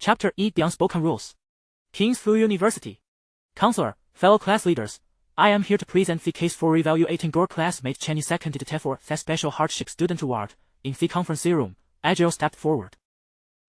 Chapter E: The Unspoken Rules. King's Fu University. Counselor, fellow class leaders, I am here to present the case for evaluating your classmate Chen Yi second for the special hardship student award. In the conference room, Agile stepped forward.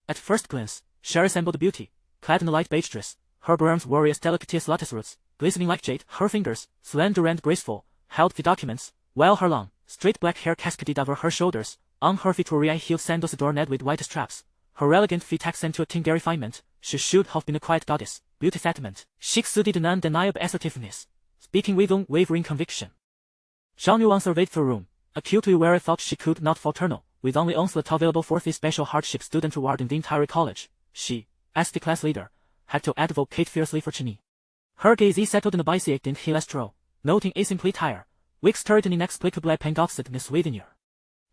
At first glance, she resembled beauty, clad in a light beige dress. Her arms were as delicate as lotus roots, glistening like jade. Her fingers, slender and graceful, held the documents, while her long, straight black hair cascaded over her shoulders. On her feet were high-heeled sandals adorned with white straps. Her elegant feet accentuated to a tingy refinement. She should have been a quiet goddess, beauty sentiment. She exuded an undeniable assertiveness, speaking with unwavering conviction. Zhang Yuan surveyed the room, acutely aware thought she could not falter. No, with only one slot available for the special hardship student award in the entire college, she, as the class leader, had to advocate fiercely for Chen Yi. Her gaze settled on the bicycle in heelless row, noting a simply tire, which stirred an inexplicable pang of sadness within her.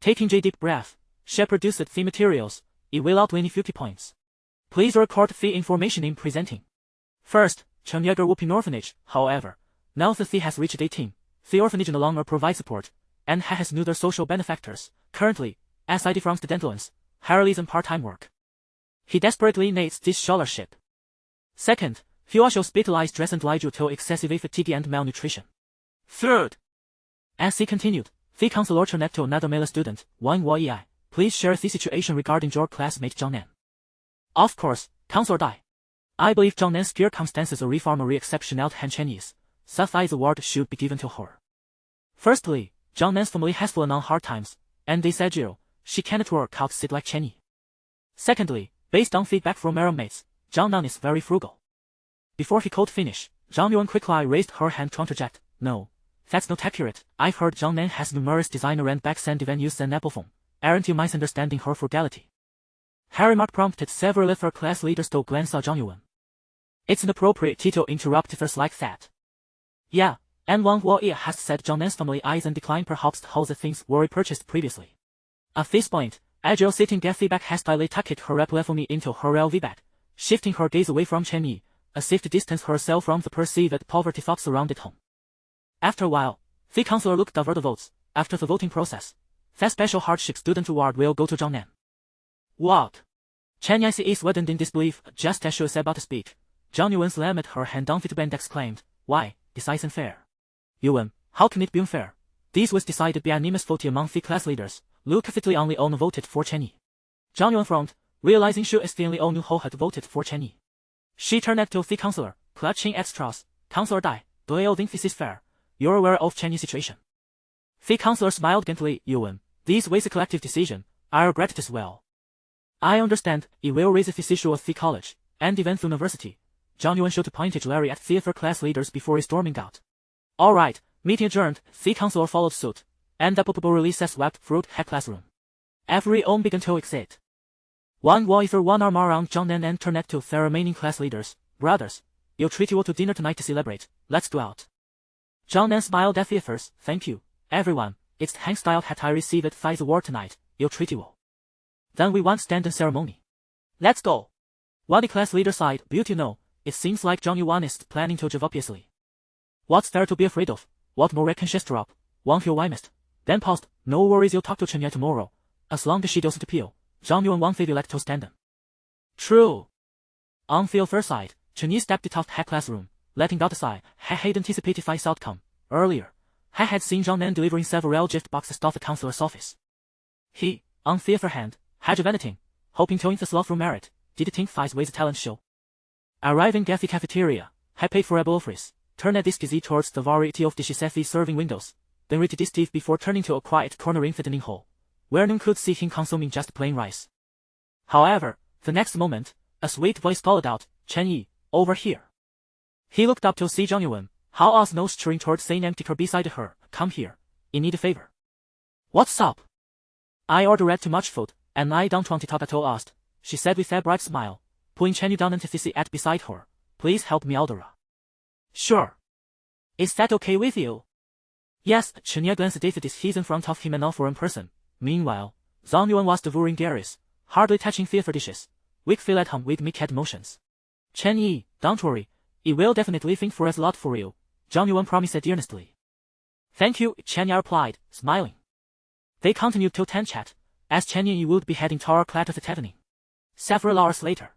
Taking a deep breath, she produced the materials. It will outweigh 50 points. Please record the information in presenting. First, Chen Yi grew up in orphanage. However, now that he has reached 18, the orphanage no longer provides support, and has no other social benefactors. Currently, aside from student loans, heroism part-time work, he desperately needs this scholarship. Second, he also hospitalized dress and lied due to excessive fatigue and malnutrition. Third, as he continued, the counselor turned to another male student, Wang Yi. Please share the situation regarding your classmate Zhang Nan. Of course, Counselor Dai. I believe Zhang Nan's circumstances are reformary exceptional and Chen Yi's, thus the award should be given to her. Firstly, Zhang Nan's family has fallen on hard times, and is agile, she cannot work out sit like Chen Yi. Secondly, based on feedback from her mates, Zhang Nan is very frugal. Before he could finish, Zhang Yuan quickly raised her hand to interject. No, that's not accurate. I've heard Zhang Nan has numerous designer and backs and even used an Apple phone. Aren't you misunderstanding her frugality? Her remark prompted several other class leaders to glance at Zhang Yuan. It's inappropriate to interrupt others like that. Yeah, and Wang Yi has said Zhang Nan's family eyes and decline perhaps how the things were purchased previously. At this point, Agile sitting get feedback hastily tucked her epiphany into her LV bag, shifting her gaze away from Chen Yi, as if to distance herself from the perceived poverty thoughts surrounded home. After a while, the counselor looked over the votes. After the voting process, that special hardship student award will go to Zhang Nan. What? Chen Yi is wetted in disbelief. Just as she was about to speak, Zhang Yuan slammed her hand on the table and exclaimed, Why, this is unfair. Yuan, how can it be unfair? This was decided by unanimous vote among the class leaders. Look at it, only one voted for Chen Yi. Zhang Yuan frowned, realizing she is the only one who had voted for Chen Yi. She turned to the counselor, clutching at straws. Counselor Dai, do you think this is fair? You're aware of Chen Yi's situation. The counselor smiled gently. Yuan, this was a collective decision. I regret it as well. I understand, it will raise this issue at the college, and even the university. Zhang Yuan showed a pointed glare at theater class leaders before storming out. Alright, meeting adjourned. The counselor followed suit, and the palpable release swept through the classroom. Everyone began to exit. Wang Yi threw one arm around Zhang Nan and turned to the remaining class leaders. Brothers, you'll treat you all to dinner tonight to celebrate. Let's go out. Zhang Nan smiled at the others. Thank you, everyone. It's the hang-style hat I received the award tonight. You'll treat you all. Then we won't stand in ceremony. Let's go. One class leader sighed. Beauty, no. It seems like Zhang Yuan is planning to give up easily. What's there to be afraid of? What more can she stir up? Wang Hu missed. Then paused. No worries, you'll talk to Chen Yan tomorrow. As long as she doesn't appeal, Zhang Yuan won't feel like to stand them. True. On the other side, Chen Yi stepped out of the classroom, letting out a sigh. He had anticipated this outcome. Earlier, he had seen Zhang Nan delivering several gift boxes to the counselor's office. He, on the other hand, had anything, hoping to win the slot from merit. Did think this was a talent show. Arriving at the cafeteria, he paid for a office, turned his gaze towards the variety of dishes at the serving windows, then read this Steve before turning to a quiet corner in the dining hall, where no one could see him consuming just plain rice. However, the next moment, a sweet voice called out, Chen Yi, over here. He looked up to see Zhang Yuan, how was nose turning towards the empty car beside her. Come here, I need a favor. What's up? I ordered too much food, and I don't want it up at all. Asked, she said with a bright smile, pulling Chen Yi down into the seat at beside her. Please help me order. Sure. Is that okay with you? Yes. Chen Yi glanced at this he's in front of him and all foreign person. Meanwhile, Zhang Yuan was devouring dairies, hardly touching theater dishes. Weak feel at home with meek motions. Chen Yi, don't worry, I will definitely think for a lot for you, Zhang Yuan promised earnestly. Thank you, Chen Yi replied, smiling. They continued to chat, as Chen Yi would be heading toward class that evening. Several hours later,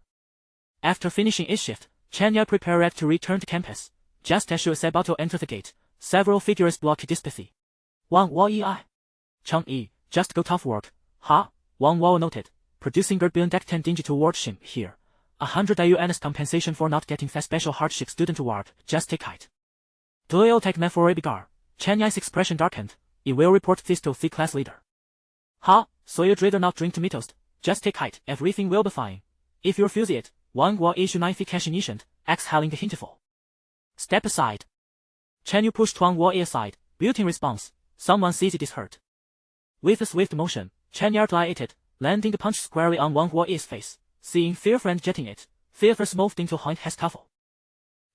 After finishing its shift, Chen Yi prepared to return to campus. Just as she was about to enter the gate, several figures blocked this path. Wang Yi. Chen Yi, just go tough work, huh? Wang Wao noted, producing good beyond deck 10 dingy towards him here. 100 IUN as compensation for not getting fast special hardship student award, just take it. Doyle take me for a bigar. Chen Yi's expression darkened. He will report this to the class leader. Ha, so you'd rather not drink tomatoes, just take it, everything will be fine. If you refuse it, Wang will issue 9 cash initiant, exhaling the hintful. Step aside. Chen Yu pushed Wang Yi aside, built in response, someone sees it is hurt. With a swift motion, Chen Yi glided, landing the punch squarely on Wang Yi's face. Seeing fear friend jetting it, fear first moved into Hind has tuffle.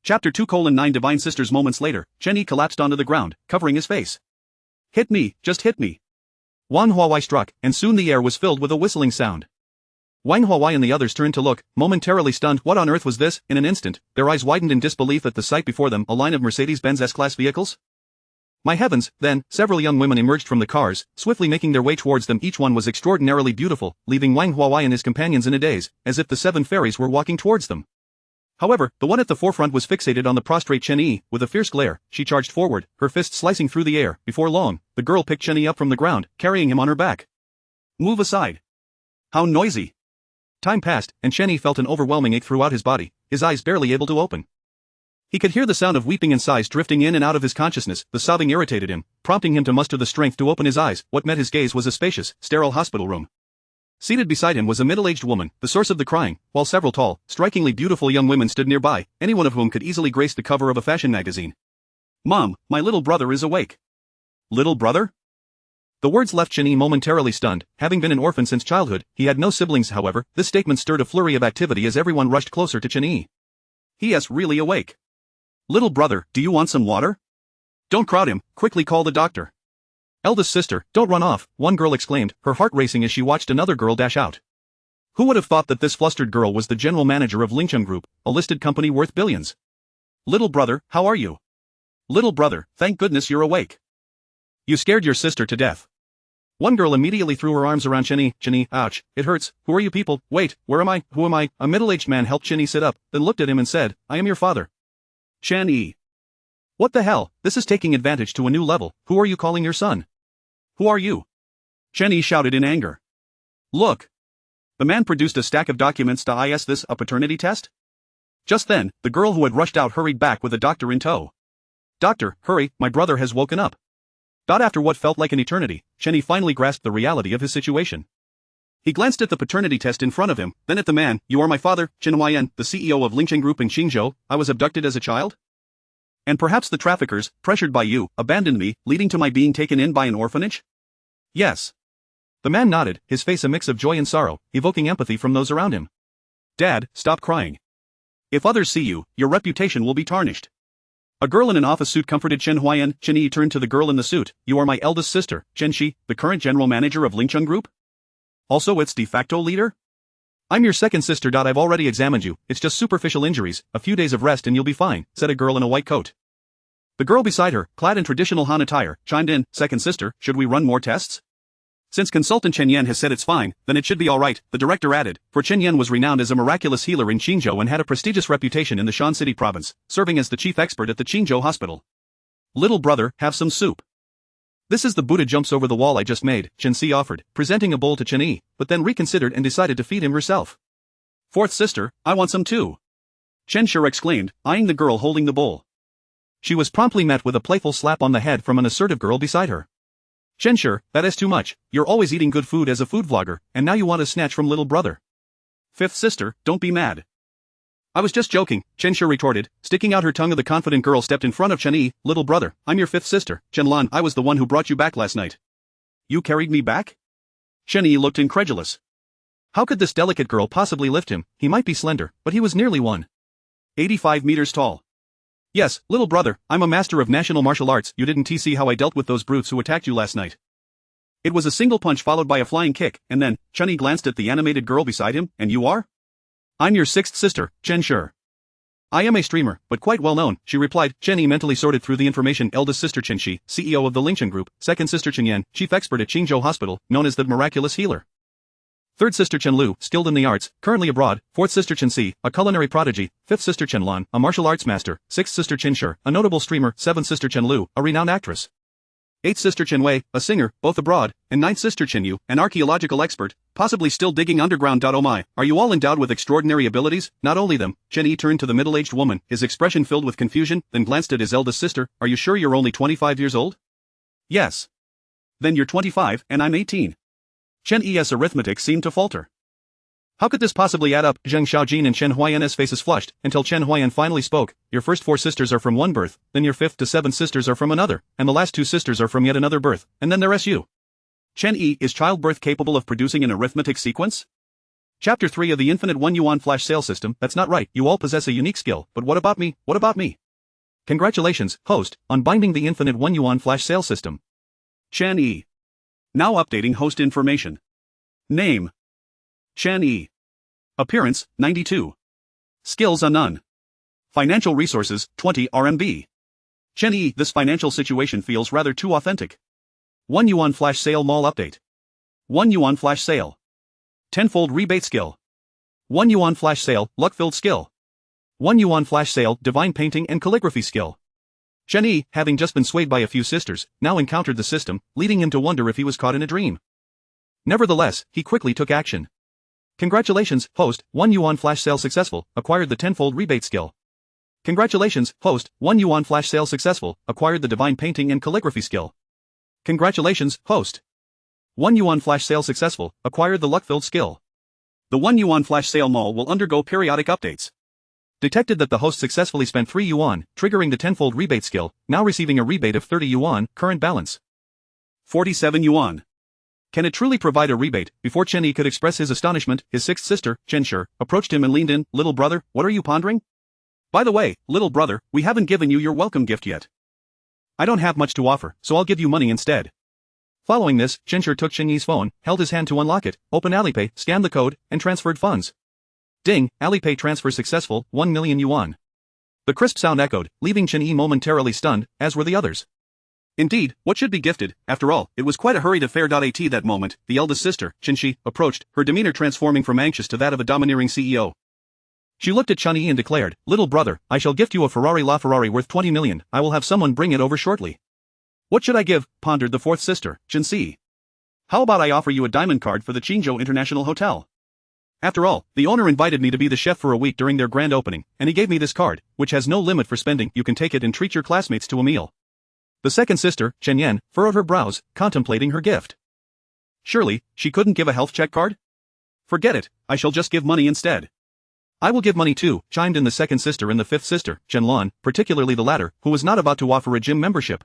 Chapter 2:9 Divine Sisters. Moments later, Chen Yi collapsed onto the ground, covering his face. Hit me, just hit me. Wang Huawei struck, and soon the air was filled with a whistling sound. Wang Huawei and the others turned to look, momentarily stunned. What on earth was this? In an instant, their eyes widened in disbelief at the sight before them, a line of Mercedes-Benz S-Class vehicles. My heavens, then, several young women emerged from the cars, swiftly making their way towards them. Each one was extraordinarily beautiful, leaving Wang Huawei and his companions in a daze, as if the 7 fairies were walking towards them. However, the one at the forefront was fixated on the prostrate Chen Yi. With a fierce glare, she charged forward, her fist slicing through the air. Before long, the girl picked Chen Yi up from the ground, carrying him on her back. Move aside. How noisy. Time passed, and Chen Yi felt an overwhelming ache throughout his body, his eyes barely able to open. He could hear the sound of weeping and sighs drifting in and out of his consciousness. The sobbing irritated him, prompting him to muster the strength to open his eyes. What met his gaze was a spacious, sterile hospital room. Seated beside him was a middle-aged woman, the source of the crying, while several tall, strikingly beautiful young women stood nearby, any one of whom could easily grace the cover of a fashion magazine. Mom, my little brother is awake. Little brother? The words left Chen Yi momentarily stunned. Having been an orphan since childhood, he had no siblings. However, this statement stirred a flurry of activity as everyone rushed closer to Chen Yi. He is really awake. Little brother, do you want some water? Don't crowd him, quickly call the doctor. Eldest sister, don't run off, one girl exclaimed, her heart racing as she watched another girl dash out. Who would have thought that this flustered girl was the general manager of Lingcheng Group, a listed company worth billions? Little brother, how are you? Little brother, thank goodness you're awake. You scared your sister to death. One girl immediately threw her arms around Chen Yi. Chen Yi, ouch, it hurts, who are you people, wait, where am I, who am I? A middle-aged man helped Chen Yi sit up, then looked at him and said, I am your father. Chen Yi. What the hell, this is taking advantage to a new level, who are you calling your son? Who are you? Chen Yi shouted in anger. Look. The man produced a stack of documents. Is this a paternity test? Just then, the girl who had rushed out hurried back with a doctor in tow. Doctor, hurry, my brother has woken up. After what felt like an eternity, Chen Yi finally grasped the reality of his situation. He glanced at the paternity test in front of him, then at the man. You are my father, Chen Yan, the CEO of Lingcheng Group in Qingzhou. I was abducted as a child? And perhaps the traffickers, pressured by you, abandoned me, leading to my being taken in by an orphanage? Yes. The man nodded, his face a mix of joy and sorrow, evoking empathy from those around him. Dad, stop crying. If others see you, your reputation will be tarnished. A girl in an office suit comforted Chen Yan. Chen Yi turned to the girl in the suit. You are my eldest sister, Chen Xi, the current general manager of Lingcheng Group? Also its de facto leader? I'm your second sister. I've already examined you, it's just superficial injuries, a few days of rest and you'll be fine, said a girl in a white coat. The girl beside her, clad in traditional Han attire, chimed in, second sister, should we run more tests? Since consultant Chen Yan has said it's fine, then it should be alright, the director added, for Chen Yan was renowned as a miraculous healer in Qingzhou and had a prestigious reputation in the Shan City province, serving as the chief expert at the Qingzhou hospital. Little brother, have some soup. This is the Buddha jumps over the wall I just made, Chen Xi offered, presenting a bowl to Chen Yi, but then reconsidered and decided to feed him herself. Fourth sister, I want some too. Chen Shi exclaimed, eyeing the girl holding the bowl. She was promptly met with a playful slap on the head from an assertive girl beside her. Chen Shi, that is too much, you're always eating good food as a food vlogger, and now you want to snatch from little brother. Fifth sister, don't be mad. I was just joking, Chen Shi retorted, sticking out her tongue. The confident girl stepped in front of Chen Yi. Little brother, I'm your fifth sister, Chen Lan. I was the one who brought you back last night. You carried me back? Chen Yi looked incredulous. How could this delicate girl possibly lift him? He might be slender, but he was nearly 185 meters tall. Yes, little brother, I'm a master of national martial arts. You didn't see how I dealt with those brutes who attacked you last night. It was a single punch followed by a flying kick, and then, Chen Yi glanced at the animated girl beside him. And you are? I'm your sixth sister, Chen Xi. I am a streamer, but quite well known, she replied. Chen Yi mentally sorted through the information. Eldest sister Chen Xi, CEO of the Lingcheng Group, second sister Chen Yan, chief expert at Qingzhou Hospital, known as the Miraculous Healer. Third sister Chen Liu, skilled in the arts, currently abroad. Fourth sister Chen Xi, a culinary prodigy. Fifth sister Chen Yan, a martial arts master. Sixth sister Chen Xi, a notable streamer. Seventh sister Chen Liu, a renowned actress. Eighth sister Chen Wei, a singer, both abroad. And ninth sister Chen Yu, an archaeological expert, possibly still digging underground. Oh my, are you all endowed with extraordinary abilities? Not only them. Chen Yi turned to the middle-aged woman, his expression filled with confusion, then glanced at his eldest sister. Are you sure you're only 25 years old? Yes. Then you're 25, and I'm 18. Chen Yi's arithmetic seemed to falter. How could this possibly add up? Zheng Xiaojin and Chen Huayan's faces flushed, until Chen Huayan finally spoke. Your first 4 sisters are from one birth, then your 5th to 7th sisters are from another, and the last 2 sisters are from yet another birth, and then the rest you. Chen Yi, is childbirth capable of producing an arithmetic sequence? Chapter 3 of the Infinite 1 Yuan Flash Sale System. That's not right, you all possess a unique skill, but what about me? What about me? Congratulations, host, on binding the Infinite 1 Yuan Flash Sale System. Chen Yi. Now updating host information. Name: Chen Yi. Appearance: 92. Skills: none. Financial resources: 20 RMB. Chen Yi, this financial situation feels rather too authentic. 1 Yuan Flash Sale Mall Update. 1 Yuan Flash Sale. Tenfold Rebate Skill. 1 Yuan Flash Sale Luck-Filled Skill. 1 Yuan Flash Sale Divine Painting and Calligraphy Skill. Chen Yi, having just been swayed by a few sisters, now encountered the system, leading him to wonder if he was caught in a dream. Nevertheless, he quickly took action. Congratulations, host, 1 Yuan Flash Sale successful, acquired the Tenfold Rebate Skill. Congratulations, host, 1 Yuan Flash Sale successful, acquired the Divine Painting and Calligraphy Skill. Congratulations, host. 1 Yuan Flash Sale successful, acquired the Luck-Filled Skill. The 1 Yuan Flash Sale Mall will undergo periodic updates. Detected that the host successfully spent 3 yuan, triggering the Tenfold Rebate Skill, now receiving a rebate of 30 yuan, current balance 47 yuan. Can it truly provide a rebate? Before Chen Yi could express his astonishment, his 6th sister, Chen Xi, approached him and leaned in. Little brother, what are you pondering? By the way, little brother, we haven't given you your welcome gift yet. I don't have much to offer, so I'll give you money instead. Following this, Chen Xi took Chen Yi's phone, held his hand to unlock it, opened Alipay, scanned the code, and transferred funds. Ding, Alipay transfer successful, 1 million yuan. The crisp sound echoed, leaving Chen Yi momentarily stunned, as were the others. Indeed, what should be gifted? After all, it was quite a hurried affair. At that moment, the eldest sister, Chen Xi, approached, her demeanor transforming from anxious to that of a domineering CEO. She looked at Chen Yi and declared, Little brother, I shall gift you a Ferrari LaFerrari worth 20 million, I will have someone bring it over shortly. What should I give? Pondered the 4th sister, Chen Xi. How about I offer you a diamond card for the Qingzhou International Hotel? After all, the owner invited me to be the chef for a week during their grand opening, and he gave me this card, which has no limit for spending. You can take it and treat your classmates to a meal. The 2nd sister, Chen Yan, furrowed her brows, contemplating her gift. Surely, she couldn't give a health check card? Forget it, I shall just give money instead. I will give money too, chimed in the 2nd sister and the 5th sister, Chen Liu, particularly the latter, who was not about to offer a gym membership.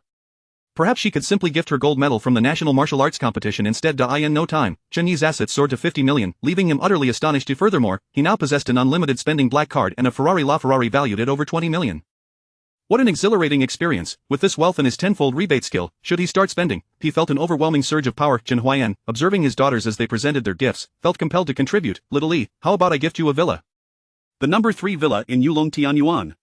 Perhaps she could simply gift her gold medal from the National Martial Arts Competition instead. In no time, Chen Yi's assets soared to 50 million, leaving him utterly astonished. Furthermore, he now possessed an unlimited spending black card and a Ferrari LaFerrari valued at over 20 million. What an exhilarating experience. With this wealth and his tenfold rebate skill, should he start spending? He felt an overwhelming surge of power. Chen Huayan, observing his daughters as they presented their gifts, felt compelled to contribute. Little Li, how about I gift you a villa? The number 3 villa in Yulong Tianyuan.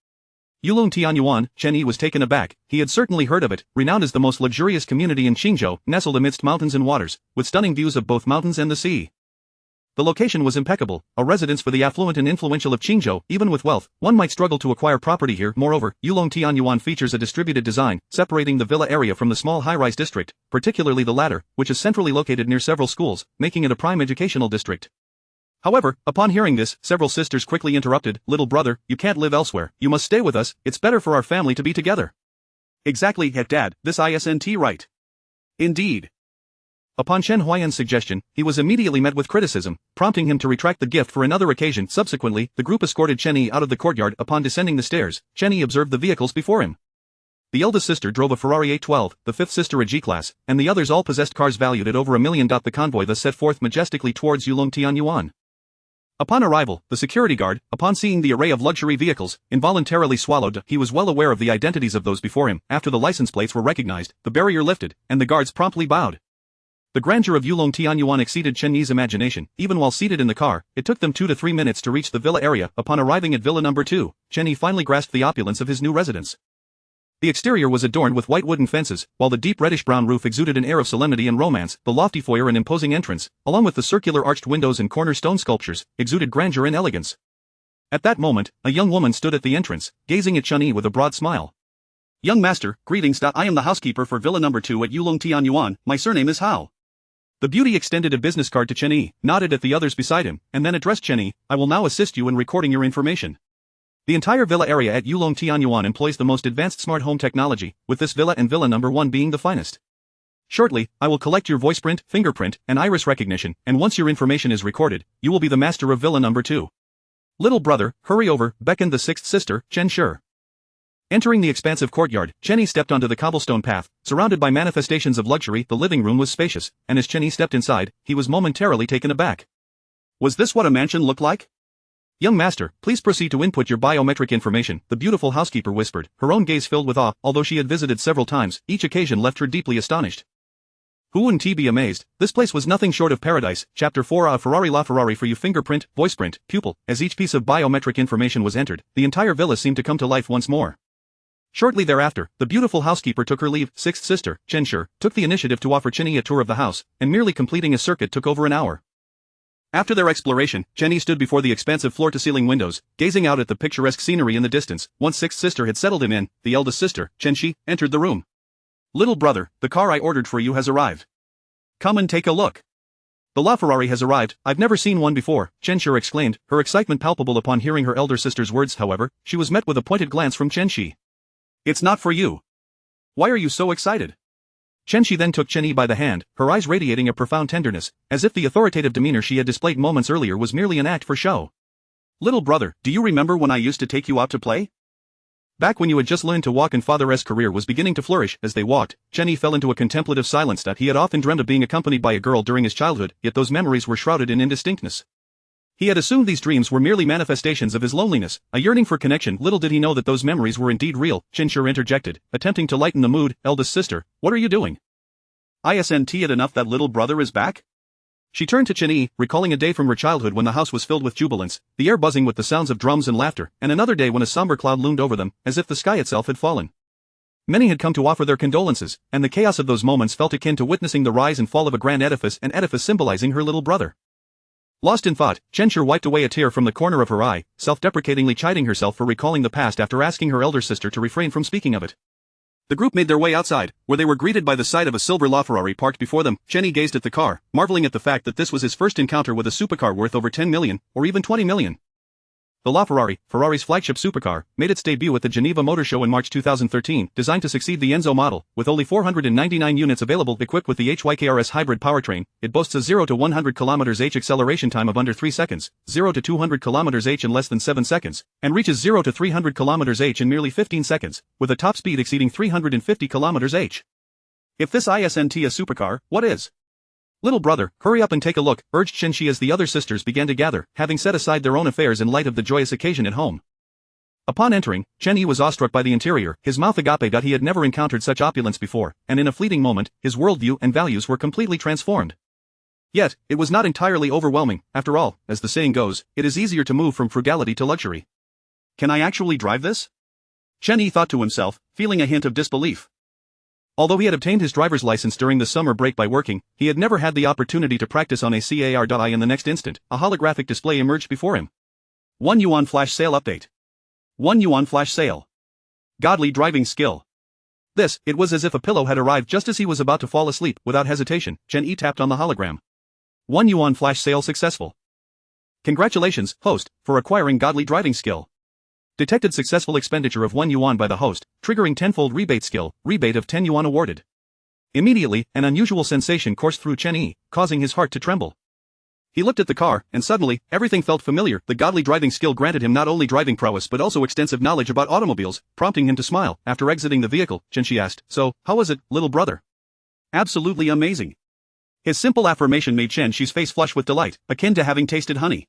Yulong Tianyuan, Chen Yi was taken aback. He had certainly heard of it, renowned as the most luxurious community in Qingzhou, nestled amidst mountains and waters, with stunning views of both mountains and the sea. The location was impeccable, a residence for the affluent and influential of Qingzhou. Even with wealth, one might struggle to acquire property here. Moreover, Yulong Tianyuan features a distributed design, separating the villa area from the small high-rise district, particularly the latter, which is centrally located near several schools, making it a prime educational district. However, upon hearing this, several sisters quickly interrupted. Little brother, you can't live elsewhere, you must stay with us, it's better for our family to be together. Exactly, Dad, this isn't right. Indeed. Upon Chen Huayan's suggestion, he was immediately met with criticism, prompting him to retract the gift for another occasion. Subsequently, the group escorted Chen Yi out of the courtyard. Upon descending the stairs, Chen Yi observed the vehicles before him. The eldest sister drove a Ferrari 812, the 5th sister a G-Class, and the others all possessed cars valued at over $1 million. The convoy thus set forth majestically towards Yulong Tianyuan. Upon arrival, the security guard, upon seeing the array of luxury vehicles, involuntarily swallowed. He was well aware of the identities of those before him. After the license plates were recognized, the barrier lifted, and the guards promptly bowed. The grandeur of Yulong Tianyuan exceeded Chen Yi's imagination. Even while seated in the car, it took them 2 to 3 minutes to reach the villa area. Upon arriving at villa number 2, Chen Yi finally grasped the opulence of his new residence. The exterior was adorned with white wooden fences, while the deep reddish-brown roof exuded an air of solemnity and romance. The lofty foyer and imposing entrance, along with the circular arched windows and corner stone sculptures, exuded grandeur and elegance. At that moment, a young woman stood at the entrance, gazing at Chen Yi with a broad smile. "Young master, greetings. I am the housekeeper for Villa number 2 at Yulong Tianyuan. My surname is Hao." The beauty extended a business card to Chen Yi, nodded at the others beside him, and then addressed Chen Yi. "I will now assist you in recording your information. The entire villa area at Yulong Tianyuan employs the most advanced smart home technology, with this villa and Villa number 1 being the finest. Shortly, I will collect your voiceprint, fingerprint, and iris recognition, and once your information is recorded, you will be the master of Villa number 2. Little brother, hurry over," beckoned the sixth sister, Chen Xi. Entering the expansive courtyard, Chen Yi stepped onto the cobblestone path. Surrounded by manifestations of luxury, the living room was spacious, and as Chen Yi stepped inside, he was momentarily taken aback. Was this what a mansion looked like? "Young master, please proceed to input your biometric information," the beautiful housekeeper whispered, her own gaze filled with awe. Although she had visited several times, each occasion left her deeply astonished. Who wouldn't be amazed? This place was nothing short of paradise. Chapter 4 A Ferrari La Ferrari for you. Fingerprint, voiceprint, pupil. As each piece of biometric information was entered, the entire villa seemed to come to life once more. Shortly thereafter, the beautiful housekeeper took her leave. Sixth sister, Chen Xi, took the initiative to offer Chen Yi a tour of the house, and merely completing a circuit took over an hour. After their exploration, Chen Yi stood before the expansive floor-to-ceiling windows, gazing out at the picturesque scenery in the distance. Once sixth sister had settled him in, the eldest sister, Chen Xi, entered the room. "Little brother, the car I ordered for you has arrived. Come and take a look." "The LaFerrari has arrived. I've never seen one before," Chen Xi exclaimed, her excitement palpable upon hearing her elder sister's words. However, she was met with a pointed glance from Chen Xi. "It's not for you. Why are you so excited?" Chen Xi then took Chen Yi by the hand, her eyes radiating a profound tenderness, as if the authoritative demeanor she had displayed moments earlier was merely an act for show. "Little brother, do you remember when I used to take you out to play? Back when you had just learned to walk and Father's career was beginning to flourish." As they walked, Chen Yi fell into a contemplative silence that he had often dreamt of being accompanied by a girl during his childhood, yet those memories were shrouded in indistinctness. He had assumed these dreams were merely manifestations of his loneliness, a yearning for connection. Little did he know that those memories were indeed real. Chen Xi interjected, attempting to lighten the mood. "Eldest sister, what are you doing? Isn't it enough that little brother is back?" She turned to Chen Yi, recalling a day from her childhood when the house was filled with jubilance, the air buzzing with the sounds of drums and laughter, and another day when a somber cloud loomed over them, as if the sky itself had fallen. Many had come to offer their condolences, and the chaos of those moments felt akin to witnessing the rise and fall of a grand edifice, an edifice symbolizing her little brother. Lost in thought, Chen Xi wiped away a tear from the corner of her eye, self-deprecatingly chiding herself for recalling the past after asking her elder sister to refrain from speaking of it. The group made their way outside, where they were greeted by the sight of a silver LaFerrari parked before them. Chen Yi gazed at the car, marveling at the fact that this was his first encounter with a supercar worth over 10 million, or even 20 million. The LaFerrari, Ferrari's flagship supercar, made its debut at the Geneva Motor Show in March 2013, designed to succeed the Enzo model. With only 499 units available equipped with the HYKRS hybrid powertrain, it boasts a 0 to 100 km/h acceleration time of under 3 seconds, 0 to 200 km/h in less than 7 seconds, and reaches 0 to 300 km/h in merely 15 seconds, with a top speed exceeding 350 km/h. If this isn't a supercar, what is? "Little brother, hurry up and take a look," urged Chen Xi as the other sisters began to gather, having set aside their own affairs in light of the joyous occasion at home. Upon entering, Chen Yi was awestruck by the interior, his mouth agape. He had never encountered such opulence before, and in a fleeting moment, his worldview and values were completely transformed. Yet, it was not entirely overwhelming. After all, as the saying goes, it is easier to move from frugality to luxury. "Can I actually drive this?" Chen Yi thought to himself, feeling a hint of disbelief. Although he had obtained his driver's license during the summer break by working, he had never had the opportunity to practice on a car. In the next instant, a holographic display emerged before him. 1 yuan flash sale update. 1 yuan flash sale. Godly driving skill. It was as if a pillow had arrived just as he was about to fall asleep. Without hesitation, Chen Yi tapped on the hologram. 1 yuan flash sale successful. Congratulations, host, for acquiring godly driving skill. Detected successful expenditure of 1 yuan by the host, triggering tenfold rebate skill, rebate of 10 yuan awarded. Immediately, an unusual sensation coursed through Chen Yi, causing his heart to tremble. He looked at the car, and suddenly, everything felt familiar. The godly driving skill granted him not only driving prowess but also extensive knowledge about automobiles, prompting him to smile. After exiting the vehicle, Chen Xi asked, "So, how was it, little brother?" "Absolutely amazing." His simple affirmation made Chen Xi's face flush with delight, akin to having tasted honey.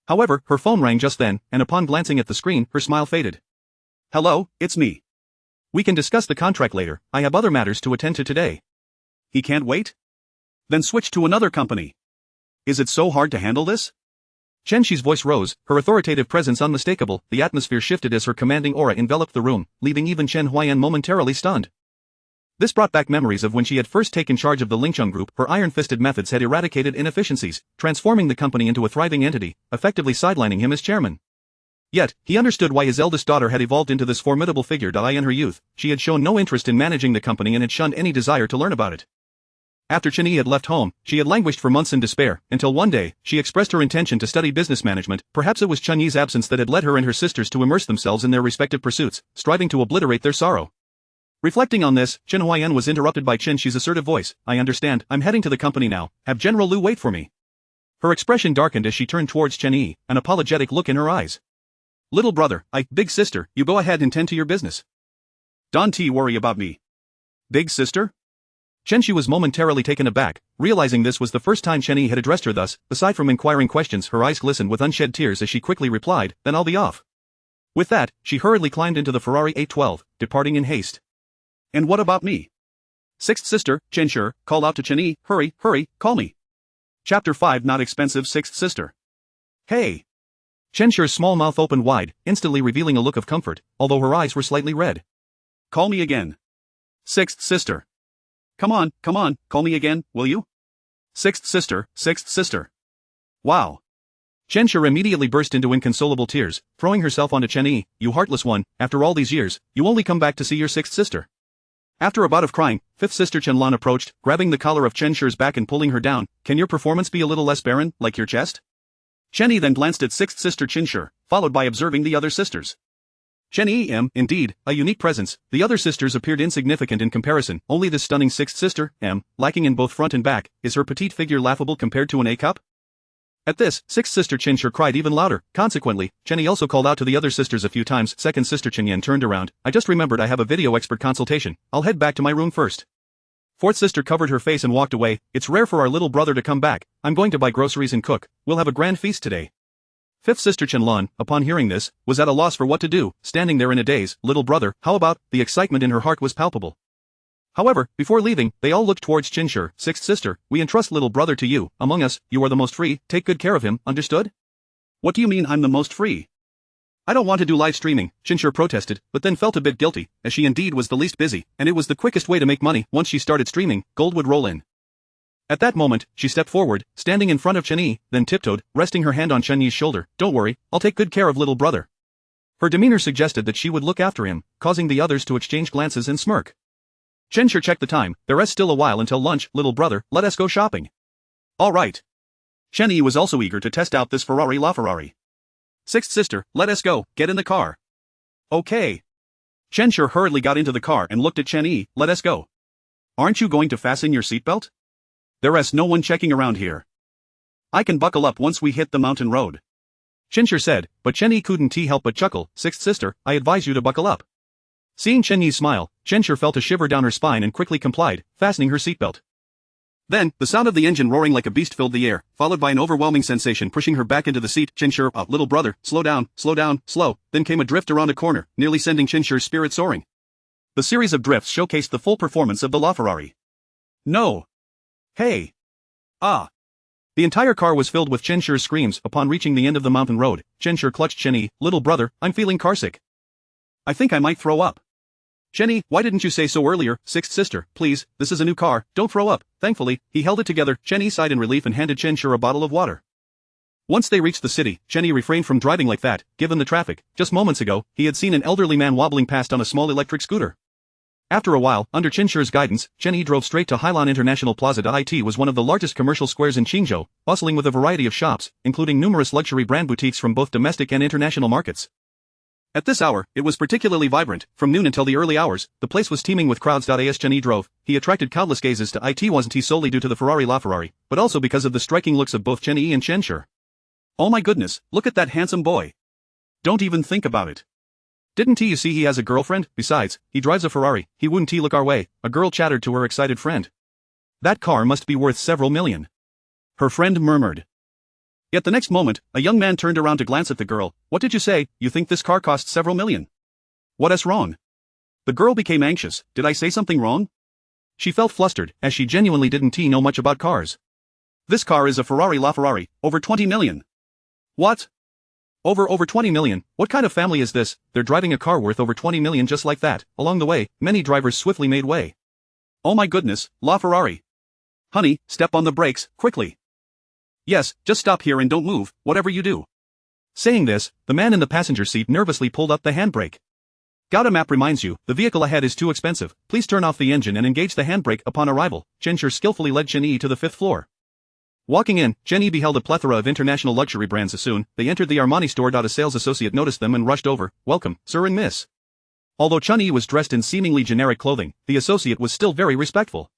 However, her phone rang just then, and upon glancing at the screen, her smile faded. "Hello, it's me. We can discuss the contract later, I have other matters to attend to today." "He can't wait? Then switch to another company. Is it so hard to handle this?" Chen Xi's voice rose, her authoritative presence unmistakable. The atmosphere shifted as her commanding aura enveloped the room, leaving even Chen Yan momentarily stunned. This brought back memories of when she had first taken charge of the Lingcheng group. Her iron-fisted methods had eradicated inefficiencies, transforming the company into a thriving entity, effectively sidelining him as chairman. Yet, he understood why his eldest daughter had evolved into this formidable figure. In her youth, she had shown no interest in managing the company and had shunned any desire to learn about it. After Chen Yi had left home, she had languished for months in despair, until one day, she expressed her intention to study business management. Perhaps it was Chen Yi's absence that had led her and her sisters to immerse themselves in their respective pursuits, striving to obliterate their sorrow. Reflecting on this, Chen Yan was interrupted by Chen Xi's assertive voice. I understand, I'm heading to the company now, have General Liu wait for me. Her expression darkened as she turned towards Chen Yi, an apologetic look in her eyes. Little brother, big sister, you go ahead and tend to your business. Don't worry about me. Big sister? Chen Xi was momentarily taken aback, realizing this was the first time Chen Yi had addressed her thus. Aside from inquiring questions, her eyes glistened with unshed tears as she quickly replied, then I'll be off. With that, she hurriedly climbed into the Ferrari 812, departing in haste. And what about me? Sixth sister, Chen Xi, called out to Chen Yi, hurry, call me. Chapter 5 Not expensive sixth sister. Hey! Chen Xi's small mouth opened wide, instantly revealing a look of comfort, although her eyes were slightly red. Call me again. Sixth sister. Come on, call me again, will you? Sixth sister. Wow. Chen Xi immediately burst into inconsolable tears, throwing herself onto Chen Yi. You heartless one, after all these years, you only come back to see your sixth sister. After a bout of crying, fifth sister Chen Lan approached, grabbing the collar of Chen Xi's back and pulling her down. Can your performance be a little less barren, like your chest? Chen Yi then glanced at sixth sister Chen Xi, followed by observing the other sisters. Chen Yi indeed, a unique presence. The other sisters appeared insignificant in comparison. Only this stunning sixth sister, lacking in both front and back. Is her petite figure laughable compared to an A-cup? At this, sixth sister Chen Xi cried even louder. Consequently, Chen Yi also called out to the other sisters a few times. Second sister Chen Yan turned around. I just remembered I have a video expert consultation. I'll head back to my room first. Fourth sister covered her face and walked away. It's rare for our little brother to come back. I'm going to buy groceries and cook. We'll have a grand feast today. Fifth sister Chen Lan, upon hearing this, was at a loss for what to do, standing there in a daze. Little brother, how about? The excitement in her heart was palpable. However, before leaving, they all looked towards Chen Xi. Sixth sister, we entrust little brother to you. Among us, you are the most free. Take good care of him, understood? What do you mean I'm the most free? I don't want to do live streaming, Chen Xi protested, but then felt a bit guilty, as she indeed was the least busy, and it was the quickest way to make money. Once she started streaming, gold would roll in. At that moment, she stepped forward, standing in front of Chen Yi, then tiptoed, resting her hand on Chen Yi's shoulder. Don't worry, I'll take good care of little brother. Her demeanor suggested that she would look after him, causing the others to exchange glances and smirk. Chen Xi checked the time. There's still a while until lunch. Little brother, let us go shopping. All right. Chen Yi was also eager to test out this Ferrari. Sixth sister, let us go. Get in the car. Okay. Chen Xi hurriedly got into the car and looked at Chen Yi. Let us go. Aren't you going to fasten your seatbelt? There's no one checking around here. I can buckle up once we hit the mountain road. Chen Xi said, but Chen Yi couldn't help but chuckle. Sixth sister, I advise you to buckle up. Seeing Chen Yi's smile, Chen Xi felt a shiver down her spine and quickly complied, fastening her seatbelt. Then, the sound of the engine roaring like a beast filled the air, followed by an overwhelming sensation pushing her back into the seat. Chen Xi, little brother, slow down, slow. Then came a drift around a corner, nearly sending Chen Xi's spirit soaring. The series of drifts showcased the full performance of the LaFerrari. No. Hey. Ah. The entire car was filled with Chen Xi's screams. Upon reaching the end of the mountain road, Chen Xi clutched Chen Yi. Little brother, I'm feeling carsick. I think I might throw up. Chen Yi, why didn't you say so earlier? Sixth sister, please, this is a new car, don't throw up. Thankfully, he held it together. Chen Yi sighed in relief and handed Chen Xi a bottle of water. Once they reached the city, Chen Yi refrained from driving like that, given the traffic. Just moments ago, he had seen an elderly man wobbling past on a small electric scooter. After a while, under Chen Xi's guidance, Chen Yi drove straight to Hailan International Plaza. It was one of the largest commercial squares in Qingzhou, bustling with a variety of shops, including numerous luxury brand boutiques from both domestic and international markets. At this hour, it was particularly vibrant. From noon until the early hours, the place was teeming with crowds. As Chen Yi drove, he attracted countless gazes to it. Wasn't he solely due to the LaFerrari, but also because of the striking looks of both Chen Yi and Chen Xi. Oh my goodness, look at that handsome boy. Don't even think about it. Didn't you see he has a girlfriend? Besides, he drives a Ferrari. He wouldn't look our way, a girl chattered to her excited friend. That car must be worth several million. Her friend murmured. Yet the next moment, a young man turned around to glance at the girl. What did you say? You think this car costs several million? What's wrong? The girl became anxious. Did I say something wrong? She felt flustered, as she genuinely didn't know much about cars. This car is a LaFerrari, over 20 million. What? Over 20 million, what kind of family is this? They're driving a car worth over 20 million just like that. Along the way, many drivers swiftly made way. Oh my goodness, La Ferrari. Honey, step on the brakes, quickly. Yes, just stop here and don't move, whatever you do. Saying this, the man in the passenger seat nervously pulled up the handbrake. Got a map reminds you, the vehicle ahead is too expensive, please turn off the engine and engage the handbrake upon arrival. Chen Xi skillfully led Chen Yi to the 5th floor. Walking in, Chen Yi beheld a plethora of international luxury brands. As soon they entered the Armani store. A sales associate noticed them and rushed over. Welcome, sir and miss. Although Chen Yi was dressed in seemingly generic clothing, the associate was still very respectful.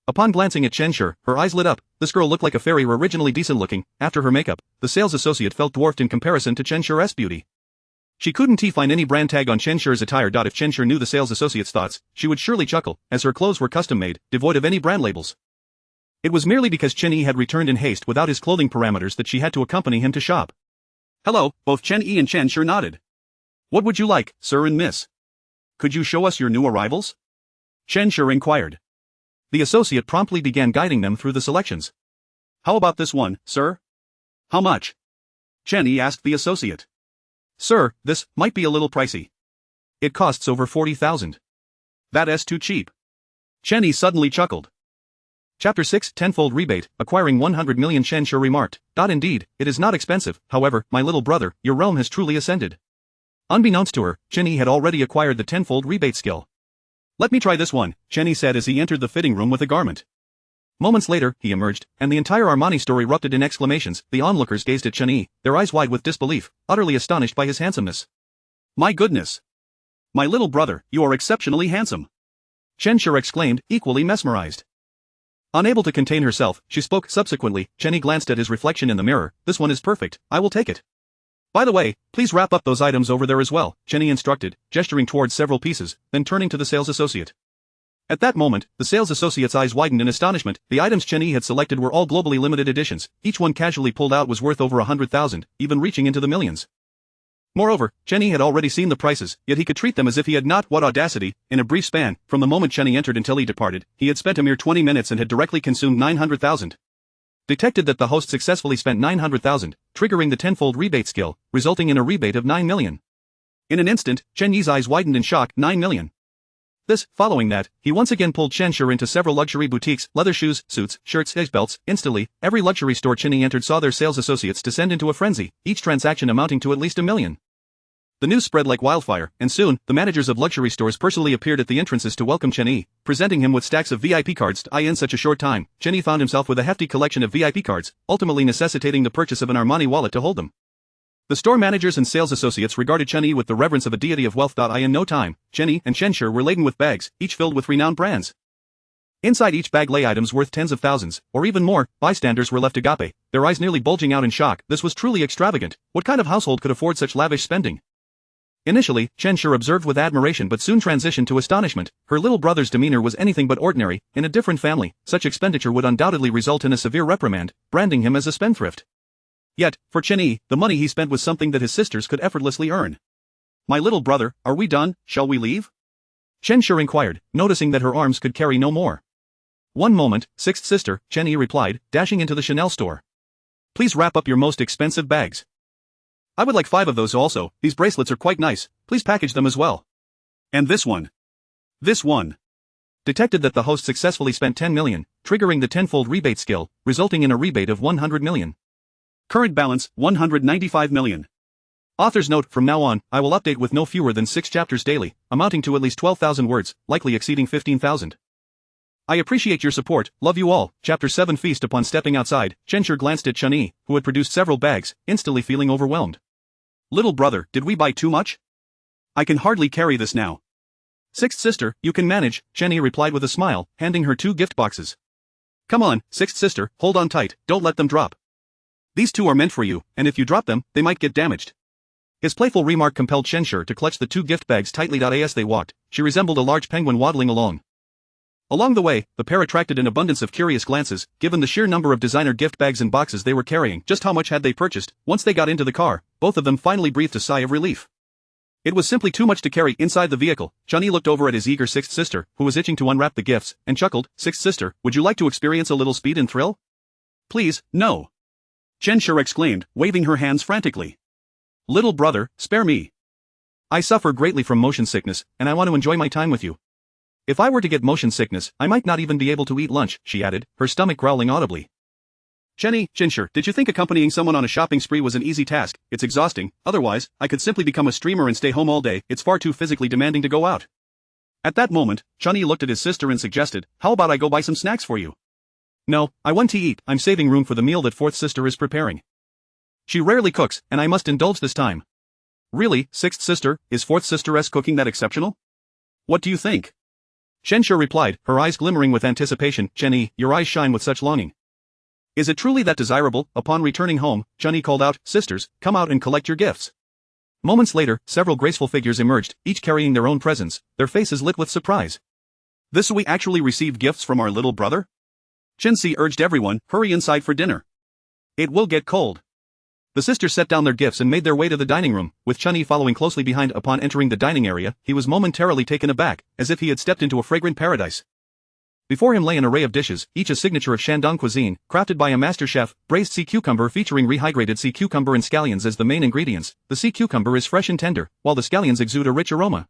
Upon glancing at Chen Xi, her eyes lit up. This girl looked like a fairy. Originally decent looking, after her makeup, the sales associate felt dwarfed in comparison to Chen Xi's beauty. She couldn't find any brand tag on Chen Xi's attire. If Chen Xi knew the sales associate's thoughts, she would surely chuckle, as her clothes were custom-made, devoid of any brand labels. It was merely because Chen Yi had returned in haste without his clothing parameters that she had to accompany him to shop. Hello, both Chen Yi and Chen Xi nodded. What would you like, sir and miss? Could you show us your new arrivals? Chen Xi inquired. The associate promptly began guiding them through the selections. How about this one, sir? How much? Chen Yi asked the associate. Sir, this might be a little pricey. It costs over 40,000. That's too cheap. Chen Yi suddenly chuckled. Chapter 6 Tenfold Rebate, Acquiring 100 million. Chen Xi remarked. Indeed, it is not expensive, however, my little brother, your realm has truly ascended. Unbeknownst to her, Chen Yi had already acquired the tenfold rebate skill. Let me try this one, Chen Yi said as he entered the fitting room with a garment. Moments later, he emerged, and the entire Armani store erupted in exclamations. The onlookers gazed at Chen Yi, their eyes wide with disbelief, utterly astonished by his handsomeness. My goodness! My little brother, you are exceptionally handsome! Chen Xi exclaimed, equally mesmerized. Unable to contain herself, she spoke. Subsequently, Chen Yi glanced at his reflection in the mirror. This one is perfect, I will take it. By the way, please wrap up those items over there as well, Chen Yi instructed, gesturing towards several pieces, then turning to the sales associate. At that moment, the sales associate's eyes widened in astonishment. The items Chen Yi had selected were all globally limited editions. Each one casually pulled out was worth over 100,000, even reaching into the millions. Moreover, Chen Yi had already seen the prices, yet he could treat them as if he had not. What audacity! In a brief span, from the moment Chen Yi entered until he departed, he had spent a mere 20 minutes and had directly consumed 900,000. Detected that the host successfully spent 900,000, triggering the tenfold rebate skill, resulting in a rebate of 9 million. In an instant, Chen Yi's eyes widened in shock. 9 million. Following that, he once again pulled Chen Xi into several luxury boutiques, leather shoes, suits, shirts, edge belts. Instantly, every luxury store Chen Yi entered saw their sales associates descend into a frenzy, each transaction amounting to at least 1 million. The news spread like wildfire, and soon, the managers of luxury stores personally appeared at the entrances to welcome Chen Yi, presenting him with stacks of VIP cards. In such a short time, Chen Yi found himself with a hefty collection of VIP cards, ultimately necessitating the purchase of an Armani wallet to hold them. The store managers and sales associates regarded Chen Yi with the reverence of a deity of wealth. In no time, Chen Yi and Chen Xi were laden with bags, each filled with renowned brands. Inside each bag lay items worth tens of thousands, or even more. Bystanders were left agape, their eyes nearly bulging out in shock. This was truly extravagant. What kind of household could afford such lavish spending? Initially, Chen Xi observed with admiration but soon transitioned to astonishment. Her little brother's demeanor was anything but ordinary. In a different family, such expenditure would undoubtedly result in a severe reprimand, branding him as a spendthrift. Yet, for Chen Yi, the money he spent was something that his sisters could effortlessly earn. My little brother, are we done? Shall we leave? Chen Xi inquired, noticing that her arms could carry no more. One moment, sixth sister, Chen Yi replied, dashing into the Chanel store. Please wrap up your most expensive bags. I would like 5 of those also. These bracelets are quite nice, please package them as well. And this one. This one. Detected that the host successfully spent 10 million, triggering the tenfold rebate skill, resulting in a rebate of 100 million. Current balance, 195 million. Author's note, from now on, I will update with no fewer than 6 chapters daily, amounting to at least 12,000 words, likely exceeding 15,000. I appreciate your support, love you all. Chapter 7 Feast. Upon stepping outside, Chen Xi glanced at Chen Yi, who had produced several bags, instantly feeling overwhelmed. Little brother, did we buy too much? I can hardly carry this now. Sixth sister, you can manage, Chen Yi replied with a smile, handing her 2 gift boxes. Come on, sixth sister, hold on tight, don't let them drop. These 2 are meant for you, and if you drop them, they might get damaged. His playful remark compelled Chen Xi to clutch the 2 gift bags tightly. As they walked, she resembled a large penguin waddling along. Along the way, the pair attracted an abundance of curious glances, given the sheer number of designer gift bags and boxes they were carrying. Just how much had they purchased? Once they got into the car, both of them finally breathed a sigh of relief. It was simply too much to carry. Inside the vehicle, Chen Yi looked over at his eager sixth sister, who was itching to unwrap the gifts, and chuckled. Sixth sister, would you like to experience a little speed and thrill? Please, no. Chen Xi exclaimed, waving her hands frantically. Little brother, spare me. I suffer greatly from motion sickness, and I want to enjoy my time with you. If I were to get motion sickness, I might not even be able to eat lunch, she added, her stomach growling audibly. Chen Xi, did you think accompanying someone on a shopping spree was an easy task? It's exhausting. Otherwise, I could simply become a streamer and stay home all day. It's far too physically demanding to go out. At that moment, Chen Yi looked at his sister and suggested, how about I go buy some snacks for you? No, I want to eat. I'm saving room for the meal that fourth sister is preparing. She rarely cooks, and I must indulge this time. Really, sixth sister, is fourth sister's cooking that exceptional? What do you think? Chen Xi replied, her eyes glimmering with anticipation. Chen Yi, your eyes shine with such longing. Is it truly that desirable? Upon returning home, Chen Yi called out, sisters, come out and collect your gifts. Moments later, several graceful figures emerged, each carrying their own presents, their faces lit with surprise. This we actually received gifts from our little brother? Chen Xi urged everyone, hurry inside for dinner. It will get cold. The sisters set down their gifts and made their way to the dining room, with Chen Yi following closely behind. Upon entering the dining area, he was momentarily taken aback, as if he had stepped into a fragrant paradise. Before him lay an array of dishes, each a signature of Shandong cuisine, crafted by a master chef. Braised sea cucumber featuring rehydrated sea cucumber and scallions as the main ingredients. The sea cucumber is fresh and tender, while the scallions exude a rich aroma.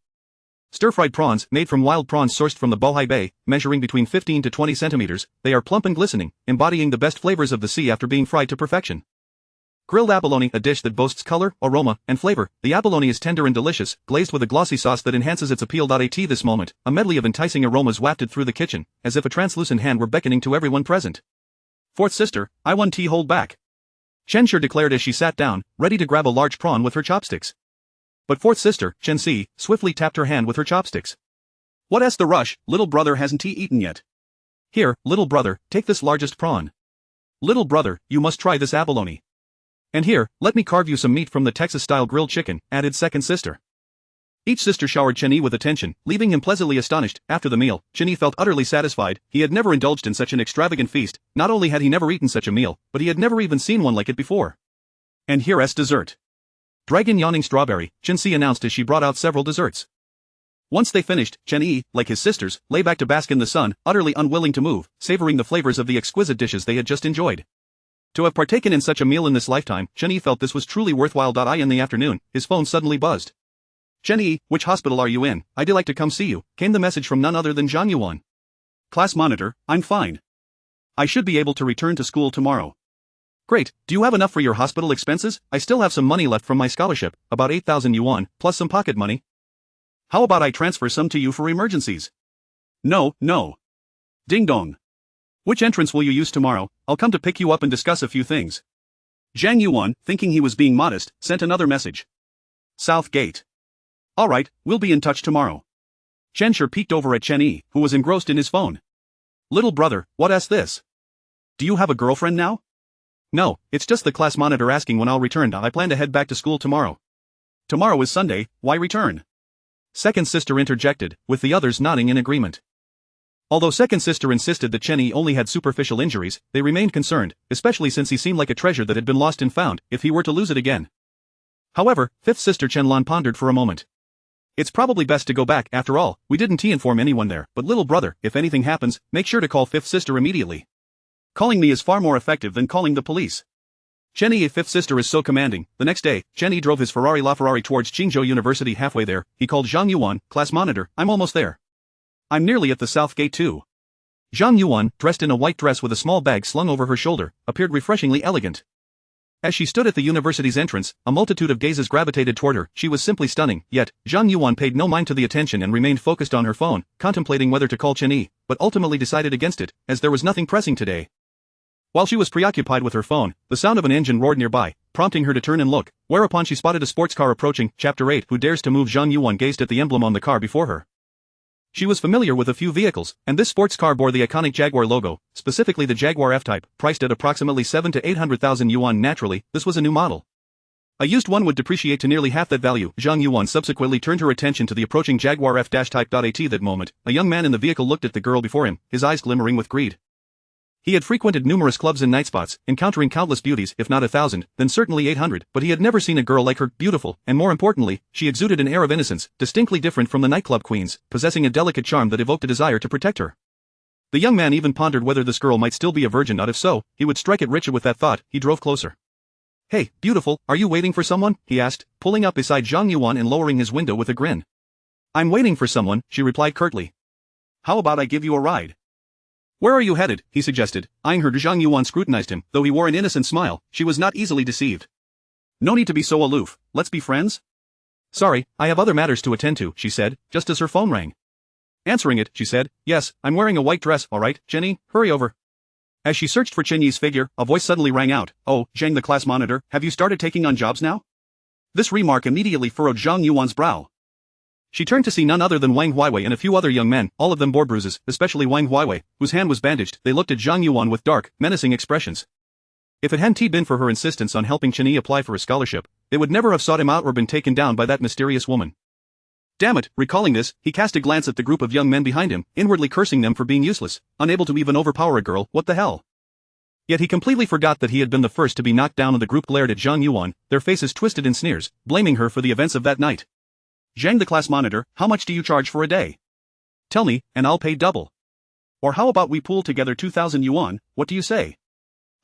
Stir-fried prawns, made from wild prawns sourced from the Bohai Bay, measuring between 15 to 20 centimeters, they are plump and glistening, embodying the best flavors of the sea after being fried to perfection. Grilled abalone, a dish that boasts color, aroma, and flavor. The abalone is tender and delicious, glazed with a glossy sauce that enhances its appeal. At this moment, a medley of enticing aromas wafted through the kitchen, as if a translucent hand were beckoning to everyone present. Fourth sister, I want tea, hold back. Chen Xi declared as she sat down, ready to grab a large prawn with her chopsticks. But fourth sister, Chen Xi, swiftly tapped her hand with her chopsticks. What's the rush? Little brother hasn't eaten yet. Here, little brother, take this largest prawn. Little brother, you must try this abalone. And here, let me carve you some meat from the Texas-style grilled chicken, added second sister. Each sister showered Chen Yi with attention, leaving him pleasantly astonished. After the meal, Chen Yi felt utterly satisfied. He had never indulged in such an extravagant feast. Not only had he never eaten such a meal, but he had never even seen one like it before. And here's dessert. Dragon yawning strawberry, Chen Xi announced as she brought out several desserts. Once they finished, Chen Yi, like his sisters, lay back to bask in the sun, utterly unwilling to move, savoring the flavors of the exquisite dishes they had just enjoyed. To have partaken in such a meal in this lifetime, Chen Yi felt this was truly worthwhile. In the afternoon, his phone suddenly buzzed. Chen Yi, which hospital are you in? I'd like to come see you, came the message from none other than Zhang Yuan. Class monitor, I'm fine. I should be able to return to school tomorrow. Great, do you have enough for your hospital expenses? I still have some money left from my scholarship, about 8,000 yuan, plus some pocket money. How about I transfer some to you for emergencies? No. Ding dong. Which entrance will you use tomorrow? I'll come to pick you up and discuss a few things. Zhang Yuan, thinking he was being modest, sent another message. South Gate. Alright, we'll be in touch tomorrow. Chen Xi peeked over at Chen Yi, who was engrossed in his phone. Little brother, what's this? Do you have a girlfriend now? No, it's just the class monitor asking when I'll return. I plan to head back to school tomorrow. Tomorrow is Sunday, why return? Second sister interjected, with the others nodding in agreement. Although second sister insisted that Chen Yi only had superficial injuries, they remained concerned, especially since he seemed like a treasure that had been lost and found, if he were to lose it again. However, fifth sister Chen Lan pondered for a moment. It's probably best to go back. After all, we didn't inform anyone there. But little brother, if anything happens, make sure to call fifth sister immediately. Calling me is far more effective than calling the police. Chen Yi, fifth sister, is so commanding. The next day, Chen Yi drove his Ferrari LaFerrari towards Qingzhou University. Halfway there, he called Zhang Yuan, class monitor, I'm almost there. I'm nearly at the South Gate too. Zhang Yuan, dressed in a white dress with a small bag slung over her shoulder, appeared refreshingly elegant. As she stood at the university's entrance, a multitude of gazes gravitated toward her. She was simply stunning, yet, Zhang Yuan paid no mind to the attention and remained focused on her phone, contemplating whether to call Chen Yi, but ultimately decided against it, as there was nothing pressing today. While she was preoccupied with her phone, the sound of an engine roared nearby, prompting her to turn and look, whereupon she spotted a sports car approaching. Chapter 8. Who dares to move? Zhang Yuan gazed at the emblem on the car before her. She was familiar with a few vehicles, and this sports car bore the iconic Jaguar logo, specifically the Jaguar F-Type, priced at approximately 7 to 800,000 yuan. Naturally, this was a new model. A used one would depreciate to nearly half that value. Zhang Yuan subsequently turned her attention to the approaching Jaguar F-Type. At that moment, a young man in the vehicle looked at the girl before him, his eyes glimmering with greed. He had frequented numerous clubs and night spots, encountering countless beauties, if not 1,000, then certainly 800, but he had never seen a girl like her, beautiful, and more importantly, she exuded an air of innocence, distinctly different from the nightclub queens, possessing a delicate charm that evoked a desire to protect her. The young man even pondered whether this girl might still be a virgin. If so, he would strike it rich. With that thought, he drove closer. Hey, beautiful, are you waiting for someone? He asked, pulling up beside Zhang Yuan and lowering his window with a grin. I'm waiting for someone, she replied curtly. How about I give you a ride? Where are you headed? He suggested, eyeing her. Zhang Yuan scrutinized him, though he wore an innocent smile, she was not easily deceived. No need to be so aloof, let's be friends? Sorry, I have other matters to attend to, she said, just as her phone rang. Answering it, she said, yes, I'm wearing a white dress, alright, Chen Yi, hurry over. As she searched for Chen Yi's figure, a voice suddenly rang out, oh, Zhang the class monitor, have you started taking on jobs now? This remark immediately furrowed Zhang Yuan's brow. She turned to see none other than Wang Huiwei and a few other young men, all of them bore bruises, especially Wang Huiwei, whose hand was bandaged. They looked at Zhang Yuan with dark, menacing expressions. If it hadn't been for her insistence on helping Chen Yi apply for a scholarship, they would never have sought him out or been taken down by that mysterious woman. Damn it, recalling this, he cast a glance at the group of young men behind him, inwardly cursing them for being useless, unable to even overpower a girl. What the hell? Yet he completely forgot that he had been the first to be knocked down, and the group glared at Zhang Yuan, their faces twisted in sneers, blaming her for the events of that night. Zhang the class monitor, how much do you charge for a day? Tell me, and I'll pay double. Or how about we pool together 2,000 yuan, what do you say?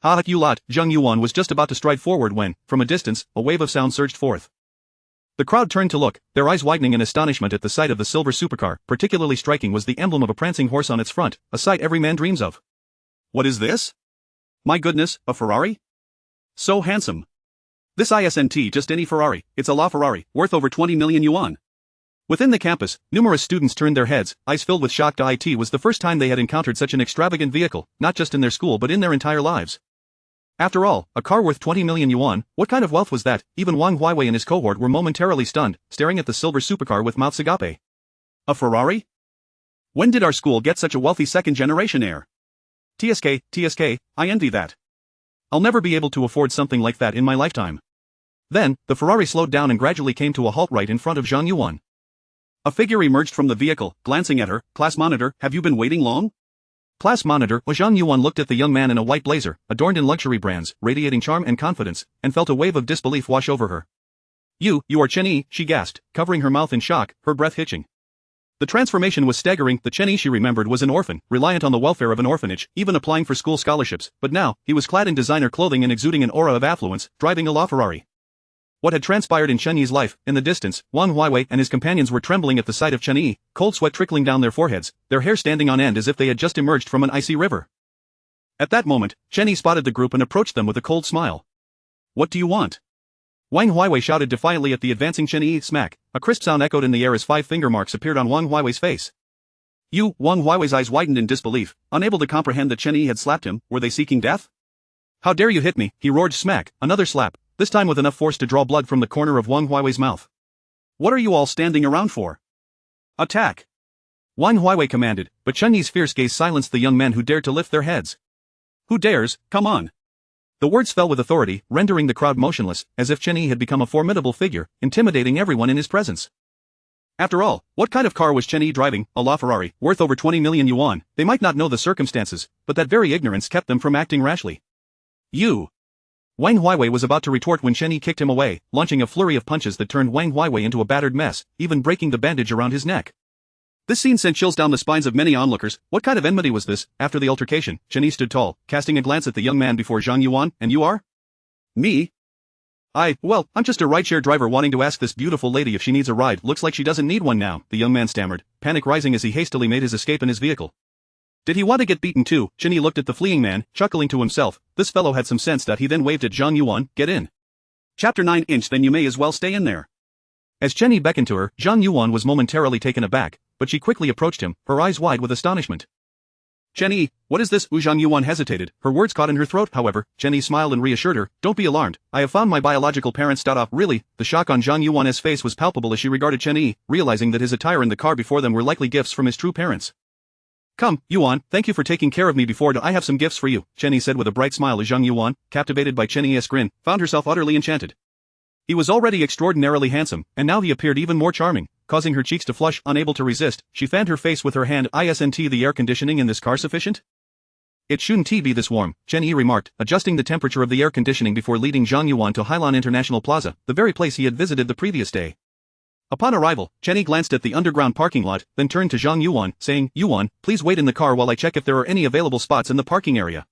Ha you lot. Zhang Yuan was just about to stride forward when, from a distance, a wave of sound surged forth. The crowd turned to look, their eyes widening in astonishment at the sight of the silver supercar. Particularly striking was the emblem of a prancing horse on its front, a sight every man dreams of. What is this? My goodness, a Ferrari? So handsome. This isn't just any Ferrari, it's a LaFerrari, worth over 20 million yuan. Within the campus, numerous students turned their heads, eyes filled with shock. It was the first time they had encountered such an extravagant vehicle, not just in their school but in their entire lives. After all, a car worth 20 million yuan, what kind of wealth was that? Even Wang Huiwei and his cohort were momentarily stunned, staring at the silver supercar with mouths agape. A Ferrari? When did our school get such a wealthy second-generation heir? TSK, I envy that. I'll never be able to afford something like that in my lifetime. Then, the Ferrari slowed down and gradually came to a halt right in front of Zhang Yuan. A figure emerged from the vehicle, glancing at her. Class monitor, have you been waiting long? Class monitor. Zhang Yuan looked at the young man in a white blazer, adorned in luxury brands, radiating charm and confidence, and felt a wave of disbelief wash over her. You are Chen Yi, she gasped, covering her mouth in shock, her breath hitching. The transformation was staggering. The Chen Yi she remembered was an orphan, reliant on the welfare of an orphanage, even applying for school scholarships, but now, he was clad in designer clothing and exuding an aura of affluence, driving a LaFerrari. What had transpired in Chen Yi's life? In the distance, Wang Huiwei and his companions were trembling at the sight of Chen Yi, cold sweat trickling down their foreheads, their hair standing on end as if they had just emerged from an icy river. At that moment, Chen Yi spotted the group and approached them with a cold smile. What do you want? Wang Huiwei shouted defiantly at the advancing Chen Yi. Smack, a crisp sound echoed in the air as 5 finger marks appeared on Wang Huiwei's face. Wang Huiwei's eyes widened in disbelief, unable to comprehend that Chen Yi had slapped him. Were they seeking death? How dare you hit me, he roared. Smack, another slap, this time with enough force to draw blood from the corner of Wang Huiwei's mouth. What are you all standing around for? Attack! Wang Huiwei commanded, but Chen Yi's fierce gaze silenced the young men who dared to lift their heads. Who dares? Come on! The words fell with authority, rendering the crowd motionless, as if Chen Yi had become a formidable figure, intimidating everyone in his presence. After all, what kind of car was Chen Yi driving? A LaFerrari, worth over 20 million yuan. They might not know the circumstances, but that very ignorance kept them from acting rashly. Wang Huiwei was about to retort when Chen Yi kicked him away, launching a flurry of punches that turned Wang Huiwei into a battered mess, even breaking the bandage around his neck. This scene sent chills down the spines of many onlookers. What kind of enmity was this? After the altercation, Chen Yi stood tall, casting a glance at the young man before Zhang Yuan. And you are? Me? Well, I'm just a rideshare driver wanting to ask this beautiful lady if she needs a ride. Looks like she doesn't need one now, the young man stammered, panic rising as he hastily made his escape in his vehicle. Did he want to get beaten too? Chen Yi looked at the fleeing man, chuckling to himself. This fellow had some sense. He then waved at Zhang Yuan. Get in. Chapter 9. Then you may as well stay in there. As Chen Yi beckoned to her, Zhang Yuan was momentarily taken aback, but she quickly approached him, her eyes wide with astonishment. Chen Yi, what is this? Zhang Yuan hesitated, her words caught in her throat. However, Chen Yi smiled and reassured her. Don't be alarmed, I have found my biological parents. Really? The shock on Zhang Yuan's face was palpable as she regarded Chen Yi, realizing that his attire and the car before them were likely gifts from his true parents. Come, Yuan, thank you for taking care of me before. I have some gifts for you, Chen Yi said with a bright smile as Zhang Yuan, captivated by Chen Yi's grin, found herself utterly enchanted. He was already extraordinarily handsome, and now he appeared even more charming, causing her cheeks to flush. Unable to resist, she fanned her face with her hand. Isn't the air conditioning in this car sufficient? It shouldn't be this warm, Chen Yi remarked, adjusting the temperature of the air conditioning before leading Zhang Yuan to Hailan International Plaza, the very place he had visited the previous day. Upon arrival, Chen Yi glanced at the underground parking lot, then turned to Zhang Yuan, saying, Yuan, please wait in the car while I check if there are any available spots in the parking area.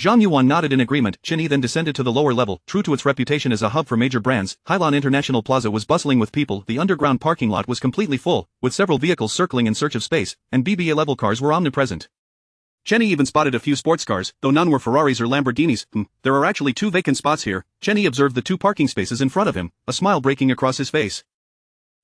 Zhang Yuan nodded in agreement. Chen Yi then descended to the lower level. True to its reputation as a hub for major brands, Hailan International Plaza was bustling with people. The underground parking lot was completely full, with several vehicles circling in search of space, and BBA-level cars were omnipresent. Chen Yi even spotted a few sports cars, though none were Ferraris or Lamborghinis. There are actually 2 vacant spots here. Chen Yi observed the 2 parking spaces in front of him, a smile breaking across his face.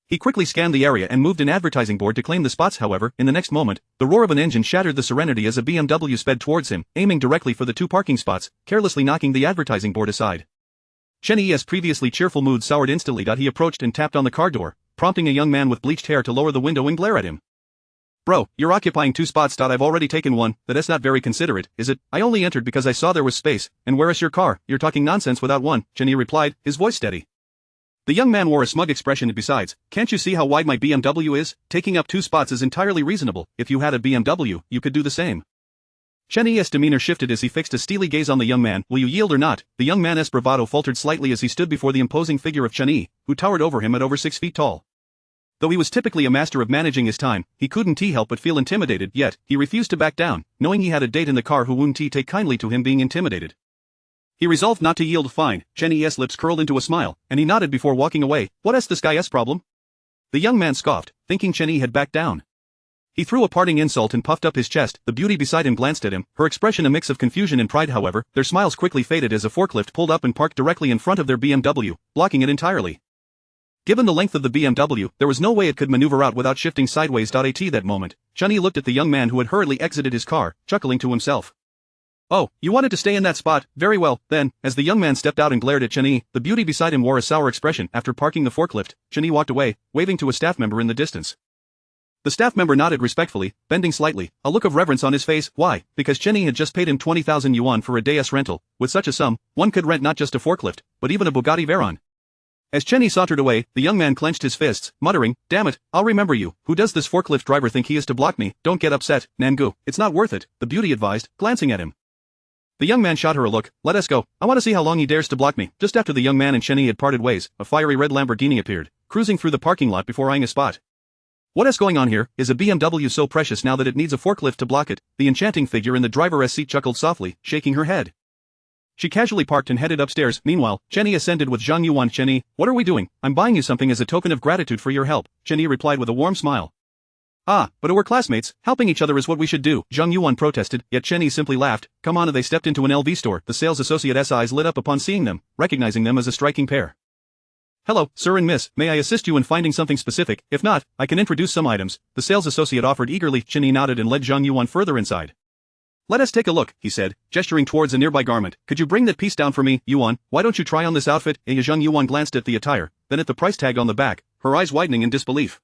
He quickly scanned the area and moved an advertising board to claim the spots. However, in the next moment, the roar of an engine shattered the serenity as a BMW sped towards him, aiming directly for the 2 parking spots, carelessly knocking the advertising board aside. Chen Yi's previously cheerful mood soured instantly. He approached and tapped on the car door, prompting a young man with bleached hair to lower the window and glare at him. "Bro, you're occupying 2 spots. I've already taken one. That's not very considerate, is it? I only entered because I saw there was space, and where is your car? You're talking nonsense without one," Chen Yi replied, his voice steady. The young man wore a smug expression. "Besides, can't you see how wide my BMW is? Taking up 2 spots is entirely reasonable. If you had a BMW, you could do the same." Chen Yi's demeanor shifted as he fixed a steely gaze on the young man. "Will you yield or not?" The young man's bravado faltered slightly as he stood before the imposing figure of Chen Yi, who towered over him at over 6 feet tall. Though he was typically a master of managing his time, he couldn't help but feel intimidated. Yet, he refused to back down, knowing he had a date in the car who wouldn't take kindly to him being intimidated. He resolved not to yield. "Fine." Chen Yi's lips curled into a smile, and he nodded before walking away. "What's this guy's problem?" The young man scoffed, thinking Chen Yi had backed down. He threw a parting insult and puffed up his chest. The beauty beside him glanced at him, her expression a mix of confusion and pride. However, their smiles quickly faded as a forklift pulled up and parked directly in front of their BMW, blocking it entirely. Given the length of the BMW, there was no way it could maneuver out without shifting sideways. At that moment, Chen Yi looked at the young man who had hurriedly exited his car, chuckling to himself. "Oh, you wanted to stay in that spot? Very well, then." As the young man stepped out and glared at Chen Yi, the beauty beside him wore a sour expression. After parking the forklift, Chen Yi walked away, waving to a staff member in the distance. The staff member nodded respectfully, bending slightly, a look of reverence on his face. Why? Because Chen Yi had just paid him 20,000 yuan for a day's rental. With such a sum, one could rent not just a forklift, but even a Bugatti Veyron. As Chen Yi sauntered away, the young man clenched his fists, muttering, "Damn it, I'll remember you. Who does this forklift driver think he is to block me? Don't get upset, Nangu. It's not worth it," the beauty advised, glancing at him. The young man shot her a look. "Let us go. I want to see how long he dares to block me." Just after the young man and Chen Yi had parted ways, a fiery red Lamborghini appeared, cruising through the parking lot before eyeing a spot. "What is going on here? Is a BMW so precious now that it needs a forklift to block it?" The enchanting figure in the driver's seat chuckled softly, shaking her head. She casually parked and headed upstairs. Meanwhile, Chen Yi ascended with Zhang Yuan. "Chen Yi, what are we doing?" "I'm buying you something as a token of gratitude for your help," Chen Yi replied with a warm smile. "Ah, but we're classmates, helping each other is what we should do," Zhang Yuan protested, yet Chen Yi simply laughed. "Come on." They stepped into an LV store. The sales associate's eyes lit up upon seeing them, recognizing them as a striking pair. "Hello, sir and miss, may I assist you in finding something specific? If not, I can introduce some items," the sales associate offered eagerly. Chen Yi nodded and led Zhang Yuan further inside. "Let us take a look," he said, gesturing towards a nearby garment. "Could you bring that piece down for me, Yuan? Why don't you try on this outfit?" Zhang Yuan glanced at the attire, then at the price tag on the back, her eyes widening in disbelief.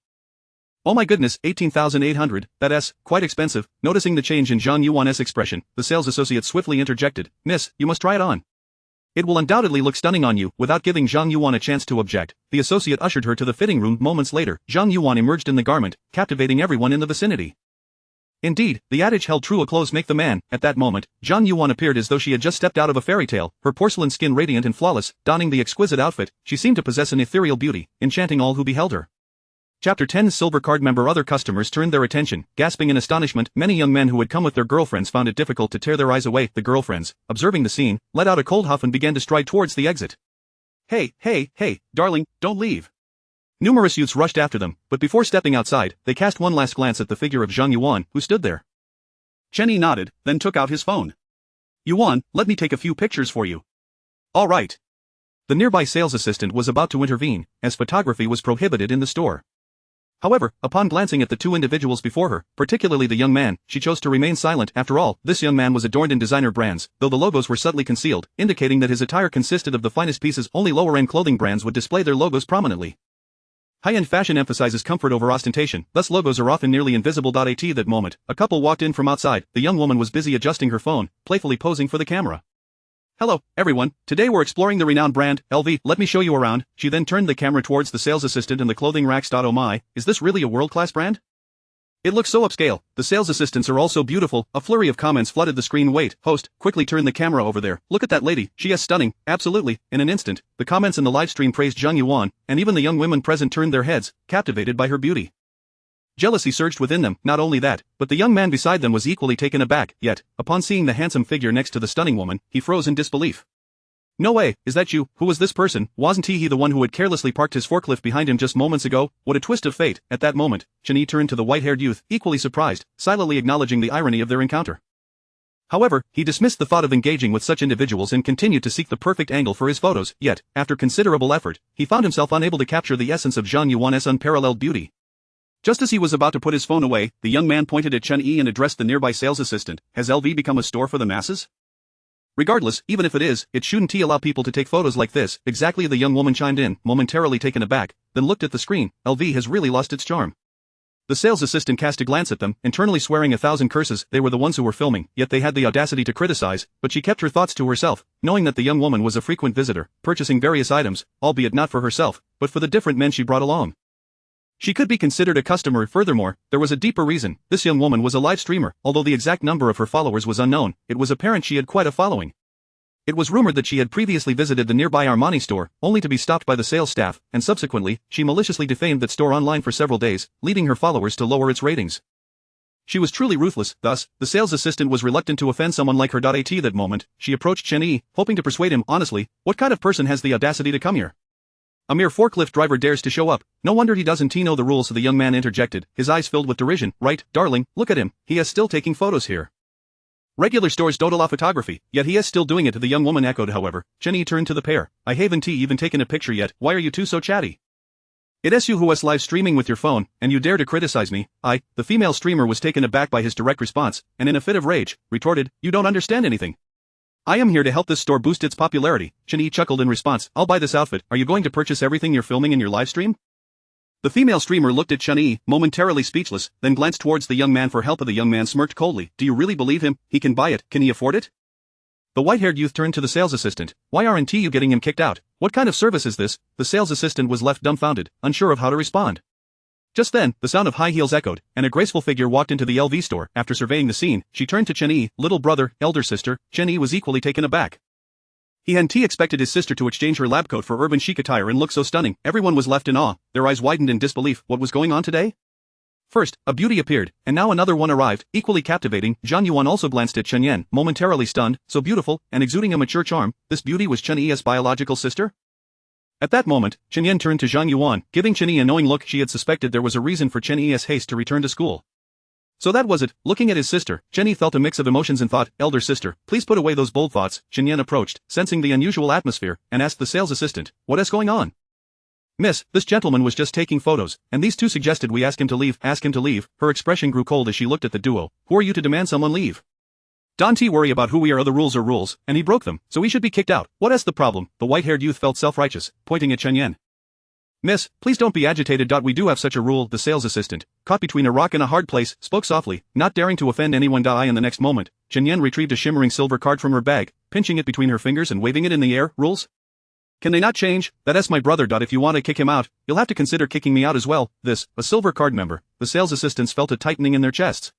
"Oh my goodness, 18,800, that's quite expensive." Noticing the change in Zhang Yuan's expression, the sales associate swiftly interjected, "Miss, you must try it on. It will undoubtedly look stunning on you." Without giving Zhang Yuan a chance to object, the associate ushered her to the fitting room. Moments later, Zhang Yuan emerged in the garment, captivating everyone in the vicinity. Indeed, the adage held true, clothes make the man. At that moment, Zhang Yuan appeared as though she had just stepped out of a fairy tale, her porcelain skin radiant and flawless. Donning the exquisite outfit, she seemed to possess an ethereal beauty, enchanting all who beheld her. Chapter 10 Silver Card Member. Other customers turned their attention, gasping in astonishment. Many young men who had come with their girlfriends found it difficult to tear their eyes away. The girlfriends, observing the scene, let out a cold huff and began to stride towards the exit. Hey, darling, don't leave." Numerous youths rushed after them, but before stepping outside, they cast one last glance at the figure of Zhang Yuan, who stood there. Chen Yi nodded, then took out his phone. "Yuan, let me take a few pictures for you." "All right." The nearby sales assistant was about to intervene, as photography was prohibited in the store. However, upon glancing at the 2 individuals before her, particularly the young man, she chose to remain silent. After all, this young man was adorned in designer brands, though the logos were subtly concealed, indicating that his attire consisted of the finest pieces. Only lower-end clothing brands would display their logos prominently. High-end fashion emphasizes comfort over ostentation, thus logos are often nearly invisible. At that moment, a couple walked in from outside. The young woman was busy adjusting her phone, playfully posing for the camera. "Hello, everyone, today we're exploring the renowned brand, LV, let me show you around." She then turned the camera towards the sales assistant and the clothing racks. "Oh my, is this really a world-class brand? It looks so upscale. The sales assistants are all so beautiful." A flurry of comments flooded the screen. "Wait, host, quickly turn the camera over there. Look at that lady, she is stunning." "Absolutely." In an instant, the comments in the livestream praised Zhang Yuan, and even the young women present turned their heads, captivated by her beauty. Jealousy surged within them. Not only that, but the young man beside them was equally taken aback, yet, upon seeing the handsome figure next to the stunning woman, he froze in disbelief. No way, is that you? Who was this person? Wasn't he the one who had carelessly parked his forklift behind him just moments ago? What a twist of fate. At that moment, Chen Yi turned to the white-haired youth, equally surprised, silently acknowledging the irony of their encounter. However, he dismissed the thought of engaging with such individuals and continued to seek the perfect angle for his photos, yet, after considerable effort, he found himself unable to capture the essence of Zhang Yuan's unparalleled beauty. Just as he was about to put his phone away, the young man pointed at Chen Yi and addressed the nearby sales assistant. Has LV become a store for the masses? Regardless, even if it is, it shouldn't allow people to take photos like this. Exactly, the young woman chimed in, momentarily taken aback, then looked at the screen. LV has really lost its charm. The sales assistant cast a glance at them, internally swearing 1,000 curses. They were the ones who were filming, yet they had the audacity to criticize, but she kept her thoughts to herself, knowing that the young woman was a frequent visitor, purchasing various items, albeit not for herself, but for the different men she brought along. She could be considered a customer. Furthermore, there was a deeper reason. This young woman was a live streamer. Although the exact number of her followers was unknown, it was apparent she had quite a following. It was rumored that she had previously visited the nearby Armani store, only to be stopped by the sales staff, and subsequently, she maliciously defamed that store online for several days, leading her followers to lower its ratings. She was truly ruthless. Thus, the sales assistant was reluctant to offend someone like her. At that moment, she approached Chen Yi, hoping to persuade him. Honestly, what kind of person has the audacity to come here? A mere forklift driver dares to show up. No wonder he doesn't know the rules. The young man interjected, his eyes filled with derision. Right, darling, look at him, he is still taking photos here. Regular stores don't allow photography, yet he is still doing it. The young woman echoed. However, Chen Yi turned to the pair. I haven't even taken a picture yet. Why are you two so chatty? It is you who is live streaming with your phone, and you dare to criticize me. The female streamer was taken aback by his direct response, and in a fit of rage, retorted, you don't understand anything. I am here to help this store boost its popularity. Chen Yi chuckled in response. I'll buy this outfit. Are you going to purchase everything you're filming in your live stream? The female streamer looked at Chen Yi, momentarily speechless, then glanced towards the young man for help. The young man smirked coldly. Do you really believe him? He can buy it. Can he afford it? The white-haired youth turned to the sales assistant. Why aren't you getting him kicked out? What kind of service is this? The sales assistant was left dumbfounded, unsure of how to respond. Just then, the sound of high heels echoed, and a graceful figure walked into the LV store. After surveying the scene, she turned to Chen Yi, little brother, elder sister. Chen Yi was equally taken aback. He hadn't expected his sister to exchange her lab coat for urban chic attire and look so stunning. Everyone was left in awe, their eyes widened in disbelief. What was going on today? First, a beauty appeared, and now another one arrived, equally captivating. Zhang Yuan also glanced at Chen Yan, momentarily stunned, so beautiful, and exuding a mature charm. This beauty was Chen Yi's biological sister? At that moment, Chen Yan turned to Zhang Yuan, giving Chen Yi a knowing look. She had suspected there was a reason for Chen Yi's haste to return to school. So that was it. Looking at his sister, Chen Yi felt a mix of emotions and thought, elder sister, please put away those bold thoughts. Chen Yan approached, sensing the unusual atmosphere, and asked the sales assistant, what is going on? Miss, this gentleman was just taking photos, and these two suggested we ask him to leave. Ask him to leave. Her expression grew cold as she looked at the duo. Who are you to demand someone leave? Don't worry about who we are. The rules are rules, and he broke them, so he should be kicked out. What is the problem? The white-haired youth felt self-righteous, pointing at Chen Yan. Miss, please don't be agitated. We do have such a rule. The sales assistant, caught between a rock and a hard place, spoke softly, not daring to offend anyone. In the next moment, Chen Yan retrieved a shimmering silver card from her bag, pinching it between her fingers and waving it in the air. Rules? Can they not change? That is my brother. If you want to kick him out, you'll have to consider kicking me out as well. This, a silver card member. The sales assistants felt a tightening in their chests.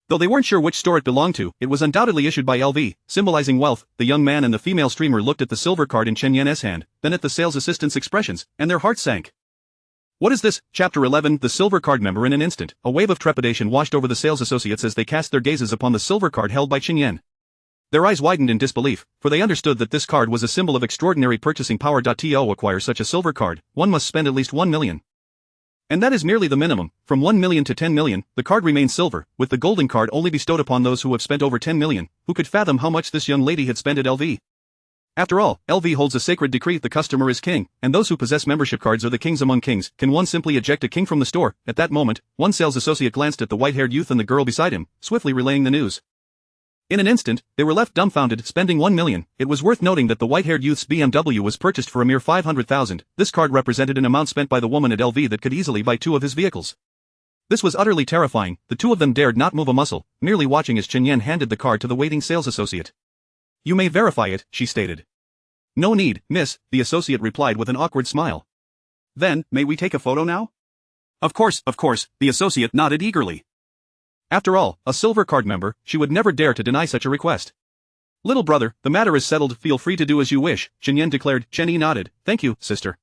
Though they weren't sure which store it belonged to, it was undoubtedly issued by LV, symbolizing wealth. The young man and the female streamer looked at the silver card in Chen Yan's hand, then at the sales assistant's expressions, and their hearts sank. What is this? Chapter 11. The silver card member. In an instant, a wave of trepidation washed over the sales associates as they cast their gazes upon the silver card held by Chen Yan. Their eyes widened in disbelief, for they understood that this card was a symbol of extraordinary purchasing power. To acquire such a silver card, one must spend at least 1 million. And that is merely the minimum. From 1 million to 10 million, the card remains silver, with the golden card only bestowed upon those who have spent over 10 million. Who could fathom how much this young lady had spent at LV? After all, LV holds a sacred decree: the customer is king, and those who possess membership cards are the kings among kings. Can one simply eject a king from the store? At that moment, one sales associate glanced at the white-haired youth and the girl beside him, swiftly relaying the news. In an instant, they were left dumbfounded. Spending 1 million. It was worth noting that the white-haired youth's BMW was purchased for a mere 500,000. This card represented an amount spent by the woman at LV that could easily buy 2 of his vehicles. This was utterly terrifying. The two of them dared not move a muscle, merely watching as Chen Yan handed the card to the waiting sales associate. You may verify it, she stated. No need, miss, the associate replied with an awkward smile. Then, may we take a photo now? Of course, the associate nodded eagerly. After all, a silver card member, she would never dare to deny such a request. Little brother, the matter is settled. Feel free to do as you wish, Chen Yan declared. Chen Yi nodded. Thank you, sister.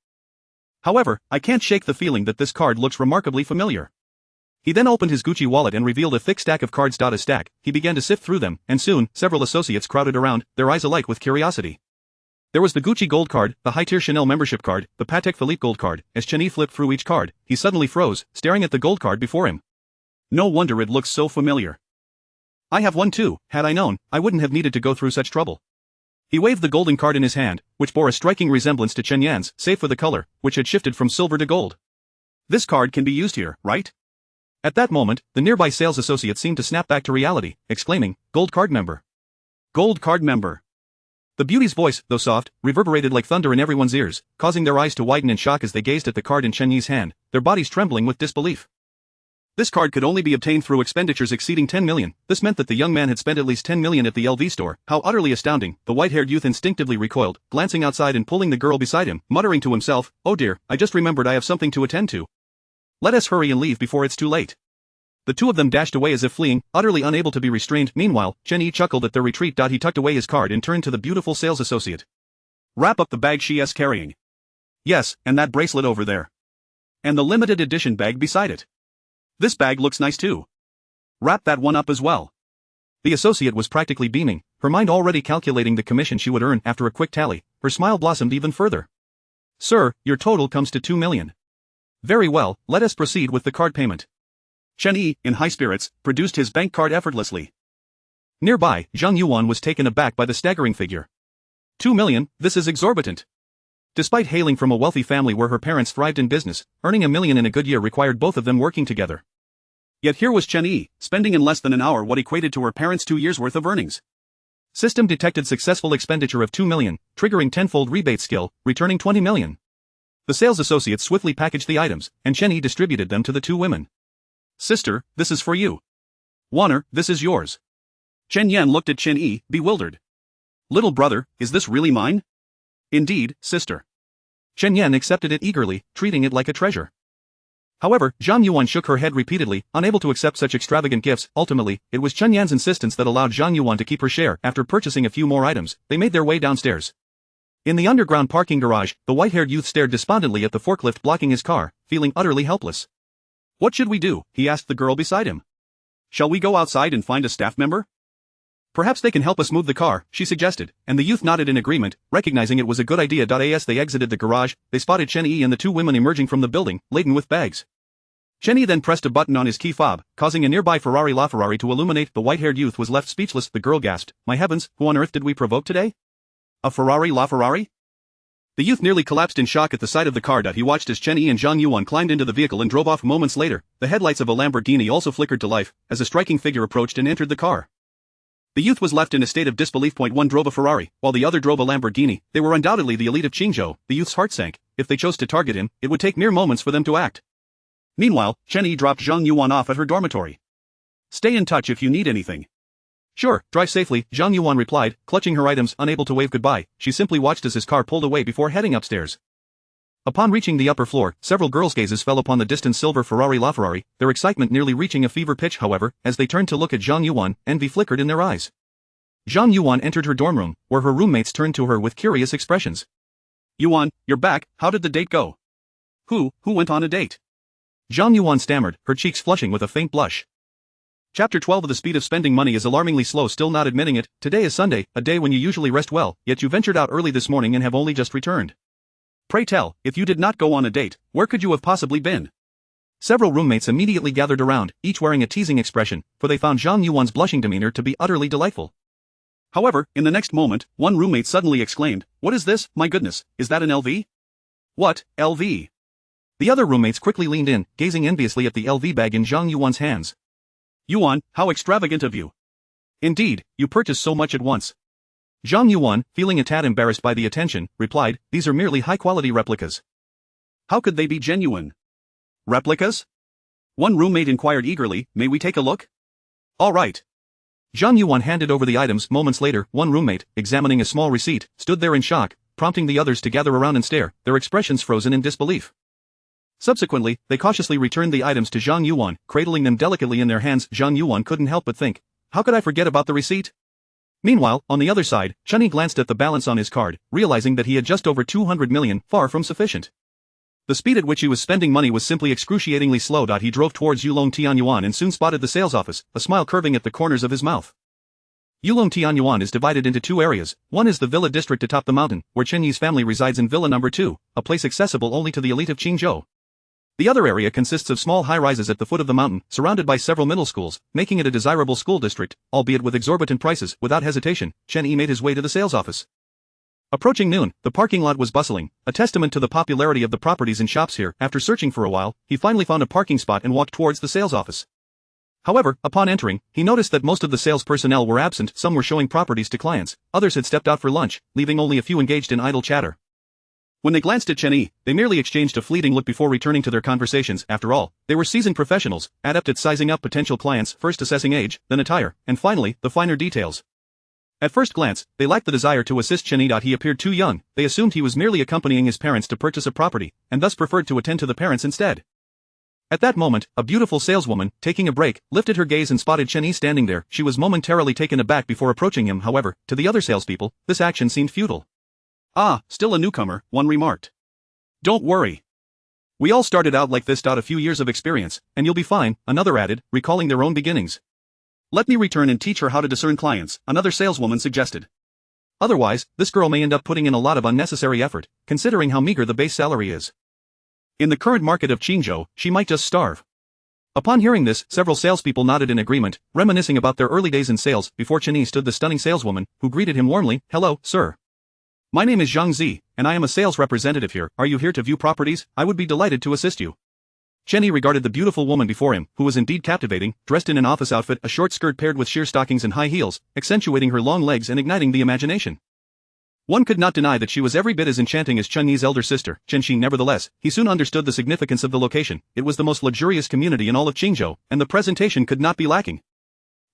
However, I can't shake the feeling that this card looks remarkably familiar. He then opened his Gucci wallet and revealed a thick stack of cards. A stack, he began to sift through them, and soon, several associates crowded around, their eyes alight with curiosity. There was the Gucci gold card, the high-tier Chanel membership card, the Patek Philippe gold card. As Chen Yi flipped through each card, he suddenly froze, staring at the gold card before him. No wonder it looks so familiar. I have one too. Had I known, I wouldn't have needed to go through such trouble. He waved the golden card in his hand, which bore a striking resemblance to Chen Yan's, save for the color, which had shifted from silver to gold. This card can be used here, right? At that moment, the nearby sales associate seemed to snap back to reality, exclaiming, "Gold card member! Gold card member!" The beauty's voice, though soft, reverberated like thunder in everyone's ears, causing their eyes to widen in shock as they gazed at the card in Chen Yi's hand, their bodies trembling with disbelief. This card could only be obtained through expenditures exceeding 10 million. This meant that the young man had spent at least 10 million at the LV store. How utterly astounding! The white-haired youth instinctively recoiled, glancing outside and pulling the girl beside him, muttering to himself, "Oh dear, I just remembered I have something to attend to. Let us hurry and leave before it's too late." The two of them dashed away as if fleeing, utterly unable to be restrained. Meanwhile, Chen Yi chuckled at their retreat. He tucked away his card and turned to the beautiful sales associate. "Wrap up the bag she is carrying. Yes, and that bracelet over there. And the limited edition bag beside it. This bag looks nice too. Wrap that one up as well." The associate was practically beaming, her mind already calculating the commission she would earn after a quick tally. Her smile blossomed even further. "Sir, your total comes to 2 million. Very well, let us proceed with the card payment." Chen Yi, in high spirits, produced his bank card effortlessly. Nearby, Zhang Yuan was taken aback by the staggering figure. 2 million, this is exorbitant. Despite hailing from a wealthy family where her parents thrived in business, earning $1 million in a good year required both of them working together. Yet here was Chen Yi, spending in less than an hour what equated to her parents' 2 years' worth of earnings. System detected successful expenditure of 2 million, triggering tenfold rebate skill, returning 20 million. The sales associates swiftly packaged the items, and Chen Yi distributed them to the two women. "Sister, this is for you. Wanner, this is yours." Chen Yan looked at Chen Yi, bewildered. "Little brother, is this really mine?" "Indeed, sister." Chen Yan accepted it eagerly, treating it like a treasure. However, Zhang Yuan shook her head repeatedly, unable to accept such extravagant gifts. Ultimately, it was Chen Yan's insistence that allowed Zhang Yuan to keep her share. After purchasing a few more items, they made their way downstairs. In the underground parking garage, the white-haired youth stared despondently at the forklift blocking his car, feeling utterly helpless. "What should we do?" he asked the girl beside him. "Shall we go outside and find a staff member?" "Perhaps they can help us move the car," she suggested, and the youth nodded in agreement, recognizing it was a good idea. As they exited the garage, they spotted Chen Yi and the two women emerging from the building, laden with bags. Chen Yi then pressed a button on his key fob, causing a nearby Ferrari LaFerrari to illuminate. The white-haired youth was left speechless. The girl gasped, "My heavens, who on earth did we provoke today? A Ferrari LaFerrari?" The youth nearly collapsed in shock at the sight of the car. He watched as Chen Yi and Zhang Yuan climbed into the vehicle and drove off. Moments later, the headlights of a Lamborghini also flickered to life, as a striking figure approached and entered the car. The youth was left in a state of disbelief. One drove a Ferrari, while the other drove a Lamborghini. They were undoubtedly the elite of Qingzhou. The youth's heart sank. If they chose to target him, it would take mere moments for them to act. Meanwhile, Chen Yi dropped Zhang Yuan off at her dormitory. "Stay in touch if you need anything." "Sure, drive safely," Zhang Yuan replied, clutching her items. Unable to wave goodbye, she simply watched as his car pulled away before heading upstairs. Upon reaching the upper floor, several girls' gazes fell upon the distant silver Ferrari LaFerrari, their excitement nearly reaching a fever pitch. However, as they turned to look at Zhang Yuan, envy flickered in their eyes. Zhang Yuan entered her dorm room, where her roommates turned to her with curious expressions. "Yuan, you're back, how did the date go?" Who went on a date?" Zhang Yuan stammered, her cheeks flushing with a faint blush. Chapter 12 of The speed of spending money is alarmingly slow. Still not admitting it, today is Sunday, a day when you usually rest well, yet you ventured out early this morning and have only just returned. Pray tell, if you did not go on a date, where could you have possibly been? Several roommates immediately gathered around, each wearing a teasing expression, for they found Zhang Yuan's blushing demeanor to be utterly delightful. However, in the next moment, one roommate suddenly exclaimed, "What is this? My goodness, is that an LV?" "What, LV?" The other roommates quickly leaned in, gazing enviously at the LV bag in Zhang Yuan's hands. "Yuan, how extravagant of you. Indeed, you purchased so much at once." Zhang Yuan, feeling a tad embarrassed by the attention, replied, "These are merely high-quality replicas." "How could they be genuine?" "Replicas?" One roommate inquired eagerly, "May we take a look?" "All right." Zhang Yuan handed over the items. Moments later, one roommate, examining a small receipt, stood there in shock, prompting the others to gather around and stare, their expressions frozen in disbelief. Subsequently, they cautiously returned the items to Zhang Yuan, cradling them delicately in their hands. Zhang Yuan couldn't help but think, how could I forget about the receipt? Meanwhile, on the other side, Chen Yi glanced at the balance on his card, realizing that he had just over 200 million, far from sufficient. The speed at which he was spending money was simply excruciatingly slow. He drove towards Yulong Tianyuan and soon spotted the sales office, a smile curving at the corners of his mouth. Yulong Tianyuan is divided into two areas. One is the villa district atop the mountain, where Chen Yi's family resides in Villa number 2, a place accessible only to the elite of Qingzhou. The other area consists of small high-rises at the foot of the mountain, surrounded by several middle schools, making it a desirable school district, albeit with exorbitant prices. Without hesitation, Chen Yi made his way to the sales office. Approaching noon, the parking lot was bustling, a testament to the popularity of the properties and shops here. After searching for a while, he finally found a parking spot and walked towards the sales office. However, upon entering, he noticed that most of the sales personnel were absent. Some were showing properties to clients, others had stepped out for lunch, leaving only a few engaged in idle chatter. When they glanced at Chen Yi, they merely exchanged a fleeting look before returning to their conversations. After all, they were seasoned professionals, adept at sizing up potential clients, first assessing age, then attire, and finally, the finer details. At first glance, they lacked the desire to assist Chen Yi. He appeared too young. They assumed he was merely accompanying his parents to purchase a property, and thus preferred to attend to the parents instead. At that moment, a beautiful saleswoman, taking a break, lifted her gaze and spotted Chen Yi standing there. She was momentarily taken aback before approaching him. However, to the other salespeople, this action seemed futile. "Ah, still a newcomer," one remarked. "Don't worry. We all started out like this. A few years of experience, and you'll be fine," another added, recalling their own beginnings. "Let me return and teach her how to discern clients," another saleswoman suggested. "Otherwise, this girl may end up putting in a lot of unnecessary effort, considering how meager the base salary is. In the current market of Qingzhou, she might just starve." Upon hearing this, several salespeople nodded in agreement, reminiscing about their early days in sales. Before Chen Yi stood the stunning saleswoman, who greeted him warmly. "Hello, sir. My name is Chen Xi, and I am a sales representative here. Are you here to view properties? I would be delighted to assist you." Chen Yi regarded the beautiful woman before him, who was indeed captivating, dressed in an office outfit, a short skirt paired with sheer stockings and high heels, accentuating her long legs and igniting the imagination. One could not deny that she was every bit as enchanting as Chen Yi's elder sister, Chen Xi. Nevertheless, he soon understood the significance of the location. It was the most luxurious community in all of Qingzhou, and the presentation could not be lacking.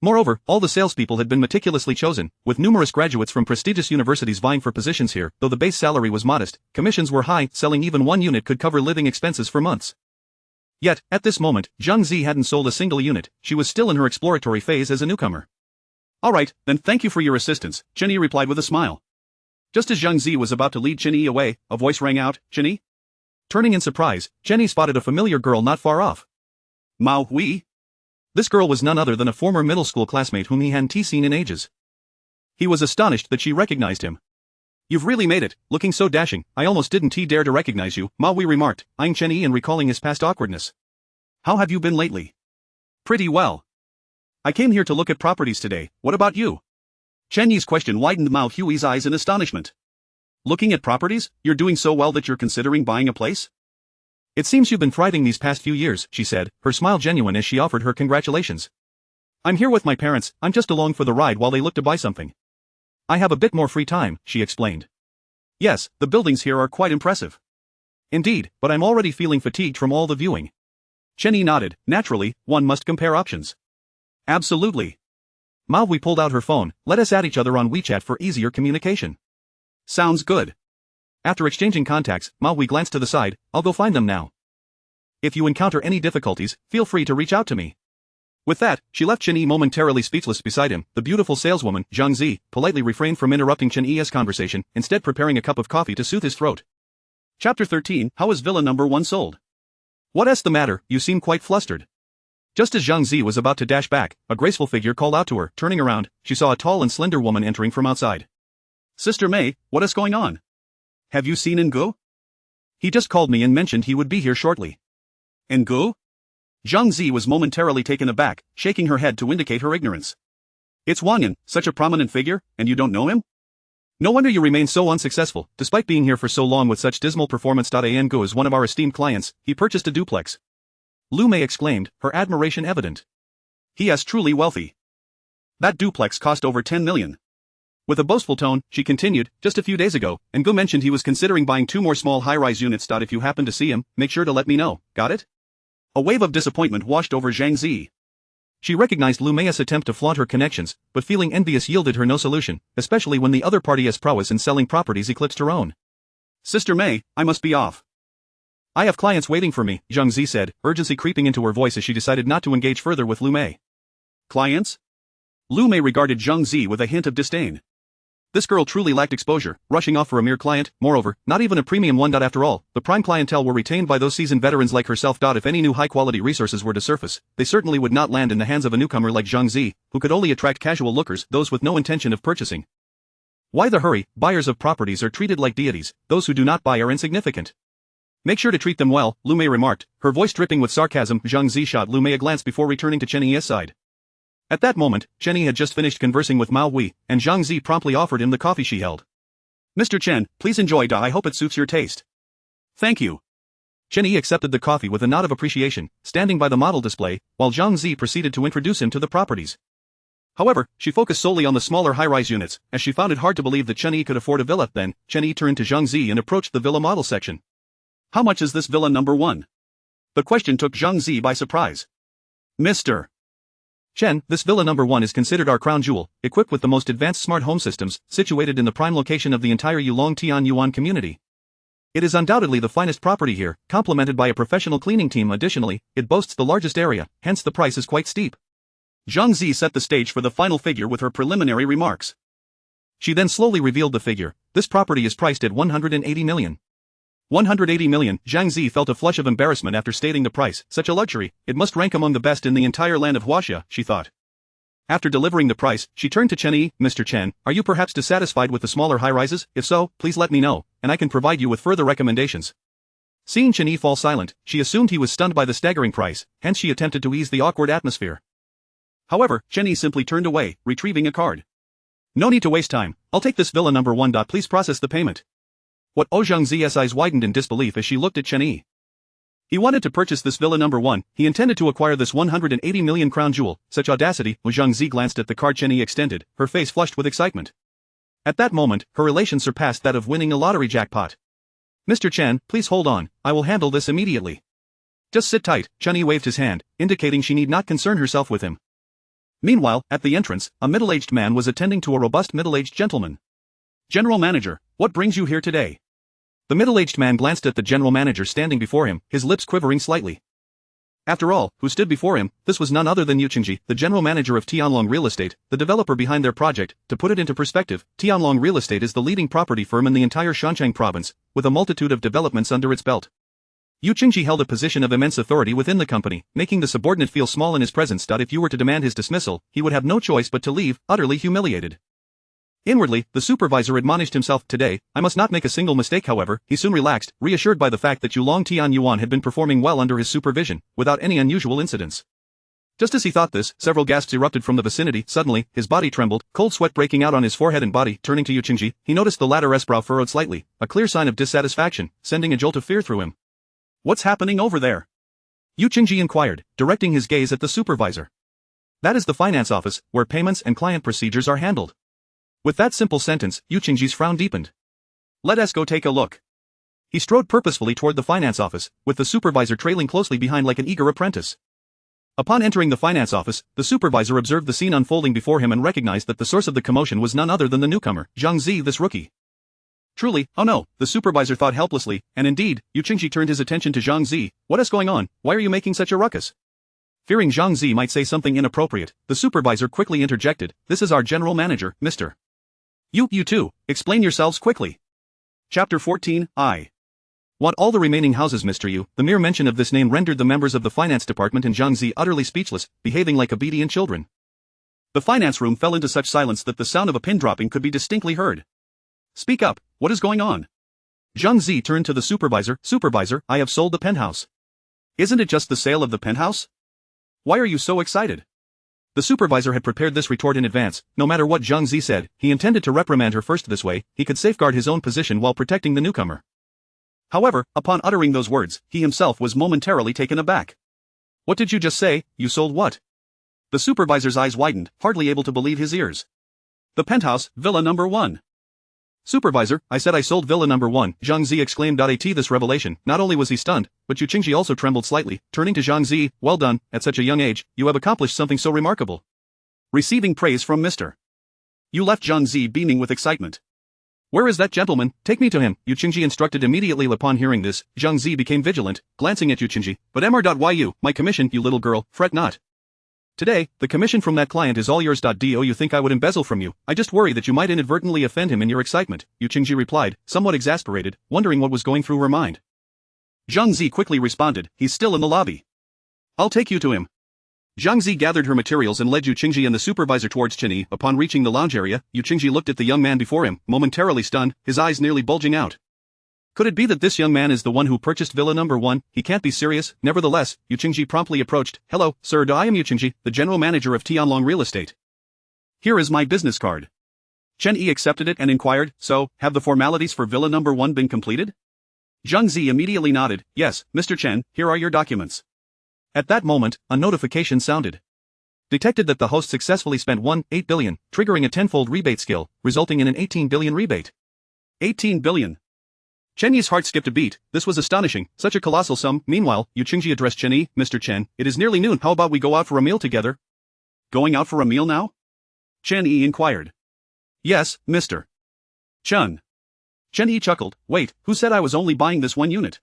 Moreover, all the salespeople had been meticulously chosen, with numerous graduates from prestigious universities vying for positions here. Though the base salary was modest, commissions were high. Selling even one unit could cover living expenses for months. Yet, at this moment, Chen Xi hadn't sold a single unit. She was still in her exploratory phase as a newcomer. "All right, then thank you for your assistance," Chen Yi replied with a smile. Just as Chen Xi was about to lead Chen Yi away, a voice rang out. "Chen Yi?" Turning in surprise, Chen Yi spotted a familiar girl not far off. "Mao Hui?" This girl was none other than a former middle school classmate whom he hadn't seen in ages. He was astonished that she recognized him. "You've really made it, looking so dashing. I almost didn't dare to recognize you," Mao Hui remarked, eyeing Chen Yi and recalling his past awkwardness. "How have you been lately?" "Pretty well. I came here to look at properties today. What about you?" Chen Yi's question widened Mao Hui's eyes in astonishment. "Looking at properties? You're doing so well that you're considering buying a place?" "It seems you've been thriving these past few years," she said, her smile genuine as she offered her congratulations. "I'm here with my parents. I'm just along for the ride while they look to buy something. I have a bit more free time," she explained. "Yes, the buildings here are quite impressive." "Indeed, but I'm already feeling fatigued from all the viewing." Chen Yi nodded. Naturally, one must compare options. "Absolutely." Mao Hui pulled out her phone. "Let us add each other on WeChat for easier communication." "Sounds good." After exchanging contacts, Mao Hui glanced to the side. "I'll go find them now. If you encounter any difficulties, feel free to reach out to me." With that, she left Chen Yi momentarily speechless beside him. The beautiful saleswoman, Chen Xi, politely refrained from interrupting Chen Yi's conversation, instead preparing a cup of coffee to soothe his throat. Chapter 13, How is Villa number 1 sold? "What's the matter? You seem quite flustered." Just as Chen Xi was about to dash back, a graceful figure called out to her. Turning around, she saw a tall and slender woman entering from outside. "Sister Mei, what is going on? Have you seen Ngu? He just called me and mentioned he would be here shortly." "Ngu?" Chen Xi was momentarily taken aback, shaking her head to indicate her ignorance. "It's Wang Yan, such a prominent figure, and you don't know him? No wonder you remain so unsuccessful, despite being here for so long with such dismal performance. Ngu is one of our esteemed clients. He purchased a duplex." Lu Mei exclaimed, her admiration evident. "He is truly wealthy. That duplex cost over 10 million. With a boastful tone, she continued, "Just a few days ago, Ngu mentioned he was considering buying 2 more small high-rise units. If you happen to see him, make sure to let me know, got it?" A wave of disappointment washed over Chen Xi. She recognized Lu Mei's attempt to flaunt her connections, but feeling envious yielded her no solution, especially when the other party has prowess in selling properties eclipsed her own. "Sister Mei, I must be off. I have clients waiting for me," Chen Xi said, urgency creeping into her voice as she decided not to engage further with Lu Mei. "Clients?" Lu Mei regarded Chen Xi with a hint of disdain. This girl truly lacked exposure, rushing off for a mere client, moreover, not even a premium one. After all, the prime clientele were retained by those seasoned veterans like herself. If any new high-quality resources were to surface, they certainly would not land in the hands of a newcomer like Chen Xi, who could only attract casual lookers, those with no intention of purchasing. Why the hurry? Buyers of properties are treated like deities, those who do not buy are insignificant. Make sure to treat them well, Lu Mei remarked, her voice dripping with sarcasm. Chen Xi shot Lu Mei a glance before returning to Chen Yi's side. At that moment, Chen Yi had just finished conversing with Mao Wei, and Chen Xi promptly offered him the coffee she held. Mr. Chen, please enjoy. I hope it suits your taste. Thank you. Chen Yi accepted the coffee with a nod of appreciation, standing by the model display, while Chen Xi proceeded to introduce him to the properties. However, she focused solely on the smaller high-rise units, as she found it hard to believe that Chen Yi could afford a villa. Then, Chen Yi turned to Chen Xi and approached the villa model section. How much is this villa number 1? The question took Chen Xi by surprise. Mr. Chen, this villa number 1 is considered our crown jewel, equipped with the most advanced smart home systems, situated in the prime location of the entire Yulong Tianyuan community. It is undoubtedly the finest property here, complemented by a professional cleaning team. Additionally, it boasts the largest area, hence the price is quite steep. Chen Xi set the stage for the final figure with her preliminary remarks. She then slowly revealed the figure. This property is priced at 180 million. 180 million, Chen Xi felt a flush of embarrassment after stating the price. Such a luxury, it must rank among the best in the entire land of Huaxia, she thought. After delivering the price, she turned to Chen Yi. Mr. Chen, are you perhaps dissatisfied with the smaller high-rises? If so, please let me know, and I can provide you with further recommendations. Seeing Chen Yi fall silent, she assumed he was stunned by the staggering price, hence she attempted to ease the awkward atmosphere. However, Chen Yi simply turned away, retrieving a card. No need to waste time, I'll take this villa number 1. Please process the payment. What? Chen Xi's eyes widened in disbelief as she looked at Chen Yi. He wanted to purchase this villa number 1, he intended to acquire this 180 million crown jewel. Such audacity. Chen Xi glanced at the card Chen Yi extended, her face flushed with excitement. At that moment, her elation surpassed that of winning a lottery jackpot. Mr. Chen, please hold on, I will handle this immediately. Just sit tight. Chen Yi waved his hand, indicating she need not concern herself with him. Meanwhile, at the entrance, a middle-aged man was attending to a robust middle-aged gentleman. General Manager, what brings you here today? The middle-aged man glanced at the general manager standing before him, his lips quivering slightly. After all, who stood before him, this was none other than Lingcheng, the general manager of Tianlong Real Estate, the developer behind their project. To put it into perspective, Tianlong Real Estate is the leading property firm in the entire Shancheng province, with a multitude of developments under its belt. Lingcheng held a position of immense authority within the company, making the subordinate feel small in his presence. If you were to demand his dismissal, he would have no choice but to leave, utterly humiliated. Inwardly, the supervisor admonished himself. Today, I must not make a single mistake. However, he soon relaxed, reassured by the fact that Yulong Tianyuan had been performing well under his supervision, without any unusual incidents. Just as he thought this, several gasps erupted from the vicinity. Suddenly, his body trembled, cold sweat breaking out on his forehead and body. Turning to Lingcheng, he noticed the latter's brow furrowed slightly, a clear sign of dissatisfaction, sending a jolt of fear through him. What's happening over there? Lingcheng inquired, directing his gaze at the supervisor. That is the finance office, where payments and client procedures are handled. With that simple sentence, Lingcheng's frown deepened. Let us go take a look. He strode purposefully toward the finance office, with the supervisor trailing closely behind like an eager apprentice. Upon entering the finance office, the supervisor observed the scene unfolding before him and recognized that the source of the commotion was none other than the newcomer, Chen Xi, this rookie. Truly, oh no, the supervisor thought helplessly, and indeed, Lingcheng turned his attention to Chen Xi. What is going on? Why are you making such a ruckus? Fearing Chen Xi might say something inappropriate, the supervisor quickly interjected. This is our general manager, Mr. You two, explain yourselves quickly. Chapter 14, I. Want all the remaining houses, Mr. Yu. The mere mention of this name rendered the members of the finance department and Chen Xi utterly speechless, behaving like obedient children. The finance room fell into such silence that the sound of a pin dropping could be distinctly heard. Speak up, what is going on? Chen Xi turned to the supervisor. Supervisor, I have sold the penthouse. Isn't it just the sale of the penthouse? Why are you so excited? The supervisor had prepared this retort in advance. No matter what Chen Xi said, he intended to reprimand her first. This way, he could safeguard his own position while protecting the newcomer. However, upon uttering those words, he himself was momentarily taken aback. What did you just say? You sold what? The supervisor's eyes widened, hardly able to believe his ears. The penthouse, villa number 1. Supervisor, I said I sold villa number 1, Chen Xi exclaimed. At this revelation, not only was he stunned, but Lingcheng also trembled slightly, turning to Chen Xi. Well done, at such a young age, you have accomplished something so remarkable. Receiving praise from Mr. You left Chen Xi beaming with excitement. Where is that gentleman? Take me to him, Lingcheng instructed immediately. Upon hearing this, Chen Xi became vigilant, glancing at Lingcheng. But Mr.Yu, my commission, you little girl, fret not. Today, the commission from that client is all yours. Do you think I would embezzle from you? I just worry that you might inadvertently offend him in your excitement, Chen Xi replied, somewhat exasperated, wondering what was going through her mind. Chen Xi quickly responded, he's still in the lobby. I'll take you to him. Chen Xi gathered her materials and led Chen Xi and the supervisor towards Chen Yi. Upon reaching the lounge area, Chen Xi looked at the young man before him, momentarily stunned, his eyes nearly bulging out. Could it be that this young man is the one who purchased Villa number 1? He can't be serious. Nevertheless, Chen Xi promptly approached. Hello, sir. I am Chen Xi, the general manager of Tianlong Real Estate. Here is my business card. Chen Yi accepted it and inquired, so, have the formalities for Villa number 1 been completed? Chen Xi immediately nodded, yes, Mr. Chen, here are your documents. At that moment, a notification sounded. Detected that the host successfully spent 8 billion, triggering a tenfold rebate skill, resulting in an 18 billion rebate. 18 billion. Chen Yi's heart skipped a beat. This was astonishing, such a colossal sum. Meanwhile, Chen Xi addressed Chen Yi, Mr. Chen, it is nearly noon, how about we go out for a meal together? Going out for a meal now? Chen Yi inquired. Yes, Mr. Chen. Chen Yi chuckled, wait, who said I was only buying this one unit?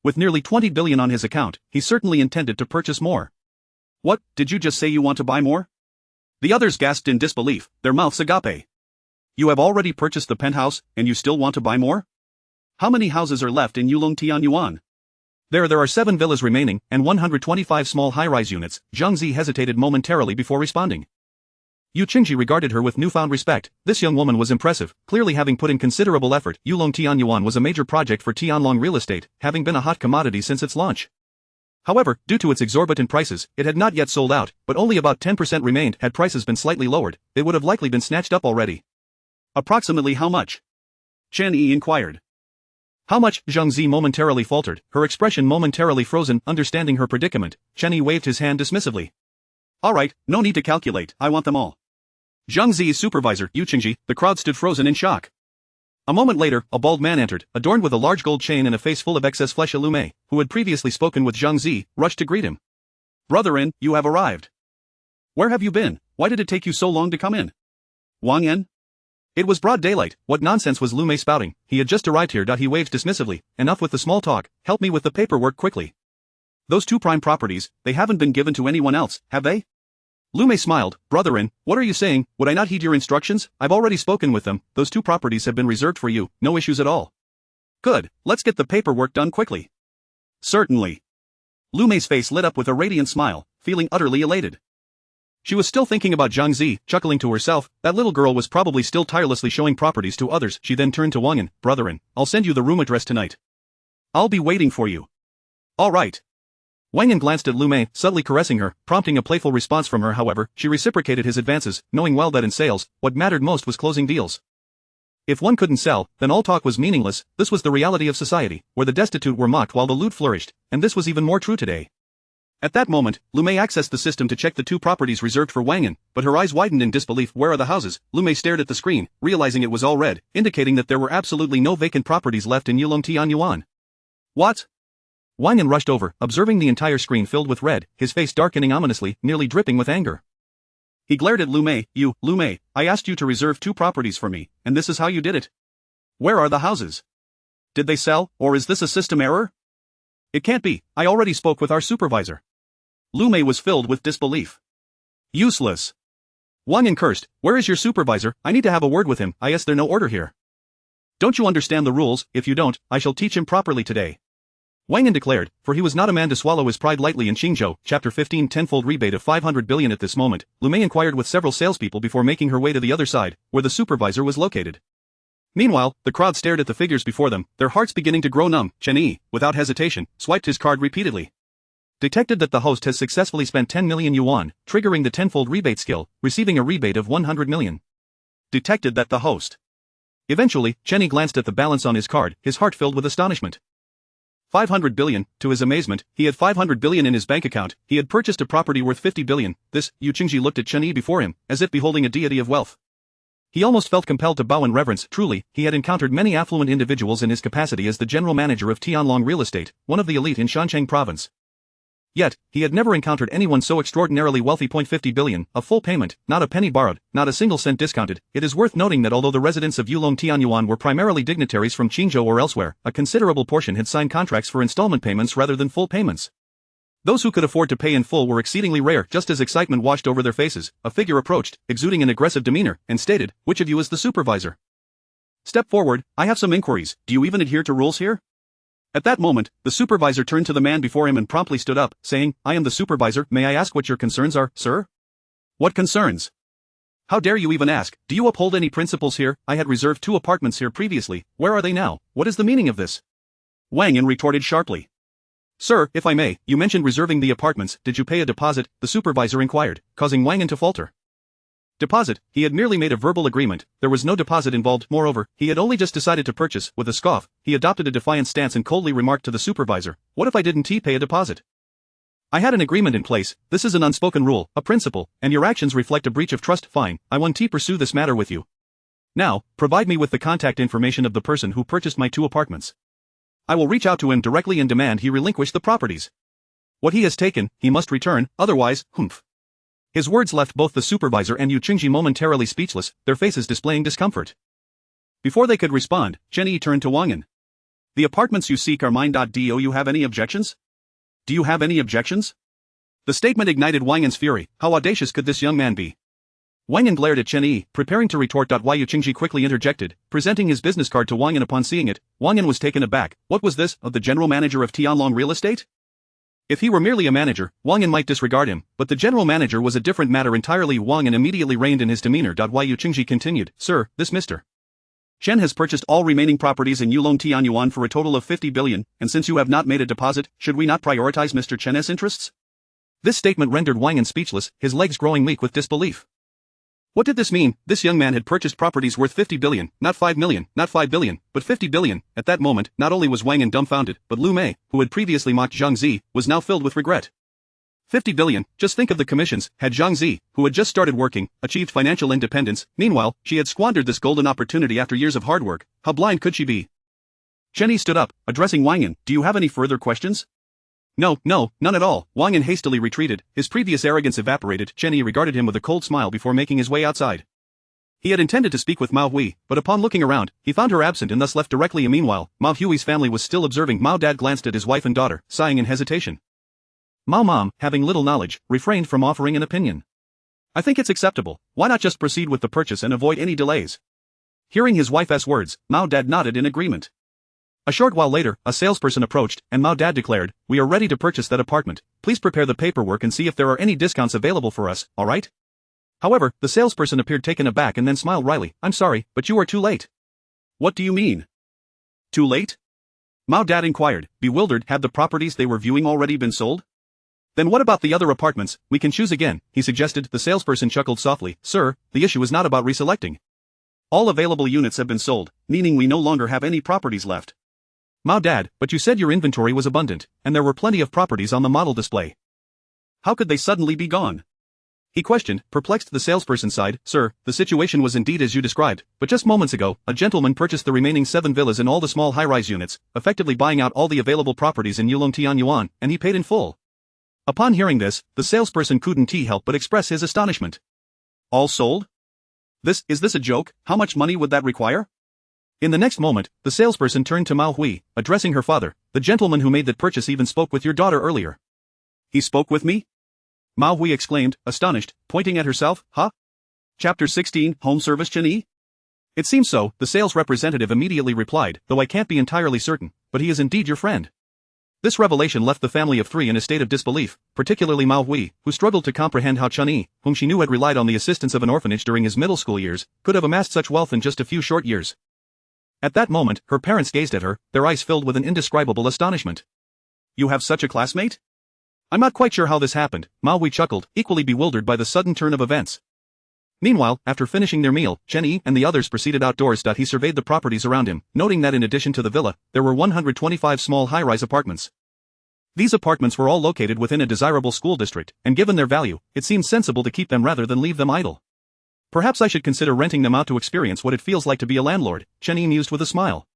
With nearly 20 billion on his account, he certainly intended to purchase more. What, did you just say you want to buy more? The others gasped in disbelief, their mouths agape. You have already purchased the penthouse, and you still want to buy more? How many houses are left in Yulong Tianyuan? There are 7 villas remaining, and 125 small high-rise units. Chen Xi hesitated momentarily before responding. Chen Xi regarded her with newfound respect. This young woman was impressive, clearly having put in considerable effort. Yulong Tianyuan was a major project for Tianlong Real Estate, having been a hot commodity since its launch. However, due to its exorbitant prices, it had not yet sold out, but only about 10% remained. Had prices been slightly lowered, it would have likely been snatched up already. Approximately how much? Chen Yi inquired. How much? Chen Xi momentarily faltered, her expression momentarily frozen. Understanding her predicament, Chen Yi waved his hand dismissively. Alright, no need to calculate, I want them all. Chen Xi's supervisor, Chen Xi, the crowd stood frozen in shock. A moment later, a bald man entered, adorned with a large gold chain and a face full of excess flesh. Lu, who had previously spoken with Chen Xi, rushed to greet him. Brother-in, you have arrived. Where have you been? Why did it take you so long to come in? Wang Yan? It was broad daylight. What nonsense was Lu spouting? He had just arrived here. He waved dismissively. Enough with the small talk, help me with the paperwork quickly. Those 2 prime properties, they haven't been given to anyone else, have they? Lu smiled, brother-in, what are you saying? Would I not heed your instructions? I've already spoken with them. Those 2 properties have been reserved for you, no issues at all. Good, let's get the paperwork done quickly. Certainly. Lu's face lit up with a radiant smile, feeling utterly elated. She was still thinking about Chen Xi, chuckling to herself, that little girl was probably still tirelessly showing properties to others. She then turned to Wang Yan, brother-in, I'll send you the room address tonight. I'll be waiting for you. All right. Wang Yan glanced at Lu, subtly caressing her, prompting a playful response from her. However, she reciprocated his advances, knowing well that in sales, what mattered most was closing deals. If one couldn't sell, then all talk was meaningless. This was the reality of society, where the destitute were mocked while the lewd flourished, and this was even more true today. At that moment, Lu accessed the system to check the 2 properties reserved for Wang Yan, but her eyes widened in disbelief. Where are the houses? Lu stared at the screen, realizing it was all red, indicating that there were absolutely no vacant properties left in Yulong Tianyuan. What? Wang Yan rushed over, observing the entire screen filled with red, his face darkening ominously, nearly dripping with anger. He glared at Lu. Lu, I asked you to reserve 2 properties for me, and this is how you did it. Where are the houses? Did they sell, or is this a system error? It can't be, I already spoke with our supervisor. Lu was filled with disbelief. Useless. Wang Yan cursed, where is your supervisor? I need to have a word with him. Is there no order here? Don't you understand the rules? If you don't, I shall teach him properly today. Wang Yan declared, for he was not a man to swallow his pride lightly. In Qingzhou, Chapter 15, tenfold rebate of 500 billion. At this moment, Lu inquired with several salespeople before making her way to the other side, where the supervisor was located. Meanwhile, the crowd stared at the figures before them, their hearts beginning to grow numb. Chen Yi, without hesitation, swiped his card repeatedly. Detected that the host has successfully spent 10 million yuan, triggering the tenfold rebate skill, receiving a rebate of 100 million. Detected that the host. Eventually, Chen Yi glanced at the balance on his card, his heart filled with astonishment. 500 billion, to his amazement, he had 500 billion in his bank account. He had purchased a property worth 50 billion. This, Chen Xi looked at Chen Yi before him, as if beholding a deity of wealth. He almost felt compelled to bow in reverence. Truly, he had encountered many affluent individuals in his capacity as the general manager of Tianlong Real Estate, one of the elite in Shancheng province. Yet, he had never encountered anyone so extraordinarily wealthy. 50 billion, a full payment, not a penny borrowed, not a single cent discounted. It is worth noting that although the residents of Yulong Tianyuan were primarily dignitaries from Qingzhou or elsewhere, a considerable portion had signed contracts for installment payments rather than full payments. Those who could afford to pay in full were exceedingly rare. Just as excitement washed over their faces, a figure approached, exuding an aggressive demeanor, and stated, "Which of you is the supervisor? Step forward, I have some inquiries. Do you even adhere to rules here?" At that moment, the supervisor turned to the man before him and promptly stood up, saying, "I am the supervisor. May I ask what your concerns are, sir?" "What concerns? How dare you even ask? Do you uphold any principles here? I had reserved 2 apartments here previously. Where are they now? What is the meaning of this?" Wang Yan retorted sharply. "Sir, if I may, you mentioned reserving the apartments. Did you pay a deposit?" the supervisor inquired, causing Wang Yan to falter. Deposit? He had merely made a verbal agreement. There was no deposit involved. Moreover, he had only just decided to purchase. With a scoff, he adopted a defiant stance and coldly remarked to the supervisor, "What if I didn't pay a deposit? I had an agreement in place. This is an unspoken rule, a principle, and your actions reflect a breach of trust. Fine, I want to pursue this matter with you. Now, provide me with the contact information of the person who purchased my 2 apartments. I will reach out to him directly and demand he relinquish the properties. What he has taken, he must return, otherwise, humph." His words left both the supervisor and Chen Xi momentarily speechless, their faces displaying discomfort. Before they could respond, Chen Yi turned to Wang Yan. "The apartments you seek are mine. Do you have any objections? Do you have any objections?" The statement ignited Wang Yan's fury. How audacious could this young man be? Wang Yan glared at Chen Yi, preparing to retort. While Chen Xi quickly interjected, presenting his business card to Wang Yan. Upon seeing it, Wang Yan was taken aback. What was this, of the general manager of Tianlong Real Estate? If he were merely a manager, Wang Yan might disregard him, but the general manager was a different matter entirely. Wang Yan immediately reined in his demeanor. While Chen Xi continued, "Sir, this Mr. Chen has purchased all remaining properties in Yulong Tianyuan for a total of 50 billion, and since you have not made a deposit, should we not prioritize Mr. Chen's interests?" This statement rendered Wang Yan speechless, his legs growing weak with disbelief. What did this mean? This young man had purchased properties worth 50 billion, not 5 million, not 5 billion, but 50 billion. At that moment, not only was Wang Yan dumbfounded, but Lu Mei, who had previously mocked Zhang Zi, was now filled with regret. 50 billion, just think of the commissions. Had Zhang Zi, who had just started working, achieved financial independence. Meanwhile, she had squandered this golden opportunity after years of hard work. How blind could she be? Chen Yi stood up, addressing Wang Yan. "Do you have any further questions?" No, none at all." Wang Yan hastily retreated, his previous arrogance evaporated. Chen Yi regarded him with a cold smile before making his way outside. He had intended to speak with Mao Hui, but upon looking around, he found her absent and thus left directly. Meanwhile, Mao Hui's family was still observing. Mao Dad glanced at his wife and daughter, sighing in hesitation. Mao Mom, having little knowledge, refrained from offering an opinion. "I think it's acceptable. Why not just proceed with the purchase and avoid any delays?" Hearing his wife's words, Mao Dad nodded in agreement. A short while later, a salesperson approached, and Mao Dad declared, "We are ready to purchase that apartment. Please prepare the paperwork and see if there are any discounts available for us, alright?" However, the salesperson appeared taken aback and then smiled wryly. "I'm sorry, but you are too late." "What do you mean? Too late?" Mao Dad inquired, bewildered. Had the properties they were viewing already been sold? "Then what about the other apartments? We can choose again," he suggested. The salesperson chuckled softly. "Sir, the issue is not about reselecting. All available units have been sold, meaning we no longer have any properties left." "Mao Dad, but you said your inventory was abundant, and there were plenty of properties on the model display. How could they suddenly be gone?" he questioned, perplexed. The salesperson sighed. "Sir, the situation was indeed as you described, but just moments ago, a gentleman purchased the remaining 7 villas and all the small high-rise units, effectively buying out all the available properties in Yulong Tianyuan, and he paid in full." Upon hearing this, the salesperson couldn't help but express his astonishment. "All sold? Is this a joke? How much money would that require?" In the next moment, the salesperson turned to Mao Hui, addressing her father. "The gentleman who made that purchase even spoke with your daughter earlier." "He spoke with me?" Mao Hui exclaimed, astonished, pointing at herself. "Huh? Chapter 16, Home Service. Chen Yi? It seems so," the sales representative immediately replied, "though I can't be entirely certain, but he is indeed your friend." This revelation left the family of 3 in a state of disbelief, particularly Mao Hui, who struggled to comprehend how Chen Yi, whom she knew had relied on the assistance of an orphanage during his middle school years, could have amassed such wealth in just a few short years. At that moment, her parents gazed at her, their eyes filled with an indescribable astonishment. "You have such a classmate?" "I'm not quite sure how this happened," Mao Hui chuckled, equally bewildered by the sudden turn of events. Meanwhile, after finishing their meal, Chen Yi and the others proceeded outdoors. He surveyed the properties around him, noting that in addition to the villa, there were 125 small high-rise apartments. These apartments were all located within a desirable school district, and given their value, it seemed sensible to keep them rather than leave them idle. "Perhaps I should consider renting them out to experience what it feels like to be a landlord," Chen Yi mused with a smile.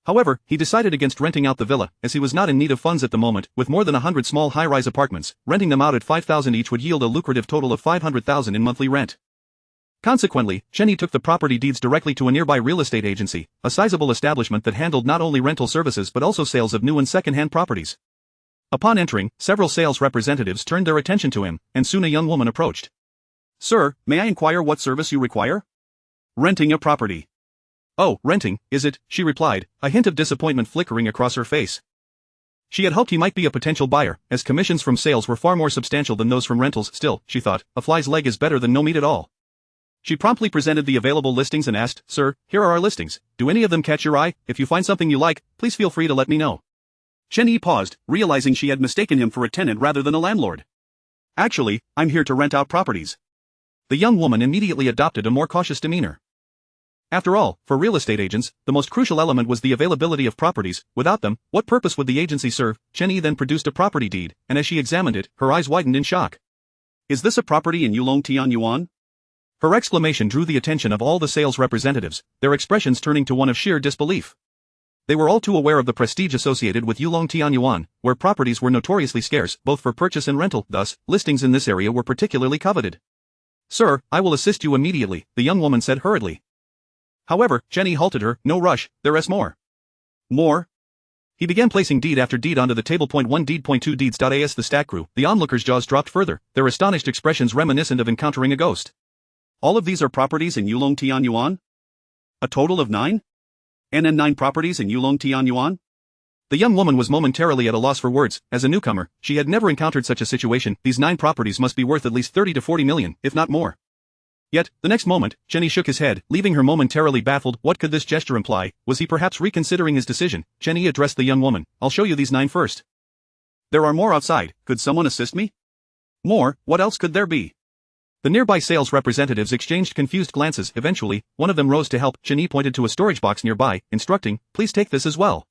However, he decided against renting out the villa, as he was not in need of funds at the moment. With more than 100 small high-rise apartments, renting them out at 5,000 each would yield a lucrative total of 500,000 in monthly rent. Consequently, Chen Yi took the property deeds directly to a nearby real estate agency, a sizable establishment that handled not only rental services but also sales of new and second-hand properties. Upon entering, several sales representatives turned their attention to him, and soon a young woman approached. Sir, may I inquire what service you require? Renting a property. Oh, renting, is it? She replied, a hint of disappointment flickering across her face. She had hoped he might be a potential buyer, as commissions from sales were far more substantial than those from rentals. Still, she thought, a fly's leg is better than no meat at all. She promptly presented the available listings and asked, Sir, here are our listings. Do any of them catch your eye? If you find something you like, please feel free to let me know. Chen Yi paused, realizing she had mistaken him for a tenant rather than a landlord. Actually, I'm here to rent out properties. The young woman immediately adopted a more cautious demeanor. After all, for real estate agents, the most crucial element was the availability of properties. Without them, what purpose would the agency serve? Chen Yi then produced a property deed, and as she examined it, her eyes widened in shock. Is this a property in Yulong-Tianyuan? Her exclamation drew the attention of all the sales representatives, their expressions turning to one of sheer disbelief. They were all too aware of the prestige associated with Yulong-Tianyuan, where properties were notoriously scarce, both for purchase and rental. Thus, listings in this area were particularly coveted. Sir, I will assist you immediately, the young woman said hurriedly. However, Chen Yi halted her. No rush, there is more. More? He began placing deed after deed onto the table. Point 1 deed. Point 2 deeds. As the stack grew, the onlookers' jaws dropped further, their astonished expressions reminiscent of encountering a ghost. All of these are properties in Yulong-Tianyuan? A total of 9? And 9 properties in Yulong-Tianyuan? The young woman was momentarily at a loss for words. As a newcomer, she had never encountered such a situation. These 9 properties must be worth at least 30 to 40 million, if not more. Yet, the next moment, Chen Yi shook his head, leaving her momentarily baffled. What could this gesture imply? Was he perhaps reconsidering his decision? Chen Yi addressed the young woman. I'll show you these 9 first. There are more outside. Could someone assist me? More? What else could there be? The nearby sales representatives exchanged confused glances. Eventually, one of them rose to help. Chen Yi pointed to a storage box nearby, instructing, please take this as well.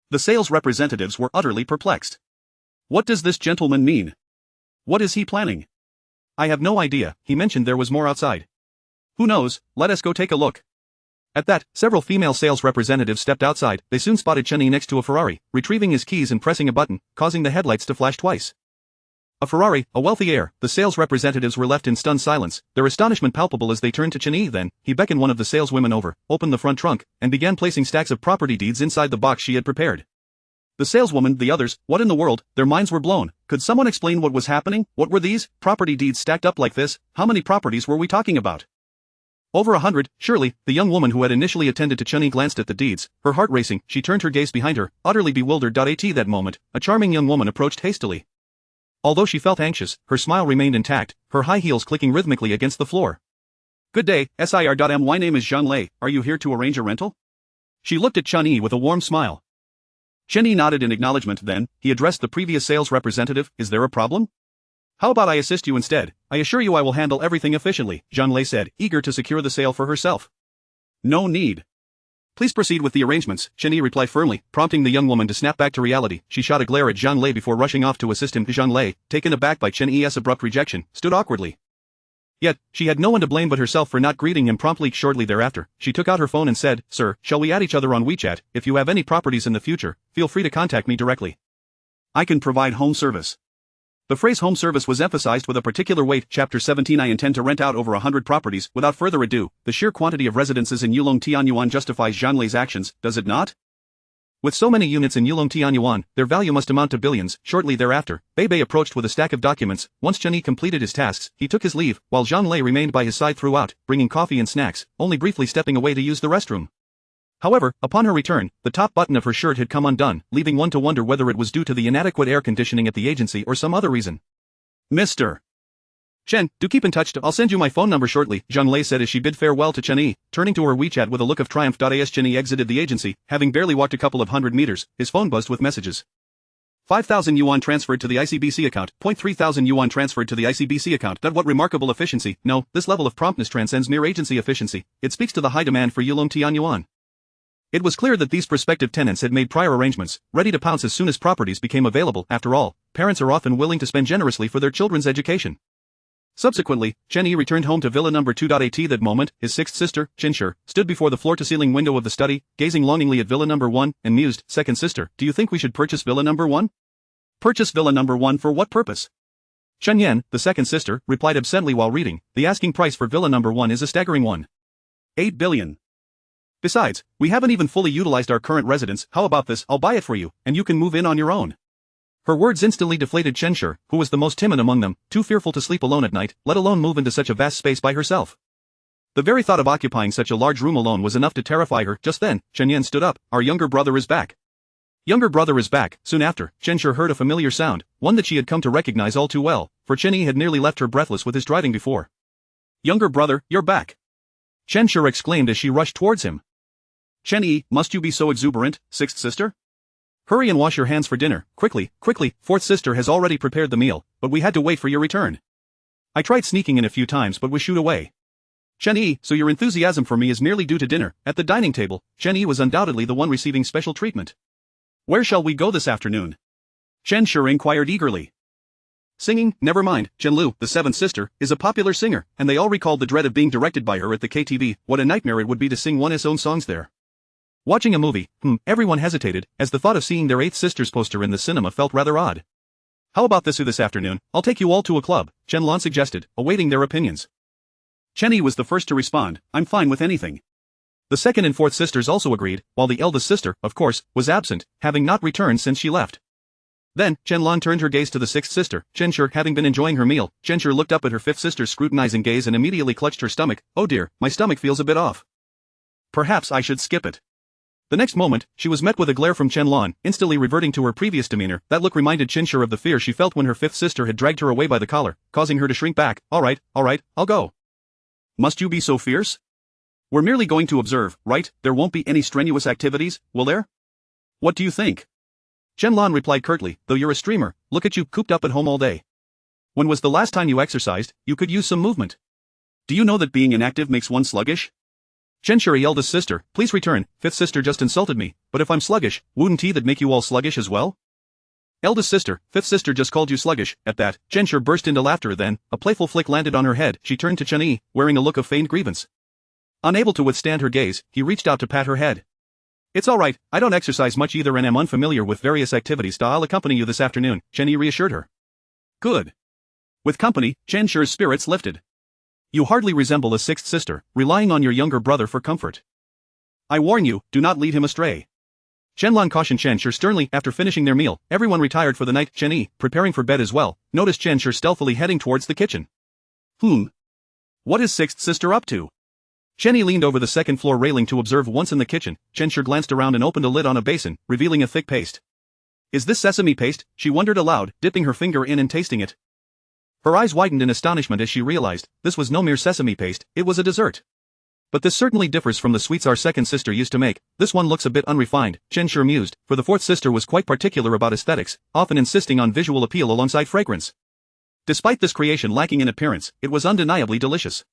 The sales representatives were utterly perplexed. What does this gentleman mean? What is he planning? I have no idea. He mentioned there was more outside. Who knows? Let us go take a look. At that, several female sales representatives stepped outside. They soon spotted Chen Yi next to a Ferrari, retrieving his keys and pressing a button, causing the headlights to flash twice. A Ferrari, a wealthy heir. The sales representatives were left in stunned silence, their astonishment palpable as they turned to Chen Yi. Then, he beckoned one of the saleswomen over, opened the front trunk, and began placing stacks of property deeds inside the box she had prepared. The saleswoman, the others, what in the world? Their minds were blown. Could someone explain what was happening? What were these property deeds stacked up like this? How many properties were we talking about? Over 100, surely. The young woman who had initially attended to Chen Yi glanced at the deeds, her heart racing. She turned her gaze behind her, utterly bewildered. At that moment, a charming young woman approached hastily. Although she felt anxious, her smile remained intact, her high heels clicking rhythmically against the floor. Good day, Sir. My name is Zhang Lei. Are you here to arrange a rental? She looked at Chen Yi with a warm smile. Chen Yi nodded in acknowledgement. Then, he addressed the previous sales representative. Is there a problem? How about I assist you instead? I assure you I will handle everything efficiently, Zhang Lei said, eager to secure the sale for herself. No need. Please proceed with the arrangements, Chen Yi replied firmly, prompting the young woman to snap back to reality. She shot a glare at Zhang Lei before rushing off to assist him. Zhang Lei, taken aback by Chen Yi's abrupt rejection, stood awkwardly. Yet, she had no one to blame but herself for not greeting him promptly. Shortly thereafter, she took out her phone and said, Sir, shall we add each other on WeChat? If you have any properties in the future, feel free to contact me directly. I can provide home service. The phrase home service was emphasized with a particular weight. Chapter 17. I intend to rent out over 100 properties. Without further ado, the sheer quantity of residences in Yulong-Tianyuan justifies Zhang Lei's actions, does it not? With so many units in Yulong-Tianyuan, their value must amount to billions. Shortly thereafter, Bei approached with a stack of documents. Once Chen Yi completed his tasks, he took his leave, while Zhang Lei remained by his side throughout, bringing coffee and snacks, only briefly stepping away to use the restroom. However, upon her return, the top button of her shirt had come undone, leaving one to wonder whether it was due to the inadequate air conditioning at the agency or some other reason. Mr. Chen, do keep in touch. I'll send you my phone number shortly, Zhang Lei said as she bid farewell to Chen Yi, turning to her WeChat with a look of triumph. As Chen Yi exited the agency, having barely walked a couple of hundred meters, his phone buzzed with messages. 5,000 yuan transferred to the ICBC account. 3,000 yuan transferred to the ICBC account. What remarkable efficiency. No, this level of promptness transcends mere agency efficiency. It speaks to the high demand for Yulong-Tianyuan. It was clear that these prospective tenants had made prior arrangements, ready to pounce as soon as properties became available. After all, parents are often willing to spend generously for their children's education. Subsequently, Chen Yi returned home to Villa number 2. At that moment, his sixth sister, Chen Xi, stood before the floor-to-ceiling window of the study, gazing longingly at Villa number 1, and mused, Second sister, do you think we should purchase Villa number 1? Purchase Villa number 1 for what purpose? Chen Yan, the second sister, replied absently while reading, the asking price for Villa number 1 is a staggering one. 8 billion. Besides, we haven't even fully utilized our current residence. How about this? I'll buy it for you, and you can move in on your own. Her words instantly deflated Chen Xi, who was the most timid among them, too fearful to sleep alone at night, let alone move into such a vast space by herself. The very thought of occupying such a large room alone was enough to terrify her. Just then, Chen Yan stood up. Our younger brother is back. Younger brother is back. Soon after, Chen Xi heard a familiar sound, one that she had come to recognize all too well, for Chen Yi had nearly left her breathless with his driving before. Younger brother, you're back. Chen Xi exclaimed as she rushed towards him. Chen Yi, must you be so exuberant, sixth sister? Hurry and wash your hands for dinner, quickly, quickly, fourth sister has already prepared the meal, but we had to wait for your return. I tried sneaking in a few times but was shooed away. Chen Yi, so your enthusiasm for me is merely due to dinner. At the dining table, Chen Yi was undoubtedly the one receiving special treatment. Where shall we go this afternoon? Chen Xi inquired eagerly. Singing, never mind, Chen Liu, the seventh sister, is a popular singer, and they all recalled the dread of being directed by her at the KTV. What a nightmare it would be to sing one's own songs there. Watching a movie, everyone hesitated, as the thought of seeing their eighth sister's poster in the cinema felt rather odd. How about this afternoon, I'll take you all to a club, Chen Lan suggested, awaiting their opinions. Chen Yi was the first to respond, I'm fine with anything. The second and fourth sisters also agreed, while the eldest sister, of course, was absent, having not returned since she left. Then, Chen Lan turned her gaze to the sixth sister, Chen Xi having been enjoying her meal. Chen Xi looked up at her fifth sister's scrutinizing gaze and immediately clutched her stomach. Oh dear, my stomach feels a bit off. Perhaps I should skip it. The next moment, she was met with a glare from Chen Lan, instantly reverting to her previous demeanor. That look reminded Chen Xi of the fear she felt when her fifth sister had dragged her away by the collar, causing her to shrink back. Alright, I'll go. Must you be so fierce? We're merely going to observe, right? There won't be any strenuous activities, will there? What do you think? Chen Lan replied curtly, though you're a streamer, look at you cooped up at home all day. When was the last time you exercised? You could use some movement. Do you know that being inactive makes one sluggish? Chen Xi, eldest sister, please return, fifth sister just insulted me, but if I'm sluggish, wouldn't that make you all sluggish as well? Eldest sister, fifth sister just called you sluggish. At that, Chen Xi burst into laughter. Then, a playful flick landed on her head. She turned to Chen Yi, wearing a look of feigned grievance. Unable to withstand her gaze, he reached out to pat her head. It's alright, I don't exercise much either and am unfamiliar with various activities. I'll accompany you this afternoon, Chen Yi reassured her. Good. With company, Chen Xi's spirits lifted. You hardly resemble a sixth sister, relying on your younger brother for comfort. I warn you, do not lead him astray. Chen Lan cautioned Chen Xi sternly. After finishing their meal, everyone retired for the night. Chen Yi, preparing for bed as well, noticed Chen Xi stealthily heading towards the kitchen. What is sixth sister up to? Chen Yi leaned over the second floor railing to observe. Once in the kitchen, Chen Xi glanced around and opened a lid on a basin, revealing a thick paste. Is this sesame paste? She wondered aloud, dipping her finger in and tasting it. Her eyes widened in astonishment as she realized, this was no mere sesame paste, it was a dessert. But this certainly differs from the sweets our second sister used to make. This one looks a bit unrefined, Chen Xi mused, for the fourth sister was quite particular about aesthetics, often insisting on visual appeal alongside fragrance. Despite this creation lacking in appearance, it was undeniably delicious.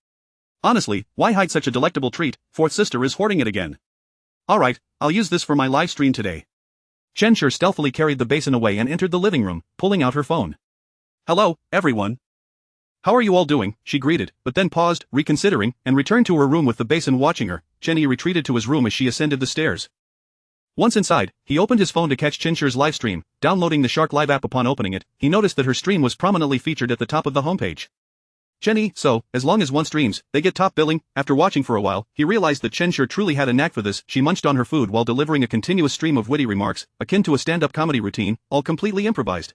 Honestly, why hide such a delectable treat? Fourth sister is hoarding it again. Alright, I'll use this for my live stream today. Chen Xi stealthily carried the basin away and entered the living room, pulling out her phone. Hello, everyone. How are you all doing? She greeted, but then paused, reconsidering, and returned to her room with the basin watching her. Chen Yi retreated to his room as she ascended the stairs. Once inside, he opened his phone to catch Chen Xi's live stream. Downloading the Shark Live app. Upon opening it, he noticed that her stream was prominently featured at the top of the homepage. Chen Yi, so, as long as one streams, they get top billing. After watching for a while, he realized that Chen Xi truly had a knack for this. She munched on her food while delivering a continuous stream of witty remarks, akin to a stand-up comedy routine, all completely improvised.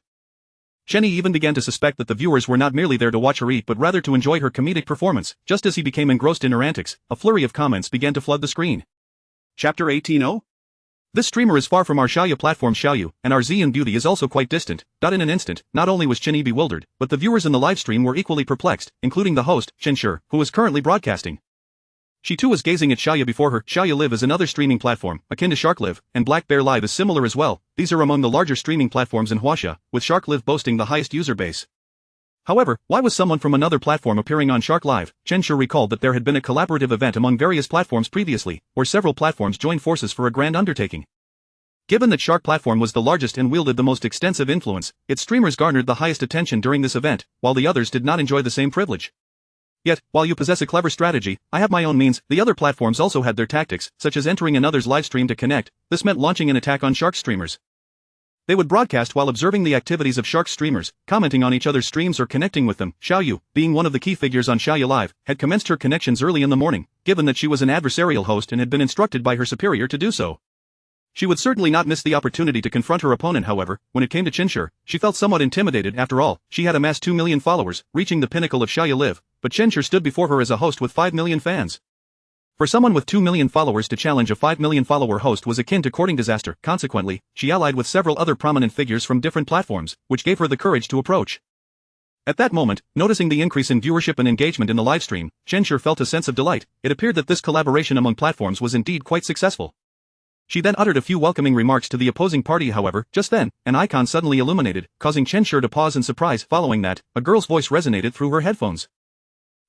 Chen Yi even began to suspect that the viewers were not merely there to watch her eat but rather to enjoy her comedic performance. Just as he became engrossed in her antics, a flurry of comments began to flood the screen. Chapter 18:0? This streamer is far from our Xiaoyu platform Xiaoyu, and our Z in beauty is also quite distant. In an instant, not only was Chen Yi bewildered, but the viewers in the live stream were equally perplexed, including the host, Chen Xi, who was currently broadcasting. She too was gazing at Xiaoyu before her. Xiaoyu Live is another streaming platform, akin to Shark Live, and Black Bear Live is similar as well. These are among the larger streaming platforms in Huaxia, with Shark Live boasting the highest user base. However, why was someone from another platform appearing on Shark Live? Chen Xi recalled that there had been a collaborative event among various platforms previously, where several platforms joined forces for a grand undertaking. Given that Shark platform was the largest and wielded the most extensive influence, its streamers garnered the highest attention during this event, while the others did not enjoy the same privilege. Yet, while you possess a clever strategy, I have my own means. The other platforms also had their tactics, such as entering another's livestream to connect. This meant launching an attack on Shark streamers. They would broadcast while observing the activities of Shark streamers, commenting on each other's streams or connecting with them. Xiaoyu, being one of the key figures on Xiaoyu Live, had commenced her connections early in the morning, given that she was an adversarial host and had been instructed by her superior to do so. She would certainly not miss the opportunity to confront her opponent. However, when it came to Chen Xi, she felt somewhat intimidated. After all, she had amassed 2 million followers, reaching the pinnacle of Xiaoya live, but Chen Xi stood before her as a host with 5 million fans. For someone with 2 million followers to challenge a 5 million follower host was akin to courting disaster. Consequently, she allied with several other prominent figures from different platforms, which gave her the courage to approach. At that moment, noticing the increase in viewership and engagement in the livestream, Chen Xi felt a sense of delight. It appeared that this collaboration among platforms was indeed quite successful. She then uttered a few welcoming remarks to the opposing party. However, just then, an icon suddenly illuminated, causing Chen Xi to pause in surprise. Following that, a girl's voice resonated through her headphones.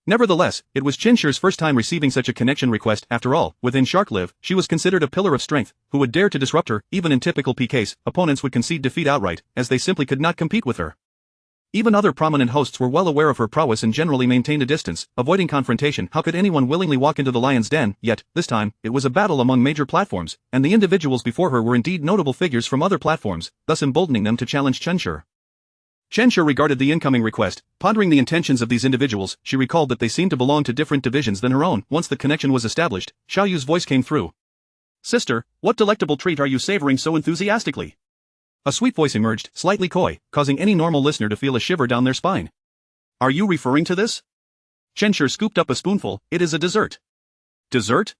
Nevertheless, it was Chen Xi's first time receiving such a connection request. After all, within Shark Live, she was considered a pillar of strength, who would dare to disrupt her. Even in typical PKs, opponents would concede defeat outright, as they simply could not compete with her. Even other prominent hosts were well aware of her prowess and generally maintained a distance, avoiding confrontation. How could anyone willingly walk into the lion's den? Yet, this time, it was a battle among major platforms, and the individuals before her were indeed notable figures from other platforms, thus emboldening them to challenge Chen Xi. Chen Xi regarded the incoming request. Pondering the intentions of these individuals, she recalled that they seemed to belong to different divisions than her own. Once the connection was established, Xiao Yu's voice came through. "Sister, what delectable treat are you savoring so enthusiastically?" A sweet voice emerged, slightly coy, causing any normal listener to feel a shiver down their spine. "Are you referring to this?" Chen Xi scooped up a spoonful. "It is a dessert." "Dessert?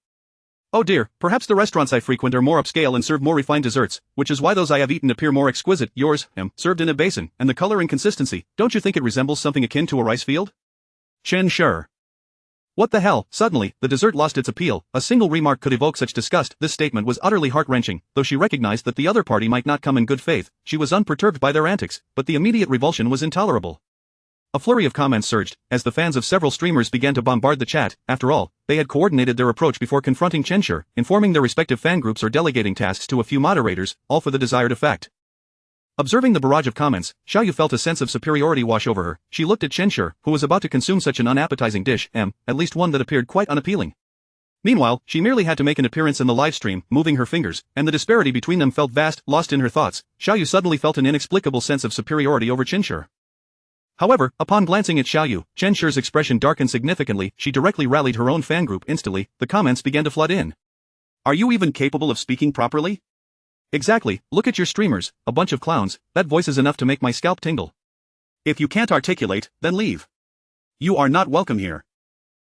Oh dear, perhaps the restaurants I frequent are more upscale and serve more refined desserts, which is why those I have eaten appear more exquisite. Yours, served in a basin, and the color and consistency, don't you think it resembles something akin to a rice field?" Chen Xi. What the hell? Suddenly, the dessert lost its appeal. A single remark could evoke such disgust. This statement was utterly heart-wrenching. Though she recognized that the other party might not come in good faith, she was unperturbed by their antics, but the immediate revulsion was intolerable. A flurry of comments surged, as the fans of several streamers began to bombard the chat. After all, they had coordinated their approach before confronting Chen Xi, informing their respective fan groups or delegating tasks to a few moderators, all for the desired effect. Observing the barrage of comments, Xiao Yu felt a sense of superiority wash over her. She looked at Chen Xi, who was about to consume such an unappetizing dish, at least one that appeared quite unappealing. Meanwhile, she merely had to make an appearance in the live stream, moving her fingers, and the disparity between them felt vast. Lost in her thoughts, Xiao Yu suddenly felt an inexplicable sense of superiority over Chen Xi. However, upon glancing at Xiao Yu, Chen Xi's expression darkened significantly. She directly rallied her own fan group. Instantly, the comments began to flood in. "Are you even capable of speaking properly? Exactly, look at your streamers, a bunch of clowns. That voice is enough to make my scalp tingle. If you can't articulate, then leave. You are not welcome here."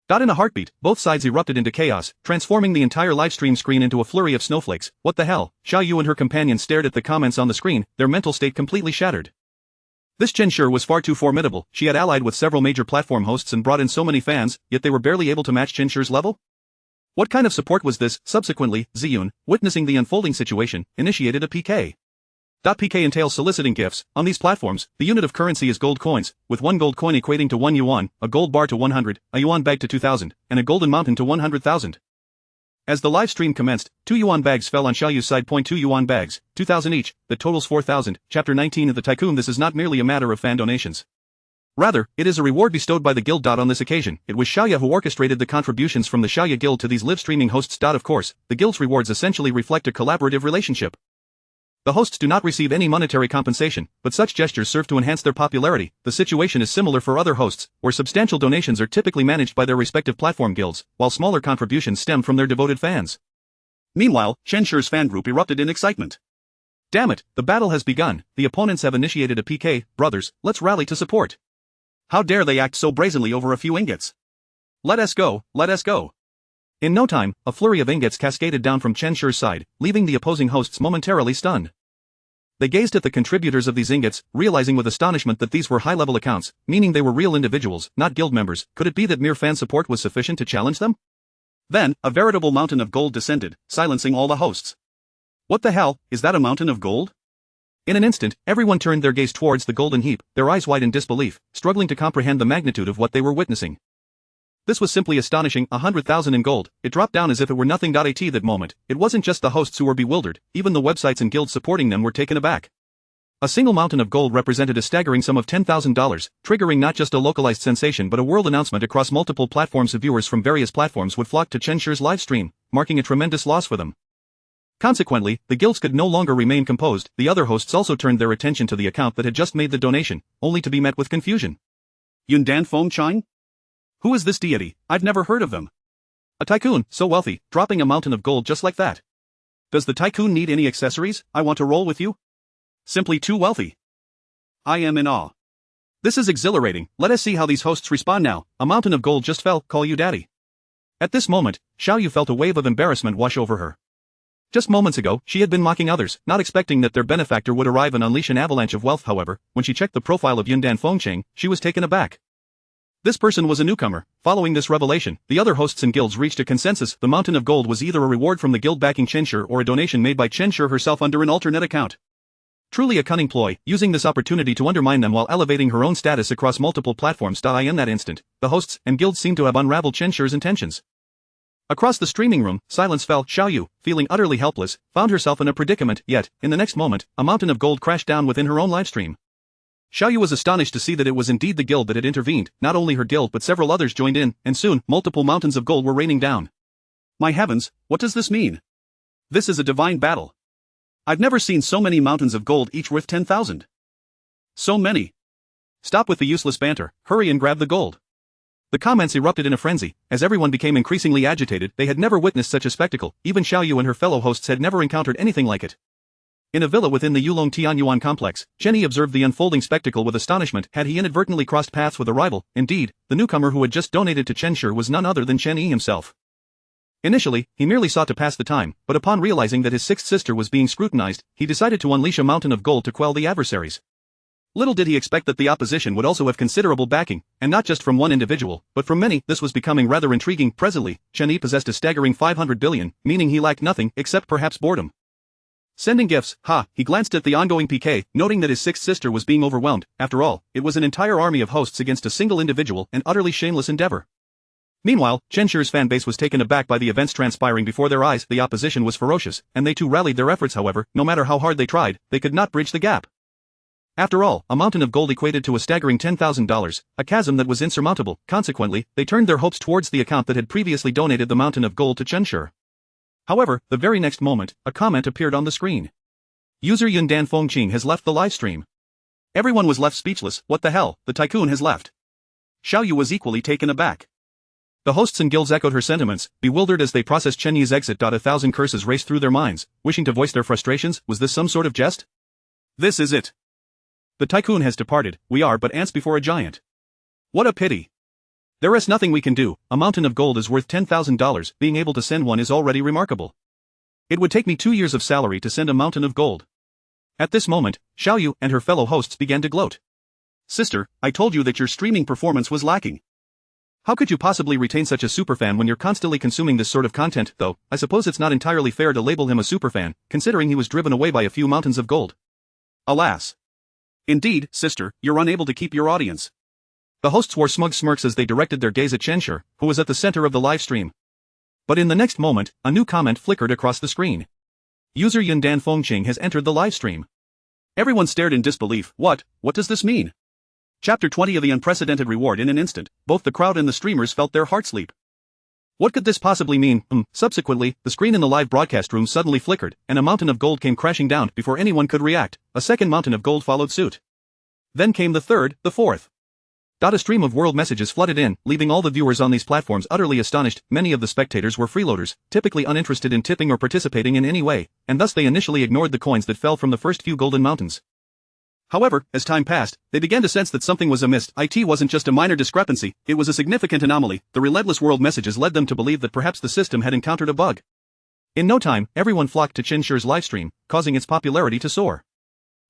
In a heartbeat, both sides erupted into chaos, transforming the entire livestream screen into a flurry of snowflakes. What the hell? Xiao Yu and her companion stared at the comments on the screen, their mental state completely shattered. This Chen Xi was far too formidable. She had allied with several major platform hosts and brought in so many fans, yet they were barely able to match Chen Xi's level? What kind of support was this? Subsequently, Ziyun, witnessing the unfolding situation, initiated a PK. PK entails soliciting gifts. On these platforms, the unit of currency is gold coins, with 1 gold coin equating to 1 yuan, a gold bar to 100, a yuan bag to 2,000, and a golden mountain to 100,000. As the live stream commenced, 2 yuan bags fell on Xiao Yu's side. 2 yuan bags, 2,000 each, that totals 4,000. Chapter 19 of the Tycoon. This is not merely a matter of fan donations. Rather, it is a reward bestowed by the guild. On this occasion, it was Xiaoya who orchestrated the contributions from the Xiaoya guild to these live streaming hosts. Of course, the guild's rewards essentially reflect a collaborative relationship. The hosts do not receive any monetary compensation, but such gestures serve to enhance their popularity. The situation is similar for other hosts, where substantial donations are typically managed by their respective platform guilds, while smaller contributions stem from their devoted fans. Meanwhile, Chen Xi's fan group erupted in excitement. Damn it, the battle has begun. The opponents have initiated a PK. Brothers, let's rally to support. How dare they act so brazenly over a few ingots? Let us go, let us go. In no time, a flurry of ingots cascaded down from Chen Xi's side, leaving the opposing hosts momentarily stunned. They gazed at the contributors of these ingots, realizing with astonishment that these were high-level accounts, meaning they were real individuals, not guild members. Could it be that mere fan support was sufficient to challenge them? Then, a veritable mountain of gold descended, silencing all the hosts. What the hell, is that a mountain of gold? In an instant, everyone turned their gaze towards the golden heap, their eyes wide in disbelief, struggling to comprehend the magnitude of what they were witnessing. This was simply astonishing. 100,000 in gold. It dropped down as if it were nothing. At that moment, it wasn't just the hosts who were bewildered, even the websites and guilds supporting them were taken aback. A single mountain of gold represented a staggering sum of $10,000, triggering not just a localized sensation but a world announcement across multiple platforms. Viewers from various platforms would flock to Chen Xi's live stream, marking a tremendous loss for them. Consequently, the guilds could no longer remain composed. The other hosts also turned their attention to the account that had just made the donation, only to be met with confusion. Yundan Feng Chang? Who is this deity? I've never heard of them. A tycoon, so wealthy, dropping a mountain of gold just like that. Does the tycoon need any accessories? I want to roll with you. Simply too wealthy. I am in awe. This is exhilarating. Let us see how these hosts respond now. A mountain of gold just fell, call you daddy. At this moment, Xiao Yu felt a wave of embarrassment wash over her. Just moments ago, she had been mocking others, not expecting that their benefactor would arrive and unleash an avalanche of wealth. However, when she checked the profile of Yundan Fengcheng, she was taken aback. This person was a newcomer. Following this revelation, the other hosts and guilds reached a consensus. The mountain of gold was either a reward from the guild backing Chen Xi or a donation made by Chen Xi herself under an alternate account. Truly a cunning ploy, using this opportunity to undermine them while elevating her own status across multiple platforms. In that instant, the hosts and guilds seemed to have unraveled Chen Xi's intentions. Across the streaming room, silence fell. Xiao Yu, feeling utterly helpless, found herself in a predicament, yet, in the next moment, a mountain of gold crashed down within her own livestream. Xiao Yu was astonished to see that it was indeed the guild that had intervened. Not only her guild but several others joined in, and soon, multiple mountains of gold were raining down. My heavens, what does this mean? This is a divine battle. I've never seen so many mountains of gold, each worth 10,000. So many. Stop with the useless banter, hurry and grab the gold. The comments erupted in a frenzy, as everyone became increasingly agitated. They had never witnessed such a spectacle. Even Xiao Yu and her fellow hosts had never encountered anything like it. In a villa within the Yulong Tianyuan complex, Chen Yi observed the unfolding spectacle with astonishment. Had he inadvertently crossed paths with a rival? Indeed, the newcomer who had just donated to Chen Xi was none other than Chen Yi himself. Initially, he merely sought to pass the time, but upon realizing that his sixth sister was being scrutinized, he decided to unleash a mountain of gold to quell the adversaries. Little did he expect that the opposition would also have considerable backing, and not just from one individual, but from many. This was becoming rather intriguing. Presently, Chen Yi possessed a staggering 500 billion, meaning he lacked nothing except perhaps boredom. Sending gifts, he glanced at the ongoing PK, noting that his sixth sister was being overwhelmed. After all, it was an entire army of hosts against a single individual, an utterly shameless endeavor. Meanwhile, Chen Xi's fanbase was taken aback by the events transpiring before their eyes. The opposition was ferocious, and they too rallied their efforts. However, no matter how hard they tried, they could not bridge the gap. After all, a mountain of gold equated to a staggering $10,000, a chasm that was insurmountable. Consequently, they turned their hopes towards the account that had previously donated the mountain of gold to Chen Xi. However, the very next moment, a comment appeared on the screen. User Yundan Fengcheng has left the livestream. Everyone was left speechless. What the hell, the tycoon has left. Xiao Yu was equally taken aback. The hosts and guilds echoed her sentiments, bewildered as they processed Chen Yi's exit. 1,000 curses raced through their minds, wishing to voice their frustrations. Was this some sort of jest? This is it. The tycoon has departed. We are but ants before a giant. What a pity. There is nothing we can do. A mountain of gold is worth $10,000, being able to send one is already remarkable. It would take me 2 years of salary to send a mountain of gold. At this moment, Xiao Yu and her fellow hosts began to gloat. Sister, I told you that your streaming performance was lacking. How could you possibly retain such a superfan when you're constantly consuming this sort of content? Though, I suppose it's not entirely fair to label him a superfan, considering he was driven away by a few mountains of gold. Alas. Indeed, sister, you're unable to keep your audience. The hosts wore smug smirks as they directed their gaze at Chen Xi, who was at the center of the live stream. But in the next moment, a new comment flickered across the screen. User Yundan Fengcheng has entered the live stream. Everyone stared in disbelief. What does this mean? Chapter 20 of the unprecedented reward. In an instant, both the crowd and the streamers felt their hearts leap. What could this possibly mean? Subsequently, the screen in the live broadcast room suddenly flickered, and a mountain of gold came crashing down. Before anyone could react, a second mountain of gold followed suit. Then came the third, the fourth. A stream of world messages flooded in, leaving all the viewers on these platforms utterly astonished. Many of the spectators were freeloaders, typically uninterested in tipping or participating in any way, and thus they initially ignored the coins that fell from the first few golden mountains. However, as time passed, they began to sense that something was amiss. It wasn't just a minor discrepancy, it was a significant anomaly. The relentless world messages led them to believe that perhaps the system had encountered a bug. In no time, everyone flocked to Chen Xi's livestream, causing its popularity to soar.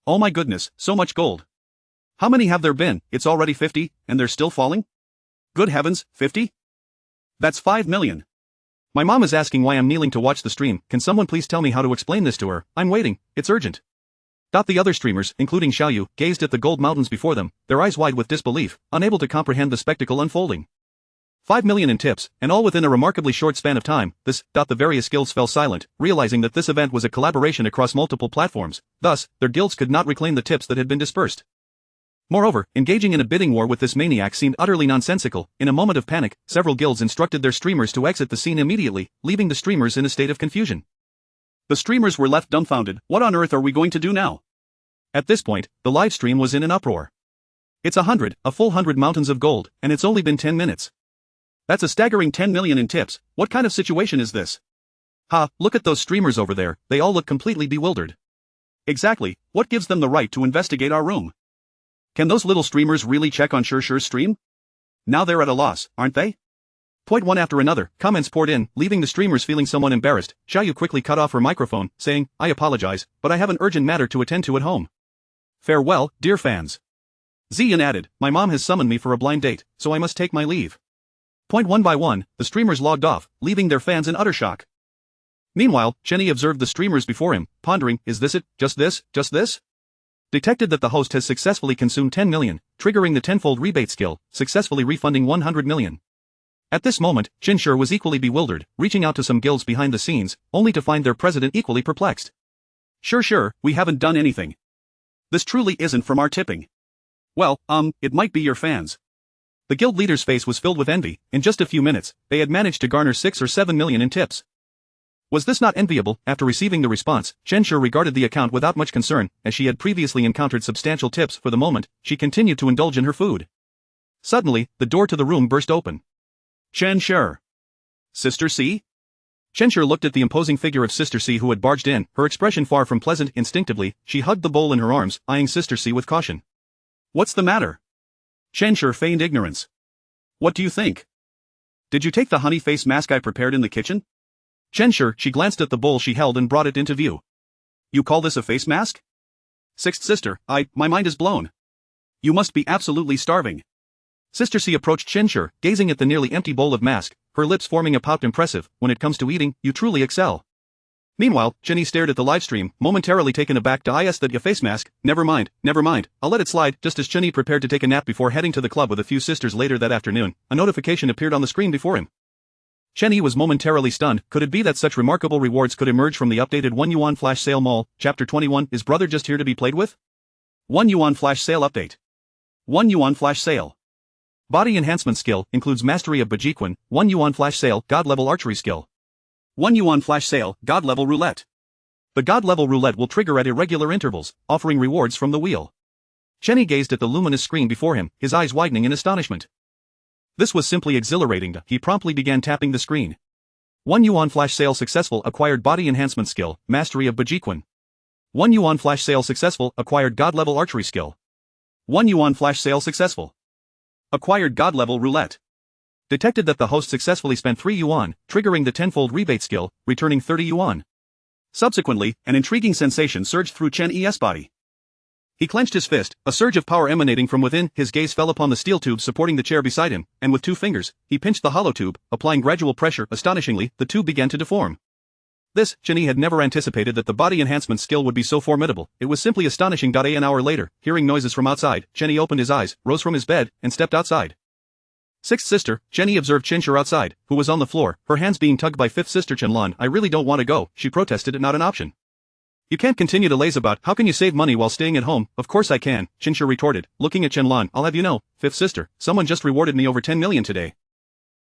Oh my goodness, so much gold. How many have there been? It's already 50, and they're still falling? Good heavens, 50? That's 5 million. My mom is asking why I'm kneeling to watch the stream. Can someone please tell me how to explain this to her? I'm waiting, it's urgent. The other streamers, including Xiao Yu, gazed at the gold mountains before them, their eyes wide with disbelief, unable to comprehend the spectacle unfolding. 5 million in tips, and all within a remarkably short span of time. The various guilds fell silent, realizing that this event was a collaboration across multiple platforms, thus, their guilds could not reclaim the tips that had been dispersed. Moreover, engaging in a bidding war with this maniac seemed utterly nonsensical. In a moment of panic, several guilds instructed their streamers to exit the scene immediately, leaving the streamers in a state of confusion. The streamers were left dumbfounded. What on earth are we going to do now? At this point, the live stream was in an uproar. It's a full 100 mountains of gold, and it's only been 10 minutes. That's a staggering 10 million in tips. What kind of situation is this? Ha, look at those streamers over there, they all look completely bewildered. Exactly, what gives them the right to investigate our room? Can those little streamers really check on Shu's stream? Now they're at a loss, aren't they? Point one after another, comments poured in, leaving the streamers feeling somewhat embarrassed. Xiaoyu quickly cut off her microphone, saying, I apologize, but I have an urgent matter to attend to at home. Farewell, dear fans. Ziyan added, my mom has summoned me for a blind date, so I must take my leave. Point one by one, the streamers logged off, leaving their fans in utter shock. Meanwhile, Chen Yi observed the streamers before him, pondering, is this it, just this, just this? Detected that the host has successfully consumed 10 million, triggering the tenfold rebate skill, successfully refunding 100 million. At this moment, Chen Xi was equally bewildered, reaching out to some guilds behind the scenes, only to find their president equally perplexed. Sure, we haven't done anything. This truly isn't from our tipping. Well, it might be your fans. The guild leader's face was filled with envy. In just a few minutes, they had managed to garner 6 or 7 million in tips. Was this not enviable? After receiving the response, Chen Xi regarded the account without much concern, as she had previously encountered substantial tips. For the moment, she continued to indulge in her food. Suddenly, the door to the room burst open. Chen Xi. Sister Xi? Chen Xi looked at the imposing figure of Sister Xi who had barged in, her expression far from pleasant. Instinctively, she hugged the bowl in her arms, eyeing Sister Xi with caution. What's the matter? Chen Xi feigned ignorance. What do you think? Did you take the honey face mask I prepared in the kitchen? Chen Xi, she glanced at the bowl she held and brought it into view. You call this a face mask? Sixth sister, my mind is blown. You must be absolutely starving. Sister Xi approached Chen Xi, gazing at the nearly empty bowl of mask, her lips forming a pout. Impressive, when it comes to eating, you truly excel. Meanwhile, Chen Yi stared at the livestream, momentarily taken aback. That your face mask, never mind, I'll let it slide. Just as Chen Yi prepared to take a nap before heading to the club with a few sisters later that afternoon, a notification appeared on the screen before him. Chen Yi was momentarily stunned. Could it be that such remarkable rewards could emerge from the updated 1 yuan flash sale mall? Chapter 21, is brother just here to be played with? 1 yuan flash sale update. 1 yuan flash sale. Body enhancement skill, includes mastery of Bajiquan. 1 yuan flash sale, god level archery skill. 1 yuan flash sale, god level roulette. The god level roulette will trigger at irregular intervals, offering rewards from the wheel. Chen Yi gazed at the luminous screen before him, his eyes widening in astonishment. This was simply exhilarating. He promptly began tapping the screen. 1 yuan flash sale successful, acquired body enhancement skill, mastery of Bajiquan. 1 yuan flash sale successful, acquired god level archery skill. 1 yuan flash sale successful. Acquired god level roulette. Detected that the host successfully spent 3 yuan, triggering the tenfold rebate skill, returning 30 yuan. Subsequently, an intriguing sensation surged through Chen Yi's body. He clenched his fist, a surge of power emanating from within. His gaze fell upon the steel tube supporting the chair beside him, and with 2 fingers, he pinched the hollow tube, applying gradual pressure. Astonishingly, the tube began to deform. Chen Yi had never anticipated that the body enhancement skill would be so formidable. It was simply astonishing. An hour later, hearing noises from outside, Chen Yi opened his eyes, rose from his bed, and stepped outside. Sixth sister, Chen Yi observed Chen Xi outside, who was on the floor, her hands being tugged by fifth sister Chen Lan. I really don't want to go, she protested. Not an option. You can't continue to laze about. How can you save money while staying at home? Of course I can, Chen Xi retorted, looking at Chen Lan. I'll have you know, fifth sister, someone just rewarded me over 10 million today.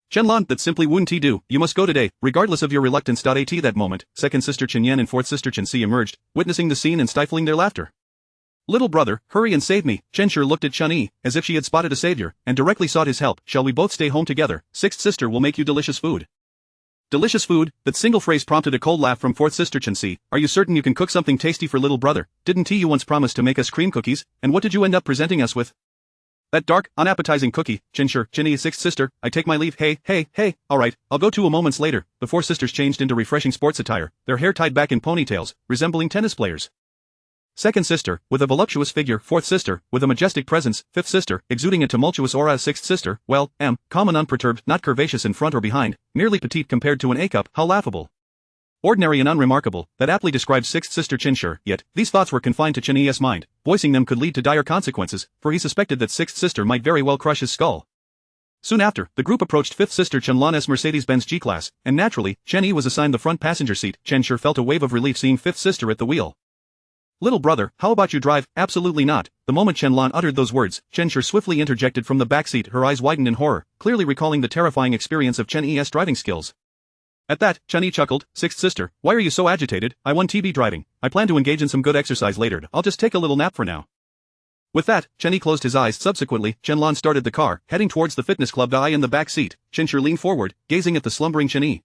Chen Lan, that simply wouldn't do. You must go today, regardless of your reluctance. At that moment, second sister Chen Yan and fourth sister Chen Xi emerged, witnessing the scene and stifling their laughter. Little brother, hurry and save me. Chen Xi looked at Chen Yi, as if she had spotted a savior, and directly sought his help. Shall we both stay home together? Sixth sister will make you delicious food. Delicious food? That single phrase prompted a cold laugh from fourth sister Chen Xi. Are you certain you can cook something tasty for little brother? Didn't you once promise to make us cream cookies, and what did you end up presenting us with? That dark, unappetizing cookie. Chen Yi, sixth sister, I take my leave. Hey, alright, I'll go too. A moments later, the four sisters changed into refreshing sports attire, their hair tied back in ponytails, resembling tennis players. Second sister, with a voluptuous figure. Fourth sister, with a majestic presence. Fifth sister, exuding a tumultuous aura. Sixth sister, well, calm and unperturbed, not curvaceous in front or behind, merely petite compared to an A-cup. How laughable. Ordinary and unremarkable, that aptly describes sixth sister Chen Xi. Yet, these thoughts were confined to Chen Yi's mind. Voicing them could lead to dire consequences, for he suspected that sixth sister might very well crush his skull. Soon after, the group approached fifth sister Chen Lan's Mercedes-Benz G-Class, and naturally, Chen Yi was assigned the front passenger seat. Chen Xi felt a wave of relief seeing fifth sister at the wheel. Little brother, how about you drive? Absolutely not. The moment Chen Lan uttered those words, Chen Xi swiftly interjected from the back seat. Her eyes widened in horror, clearly recalling the terrifying experience of Chen Yi's driving skills. At that, Chen Yi chuckled. Sixth sister, why are you so agitated? I won TB driving. I plan to engage in some good exercise later. I'll just take a little nap for now. With that, Chen Yi closed his eyes. Subsequently, Chen Lan started the car, heading towards the fitness club. I in the back seat, Chen Xi leaned forward, gazing at the slumbering Chen Yi.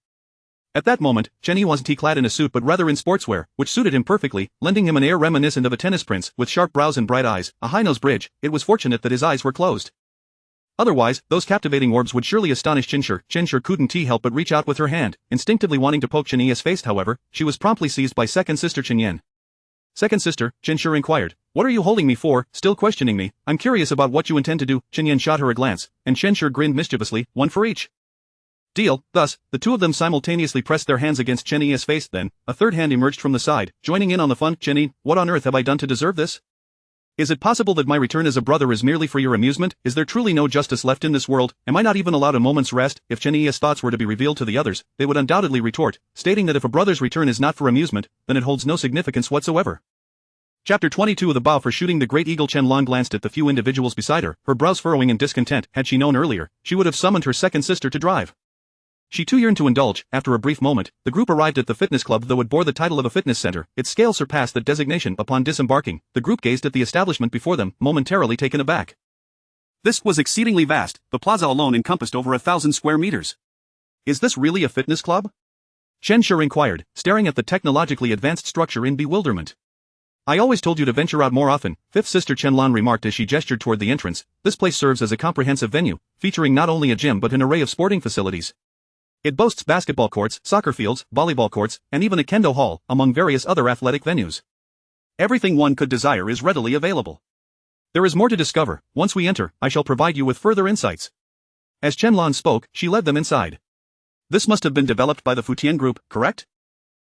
At that moment, Chen Yi wasn't clad in a suit but rather in sportswear, which suited him perfectly, lending him an air reminiscent of a tennis prince, with sharp brows and bright eyes, a high nose bridge. It was fortunate that his eyes were closed. Otherwise, those captivating orbs would surely astonish Chen Xi. Chen Xi couldn't help but reach out with her hand, instinctively wanting to poke Chen Yi's face. However, she was promptly seized by second sister Chen Yan. Second sister, Chen Xi inquired, "What are you holding me for, still questioning me? I'm curious about what you intend to do." Chen Yan shot her a glance, and Chen Xi grinned mischievously, "One for each." Deal. Thus, the two of them simultaneously pressed their hands against Chen Yi's face. Then, a third hand emerged from the side, joining in on the fun. "Chen Yi, what on earth have I done to deserve this? Is it possible that my return as a brother is merely for your amusement? Is there truly no justice left in this world? Am I not even allowed a moment's rest?" If Chen Yi's thoughts were to be revealed to the others, they would undoubtedly retort, stating that if a brother's return is not for amusement, then it holds no significance whatsoever. Chapter 22 of the bow for shooting the great eagle. Chen Lan glanced at the few individuals beside her, her brows furrowing in discontent. Had she known earlier, she would have summoned her second sister to drive. She too yearned to indulge. After a brief moment, the group arrived at the fitness club. Though it bore the title of a fitness center, its scale surpassed that designation. Upon disembarking, the group gazed at the establishment before them, momentarily taken aback. This was exceedingly vast. The plaza alone encompassed over 1,000 square meters. "Is this really a fitness club?" Chen Xi inquired, staring at the technologically advanced structure in bewilderment. "I always told you to venture out more often," fifth sister Chen Lan remarked as she gestured toward the entrance. "This place serves as a comprehensive venue, featuring not only a gym but an array of sporting facilities. It boasts basketball courts, soccer fields, volleyball courts, and even a kendo hall, among various other athletic venues. Everything one could desire is readily available. There is more to discover. Once we enter, I shall provide you with further insights." As Chen Lan spoke, she led them inside. "This must have been developed by the Futian Group, correct?"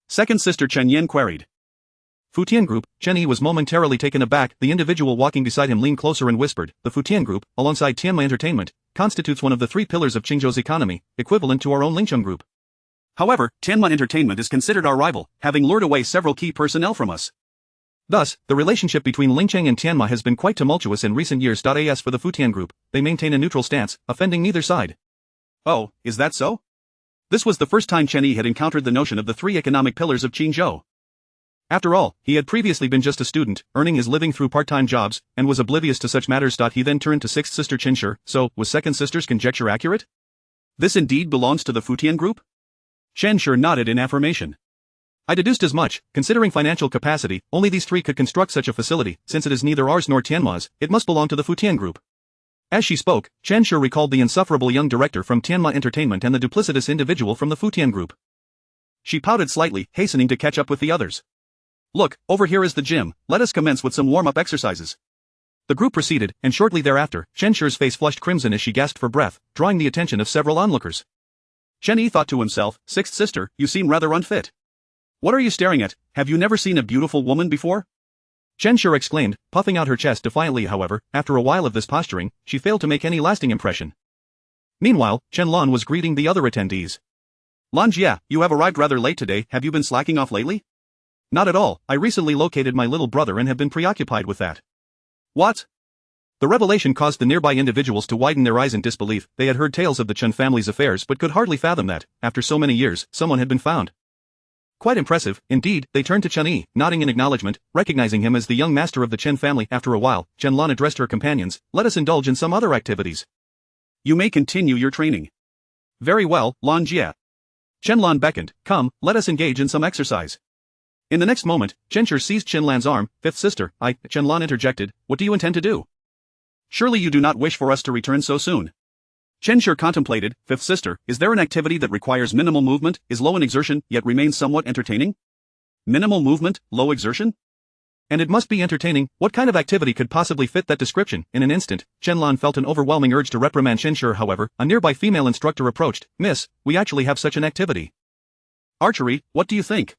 second sister Chen Yan queried. Futian Group. Chen Yi was momentarily taken aback. The individual walking beside him leaned closer and whispered, "The Futian Group, alongside Tianma Entertainment, constitutes one of the three pillars of Qingzhou's economy, equivalent to our own Lingcheng Group. However, Tianma Entertainment is considered our rival, having lured away several key personnel from us. Thus, the relationship between Lingcheng and Tianma has been quite tumultuous in recent years. As for the Futian Group, they maintain a neutral stance, offending neither side." "Oh, is that so?" This was the first time Chen Yi had encountered the notion of the three economic pillars of Qingzhou. After all, he had previously been just a student, earning his living through part-time jobs, and was oblivious to such matters. He then turned to sixth sister Chen Xi. "So, was second sister's conjecture accurate? This indeed belongs to the Futian Group?" Chen Xi nodded in affirmation. "I deduced as much. Considering financial capacity, only these three could construct such a facility. Since it is neither ours nor Tianma's, it must belong to the Futian Group." As she spoke, Chen Xi recalled the insufferable young director from Tianma Entertainment and the duplicitous individual from the Futian Group. She pouted slightly, hastening to catch up with the others. "Look, over here is the gym. Let us commence with some warm-up exercises." The group proceeded, and shortly thereafter, Chen Xi's face flushed crimson as she gasped for breath, drawing the attention of several onlookers. Chen Yi thought to himself, "Sixth sister, you seem rather unfit. What are you staring at? Have you never seen a beautiful woman before?" Chen Xi exclaimed, puffing out her chest defiantly. However, after a while of this posturing, she failed to make any lasting impression. Meanwhile, Chen Lan was greeting the other attendees. "Lan Jia, you have arrived rather late today. Have you been slacking off lately?" "Not at all. I recently located my little brother and have been preoccupied with that." "What?" The revelation caused the nearby individuals to widen their eyes in disbelief. They had heard tales of the Chen family's affairs but could hardly fathom that, after so many years, someone had been found. Quite impressive, indeed. They turned to Chen Yi, nodding in acknowledgement, recognizing him as the young master of the Chen family. After a while, Chen Lan addressed her companions, "Let us indulge in some other activities. You may continue your training." "Very well, Lan Jia." Chen Lan beckoned, "Come, let us engage in some exercise." In the next moment, Chen Xi seized Chen Lan's arm. "Fifth sister, Chen Lan interjected, "What do you intend to do? Surely you do not wish for us to return so soon?" Chen Xi contemplated. "Fifth sister, is there an activity that requires minimal movement, is low in exertion, yet remains somewhat entertaining?" "Minimal movement, low exertion? And it must be entertaining. What kind of activity could possibly fit that description?" In an instant, Chen Lan felt an overwhelming urge to reprimand Chen Xi. However, a nearby female instructor approached. "Miss, we actually have such an activity." "Archery, what do you think?"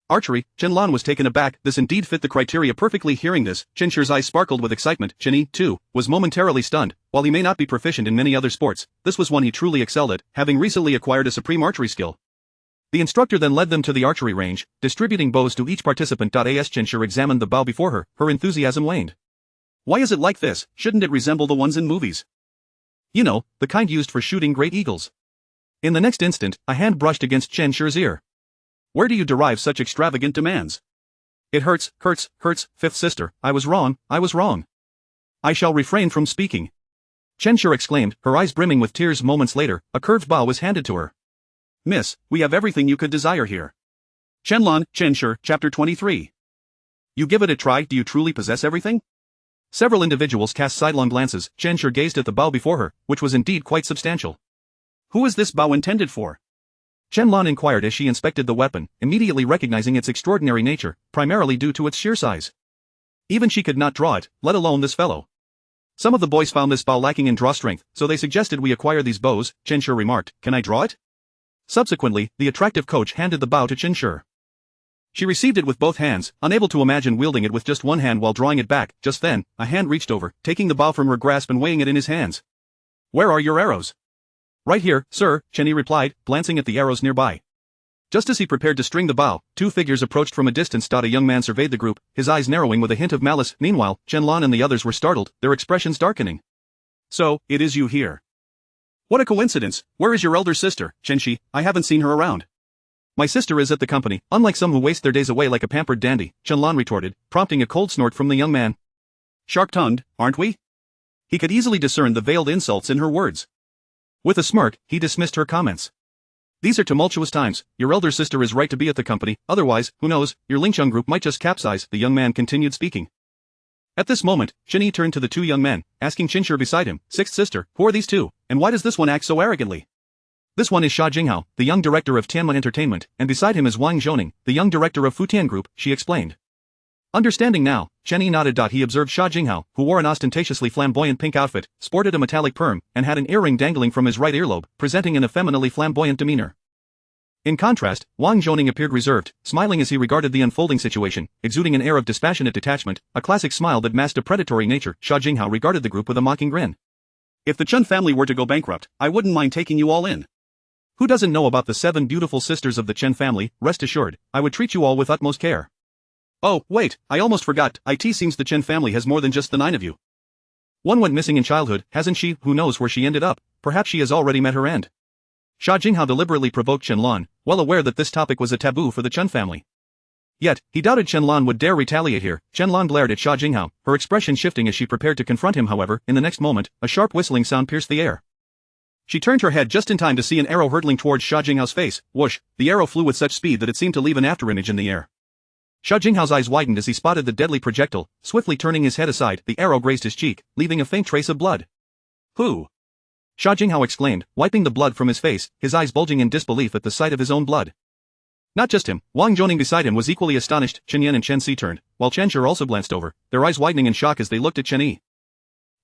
"Archery." Chen Lan was taken aback. This indeed fit the criteria perfectly. Hearing this, Chen Xi's eyes sparkled with excitement. Chen Yi, too, was momentarily stunned. While he may not be proficient in many other sports, this was one he truly excelled at, having recently acquired a supreme archery skill. The instructor then led them to the archery range, distributing bows to each participant. As Chen Xi examined the bow before her, her enthusiasm waned. "Why is it like this? Shouldn't it resemble the ones in movies? You know, the kind used for shooting great eagles." In the next instant, a hand brushed against Chen Xi's ear. "Where do you derive such extravagant demands?" "It hurts, fifth sister, I was wrong. I shall refrain from speaking." Chen Xi exclaimed, her eyes brimming with tears. Moments later, a curved bow was handed to her. Miss, we have everything you could desire here. Chen Lan, Chen Xi, Chapter 23. You give it a try, do you truly possess everything? Several individuals cast sidelong glances. Chen Xi gazed at the bow before her, which was indeed quite substantial. Who is this bow intended for? Chen Lan inquired as she inspected the weapon, immediately recognizing its extraordinary nature, primarily due to its sheer size. Even she could not draw it, let alone this fellow. Some of the boys found this bow lacking in draw strength, so they suggested we acquire these bows. Chen Xi remarked, can I draw it? Subsequently, the attractive coach handed the bow to Chen Xi. She received it with both hands, unable to imagine wielding it with just one hand while drawing it back. Just then, a hand reached over, taking the bow from her grasp and weighing it in his hands. Where are your arrows? Right here, sir, Chen Yi replied, glancing at the arrows nearby. Just as he prepared to string the bow, two figures approached from a distance. A young man surveyed the group, his eyes narrowing with a hint of malice. Meanwhile, Chen Lan and the others were startled, their expressions darkening. So, it is you here. What a coincidence. Where is your elder sister, Chen Xi? I haven't seen her around. My sister is at the company, unlike some who waste their days away like a pampered dandy, Chen Lan retorted, prompting a cold snort from the young man. Sharp-tongued, aren't we? He could easily discern the veiled insults in her words. With a smirk, he dismissed her comments. These are tumultuous times, your elder sister is right to be at the company, otherwise, who knows, your Lingcheng group might just capsize, the young man continued speaking. At this moment, Chen Yi turned to the two young men, asking Chen Xi beside him, sixth sister, who are these two, and why does this one act so arrogantly? This one is Sha Jinghao, the young director of Tianmen Entertainment, and beside him is Wang Zhoning, the young director of Futian Group, she explained. Understanding now, Chen Yi nodded. He observed Sha Jinghao, who wore an ostentatiously flamboyant pink outfit, sported a metallic perm, and had an earring dangling from his right earlobe, presenting an effeminately flamboyant demeanor. In contrast, Wang Zhoning appeared reserved, smiling as he regarded the unfolding situation, exuding an air of dispassionate detachment, a classic smile that masked a predatory nature. Sha Jinghao regarded the group with a mocking grin. If the Chen family were to go bankrupt, I wouldn't mind taking you all in. Who doesn't know about the 7 beautiful sisters of the Chen family? Rest assured, I would treat you all with utmost care. Oh, wait, I almost forgot, it seems the Chen family has more than just the 9 of you. One went missing in childhood, hasn't she? Who knows where she ended up? Perhaps she has already met her end. Sha Jinghao deliberately provoked Chen Lan, well aware that this topic was a taboo for the Chen family. Yet, he doubted Chen Lan would dare retaliate here. Chen Lan glared at Sha Jinghao, her expression shifting as she prepared to confront him. However, in the next moment, a sharp whistling sound pierced the air. She turned her head just in time to see an arrow hurtling towards Sha Jinghao's face. Whoosh, the arrow flew with such speed that it seemed to leave an afterimage in the air. Sha Jinghao's eyes widened as he spotted the deadly projectile, swiftly turning his head aside. The arrow grazed his cheek, leaving a faint trace of blood. Who? Sha Jinghao exclaimed, wiping the blood from his face, his eyes bulging in disbelief at the sight of his own blood. Not just him, Wang Zhoning beside him was equally astonished. Chen Yan and Chen Xi turned, while Chen Xi also glanced over, their eyes widening in shock as they looked at Chen Yi.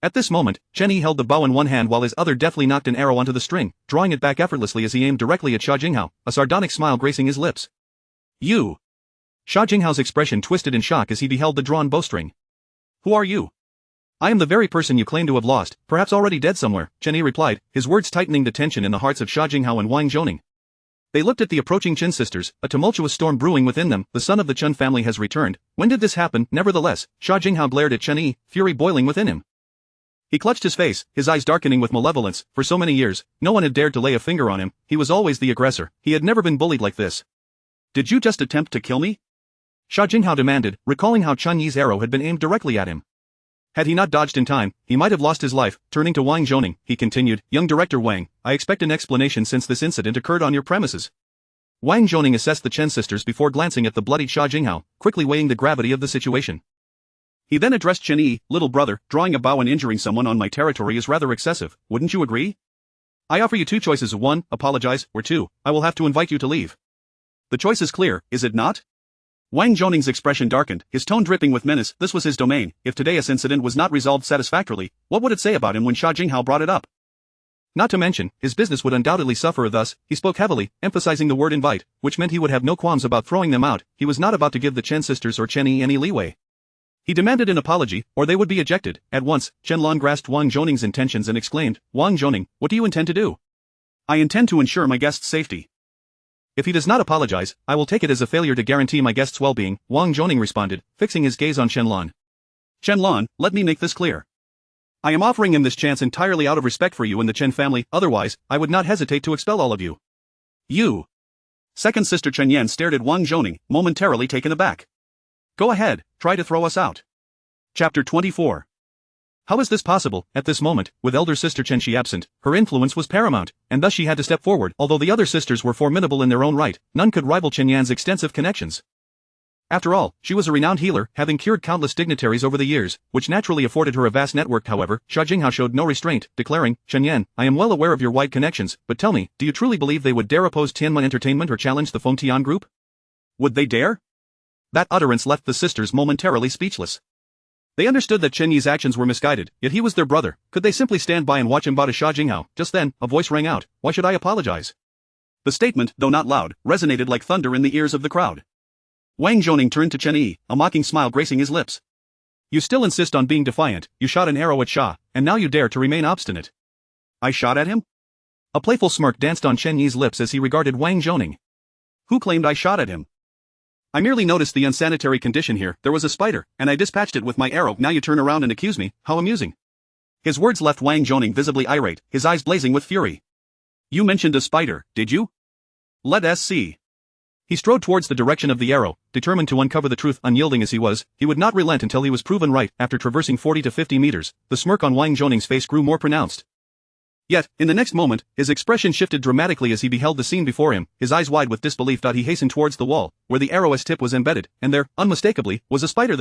At this moment, Chen Yi held the bow in one hand while his other deftly knocked an arrow onto the string, drawing it back effortlessly as he aimed directly at Sha Jinghao, a sardonic smile gracing his lips. You! Sha Jinghao's expression twisted in shock as he beheld the drawn bowstring. Who are you? I am the very person you claim to have lost, perhaps already dead somewhere, Chen Yi replied, his words tightening the tension in the hearts of Sha Jinghao and Wang Zhoning. They looked at the approaching Chen sisters, a tumultuous storm brewing within them. The son of the Chen family has returned. When did this happen? Nevertheless, Sha Jinghao glared at Chen Yi, fury boiling within him. He clutched his face, his eyes darkening with malevolence. For so many years, no one had dared to lay a finger on him. He was always the aggressor. He had never been bullied like this. Did you just attempt to kill me? Sha Jinghao demanded, recalling how Chen Yi's arrow had been aimed directly at him. Had he not dodged in time, he might have lost his life. Turning to Wang Zhoning, he continued, young Director Wang, I expect an explanation since this incident occurred on your premises. Wang Zhoning assessed the Chen sisters before glancing at the bloodied Sha Jinghao, quickly weighing the gravity of the situation. He then addressed Chen Yi, little brother, drawing a bow and injuring someone on my territory is rather excessive, wouldn't you agree? I offer you 2 choices: 1, apologize, or 2, I will have to invite you to leave. The choice is clear, is it not? Wang Zhoning's expression darkened, his tone dripping with menace. This was his domain. If today's incident was not resolved satisfactorily, what would it say about him when Sha Jinghao brought it up? Not to mention, his business would undoubtedly suffer. Thus, he spoke heavily, emphasizing the word invite, which meant he would have no qualms about throwing them out. He was not about to give the Chen sisters or Chen Yi any leeway. He demanded an apology, or they would be ejected. At once, Chen Lan grasped Wang Zhoning's intentions and exclaimed, Wang Zhoning, what do you intend to do? I intend to ensure my guest's safety. If he does not apologize, I will take it as a failure to guarantee my guest's well-being, Wang Zhoning responded, fixing his gaze on Chen Lan. Chen Lan, let me make this clear. I am offering him this chance entirely out of respect for you and the Chen family, otherwise, I would not hesitate to expel all of you. You. Second sister Chen Yan stared at Wang Zhoning, momentarily taken aback. Go ahead, try to throw us out. Chapter 24. How is this possible? At this moment, with elder sister Chen Xi absent, her influence was paramount, and thus she had to step forward. Although the other sisters were formidable in their own right, none could rival Chen Yan's extensive connections. After all, she was a renowned healer, having cured countless dignitaries over the years, which naturally afforded her a vast network. However, Xia Jinghao showed no restraint, declaring, Chen Yan, I am well aware of your wide connections, but tell me, do you truly believe they would dare oppose Tianmen Entertainment or challenge the Feng Tian Group? Would they dare? That utterance left the sisters momentarily speechless. They understood that Chen Yi's actions were misguided, yet he was their brother. Could they simply stand by and watch him bow to Xia Jinghao? Just then, a voice rang out, why should I apologize? The statement, though not loud, resonated like thunder in the ears of the crowd. Wang Zhoning turned to Chen Yi, a mocking smile gracing his lips. You still insist on being defiant, you shot an arrow at Xia, and now you dare to remain obstinate. I shot at him? A playful smirk danced on Chen Yi's lips as he regarded Wang Zhoning. Who claimed I shot at him? I merely noticed the unsanitary condition here. There was a spider, and I dispatched it with my arrow. Now you turn around and accuse me. How amusing. His words left Wang Zhoning visibly irate, his eyes blazing with fury. You mentioned a spider, did you? Let us see. He strode towards the direction of the arrow, determined to uncover the truth. Unyielding as he was, he would not relent until he was proven right. After traversing 40 to 50 meters, the smirk on Wang Zhoning's face grew more pronounced. Yet, in the next moment, his expression shifted dramatically as he beheld the scene before him, his eyes wide with disbelief. He hastened towards the wall, where the arrow's tip was embedded, and there, unmistakably, was a spider.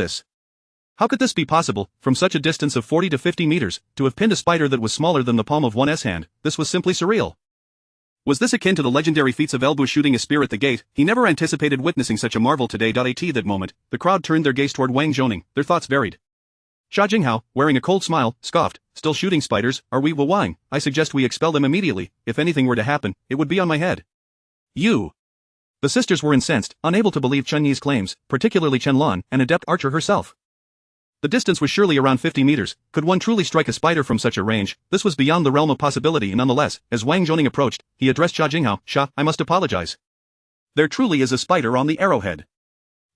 How could this be possible? From such a distance of 40 to 50 meters, to have pinned a spider that was smaller than the palm of one's hand, this was simply surreal. Was this akin to the legendary feats of Elbu shooting a spear at the gate? He never anticipated witnessing such a marvel today. At that moment, the crowd turned their gaze toward Wang Zhoning, their thoughts varied. Xia Jinghao, wearing a cold smile, scoffed, still shooting spiders, are we Wang? I suggest we expel them immediately. If anything were to happen, it would be on my head. You. The sisters were incensed, unable to believe Chen Yi's claims, particularly Chen Lan, an adept archer herself. The distance was surely around 50 meters. Could one truly strike a spider from such a range? This was beyond the realm of possibility. Nonetheless, as Wang Zhoning approached, he addressed Xia Jinghao. Xia, I must apologize. There truly is a spider on the arrowhead.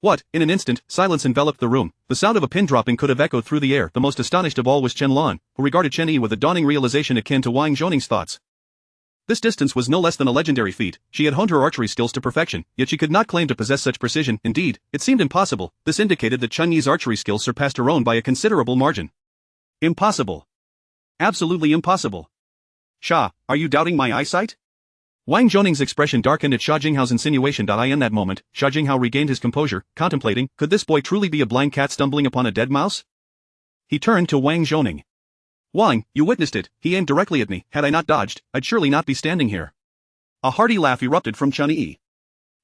What? In an instant, silence enveloped the room. The sound of a pin dropping could have echoed through the air. The most astonished of all was Chen Lan, who regarded Chen Yi with a dawning realization akin to Wang Zhoning's thoughts. This distance was no less than a legendary feat. She had honed her archery skills to perfection, yet she could not claim to possess such precision. Indeed, it seemed impossible. This indicated that Chen Yi's archery skills surpassed her own by a considerable margin. Impossible. Absolutely impossible. Xia, are you doubting my eyesight? Wang Zhoning's expression darkened at Xia Jinghao's insinuation. In that moment, Xia Jinghao regained his composure, contemplating, could this boy truly be a blind cat stumbling upon a dead mouse? He turned to Wang Zhoning. Wang, you witnessed it. He aimed directly at me. Had I not dodged, I'd surely not be standing here. A hearty laugh erupted from Chen Yi.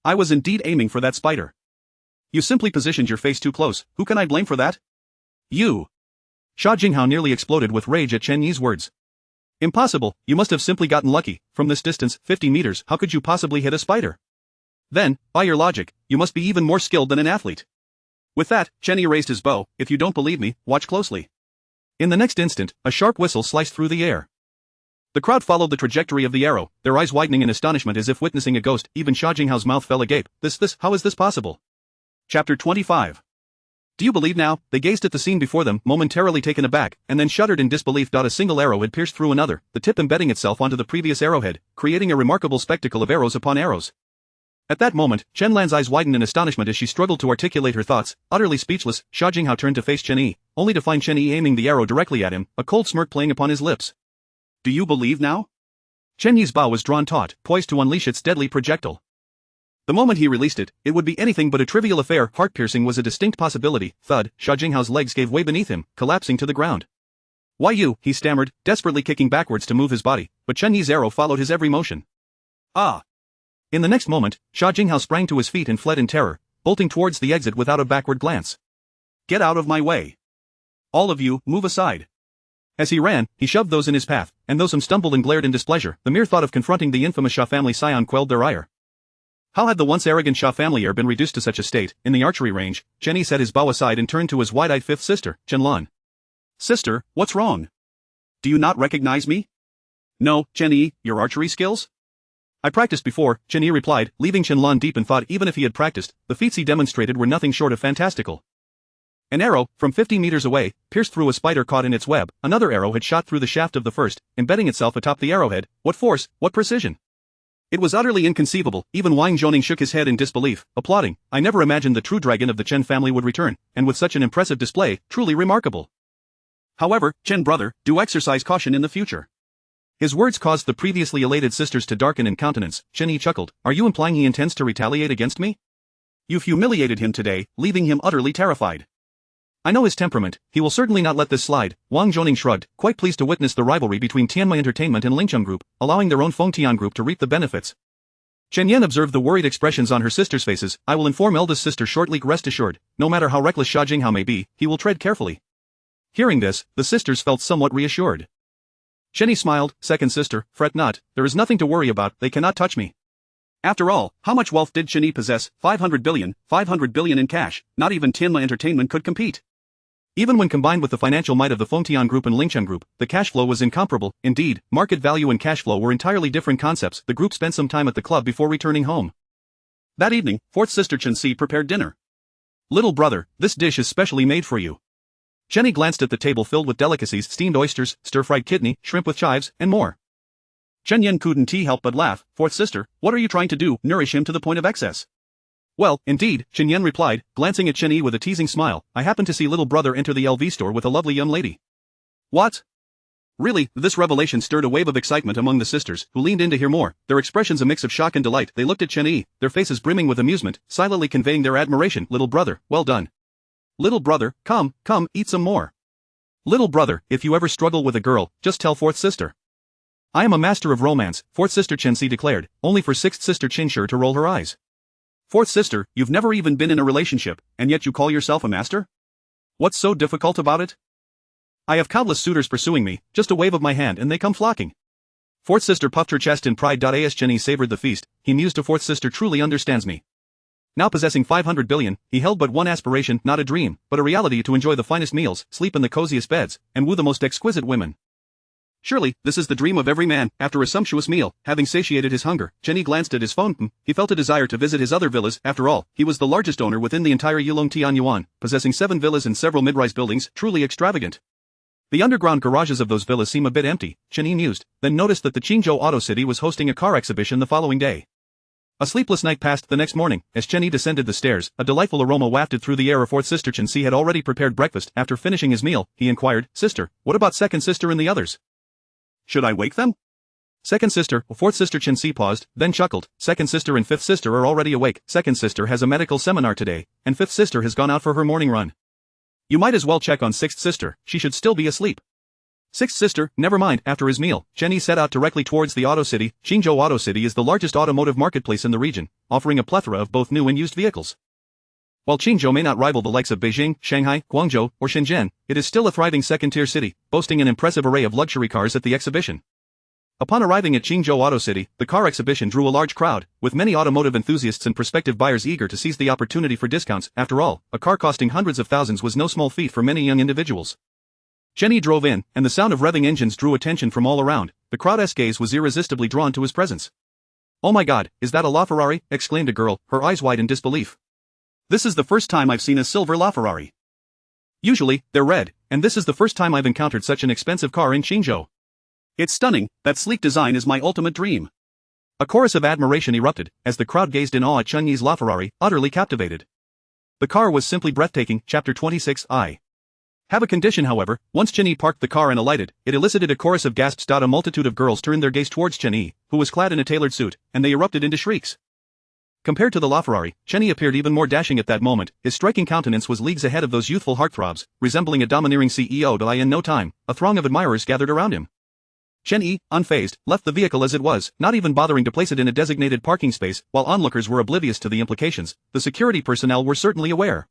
I was indeed aiming for that spider. You simply positioned your face too close. Who can I blame for that? You. Xia Jinghao nearly exploded with rage at Chen Yi's words. Impossible, you must have simply gotten lucky. From this distance, 50 meters, how could you possibly hit a spider? Then, by your logic, you must be even more skilled than an athlete. With that, Chen Yi raised his bow. If you don't believe me, watch closely. In the next instant, a sharp whistle sliced through the air. The crowd followed the trajectory of the arrow, their eyes widening in astonishment as if witnessing a ghost. Even Xia Jinghao's mouth fell agape. How is this possible? Chapter 25. Do you believe now? They gazed at the scene before them, momentarily taken aback, and then shuddered in disbelief. A single arrow had pierced through another, the tip embedding itself onto the previous arrowhead, creating a remarkable spectacle of arrows upon arrows. At that moment, Chen Lan's eyes widened in astonishment as she struggled to articulate her thoughts. Utterly speechless, Xia Jinghao turned to face Chen Yi, only to find Chen Yi aiming the arrow directly at him, a cold smirk playing upon his lips. Do you believe now? Chen Yi's bow was drawn taut, poised to unleash its deadly projectile. The moment he released it, it would be anything but a trivial affair. Heart-piercing was a distinct possibility. Thud, Xia Jinghao's legs gave way beneath him, collapsing to the ground. Why you? He stammered, desperately kicking backwards to move his body, but Chen Yi's arrow followed his every motion. Ah! In the next moment, Xia Jinghao sprang to his feet and fled in terror, bolting towards the exit without a backward glance. Get out of my way! All of you, move aside! As he ran, he shoved those in his path, and though some stumbled and glared in displeasure, the mere thought of confronting the infamous Xia family scion quelled their ire. How had the once arrogant Xia family heir been reduced to such a state? In the archery range, Chen Yi set his bow aside and turned to his wide-eyed fifth sister, Chen Lan. Sister, what's wrong? Do you not recognize me? No, Chen Yi, your archery skills? I practiced before, Chen Yi replied, leaving Chen Lan deep in thought. Even if he had practiced, the feats he demonstrated were nothing short of fantastical. An arrow, from 50 meters away, pierced through a spider caught in its web. Another arrow had shot through the shaft of the first, embedding itself atop the arrowhead. What force, what precision! It was utterly inconceivable. Even Wang Zhoning shook his head in disbelief, applauding. I never imagined the true dragon of the Chen family would return, and with such an impressive display, truly remarkable. However, Chen brother, do exercise caution in the future. His words caused the previously elated sisters to darken in countenance. Chen Yi chuckled. Are you implying he intends to retaliate against me? You've humiliated him today, leaving him utterly terrified. I know his temperament, he will certainly not let this slide. Wang Zhoning shrugged, quite pleased to witness the rivalry between Tianmai Entertainment and Lingcheng Group, allowing their own Fengtian Group to reap the benefits. Chen Yan observed the worried expressions on her sisters' faces. I will inform eldest sister shortly. Rest assured, no matter how reckless Xia Jinghao may be, he will tread carefully. Hearing this, the sisters felt somewhat reassured. Chen Yi smiled. Second sister, fret not, there is nothing to worry about, they cannot touch me. After all, how much wealth did Chen Yi possess? 500 billion in cash, not even Tianmai Entertainment could compete. Even when combined with the financial might of the Fengtian Group and Lingcheng Group, the cash flow was incomparable. Indeed, market value and cash flow were entirely different concepts. The group spent some time at the club before returning home. That evening, fourth sister Chen Xi prepared dinner. Little brother, this dish is specially made for you. Chen Yi glanced at the table filled with delicacies, steamed oysters, stir-fried kidney, shrimp with chives, and more. Chen Yan couldn't help but laugh. Fourth sister, what are you trying to do? Nourish him to the point of excess? Well, indeed, Chen Yan replied, glancing at Chen Yi with a teasing smile. I happened to see little brother enter the LV store with a lovely young lady. What? Really, this revelation stirred a wave of excitement among the sisters, who leaned in to hear more, their expressions a mix of shock and delight. They looked at Chen Yi, their faces brimming with amusement, silently conveying their admiration. Little brother, well done. Little brother, come, eat some more. Little brother, if you ever struggle with a girl, just tell fourth sister. I am a master of romance, fourth sister Chen Xi declared, only for sixth sister Chen Shi to roll her eyes. Fourth sister, you've never even been in a relationship, and yet you call yourself a master? What's so difficult about it? I have countless suitors pursuing me, just a wave of my hand and they come flocking. Fourth sister puffed her chest in pride. As Chen Yi savored the feast, he mused, a fourth sister truly understands me. Now possessing 500 billion, he held but one aspiration, not a dream, but a reality: to enjoy the finest meals, sleep in the coziest beds, and woo the most exquisite women. Surely, this is the dream of every man. After a sumptuous meal, having satiated his hunger, Chen Yi glanced at his phone. He felt a desire to visit his other villas. After all, he was the largest owner within the entire Yulong Tianyuan, possessing 7 villas and several mid-rise buildings, truly extravagant. The underground garages of those villas seem a bit empty, Chen Yi mused, then noticed that the Qingzhou Auto City was hosting a car exhibition the following day. A sleepless night passed. The next morning, as Chen Yi descended the stairs, a delightful aroma wafted through the air. A fourth sister Chen Xi had already prepared breakfast. After finishing his meal, he inquired, Sister, what about second sister and the others? Should I wake them? Second sister, fourth sister Chen Xi paused, then chuckled. Second sister and fifth sister are already awake. Second sister has a medical seminar today, and fifth sister has gone out for her morning run. You might as well check on sixth sister, she should still be asleep. Sixth sister, never mind. After his meal, Chen Yi set out directly towards the Auto City. Qingzhou Auto City is the largest automotive marketplace in the region, offering a plethora of both new and used vehicles. While Qingzhou may not rival the likes of Beijing, Shanghai, Guangzhou, or Shenzhen, it is still a thriving second-tier city, boasting an impressive array of luxury cars at the exhibition. Upon arriving at Qingzhou Auto City, the car exhibition drew a large crowd, with many automotive enthusiasts and prospective buyers eager to seize the opportunity for discounts. After all, a car costing hundreds of thousands was no small feat for many young individuals. Chen Yi drove in, and the sound of revving engines drew attention from all around. The crowd's gaze was irresistibly drawn to his presence. Oh my God, is that a LaFerrari? Exclaimed a girl, her eyes wide in disbelief. This is the first time I've seen a silver LaFerrari. Usually, they're red, and this is the first time I've encountered such an expensive car in Qingzhou. It's stunning, that sleek design is my ultimate dream. A chorus of admiration erupted, as the crowd gazed in awe at Chen Yi's LaFerrari, utterly captivated. The car was simply breathtaking. Chapter 26. I have a condition, however. Once Chen Yi parked the car and alighted, it elicited a chorus of gasps. A multitude of girls turned their gaze towards Chen Yi, who was clad in a tailored suit, and they erupted into shrieks. Compared to the LaFerrari, Chen Yi appeared even more dashing at that moment. His striking countenance was leagues ahead of those youthful heartthrobs, resembling a domineering CEO. In no time, a throng of admirers gathered around him. Chen Yi, unfazed, left the vehicle as it was, not even bothering to place it in a designated parking space. While onlookers were oblivious to the implications, the security personnel were certainly aware.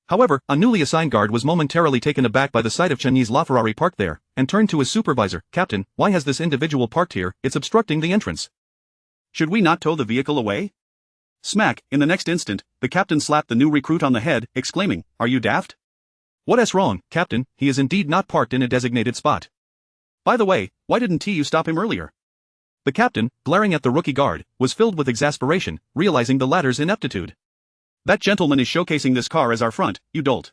However, a newly assigned guard was momentarily taken aback by the sight of Chen Yi's LaFerrari parked there, and turned to his supervisor. Captain, why has this individual parked here? It's obstructing the entrance. Should we not tow the vehicle away? Smack, in the next instant, the captain slapped the new recruit on the head, exclaiming, Are you daft? What's wrong, Captain? He is indeed not parked in a designated spot. By the way, why didn't you stop him earlier? The captain, glaring at the rookie guard, was filled with exasperation, realizing the latter's ineptitude. That gentleman is showcasing this car as our front, you dolt.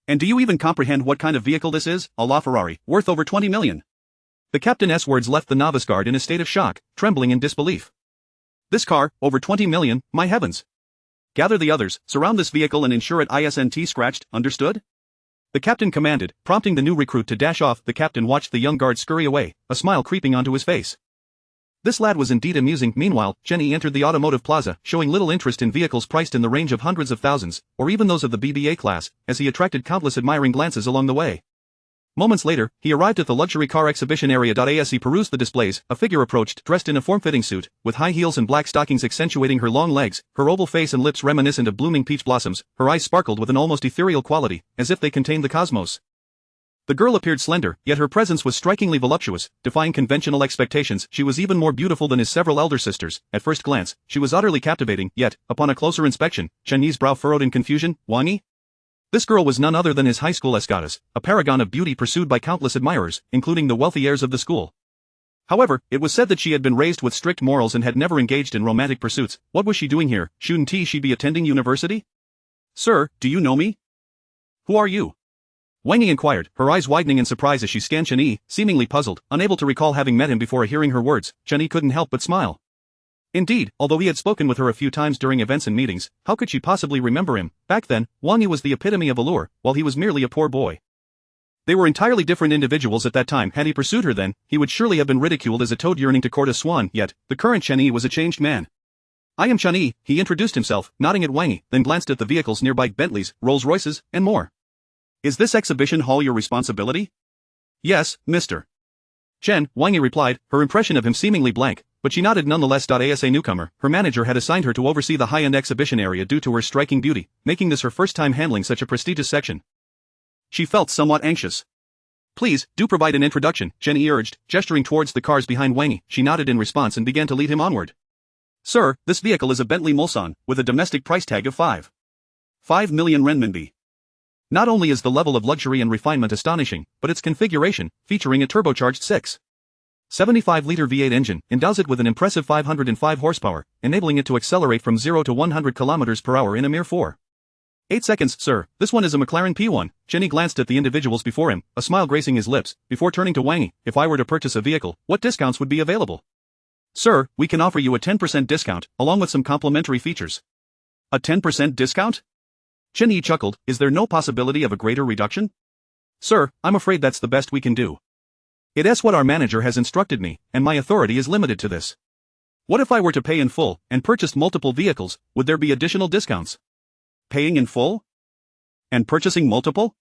And do you even comprehend what kind of vehicle this is? A LaFerrari, worth over 20 million. The captain's words left the novice guard in a state of shock, trembling in disbelief. This car, over 20 million, my heavens. Gather the others, surround this vehicle and ensure it isn't scratched, understood? The captain commanded, prompting the new recruit to dash off. The captain watched the young guard scurry away, a smile creeping onto his face. This lad was indeed amusing. Meanwhile, Chen Yi entered the automotive plaza, showing little interest in vehicles priced in the range of hundreds of thousands, or even those of the BBA class, as he attracted countless admiring glances along the way. Moments later, he arrived at the luxury car exhibition area. As he perused the displays, a figure approached, dressed in a form-fitting suit, with high heels and black stockings accentuating her long legs, her oval face and lips reminiscent of blooming peach blossoms. Her eyes sparkled with an almost ethereal quality, as if they contained the cosmos. The girl appeared slender, yet her presence was strikingly voluptuous, defying conventional expectations. She was even more beautiful than his several elder sisters. At first glance, she was utterly captivating, yet, upon a closer inspection, Chen Yi's brow furrowed in confusion. Wang Yi? This girl was none other than his high school escadus, a paragon of beauty pursued by countless admirers, including the wealthy heirs of the school. However, it was said that she had been raised with strict morals and had never engaged in romantic pursuits. What was she doing here? Shouldn't she be attending university? Sir, do you know me? Who are you? Wang Yi inquired, her eyes widening in surprise as she scanned Chen Yi, seemingly puzzled, unable to recall having met him before. Hearing her words, Chen Yi couldn't help but smile. Indeed, although he had spoken with her a few times during events and meetings, how could she possibly remember him? Back then, Wang Yi was the epitome of allure, while he was merely a poor boy. They were entirely different individuals at that time. Had he pursued her then, he would surely have been ridiculed as a toad yearning to court a swan. Yet, the current Chen Yi was a changed man. I am Chen Yi, he introduced himself, nodding at Wang Yi, then glanced at the vehicles nearby: Bentleys, Rolls-Royces, and more. Is this exhibition hall your responsibility? Yes, Mr. Chen, Wang Yi replied, her impression of him seemingly blank, but she nodded nonetheless. As a newcomer, her manager had assigned her to oversee the high-end exhibition area due to her striking beauty, making this her first time handling such a prestigious section. She felt somewhat anxious. Please, do provide an introduction, Chen Yi urged, gesturing towards the cars behind Wang Yi. She nodded in response and began to lead him onward. Sir, this vehicle is a Bentley Mulsanne, with a domestic price tag of 5 million renminbi. Not only is the level of luxury and refinement astonishing, but its configuration, featuring a turbocharged 6.75-liter V8 engine, endows it with an impressive 505 horsepower, enabling it to accelerate from 0 to 100 km per hour in a mere 4.8 seconds. Sir, this one is a McLaren P1. Chen Yi glanced at the individuals before him, a smile gracing his lips, before turning to Wang Yi. If I were to purchase a vehicle, what discounts would be available? Sir, we can offer you a 10% discount, along with some complimentary features. A 10% discount? Chen Yi chuckled, is there no possibility of a greater reduction? Sir, I'm afraid that's the best we can do. It's what our manager has instructed me, and my authority is limited to this. What if I were to pay in full, and purchased multiple vehicles, would there be additional discounts? Paying in full? And purchasing multiple?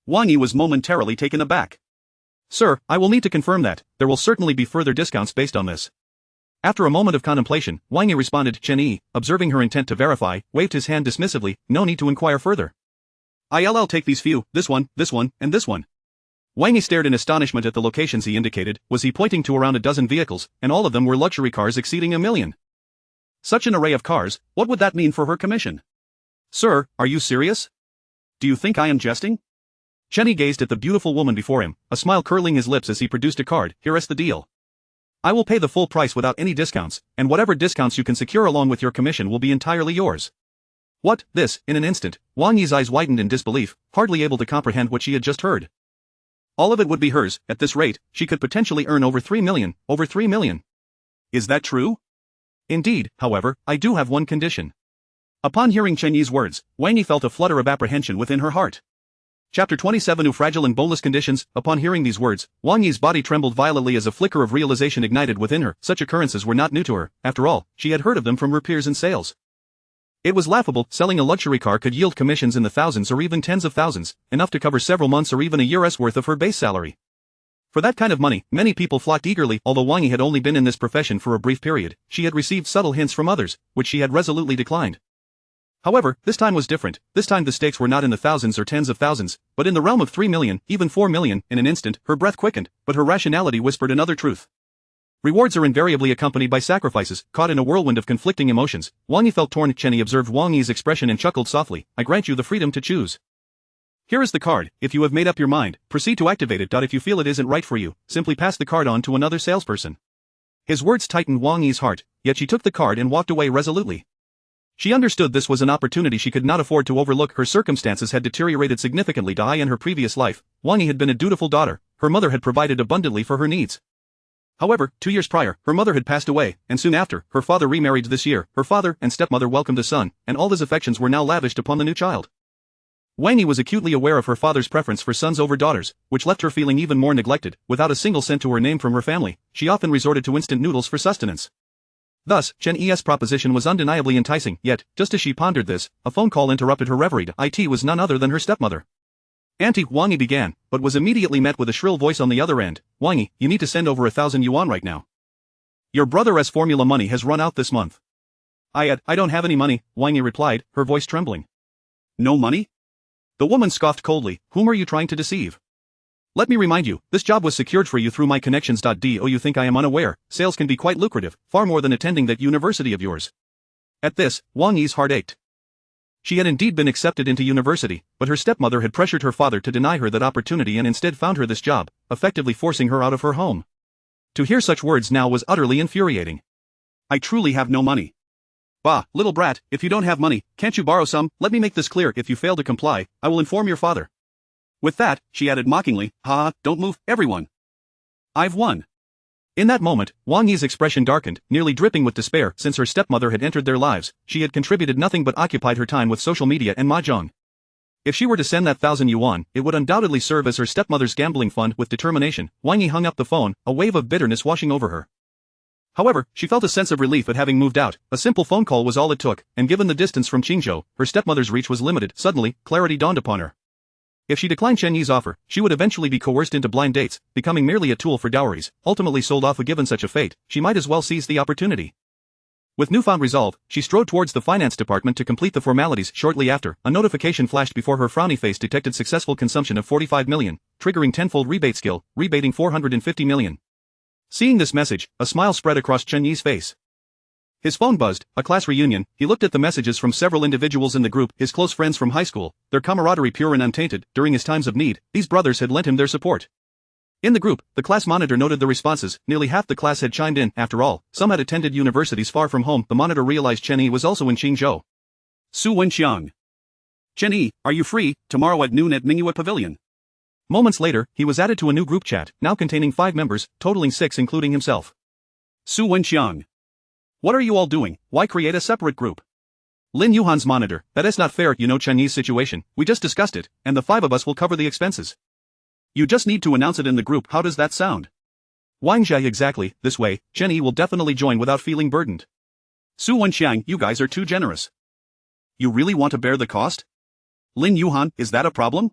Wang Yi was momentarily taken aback. Sir, I will need to confirm that. There will certainly be further discounts based on this. After a moment of contemplation, Wang Yi responded. Chen Yi, observing her intent to verify, waved his hand dismissively. No need to inquire further. I'll take these few, this one, and this one. Wang Yi stared in astonishment at the locations he indicated. Was he pointing to around a dozen vehicles, and all of them were luxury cars exceeding $1 million? Such an array of cars, what would that mean for her commission? Sir, are you serious? Do you think I am jesting? Chen Yi gazed at the beautiful woman before him, a smile curling his lips as he produced a card. Here's the deal. I will pay the full price without any discounts, and whatever discounts you can secure along with your commission will be entirely yours. What? This, in an instant, Wang Yi's eyes widened in disbelief, hardly able to comprehend what she had just heard. All of it would be hers. At this rate, she could potentially earn over 3 million. Over 3 million. Is that true? Indeed, however, I do have one condition. Upon hearing Chen Yi's words, Wang Yi felt a flutter of apprehension within her heart. Chapter 27: New Fragile and Boneless Conditions. Upon hearing these words, Wang Yi's body trembled violently as a flicker of realization ignited within her. Such occurrences were not new to her. After all, she had heard of them from her peers in sales. It was laughable. Selling a luxury car could yield commissions in the thousands or even tens of thousands, enough to cover several months or even a year's worth of her base salary. For that kind of money, many people flocked eagerly. Although Wang Yi had only been in this profession for a brief period, she had received subtle hints from others, which she had resolutely declined. However, this time was different. This time the stakes were not in the thousands or tens of thousands, but in the realm of 3 million, even 4 million. In an instant, her breath quickened, but her rationality whispered another truth. Rewards are invariably accompanied by sacrifices. Caught in a whirlwind of conflicting emotions, Wang Yi felt torn. Chen Yi observed Wang Yi's expression and chuckled softly. I grant you the freedom to choose. Here is the card. If you have made up your mind, proceed to activate it. If you feel it isn't right for you, simply pass the card on to another salesperson. His words tightened Wang Yi's heart, yet she took the card and walked away resolutely. She understood this was an opportunity she could not afford to overlook. Her circumstances had deteriorated significantly. In her previous life, Wang Yi had been a dutiful daughter. Her mother had provided abundantly for her needs. However, 2 years prior, her mother had passed away, and soon after, her father remarried. This year, her father and stepmother welcomed a son, and all his affections were now lavished upon the new child. Wang Yi was acutely aware of her father's preference for sons over daughters, which left her feeling even more neglected. Without a single cent to her name from her family, she often resorted to instant noodles for sustenance. Thus, Chen Yi's proposition was undeniably enticing, yet, just as she pondered this, a phone call interrupted her reverie. It was none other than her stepmother. Auntie, Wang Yi began, but was immediately met with a shrill voice on the other end. Wang Yi, you need to send over 1,000 yuan right now. Your brother's formula money has run out this month. I don't have any money, Wang Yi replied, her voice trembling. No money? The woman scoffed coldly. Whom are you trying to deceive? Let me remind you, this job was secured for you through my connections. Do you think I am unaware? Sales can be quite lucrative, far more than attending that university of yours. At this, Wang Yi's heart ached. She had indeed been accepted into university, but her stepmother had pressured her father to deny her that opportunity and instead found her this job, effectively forcing her out of her home. To hear such words now was utterly infuriating. I truly have no money. Bah, little brat, if you don't have money, can't you borrow some? Let me make this clear, if you fail to comply, I will inform your father. With that, she added mockingly, ha, don't move, everyone. I've won. In that moment, Wang Yi's expression darkened, nearly dripping with despair. Since her stepmother had entered their lives, she had contributed nothing but occupied her time with social media and mahjong. If she were to send that 1,000 yuan, it would undoubtedly serve as her stepmother's gambling fund. With determination, Wang Yi hung up the phone, a wave of bitterness washing over her. However, she felt a sense of relief at having moved out. A simple phone call was all it took, and given the distance from Qingzhou, her stepmother's reach was limited. Suddenly, clarity dawned upon her. If she declined Chen Yi's offer, she would eventually be coerced into blind dates, becoming merely a tool for dowries, ultimately sold off. Given such a fate, she might as well seize the opportunity. With newfound resolve, she strode towards the finance department to complete the formalities. Shortly after, a notification flashed before her. Frowny face detected successful consumption of 45 million, triggering tenfold rebate skill, rebating 450 million. Seeing this message, a smile spread across Chen Yi's face. His phone buzzed, a class reunion. He looked at the messages from several individuals in the group, his close friends from high school, their camaraderie pure and untainted. During his times of need, these brothers had lent him their support. In the group, the class monitor noted the responses. Nearly half the class had chimed in. After all, some had attended universities far from home. The monitor realized Chen Yi was also in Qingzhou. Su Wenxiang. Chen Yi, are you free, tomorrow at noon at Mingyue Pavilion? Moments later, he was added to a new group chat, now containing 5 members, totaling 6 including himself. Su Wenxiang. What are you all doing? Why create a separate group? Lin Yuhan's monitor, that is not fair. You know Chen Yi's situation, we just discussed it, and the 5 of us will cover the expenses. You just need to announce it in the group. How does that sound? Wang Jia. Exactly, this way, Chen Yi will definitely join without feeling burdened. Su Wenxiang, you guys are too generous. You really want to bear the cost? Lin Yuhan, is that a problem?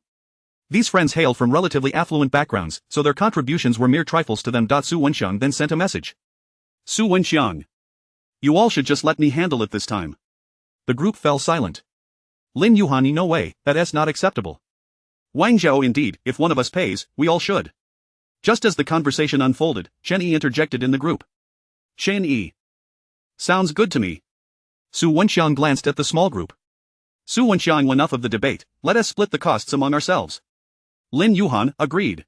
These friends hail from relatively affluent backgrounds, so their contributions were mere trifles to them. Su Wenxiang then sent a message. Su Wenxiang. You all should just let me handle it this time. The group fell silent. Lin Yuhan. No way, that is not acceptable. Wang Zhao. Indeed, if one of us pays, we all should. Just as the conversation unfolded, Chen Yi interjected in the group. Chen Yi. Sounds good to me. Su Wenxiang glanced at the small group. Su Wenxiang. Enough of the debate, let us split the costs among ourselves. Lin Yuhan agreed.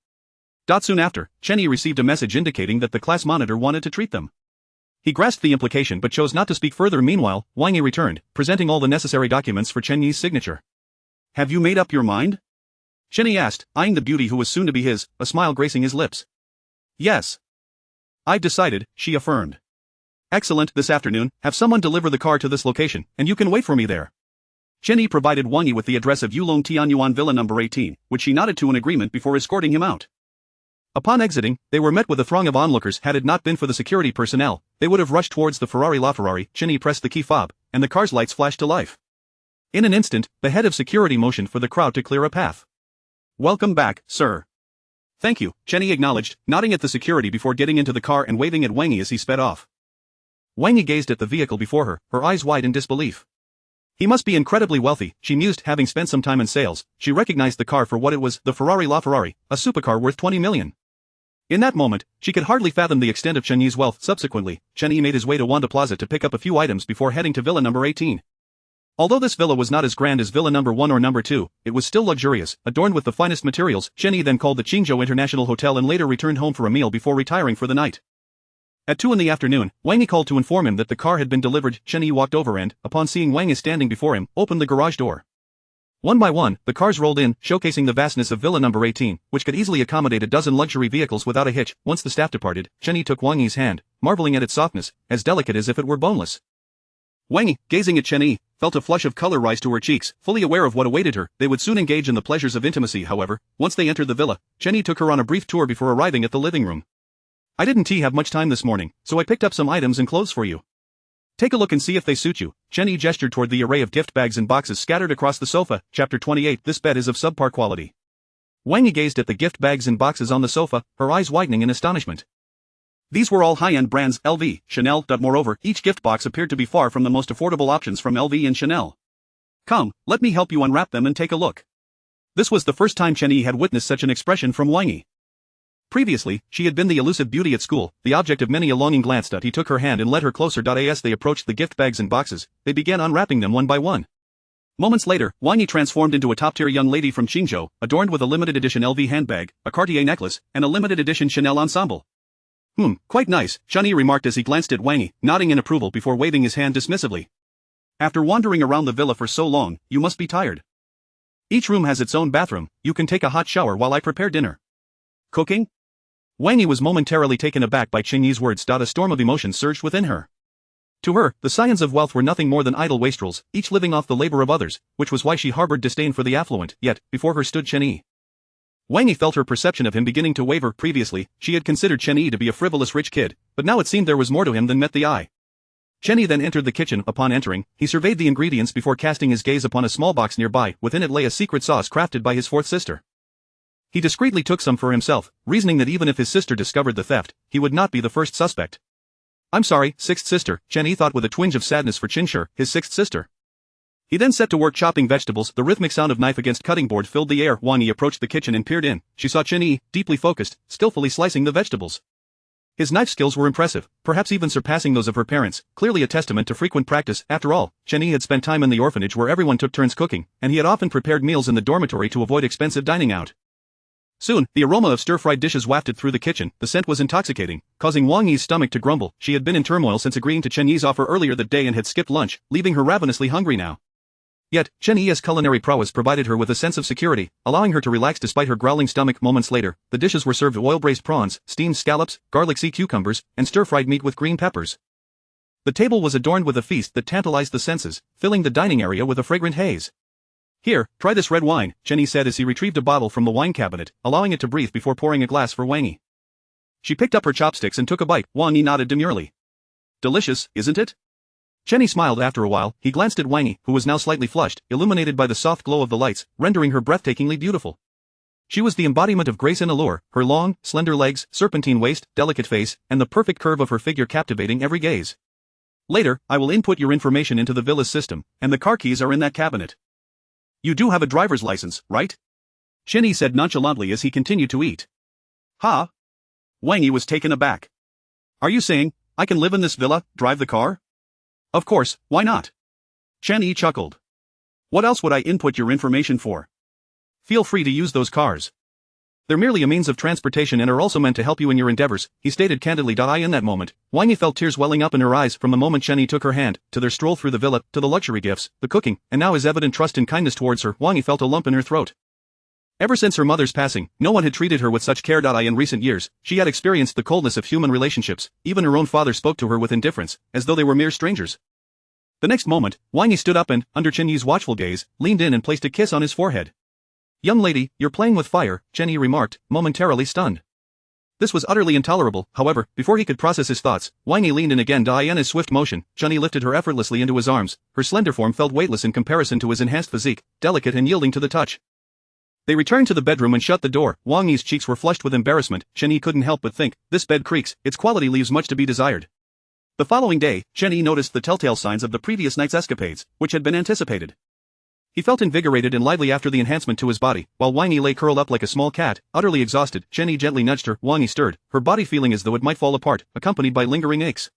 Soon after, Chen Yi received a message indicating that the class monitor wanted to treat them. He grasped the implication but chose not to speak further. Meanwhile, Wang Yi returned, presenting all the necessary documents for Chen Yi's signature. Have you made up your mind? Chen Yi asked, eyeing the beauty who was soon to be his, a smile gracing his lips. Yes. I've decided, she affirmed. Excellent. This afternoon, have someone deliver the car to this location, and you can wait for me there. Chen Yi provided Wang Yi with the address of Yulong Tianyuan Villa number 18, which she nodded to in agreement before escorting him out. Upon exiting, they were met with a throng of onlookers. Had it not been for the security personnel, they would have rushed towards the Ferrari LaFerrari. Chen Yi pressed the key fob, and the car's lights flashed to life. In an instant, the head of security motioned for the crowd to clear a path. Welcome back, sir. Thank you, Chen Yi acknowledged, nodding at the security before getting into the car and waving at Wang Yi as he sped off. Wang Yi gazed at the vehicle before her eyes wide in disbelief. He must be incredibly wealthy, she mused. Having spent some time in sales, she recognized the car for what it was, the Ferrari LaFerrari, a supercar worth 20 million. In that moment, she could hardly fathom the extent of Chen Yi's wealth. Subsequently, Chen Yi made his way to Wanda Plaza to pick up a few items before heading to Villa number 18. Although this villa was not as grand as Villa number 1 or number 2, it was still luxurious, adorned with the finest materials. Chen Yi then called the Qingzhou International Hotel and later returned home for a meal before retiring for the night. At 2 in the afternoon, Wang Yi called to inform him that the car had been delivered. Chen Yi walked over and, upon seeing Wang Yi standing before him, opened the garage door. One by one, the cars rolled in, showcasing the vastness of Villa number 18, which could easily accommodate a dozen luxury vehicles without a hitch. Once the staff departed, Chen Yi took Wang Yi's hand, marveling at its softness, as delicate as if it were boneless. Wang Yi, gazing at Chen Yi, felt a flush of color rise to her cheeks, fully aware of what awaited her. They would soon engage in the pleasures of intimacy. However, once they entered the villa, Chen Yi took her on a brief tour before arriving at the living room. "I didn't have much time this morning, so I picked up some items and clothes for you. Take a look and see if they suit you." Chen Yi gestured toward the array of gift bags and boxes scattered across the sofa. Chapter 28. This bed is of subpar quality. Wang Yi gazed at the gift bags and boxes on the sofa, her eyes widening in astonishment. These were all high-end brands, LV, Chanel. Moreover, each gift box appeared to be far from the most affordable options from LV and Chanel. "Come, let me help you unwrap them and take a look." This was the first time Chen Yi had witnessed such an expression from Wang Yi. Previously, she had been the elusive beauty at school, the object of many a longing glance. He took her hand and led her closer. As they approached the gift bags and boxes, they began unwrapping them one by one. Moments later, Wang Yi transformed into a top-tier young lady from Qingzhou, adorned with a limited edition LV handbag, a Cartier necklace, and a limited edition Chanel ensemble. Quite nice," Chen Yi remarked as he glanced at Wang Yi, nodding in approval before waving his hand dismissively. "After wandering around the villa for so long, you must be tired. Each room has its own bathroom. You can take a hot shower while I prepare dinner." "Cooking?" Wang Yi was momentarily taken aback by Chen Yi's words. A storm of emotions surged within her. To her, the scions of wealth were nothing more than idle wastrels, each living off the labor of others, which was why she harbored disdain for the affluent. Yet, before her stood Chen Yi. Wang Yi felt her perception of him beginning to waver. Previously, she had considered Chen Yi to be a frivolous rich kid, but now it seemed there was more to him than met the eye. Chen Yi then entered the kitchen. Upon entering, he surveyed the ingredients before casting his gaze upon a small box nearby. Within it lay a secret sauce crafted by his fourth sister. He discreetly took some for himself, reasoning that even if his sister discovered the theft, he would not be the first suspect. "I'm sorry, sixth sister," Chen Yi thought with a twinge of sadness for Qin Shi, his sixth sister. He then set to work chopping vegetables. The rhythmic sound of knife against cutting board filled the air. Wang Yi approached the kitchen and peered in. She saw Chen Yi, deeply focused, skillfully slicing the vegetables. His knife skills were impressive, perhaps even surpassing those of her parents, clearly a testament to frequent practice. After all, Chen Yi had spent time in the orphanage where everyone took turns cooking, and he had often prepared meals in the dormitory to avoid expensive dining out. Soon, the aroma of stir-fried dishes wafted through the kitchen. The scent was intoxicating, causing Wang Yi's stomach to grumble. She had been in turmoil since agreeing to Chen Yi's offer earlier that day and had skipped lunch, leaving her ravenously hungry now. Yet, Chen Yi's culinary prowess provided her with a sense of security, allowing her to relax despite her growling stomach. Moments later, the dishes were served: oil-braised prawns, steamed scallops, garlic sea cucumbers, and stir-fried meat with green peppers. The table was adorned with a feast that tantalized the senses, filling the dining area with a fragrant haze. "Here, try this red wine," Chen Yi said as he retrieved a bottle from the wine cabinet, allowing it to breathe before pouring a glass for Wang Yi. She picked up her chopsticks and took a bite. Wang Yi nodded demurely. "Delicious, isn't it?" Chen Yi smiled. After a while, he glanced at Wang Yi, who was now slightly flushed, illuminated by the soft glow of the lights, rendering her breathtakingly beautiful. She was the embodiment of grace and allure, her long, slender legs, serpentine waist, delicate face, and the perfect curve of her figure captivating every gaze. "Later, I will input your information into the villa's system, and the car keys are in that cabinet. You do have a driver's license, right?" Chen Yi said nonchalantly as he continued to eat. "Ha?" Wang Yi was taken aback. "Are you saying, I can live in this villa, drive the car?" "Of course, why not?" Chen Yi chuckled. "What else would I input your information for? Feel free to use those cars. They're merely a means of transportation and are also meant to help you in your endeavors," he stated candidly. In that moment, Wang Yi felt tears welling up in her eyes from the moment Chen Yi took her hand, to their stroll through the villa, to the luxury gifts, the cooking, and now his evident trust and kindness towards her. Wang Yi felt a lump in her throat. Ever since her mother's passing, no one had treated her with such care. In recent years, she had experienced the coldness of human relationships. Even her own father spoke to her with indifference, as though they were mere strangers. The next moment, Wang Yi stood up and, under Chen Yi's watchful gaze, leaned in and placed a kiss on his forehead. "Young lady, you're playing with fire," Chen Yi remarked, momentarily stunned. This was utterly intolerable. However, before he could process his thoughts, Wang Yi leaned in again. In his swift motion, Chen Yi lifted her effortlessly into his arms. Her slender form felt weightless in comparison to his enhanced physique, delicate and yielding to the touch. They returned to the bedroom and shut the door. Wang Yi's cheeks were flushed with embarrassment. Chen Yi couldn't help but think, this bed creaks, its quality leaves much to be desired. The following day, Chen Yi noticed the telltale signs of the previous night's escapades, which had been anticipated. He felt invigorated and lively after the enhancement to his body, while Wang Yi lay curled up like a small cat, utterly exhausted. Chen Yi gently nudged her. Wang Yi stirred, her body feeling as though it might fall apart, accompanied by lingering aches.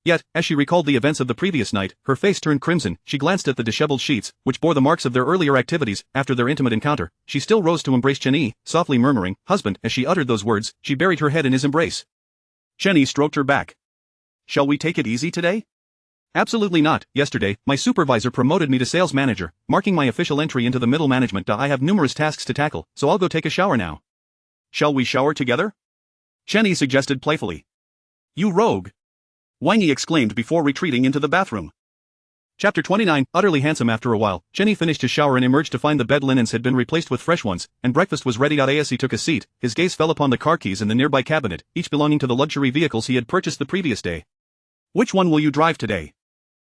Yet, as she recalled the events of the previous night, her face turned crimson. She glanced at the disheveled sheets, which bore the marks of their earlier activities. After their intimate encounter, she still rose to embrace Chen Yi, softly murmuring, "Husband." As she uttered those words, she buried her head in his embrace. Chen Yi stroked her back. "Shall we take it easy today?" "Absolutely not. Yesterday, my supervisor promoted me to sales manager, marking my official entry into the middle management. I have numerous tasks to tackle, so I'll go take a shower now." "Shall we shower together?" Chen Yi suggested playfully. "You rogue!" Wang Yi exclaimed before retreating into the bathroom. Chapter 29, Utterly handsome. After a while, Chen Yi finished his shower and emerged to find the bed linens had been replaced with fresh ones, and breakfast was ready. As he took a seat, his gaze fell upon the car keys in the nearby cabinet, each belonging to the luxury vehicles he had purchased the previous day. Which one will you drive today?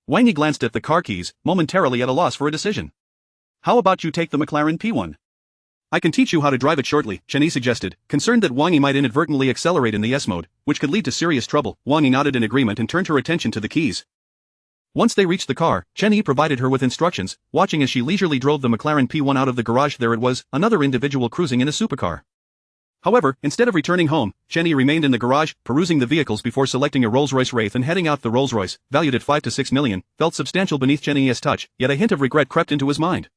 Wang Yi glanced at the car keys, momentarily at a loss for a decision. How about you take the McLaren P1? I can teach you how to drive it shortly, Chen Yi suggested, concerned that Wang Yi might inadvertently accelerate in the S mode, which could lead to serious trouble. Wang Yi nodded in agreement and turned her attention to the keys. Once they reached the car, Chen Yi provided her with instructions, watching as she leisurely drove the McLaren P1 out of the garage. There it was, another individual cruising in a supercar. However, instead of returning home, Chen Yi remained in the garage, perusing the vehicles before selecting a Rolls-Royce Wraith and heading out. The Rolls-Royce, valued at 5 to 6 million, felt substantial beneath Chen Yi's touch, yet a hint of regret crept into his mind.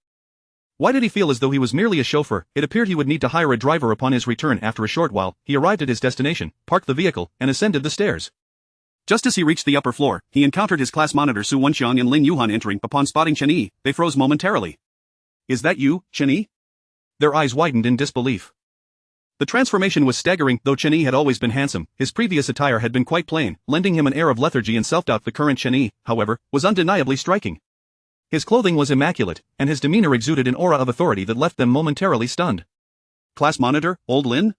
Why did he feel as though he was merely a chauffeur? It appeared he would need to hire a driver upon his return. After a short while, he arrived at his destination, parked the vehicle, and ascended the stairs. Just as he reached the upper floor, he encountered his class monitor Su Wenxiang and Lin Yuhan entering. Upon spotting Chen Yi, they froze momentarily. Is that you, Chen Yi? Their eyes widened in disbelief. The transformation was staggering. Though Chen Yi had always been handsome, his previous attire had been quite plain, lending him an air of lethargy and self-doubt. The current Chen Yi, however, was undeniably striking. His clothing was immaculate, and his demeanor exuded an aura of authority that left them momentarily stunned. Class monitor, old Lin?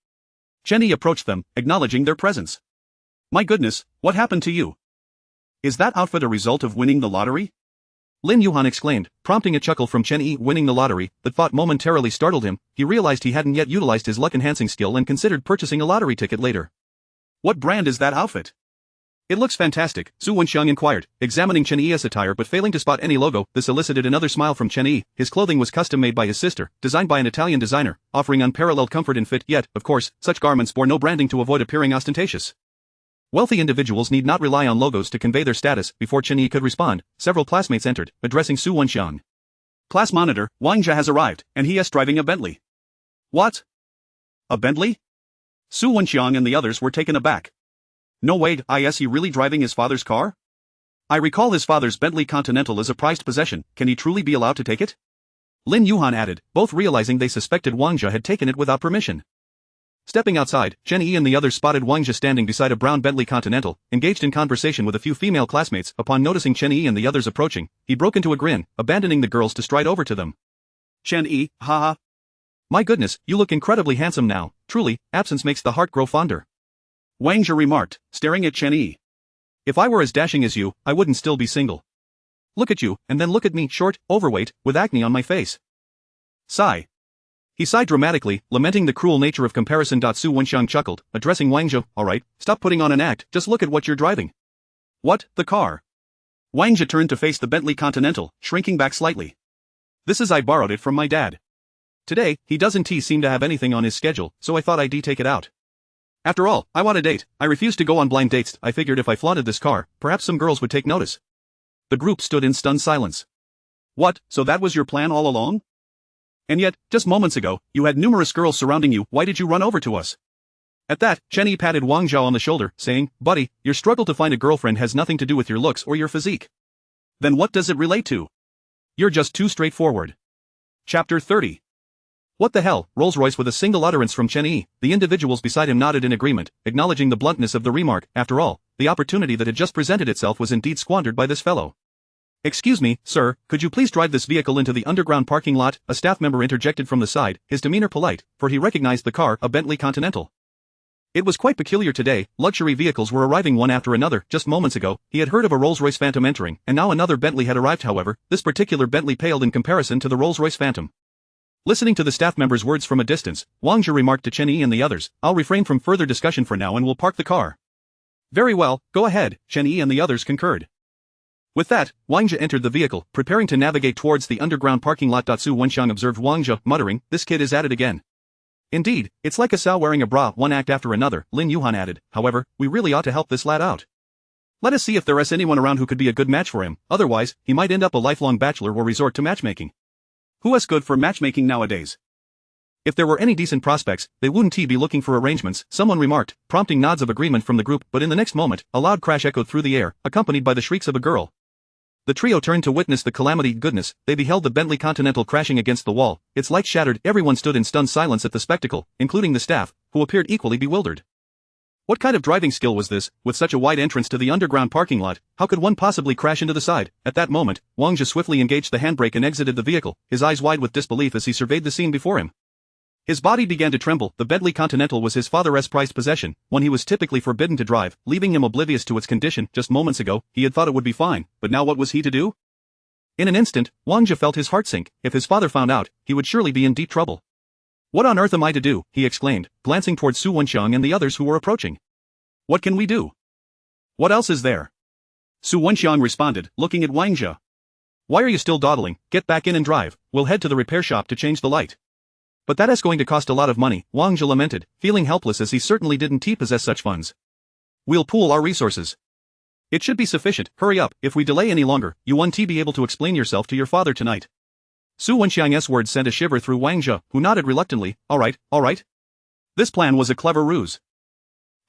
Chen Yi approached them, acknowledging their presence. My goodness, what happened to you? Is that outfit a result of winning the lottery? Lin Yuhan exclaimed, prompting a chuckle from Chen Yi. Winning the lottery, the thought momentarily startled him. He realized he hadn't yet utilized his luck-enhancing skill and considered purchasing a lottery ticket later. What brand is that outfit? It looks fantastic, Su Wenxiang inquired, examining Chen Yi's attire but failing to spot any logo. This elicited another smile from Chen Yi. His clothing was custom-made by his sister, designed by an Italian designer, offering unparalleled comfort and fit. Yet, of course, such garments bore no branding to avoid appearing ostentatious. Wealthy individuals need not rely on logos to convey their status. Before Chen Yi could respond, several classmates entered, addressing Su Wenxiang. Class monitor, Wang Jia has arrived, and he is driving a Bentley. What? A Bentley? Su Wenxiang and the others were taken aback. No way, is he really driving his father's car? I recall his father's Bentley Continental is a prized possession. Can he truly be allowed to take it? Lin Yuhan added, both realizing they suspected Wang Jia had taken it without permission. Stepping outside, Chen Yi and the others spotted Wang Jia standing beside a brown Bentley Continental, engaged in conversation with a few female classmates. Upon noticing Chen Yi and the others approaching, he broke into a grin, abandoning the girls to stride over to them. Chen Yi, haha. My goodness, you look incredibly handsome now. Truly, absence makes the heart grow fonder. Wang Jia remarked, staring at Chen Yi. If I were as dashing as you, I wouldn't still be single. Look at you, and then look at me, short, overweight, with acne on my face. Sigh. He sighed dramatically, lamenting the cruel nature of comparison. Su Wenxiang chuckled, addressing Wang Jia, alright, stop putting on an act, just look at what you're driving. What, the car? Wang Jia turned to face the Bentley Continental, shrinking back slightly. I borrowed it from my dad. Today, he doesn't seem to have anything on his schedule, so I thought I'd take it out. After all, I want a date. I refuse to go on blind dates. I figured if I flaunted this car, perhaps some girls would take notice. The group stood in stunned silence. What, so that was your plan all along? And yet, just moments ago, you had numerous girls surrounding you. Why did you run over to us? At that, Chen Yi patted Wang Zhao on the shoulder, saying, buddy, your struggle to find a girlfriend has nothing to do with your looks or your physique. Then what does it relate to? You're just too straightforward. Chapter 30. What the hell? Rolls-Royce. With a single utterance from Chen Yi, the individuals beside him nodded in agreement, acknowledging the bluntness of the remark. After all, the opportunity that had just presented itself was indeed squandered by this fellow. Excuse me, sir, could you please drive this vehicle into the underground parking lot? A staff member interjected from the side, his demeanor polite, for he recognized the car, a Bentley Continental. It was quite peculiar today. Luxury vehicles were arriving one after another. Just moments ago, he had heard of a Rolls-Royce Phantom entering, and now another Bentley had arrived. However, this particular Bentley paled in comparison to the Rolls-Royce Phantom. Listening to the staff member's words from a distance, Wang Zhi remarked to Chen Yi and the others, I'll refrain from further discussion for now and will park the car. Very well, go ahead, Chen Yi and the others concurred. With that, Wang Zhi entered the vehicle, preparing to navigate towards the underground parking lot. Su Wenxiang observed Wang Zhi, muttering, this kid is at it again. Indeed, it's like a sow wearing a bra, one act after another. Lin Yuhan added, however, we really ought to help this lad out. Let us see if there is anyone around who could be a good match for him, otherwise, he might end up a lifelong bachelor or resort to matchmaking. Who is good for matchmaking nowadays? If there were any decent prospects, they wouldn't be looking for arrangements, someone remarked, prompting nods of agreement from the group. But in the next moment, a loud crash echoed through the air, accompanied by the shrieks of a girl. The trio turned to witness the calamity. Goodness, they beheld the Bentley Continental crashing against the wall, its lights shattered. Everyone stood in stunned silence at the spectacle, including the staff, who appeared equally bewildered. What kind of driving skill was this? With such a wide entrance to the underground parking lot, how could one possibly crash into the side? At that moment, Wang Zhe swiftly engaged the handbrake and exited the vehicle, his eyes wide with disbelief as he surveyed the scene before him. His body began to tremble. The Bentley Continental was his father's prized possession, one he was typically forbidden to drive, leaving him oblivious to its condition. Just moments ago, he had thought it would be fine, but now what was he to do? In an instant, Wang Zhe felt his heart sink. If his father found out, he would surely be in deep trouble. What on earth am I to do? He exclaimed, glancing towards Su Wenxiang and the others who were approaching. What can we do? What else is there? Su Wenxiang responded, looking at Wang Zhe. Why are you still dawdling? Get back in and drive. We'll head to the repair shop to change the light. But that is going to cost a lot of money, Wang Zhe lamented, feeling helpless as he certainly didn't possess such funds. We'll pool our resources. It should be sufficient. Hurry up. If we delay any longer, you won't be able to explain yourself to your father tonight. Su Wenxiang's words sent a shiver through Wang Zhe, who nodded reluctantly. All right. This plan was a clever ruse.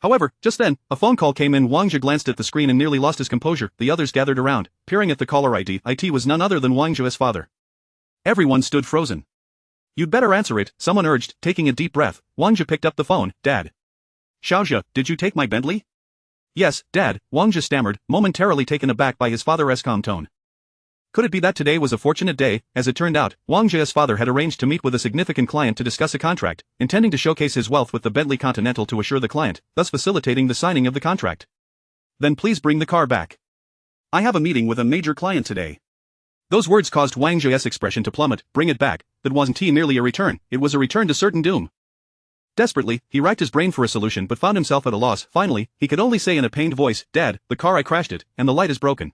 However, just then, a phone call came in. Wang Zhe glanced at the screen and nearly lost his composure. The others gathered around, peering at the caller ID. It was none other than Wang Zhe's father. Everyone stood frozen. You'd better answer it, someone urged, taking a deep breath. Wang Zhe picked up the phone. Dad. Xiaozhe, did you take my Bentley? Yes, Dad, Wang Zhe stammered, momentarily taken aback by his father's calm tone. Could it be that today was a fortunate day? As it turned out, Wang Zhe's father had arranged to meet with a significant client to discuss a contract, intending to showcase his wealth with the Bentley Continental to assure the client, thus facilitating the signing of the contract. Then please bring the car back. I have a meeting with a major client today. Those words caused Wang Zhe's expression to plummet. Bring it back. That wasn't merely a return, it was a return to certain doom. Desperately, he racked his brain for a solution but found himself at a loss. Finally, he could only say in a pained voice, Dad, the car I crashed it, and the light is broken.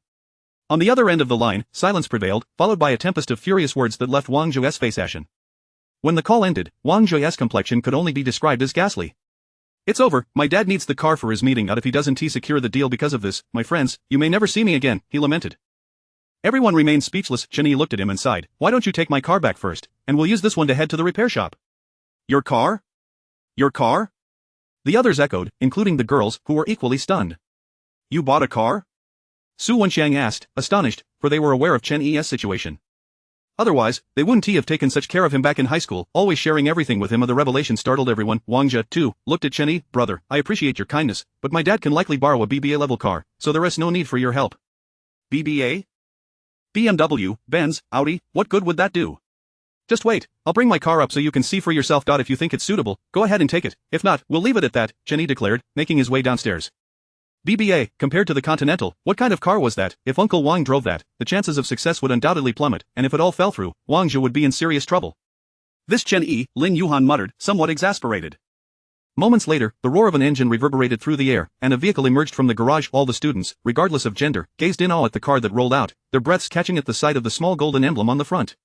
On the other end of the line, silence prevailed, followed by a tempest of furious words that left Wang Zhe's face ashen. When the call ended, Wang Zhe's complexion could only be described as ghastly. It's over, my dad needs the car for his meeting, if he doesn't secure the deal because of this, my friends, you may never see me again, he lamented. Everyone remained speechless. Chen Yi looked at him and sighed. Why don't you take my car back first, and we'll use this one to head to the repair shop. Your car? Your car? The others echoed, including the girls, who were equally stunned. You bought a car? Su Wenxiang asked, astonished, for they were aware of Chen Yi's situation. Otherwise, they wouldn't have taken such care of him back in high school, always sharing everything with him. The revelation startled everyone. Wang Zhe, too, looked at Chen Yi. Brother, I appreciate your kindness, but my dad can likely borrow a BBA-level car, so there is no need for your help. BBA? BMW, Benz, Audi, what good would that do? Just wait, I'll bring my car up so you can see for yourself. If you think it's suitable, go ahead and take it. If not, we'll leave it at that, Chen Yi declared, making his way downstairs. BBA, compared to the Continental, what kind of car was that? If Uncle Wang drove that, the chances of success would undoubtedly plummet, and if it all fell through, Wang Zhe would be in serious trouble. This Chen Yi, Lin Yuhan muttered, somewhat exasperated. Moments later, the roar of an engine reverberated through the air, and a vehicle emerged from the garage. All the students, regardless of gender, gazed in awe at the car that rolled out, their breaths catching at the sight of the small golden emblem on the front.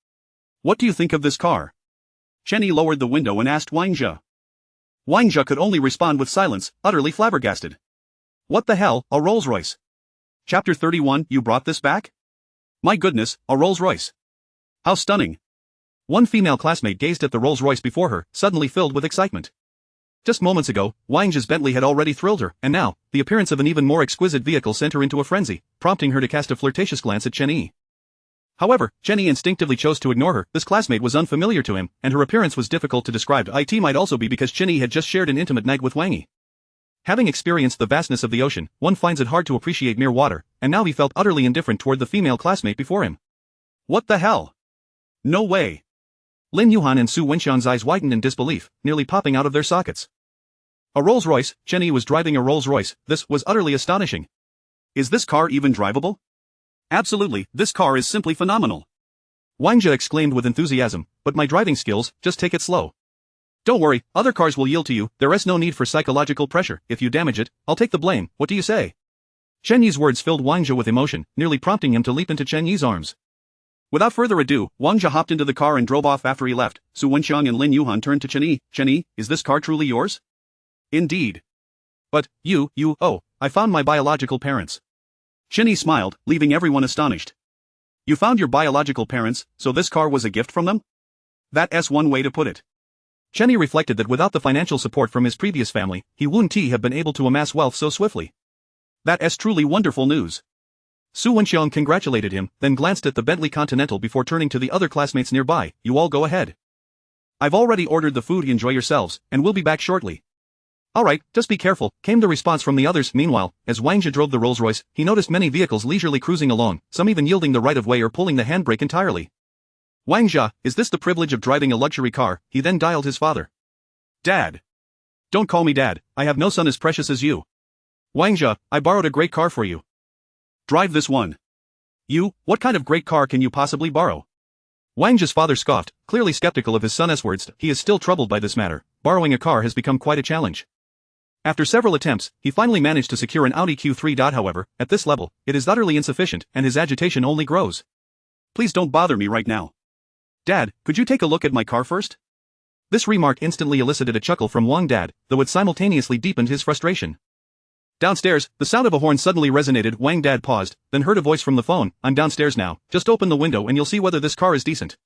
What do you think of this car? Chen Yi lowered the window and asked Wang Zhe. Wang Zhe could only respond with silence, utterly flabbergasted. What the hell, a Rolls-Royce? Chapter 31, you brought this back? My goodness, a Rolls-Royce. How stunning. One female classmate gazed at the Rolls-Royce before her, suddenly filled with excitement. Just moments ago, Wang Zhe's Bentley had already thrilled her, and now, the appearance of an even more exquisite vehicle sent her into a frenzy, prompting her to cast a flirtatious glance at Chen Yi. However, Chen Yi instinctively chose to ignore her. This classmate was unfamiliar to him, and her appearance was difficult to describe. It might also be because Chen Yi had just shared an intimate night with Wang Yi. Having experienced the vastness of the ocean, one finds it hard to appreciate mere water, and now he felt utterly indifferent toward the female classmate before him. What the hell? No way. Lin Yuhan and Su Wenxiang's eyes widened in disbelief, nearly popping out of their sockets. A Rolls-Royce? Chen Yi was driving a Rolls-Royce. This was utterly astonishing. Is this car even drivable? Absolutely, this car is simply phenomenal. Wang Zhe exclaimed with enthusiasm, but my driving skills, just take it slow. Don't worry, other cars will yield to you, there is no need for psychological pressure. If you damage it, I'll take the blame. What do you say? Chen Yi's words filled Wang Zhe with emotion, nearly prompting him to leap into Chen Yi's arms. Without further ado, Wang Zhe hopped into the car and drove off. After he left, Su Wenxiang and Lin Yuhan turned to Chen Yi. Chen Yi, is this car truly yours? Indeed. But, oh, I found my biological parents. Chen Yi smiled, leaving everyone astonished. You found your biological parents, so this car was a gift from them? That's one way to put it. Chen Yi reflected that without the financial support from his previous family, he wouldn't have been able to amass wealth so swiftly. That's truly wonderful news. Su Wenxiang congratulated him, then glanced at the Bentley Continental before turning to the other classmates nearby. You all go ahead. I've already ordered the food. Enjoy yourselves, and we'll be back shortly. Alright, just be careful, came the response from the others. Meanwhile, as Wang Zhe drove the Rolls-Royce, he noticed many vehicles leisurely cruising along, some even yielding the right-of-way or pulling the handbrake entirely. Wang Zhe, is this the privilege of driving a luxury car? He then dialed his father. Dad. Don't call me Dad, I have no son as precious as you. Wang Zhe, I borrowed a great car for you. Drive this one. You, what kind of great car can you possibly borrow? Wang Zhe's father scoffed, clearly skeptical of his son's words. He is still troubled by this matter. Borrowing a car has become quite a challenge. After several attempts, he finally managed to secure an Audi Q3. However, at this level, it is utterly insufficient, and his agitation only grows. Please don't bother me right now. Dad, could you take a look at my car first? This remark instantly elicited a chuckle from Wang Dad, though it simultaneously deepened his frustration. Downstairs, the sound of a horn suddenly resonated. Wang Dad paused, then heard a voice from the phone. I'm downstairs now, just open the window and you'll see whether this car is decent.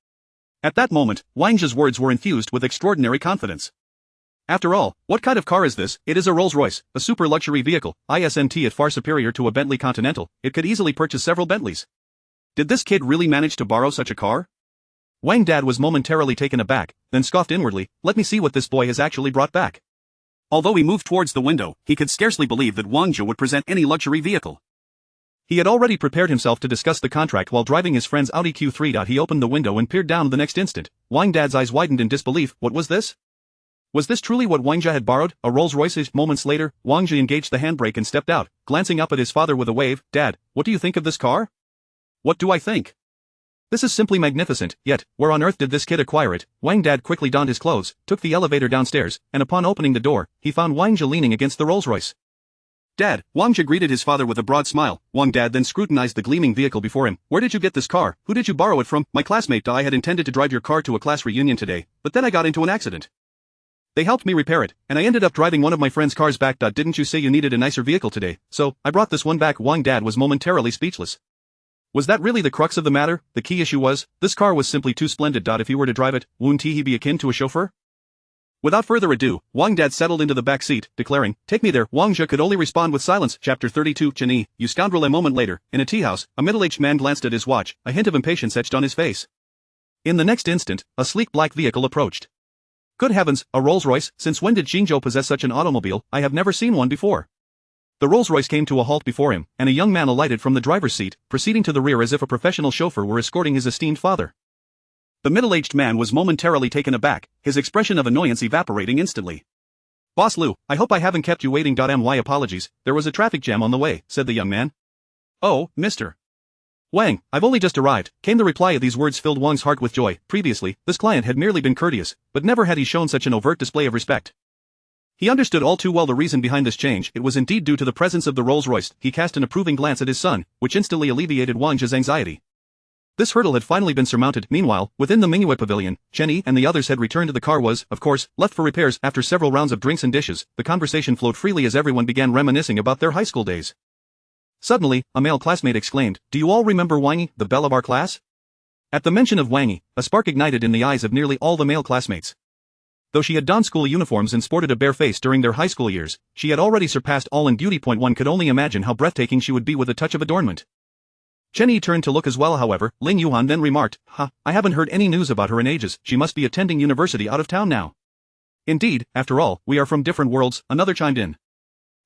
At that moment, Wang Zhe's words were infused with extraordinary confidence. After all, what kind of car is this? It is a Rolls-Royce, a super luxury vehicle, isn't it far superior to a Bentley Continental? It could easily purchase several Bentleys. Did this kid really manage to borrow such a car? Wang Dad was momentarily taken aback, then scoffed inwardly, let me see what this boy has actually brought back. Although he moved towards the window, he could scarcely believe that Wang Zhe would present any luxury vehicle. He had already prepared himself to discuss the contract while driving his friend's Audi Q3. He opened the window and peered down the next instant. Wang Dad's eyes widened in disbelief. What was this? Was this truly what Wang Zhe had borrowed, a Rolls-Royce? Moments later, Wang Zhe engaged the handbrake and stepped out, glancing up at his father with a wave. Dad, what do you think of this car? What do I think? This is simply magnificent, yet, where on earth did this kid acquire it? Wang Dad quickly donned his clothes, took the elevator downstairs, and upon opening the door, he found Wang Zhe leaning against the Rolls-Royce. Dad, Wang Zhe greeted his father with a broad smile. Wang Dad then scrutinized the gleaming vehicle before him. Where did you get this car? Who did you borrow it from? My classmate. I had intended to drive your car to a class reunion today, but then I got into an accident. They helped me repair it, and I ended up driving one of my friend's cars back. Didn't you say you needed a nicer vehicle today? So, I brought this one back. Wang Dad was momentarily speechless. Was that really the crux of the matter? The key issue was, this car was simply too splendid. If he were to drive it, wouldn't he be akin to a chauffeur? Without further ado, Wang Dad settled into the back seat, declaring, take me there. Wang Zhe could only respond with silence. Chapter 32 Chen Yi, you scoundrel. A moment later, in a tea house, a middle-aged man glanced at his watch, a hint of impatience etched on his face. In the next instant, a sleek black vehicle approached. Good heavens, a Rolls-Royce? Since when did Xinzhou possess such an automobile? I have never seen one before. The Rolls-Royce came to a halt before him, and a young man alighted from the driver's seat, proceeding to the rear as if a professional chauffeur were escorting his esteemed father. The middle-aged man was momentarily taken aback, his expression of annoyance evaporating instantly. Boss Liu, I hope I haven't kept you waiting. My apologies, there was a traffic jam on the way, said the young man. Oh, Mr. Wang, I've only just arrived, came the reply. These words filled Wang's heart with joy. Previously, this client had merely been courteous, but never had he shown such an overt display of respect. He understood all too well the reason behind this change. It was indeed due to the presence of the Rolls-Royce. He cast an approving glance at his son, which instantly alleviated Wang Zhe's anxiety. This hurdle had finally been surmounted. Meanwhile, within the Minghui pavilion, Chen Yi and the others had returned to the car was, of course, left for repairs. After several rounds of drinks and dishes, the conversation flowed freely as everyone began reminiscing about their high school days. Suddenly, a male classmate exclaimed, do you all remember Wang Yi, the belle of our class? At the mention of Wang Yi, a spark ignited in the eyes of nearly all the male classmates. Though she had donned school uniforms and sported a bare face during their high school years, she had already surpassed all in beauty. One could only imagine how breathtaking she would be with a touch of adornment. Chen Yi turned to look as well. However, Ling Yuan then remarked, I haven't heard any news about her in ages. She must be attending university out of town now. Indeed, after all, we are from different worlds, another chimed in.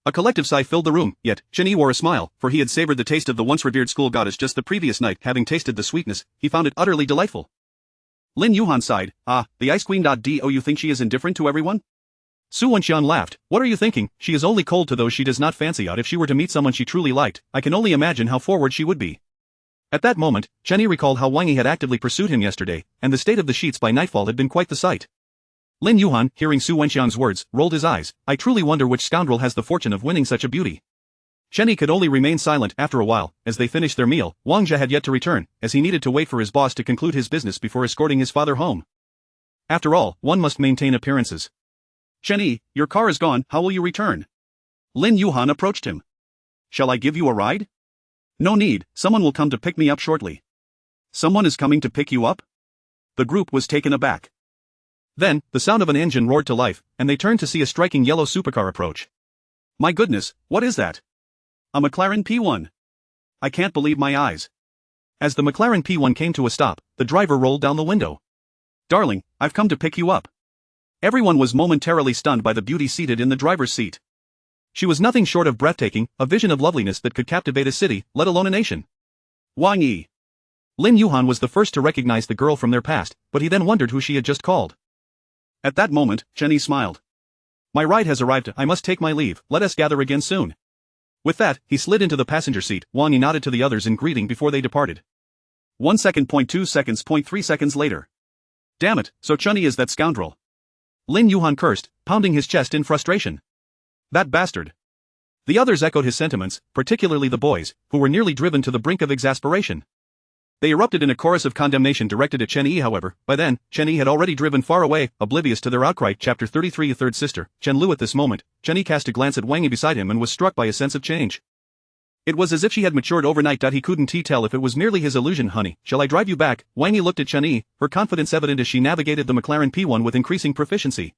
A collective sigh filled the room, yet, Chen Yi wore a smile, for he had savored the taste of the once revered school goddess just the previous night. Having tasted the sweetness, he found it utterly delightful. Lin Yuhan sighed, the ice queen. Do you think she is indifferent to everyone? Su Wenxian laughed, what are you thinking? She is only cold to those she does not fancy out. If she were to meet someone she truly liked, I can only imagine how forward she would be. At that moment, Chen Yi recalled how Wang Yi had actively pursued him yesterday, and the state of the sheets by nightfall had been quite the sight. Lin Yuhan, hearing Su Wenxian's words, rolled his eyes. I truly wonder which scoundrel has the fortune of winning such a beauty. Chen Yi could only remain silent. After a while, as they finished their meal, Wang Zhe had yet to return, as he needed to wait for his boss to conclude his business before escorting his father home. After all, one must maintain appearances. Chen Yi, your car is gone, how will you return? Lin Yuhan approached him. Shall I give you a ride? No need, someone will come to pick me up shortly. Someone is coming to pick you up? The group was taken aback. Then, the sound of an engine roared to life, and they turned to see a striking yellow supercar approach. My goodness, what is that? A McLaren P1. I can't believe my eyes. As the McLaren P1 came to a stop, the driver rolled down the window. Darling, I've come to pick you up. Everyone was momentarily stunned by the beauty seated in the driver's seat. She was nothing short of breathtaking, a vision of loveliness that could captivate a city, let alone a nation. Wang Yi. Lin Yuhan was the first to recognize the girl from their past, but he then wondered who she had just called. At that moment, Chen Yi smiled. My ride has arrived, I must take my leave, let us gather again soon. With that, he slid into the passenger seat. Wang Yi nodded to the others in greeting before they departed. 1 second, 0.2 seconds, 0.3 seconds later. Damn it, so Chen Yi is that scoundrel. Lin Yuhan cursed, pounding his chest in frustration. That bastard. The others echoed his sentiments, particularly the boys, who were nearly driven to the brink of exasperation. They erupted in a chorus of condemnation directed at Chen Yi. However, by then, Chen Yi had already driven far away, oblivious to their outcry. Chapter 33. Third sister, Chen Liu. At this moment, Chen Yi cast a glance at Wang Yi beside him and was struck by a sense of change. It was as if she had matured overnight. He couldn't tell if it was merely his illusion. Honey, shall I drive you back? Wang Yi looked at Chen Yi, her confidence evident as she navigated the McLaren P1 with increasing proficiency.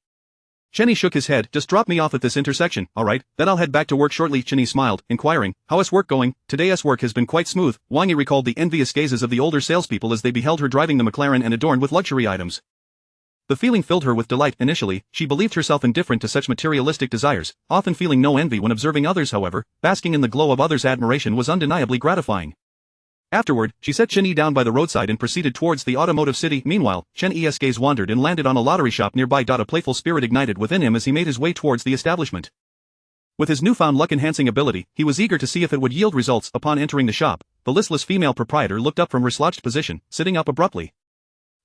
Chen Yi shook his head. Just drop me off at this intersection, alright, then I'll head back to work shortly. Chen Yi smiled, inquiring, how is work going? Today's work has been quite smooth. Wang Yi recalled the envious gazes of the older salespeople as they beheld her driving the McLaren and adorned with luxury items. The feeling filled her with delight. Initially, she believed herself indifferent to such materialistic desires, often feeling no envy when observing others. However, basking in the glow of others' admiration was undeniably gratifying. Afterward, she set Chen Yi down by the roadside and proceeded towards the automotive city. Meanwhile, Chen Yi's gaze wandered and landed on a lottery shop nearby. A playful spirit ignited within him as he made his way towards the establishment. With his newfound luck-enhancing ability, he was eager to see if it would yield results. Upon entering the shop, the listless female proprietor looked up from her slouched position, sitting up abruptly.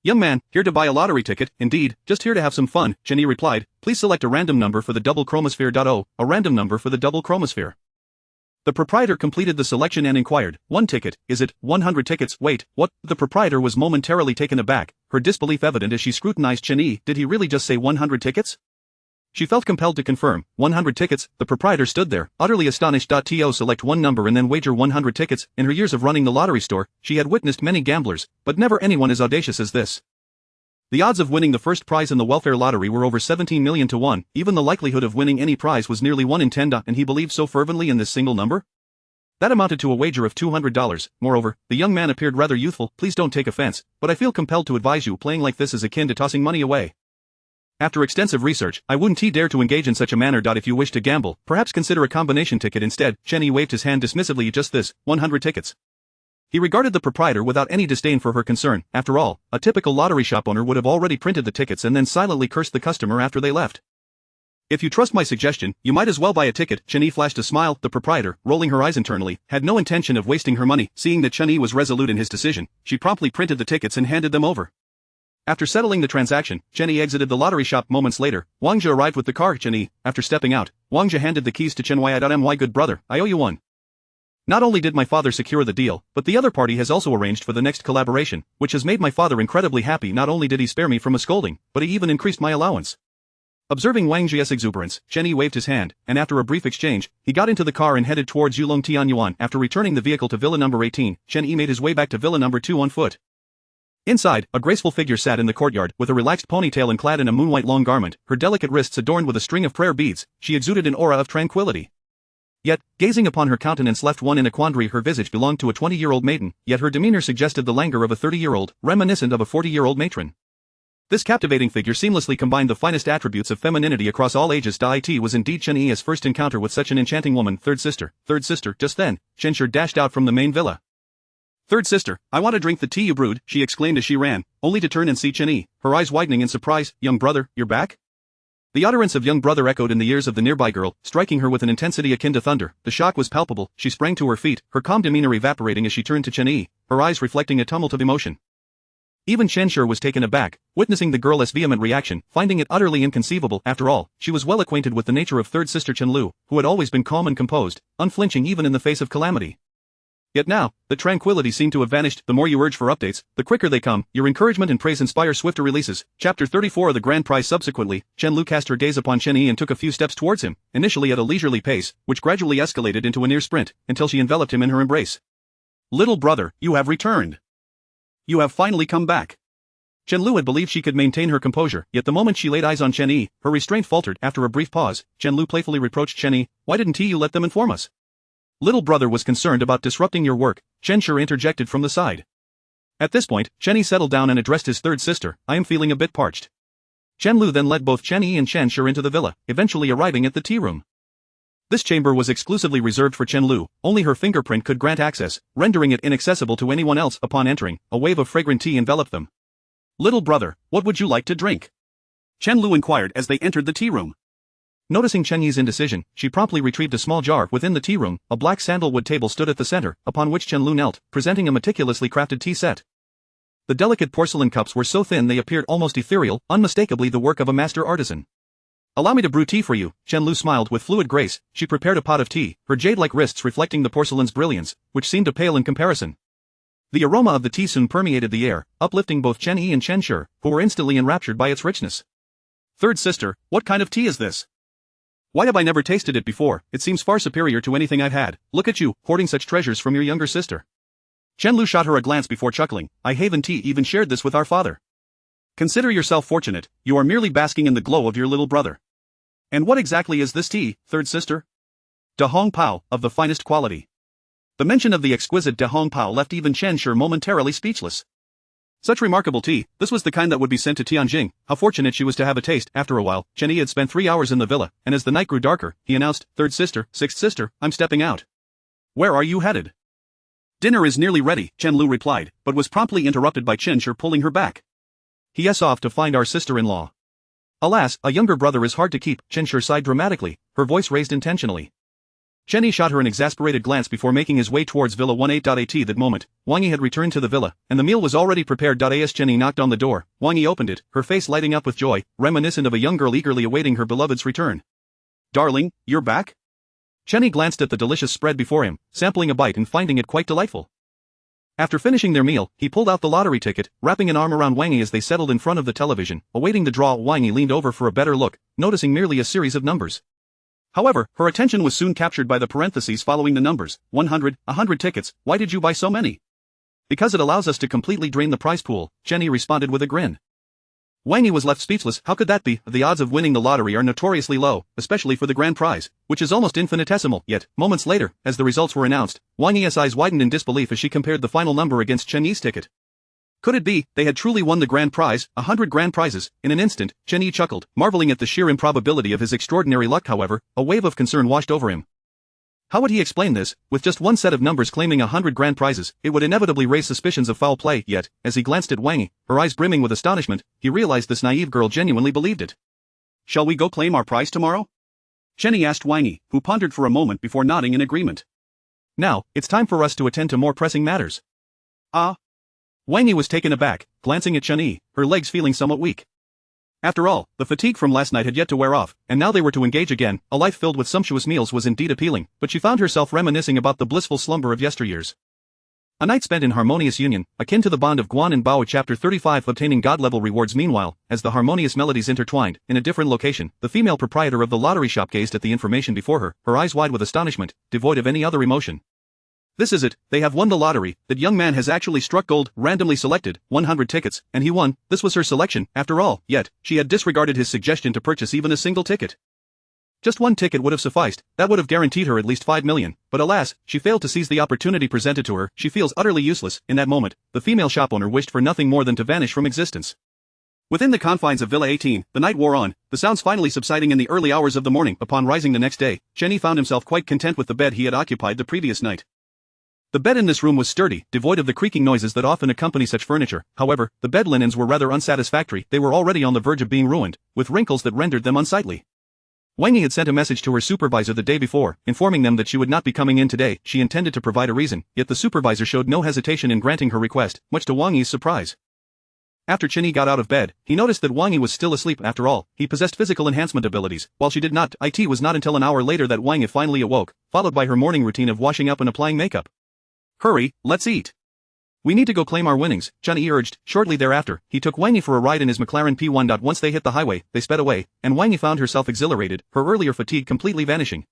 Young man, here to buy a lottery ticket? Indeed, just here to have some fun, Chen Yi replied. Please select a random number for the double chromosphere. A random number for the double chromosphere. The proprietor completed the selection and inquired, 1 ticket, is it, 100 tickets? Wait, what? The proprietor was momentarily taken aback, her disbelief evident as she scrutinized Chen Yi. Did he really just say 100 tickets? She felt compelled to confirm, 100 tickets. The proprietor stood there, utterly astonished. To select one number and then wager 100 tickets. In her years of running the lottery store, she had witnessed many gamblers, but never anyone as audacious as this. The odds of winning the first prize in the welfare lottery were over 17 million to 1, even the likelihood of winning any prize was nearly 1 in 10. And he believed so fervently in this single number? That amounted to a wager of $200. Moreover, the young man appeared rather youthful. Please don't take offense, but I feel compelled to advise you, playing like this is akin to tossing money away. After extensive research, I wouldn't dare to engage in such a manner. If you wish to gamble, perhaps consider a combination ticket instead. Chen Yi waved his hand dismissively. Just this, 100 tickets. He regarded the proprietor without any disdain for her concern. After all, a typical lottery shop owner would have already printed the tickets and then silently cursed the customer after they left. If you trust my suggestion, you might as well buy a ticket. Chen Yi flashed a smile. The proprietor, rolling her eyes internally, had no intention of wasting her money. Seeing that Chen Yi was resolute in his decision, she promptly printed the tickets and handed them over. After settling the transaction, Chen Yi exited the lottery shop. Moments later, Wang Zhe arrived with the car. Chen Yi, after stepping out, Wang Zhe handed the keys to Chen Yi. My good brother, I owe you one. Not only did my father secure the deal, but the other party has also arranged for the next collaboration, which has made my father incredibly happy. Not only did he spare me from a scolding, but he even increased my allowance. Observing Wang Zhe's exuberance, Chen Yi waved his hand, and after a brief exchange, he got into the car and headed towards Yulong Tianyuan. After returning the vehicle to Villa number 18, Chen Yi made his way back to Villa number 2 on foot. Inside, a graceful figure sat in the courtyard, with a relaxed ponytail and clad in a moonwhite long garment, her delicate wrists adorned with a string of prayer beads. She exuded an aura of tranquility. Yet, gazing upon her countenance left one in a quandary. Her visage belonged to a 20-year-old maiden, yet her demeanor suggested the languor of a 30-year-old, reminiscent of a 40-year-old matron. This captivating figure seamlessly combined the finest attributes of femininity across all ages. It was indeed Chen Yi's first encounter with such an enchanting woman. Third sister. Just then, Chen Xi dashed out from the main villa. Third sister, I want to drink the tea you brewed, she exclaimed as she ran, only to turn and see Chen Yi, her eyes widening in surprise. Young brother, you're back? The utterance of young brother echoed in the ears of the nearby girl, striking her with an intensity akin to thunder. The shock was palpable. She sprang to her feet, her calm demeanor evaporating as she turned to Chen Yi, her eyes reflecting a tumult of emotion. Even Chen Xi was taken aback, witnessing the girl's vehement reaction, finding it utterly inconceivable. After all, she was well acquainted with the nature of third sister Chen Liu, who had always been calm and composed, unflinching even in the face of calamity. Yet now, the tranquility seemed to have vanished. The more you urge for updates, the quicker they come. Your encouragement and praise inspire swifter releases. Chapter 34 of the Grand Prize. Subsequently, Chen Liu cast her gaze upon Chen Yi and took a few steps towards him, initially at a leisurely pace, which gradually escalated into a near sprint, until she enveloped him in her embrace. Little brother, you have returned. You have finally come back. Chen Liu had believed she could maintain her composure, yet the moment she laid eyes on Chen Yi, her restraint faltered. After a brief pause, Chen Liu playfully reproached Chen Yi, why didn't you let them inform us? Little brother was concerned about disrupting your work, Chen Xi interjected from the side. At this point, Chen Yi settled down and addressed his third sister, I am feeling a bit parched. Chen Liu then led both Chen Yi and Chen Xi into the villa, eventually arriving at the tea room. This chamber was exclusively reserved for Chen Liu, only her fingerprint could grant access, rendering it inaccessible to anyone else. Upon entering, a wave of fragrant tea enveloped them. "Little brother, what would you like to drink?" Chen Liu inquired as they entered the tea room. Noticing Chen Yi's indecision, she promptly retrieved a small jar within the tea room. A black sandalwood table stood at the center, upon which Chen Liu knelt, presenting a meticulously crafted tea set. The delicate porcelain cups were so thin they appeared almost ethereal, unmistakably the work of a master artisan. "Allow me to brew tea for you," Chen Liu smiled with fluid grace. She prepared a pot of tea, her jade-like wrists reflecting the porcelain's brilliance, which seemed to pale in comparison. The aroma of the tea soon permeated the air, uplifting both Chen Yi and Chen Xi, who were instantly enraptured by its richness. "Third sister, what kind of tea is this? Why have I never tasted it before? It seems far superior to anything I've had. Look at you, hoarding such treasures from your younger sister." Chen Liu shot her a glance before chuckling. "I haven't tea even shared this with our father. Consider yourself fortunate, you are merely basking in the glow of your little brother. And what exactly is this tea, third sister?" "Da Hong Pao, of the finest quality." The mention of the exquisite Da Hong Pao left even Chen Xi momentarily speechless. Such remarkable tea, this was the kind that would be sent to Tianjing. How fortunate she was to have a taste. After a while, Chen Yi had spent 3 hours in the villa, and as the night grew darker, he announced, "Third sister, sixth sister, I'm stepping out." "Where are you headed?" "Dinner is nearly ready," Chen Liu replied, but was promptly interrupted by Chen Xi pulling her back. "He's off to find our sister-in-law." "Alas, a younger brother is hard to keep," Chen Xi sighed dramatically, her voice raised intentionally. Chen Yi shot her an exasperated glance before making his way towards Villa 18.at. That moment, Wang Yi had returned to the villa, and the meal was already prepared. As Chen Yi knocked on the door, Wang Yi opened it, her face lighting up with joy, reminiscent of a young girl eagerly awaiting her beloved's return. "Darling, you're back?" Chen Yi glanced at the delicious spread before him, sampling a bite and finding it quite delightful. After finishing their meal, he pulled out the lottery ticket, wrapping an arm around Wang Yi as they settled in front of the television, awaiting the draw. Wang Yi leaned over for a better look, noticing merely a series of numbers. However, her attention was soon captured by the parentheses following the numbers. 100, 100 tickets. "Why did you buy so many?" "Because it allows us to completely drain the prize pool," Chen Yi responded with a grin. Wang Yi was left speechless. How could that be? The odds of winning the lottery are notoriously low, especially for the grand prize, which is almost infinitesimal. Yet, moments later, as the results were announced, Wang Yi's eyes widened in disbelief as she compared the final number against Chen Yi's ticket. Could it be, they had truly won the grand prize, 100 grand prizes? In an instant, Chen Yi chuckled, marveling at the sheer improbability of his extraordinary luck. However, a wave of concern washed over him. How would he explain this? With just one set of numbers claiming 100 grand prizes, it would inevitably raise suspicions of foul play. Yet, as he glanced at Wang Yi, her eyes brimming with astonishment, he realized this naive girl genuinely believed it. "Shall we go claim our prize tomorrow?" Chen Yi asked Wang Yi, who pondered for a moment before nodding in agreement. "Now, it's time for us to attend to more pressing matters." "Ah?" Wang Yi was taken aback, glancing at Chen Yi, her legs feeling somewhat weak. After all, the fatigue from last night had yet to wear off, and now they were to engage again. A life filled with sumptuous meals was indeed appealing, but she found herself reminiscing about the blissful slumber of yesteryears. A night spent in harmonious union, akin to the bond of Guan and Bao. Chapter 35. Obtaining god-level rewards. Meanwhile, as the harmonious melodies intertwined, in a different location, the female proprietor of the lottery shop gazed at the information before her, her eyes wide with astonishment, devoid of any other emotion. "This is it, they have won the lottery. That young man has actually struck gold, randomly selected, 100 tickets, and he won." This was her selection, after all, yet, she had disregarded his suggestion to purchase even a single ticket. Just one ticket would have sufficed, that would have guaranteed her at least 5 million, but alas, she failed to seize the opportunity presented to her. She feels utterly useless. In that moment, the female shop owner wished for nothing more than to vanish from existence. Within the confines of Villa 18, the night wore on, the sounds finally subsiding in the early hours of the morning. Upon rising the next day, Chen Yi found himself quite content with the bed he had occupied the previous night. The bed in this room was sturdy, devoid of the creaking noises that often accompany such furniture. However, the bed linens were rather unsatisfactory. They were already on the verge of being ruined, with wrinkles that rendered them unsightly. Wang Yi had sent a message to her supervisor the day before, informing them that she would not be coming in today. She intended to provide a reason, yet the supervisor showed no hesitation in granting her request, much to Wang Yi's surprise. After Chen Yi got out of bed, he noticed that Wang Yi was still asleep. After all, he possessed physical enhancement abilities, while she did not. It was not until an hour later that Wang Yi finally awoke, followed by her morning routine of washing up and applying makeup. "Hurry, let's eat. We need to go claim our winnings," Chen Yi urged. Shortly thereafter, he took Wang Yi for a ride in his McLaren P1. Once they hit the highway, they sped away, and Wang Yi found herself exhilarated, her earlier fatigue completely vanishing.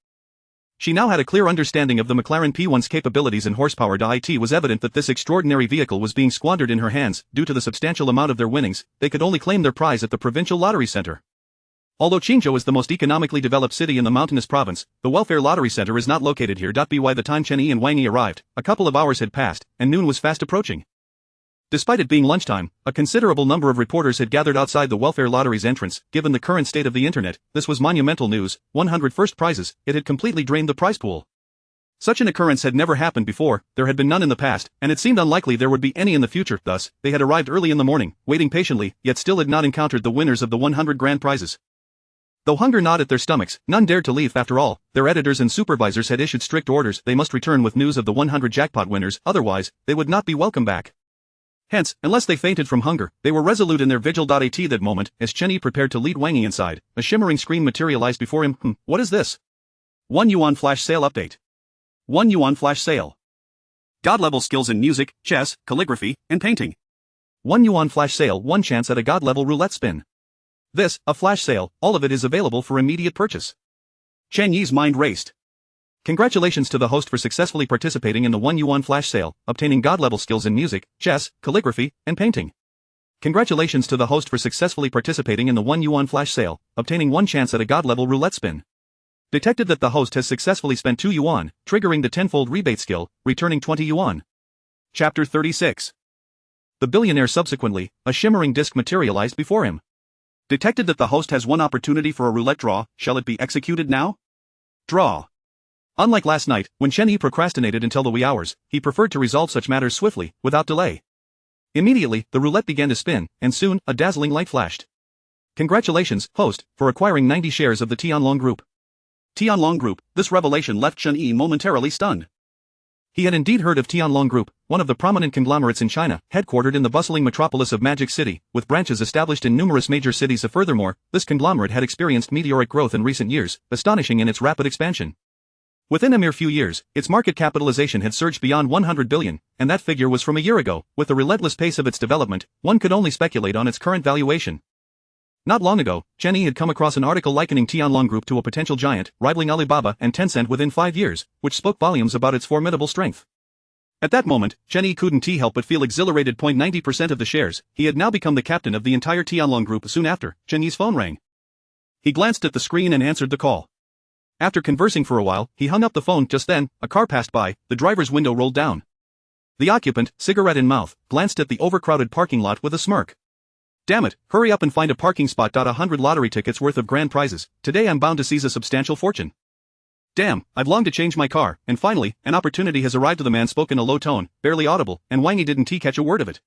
She now had a clear understanding of the McLaren P1's capabilities and horsepower. It was evident that this extraordinary vehicle was being squandered in her hands. Due to the substantial amount of their winnings, they could only claim their prize at the provincial lottery center. Although Qingzhou is the most economically developed city in the mountainous province, the welfare lottery center is not located here. By the time Chen Yi and Wang Yi arrived, a couple of hours had passed, and noon was fast approaching. Despite it being lunchtime, a considerable number of reporters had gathered outside the welfare lottery's entrance. Given the current state of the internet, this was monumental news. 100 first prizes. It had completely drained the prize pool. Such an occurrence had never happened before, there had been none in the past, and it seemed unlikely there would be any in the future. Thus, they had arrived early in the morning, waiting patiently, yet still had not encountered the winners of the 100 grand prizes. Though hunger gnawed at their stomachs, none dared to leave. After all, their editors and supervisors had issued strict orders. They must return with news of the 100 jackpot winners, otherwise, they would not be welcome back. Hence, unless they fainted from hunger, they were resolute in their vigil. At that moment, as Chen Yi prepared to lead Wang Yi inside, a shimmering screen materialized before him. What is this? 1 yuan flash sale update. 1 yuan flash sale. God-level skills in music, chess, calligraphy, and painting. 1 yuan flash sale, 1 chance at a God-level roulette spin. This, a flash sale, all of it is available for immediate purchase. Chen Yi's mind raced. Congratulations to the host for successfully participating in the 1 yuan flash sale, obtaining God-level skills in music, chess, calligraphy, and painting. Congratulations to the host for successfully participating in the 1 yuan flash sale, obtaining 1 chance at a God-level roulette spin. Detected that the host has successfully spent 2 yuan, triggering the tenfold rebate skill, returning 20 yuan. Chapter 36. The billionaire subsequently, a shimmering disc materialized before him. Detected that the host has 1 opportunity for a roulette draw. Shall it be executed now? Draw. Unlike last night, when Chen Yi procrastinated until the wee hours, he preferred to resolve such matters swiftly, without delay. Immediately, the roulette began to spin, and soon, a dazzling light flashed. Congratulations, host, for acquiring 90 shares of the Tianlong Group. Tianlong Group. This revelation left Chen Yi momentarily stunned. He had indeed heard of Tianlong Group, one of the prominent conglomerates in China, headquartered in the bustling metropolis of Magic City, with branches established in numerous major cities. Furthermore, this conglomerate had experienced meteoric growth in recent years, astonishing in its rapid expansion. Within a mere few years, its market capitalization had surged beyond 100 billion, and that figure was from a year ago. With the relentless pace of its development, one could only speculate on its current valuation. Not long ago, Chen Yi had come across an article likening Tianlong Group to a potential giant, rivaling Alibaba and Tencent within 5 years, which spoke volumes about its formidable strength. At that moment, Chen Yi couldn't help but feel exhilarated. 90% of the shares, he had now become the captain of the entire Tianlong Group. Soon after, Chen Yi's phone rang. He glanced at the screen and answered the call. After conversing for a while, he hung up the phone. Just then, a car passed by, the driver's window rolled down. The occupant, cigarette in mouth, glanced at the overcrowded parking lot with a smirk. Damn it, hurry up and find a parking spot. 100 lottery tickets worth of grand prizes. Today I'm bound to seize a substantial fortune. Damn, I've longed to change my car, and finally, an opportunity has arrived. The man spoke in a low tone, barely audible, and Wang Yi didn't catch a word of it.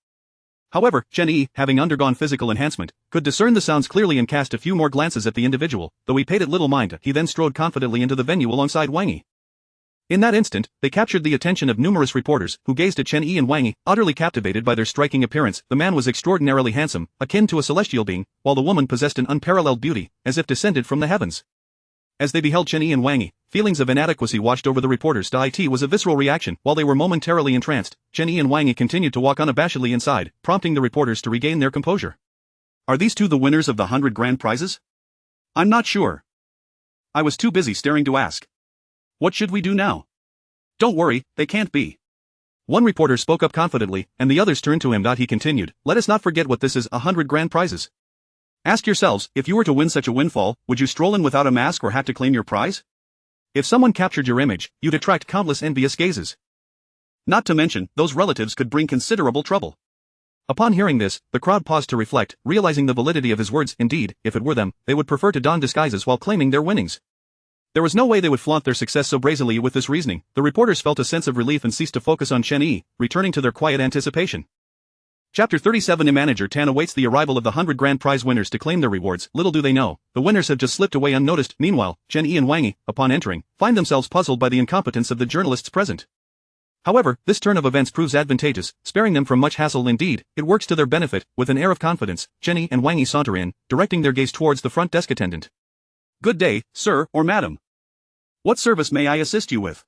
However, Chen Yi, having undergone physical enhancement, could discern the sounds clearly and cast a few more glances at the individual, though he paid it little mind. He then strode confidently into the venue alongside Wang Yi. In that instant, they captured the attention of numerous reporters, who gazed at Chen Yi and Wang Yi, utterly captivated by their striking appearance. The man was extraordinarily handsome, akin to a celestial being, while the woman possessed an unparalleled beauty, as if descended from the heavens. As they beheld Chen Yi and Wang Yi, feelings of inadequacy washed over the reporters. It was a visceral reaction. While they were momentarily entranced, Chen Yi and Wang Yi continued to walk unabashedly inside, prompting the reporters to regain their composure. Are these two the winners of the 100 grand prizes? I'm not sure. I was too busy staring to ask. What should we do now? Don't worry, they can't be. One reporter spoke up confidently, and the others turned to him. He continued, let us not forget what this is, 100 grand prizes. Ask yourselves, if you were to win such a windfall, would you stroll in without a mask or have to claim your prize? If someone captured your image, you'd attract countless envious gazes. Not to mention, those relatives could bring considerable trouble. Upon hearing this, the crowd paused to reflect, realizing the validity of his words. Indeed, if it were them, they would prefer to don disguises while claiming their winnings. There was no way they would flaunt their success so brazenly. With this reasoning, the reporters felt a sense of relief and ceased to focus on Chen Yi, returning to their quiet anticipation. Chapter 37. A manager Tan awaits the arrival of the 100 grand prize winners to claim their rewards. Little do they know, the winners have just slipped away unnoticed. Meanwhile, Chen Yi and Wang Yi, upon entering, find themselves puzzled by the incompetence of the journalists present. However, this turn of events proves advantageous, sparing them from much hassle. Indeed, it works to their benefit. With an air of confidence, Chen Yi and Wang Yi saunter in, directing their gaze towards the front desk attendant. Good day, sir or madam. What service may I assist you with?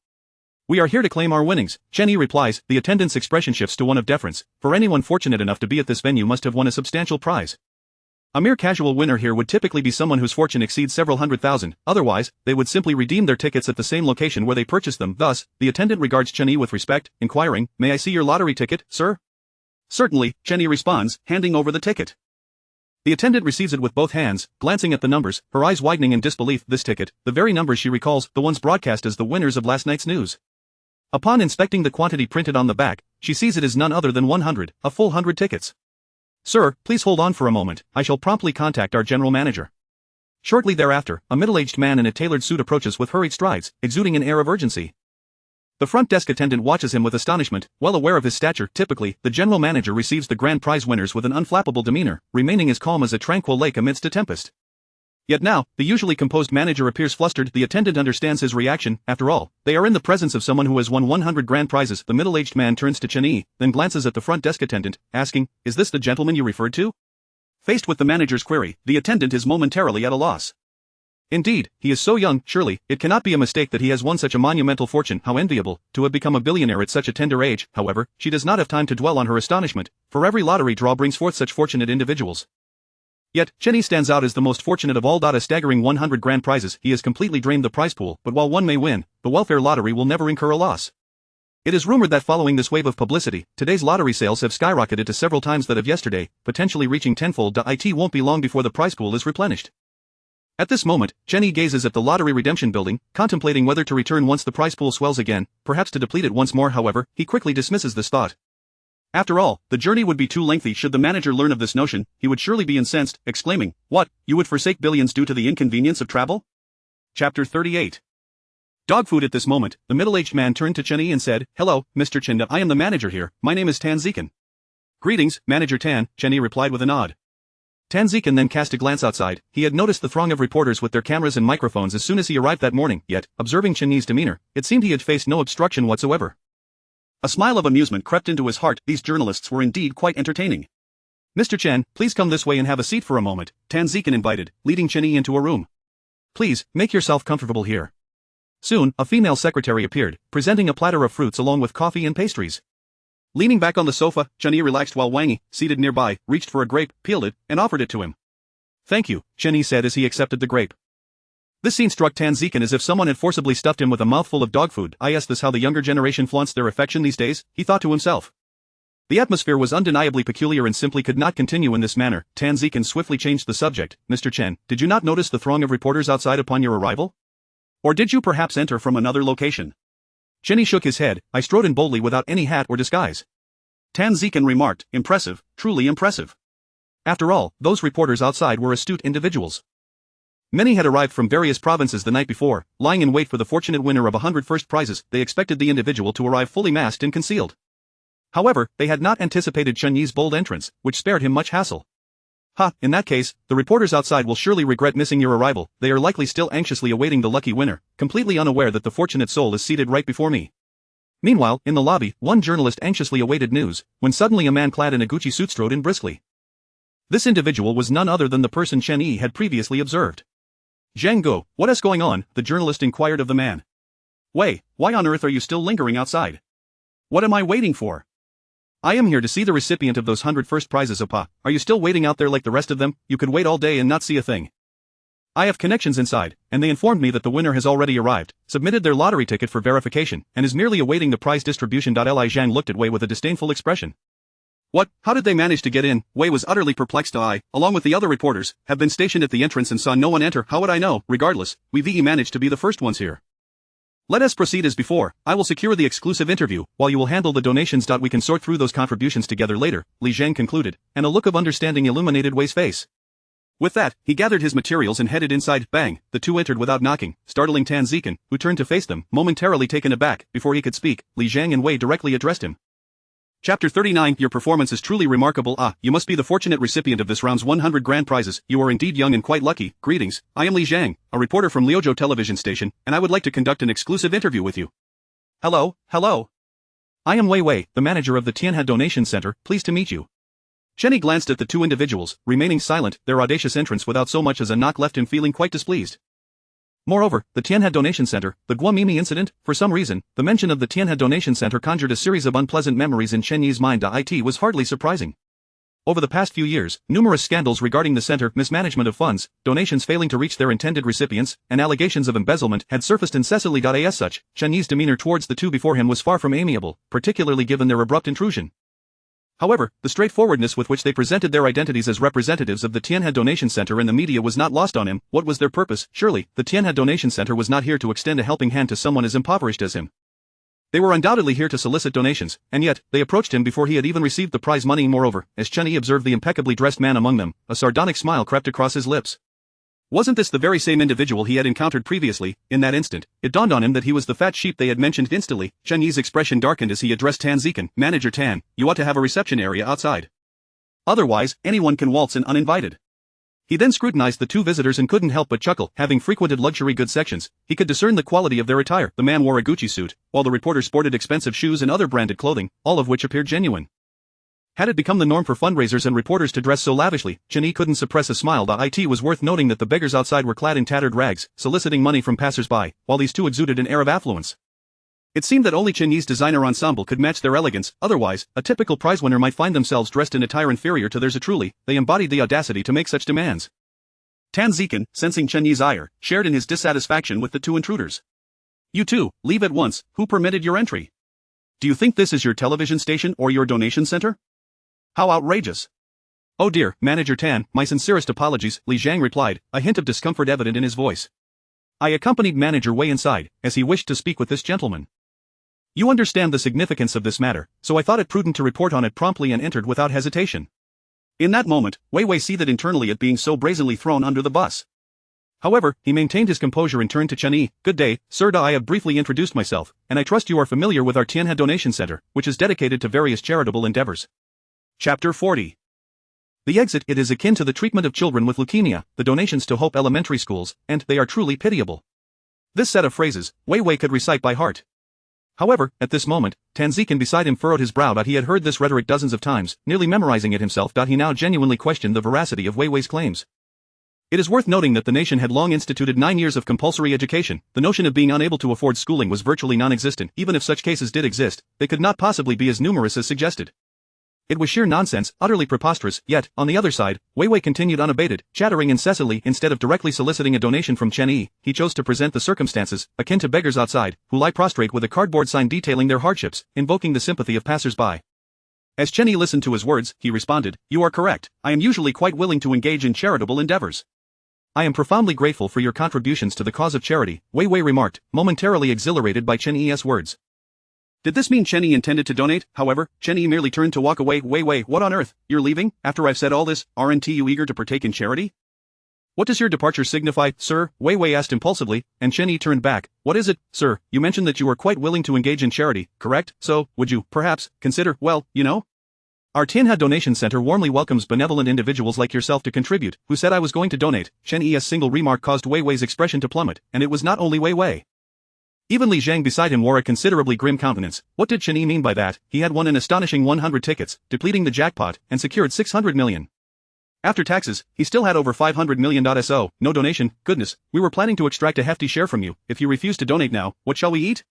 We are here to claim our winnings, Chen Yi replies. The attendant's expression shifts to one of deference, for anyone fortunate enough to be at this venue must have won a substantial prize. A mere casual winner here would typically be someone whose fortune exceeds several hundred thousand, otherwise, they would simply redeem their tickets at the same location where they purchased them. Thus, the attendant regards Chen Yi with respect, inquiring, may I see your lottery ticket, sir? Certainly, Chen Yi responds, handing over the ticket. The attendant receives it with both hands, glancing at the numbers, her eyes widening in disbelief. This ticket, the very numbers she recalls, the ones broadcast as the winners of last night's news. Upon inspecting the quantity printed on the back, she sees it is none other than 100, a full 100 tickets. Sir, please hold on for a moment, I shall promptly contact our general manager. Shortly thereafter, a middle-aged man in a tailored suit approaches with hurried strides, exuding an air of urgency. The front desk attendant watches him with astonishment, well aware of his stature. Typically, the general manager receives the grand prize winners with an unflappable demeanor, remaining as calm as a tranquil lake amidst a tempest. Yet now, the usually composed manager appears flustered. The attendant understands his reaction. After all, they are in the presence of someone who has won 100 grand prizes. The middle-aged man turns to Chen Yi, then glances at the front desk attendant, asking, "Is this the gentleman you referred to?" Faced with the manager's query, the attendant is momentarily at a loss. Indeed, he is so young, surely, it cannot be a mistake that he has won such a monumental fortune. How enviable, to have become a billionaire at such a tender age. However, she does not have time to dwell on her astonishment, for every lottery draw brings forth such fortunate individuals. Yet, Chen Yi stands out as the most fortunate of all. A staggering 100 grand prizes. He has completely drained the prize pool, but while one may win, the welfare lottery will never incur a loss. It is rumored that following this wave of publicity, today's lottery sales have skyrocketed to several times that of yesterday, potentially reaching tenfold. It won't be long before the prize pool is replenished. At this moment, Chen Yi gazes at the lottery redemption building, contemplating whether to return once the prize pool swells again, perhaps to deplete it once more. However, he quickly dismisses this thought. After all, the journey would be too lengthy. Should the manager learn of this notion, he would surely be incensed, exclaiming, "What, you would forsake billions due to the inconvenience of travel?" Chapter 38. Dog food. At this moment, the middle-aged man turned to Chen Yi and said, "Hello, Mr. Chen, I am the manager here, my name is Tan Zikan." "Greetings, Manager Tan," Chen Yi replied with a nod. Tan Zikan then cast a glance outside. He had noticed the throng of reporters with their cameras and microphones as soon as he arrived that morning, yet, observing Chen Yi's demeanor, it seemed he had faced no obstruction whatsoever. A smile of amusement crept into his heart. These journalists were indeed quite entertaining. "Mr. Chen, please come this way and have a seat for a moment," Tan Zikan invited, leading Chen Yi into a room. "Please, make yourself comfortable here." Soon, a female secretary appeared, presenting a platter of fruits along with coffee and pastries. Leaning back on the sofa, Chen Yi relaxed while Wang Yi, seated nearby, reached for a grape, peeled it, and offered it to him. "Thank you," Chen Yi said as he accepted the grape. This scene struck Tan Zikan as if someone had forcibly stuffed him with a mouthful of dog food. Is this how the younger generation flaunts their affection these days? He thought to himself. The atmosphere was undeniably peculiar and simply could not continue in this manner. Tan Zikan swiftly changed the subject. "Mr. Chen, did you not notice the throng of reporters outside upon your arrival? Or did you perhaps enter from another location?" Chen Yi shook his head. "I strode in boldly without any hat or disguise." Tan Zikan remarked, "Impressive, truly impressive." After all, those reporters outside were astute individuals. Many had arrived from various provinces the night before, lying in wait for the fortunate winner of 100 first prizes. They expected the individual to arrive fully masked and concealed. However, they had not anticipated Chen Yi's bold entrance, which spared him much hassle. In that case, the reporters outside will surely regret missing your arrival. They are likely still anxiously awaiting the lucky winner, completely unaware that the fortunate soul is seated right before me. Meanwhile, in the lobby, one journalist anxiously awaited news, when suddenly a man clad in a Gucci suit strode in briskly. This individual was none other than the person Chen Yi had previously observed. "Zhang Guo, what is going on?" the journalist inquired of the man. "Wei, why on earth are you still lingering outside? What am I waiting for?" "I am here to see the recipient of those 100 first prizes. Opa, are you still waiting out there like the rest of them? You could wait all day and not see a thing. I have connections inside, and they informed me that the winner has already arrived, submitted their lottery ticket for verification, and is merely awaiting the prize distribution. Li Zhang looked at Wei with a disdainful expression. "What? How did they manage to get in?" Wei was utterly perplexed. "I, along with the other reporters, have been stationed at the entrance and saw no one enter. How would I know? Regardless, we managed to be the first ones here. Let us proceed as before. I will secure the exclusive interview, while you will handle the donations. We can sort through those contributions together later," Li Zhang concluded, and a look of understanding illuminated Wei's face. With that, he gathered his materials and headed inside. Bang, the two entered without knocking, startling Tan Zikan, who turned to face them, momentarily taken aback. Before he could speak, Li Zhang and Wei directly addressed him. Chapter 39. Your performance is truly remarkable. You must be the fortunate recipient of this round's 100 grand prizes. You are indeed young and quite lucky. Greetings, I am Li Zhang, a reporter from Liuzhou television station, and I would like to conduct an exclusive interview with you. Hello. I am Wei, the manager of the Tianhe Donation Center, pleased to meet you. Chen Yi glanced at the two individuals, remaining silent. Their audacious entrance without so much as a knock left him feeling quite displeased. Moreover, the Tianhe Donation Center, the Guamimi incident, for some reason, the mention of the Tianhe Donation Center conjured a series of unpleasant memories in Chen Yi's mind. It was hardly surprising. Over the past few years, numerous scandals regarding the center, mismanagement of funds, donations failing to reach their intended recipients, and allegations of embezzlement had surfaced incessantly. As such, Chen Yi's demeanor towards the two before him was far from amiable, particularly given their abrupt intrusion. However, the straightforwardness with which they presented their identities as representatives of the Tianhe Donation Center in the media was not lost on him. What was their purpose? Surely, the Tianhe Donation Center was not here to extend a helping hand to someone as impoverished as him. They were undoubtedly here to solicit donations, and yet, they approached him before he had even received the prize money. Moreover, as Chen Yi observed the impeccably dressed man among them, a sardonic smile crept across his lips. Wasn't this the very same individual he had encountered previously? In that instant, it dawned on him that he was the fat sheep they had mentioned. Instantly, Chen Yi's expression darkened as he addressed Tan Zikan. Manager Tan, you ought to have a reception area outside. Otherwise, anyone can waltz in uninvited. He then scrutinized the two visitors and couldn't help but chuckle. Having frequented luxury goods sections, he could discern the quality of their attire. The man wore a Gucci suit, while the reporter sported expensive shoes and other branded clothing, all of which appeared genuine. Had it become the norm for fundraisers and reporters to dress so lavishly, Chen Yi couldn't suppress a smile. It was worth noting that the beggars outside were clad in tattered rags, soliciting money from passers-by, while these two exuded an air of affluence. It seemed that only Chen Yi's designer ensemble could match their elegance, otherwise, a typical prize winner might find themselves dressed in attire inferior to theirs. Truly, they embodied the audacity to make such demands. Tan Zikan, sensing Chen Yi's ire, shared in his dissatisfaction with the two intruders. You two, leave at once. Who permitted your entry? Do you think this is your television station or your donation center? How outrageous! Oh dear, Manager Tan, my sincerest apologies, Li Zhang replied, a hint of discomfort evident in his voice. I accompanied Manager Wei inside, as he wished to speak with this gentleman. You understand the significance of this matter, so I thought it prudent to report on it promptly and entered without hesitation. In that moment, Wei seethed internally at being so brazenly thrown under the bus. However, he maintained his composure and turned to Chen Yi. Good day, sir. I have briefly introduced myself, and I trust you are familiar with our Tianhe Donation Center, which is dedicated to various charitable endeavors. Chapter 40. The exit. It is akin to the treatment of children with leukemia, the donations to Hope Elementary Schools, and they are truly pitiable. This set of phrases, Wei could recite by heart. However, at this moment, Tan Zikan beside him furrowed his brow. He had heard this rhetoric dozens of times, nearly memorizing it himself. He now genuinely questioned the veracity of Wei's claims. It is worth noting that the nation had long instituted 9 years of compulsory education. The notion of being unable to afford schooling was virtually non-existent. Even if such cases did exist, they could not possibly be as numerous as suggested. It was sheer nonsense, utterly preposterous. Yet, on the other side, Wei continued unabated, chattering incessantly. Instead of directly soliciting a donation from Chen Yi, he chose to present the circumstances, akin to beggars outside, who lie prostrate with a cardboard sign detailing their hardships, invoking the sympathy of passers-by. As Chen Yi listened to his words, he responded, You are correct. I am usually quite willing to engage in charitable endeavors. I am profoundly grateful for your contributions to the cause of charity, Wei remarked, momentarily exhilarated by Chen Yi's words. Did this mean Chen Yi intended to donate? However, Chen Yi merely turned to walk away. Wei, what on earth? You're leaving? After I've said all this, aren't you eager to partake in charity? What does your departure signify, sir? Wei asked impulsively, and Chen Yi turned back. What is it, sir? You mentioned that you were quite willing to engage in charity, correct? So, would you, perhaps, consider, well, you know? Our Tianhe Donation Center warmly welcomes benevolent individuals like yourself to contribute. Who said I was going to donate? Chen Yi's single remark caused Wei's expression to plummet, and it was not only Wei. Even Li Zhang beside him wore a considerably grim countenance. What did Chen Yi mean by that? He had won an astonishing 100 tickets, depleting the jackpot, and secured 600 million. After taxes, he still had over 500 million. So, no donation. Goodness, we were planning to extract a hefty share from you. If you refuse to donate now, what shall we eat?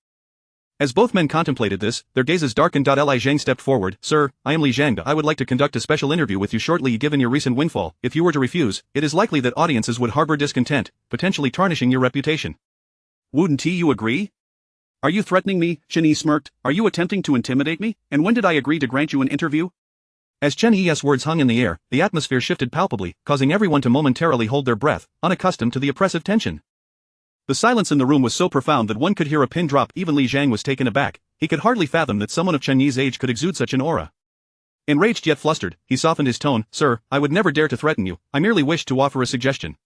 As both men contemplated this, their gazes darkened. Li Zhang stepped forward. Sir, I am Li Zhang. I would like to conduct a special interview with you shortly. Given your recent windfall, if you were to refuse, it is likely that audiences would harbor discontent, potentially tarnishing your reputation. Wouldn't you agree? Are you threatening me? Chen Yi smirked. Are you attempting to intimidate me? And when did I agree to grant you an interview? As Chen Yi's words hung in the air, the atmosphere shifted palpably, causing everyone to momentarily hold their breath, unaccustomed to the oppressive tension. The silence in the room was so profound that one could hear a pin drop. Even Li Zhang was taken aback. He could hardly fathom that someone of Chen Yi's age could exude such an aura. Enraged yet flustered, he softened his tone. Sir, I would never dare to threaten you. I merely wish to offer a suggestion.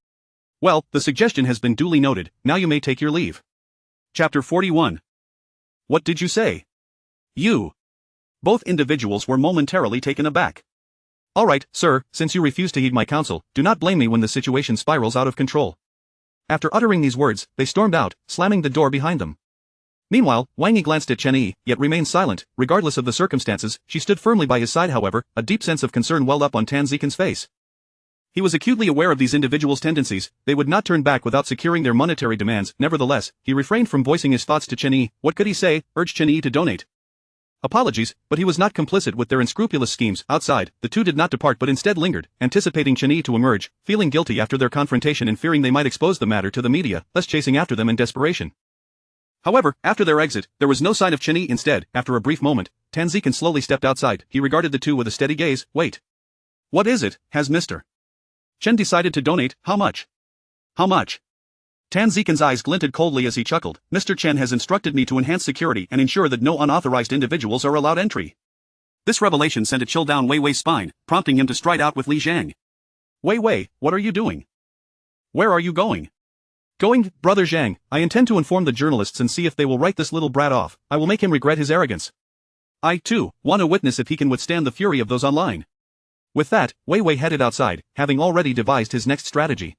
Well, the suggestion has been duly noted. Now you may take your leave. Chapter 41. What did you say? You. Both individuals were momentarily taken aback. All right, sir, since you refuse to heed my counsel, do not blame me when the situation spirals out of control. After uttering these words, they stormed out, slamming the door behind them. Meanwhile, Wang Yi glanced at Chen Yi, yet remained silent. Regardless of the circumstances, she stood firmly by his side. However, a deep sense of concern welled up on Tan Zikan's face. He was acutely aware of these individuals' tendencies. They would not turn back without securing their monetary demands. Nevertheless, he refrained from voicing his thoughts to Chen Yi. What could he say? Urge Chen Yi to donate. Apologies, but he was not complicit with their unscrupulous schemes. Outside, the two did not depart but instead lingered, anticipating Chen Yi to emerge, feeling guilty after their confrontation and fearing they might expose the matter to the media, thus chasing after them in desperation. However, after their exit, there was no sign of Chen Yi. Instead, after a brief moment, Tan Zikan slowly stepped outside. He regarded the two with a steady gaze. Wait. What is it? Has Mr. Chen decided to donate? How much? How much? Tan Zikan's eyes glinted coldly as he chuckled. Mr. Chen has instructed me to enhance security and ensure that no unauthorized individuals are allowed entry. This revelation sent a chill down Wei Wei's spine, prompting him to stride out with Li Zhang. Wei, what are you doing? Where are you going? Going, Brother Zhang, I intend to inform the journalists and see if they will write this little brat off. I will make him regret his arrogance. I, too, want to witness if he can withstand the fury of those online. With that, Wei headed outside, having already devised his next strategy.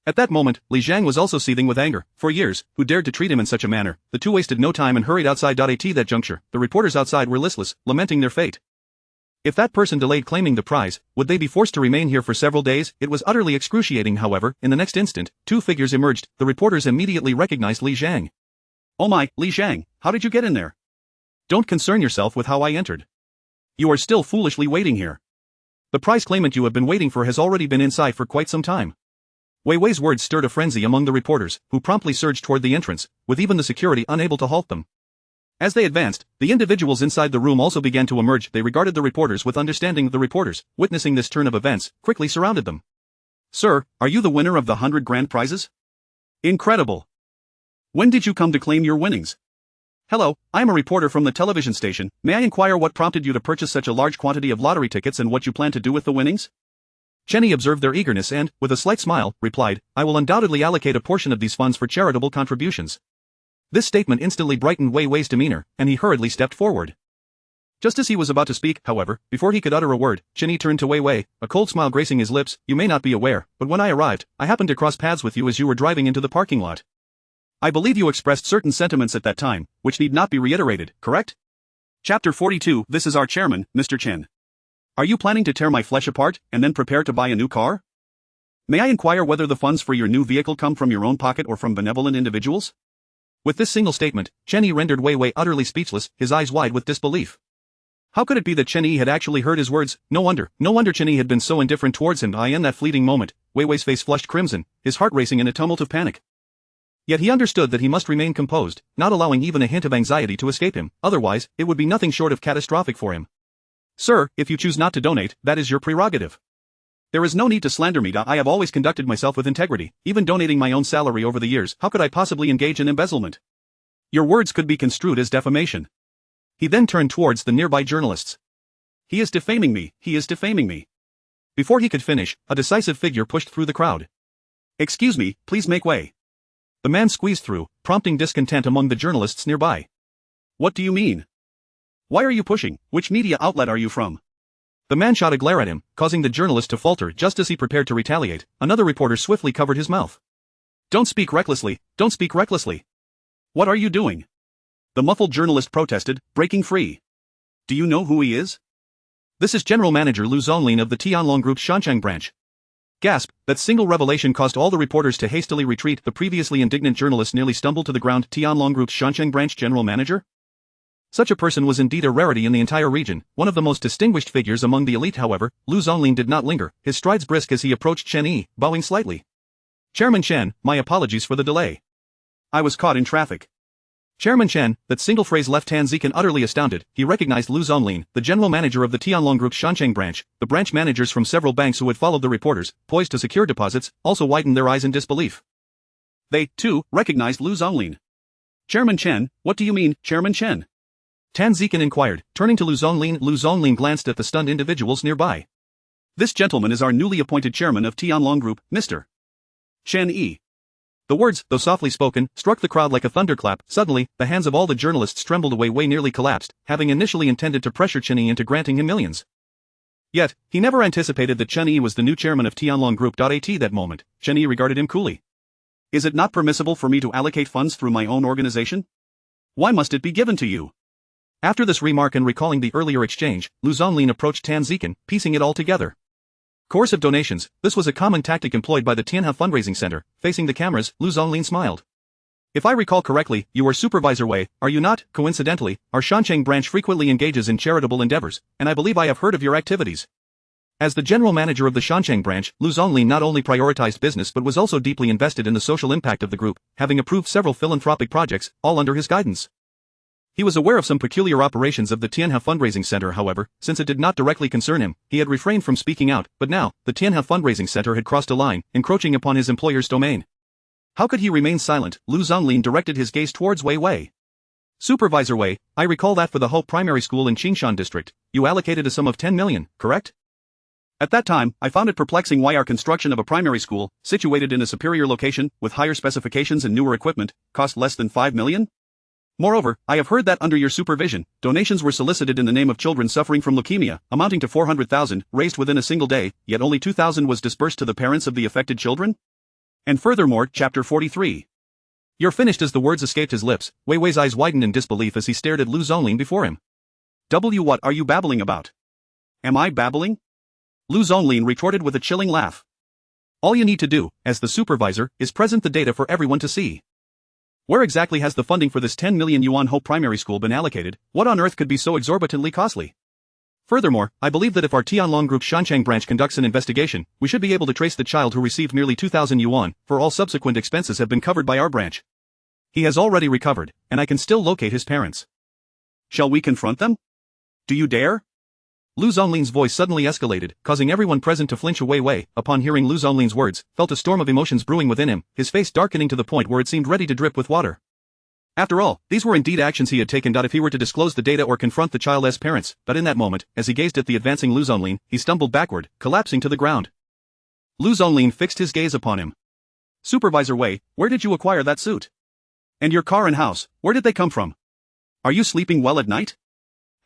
At that moment, Li Zhang was also seething with anger. For years, who dared to treat him in such a manner? The two wasted no time and hurried outside. At that juncture, the reporters outside were listless, lamenting their fate. If that person delayed claiming the prize, would they be forced to remain here for several days? It was utterly excruciating. However, in the next instant, two figures emerged. The reporters immediately recognized Li Zhang. Oh my, Li Zhang, how did you get in there? Don't concern yourself with how I entered. You are still foolishly waiting here. The prize claimant you have been waiting for has already been inside for quite some time. Wei Wei's words stirred a frenzy among the reporters, who promptly surged toward the entrance, with even the security unable to halt them. As they advanced, the individuals inside the room also began to emerge. They regarded the reporters with understanding. The reporters, witnessing this turn of events, quickly surrounded them. Sir, are you the winner of the 100 grand prizes? Incredible! When did you come to claim your winnings? Hello, I am a reporter from the television station. May I inquire what prompted you to purchase such a large quantity of lottery tickets and what you plan to do with the winnings? Chen Yi observed their eagerness and, with a slight smile, replied, I will undoubtedly allocate a portion of these funds for charitable contributions. This statement instantly brightened Wei Wei's demeanor, and he hurriedly stepped forward. Just as he was about to speak, however, before he could utter a word, Chen Yi turned to Wei Wei, a cold smile gracing his lips. You may not be aware, but when I arrived, I happened to cross paths with you as you were driving into the parking lot. I believe you expressed certain sentiments at that time, which need not be reiterated, correct? Chapter 42. This is our chairman, Mr. Chen. Are you planning to tear my flesh apart, and then prepare to buy a new car? May I inquire whether the funds for your new vehicle come from your own pocket or from benevolent individuals? With this single statement, Chen Yi rendered Wei Wei utterly speechless, his eyes wide with disbelief. How could it be that Chen Yi had actually heard his words? No wonder Chen Yi had been so indifferent towards him. In that fleeting moment, Wei Wei's face flushed crimson, his heart racing in a tumult of panic. Yet he understood that he must remain composed, not allowing even a hint of anxiety to escape him, otherwise, it would be nothing short of catastrophic for him. Sir, if you choose not to donate, that is your prerogative. There is no need to slander me. I have always conducted myself with integrity, even donating my own salary over the years. How could I possibly engage in embezzlement? Your words could be construed as defamation. He then turned towards the nearby journalists. He is defaming me, he is defaming me. Before he could finish, a decisive figure pushed through the crowd. Excuse me, please make way. The man squeezed through, prompting discontent among the journalists nearby. What do you mean? Why are you pushing? Which media outlet are you from? The man shot a glare at him, causing the journalist to falter just as he prepared to retaliate. Another reporter swiftly covered his mouth. Don't speak recklessly, don't speak recklessly. What are you doing? The muffled journalist protested, breaking free. Do you know who he is? This is General Manager Lu Zonlin of the Tianlong Group's Shancheng branch. Gasp, that single revelation caused all the reporters to hastily retreat. The previously indignant journalist nearly stumbled to the ground. Tianlong Group's Shancheng branch General Manager? Such a person was indeed a rarity in the entire region, one of the most distinguished figures among the elite. However, Lu Zonlin did not linger, his strides brisk as he approached Chen Yi, bowing slightly. Chairman Chen, my apologies for the delay. I was caught in traffic. Chairman Chen, that single phrase left Tan Zikan utterly astounded. He recognized Lu Zonlin, the general manager of the Tianlong Group's Shancheng branch. The branch managers from several banks who had followed the reporters, poised to secure deposits, also widened their eyes in disbelief. They, too, recognized Lu Zonlin. Chairman Chen, what do you mean, Chairman Chen? Tan Zikan inquired, turning to Lu Zonlin. Lu Zonlin glanced at the stunned individuals nearby. This gentleman is our newly appointed chairman of Tianlong Group, Mr. Chen Yi. The words, though softly spoken, struck the crowd like a thunderclap. Suddenly, the hands of all the journalists trembled away. Wei nearly collapsed, having initially intended to pressure Chen Yi into granting him millions. Yet, he never anticipated that Chen Yi was the new chairman of Tianlong Group. At that moment, Chen Yi regarded him coolly. Is it not permissible for me to allocate funds through my own organization? Why must it be given to you? After this remark and recalling the earlier exchange, Lu Zonlin approached Tan Zikan, piecing it all together. Coercive donations, this was a common tactic employed by the Tianhe fundraising center. Facing the cameras, Lu Zonlin smiled. If I recall correctly, you are Supervisor Wei, are you not? Coincidentally, our Shancheng branch frequently engages in charitable endeavors, and I believe I have heard of your activities. As the general manager of the Shancheng branch, Lu Zonlin not only prioritized business but was also deeply invested in the social impact of the group, having approved several philanthropic projects, all under his guidance. He was aware of some peculiar operations of the Tianhe fundraising center. However, since it did not directly concern him, he had refrained from speaking out, but now, the Tianhe fundraising center had crossed a line, encroaching upon his employer's domain. How could he remain silent? Lu Zonglin directed his gaze towards Wei Wei. Supervisor Wei, I recall that for the Hope Primary School in Qingshan District, you allocated a sum of 10 million, correct? At that time, I found it perplexing why our construction of a primary school, situated in a superior location, with higher specifications and newer equipment, cost less than 5 million? Moreover, I have heard that under your supervision, donations were solicited in the name of children suffering from leukemia, amounting to 400,000, raised within a single day, yet only 2,000 was disbursed to the parents of the affected children? And furthermore, Chapter 43. You're finished. As the words escaped his lips, Wei Wei's eyes widened in disbelief as he stared at Lu Zonglin before him. What are you babbling about? Am I babbling? Lu Zonglin retorted with a chilling laugh. All you need to do, as the supervisor, is present the data for everyone to see. Where exactly has the funding for this 10 million yuan Hope Primary School been allocated? What on earth could be so exorbitantly costly? Furthermore, I believe that if our Tianlong Group Shancheng branch conducts an investigation, we should be able to trace the child who received merely 2,000 yuan, for all subsequent expenses have been covered by our branch. He has already recovered, and I can still locate his parents. Shall we confront them? Do you dare? Lu Zonglin's voice suddenly escalated, causing everyone present to flinch. Wei Wei, upon hearing Lu Zonglin's words, felt a storm of emotions brewing within him, his face darkening to the point where it seemed ready to drip with water. After all, these were indeed actions he had taken. If he were to disclose the data or confront the child's parents, but in that moment, as he gazed at the advancing Lu Zonglin, he stumbled backward, collapsing to the ground. Lu Zonglin fixed his gaze upon him. Supervisor Wei, where did you acquire that suit? And your car and house, where did they come from? Are you sleeping well at night?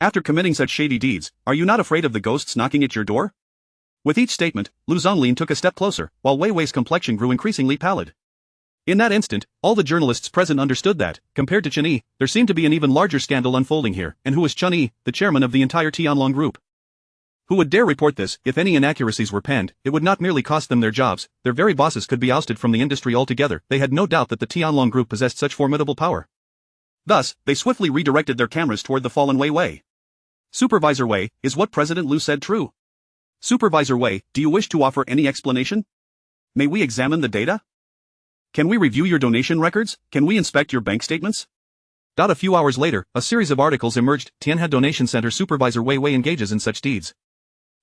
After committing such shady deeds, are you not afraid of the ghosts knocking at your door? With each statement, Lu Zonglin took a step closer, while Wei Wei's complexion grew increasingly pallid. In that instant, all the journalists present understood that, compared to Chen Yi, there seemed to be an even larger scandal unfolding here. And who was Chen Yi, the chairman of the entire Tianlong Group? Who would dare report this? If any inaccuracies were penned, it would not merely cost them their jobs, their very bosses could be ousted from the industry altogether. They had no doubt that the Tianlong Group possessed such formidable power. Thus, they swiftly redirected their cameras toward the fallen Wei Wei. Supervisor Wei, is what President Liu said true? Supervisor Wei, do you wish to offer any explanation? May we examine the data? Can we review your donation records? Can we inspect your bank statements? A few hours later, a series of articles emerged. Tianhe Donation Center Supervisor Wei Wei engages in such deeds.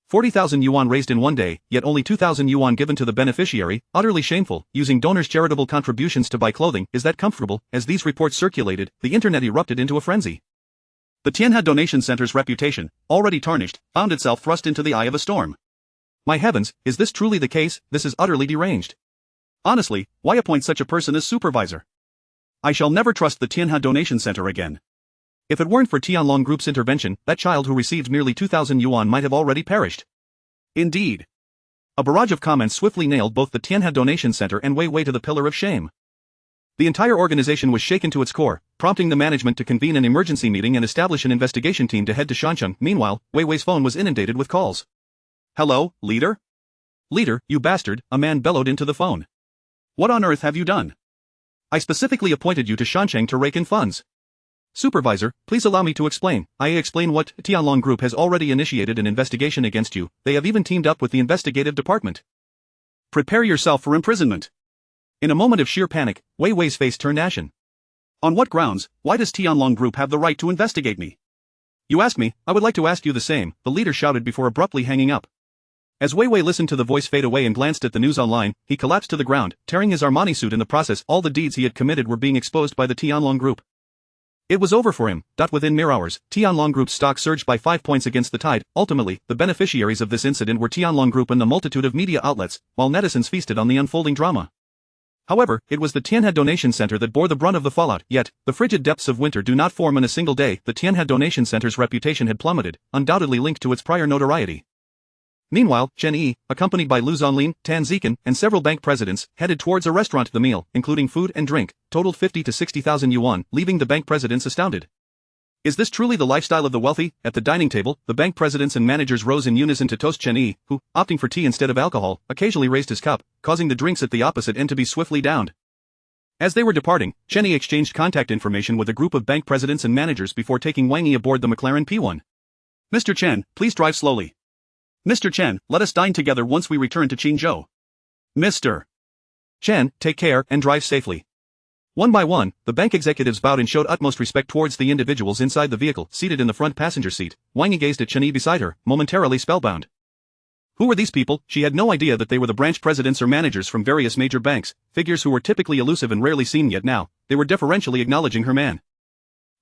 40,000 yuan raised in one day, yet only 2,000 yuan given to the beneficiary, utterly shameful. Using donors' charitable contributions to buy clothing, is that comfortable? As these reports circulated, the internet erupted into a frenzy. The Tianhe Donation Center's reputation, already tarnished, found itself thrust into the eye of a storm. My heavens, is this truly the case? This is utterly deranged. Honestly, why appoint such a person as supervisor? I shall never trust the Tianhe Donation Center again. If it weren't for Tianlong Group's intervention, that child who received merely 2,000 yuan might have already perished. Indeed. A barrage of comments swiftly nailed both the Tianhe Donation Center and Wei Wei to the pillar of shame. The entire organization was shaken to its core, prompting the management to convene an emergency meeting and establish an investigation team to head to Shancheng. Meanwhile, Wei Wei's phone was inundated with calls. Hello, leader? Leader, you bastard, a man bellowed into the phone. What on earth have you done? I specifically appointed you to Shancheng to rake in funds. Supervisor, please allow me to explain. I explain what Tianlong Group has already initiated an investigation against you. They have even teamed up with the investigative department. Prepare yourself for imprisonment. In a moment of sheer panic, Wei Wei's face turned ashen. On what grounds? Why does Tianlong Group have the right to investigate me? You ask me, I would like to ask you the same, the leader shouted before abruptly hanging up. As Wei Wei listened to the voice fade away and glanced at the news online, he collapsed to the ground, tearing his Armani suit in the process. All the deeds he had committed were being exposed by the Tianlong Group. It was over for him. Within mere hours, Tianlong Group's stock surged by 5 points against the tide. Ultimately, the beneficiaries of this incident were Tianlong Group and the multitude of media outlets, while netizens feasted on the unfolding drama. However, it was the Tianhe Donation Center that bore the brunt of the fallout. Yet, the frigid depths of winter do not form in a single day. The Tianhe Donation Center's reputation had plummeted, undoubtedly linked to its prior notoriety. Meanwhile, Chen Yi, accompanied by Lu Zonglin, Tan Zikan, and several bank presidents, headed towards a restaurant. The meal, including food and drink, totaled 50 to 60,000 yuan, leaving the bank presidents astounded. Is this truly the lifestyle of the wealthy? At the dining table, the bank presidents and managers rose in unison to toast Chen Yi, who, opting for tea instead of alcohol, occasionally raised his cup, causing the drinks at the opposite end to be swiftly downed. As they were departing, Chen Yi exchanged contact information with a group of bank presidents and managers before taking Wang Yi aboard the McLaren P1. Mr. Chen, please drive slowly. Mr. Chen, let us dine together once we return to Qingzhou. Mr. Chen, take care and drive safely. One by one, the bank executives bowed and showed utmost respect towards the individuals inside the vehicle. Seated in the front passenger seat, Wang Yi gazed at Chen Yi beside her, momentarily spellbound. Who were these people? She had no idea that they were the branch presidents or managers from various major banks, figures who were typically elusive and rarely seen, yet now, they were deferentially acknowledging her man.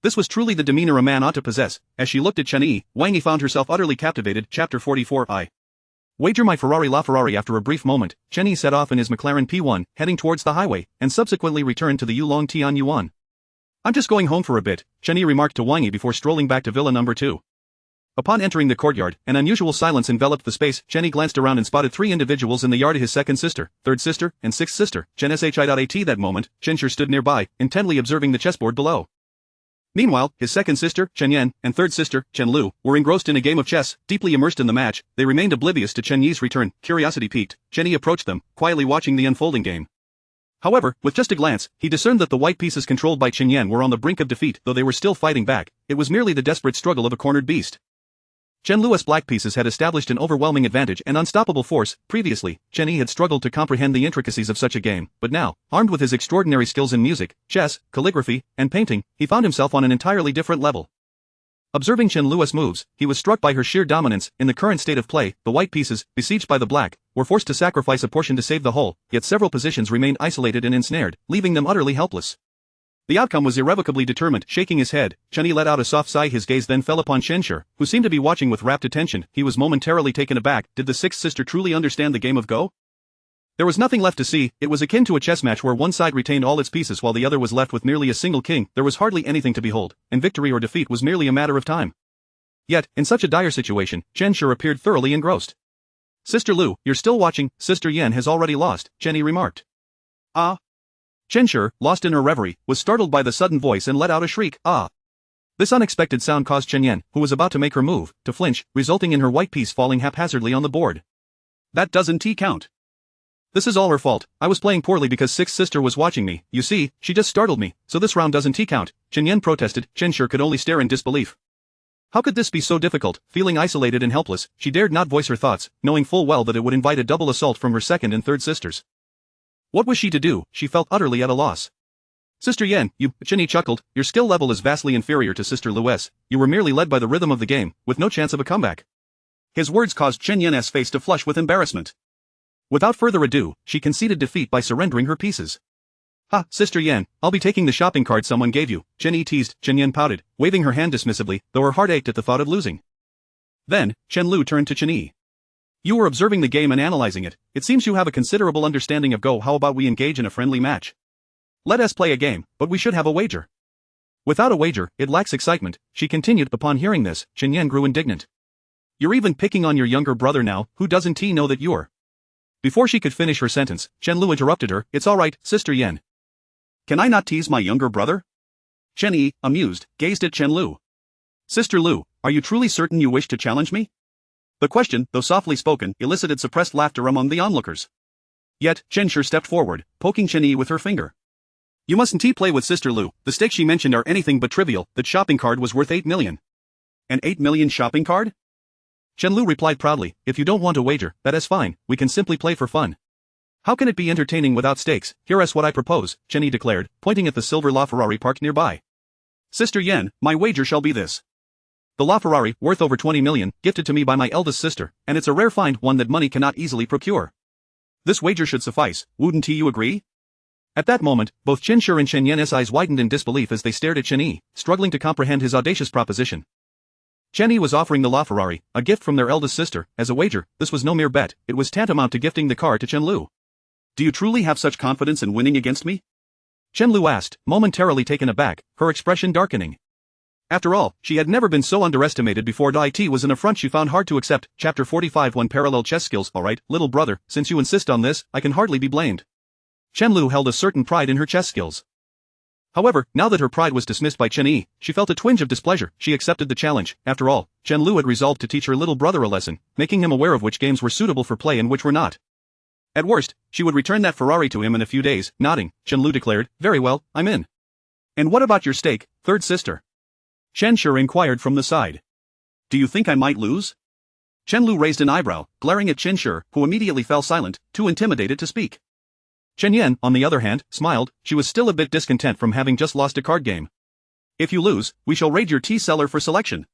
This was truly the demeanor a man ought to possess. As she looked at Chen Yi, Wang Yi found herself utterly captivated. Chapter 44 I wager my Ferrari LaFerrari. After a brief moment, Chen Yi set off in his McLaren P1, heading towards the highway, and subsequently returned to the Yulong Tian Yuan. I'm just going home for a bit, Chen Yi remarked to Wang Yi before strolling back to Villa number 2. Upon entering the courtyard, an unusual silence enveloped the space. Chen Yi glanced around and spotted 3 individuals in the yard: his second sister, third sister, and sixth sister, Chen Shi. At that moment, Chen Xi stood nearby, intently observing the chessboard below. Meanwhile, his second sister, Chen Yan, and third sister, Chen Liu, were engrossed in a game of chess, deeply immersed in the match. They remained oblivious to Chen Yi's return. Curiosity piqued, Chen Yi approached them, quietly watching the unfolding game. However, with just a glance, he discerned that the white pieces controlled by Chen Yan were on the brink of defeat. Though they were still fighting back, it was merely the desperate struggle of a cornered beast. Chen Liu's black pieces had established an overwhelming advantage and unstoppable force. Previously, Chen Yi had struggled to comprehend the intricacies of such a game, but now, armed with his extraordinary skills in music, chess, calligraphy, and painting, he found himself on an entirely different level. Observing Chen Liu's moves, he was struck by her sheer dominance. In the current state of play, the white pieces, besieged by the black, were forced to sacrifice a portion to save the whole, yet several positions remained isolated and ensnared, leaving them utterly helpless. The outcome was irrevocably determined. Shaking his head, Chen Yi let out a soft sigh. His gaze then fell upon Chen Xi, who seemed to be watching with rapt attention. He was momentarily taken aback. Did the sixth sister truly understand the game of Go? There was nothing left to see. It was akin to a chess match where one side retained all its pieces while the other was left with merely a single king. There was hardly anything to behold, and victory or defeat was merely a matter of time. Yet, in such a dire situation, Chen Xi appeared thoroughly engrossed. Sister Liu, you're still watching. Sister Yan has already lost, Chen Yi remarked. Ah. Chen Xi, lost in her reverie, was startled by the sudden voice and let out a shriek. Ah! This unexpected sound caused Chen Yan, who was about to make her move, to flinch, resulting in her white piece falling haphazardly on the board. That doesn't count. This is all her fault. I was playing poorly because sixth sister was watching me. You see, she just startled me, so this round doesn't count. Chen Yan protested. Chen Xi could only stare in disbelief. How could this be so difficult? Feeling isolated and helpless, she dared not voice her thoughts, knowing full well that it would invite a double assault from her second and third sisters. What was she to do? She felt utterly at a loss. Sister Yan, Chen Yi chuckled, your skill level is vastly inferior to Sister Liu's. You were merely led by the rhythm of the game, with no chance of a comeback. His words caused Chen Yan's face to flush with embarrassment. Without further ado, she conceded defeat by surrendering her pieces. Ha, Sister Yan, I'll be taking the shopping cart someone gave you, Chen Yi teased. Chen Yan pouted, waving her hand dismissively, though her heart ached at the thought of losing. Then, Chen Liu turned to Chen Yi. You were observing the game and analyzing it. It seems you have a considerable understanding of Go. How about we engage in a friendly match? Let us play a game, but we should have a wager. Without a wager, it lacks excitement, she continued. Upon hearing this, Chen Yan grew indignant. You're even picking on your younger brother now. Who doesn't he know that you're? Before she could finish her sentence, Chen Liu interrupted her. It's all right, Sister Yan. Can I not tease my younger brother? Chen Yi, amused, gazed at Chen Liu. Sister Liu, are you truly certain you wish to challenge me? The question, though softly spoken, elicited suppressed laughter among the onlookers. Yet, Chen Xi stepped forward, poking Chen Yi with her finger. You mustn't play with Sister Liu. The stakes she mentioned are anything but trivial. That shopping card was worth 8 million. An 8 million shopping card? Chen Liu replied proudly, if you don't want a wager, that is fine, we can simply play for fun. How can it be entertaining without stakes? Here is what I propose, Chen Yi declared, pointing at the silver LaFerrari parked nearby. Sister Yan, my wager shall be this. The LaFerrari, worth over 20 million, gifted to me by my eldest sister, and it's a rare find, one that money cannot easily procure. This wager should suffice, wouldn't you agree? At that moment, both Chen Xi and Chen Yan's eyes widened in disbelief as they stared at Chen Yi, struggling to comprehend his audacious proposition. Chen Yi was offering the LaFerrari, a gift from their eldest sister, as a wager. This was no mere bet, it was tantamount to gifting the car to Chen Liu. Do you truly have such confidence in winning against me? Chen Liu asked, momentarily taken aback, her expression darkening. After all, she had never been so underestimated before. It was an affront she found hard to accept. Chapter 45 Unparalleled chess skills. Alright, little brother, since you insist on this, I can hardly be blamed. Chen Liu held a certain pride in her chess skills. However, now that her pride was dismissed by Chen Yi, she felt a twinge of displeasure. She accepted the challenge. After all, Chen Liu had resolved to teach her little brother a lesson, making him aware of which games were suitable for play and which were not. At worst, she would return that Ferrari to him in a few days. Nodding, Chen Liu declared, very well, I'm in. And what about your stake, third sister? Chen Xi inquired from the side. Do you think I might lose? Chen Liu raised an eyebrow, glaring at Chen Xi, who immediately fell silent, too intimidated to speak. Chen Yan, on the other hand, smiled. She was still a bit discontent from having just lost a card game. If you lose, we shall raid your tea cellar for selection.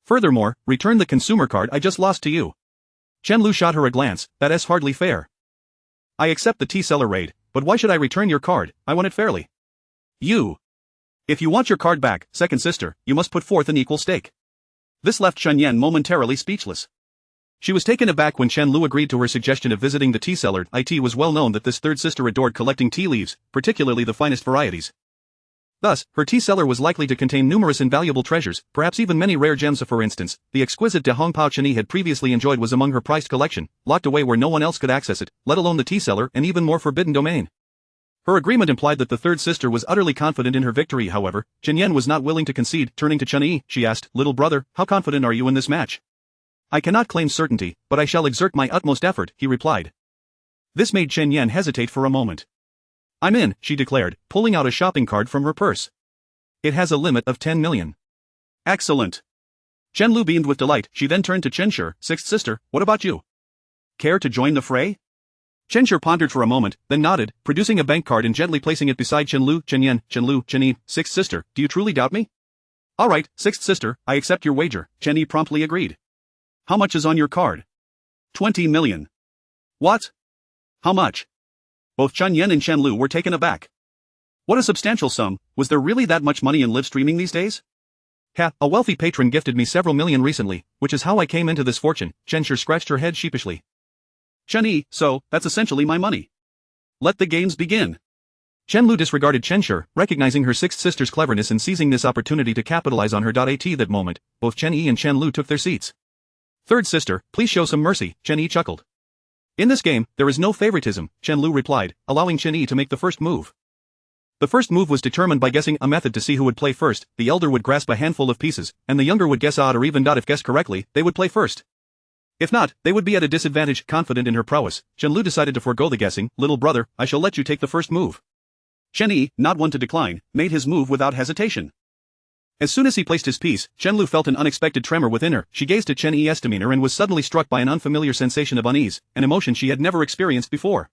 Furthermore, return the consumer card I just lost to you. Chen Liu shot her a glance, that's hardly fair. I accept the tea seller raid, but why should I return your card? I won it fairly. You. If you want your card back, second sister, you must put forth an equal stake. This left Chen Yan momentarily speechless. She was taken aback when Chen Liu agreed to her suggestion of visiting the tea seller. It was well known that this third sister adored collecting tea leaves, particularly the finest varieties. Thus, her tea cellar was likely to contain numerous invaluable treasures, perhaps even many rare gems. For instance, the exquisite De Hongpao Chen Yi had previously enjoyed was among her prized collection, locked away where no one else could access it, let alone the tea cellar and even more forbidden domain. Her agreement implied that the third sister was utterly confident in her victory. However, Chen Yan was not willing to concede. Turning to Chen Yi, she asked, "Little brother, how confident are you in this match?" "I cannot claim certainty, but I shall exert my utmost effort," he replied. This made Chen Yan hesitate for a moment. "I'm in," she declared, pulling out a shopping card from her purse. "It has a limit of 10 million. Excellent." Chen Liu beamed with delight. She then turned to Chen Xi, "Sixth sister, what about you? Care to join the fray?" Chen Xi pondered for a moment, then nodded, producing a bank card and gently placing it beside Chen Liu. "Chen Yan, Chen Liu, Chen Yi, sixth sister, do you truly doubt me?" "All right, sixth sister, I accept your wager," Chen Yi promptly agreed. "How much is on your card?" 20 million. "What? How much?" Both Chen Yan and Chen Liu were taken aback. What a substantial sum. Was there really that much money in live streaming these days? A wealthy patron gifted me several million recently, which is how I came into this fortune. Chen Xi scratched her head sheepishly. "Chen Yi, so, that's essentially my money. Let the games begin." Chen Liu disregarded Chen Xi, recognizing her sixth sister's cleverness and seizing this opportunity to capitalize on her. At that moment, both Chen Yi and Chen Liu took their seats. "Third sister, please show some mercy," Chen Yi chuckled. "In this game, there is no favoritism," Chen Liu replied, allowing Chen Yi to make the first move. The first move was determined by guessing, a method to see who would play first. The elder would grasp a handful of pieces, and the younger would guess odd or even. If guessed correctly, they would play first. If not, they would be at a disadvantage. Confident in her prowess, Chen Liu decided to forego the guessing. "Little brother, I shall let you take the first move." Chen Yi, not one to decline, made his move without hesitation. As soon as he placed his piece, Chen Liu felt an unexpected tremor within her. She gazed at Chen Yi's demeanor and was suddenly struck by an unfamiliar sensation of unease, an emotion she had never experienced before.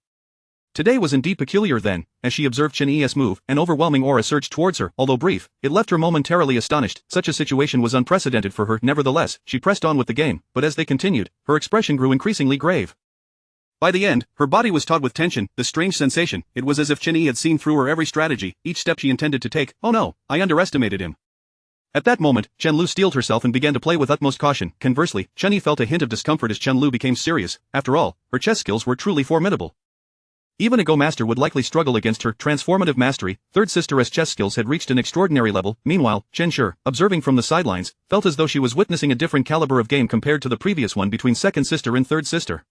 Today was indeed peculiar then. As she observed Chen Yi's move, an overwhelming aura surged towards her. Although brief, it left her momentarily astonished. Such a situation was unprecedented for her. Nevertheless, she pressed on with the game, but as they continued, her expression grew increasingly grave. By the end, her body was taut with tension. The strange sensation, it was as if Chen Yi had seen through her every strategy, each step she intended to take. "Oh no, I underestimated him." At that moment, Chen Liu steeled herself and began to play with utmost caution. Conversely, Chen Yi felt a hint of discomfort as Chen Liu became serious. After all, her chess skills were truly formidable. Even a Go master would likely struggle against her transformative mastery. Third sister's chess skills had reached an extraordinary level. Meanwhile, Chen Xi, observing from the sidelines, felt as though she was witnessing a different caliber of game compared to the previous one between second sister and third sister.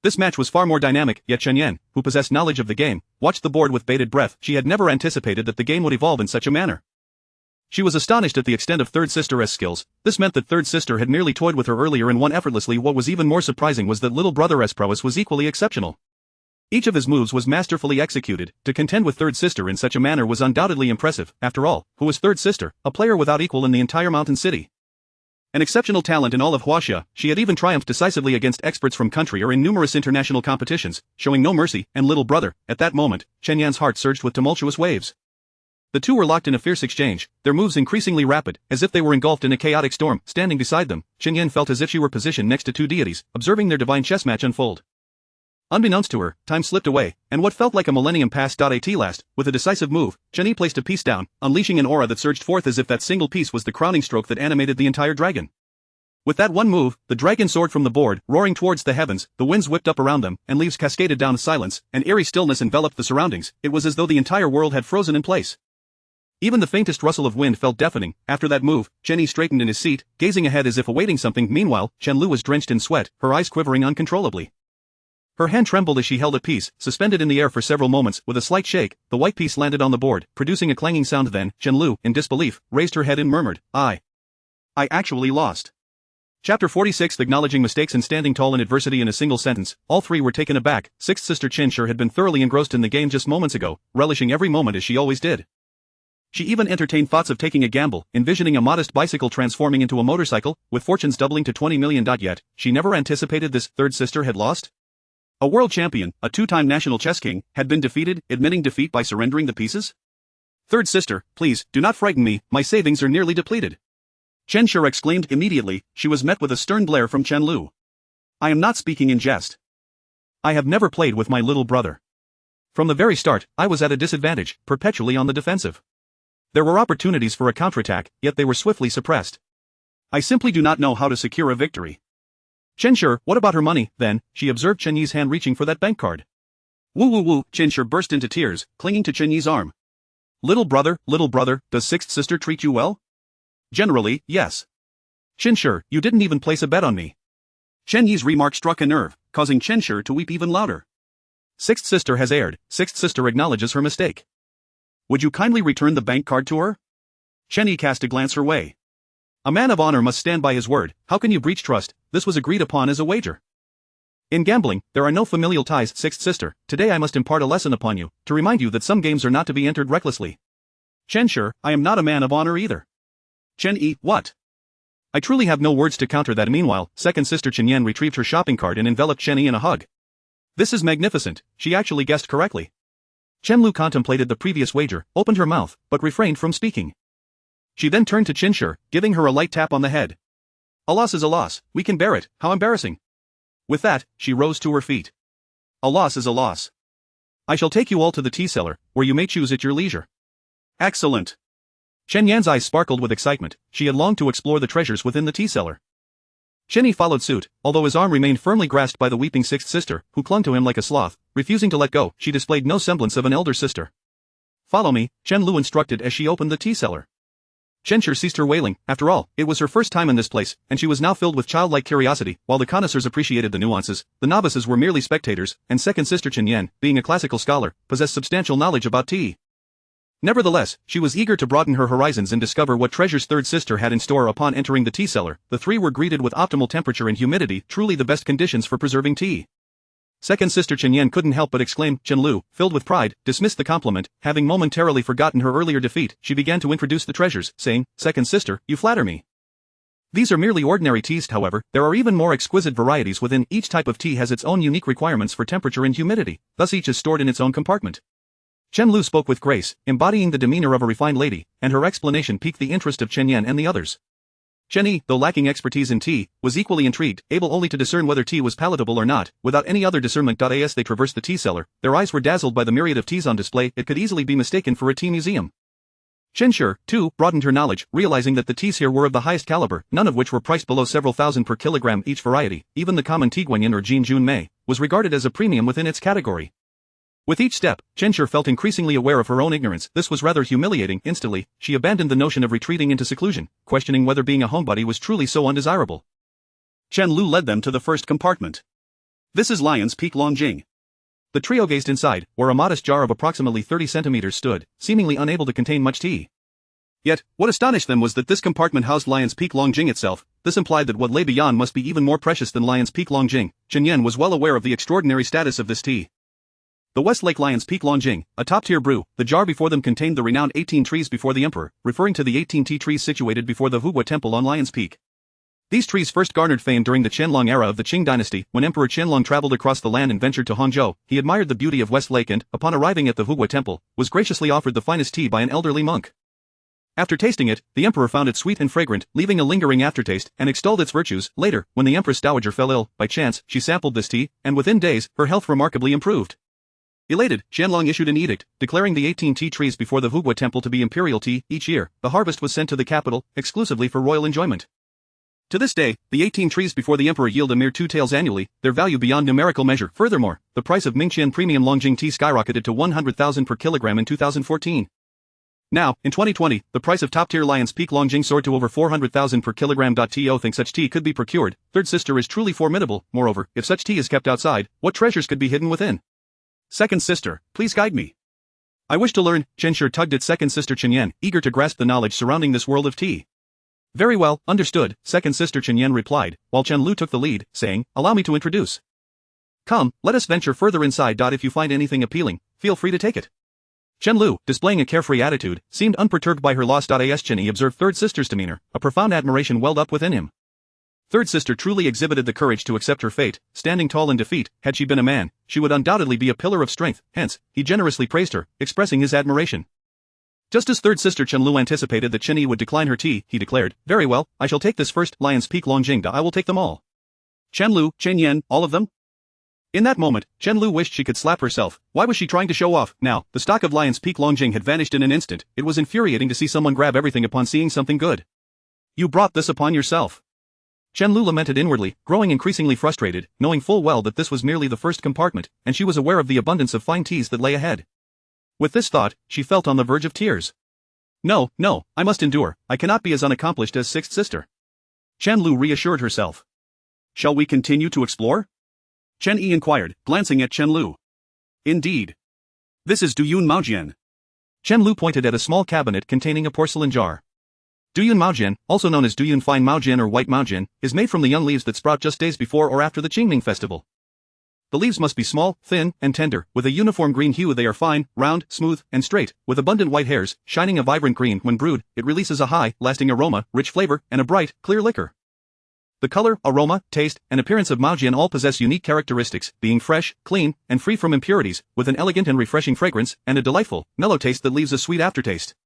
This match was far more dynamic, yet Chen Yan, who possessed knowledge of the game, watched the board with bated breath. She had never anticipated that the game would evolve in such a manner. She was astonished at the extent of third sister's skills. This meant that third sister had merely toyed with her earlier and won effortlessly. What was even more surprising was that little brother's prowess was equally exceptional. Each of his moves was masterfully executed. To contend with third sister in such a manner was undoubtedly impressive. After all, who was third sister? A player without equal in the entire mountain city. An exceptional talent in all of Huaxia, she had even triumphed decisively against experts from country or in numerous international competitions, showing no mercy. And little brother, at that moment, Chen Yan's heart surged with tumultuous waves. The two were locked in a fierce exchange, their moves increasingly rapid, as if they were engulfed in a chaotic storm. Standing beside them, Chen Yan felt as if she were positioned next to two deities, observing their divine chess match unfold. Unbeknownst to her, time slipped away, and what felt like a millennium passed. At last, with a decisive move, Chen Yi placed a piece down, unleashing an aura that surged forth as if that single piece was the crowning stroke that animated the entire dragon. With that one move, the dragon soared from the board, roaring towards the heavens. The winds whipped up around them, and leaves cascaded down. Silence, an eerie stillness enveloped the surroundings. It was as though the entire world had frozen in place. Even the faintest rustle of wind felt deafening. After that move, Chen Yi straightened in his seat, gazing ahead as if awaiting something. Meanwhile, Chen Liu was drenched in sweat, her eyes quivering uncontrollably. Her hand trembled as she held a piece, suspended in the air for several moments. With a slight shake, the white piece landed on the board, producing a clanging sound. Then, Chen Liu, in disbelief, raised her head and murmured, I actually lost." Chapter 46. Acknowledging mistakes and standing tall in adversity. In a single sentence, all three were taken aback. Sixth sister Chen Xi had been thoroughly engrossed in the game just moments ago, relishing every moment as she always did. She even entertained thoughts of taking a gamble, envisioning a modest bicycle transforming into a motorcycle, with fortunes doubling to 20 million. Yet, she never anticipated this. Third sister had lost? A world champion, a two-time national chess king, had been defeated, admitting defeat by surrendering the pieces? "Third sister, please, do not frighten me, my savings are nearly depleted." Chen Xi exclaimed. Immediately, she was met with a stern glare from Chen Liu. I am not speaking in jest. I have never played with my little brother. From the very start, I was at a disadvantage, perpetually on the defensive. There were opportunities for a counterattack, yet they were swiftly suppressed. I simply do not know how to secure a victory. Chen Xi, what about her money, then? She observed Chen Yi's hand reaching for that bank card. Woo, Chen Xi burst into tears, clinging to Chen Yi's arm. Little brother, does sixth sister treat you well? Generally, yes. Chen Xi, you didn't even place a bet on me. Chen Yi's remark struck a nerve, causing Chen Xi to weep even louder. Sixth sister has erred, sixth sister acknowledges her mistake. Would you kindly return the bank card to her? Chen Yi cast a glance her way. A man of honor must stand by his word. How can you breach trust? This was agreed upon as a wager. In gambling, there are no familial ties, sixth sister. Today I must impart a lesson upon you, to remind you that some games are not to be entered recklessly. Chen Xi, I am not a man of honor either. Chen Yi, what? I truly have no words to counter that. Meanwhile, second sister Chen Yan retrieved her shopping cart and enveloped Chen Yi in a hug. This is magnificent, she actually guessed correctly. Chen Liu contemplated the previous wager, opened her mouth, but refrained from speaking. She then turned to Chen Xi, giving her a light tap on the head. A loss is a loss, we can bear it, how embarrassing. With that, she rose to her feet. A loss is a loss. I shall take you all to the tea cellar, where you may choose at your leisure. Excellent. Chen Yan's eyes sparkled with excitement, she had longed to explore the treasures within the tea cellar. Chen Yi followed suit, although his arm remained firmly grasped by the weeping sixth sister, who clung to him like a sloth, refusing to let go. She displayed no semblance of an elder sister. Follow me, Chen Liu instructed as she opened the tea cellar. Chen Xi ceased her wailing. After all, it was her first time in this place, and she was now filled with childlike curiosity. While the connoisseurs appreciated the nuances, the novices were merely spectators, and second sister Chen Yan, being a classical scholar, possessed substantial knowledge about tea. Nevertheless, she was eager to broaden her horizons and discover what treasures third sister had in store. Upon entering the tea cellar, the three were greeted with optimal temperature and humidity, truly the best conditions for preserving tea. Second sister Chen Yan couldn't help but exclaim. Chen Liu, filled with pride, dismissed the compliment. Having momentarily forgotten her earlier defeat, she began to introduce the treasures, saying, Second sister, you flatter me. These are merely ordinary teas. However, there are even more exquisite varieties within. Each type of tea has its own unique requirements for temperature and humidity, thus each is stored in its own compartment. Chen Liu spoke with grace, embodying the demeanor of a refined lady, and her explanation piqued the interest of Chen Yan and the others. Chen Yi, though lacking expertise in tea, was equally intrigued, able only to discern whether tea was palatable or not. Without any other discernment. As they traversed the tea cellar, their eyes were dazzled by the myriad of teas on display. It could easily be mistaken for a tea museum. Chen Xi, too, broadened her knowledge, realizing that the teas here were of the highest caliber, none of which were priced below several thousand per kilogram each variety. Even the common tea Guanyin or Jin Jun Mei was regarded as a premium within its category. With each step, Chen Xi felt increasingly aware of her own ignorance. This was rather humiliating. Instantly, she abandoned the notion of retreating into seclusion, questioning whether being a homebody was truly so undesirable. Chen Liu led them to the first compartment. This is Lion's Peak Longjing. The trio gazed inside, where a modest jar of approximately 30 centimeters stood, seemingly unable to contain much tea. Yet, what astonished them was that this compartment housed Lion's Peak Longjing itself. This implied that what lay beyond must be even more precious than Lion's Peak Longjing. Chen Yan was well aware of the extraordinary status of this tea. The Westlake Lion's Peak Longjing, a top-tier brew. The jar before them contained the renowned 18 trees before the emperor, referring to the 18 tea trees situated before the Hugua Temple on Lion's Peak. These trees first garnered fame during the Qianlong era of the Qing dynasty, when Emperor Qianlong traveled across the land and ventured to Hangzhou. He admired the beauty of Westlake and, upon arriving at the Hugua Temple, was graciously offered the finest tea by an elderly monk. After tasting it, the emperor found it sweet and fragrant, leaving a lingering aftertaste, and extolled its virtues. Later, when the empress dowager fell ill, by chance, she sampled this tea, and within days, her health remarkably improved. Elated, Qianlong issued an edict, declaring the 18 tea trees before the Hugua Temple to be imperial tea. Each year, the harvest was sent to the capital, exclusively for royal enjoyment. To this day, the 18 trees before the emperor yield a mere 2 taels annually, their value beyond numerical measure. Furthermore, the price of Mingqian premium Longjing tea skyrocketed to 100,000 per kilogram in 2014. Now, in 2020, the price of top-tier Lion's Peak Longjing soared to over 400,000 per kilogram. To think such tea could be procured, third sister is truly formidable. Moreover, if such tea is kept outside, what treasures could be hidden within? Second sister, please guide me. I wish to learn. Chen Xi tugged at second sister Chen Yan, eager to grasp the knowledge surrounding this world of tea. Very well, understood, second sister Chen Yan replied, while Chen Liu took the lead, saying, allow me to introduce. Come, let us venture further inside. If you find anything appealing, feel free to take it. Chen Liu, displaying a carefree attitude, seemed unperturbed by her loss. As Chen Yi observed third sister's demeanor, a profound admiration welled up within him. Third sister truly exhibited the courage to accept her fate, standing tall in defeat. Had she been a man, she would undoubtedly be a pillar of strength. Hence, he generously praised her, expressing his admiration. Just as third sister Chen Liu anticipated that Chen Yi would decline her tea, he declared, very well, I shall take this first Lion's Peak Longjing. I will take them all. Chen Liu, Chen Yan, all of them? In that moment, Chen Liu wished she could slap herself. Why was she trying to show off? Now, the stock of Lion's Peak Longjing had vanished in an instant. It was infuriating to see someone grab everything upon seeing something good. You brought this upon yourself. Chen Liu lamented inwardly, growing increasingly frustrated, knowing full well that this was merely the first compartment, and she was aware of the abundance of fine teas that lay ahead. With this thought, she felt on the verge of tears. No, I must endure. I cannot be as unaccomplished as sixth sister. Chen Liu reassured herself. Shall we continue to explore? Chen Yi inquired, glancing at Chen Liu. Indeed. This is Duyun Maojian. Chen Liu pointed at a small cabinet containing a porcelain jar. Duyun Maojian, also known as Duyun Fine Maojian or White Maojian, is made from the young leaves that sprout just days before or after the Qingming festival. The leaves must be small, thin, and tender, with a uniform green hue. They are fine, round, smooth, and straight, with abundant white hairs, shining a vibrant green. When brewed, it releases a high, lasting aroma, rich flavor, and a bright, clear liquor. The color, aroma, taste, and appearance of Maojian all possess unique characteristics, being fresh, clean, and free from impurities, with an elegant and refreshing fragrance, and a delightful, mellow taste that leaves a sweet aftertaste.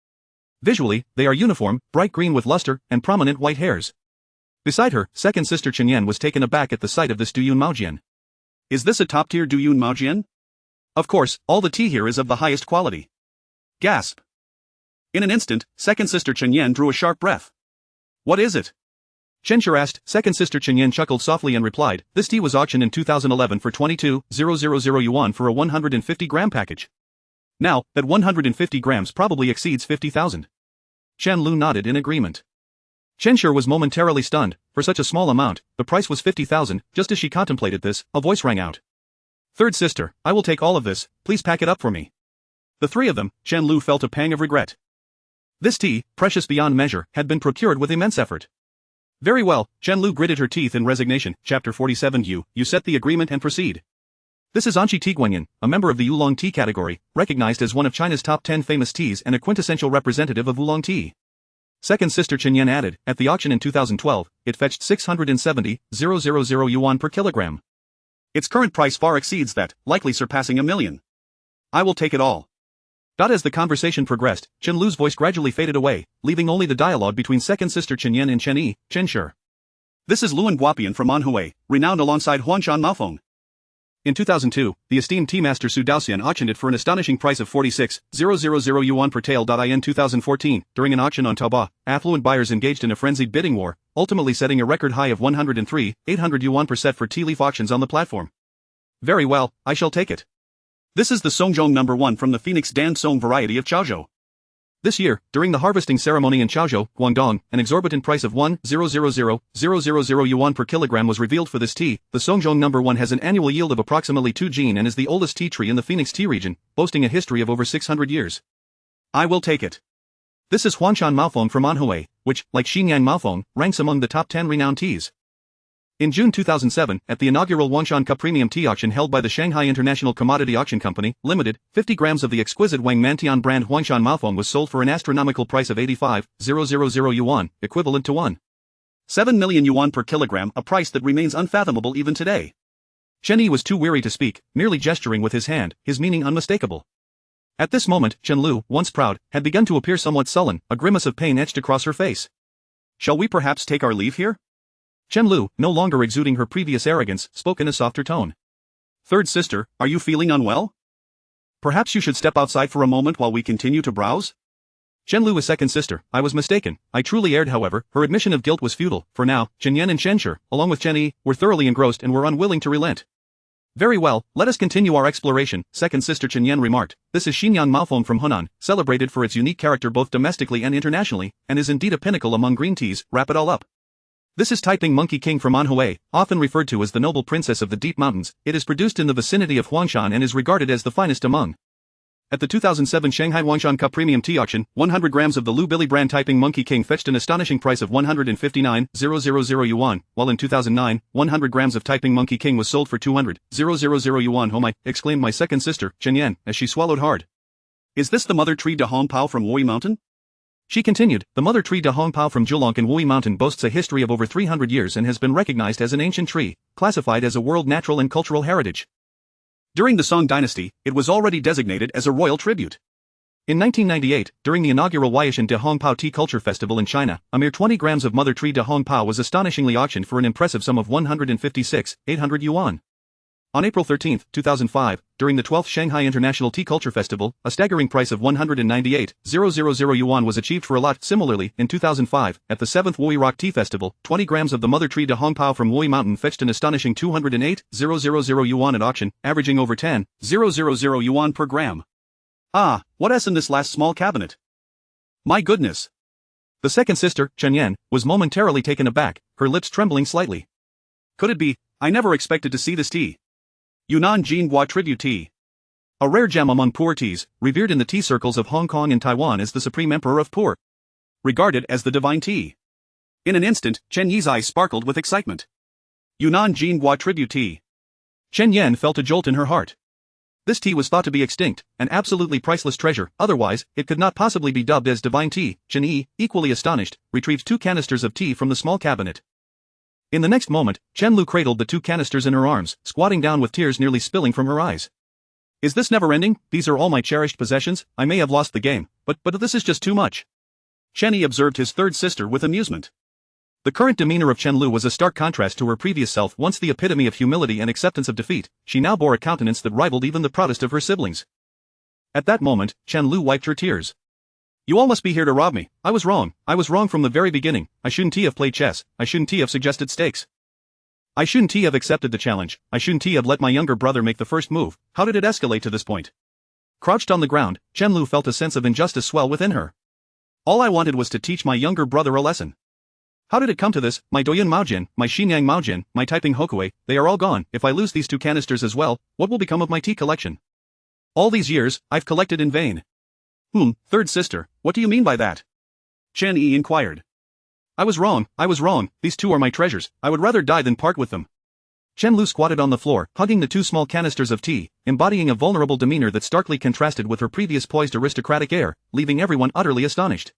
Visually, they are uniform, bright green with luster, and prominent white hairs. Beside her, second sister Chen Yan was taken aback at the sight of this Duyun Maojian. Is this a top-tier Duyun Maojian? Of course, all the tea here is of the highest quality. Gasp. In an instant, second sister Chen Yan drew a sharp breath. What is it? Chen Xi asked. Second sister Chen Yan chuckled softly and replied, this tea was auctioned in 2011 for 22,000 yuan for a 150-gram package. Now, that 150 grams probably exceeds 50,000. Chen Liu nodded in agreement. Chen Xi was momentarily stunned. For such a small amount, the price was 50,000. Just as she contemplated this, a voice rang out. Third sister, I will take all of this, please pack it up for me. The three of them, Chen Liu felt a pang of regret. This tea, precious beyond measure, had been procured with immense effort. Very well, Chen Liu gritted her teeth in resignation. Chapter 47. You set the agreement and proceed. This is Anqi Tiguanyan, a member of the oolong tea category, recognized as one of China's top 10 famous teas and a quintessential representative of oolong tea. Second sister Chen Yan added, at the auction in 2012, it fetched 670,000 yuan per kilogram. Its current price far exceeds that, likely surpassing 1,000,000. I will take it all. As the conversation progressed, Chen Liu's voice gradually faded away, leaving only the dialogue between second sister Chen Yan and Chen Yi, Chen Xi. This is Luan Guopian from Anhui, renowned alongside Huanshan Maofeng. In 2002, the esteemed tea master Su Daoxian auctioned it for an astonishing price of 46,000 yuan per tael. In 2014, during an auction on Taobao, affluent buyers engaged in a frenzied bidding war, ultimately setting a record high of 103,800 yuan per set for tea leaf auctions on the platform. Very well, I shall take it. This is the Songzhong No. 1 from the Phoenix Dan Song variety of Chaozhou. This year, during the harvesting ceremony in Chaozhou, Guangdong, an exorbitant price of 1,000,000 yuan per kilogram was revealed for this tea. The Songzhong No. 1 has an annual yield of approximately 2 jin and is the oldest tea tree in the Phoenix tea region, boasting a history of over 600 years. I will take it. This is Huanshan Maofeng from Anhui, which, like Xinyang Maofeng, ranks among the top 10 renowned teas. In June 2007, at the inaugural Wanshan Cup Premium Tea Auction held by the Shanghai International Commodity Auction Company, Limited, 50 grams of the exquisite Wang Mantian brand Huanshan Maofeng was sold for an astronomical price of 85,000 yuan, equivalent to 1.7 million yuan per kilogram, a price that remains unfathomable even today. Chen Yi was too weary to speak, merely gesturing with his hand, his meaning unmistakable. At this moment, Chen Liu, once proud, had begun to appear somewhat sullen, a grimace of pain etched across her face. Shall we perhaps take our leave here? Chen Liu, no longer exuding her previous arrogance, spoke in a softer tone. Third sister, are you feeling unwell? Perhaps you should step outside for a moment while we continue to browse? Chen Liu is second sister. I was mistaken. I truly erred. However, her admission of guilt was futile. For now, Chen Yan and Chen Xi, along with Chen Yi, were thoroughly engrossed and were unwilling to relent. Very well, let us continue our exploration, second sister Chen Yan remarked. This is Xinyang Maofeng from Hunan, celebrated for its unique character both domestically and internationally, and is indeed a pinnacle among green teas. Wrap it all up. This is Taiping Monkey King from Anhui, often referred to as the noble princess of the deep mountains. It is produced in the vicinity of Huangshan and is regarded as the finest among. At the 2007 Shanghai Wanshan Cup Premium Tea Auction, 100 grams of the Lu Billy brand Taiping Monkey King fetched an astonishing price of 159,000 yuan, while in 2009, 100 grams of Taiping Monkey King was sold for 200,000 yuan. Oh my, exclaimed my second sister, Chen Yan, as she swallowed hard. Is this the mother tree de Hongpao from Wui Mountain? She continued, the mother tree de Hongpao from Zhejiang in Wui Mountain boasts a history of over 300 years and has been recognized as an ancient tree, classified as a World Natural and Cultural Heritage. During the Song Dynasty, it was already designated as a royal tribute. In 1998, during the inaugural Huaishan de Hongpao Tea Culture Festival in China, a mere 20 grams of mother tree de Hongpao was astonishingly auctioned for an impressive sum of 156,800 yuan. On April 13, 2005, during the 12th Shanghai International Tea Culture Festival, a staggering price of 198,000 yuan was achieved for a lot. Similarly, in 2005, at the 7th Wui Rock Tea Festival, 20 grams of the mother tree de Hongpao from Wui Mountain fetched an astonishing 208,000 yuan at auction, averaging over 10,000 yuan per gram. Ah, what's in this last small cabinet? My goodness! The second sister, Chen Yan, was momentarily taken aback, her lips trembling slightly. Could it be? I never expected to see this tea. Yunnan Jinhua Tribute Tea. A rare gem among pu'er teas, revered in the tea circles of Hong Kong and Taiwan as the supreme emperor of pu'er. Regarded as the divine tea. In an instant, Chen Yi's eyes sparkled with excitement. Yunnan Jinhua Tribute Tea. Chen Yan felt a jolt in her heart. This tea was thought to be extinct, an absolutely priceless treasure, otherwise, it could not possibly be dubbed as divine tea. Chen Yi, equally astonished, retrieved 2 canisters of tea from the small cabinet. In the next moment, Chen Liu cradled the 2 canisters in her arms, squatting down with tears nearly spilling from her eyes. Is this never ending? These are all my cherished possessions. I may have lost the game, but this is just too much. Chen Yi observed his third sister with amusement. The current demeanor of Chen Liu was a stark contrast to her previous self. Once the epitome of humility and acceptance of defeat, she now bore a countenance that rivaled even the proudest of her siblings. At that moment, Chen Liu wiped her tears. You all must be here to rob me. I was wrong from the very beginning. I shouldn't have played chess, I shouldn't have suggested stakes. I shouldn't have accepted the challenge, I shouldn't have let my younger brother make the first move. How did it escalate to this point? Crouched on the ground, Chen Liu felt a sense of injustice swell within her. All I wanted was to teach my younger brother a lesson. How did it come to this? My Douyin Maojin, my Xinyang Maojin, my Taiping Hokue, they are all gone. If I lose these 2 canisters as well, what will become of my tea collection? All these years, I've collected in vain. Third sister, what do you mean by that? Chen Yi inquired. I was wrong, these 2 are my treasures, I would rather die than part with them. Chen Liu squatted on the floor, hugging the 2 small canisters of tea, embodying a vulnerable demeanor that starkly contrasted with her previous poised aristocratic air, leaving everyone utterly astonished.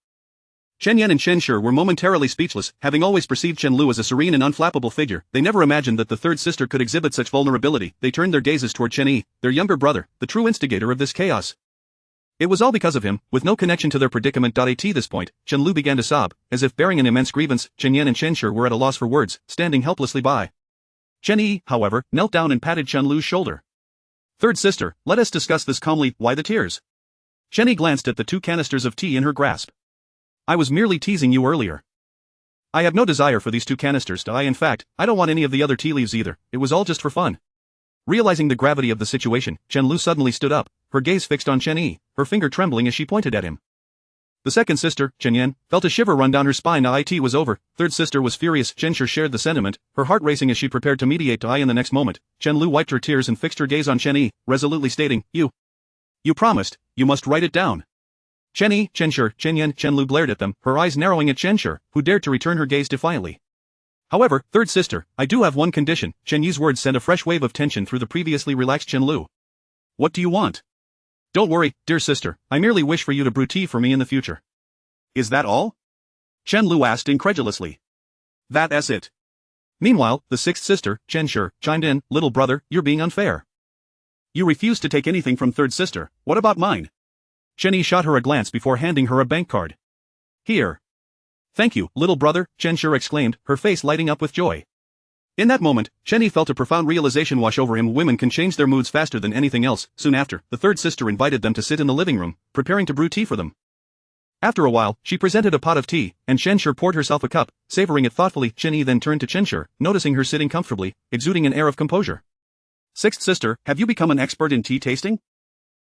Chen Yan and Chen Xi were momentarily speechless, having always perceived Chen Liu as a serene and unflappable figure. They never imagined that the third sister could exhibit such vulnerability. They turned their gazes toward Chen Yi, their younger brother, the true instigator of this chaos. It was all because of him, with no connection to their predicament. At this point, Chen Liu began to sob, as if bearing an immense grievance. Chen Yan and Chen Xi were at a loss for words, standing helplessly by. Chen Yi, however, knelt down and patted Chen Liu's shoulder. Third sister, let us discuss this calmly. Why the tears? Chen Yi glanced at the 2 canisters of tea in her grasp. I was merely teasing you earlier. I have no desire for these 2 canisters. In fact, I don't want any of the other tea leaves either. It was all just for fun. Realizing the gravity of the situation, Chen Liu suddenly stood up, her gaze fixed on Chen Yi, her finger trembling as she pointed at him. The second sister, Chen Yan, felt a shiver run down her spine. It was over. Third sister was furious. Chen Xi shared the sentiment, her heart racing as she prepared to mediate. In the next moment, Chen Liu wiped her tears and fixed her gaze on Chen Yi, resolutely stating, You promised, you must write it down. Chen Yi, Chen Xi, Chen Yan, Chen Liu glared at them, her eyes narrowing at Chen Xi, who dared to return her gaze defiantly. However, third sister, I do have one condition. Chen Yi's words sent a fresh wave of tension through the previously relaxed Chen Liu. What do you want? Don't worry, dear sister, I merely wish for you to brew tea for me in the future. Is that all? Chen Liu asked incredulously. That's it. Meanwhile, the sixth sister, Chen Xi, chimed in, Little brother, you're being unfair. You refuse to take anything from third sister, what about mine? Chen Yi shot her a glance before handing her a bank card. Here. Thank you, little brother, Chen Xi exclaimed, her face lighting up with joy. In that moment, Chen Yi felt a profound realization wash over him. Women can change their moods faster than anything else. Soon after, the third sister invited them to sit in the living room, preparing to brew tea for them. After a while, she presented a pot of tea, and Chen Xi poured herself a cup, savoring it thoughtfully. Chen Yi then turned to Chen Xi, noticing her sitting comfortably, exuding an air of composure. Sixth sister, have you become an expert in tea tasting?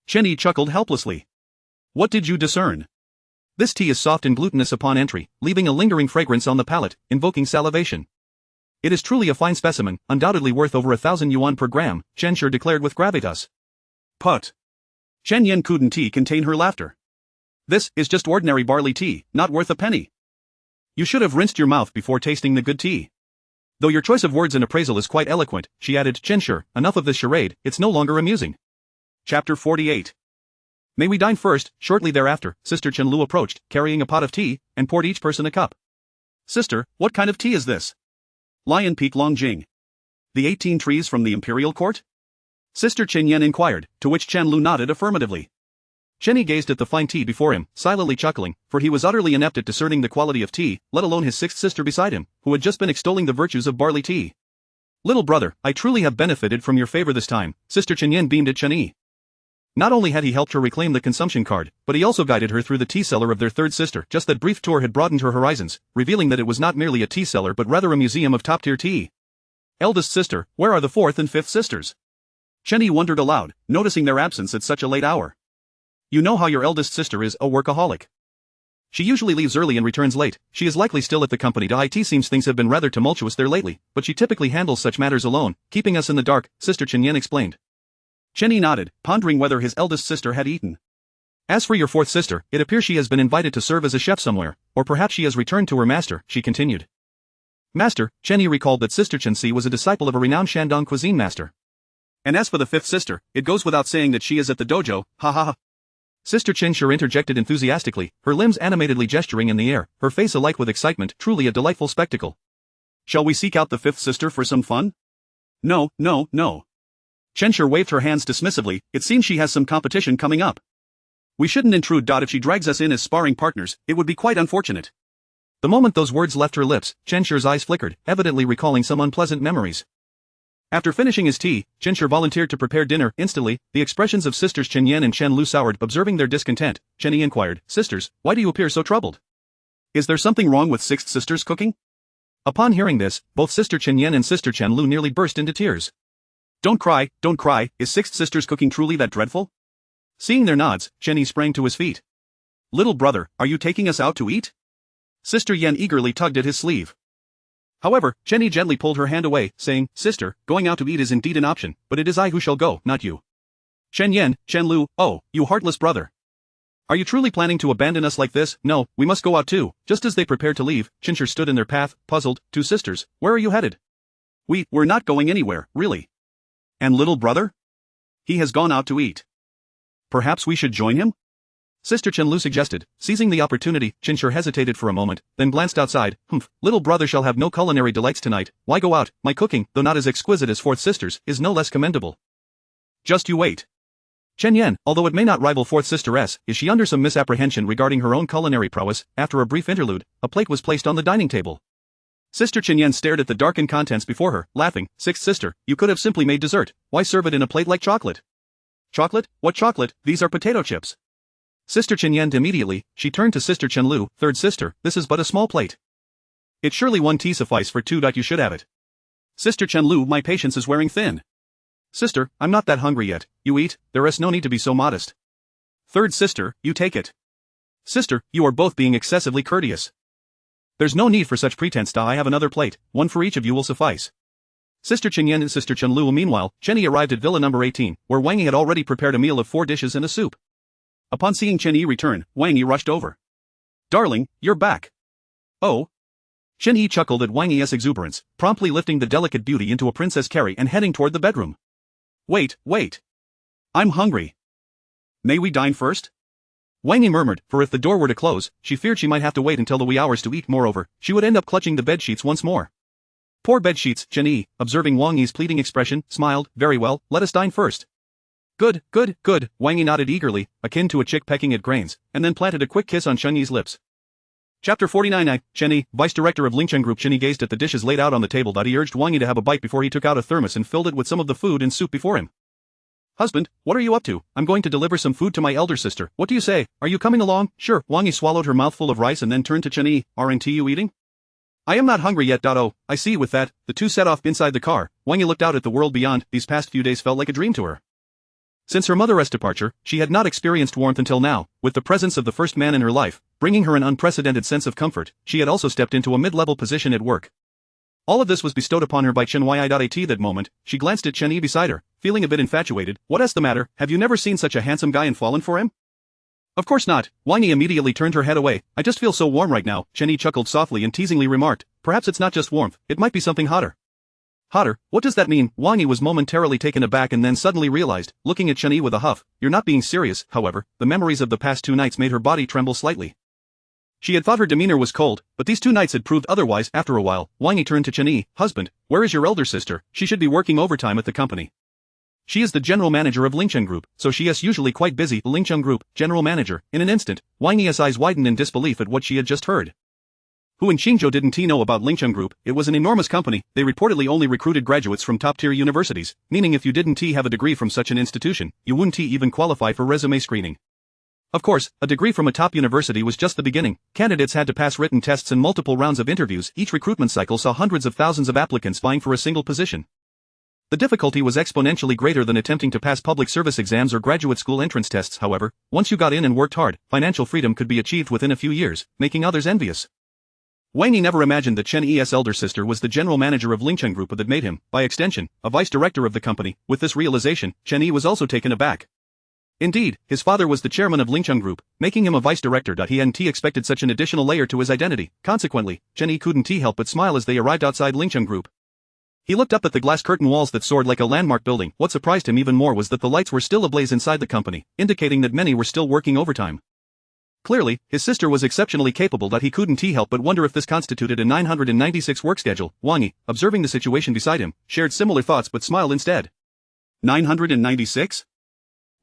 Chen Yi chuckled helplessly. What did you discern? This tea is soft and glutinous upon entry, leaving a lingering fragrance on the palate, invoking salivation. It is truly a fine specimen, undoubtedly worth over 1,000 yuan per gram, Chen Xi declared with gravitas. Put. Chen Yan couldn't contain her laughter. This is just ordinary barley tea, not worth a penny. You should have rinsed your mouth before tasting the good tea. Though your choice of words in appraisal is quite eloquent, she added, Chen Xi, enough of this charade, it's no longer amusing. Chapter 48. May we dine first? Shortly thereafter, Sister Chen Liu approached, carrying a pot of tea, and poured each person a cup. Sister, what kind of tea is this? Lion Peak Longjing. The 18 trees from the imperial court? Sister Chen Yan inquired, to which Chen Liu nodded affirmatively. Chen Yi gazed at the fine tea before him, silently chuckling, for he was utterly inept at discerning the quality of tea, let alone his sixth sister beside him, who had just been extolling the virtues of barley tea. Little brother, I truly have benefited from your favor this time, Sister Chen Yan beamed at Chen Yi. Not only had he helped her reclaim the consumption card, but he also guided her through the tea cellar of their third sister. Just that brief tour had broadened her horizons, revealing that it was not merely a tea cellar but rather a museum of top-tier tea. Eldest sister, where are the fourth and fifth sisters? Chen Yi wondered aloud, noticing their absence at such a late hour. You know how your eldest sister is, a workaholic. She usually leaves early and returns late. She is likely still at the company. It seems things have been rather tumultuous there lately, but she typically handles such matters alone, keeping us in the dark, Sister Chen Yan explained. Chen Yi nodded, pondering whether his eldest sister had eaten. As for your fourth sister, it appears she has been invited to serve as a chef somewhere, or perhaps she has returned to her master, she continued. Master, Chen Yi recalled that Sister Chen Xi was a disciple of a renowned Shandong cuisine master. And as for the fifth sister, it goes without saying that she is at the dojo, ha ha ha. Sister Chen Xi interjected enthusiastically, her limbs animatedly gesturing in the air, her face alight with excitement, truly a delightful spectacle. Shall we seek out the fifth sister for some fun? No, no, no. Chen Xi waved her hands dismissively, it seems she has some competition coming up. We shouldn't intrude. If she drags us in as sparring partners, it would be quite unfortunate. The moment those words left her lips, Chen Xi's eyes flickered, evidently recalling some unpleasant memories. After finishing his tea, Chen Xi volunteered to prepare dinner. Instantly, the expressions of sisters Chen Yan and Chen Liu soured. Observing their discontent, Chen Yi inquired, Sisters, why do you appear so troubled? Is there something wrong with sixth sister's cooking? Upon hearing this, both Sister Chen Yan and Sister Chen Liu nearly burst into tears. Don't cry, is sixth sister's cooking truly that dreadful? Seeing their nods, Chen Yi sprang to his feet. Little brother, are you taking us out to eat? Sister Yan eagerly tugged at his sleeve. However, Chen Yi gently pulled her hand away, saying, Sister, going out to eat is indeed an option, but it is I who shall go, not you. Chen Yan, Chen Liu, oh, you heartless brother. Are you truly planning to abandon us like this? No, we must go out too. Just as they prepared to leave, Chen Xi stood in their path, puzzled. Two sisters, where are you headed? We're not going anywhere, really. And little brother? He has gone out to eat. Perhaps we should join him? Sister Chen Liu suggested, seizing the opportunity. Chen Xi hesitated for a moment, then glanced outside. Little brother shall have no culinary delights tonight. Why go out? My cooking, though not as exquisite as fourth sister's, is no less commendable. Just you wait. Chen Yan, although it may not rival fourth sister's, is she under some misapprehension regarding her own culinary prowess? After a brief interlude, a plate was placed on the dining table. Sister Chen Yan stared at the darkened contents before her, laughing. Sixth sister, you could have simply made dessert. Why serve it in a plate like chocolate? Chocolate? What chocolate? These are potato chips. Sister Chen Yan immediately, she turned to Sister Chen Liu, third sister, this is but a small plate. It surely one tea suffice for two. You should have it. Sister Chen Liu, my patience is wearing thin. Sister, I'm not that hungry yet. You eat, there is no need to be so modest. Third sister, you take it. Sister, you are both being excessively courteous. There's no need for such pretense. I have another plate, one for each of you will suffice. Sister Chen Yan and Sister Chen Liu. Meanwhile, Chen Yi arrived at Villa number 18, where Wang Yi had already prepared a meal of 4 dishes and a soup. Upon seeing Chen Yi return, Wang Yi rushed over. Darling, you're back. Oh. Chen Yi chuckled at Wang Yi's exuberance, promptly lifting the delicate beauty into a princess carry and heading toward the bedroom. Wait. I'm hungry. May we dine first? Wang Yi murmured, for if the door were to close, she feared she might have to wait until the wee hours to eat. Moreover, she would end up clutching the bedsheets once more. Poor bedsheets. Chen Yi, observing Wang Yi's pleading expression, smiled. Very well, let us dine first. Good. Wang Yi nodded eagerly, akin to a chick pecking at grains, and then planted a quick kiss on Chen Yi's lips. Chapter 49. Chen Yi, vice director of Lingcheng Group. Chen Yi gazed at the dishes laid out on the table. He urged Wang Yi to have a bite before he took out a thermos and filled it with some of the food and soup before him. Husband, what are you up to? I'm going to deliver some food to my elder sister. What do you say? Are you coming along? Sure. Wang Yi swallowed her mouthful of rice and then turned to Chen Yi. Aren't you eating? I am not hungry yet. Oh, I see. With that, the two set off inside the car. Wang Yi looked out at the world beyond. These past few days felt like a dream to her. Since her mother's departure, she had not experienced warmth until now. With the presence of the first man in her life, bringing her an unprecedented sense of comfort, she had also stepped into a mid-level position at work. All of this was bestowed upon her by Chen Yi. At that moment, she glanced at Chen Yi beside her, feeling a bit infatuated. What's the matter? Have you never seen such a handsome guy and fallen for him? Of course not. Wang Yi immediately turned her head away. I just feel so warm right now. Chen Yi chuckled softly and teasingly remarked, perhaps it's not just warmth, it might be something hotter. Hotter? What does that mean? Wang Yi was momentarily taken aback and then suddenly realized, looking at Chen Yi with a huff, you're not being serious. However, the memories of the past 2 nights made her body tremble slightly. She had thought her demeanor was cold, but these 2 nights had proved otherwise. After a while, Wang Yi turned to Chen Yi, husband, where is your elder sister? She should be working overtime at the company. She is the general manager of Lingcheng Group, so she is usually quite busy. Lingcheng Group, general manager. In an instant, Wang Yi's eyes widened in disbelief at what she had just heard. Who in Qingzhou didn't know about Lingcheng Group? It was an enormous company. They reportedly only recruited graduates from top-tier universities, meaning if you didn't have a degree from such an institution, you wouldn't even qualify for resume screening. Of course, a degree from a top university was just the beginning. Candidates had to pass written tests and multiple rounds of interviews. Each recruitment cycle saw hundreds of thousands of applicants vying for a single position. The difficulty was exponentially greater than attempting to pass public service exams or graduate school entrance tests. However, once you got in and worked hard, financial freedom could be achieved within a few years, making others envious. Wang Yi never imagined that Chen Yi's elder sister was the general manager of Lingcheng Group that made him, by extension, a vice director of the company. With this realization, Chen Yi was also taken aback. Indeed, his father was the chairman of Lingcheng Group, making him a vice director. He hadn't expected such an additional layer to his identity. Consequently, Chen Yi couldn't help but smile as they arrived outside Lingcheng Group. He looked up at the glass curtain walls that soared like a landmark building. What surprised him even more was that the lights were still ablaze inside the company, indicating that many were still working overtime. Clearly, his sister was exceptionally capable. He couldn't help but wonder if this constituted a 996 work schedule. Wang Yi, observing the situation beside him, shared similar thoughts but smiled instead. 996?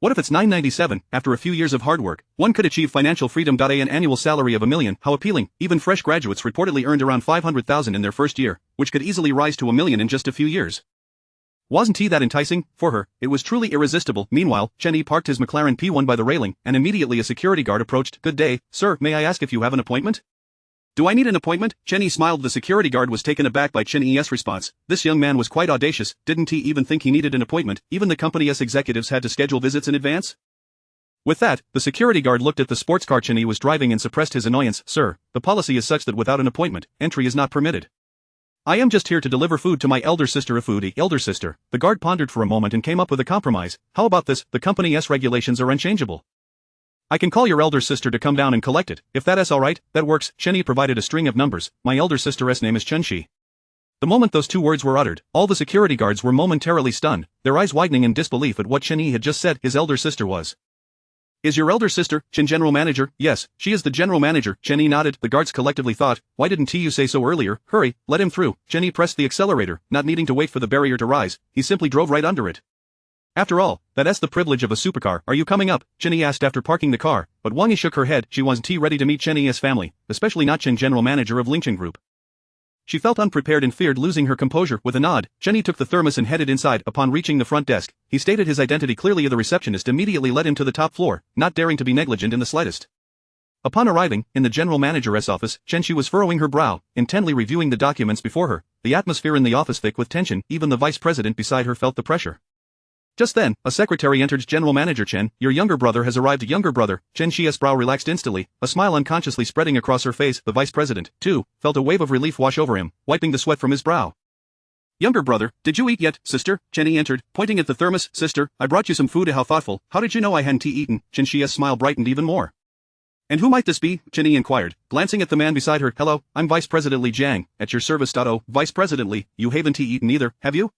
What if it's 997? After a few years of hard work, one could achieve financial freedom. An annual salary of $1 million. How appealing. Even fresh graduates reportedly earned around 500,000 in their first year, which could easily rise to $1 million in just a few years. Wasn't that enticing? For her, it was truly irresistible. Meanwhile, Chen Yi parked his McLaren P1 by the railing, and immediately a security guard approached. Good day, sir, may I ask if you have an appointment? Do I need an appointment? Chen Yi smiled. The security guard was taken aback by Chen Yi's response. This young man was quite audacious. Didn't he even think he needed an appointment? Even the company's executives had to schedule visits in advance? With that, the security guard looked at the sports car Chen Yi was driving and suppressed his annoyance. Sir, the policy is such that without an appointment, entry is not permitted. I am just here to deliver food to my elder sister. Elder sister. The guard pondered for a moment and came up with a compromise. How about this? The company's regulations are unchangeable. I can call your elder sister to come down and collect it. If that is alright, that works. Chen Yi provided a string of numbers. My elder sister's name is Chen Xi. The moment those two words were uttered, all the security guards were momentarily stunned, their eyes widening in disbelief at what Chen Yi had just said his elder sister was. Is your elder sister, Chen general manager? Yes, she is the general manager. Chen Yi nodded. The guards collectively thought, why didn't you say so earlier? Hurry, let him through. Chen Yi pressed the accelerator, not needing to wait for the barrier to rise, he simply drove right under it. After all, that's the privilege of a supercar. Are you coming up? Chen Yi asked after parking the car, but Wang Yi shook her head. She wasn't ready to meet Chen Yi's family, especially not Chen general manager of Lingcheng Group. She felt unprepared and feared losing her composure. With a nod, Chen Yi took the thermos and headed inside. Upon reaching the front desk, he stated his identity clearly. The receptionist immediately led him to the top floor, not daring to be negligent in the slightest. Upon arriving, in the general manager's office, Chen Xi was furrowing her brow, intently reviewing the documents before her, the atmosphere in the office thick with tension. Even the vice president beside her felt the pressure. Just then, a secretary entered. General Manager Chen, your younger brother has arrived. Younger brother. Chen Xi's brow relaxed instantly, a smile unconsciously spreading across her face. The vice president, too, felt a wave of relief wash over him, wiping the sweat from his brow. Younger brother, did you eat yet, sister? Chen Yi entered, pointing at the thermos. Sister, I brought you some food. How thoughtful. How did you know I hadn't eaten? Chen Xi's smile brightened even more. And who might this be? Chen Yi inquired, glancing at the man beside her. Hello, I'm Vice President Li Jiang, at your service. Oh, Vice President Li, you haven't eaten either, have you?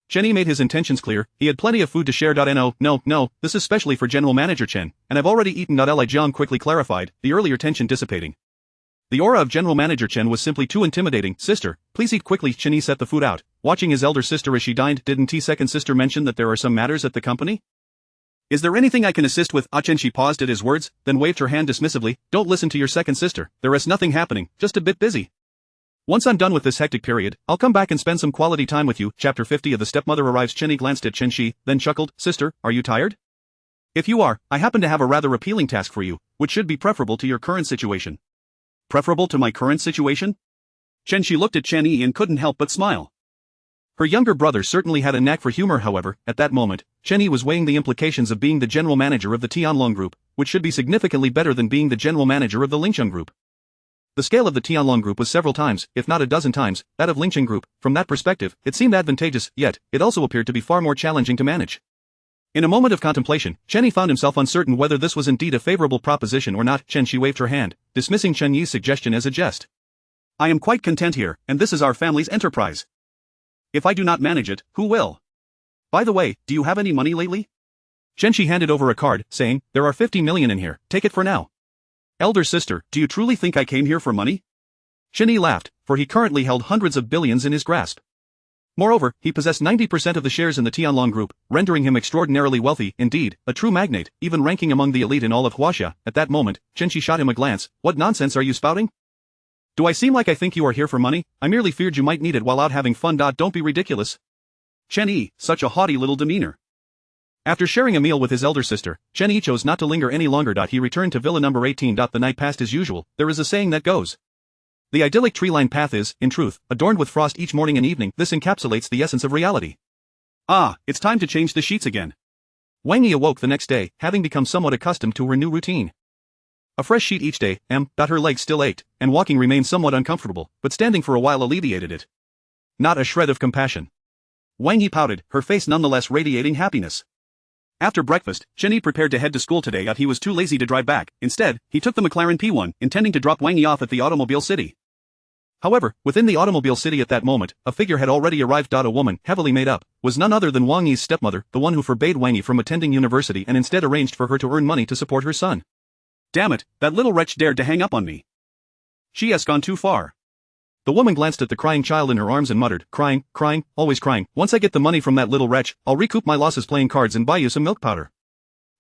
Chen Yi made his intentions clear. He had plenty of food to share. No, this is specially for General Manager Chen, and I've already eaten. Li Jiang quickly clarified, the earlier tension dissipating. The aura of General Manager Chen was simply too intimidating. Sister, please eat quickly. Chen Yi set the food out, watching his elder sister as she dined. Didn't second sister mention that there are some matters at the company? Is there anything I can assist with? Chen Xi paused at his words, then waved her hand dismissively. Don't listen to your second sister, there is nothing happening, just a bit busy. Once I'm done with this hectic period, I'll come back and spend some quality time with you. Chapter 50 of The Stepmother Arrives. Chen Yi glanced at Chen Xi, then chuckled. Sister, are you tired? If you are, I happen to have a rather appealing task for you, which should be preferable to your current situation. Preferable to my current situation? Chen Xi looked at Chen Yi and couldn't help but smile. Her younger brother certainly had a knack for humor. However, at that moment, Chen Yi was weighing the implications of being the general manager of the Tianlong Group, which should be significantly better than being the general manager of the Lingcheng Group. The scale of the Tianlong Group was several times, if not a dozen times, that of Lingcheng Group. From that perspective, it seemed advantageous, yet, it also appeared to be far more challenging to manage. In a moment of contemplation, Chen Yi found himself uncertain whether this was indeed a favorable proposition or not. Chen Xi waved her hand, dismissing Chen Yi's suggestion as a jest. I am quite content here, and this is our family's enterprise. If I do not manage it, who will? By the way, do you have any money lately? Chen Xi handed over a card, saying, there are 50 million in here, take it for now. Elder sister, do you truly think I came here for money? Chen Yi laughed, for he currently held hundreds of billions in his grasp. Moreover, he possessed 90% of the shares in the Tianlong Group, rendering him extraordinarily wealthy, indeed, a true magnate, even ranking among the elite in all of Huaxia. At that moment, Chen Xi shot him a glance. What nonsense are you spouting? Do I seem like I think you are here for money? I merely feared you might need it while out having fun. Don't be ridiculous. Chen Yi, such a haughty little demeanor. After sharing a meal with his elder sister, Chen Yi chose not to linger any longer. He returned to villa number 18. The night passed as usual. There is a saying that goes. The idyllic tree-lined path is, in truth, adorned with frost each morning and evening. This encapsulates the essence of reality. Ah, it's time to change the sheets again. Wang Yi awoke the next day, having become somewhat accustomed to her new routine. A fresh sheet each day, her legs still ached, and walking remained somewhat uncomfortable, but standing for a while alleviated it. Not a shred of compassion. Wang Yi pouted, her face nonetheless radiating happiness. After breakfast, Chen Yi prepared to head to school today. He was too lazy to drive back. Instead, he took the McLaren P1, intending to drop Wang Yi off at the automobile city. However, within the automobile city at that moment, a figure had already arrived. A woman, heavily made up, was none other than Wang Yi's stepmother, the one who forbade Wang Yi from attending university and instead arranged for her to earn money to support her son. Damn it, that little wretch dared to hang up on me. She has gone too far. The woman glanced at the crying child in her arms and muttered, crying, always crying. Once I get the money from that little wretch, I'll recoup my losses playing cards and buy you some milk powder.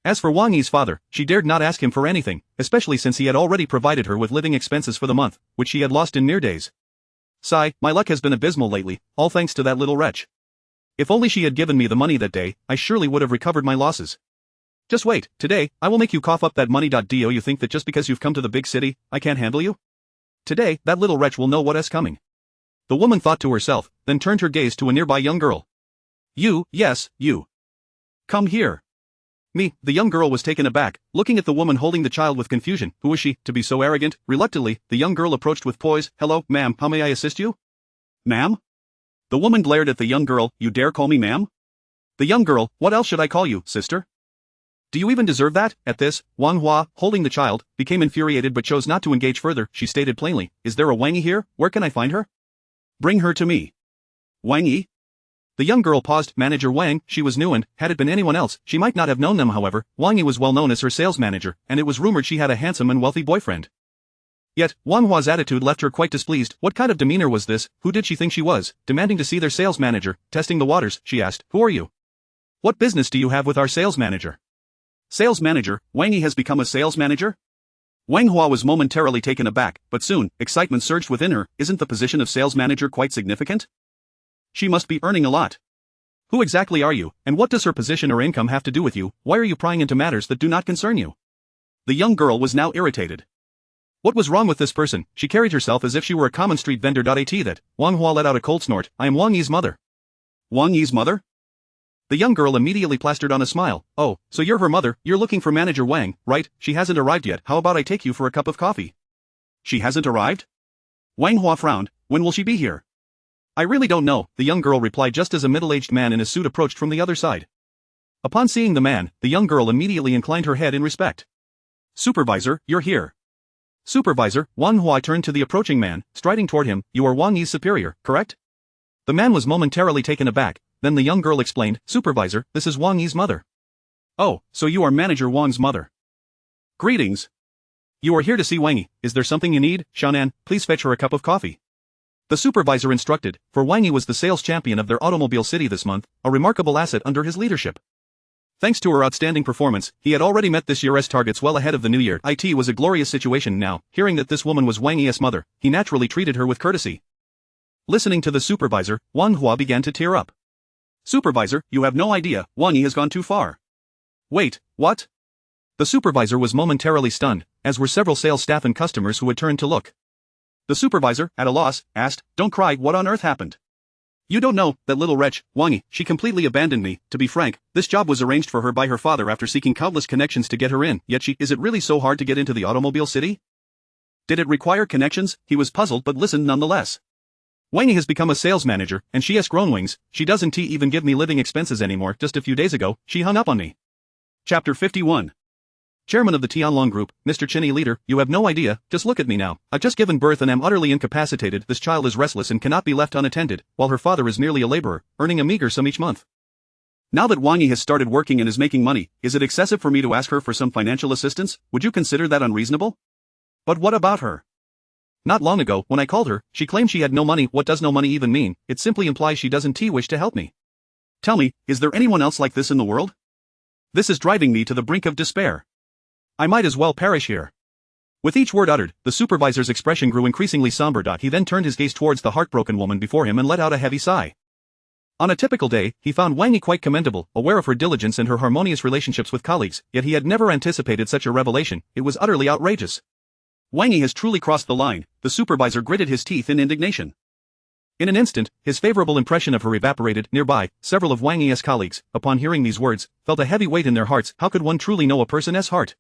As for Wang Yi's father, she dared not ask him for anything, especially since he had already provided her with living expenses for the month, which she had lost in mere days. Sigh, my luck has been abysmal lately, all thanks to that little wretch. If only she had given me the money that day, I surely would have recovered my losses. Just wait, today, I will make you cough up that money. Do you think that just because you've come to the big city, I can't handle you? Today, that little wretch will know what is coming. The woman thought to herself, then turned her gaze to a nearby young girl. Yes, you. Come here. Me, the young girl was taken aback, looking at the woman holding the child with confusion. Who is she, to be so arrogant? Reluctantly, the young girl approached with poise. Hello, ma'am, how may I assist you? Ma'am? The woman glared at the young girl. You dare call me ma'am? The young girl, what else should I call you, sister? Do you even deserve that? At this, Wang Hua, holding the child, became infuriated but chose not to engage further. She stated plainly, is there a Wang Yi here? Where can I find her? Bring her to me. Wang Yi? The young girl paused. Manager Wang, she was new and, had it been anyone else, she might not have known them. However, Wang Yi was well known as her sales manager, and it was rumored she had a handsome and wealthy boyfriend. Yet, Wang Hua's attitude left her quite displeased. What kind of demeanor was this? Who did she think she was? Demanding to see their sales manager, testing the waters, she asked, who are you? What business do you have with our sales manager? Sales manager, Wang Yi has become a sales manager? Wang Hua was momentarily taken aback, but soon, excitement surged within her. Isn't the position of sales manager quite significant? She must be earning a lot. Who exactly are you, and what does her position or income have to do with you? Why are you prying into matters that do not concern you? The young girl was now irritated. What was wrong with this person? She carried herself as if she were a common street vendor. That Wang Hua let out a cold snort. I am Wang Yi's mother. Wang Yi's mother? The young girl immediately plastered on a smile. Oh, so you're her mother, you're looking for manager Wang, right? She hasn't arrived yet. How about I take you for a cup of coffee? She hasn't arrived? Wang Hua frowned. When will she be here? I really don't know, the young girl replied just as a middle-aged man in a suit approached from the other side. Upon seeing the man, the young girl immediately inclined her head in respect. Supervisor, you're here. Supervisor, Wang Hua turned to the approaching man, striding toward him. You are Wang Yi's superior, correct? The man was momentarily taken aback, then the young girl explained, Supervisor, this is Wang Yi's mother. Oh, so you are manager Wang's mother. Greetings. You are here to see Wang Yi. Is there something you need? Xiaonan, please fetch her a cup of coffee. The supervisor instructed, for Wang Yi was the sales champion of their automobile city this month, a remarkable asset under his leadership. Thanks to her outstanding performance, he had already met this year's targets well ahead of the new year. It was a glorious situation now. Hearing that this woman was Wang Yi's mother, he naturally treated her with courtesy. Listening to the supervisor, Wang Hua began to tear up. Supervisor, you have no idea, Wang Yi has gone too far. Wait, what? The supervisor was momentarily stunned, as were several sales staff and customers who had turned to look. The supervisor, at a loss, asked, Don't cry, what on earth happened? You don't know, that little wretch, Wang Yi, she completely abandoned me. To be frank, this job was arranged for her by her father after seeking countless connections to get her in, yet is it really so hard to get into the automobile city? Did it require connections? He was puzzled but listened nonetheless. Wang Yi has become a sales manager, and she has grown wings. She doesn't even give me living expenses anymore. Just a few days ago, she hung up on me. Chapter 51. Chairman of the Tianlong Group, Mr. Chen Yi leader, you have no idea, just look at me now. I've just given birth and am utterly incapacitated. This child is restless and cannot be left unattended, while her father is merely a laborer, earning a meager sum each month. Now that Wang Yi has started working and is making money, is it excessive for me to ask her for some financial assistance? Would you consider that unreasonable? But what about her? Not long ago, when I called her, she claimed she had no money. What does no money even mean? It simply implies she doesn't wish to help me. Tell me, is there anyone else like this in the world? This is driving me to the brink of despair. I might as well perish here. With each word uttered, the supervisor's expression grew increasingly somber. He then turned his gaze towards the heartbroken woman before him and let out a heavy sigh. On a typical day, he found Wang Yi quite commendable, aware of her diligence and her harmonious relationships with colleagues, yet he had never anticipated such a revelation. It was utterly outrageous. Wang Yi has truly crossed the line, the supervisor gritted his teeth in indignation. In an instant, his favorable impression of her evaporated. Nearby, several of Wang Yi's colleagues, upon hearing these words, felt a heavy weight in their hearts. How could one truly know a person's heart?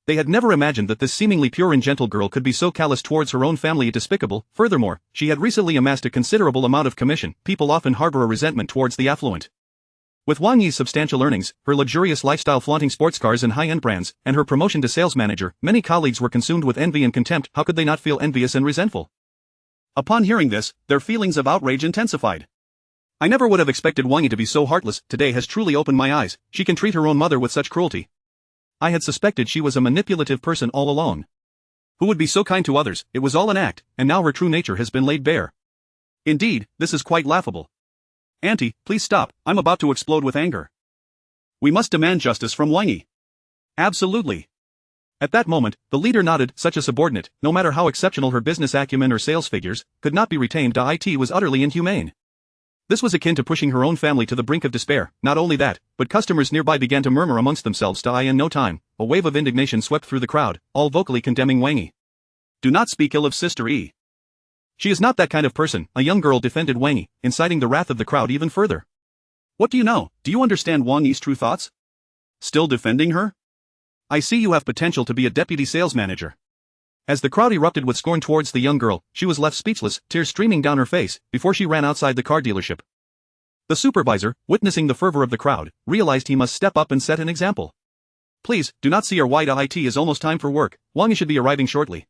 They had never imagined that this seemingly pure and gentle girl could be so callous towards her own family. Despicable. Furthermore, she had recently amassed a considerable amount of commission. People often harbor a resentment towards the affluent. With Wang Yi's substantial earnings, her luxurious lifestyle flaunting sports cars and high-end brands, and her promotion to sales manager, many colleagues were consumed with envy and contempt. How could they not feel envious and resentful? Upon hearing this, their feelings of outrage intensified. I never would have expected Wang Yi to be so heartless. Today has truly opened my eyes. She can treat her own mother with such cruelty. I had suspected she was a manipulative person all along. Who would be so kind to others? It was all an act, and now her true nature has been laid bare. Indeed, this is quite laughable. Auntie, please stop, I'm about to explode with anger. We must demand justice from Wang Yi. Absolutely. At that moment, the leader nodded. Such a subordinate, no matter how exceptional her business acumen or sales figures, could not be retained. It was utterly inhumane. This was akin to pushing her own family to the brink of despair. Not only that, but customers nearby began to murmur amongst themselves. In no time, a wave of indignation swept through the crowd, all vocally condemning Wang Yi. Do not speak ill of Sister Yi. She is not that kind of person, a young girl defended Wang Yi, inciting the wrath of the crowd even further. What do you know? Do you understand Wang Yi's true thoughts? Still defending her? I see you have potential to be a deputy sales manager. As the crowd erupted with scorn towards the young girl, she was left speechless, tears streaming down her face, before she ran outside the car dealership. The supervisor, witnessing the fervor of the crowd, realized he must step up and set an example. Please, do not see her wide. It is almost time for work. Wang Yi should be arriving shortly.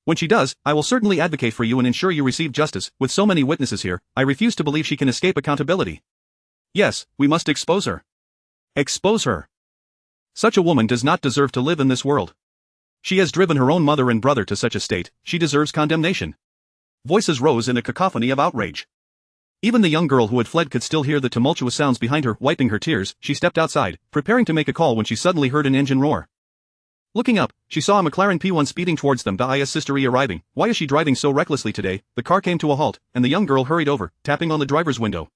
When she does, I will certainly advocate for you and ensure you receive justice. With so many witnesses here, I refuse to believe she can escape accountability. Yes, we must expose her. Expose her. Such a woman does not deserve to live in this world. She has driven her own mother and brother to such a state, she deserves condemnation. Voices rose in a cacophony of outrage. Even the young girl who had fled could still hear the tumultuous sounds behind her. Wiping her tears, she stepped outside, preparing to make a call when she suddenly heard an engine roar. Looking up, she saw a McLaren P1 speeding towards them. Is Sister Yi arriving? Why is she driving so recklessly today? The car came to a halt, and the young girl hurried over, tapping on the driver's window.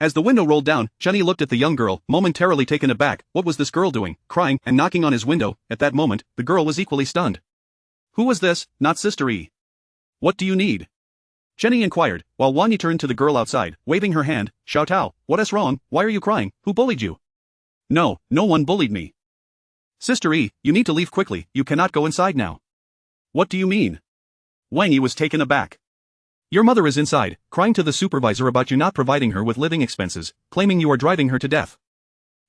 As the window rolled down, Chen Yi looked at the young girl, momentarily taken aback. What was this girl doing, crying and knocking on his window? At that moment, the girl was equally stunned. Who was this? Not Sister Yi. What do you need? Chen Yi inquired, while Wang Yi turned to the girl outside, waving her hand. Xiao Tao, what is wrong? Why are you crying? Who bullied you? No, no one bullied me. Sister Yi, you need to leave quickly. You cannot go inside now. What do you mean? Wang Yi was taken aback. Your mother is inside, crying to the supervisor about you not providing her with living expenses, claiming you are driving her to death.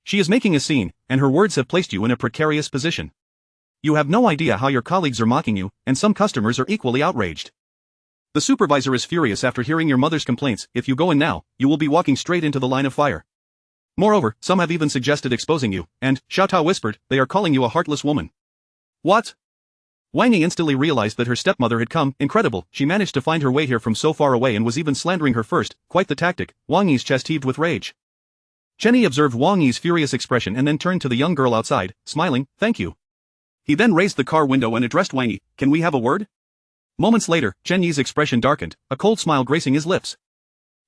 She is making a scene, and her words have placed you in a precarious position. You have no idea how your colleagues are mocking you, and some customers are equally outraged. The supervisor is furious after hearing your mother's complaints. If you go in now, you will be walking straight into the line of fire. Moreover, some have even suggested exposing you, and, Xiao Tao whispered, they are calling you a heartless woman. What? Wang Yi instantly realized that her stepmother had come. Incredible, she managed to find her way here from so far away and was even slandering her first. Quite the tactic. Wang Yi's chest heaved with rage. Chen Yi observed Wang Yi's furious expression and then turned to the young girl outside, smiling. Thank you. He then raised the car window and addressed Wang Yi. Can we have a word? Moments later, Chen Yi's expression darkened, a cold smile gracing his lips.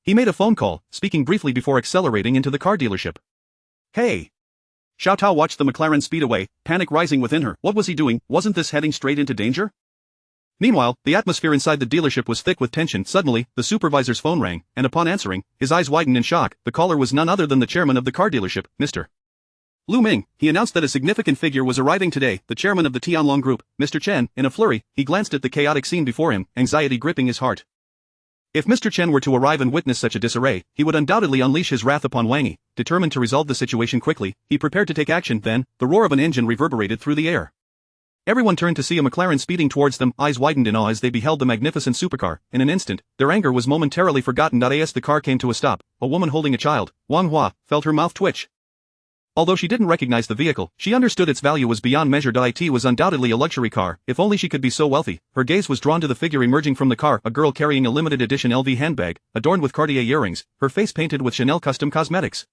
He made a phone call, speaking briefly before accelerating into the car dealership. Hey! Xiao Tao watched the McLaren speed away, panic rising within her. What was he doing? Wasn't this heading straight into danger? Meanwhile, the atmosphere inside the dealership was thick with tension. Suddenly, the supervisor's phone rang, and upon answering, his eyes widened in shock. The caller was none other than the chairman of the car dealership, Mr. Lu Ming. He announced that a significant figure was arriving today, the chairman of the Tianlong Group, Mr. Chen. In a flurry, he glanced at the chaotic scene before him, anxiety gripping his heart. If Mr. Chen were to arrive and witness such a disarray, he would undoubtedly unleash his wrath upon Wang Yi. Determined to resolve the situation quickly, he prepared to take action. Then, the roar of an engine reverberated through the air. Everyone turned to see a McLaren speeding towards them, eyes widened in awe as they beheld the magnificent supercar. In an instant, their anger was momentarily forgotten. As the car came to a stop, a woman holding a child, Wang Hua, felt her mouth twitch. Although she didn't recognize the vehicle, she understood its value was beyond measure. It was undoubtedly a luxury car, if only she could be so wealthy. Her gaze was drawn to the figure emerging from the car, a girl carrying a limited edition LV handbag, adorned with Cartier earrings, her face painted with Chanel custom cosmetics.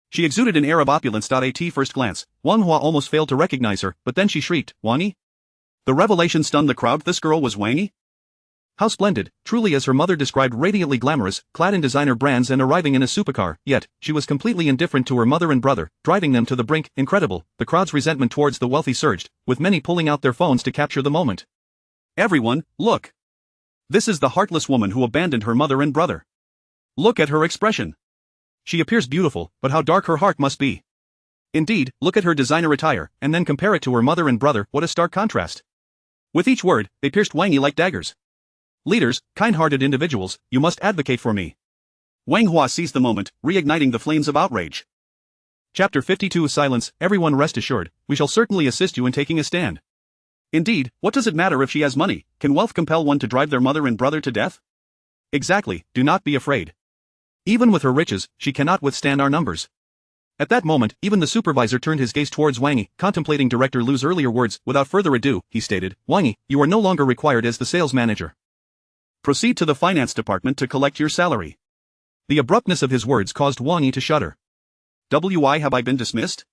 She exuded an air of opulence. At first glance, Wang Hua almost failed to recognize her, but then she shrieked, "Wang Yi?" The revelation stunned the crowd. This girl was Wang Yi? How splendid, truly, as her mother described, radiantly glamorous, clad in designer brands and arriving in a supercar, yet, she was completely indifferent to her mother and brother, driving them to the brink. Incredible. The crowd's resentment towards the wealthy surged, with many pulling out their phones to capture the moment. Everyone, look! This is the heartless woman who abandoned her mother and brother. Look at her expression. She appears beautiful, but how dark her heart must be. Indeed, look at her designer attire, and then compare it to her mother and brother. What a stark contrast. With each word, they pierced Wang Yi like daggers. Leaders, kind-hearted individuals, you must advocate for me. Wang Hua seized the moment, reigniting the flames of outrage. Chapter 52. Silence. Everyone rest assured, we shall certainly assist you in taking a stand. Indeed, what does it matter if she has money? Can wealth compel one to drive their mother and brother to death? Exactly, do not be afraid. Even with her riches, she cannot withstand our numbers. At that moment, even the supervisor turned his gaze towards Wang Yi, contemplating Director Liu's earlier words. Without further ado, he stated, "Wang Yi, you are no longer required as the sales manager. Proceed to the finance department to collect your salary." The abruptness of his words caused Wang Yi to shudder. "Why have I been dismissed?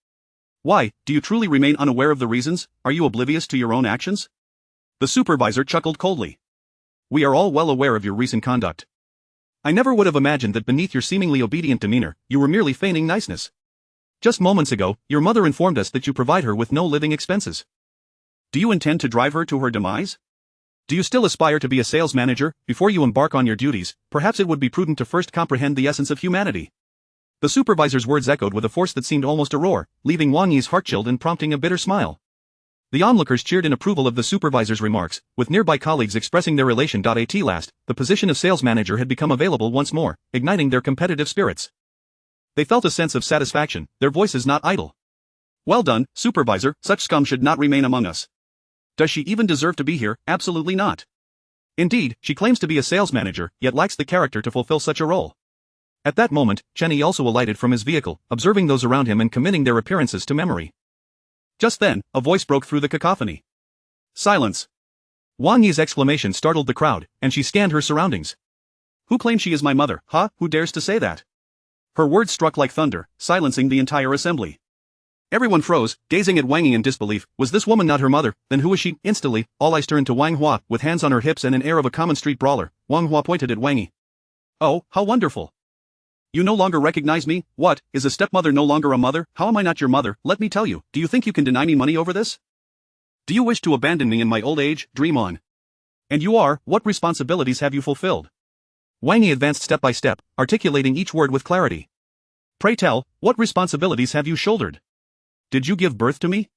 Why, do you truly remain unaware of the reasons? Are you oblivious to your own actions?" The supervisor chuckled coldly. "We are all well aware of your recent conduct. I never would have imagined that beneath your seemingly obedient demeanor, you were merely feigning niceness. Just moments ago, your mother informed us that you provide her with no living expenses. Do you intend to drive her to her demise? Do you still aspire to be a sales manager? Before you embark on your duties, perhaps it would be prudent to first comprehend the essence of humanity." The supervisor's words echoed with a force that seemed almost a roar, leaving Wang Yi's heart chilled and prompting a bitter smile. The onlookers cheered in approval of the supervisor's remarks, with nearby colleagues expressing their elation. At last, the position of sales manager had become available once more, igniting their competitive spirits. They felt a sense of satisfaction, their voices not idle. "Well done, supervisor, such scum should not remain among us. Does she even deserve to be here? Absolutely not. Indeed, she claims to be a sales manager, yet lacks the character to fulfill such a role." At that moment, Chen Yi also alighted from his vehicle, observing those around him and committing their appearances to memory. Just then, a voice broke through the cacophony. "Silence!" Wang Yi's exclamation startled the crowd, and she scanned her surroundings. "Who claims she is my mother? Who dares to say that?" Her words struck like thunder, silencing the entire assembly. Everyone froze, gazing at Wang Yi in disbelief. Was this woman not her mother? Then who was she? Instantly, all eyes turned to Wang Hua, with hands on her hips and an air of a common street brawler. Wang Hua pointed at Wang Yi. "Oh, how wonderful! You no longer recognize me? What, is a stepmother no longer a mother? How am I not your mother? Let me tell you, do you think you can deny me money over this? Do you wish to abandon me in my old age? Dream on. And you are, what responsibilities have you fulfilled?" Wang Yi advanced step by step, articulating each word with clarity. "Pray tell, what responsibilities have you shouldered? Did you give birth to me?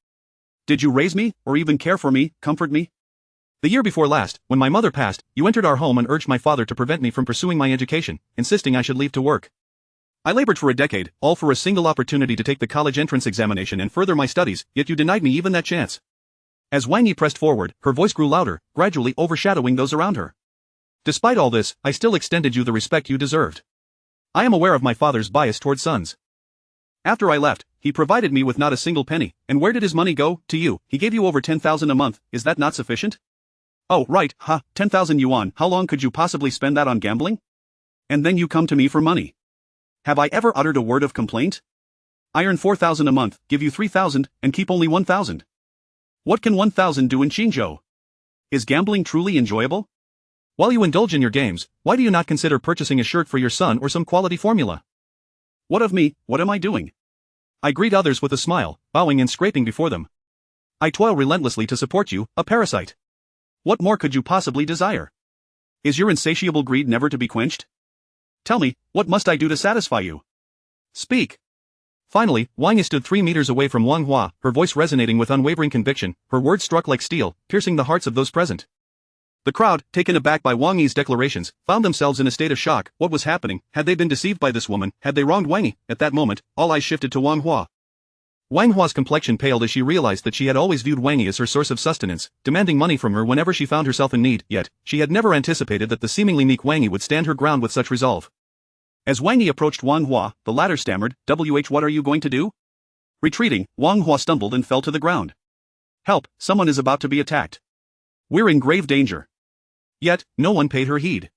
Did you raise me, or even care for me, comfort me? The year before last, when my mother passed, you entered our home and urged my father to prevent me from pursuing my education, insisting I should leave to work. I labored for a decade, all for a single opportunity to take the college entrance examination and further my studies, yet you denied me even that chance." As Wang Yi pressed forward, her voice grew louder, gradually overshadowing those around her. "Despite all this, I still extended you the respect you deserved. I am aware of my father's bias toward sons. After I left, he provided me with not a single penny, and where did his money go? To you. He gave you over 10,000 a month, is that not sufficient? Oh, right, 10,000 yuan, how long could you possibly spend that on gambling? And then you come to me for money. Have I ever uttered a word of complaint? I earn 4,000 a month, give you 3,000, and keep only 1,000. What can 1,000 do in Qingzhou? Is gambling truly enjoyable? While you indulge in your games, why do you not consider purchasing a shirt for your son or some quality formula? What of me, what am I doing? I greet others with a smile, bowing and scraping before them. I toil relentlessly to support you, a parasite. What more could you possibly desire? Is your insatiable greed never to be quenched? Tell me, what must I do to satisfy you? Speak." Finally, Wang Yi stood 3 meters away from Wang Hua, her voice resonating with unwavering conviction, her words struck like steel, piercing the hearts of those present. The crowd, taken aback by Wang Yi's declarations, found themselves in a state of shock. What was happening? Had they been deceived by this woman? Had they wronged Wang Yi? At that moment, all eyes shifted to Wang Hua. Wang Hua's complexion paled as she realized that she had always viewed Wang Yi as her source of sustenance, demanding money from her whenever she found herself in need, yet, she had never anticipated that the seemingly meek Wang Yi would stand her ground with such resolve. As Wang Yi approached Wang Hua, the latter stammered, "What are you going to do?" Retreating, Wang Hua stumbled and fell to the ground. Help, someone is about to be attacked. We're in grave danger. Yet, no one paid her heed.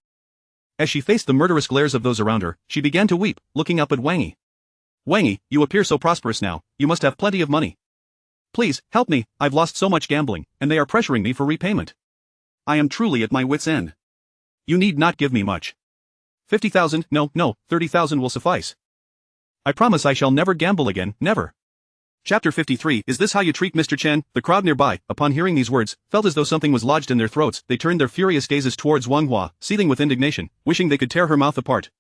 As she faced the murderous glares of those around her, she began to weep, looking up at Wang Yi. Wang Yi, you appear so prosperous now, you must have plenty of money. Please, help me, I've lost so much gambling, and they are pressuring me for repayment. I am truly at my wit's end. You need not give me much. 50,000, no, 30,000 will suffice. I promise I shall never gamble again, never. Chapter 53. Is this how you treat Mr. Chen? The crowd nearby, upon hearing these words, felt as though something was lodged in their throats. They turned their furious gazes towards Wang Hua, seething with indignation, wishing they could tear her mouth apart.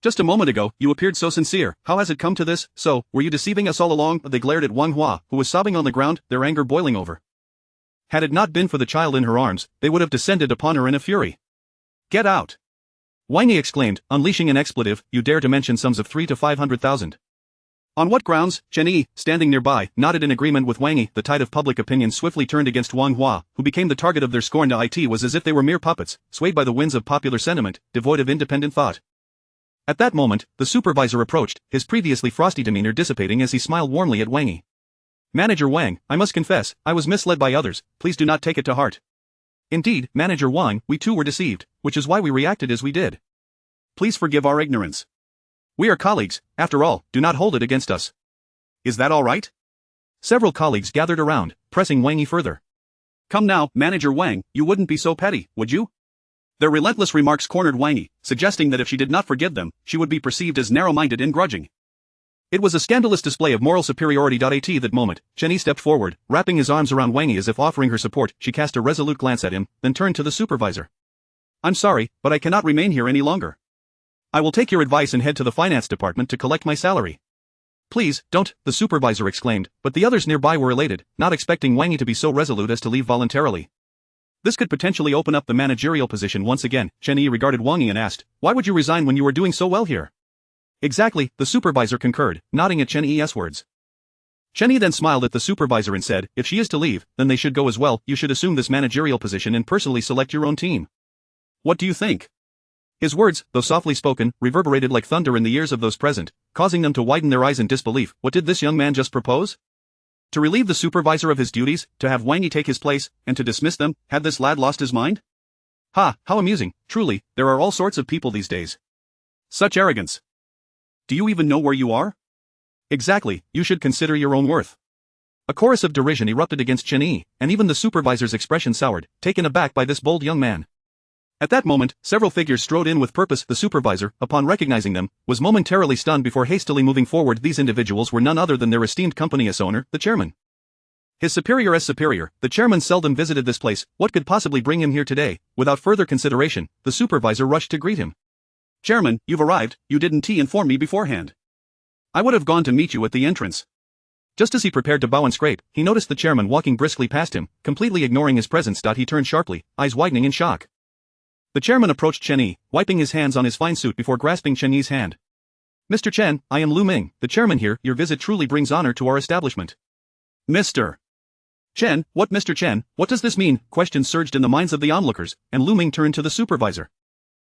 Just a moment ago, you appeared so sincere. How has it come to this? So, were you deceiving us all along? They glared at Wang Hua, who was sobbing on the ground, their anger boiling over. Had it not been for the child in her arms, they would have descended upon her in a fury. Get out! Wang Yi exclaimed, unleashing an expletive. You dare to mention sums of 300 to 500,000. On what grounds? Chen Yi, standing nearby, nodded in agreement with Wang Yi. The tide of public opinion swiftly turned against Wang Hua, who became the target of their scorn. It was as if they were mere puppets, swayed by the winds of popular sentiment, devoid of independent thought. At that moment, the supervisor approached, his previously frosty demeanor dissipating as he smiled warmly at Wang Yi. Manager Wang, I must confess, I was misled by others, please do not take it to heart. Indeed, Manager Wang, we too were deceived, which is why we reacted as we did. Please forgive our ignorance. We are colleagues, after all, do not hold it against us. Is that all right? Several colleagues gathered around, pressing Wang Yi further. Come now, Manager Wang, you wouldn't be so petty, would you? Their relentless remarks cornered Wang Yi, suggesting that if she did not forgive them, she would be perceived as narrow-minded and grudging. It was a scandalous display of moral superiority. At that moment, Chen Yi stepped forward, wrapping his arms around Wang Yi as if offering her support. She cast a resolute glance at him, then turned to the supervisor. I'm sorry, but I cannot remain here any longer. I will take your advice and head to the finance department to collect my salary. Please, don't, the supervisor exclaimed, but the others nearby were elated, not expecting Wang Yi to be so resolute as to leave voluntarily. This could potentially open up the managerial position once again. Chen Yi regarded Wang Yi and asked, why would you resign when you were doing so well here? Exactly, the supervisor concurred, nodding at Chen Yi's words. Chen Yi then smiled at the supervisor and said, if she is to leave, then they should go as well. You should assume this managerial position and personally select your own team. What do you think? His words, though softly spoken, reverberated like thunder in the ears of those present, causing them to widen their eyes in disbelief. What did this young man just propose? To relieve the supervisor of his duties, to have Wang Yi take his place, and to dismiss them? Had this lad lost his mind? Ha, how amusing, truly, there are all sorts of people these days. Such arrogance. Do you even know where you are? Exactly, you should consider your own worth. A chorus of derision erupted against Chen Yi, and even the supervisor's expression soured, taken aback by this bold young man. At that moment, several figures strode in with purpose. The supervisor, upon recognizing them, was momentarily stunned before hastily moving forward. These individuals were none other than their esteemed company's owner, the chairman. His superior's superior, the chairman seldom visited this place. What could possibly bring him here today? Without further consideration, the supervisor rushed to greet him. Chairman, you've arrived, you didn't inform me beforehand. I would have gone to meet you at the entrance. Just as he prepared to bow and scrape, he noticed the chairman walking briskly past him, completely ignoring his presence. He turned sharply, eyes widening in shock. The chairman approached Chen Yi, wiping his hands on his fine suit before grasping Chen Yi's hand. Mr. Chen, I am Lu Ming, the chairman here. Your visit truly brings honor to our establishment. Mr. Chen, what Mr. Chen, what does this mean? Questions surged in the minds of the onlookers, and Lu Ming turned to the supervisor.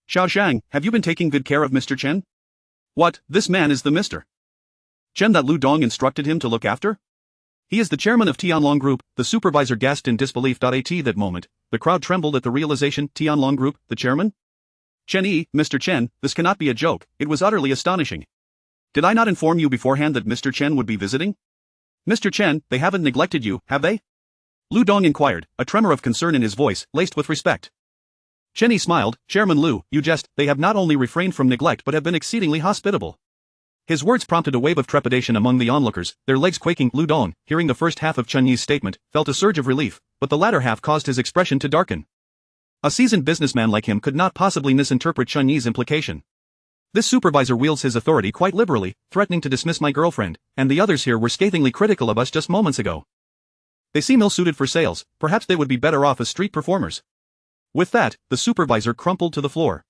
Xiao Zhang, have you been taking good care of Mr. Chen? What, this man is the Mr. Chen that Lu Dong instructed him to look after? He is the chairman of Tianlong Group. The supervisor gasped in disbelief. At that moment, the crowd trembled at the realization. Tianlong Group, the chairman? Chen Yi, Mr. Chen, this cannot be a joke. It was utterly astonishing. Did I not inform you beforehand that Mr. Chen would be visiting? Mr. Chen, they haven't neglected you, have they? Lu Dong inquired, a tremor of concern in his voice, laced with respect. Chen Yi smiled. Chairman Lu, you jest, they have not only refrained from neglect but have been exceedingly hospitable. His words prompted a wave of trepidation among the onlookers, their legs quaking. Lu Dong, hearing the first half of Chen Yi's statement, felt a surge of relief, but the latter half caused his expression to darken. A seasoned businessman like him could not possibly misinterpret Chen Yi's implication. This supervisor wields his authority quite liberally, threatening to dismiss my girlfriend, and the others here were scathingly critical of us just moments ago. They seem ill-suited for sales, perhaps they would be better off as street performers. With that, the supervisor crumpled to the floor.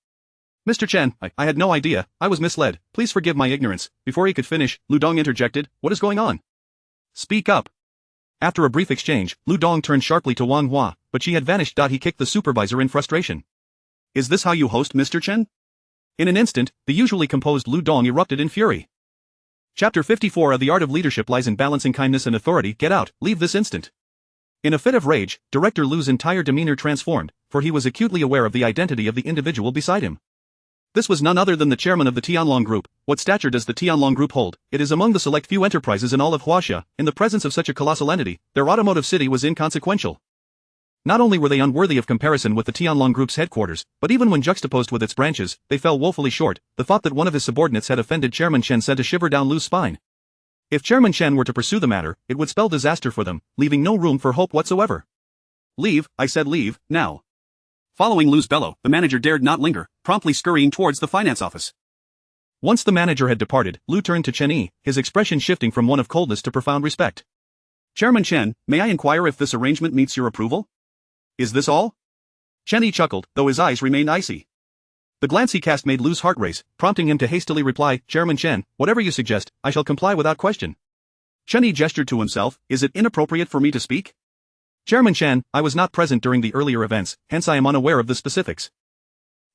Mr. Chen, I had no idea, I was misled, please forgive my ignorance. Before he could finish, Lu Dong interjected, what is going on? Speak up. After a brief exchange, Lu Dong turned sharply to Wang Hua, but she had vanished. He kicked the supervisor in frustration. Is this how you host Mr. Chen? In an instant, the usually composed Lu Dong erupted in fury. Chapter 54 of The Art of Leadership lies in balancing kindness and authority. Get out, leave this instant. In a fit of rage, Director Lu's entire demeanor transformed, for he was acutely aware of the identity of the individual beside him. This was none other than the chairman of the Tianlong Group. What stature does the Tianlong Group hold? It is among the select few enterprises in all of Huaxia. In the presence of such a colossal entity, their automotive city was inconsequential. Not only were they unworthy of comparison with the Tianlong Group's headquarters, but even when juxtaposed with its branches, they fell woefully short. The thought that one of his subordinates had offended Chairman Chen sent a shiver down Lu's spine. If Chairman Chen were to pursue the matter, it would spell disaster for them, leaving no room for hope whatsoever. Leave, I said leave, now. Following Lu's bellow, the manager dared not linger, promptly scurrying towards the finance office. Once the manager had departed, Lu turned to Chen Yi, his expression shifting from one of coldness to profound respect. Chairman Chen, may I inquire if this arrangement meets your approval? Is this all? Chen Yi chuckled, though his eyes remained icy. The glance he cast made Lu's heart race, prompting him to hastily reply, Chairman Chen, whatever you suggest, I shall comply without question. Chen Yi gestured to himself, is it inappropriate for me to speak? Chairman Chen, I was not present during the earlier events, hence I am unaware of the specifics.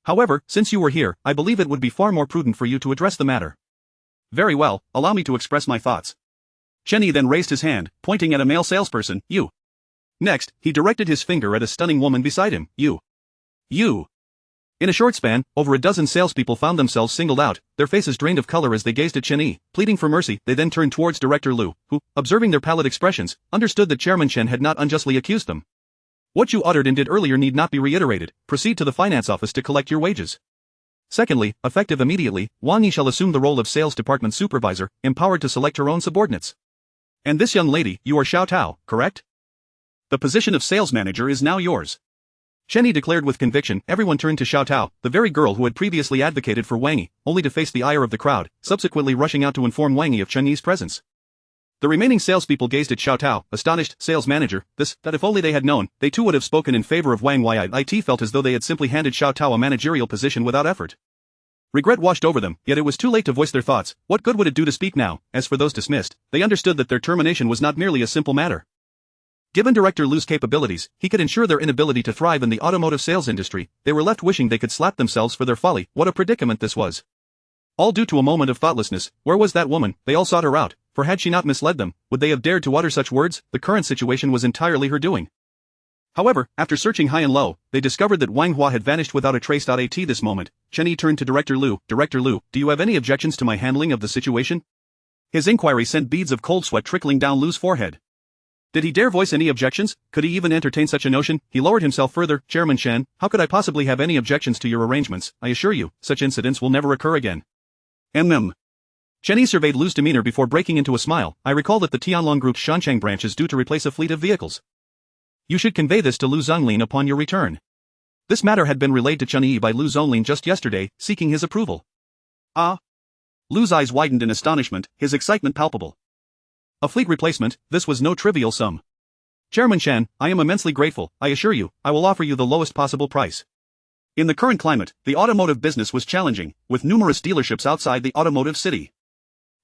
However, since you were here, I believe it would be far more prudent for you to address the matter. Very well, allow me to express my thoughts. Chen Yi then raised his hand, pointing at a male salesperson, you. Next, he directed his finger at a stunning woman beside him, you. In a short span, over a dozen salespeople found themselves singled out, their faces drained of color as they gazed at Chen Yi, pleading for mercy. They then turned towards Director Lu, who, observing their pallid expressions, understood that Chairman Chen had not unjustly accused them. What you uttered and did earlier need not be reiterated. Proceed to the finance office to collect your wages. Secondly, effective immediately, Wang Yi shall assume the role of sales department supervisor, empowered to select her own subordinates. And this young lady, you are Xiao Tao, correct? The position of sales manager is now yours. Chen Yi declared with conviction. Everyone turned to Xiao Tao, the very girl who had previously advocated for Wang Yi, only to face the ire of the crowd, subsequently rushing out to inform Wang Yi of Chen Yi's presence. The remaining salespeople gazed at Xiao Tao, astonished. Sales manager, that if only they had known, they too would have spoken in favor of Wang Yi. It felt as though they had simply handed Xiao Tao a managerial position without effort. Regret washed over them, yet it was too late to voice their thoughts. What good would it do to speak now? As for those dismissed, they understood that their termination was not merely a simple matter. Given Director Lu's capabilities, he could ensure their inability to thrive in the automotive sales industry. They were left wishing they could slap themselves for their folly. What a predicament this was. All due to a moment of thoughtlessness. Where was that woman? They all sought her out, for had she not misled them, would they have dared to utter such words? The current situation was entirely her doing. However, after searching high and low, they discovered that Wang Hua had vanished without a trace. At this moment, Chen Yi turned to Director Lu. Director Lu, do you have any objections to my handling of the situation? His inquiry sent beads of cold sweat trickling down Lu's forehead. Did he dare voice any objections? Could he even entertain such a notion? He lowered himself further. Chairman Chen, how could I possibly have any objections to your arrangements? I assure you, such incidents will never occur again. Chen Yi surveyed Lu's demeanor before breaking into a smile. I recall that the Tianlong Group's Shancheng branch is due to replace a fleet of vehicles. You should convey this to Lu Zhonglin upon your return. This matter had been relayed to Chen Yi by Lu Zhonglin just yesterday, seeking his approval. Ah? Lu's eyes widened in astonishment, his excitement palpable. A fleet replacement, this was no trivial sum. Chairman Chen, I am immensely grateful. I assure you, I will offer you the lowest possible price. In the current climate, the automotive business was challenging, with numerous dealerships outside the automotive city.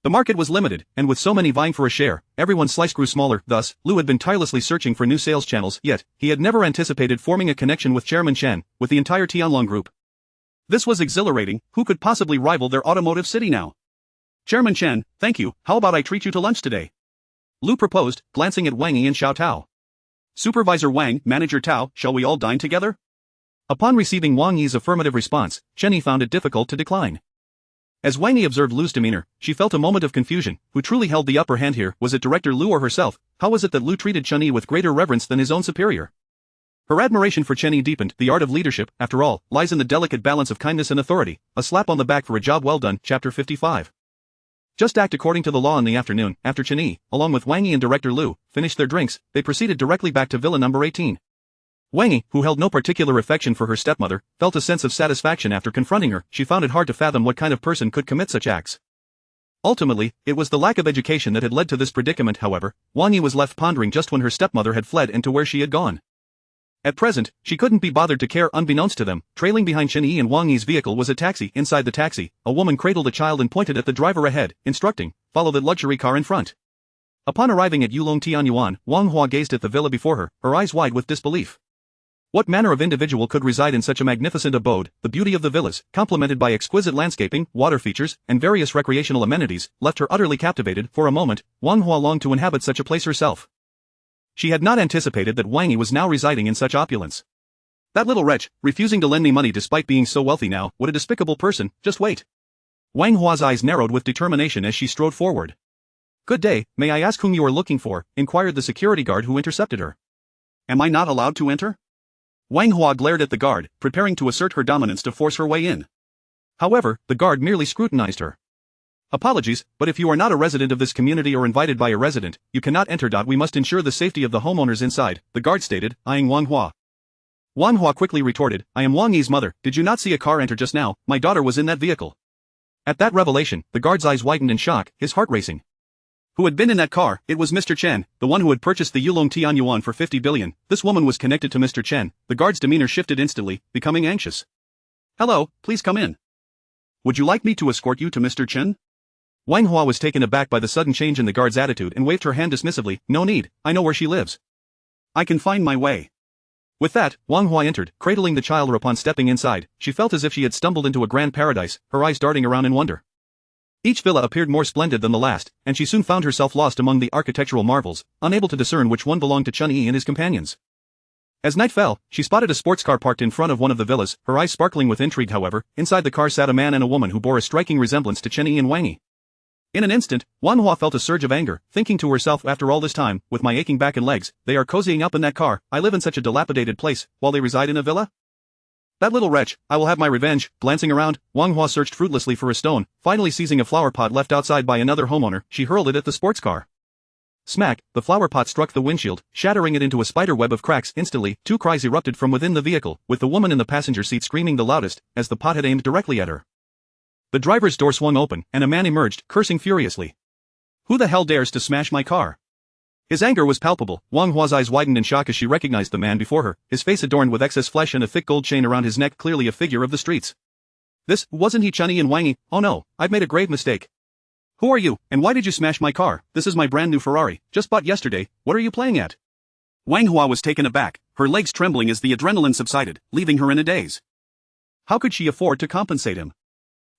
The market was limited, and with so many vying for a share, everyone's slice grew smaller. Thus, Lu had been tirelessly searching for new sales channels, yet, he had never anticipated forming a connection with Chairman Chen, with the entire Tianlong Group. This was exhilarating. Who could possibly rival their automotive city now? Chairman Chen, thank you. How about I treat you to lunch today? Lu proposed, glancing at Wang Yi and Xiao Tao. Supervisor Wang, Manager Tao, shall we all dine together? Upon receiving Wang Yi's affirmative response, Chen Yi found it difficult to decline. As Wang Yi observed Lu's demeanor, she felt a moment of confusion. Who truly held the upper hand here? Was it Director Lu or herself? How was it that Lu treated Chen Yi with greater reverence than his own superior? Her admiration for Chen Yi deepened. The art of leadership, after all, lies in the delicate balance of kindness and authority. A slap on the back for a job well done. Chapter 55. Just act according to the law. In the afternoon, after Chen Yi, along with Wang Yi and Director Lu, finished their drinks, they proceeded directly back to Villa number 18. Wang Yi, who held no particular affection for her stepmother, felt a sense of satisfaction after confronting her. She found it hard to fathom what kind of person could commit such acts. Ultimately, it was the lack of education that had led to this predicament. However, Wang Yi was left pondering just when her stepmother had fled and to where she had gone. At present, she couldn't be bothered to care. Unbeknownst to them, trailing behind Chen Yi and Wang Yi's vehicle was a taxi. Inside the taxi, a woman cradled a child and pointed at the driver ahead, instructing, follow the luxury car in front. Upon arriving at Yulong Tianyuan, Wang Hua gazed at the villa before her, her eyes wide with disbelief. What manner of individual could reside in such a magnificent abode? The beauty of the villas, complemented by exquisite landscaping, water features, and various recreational amenities, left her utterly captivated. For a moment, Wang Hua longed to inhabit such a place herself. She had not anticipated that Wang Yi was now residing in such opulence. That little wretch, refusing to lend me money despite being so wealthy now, what a despicable person, just wait. Wang Hua's eyes narrowed with determination as she strode forward. Good day, may I ask whom you are looking for? Inquired the security guard who intercepted her. Am I not allowed to enter? Wang Hua glared at the guard, preparing to assert her dominance to force her way in. However, the guard merely scrutinized her. Apologies, but if you are not a resident of this community or invited by a resident, you cannot enter. We must ensure the safety of the homeowners inside, the guard stated, eyeing Wang Hua. Wang Hua quickly retorted, I am Wang Yi's mother, did you not see a car enter just now? My daughter was in that vehicle. At that revelation, the guard's eyes widened in shock, his heart racing. Who had been in that car? It was Mr. Chen, the one who had purchased the Yulong Tianyuan for 50 billion. This woman was connected to Mr. Chen. The guard's demeanor shifted instantly, becoming anxious. Hello, please come in. Would you like me to escort you to Mr. Chen? Wang Hua was taken aback by the sudden change in the guard's attitude and waved her hand dismissively. No need, I know where she lives. I can find my way. With that, Wang Hua entered, cradling the child. Upon stepping inside, she felt as if she had stumbled into a grand paradise, her eyes darting around in wonder. Each villa appeared more splendid than the last, and she soon found herself lost among the architectural marvels, unable to discern which one belonged to Chen Yi and his companions. As night fell, she spotted a sports car parked in front of one of the villas, her eyes sparkling with intrigue. However, inside the car sat a man and a woman who bore a striking resemblance to Chen Yi and Wang Yi. In an instant, Wang Hua felt a surge of anger, thinking to herself, after all this time, with my aching back and legs, they are cozying up in that car. I live in such a dilapidated place, while they reside in a villa? That little wretch, I will have my revenge. Glancing around, Wang Hua searched fruitlessly for a stone, finally seizing a flower pot left outside by another homeowner, she hurled it at the sports car. Smack, the flower pot struck the windshield, shattering it into a spider web of cracks. Instantly, two cries erupted from within the vehicle, with the woman in the passenger seat screaming the loudest, as the pot had aimed directly at her. The driver's door swung open, and a man emerged, cursing furiously. Who the hell dares to smash my car? His anger was palpable. Wang Hua's eyes widened in shock as she recognized the man before her, his face adorned with excess flesh and a thick gold chain around his neck, clearly a figure of the streets. This, wasn't he Chen Yi and Wang Yi? Oh no, I've made a grave mistake. Who are you, and why did you smash my car? This is my brand new Ferrari, just bought yesterday. What are you playing at? Wang Hua was taken aback, her legs trembling as the adrenaline subsided, leaving her in a daze. How could she afford to compensate him?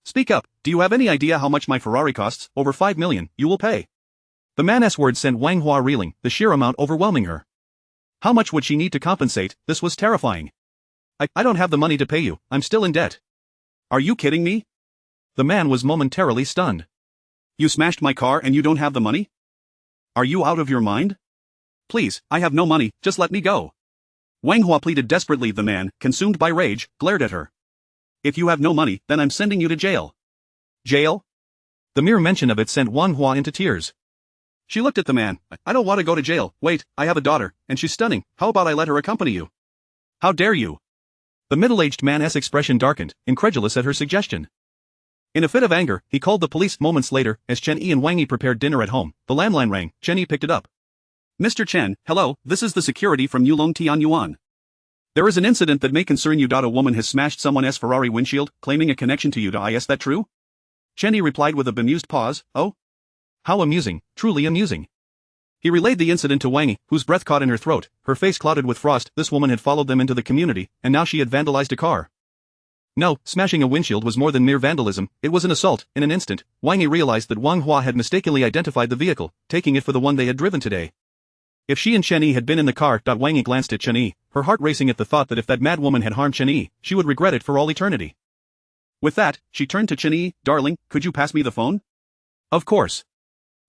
Speak up, do you have any idea how much my Ferrari costs? Over 5 million, you will pay. The man's words sent Wang Hua reeling, the sheer amount overwhelming her. How much would she need to compensate? This was terrifying. I don't have the money to pay you, I'm still in debt. Are you kidding me? The man was momentarily stunned. You smashed my car and you don't have the money? Are you out of your mind? Please, I have no money, just let me go. Wang Hua pleaded desperately. The man, consumed by rage, glared at her. If you have no money, then I'm sending you to jail. Jail? The mere mention of it sent Wang Hua into tears. She looked at the man. I don't want to go to jail. Wait, I have a daughter, and she's stunning. How about I let her accompany you? How dare you? The middle-aged man's expression darkened, incredulous at her suggestion. In a fit of anger, he called the police. Moments later, as Chen Yi and Wang Yi prepared dinner at home, the landline rang. Chen Yi picked it up. Mr. Chen, hello, this is the security from Yulong Tianyuan. There is an incident that may concern you. A woman has smashed someone's Ferrari windshield, claiming a connection to you. Is that true? Chen Yi replied with a bemused pause. Oh? How amusing, truly amusing. He relayed the incident to Wang Yi, whose breath caught in her throat, her face clouded with frost. This woman had followed them into the community, and now she had vandalized a car. No, smashing a windshield was more than mere vandalism, it was an assault. In an instant, Wang Yi realized that Wang Hua had mistakenly identified the vehicle, taking it for the one they had driven today. If she and Chen Yi had been in the car. Wang Yi glanced at Chen Yi, her heart racing at the thought that if that mad woman had harmed Chen Yi, she would regret it for all eternity. With that, she turned to Chen Yi. Darling, could you pass me the phone? Of course.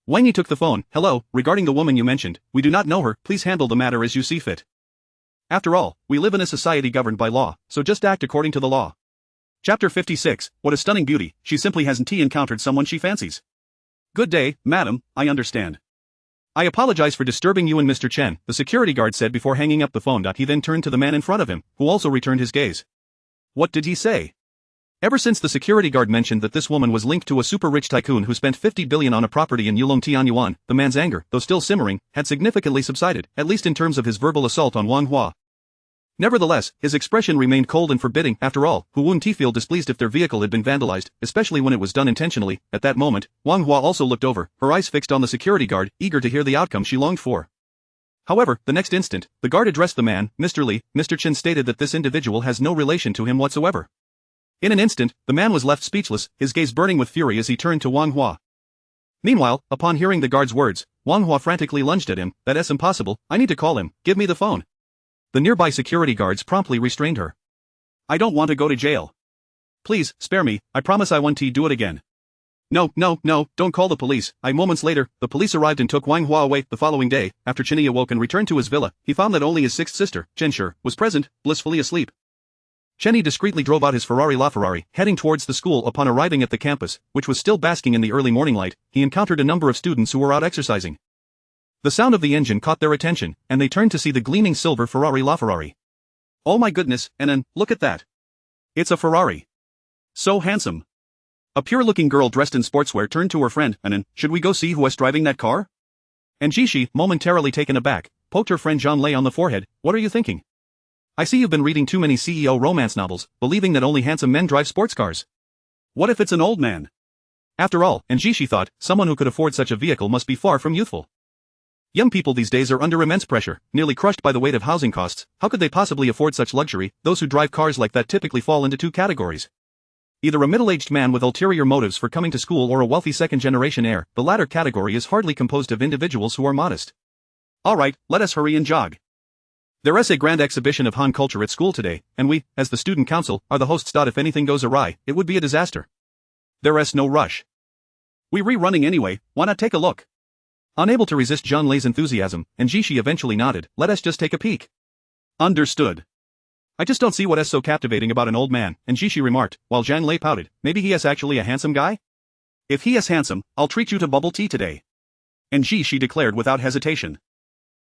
Wang Yi took the phone. Hello, regarding the woman you mentioned, we do not know her, please handle the matter as you see fit. After all, we live in a society governed by law, so just act according to the law. Chapter 56, what a stunning beauty, she simply hasn't encountered someone she fancies. Good day, madam, I understand. I apologize for disturbing you and Mr. Chen, the security guard said before hanging up the phone. He then turned to the man in front of him, who also returned his gaze. What did he say? Ever since the security guard mentioned that this woman was linked to a super-rich tycoon who spent 50 billion on a property in Yulong Tianyuan, the man's anger, though still simmering, had significantly subsided, at least in terms of his verbal assault on Wang Hua. Nevertheless, his expression remained cold and forbidding. After all, who wouldn't feel displeased if their vehicle had been vandalized, especially when it was done intentionally? At that moment, Wang Hua also looked over, her eyes fixed on the security guard, eager to hear the outcome she longed for. However, the next instant, the guard addressed the man, Mr. Li. Mr. Chen stated that this individual has no relation to him whatsoever. In an instant, the man was left speechless, his gaze burning with fury as he turned to Wang Hua. Meanwhile, upon hearing the guard's words, Wang Hua frantically lunged at him. That's impossible, I need to call him, give me the phone. The nearby security guards promptly restrained her. I don't want to go to jail. Please, spare me, I promise I won't do it again. No, don't call the police. Moments later, the police arrived and took Wang Hua away. The following day, after Chen Yi awoke and returned to his villa, he found that only his sixth sister, Chen Xi, was present, blissfully asleep. Chen Yi discreetly drove out his LaFerrari, heading towards the school. Upon arriving at the campus, which was still basking in the early morning light, he encountered a number of students who were out exercising. The sound of the engine caught their attention, and they turned to see the gleaming silver LaFerrari. Oh my goodness, Anan, look at that. It's a Ferrari. So handsome. A pure-looking girl dressed in sportswear turned to her friend, Anan, should we go see who was driving that car? And Xi, momentarily taken aback, poked her friend Zhang Lei on the forehead. What are you thinking? I see you've been reading too many CEO romance novels, believing that only handsome men drive sports cars. What if it's an old man? After all, and Xi thought, someone who could afford such a vehicle must be far from youthful. Young people these days are under immense pressure, nearly crushed by the weight of housing costs. How could they possibly afford such luxury? Those who drive cars like that typically fall into two categories. Either a middle-aged man with ulterior motives for coming to school or a wealthy second-generation heir. The latter category is hardly composed of individuals who are modest. Alright, let us hurry and jog. There is a grand exhibition of Han culture at school today, and we, as the student council, are the hosts. If anything goes awry, it would be a disaster. There is no rush. We rerunning anyway, why not take a look? Unable to resist Zhang Lei's enthusiasm, and Xi eventually nodded, let us just take a peek. Understood. I just don't see what is so captivating about an old man, and Xi remarked, while Zhang Lei pouted, maybe he is actually a handsome guy? If he is handsome, I'll treat you to bubble tea today. And Xi declared without hesitation.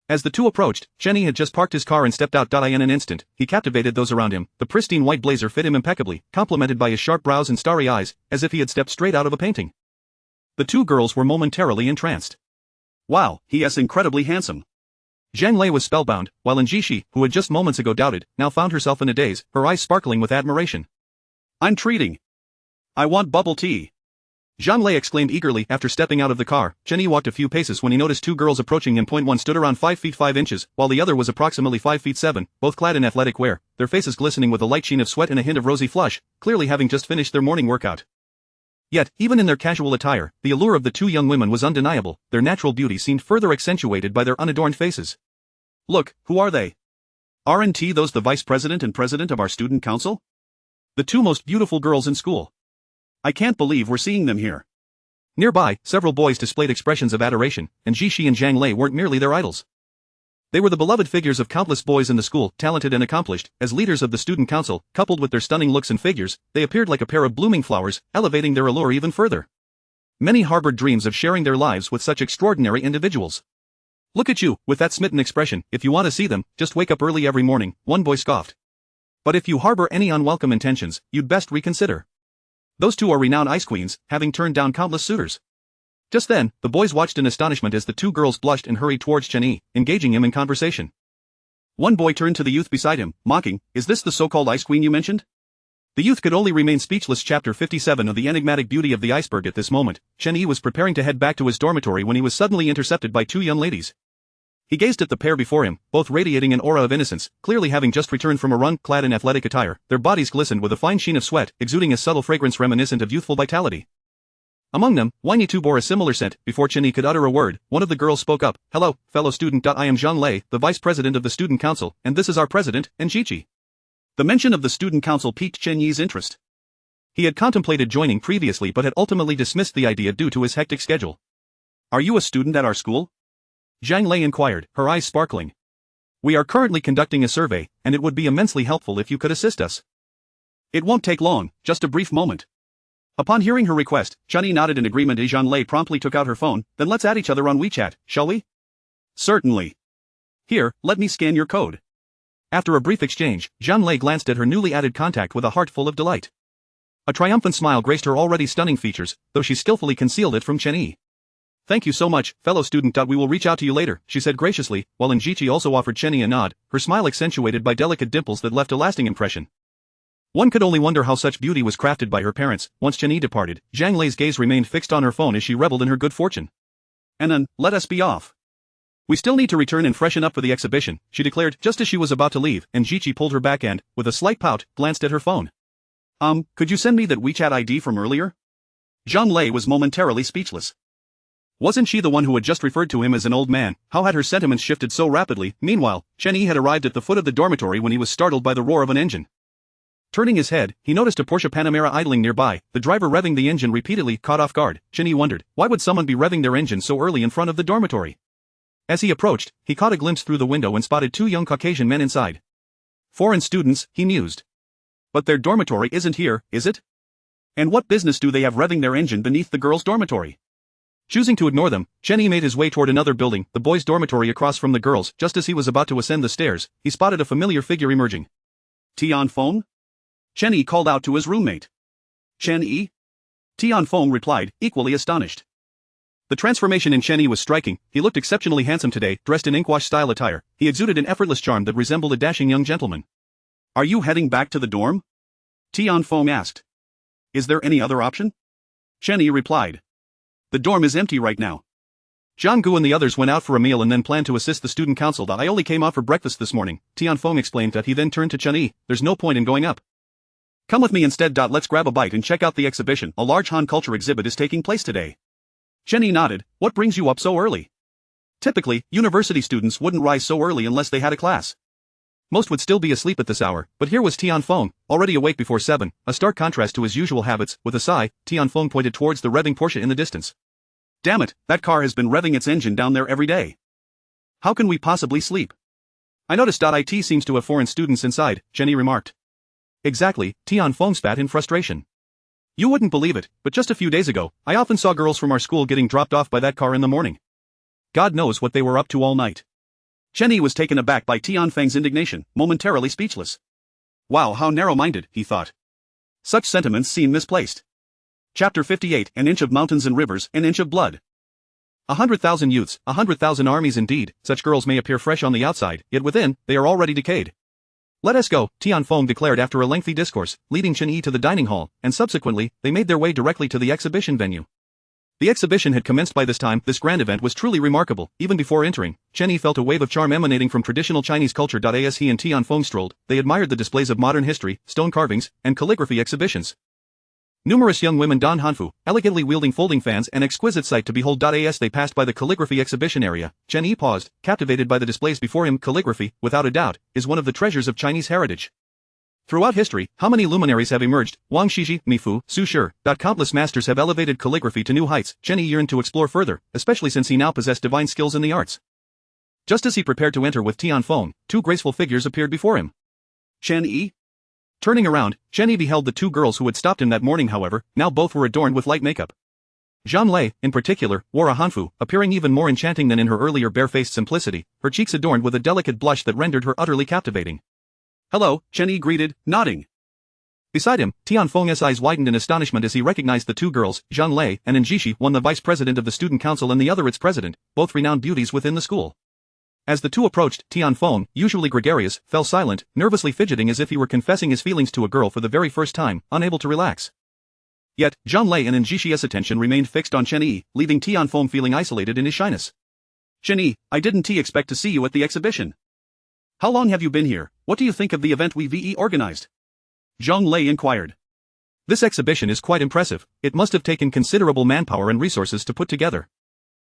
As the two approached, Chen Yi had just parked his car and stepped out. In an instant, he captivated those around him. The pristine white blazer fit him impeccably, complemented by his sharp brows and starry eyes, as if he had stepped straight out of a painting. The two girls were momentarily entranced. Wow, he is incredibly handsome. Zhang Lei was spellbound, while Xi, who had just moments ago doubted, now found herself in a daze, her eyes sparkling with admiration. I'm treating. I want bubble tea. Zhang Lei exclaimed eagerly. After stepping out of the car, Chen Yi walked a few paces when he noticed two girls approaching him. One stood around 5 feet 5 inches, while the other was approximately 5 feet 7, both clad in athletic wear, their faces glistening with a light sheen of sweat and a hint of rosy flush, clearly having just finished their morning workout. Yet, even in their casual attire, the allure of the two young women was undeniable. Their natural beauty seemed further accentuated by their unadorned faces. Look, who are they? Aren't those the vice president and president of our student council? The two most beautiful girls in school. I can't believe we're seeing them here. Nearby, several boys displayed expressions of adoration, and Xi and Zhang Lei weren't merely their idols. They were the beloved figures of countless boys in the school, talented and accomplished. As leaders of the student council, coupled with their stunning looks and figures, they appeared like a pair of blooming flowers, elevating their allure even further. Many harbored dreams of sharing their lives with such extraordinary individuals. Look at you, with that smitten expression. If you want to see them, just wake up early every morning, one boy scoffed. But if you harbor any unwelcome intentions, you'd best reconsider. Those two are renowned ice queens, having turned down countless suitors. Just then, the boys watched in astonishment as the two girls blushed and hurried towards Chen Yi, engaging him in conversation. One boy turned to the youth beside him, mocking, is this the so-called ice queen you mentioned? The youth could only remain speechless. Chapter 57 of The Enigmatic Beauty of the Iceberg. At this moment, Chen Yi was preparing to head back to his dormitory when he was suddenly intercepted by two young ladies. He gazed at the pair before him, both radiating an aura of innocence, clearly having just returned from a run. Clad in athletic attire, their bodies glistened with a fine sheen of sweat, exuding a subtle fragrance reminiscent of youthful vitality. Among them, Wang Yi too bore a similar scent. Before Chen Yi could utter a word, one of the girls spoke up, hello, fellow student. I am Zhang Lei, the vice president of the student council, and this is our president, Xi. The mention of the student council piqued Chen Yi's interest. He had contemplated joining previously but had ultimately dismissed the idea due to his hectic schedule. Are you a student at our school? Zhang Lei inquired, her eyes sparkling. We are currently conducting a survey, and it would be immensely helpful if you could assist us. It won't take long, just a brief moment. Upon hearing her request, Chen Yi nodded in agreement. Zhang Lei promptly took out her phone. Then let's add each other on WeChat, shall we? Certainly. Here, let me scan your code. After a brief exchange, Zhang Lei glanced at her newly added contact with a heart full of delight. A triumphant smile graced her already stunning features, though she skillfully concealed it from Chen Yi. Thank you so much, fellow student. We will reach out to you later, she said graciously, while Xi also offered Chen Yi a nod, her smile accentuated by delicate dimples that left a lasting impression. One could only wonder how such beauty was crafted by her parents. Once Chen Yi departed, Zhang Lei's gaze remained fixed on her phone as she reveled in her good fortune. And then, let us be off. We still need to return and freshen up for the exhibition, she declared just as she was about to leave, and Jiqi pulled her back and, with a slight pout, glanced at her phone. Could you send me that WeChat ID from earlier? Zhang Lei was momentarily speechless. Wasn't she the one who had just referred to him as an old man? How had her sentiments shifted so rapidly? Meanwhile, Chen Yi had arrived at the foot of the dormitory when he was startled by the roar of an engine. Turning his head, he noticed a Porsche Panamera idling nearby, the driver revving the engine repeatedly. Caught off guard, Chen Yi wondered, why would someone be revving their engine so early in front of the dormitory? As he approached, he caught a glimpse through the window and spotted two young Caucasian men inside. Foreign students, he mused. But their dormitory isn't here, is it? And what business do they have revving their engine beneath the girls' dormitory? Choosing to ignore them, Chen Yi made his way toward another building, the boys' dormitory across from the girls. Just as he was about to ascend the stairs, he spotted a familiar figure emerging. Tianfeng? Chen Yi called out to his roommate. Chen Yi? Tianfeng replied, equally astonished. The transformation in Chen Yi was striking. He looked exceptionally handsome today, dressed in inkwash-style attire. He exuded an effortless charm that resembled a dashing young gentleman. Are you heading back to the dorm? Tianfeng asked. Is there any other option? Chen Yi replied. The dorm is empty right now. Zhang Gu and the others went out for a meal and then planned to assist the student council. I only came out for breakfast this morning, Tianfeng explained. That he then turned to Chen Yi. There's no point in going up. Come with me instead. Let's grab a bite and check out the exhibition. A large Han culture exhibit is taking place today. Chen Yi nodded. What brings you up so early? Typically, university students wouldn't rise so early unless they had a class. Most would still be asleep at this hour, but here was Tianfeng, already awake before 7, a stark contrast to his usual habits. With a sigh, Tianfeng pointed towards the revving Porsche in the distance. Damn it, that car has been revving its engine down there every day. How can we possibly sleep? I noticed. It seems to have foreign students inside, Chen Yi remarked. Exactly, Tianfeng spat in frustration. You wouldn't believe it, but just a few days ago, I often saw girls from our school getting dropped off by that car in the morning. God knows what they were up to all night. Chen Yi was taken aback by Tianfeng's indignation, momentarily speechless. Wow, how narrow-minded, he thought. Such sentiments seem misplaced. Chapter 58, An inch of mountains and rivers, an inch of blood. 100,000 youths, 100,000 armies indeed. Such girls may appear fresh on the outside, yet within, they are already decayed. Let us go, Tianfeng declared after a lengthy discourse, leading Chen Yi to the dining hall, and subsequently, they made their way directly to the exhibition venue. The exhibition had commenced by this time. This grand event was truly remarkable. Even before entering, Chen Yi felt a wave of charm emanating from traditional Chinese culture. As he and Tianfeng strolled, they admired the displays of modern history, stone carvings, and calligraphy exhibitions. Numerous young women donned hanfu, elegantly wielding folding fans, an exquisite sight to behold. As they passed by the calligraphy exhibition area, Chen Yi paused, captivated by the displays before him. Calligraphy, without a doubt, is one of the treasures of Chinese heritage. Throughout history, how many luminaries have emerged? Wang Shiji, Mifu, Su Shi. Countless masters have elevated calligraphy to new heights. Chen Yi yearned to explore further, especially since he now possessed divine skills in the arts. Just as he prepared to enter with Tianfeng, two graceful figures appeared before him. Chen Yi? Turning around, Chen Yi beheld the two girls who had stopped him that morning. However, now both were adorned with light makeup. Zhang Lei, in particular, wore a hanfu, appearing even more enchanting than in her earlier bare-faced simplicity, her cheeks adorned with a delicate blush that rendered her utterly captivating. Hello, Chen Yi greeted, nodding. Beside him, Tianfeng's eyes widened in astonishment as he recognized the two girls, Zhang Lei and Jiqi, one the vice president of the student council and the other its president, both renowned beauties within the school. As the two approached, Tianfeng, usually gregarious, fell silent, nervously fidgeting as if he were confessing his feelings to a girl for the very first time, unable to relax. Yet, Zhang Lei and Jiqi's attention remained fixed on Chen Yi, leaving Tianfeng feeling isolated in his shyness. Chen Yi, I didn't expect to see you at the exhibition. How long have you been here? What do you think of the event we organized? Zhang Lei inquired. This exhibition is quite impressive. It must have taken considerable manpower and resources to put together.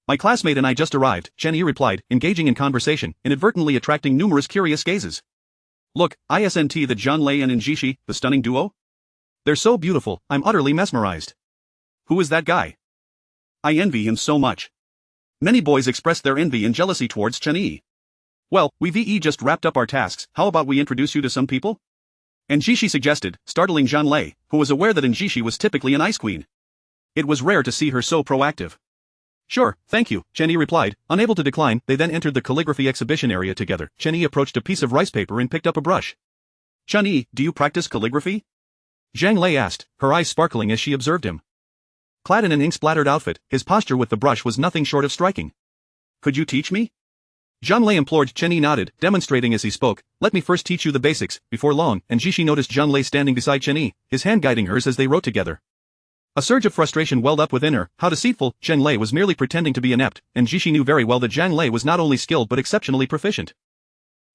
My classmate and I just arrived, Chen Yi replied, engaging in conversation, inadvertently attracting numerous curious gazes. Look, isn't the Zhang Lei and Jiqi, the stunning duo? They're so beautiful, I'm utterly mesmerized. Who is that guy? I envy him so much. Many boys expressed their envy and jealousy towards Chen Yi. Well, we just wrapped up our tasks. How about we introduce you to some people? And Jiqi suggested, startling Zhang Lei, who was aware that Jiqi was typically an ice queen. It was rare to see her so proactive. Sure, thank you, Chen Yi replied, unable to decline. They then entered the calligraphy exhibition area together. Chen Yi approached a piece of rice paper and picked up a brush. Chen Yi, do you practice calligraphy? Zhang Lei asked, her eyes sparkling as she observed him. Clad in an ink-splattered outfit, his posture with the brush was nothing short of striking. Could you teach me? Zhang Lei implored. Chen Yi nodded, demonstrating as he spoke. Let me first teach you the basics. Before long, and Jiqi noticed Zhang Lei standing beside Chen Yi, his hand guiding hers as they wrote together. A surge of frustration welled up within her. How deceitful! Zhang Lei was merely pretending to be inept, and Ji Shi knew very well that Zhang Lei was not only skilled but exceptionally proficient.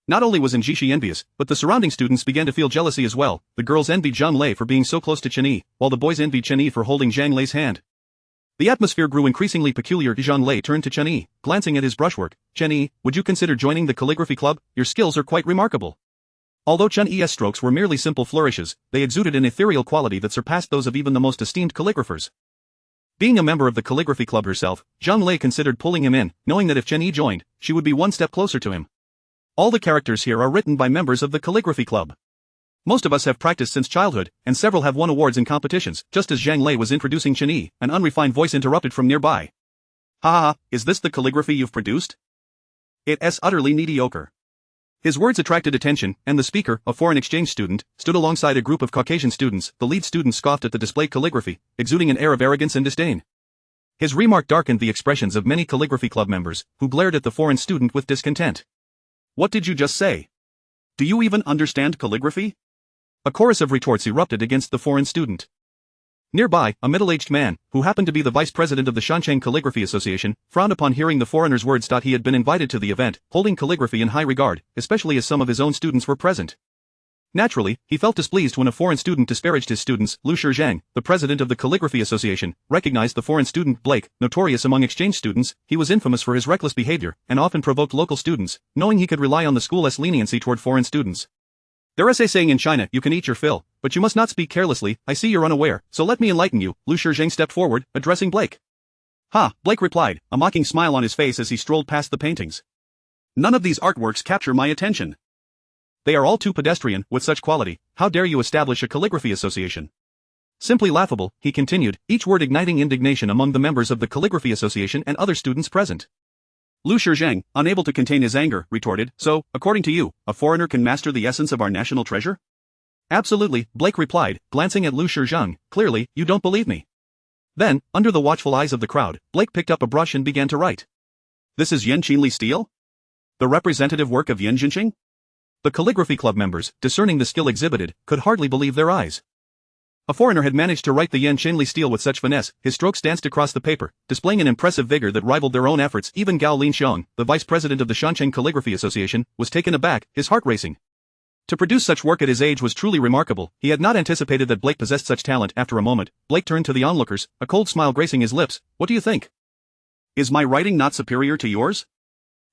Not only was Ji Shi envious, but the surrounding students began to feel jealousy as well. The girls envied Zhang Lei for being so close to Chen Yi, while the boys envied Chen Yi for holding Zhang Lei's hand. The atmosphere grew increasingly peculiar. Zhang Lei turned to Chen Yi, glancing at his brushwork. Chen Yi, would you consider joining the calligraphy club? Your skills are quite remarkable. Although Chen Yi's strokes were merely simple flourishes, they exuded an ethereal quality that surpassed those of even the most esteemed calligraphers. Being a member of the calligraphy club herself, Zhang Lei considered pulling him in, knowing that if Chen Yi joined, she would be one step closer to him. All the characters here are written by members of the calligraphy club. Most of us have practiced since childhood, and several have won awards in competitions. Just as Zhang Lei was introducing Chen Yi, an unrefined voice interrupted from nearby. Ha ha ha, is this the calligraphy you've produced? It's utterly mediocre. His words attracted attention, and the speaker, a foreign exchange student, stood alongside a group of Caucasian students. The lead student scoffed at the displayed calligraphy, exuding an air of arrogance and disdain. His remark darkened the expressions of many calligraphy club members, who glared at the foreign student with discontent. What did you just say? Do you even understand calligraphy? A chorus of retorts erupted against the foreign student. Nearby, a middle-aged man, who happened to be the vice president of the Shancheng Calligraphy Association, frowned upon hearing the foreigner's words. He had been invited to the event, holding calligraphy in high regard, especially as some of his own students were present. Naturally, he felt displeased when a foreign student disparaged his students. Liu Shizhang, the president of the Calligraphy Association, recognized the foreign student. Blake, notorious among exchange students, he was infamous for his reckless behavior, and often provoked local students, knowing he could rely on the school's leniency toward foreign students. There's a saying in China, you can eat your fill, but you must not speak carelessly. I see you're unaware, so let me enlighten you. Liu Shizhang stepped forward, addressing Blake. Ha, Blake replied, a mocking smile on his face as he strolled past the paintings. None of these artworks capture my attention. They are all too pedestrian. With such quality, how dare you establish a calligraphy association? Simply laughable, he continued, each word igniting indignation among the members of the Calligraphy Association and other students present. Liu Shizhang, unable to contain his anger, retorted, so, according to you, a foreigner can master the essence of our national treasure? Absolutely, Blake replied, glancing at Liu Shizhang, clearly, you don't believe me. Then, under the watchful eyes of the crowd, Blake picked up a brush and began to write. This is Yan Qinli steel? The representative work of Yan Jinqing? The calligraphy club members, discerning the skill exhibited, could hardly believe their eyes. A foreigner had managed to write the Yan Qinli steel with such finesse. His strokes danced across the paper, displaying an impressive vigor that rivaled their own efforts. Even Gao Lingcheng, the vice president of the Shancheng Calligraphy Association, was taken aback, his heart racing. To produce such work at his age was truly remarkable. He had not anticipated that Blake possessed such talent. After a moment, Blake turned to the onlookers, a cold smile gracing his lips. What do you think? Is my writing not superior to yours?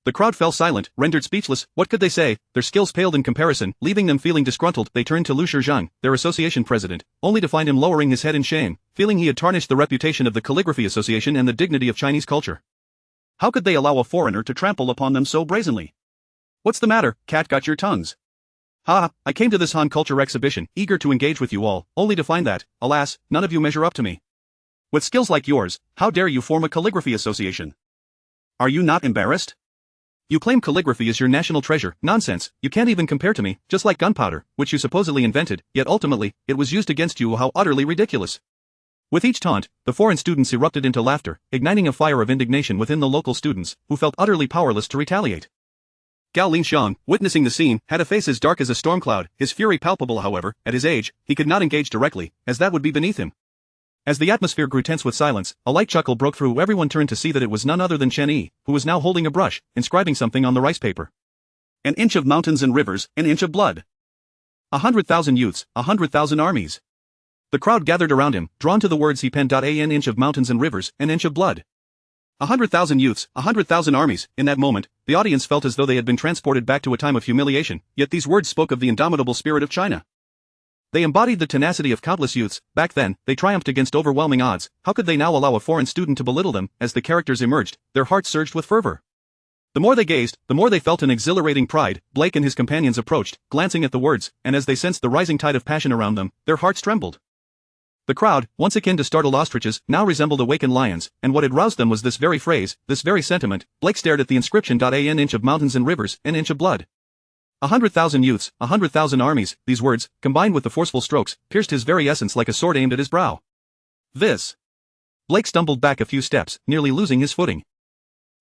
The crowd fell silent, rendered speechless. What could they say? Their skills paled in comparison, leaving them feeling disgruntled. They turned to Liu Shizhang, their association president, only to find him lowering his head in shame, feeling he had tarnished the reputation of the Calligraphy Association and the dignity of Chinese culture. How could they allow a foreigner to trample upon them so brazenly? What's the matter, cat got your tongues? Ha, I came to this Han culture exhibition, eager to engage with you all, only to find that, alas, none of you measure up to me. With skills like yours, how dare you form a calligraphy association? Are you not embarrassed? You claim calligraphy is your national treasure. Nonsense, you can't even compare to me, just like gunpowder, which you supposedly invented, yet ultimately, it was used against you. How utterly ridiculous. With each taunt, the foreign students erupted into laughter, igniting a fire of indignation within the local students, who felt utterly powerless to retaliate. Gao Lingcheng, witnessing the scene, had a face as dark as a storm cloud, his fury palpable. However, at his age, he could not engage directly, as that would be beneath him. As the atmosphere grew tense with silence, a light chuckle broke through. Everyone turned to see that it was none other than Chen Yi, who was now holding a brush, inscribing something on the rice paper. An inch of mountains and rivers, an inch of blood. 100,000 youths, 100,000 armies. The crowd gathered around him, drawn to the words he penned. An inch of mountains and rivers, an inch of blood. 100,000 youths, 100,000 armies. In that moment, the audience felt as though they had been transported back to a time of humiliation, yet these words spoke of the indomitable spirit of China. They embodied the tenacity of countless youths. Back then, they triumphed against overwhelming odds. How could they now allow a foreign student to belittle them? As the characters emerged, their hearts surged with fervor. The more they gazed, the more they felt an exhilarating pride. Blake and his companions approached, glancing at the words, and as they sensed the rising tide of passion around them, their hearts trembled. The crowd, once akin to startled ostriches, now resembled awakened lions, and what had roused them was this very phrase, this very sentiment. Blake stared at the inscription. An inch of mountains and rivers, an inch of blood. 100,000 youths, 100,000 armies. These words, combined with the forceful strokes, pierced his very essence like a sword aimed at his brow. This. Blake stumbled back a few steps, nearly losing his footing.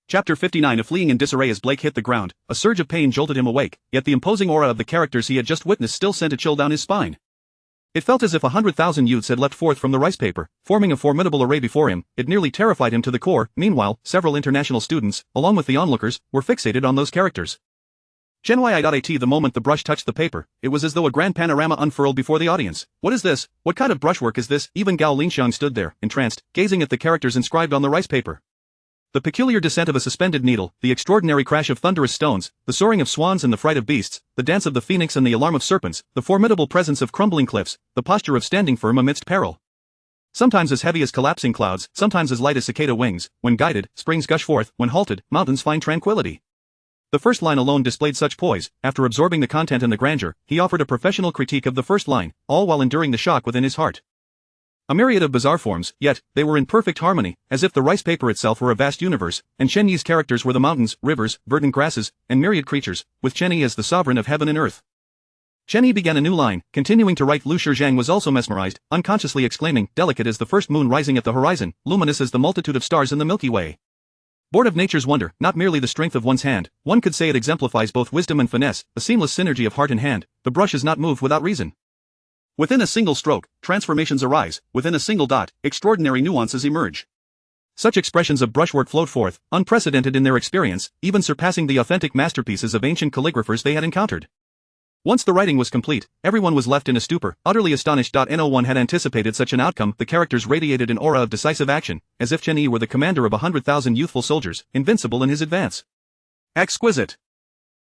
Chapter 59. Fleeing in disarray. As Blake hit the ground, a surge of pain jolted him awake, yet the imposing aura of the characters he had just witnessed still sent a chill down his spine. It felt as if 100,000 youths had leapt forth from the rice paper, forming a formidable array before him. It nearly terrified him to the core. Meanwhile, several international students, along with the onlookers, were fixated on those characters. Chen Yi. The moment the brush touched the paper, it was as though a grand panorama unfurled before the audience. What is this? What kind of brushwork is this? Even Gao Lingcheng stood there, entranced, gazing at the characters inscribed on the rice paper. The peculiar descent of a suspended needle, the extraordinary crash of thunderous stones, the soaring of swans and the fright of beasts, the dance of the phoenix and the alarm of serpents, the formidable presence of crumbling cliffs, the posture of standing firm amidst peril. Sometimes as heavy as collapsing clouds, sometimes as light as cicada wings. When guided, springs gush forth. When halted, mountains find tranquility. The first line alone displayed such poise. After absorbing the content and the grandeur, he offered a professional critique of the first line, all while enduring the shock within his heart. A myriad of bizarre forms, yet, they were in perfect harmony, as if the rice paper itself were a vast universe, and Chen Yi's characters were the mountains, rivers, verdant grasses, and myriad creatures, with Chen Yi as the sovereign of heaven and earth. Chen Yi began a new line, continuing to write. Liu Shizhang was also mesmerized, unconsciously exclaiming, delicate as the first moon rising at the horizon, luminous as the multitude of stars in the Milky Way. Born of nature's wonder, not merely the strength of one's hand, one could say it exemplifies both wisdom and finesse, a seamless synergy of heart and hand. The brush is not moved without reason. Within a single stroke, transformations arise. Within a single dot, extraordinary nuances emerge. Such expressions of brushwork flowed forth, unprecedented in their experience, even surpassing the authentic masterpieces of ancient calligraphers they had encountered. Once the writing was complete, everyone was left in a stupor, utterly astonished. No one had anticipated such an outcome. The characters radiated an aura of decisive action, as if Chen Yi were the commander of 100,000 youthful soldiers, invincible in his advance. Exquisite!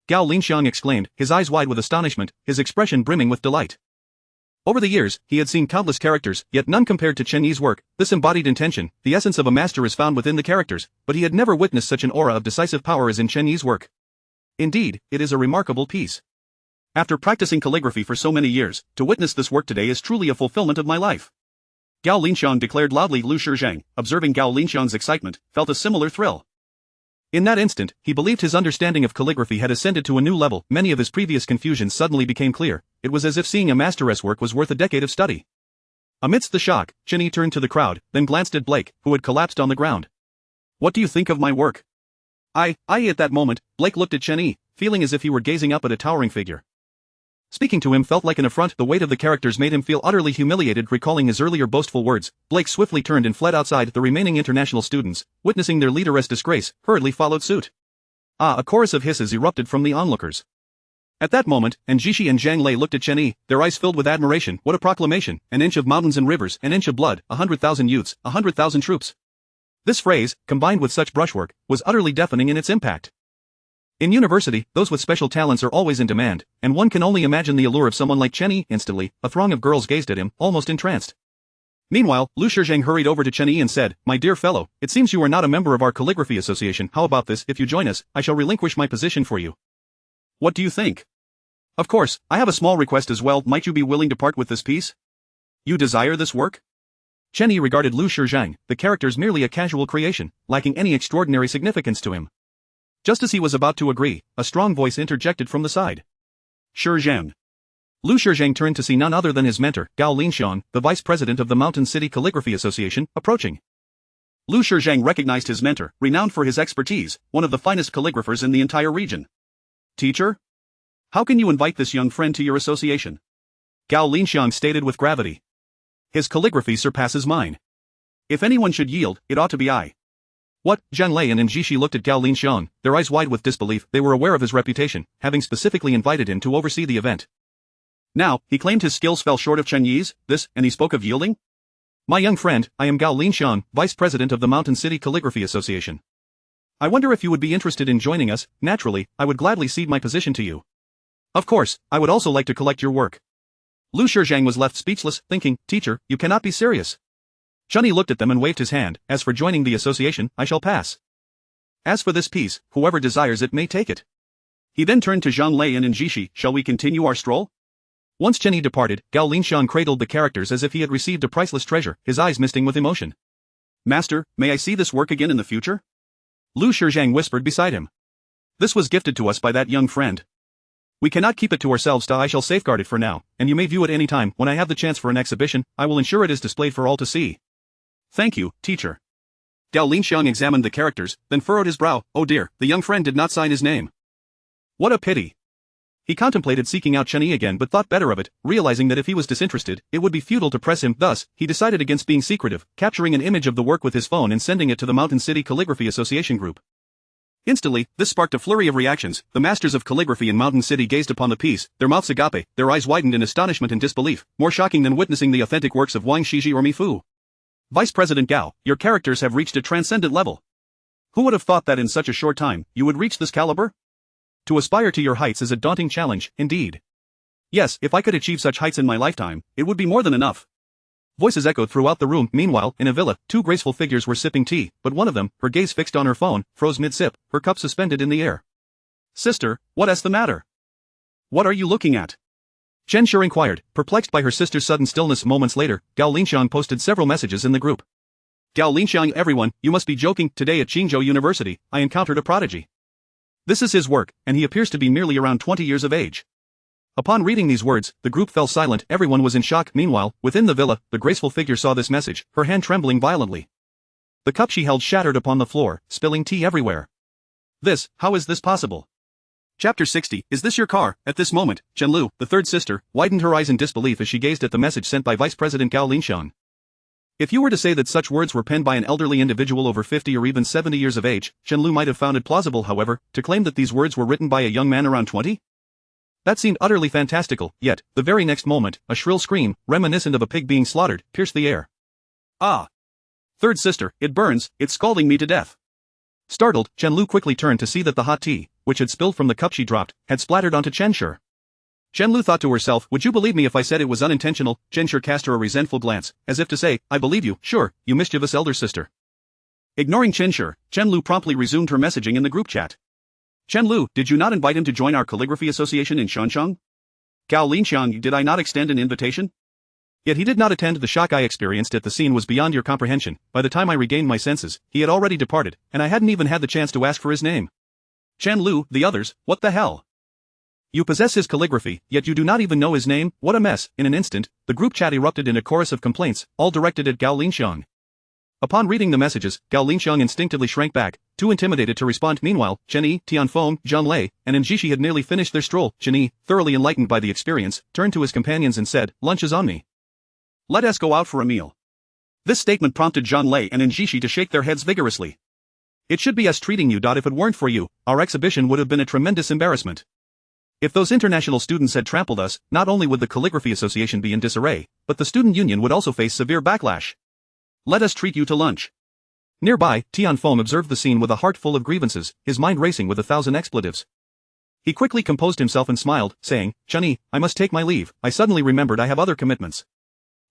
Gao Lingcheng exclaimed, his eyes wide with astonishment, his expression brimming with delight. Over the years, he had seen countless characters, yet none compared to Chen Yi's work. This embodied intention, the essence of a master is found within the characters, but he had never witnessed such an aura of decisive power as in Chen Yi's work. Indeed, it is a remarkable piece. After practicing calligraphy for so many years, to witness this work today is truly a fulfillment of my life. Gao Lingcheng declared loudly. Liu Shizhang, observing Gao Lingcheng's excitement, felt a similar thrill. In that instant, he believed his understanding of calligraphy had ascended to a new level. Many of his previous confusions suddenly became clear. It was as if seeing a master's work was worth a decade of study. Amidst the shock, Chen Yi turned to the crowd, then glanced at Blake, who had collapsed on the ground. What do you think of my work? At that moment, Blake looked at Chen Yi, feeling as if he were gazing up at a towering figure. Speaking to him felt like an affront. The weight of the characters made him feel utterly humiliated. Recalling his earlier boastful words, Blake swiftly turned and fled outside. The remaining international students, witnessing their leader's disgrace, hurriedly followed suit. A chorus of hisses erupted from the onlookers. At that moment, Xi and Zhang Lei looked at Chen Yi, their eyes filled with admiration. What a proclamation! An inch of mountains and rivers, an inch of blood, 100,000 youths, 100,000 troops. This phrase, combined with such brushwork, was utterly deafening in its impact. In university, those with special talents are always in demand, and one can only imagine the allure of someone like Chen Yi. Instantly, a throng of girls gazed at him, almost entranced. Meanwhile, Liu Shizhang hurried over to Chen Yi and said, my dear fellow, it seems you are not a member of our calligraphy association. How about this? If you join us, I shall relinquish my position for you. What do you think? Of course, I have a small request as well. Might you be willing to part with this piece? You desire this work? Chen Yi regarded Liu Shizhang, the characters merely a casual creation, lacking any extraordinary significance to him. Just as he was about to agree, a strong voice interjected from the side. Shizhang. Liu Shizhang turned to see none other than his mentor, Gao Lingcheng, the vice president of the Mountain City Calligraphy Association, approaching. Liu Shizhang recognized his mentor, renowned for his expertise, one of the finest calligraphers in the entire region. Teacher? How can you invite this young friend to your association? Gao Lingcheng stated with gravity. His calligraphy surpasses mine. If anyone should yield, it ought to be I. What? Zhang Lei and Xi looked at Gao Lingcheng, their eyes wide with disbelief. They were aware of his reputation, having specifically invited him to oversee the event. Now, he claimed his skills fell short of Chen Yi's, and he spoke of yielding? My young friend, I am Gao Lingcheng, vice president of the Mountain City Calligraphy Association. I wonder if you would be interested in joining us. Naturally, I would gladly cede my position to you. Of course, I would also like to collect your work. Liu Shizhang was left speechless, thinking, teacher, you cannot be serious. Chen Yi looked at them and waved his hand. As for joining the association, I shall pass. As for this piece, whoever desires it may take it. He then turned to Zhang Lei and Xi. Shall we continue our stroll? Once Chen Yi departed, Gao Lingcheng cradled the characters as if he had received a priceless treasure, his eyes misting with emotion. Master, may I see this work again in the future? Liu Shizhang whispered beside him. This was gifted to us by that young friend. We cannot keep it to ourselves. I shall safeguard it for now, and you may view it any time. When I have the chance for an exhibition, I will ensure it is displayed for all to see. Thank you, teacher. Gao Lingcheng examined the characters, then furrowed his brow. Oh dear, the young friend did not sign his name. What a pity. He contemplated seeking out Chen Yi again but thought better of it, realizing that if he was disinterested, it would be futile to press him. Thus, he decided against being secretive, capturing an image of the work with his phone and sending it to the Mountain City Calligraphy Association group. Instantly, this sparked a flurry of reactions. The masters of calligraphy in Mountain City gazed upon the piece, their mouths agape, their eyes widened in astonishment and disbelief, more shocking than witnessing the authentic works of Wang Shiji or Mi Fu. Vice President Gao, your characters have reached a transcendent level. Who would have thought that in such a short time, you would reach this caliber? To aspire to your heights is a daunting challenge, indeed. Yes, if I could achieve such heights in my lifetime, it would be more than enough. Voices echoed throughout the room. Meanwhile, in a villa, two graceful figures were sipping tea, but one of them, her gaze fixed on her phone, froze mid-sip, her cup suspended in the air. Sister, what's the matter? What are you looking at? Chen Xi inquired, perplexed by her sister's sudden stillness. Moments later, Gao Lingcheng posted several messages in the group. Gao Lingcheng, everyone, you must be joking. Today at Qingzhou University, I encountered a prodigy. This is his work, and he appears to be merely around 20 years of age. Upon reading these words, the group fell silent. Everyone was in shock. Meanwhile, within the villa, the graceful figure saw this message, her hand trembling violently. The cup she held shattered upon the floor, spilling tea everywhere. How is this possible? Chapter 60, is this your car? At this moment, Chen Liu, the third sister, widened her eyes in disbelief as she gazed at the message sent by Vice President Gao Lingcheng. If you were to say that such words were penned by an elderly individual over 50 or even 70 years of age, Chen Liu might have found it plausible. However, to claim that these words were written by a young man around 20? That seemed utterly fantastical, yet, the very next moment, a shrill scream, reminiscent of a pig being slaughtered, pierced the air. Ah! Third sister, it burns, it's scalding me to death. Startled, Chen Liu quickly turned to see that the hot tea, which had spilled from the cup she dropped, had splattered onto Chen Xi. Chen Liu thought to herself, would you believe me if I said it was unintentional? Chen Xi cast her a resentful glance, as if to say, I believe you, sure, you mischievous elder sister. Ignoring Chen Xi, Chen Liu promptly resumed her messaging in the group chat. Chen Liu, did you not invite him to join our calligraphy association in Shanshang? Gao Lingcheng, did I not extend an invitation? Yet he did not attend. The shock I experienced at the scene was beyond your comprehension. By the time I regained my senses, he had already departed, and I hadn't even had the chance to ask for his name. Chen Liu, the others, what the hell? You possess his calligraphy, yet you do not even know his name. What a mess. In an instant, the group chat erupted in a chorus of complaints, all directed at Gao Lingcheng. Upon reading the messages, Gao Lingcheng instinctively shrank back, too intimidated to respond. Meanwhile, Chen Yi, Tianfeng, Zhang Lei, and Njishi had nearly finished their stroll. Chen Yi, thoroughly enlightened by the experience, turned to his companions and said, lunch is on me. Let us go out for a meal. This statement prompted Zhang Lei and Njishi to shake their heads vigorously. It should be us treating you. If it weren't for you, our exhibition would have been a tremendous embarrassment. If those international students had trampled us, not only would the Calligraphy Association be in disarray, but the student union would also face severe backlash. Let us treat you to lunch. Nearby, Tianfeng observed the scene with a heart full of grievances, his mind racing with 1,000 expletives. He quickly composed himself and smiled, saying, Chen Yi, I must take my leave. I suddenly remembered I have other commitments.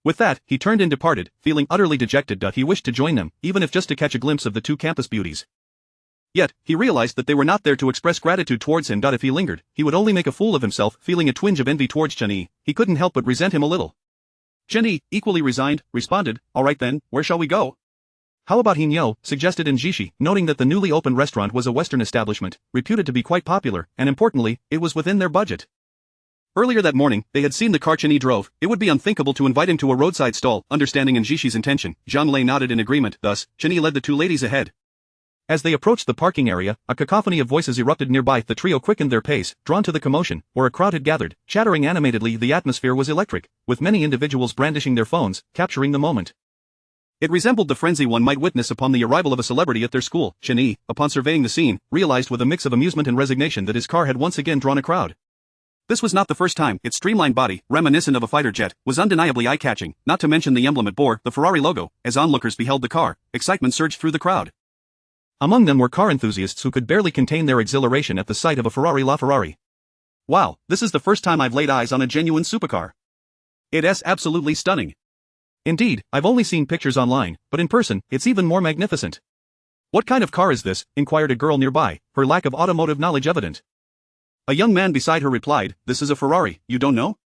With that, he turned and departed, feeling utterly dejected. He wished to join them, even if just to catch a glimpse of the two campus beauties. Yet, he realized that they were not there to express gratitude towards him. If he lingered, he would only make a fool of himself. Feeling a twinge of envy towards Chen Yi, he couldn't help but resent him a little. Chen Yi, equally resigned, responded, alright then, where shall we go? How about Hinyo, suggested Njishi, noting that the newly opened restaurant was a Western establishment, reputed to be quite popular, and importantly, it was within their budget. Earlier that morning, they had seen the car Chen Yi drove. It would be unthinkable to invite him to a roadside stall. Understanding Njishi's intention, Zhang Lei nodded in agreement. Thus, Chen Yi led the two ladies ahead. As they approached the parking area, a cacophony of voices erupted nearby. The trio quickened their pace, drawn to the commotion, where a crowd had gathered, chattering animatedly. The atmosphere was electric, with many individuals brandishing their phones, capturing the moment. It resembled the frenzy one might witness upon the arrival of a celebrity at their school. Chen Yi, upon surveying the scene, realized with a mix of amusement and resignation that his car had once again drawn a crowd. This was not the first time. Its streamlined body, reminiscent of a fighter jet, was undeniably eye-catching, not to mention the emblem it bore, the Ferrari logo. As onlookers beheld the car, excitement surged through the crowd. Among them were car enthusiasts who could barely contain their exhilaration at the sight of a Ferrari LaFerrari. Wow, this is the first time I've laid eyes on a genuine supercar. It's absolutely stunning. Indeed, I've only seen pictures online, but in person, it's even more magnificent. What kind of car is this? Inquired a girl nearby, her lack of automotive knowledge evident. A young man beside her replied, this is a Ferrari, you don't know?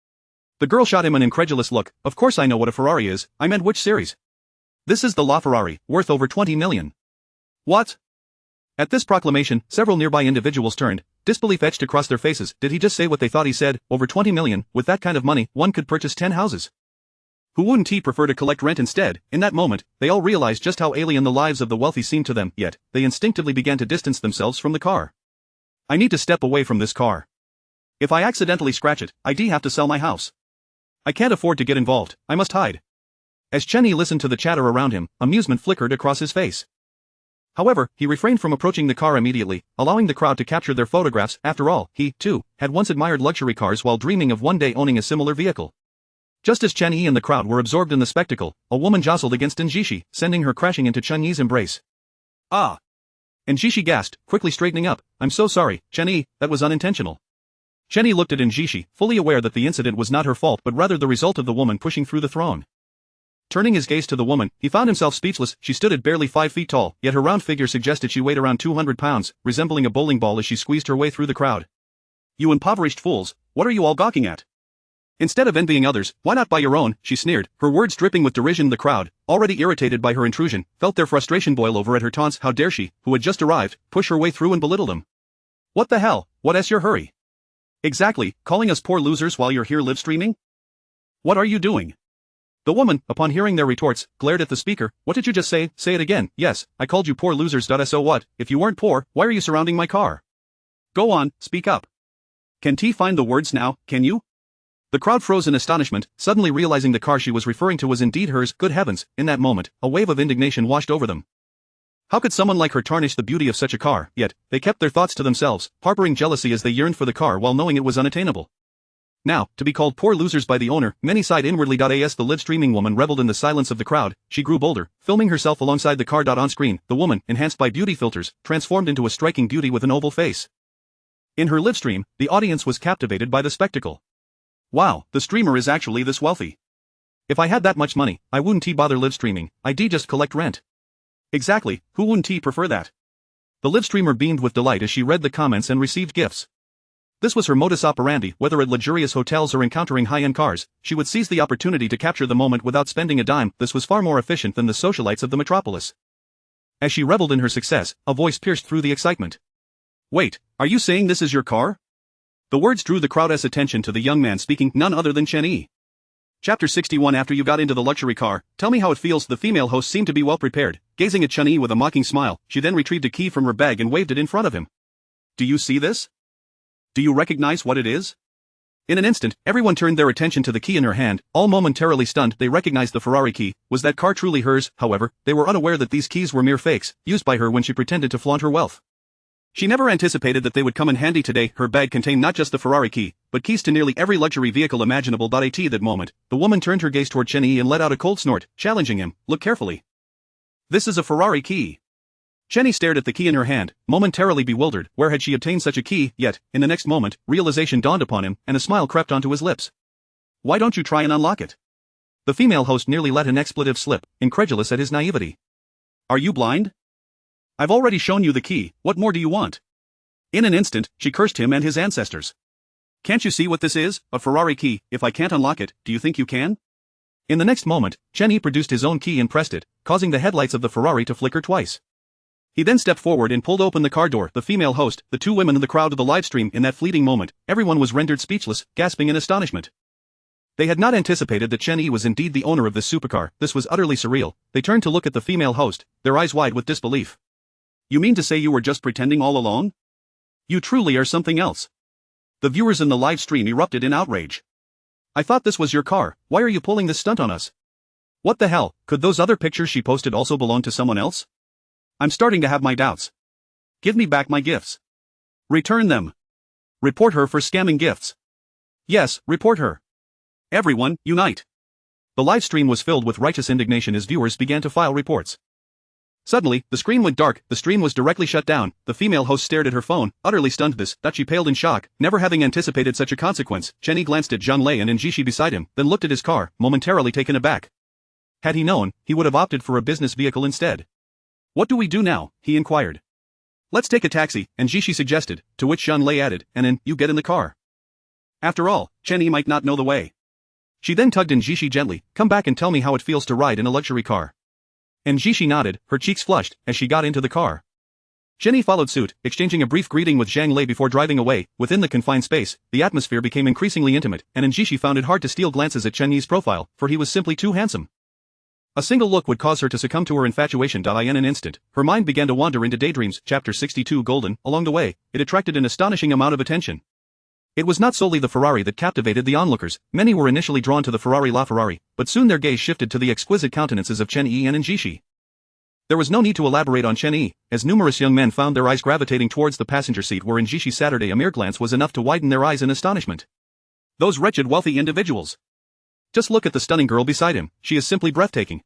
The girl shot him an incredulous look. Of course I know what a Ferrari is, I meant which series. This is the LaFerrari, worth over 20 million. What? At this proclamation, several nearby individuals turned, disbelief etched across their faces. Did he just say what they thought he said? Over 20 million, with that kind of money, one could purchase 10 houses. Who wouldn't he prefer to collect rent instead? In that moment, they all realized just how alien the lives of the wealthy seemed to them, yet, they instinctively began to distance themselves from the car. I need to step away from this car. If I accidentally scratch it, I'd have to sell my house. I can't afford to get involved, I must hide. As Chen Yi listened to the chatter around him, amusement flickered across his face. However, he refrained from approaching the car immediately, allowing the crowd to capture their photographs. After all, he, too, had once admired luxury cars while dreaming of one day owning a similar vehicle. Just as Chen Yi and the crowd were absorbed in the spectacle, a woman jostled against Chen Xi, sending her crashing into Chen Yi's embrace. Ah! And Xi gasped, quickly straightening up. I'm so sorry, Chen Yi, that was unintentional. Chen Yi looked at Chen Xi, fully aware that the incident was not her fault but rather the result of the woman pushing through the throng. Turning his gaze to the woman, he found himself speechless. She stood at barely 5 feet tall, yet her round figure suggested she weighed around 200 pounds, resembling a bowling ball as she squeezed her way through the crowd. You impoverished fools, what are you all gawking at? Instead of envying others, why not buy your own, she sneered, her words dripping with derision. The crowd, already irritated by her intrusion, felt their frustration boil over at her taunts. How dare she, who had just arrived, push her way through and belittle them? What the hell, what's your hurry? Exactly, calling us poor losers while you're here live streaming? What are you doing? The woman, upon hearing their retorts, glared at the speaker. What did you just say? Say it again. Yes, I called you poor losers. So what? If you weren't poor, why are you surrounding my car? Go on, speak up. Can T find the words now, can you? The crowd froze in astonishment, suddenly realizing the car she was referring to was indeed hers. Good heavens, in that moment, a wave of indignation washed over them. How could someone like her tarnish the beauty of such a car? Yet, they kept their thoughts to themselves, harboring jealousy as they yearned for the car while knowing it was unattainable. Now, to be called poor losers by the owner, many sighed inwardly. As the live streaming woman reveled in the silence of the crowd, she grew bolder, filming herself alongside the car. On screen, the woman, enhanced by beauty filters, transformed into a striking beauty with an oval face. In her live stream, the audience was captivated by the spectacle. Wow, the streamer is actually this wealthy. If I had that much money, I wouldn't bother live streaming, I'd just collect rent. Exactly, who wouldn't prefer that? The live streamer beamed with delight as she read the comments and received gifts. This was her modus operandi. Whether at luxurious hotels or encountering high-end cars, she would seize the opportunity to capture the moment without spending a dime. This was far more efficient than the socialites of the metropolis. As she reveled in her success, a voice pierced through the excitement. Wait, are you saying this is your car? The words drew the crowd's attention to the young man speaking, none other than Chen Yi. Chapter 61. After you got into the luxury car, tell me how it feels. The female host seemed to be well prepared, gazing at Chen Yi with a mocking smile. She then retrieved a key from her bag and waved it in front of him. Do you see this? Do you recognize what it is? In an instant, everyone turned their attention to the key in her hand, all momentarily stunned. They recognized the Ferrari key. Was that car truly hers? However, they were unaware that these keys were mere fakes, used by her when she pretended to flaunt her wealth. She never anticipated that they would come in handy today. Her bag contained not just the Ferrari key, but keys to nearly every luxury vehicle imaginable. At that moment, the woman turned her gaze toward Chen Yi and let out a cold snort, challenging him. Look carefully. This is a Ferrari key. Chen Yi stared at the key in her hand, momentarily bewildered. Where had she obtained such a key? Yet, in the next moment, realization dawned upon him, and a smile crept onto his lips. Why don't you try and unlock it? The female host nearly let an expletive slip, incredulous at his naivety. Are you blind? I've already shown you the key, what more do you want? In an instant, she cursed him and his ancestors. Can't you see what this is? A Ferrari key. If I can't unlock it, do you think you can? In the next moment, Chen Yi produced his own key and pressed it, causing the headlights of the Ferrari to flicker twice. He then stepped forward and pulled open the car door. The female host, the two women in the crowd of the livestream. In that fleeting moment, everyone was rendered speechless, gasping in astonishment. They had not anticipated that Chen Yi was indeed the owner of this supercar. This was utterly surreal. They turned to look at the female host, their eyes wide with disbelief. You mean to say you were just pretending all along? You truly are something else. The viewers in the live stream erupted in outrage. I thought this was your car, why are you pulling this stunt on us? What the hell, could those other pictures she posted also belong to someone else? I'm starting to have my doubts. Give me back my gifts. Return them. Report her for scamming gifts. Yes, report her. Everyone, unite. The live stream was filled with righteous indignation as viewers began to file reports. Suddenly, the screen went dark, the stream was directly shut down. The female host stared at her phone, utterly stunned. That she paled in shock, never having anticipated such a consequence. Chen Yi glanced at Zhang Lei and Chen Xi beside him, then looked at his car, momentarily taken aback. Had he known, he would have opted for a business vehicle instead. What do we do now? He inquired. Let's take a taxi, and Chen Xi suggested, to which Zhang Lei added, and then, you get in the car. After all, Chen Yi might not know the way. She then tugged Chen Xi gently, come back and tell me how it feels to ride in a luxury car. And Chen Xi nodded, her cheeks flushed, as she got into the car. Chen Yi followed suit, exchanging a brief greeting with Zhang Lei before driving away. Within the confined space, the atmosphere became increasingly intimate, and Chen Xi found it hard to steal glances at Chen Yi's profile, for he was simply too handsome. A single look would cause her to succumb to her infatuation. In an instant, her mind began to wander into daydreams. Chapter 62. Golden. Along the way, it attracted an astonishing amount of attention. It was not solely the Ferrari that captivated the onlookers. Many were initially drawn to the Ferrari LaFerrari, but soon their gaze shifted to the exquisite countenances of Chen Yi and Chen Xi. There was no need to elaborate on Chen Yi, as numerous young men found their eyes gravitating towards the passenger seat where Chen Xi Saturday a mere glance was enough to widen their eyes in astonishment. Those wretched wealthy individuals. Just look at the stunning girl beside him, she is simply breathtaking.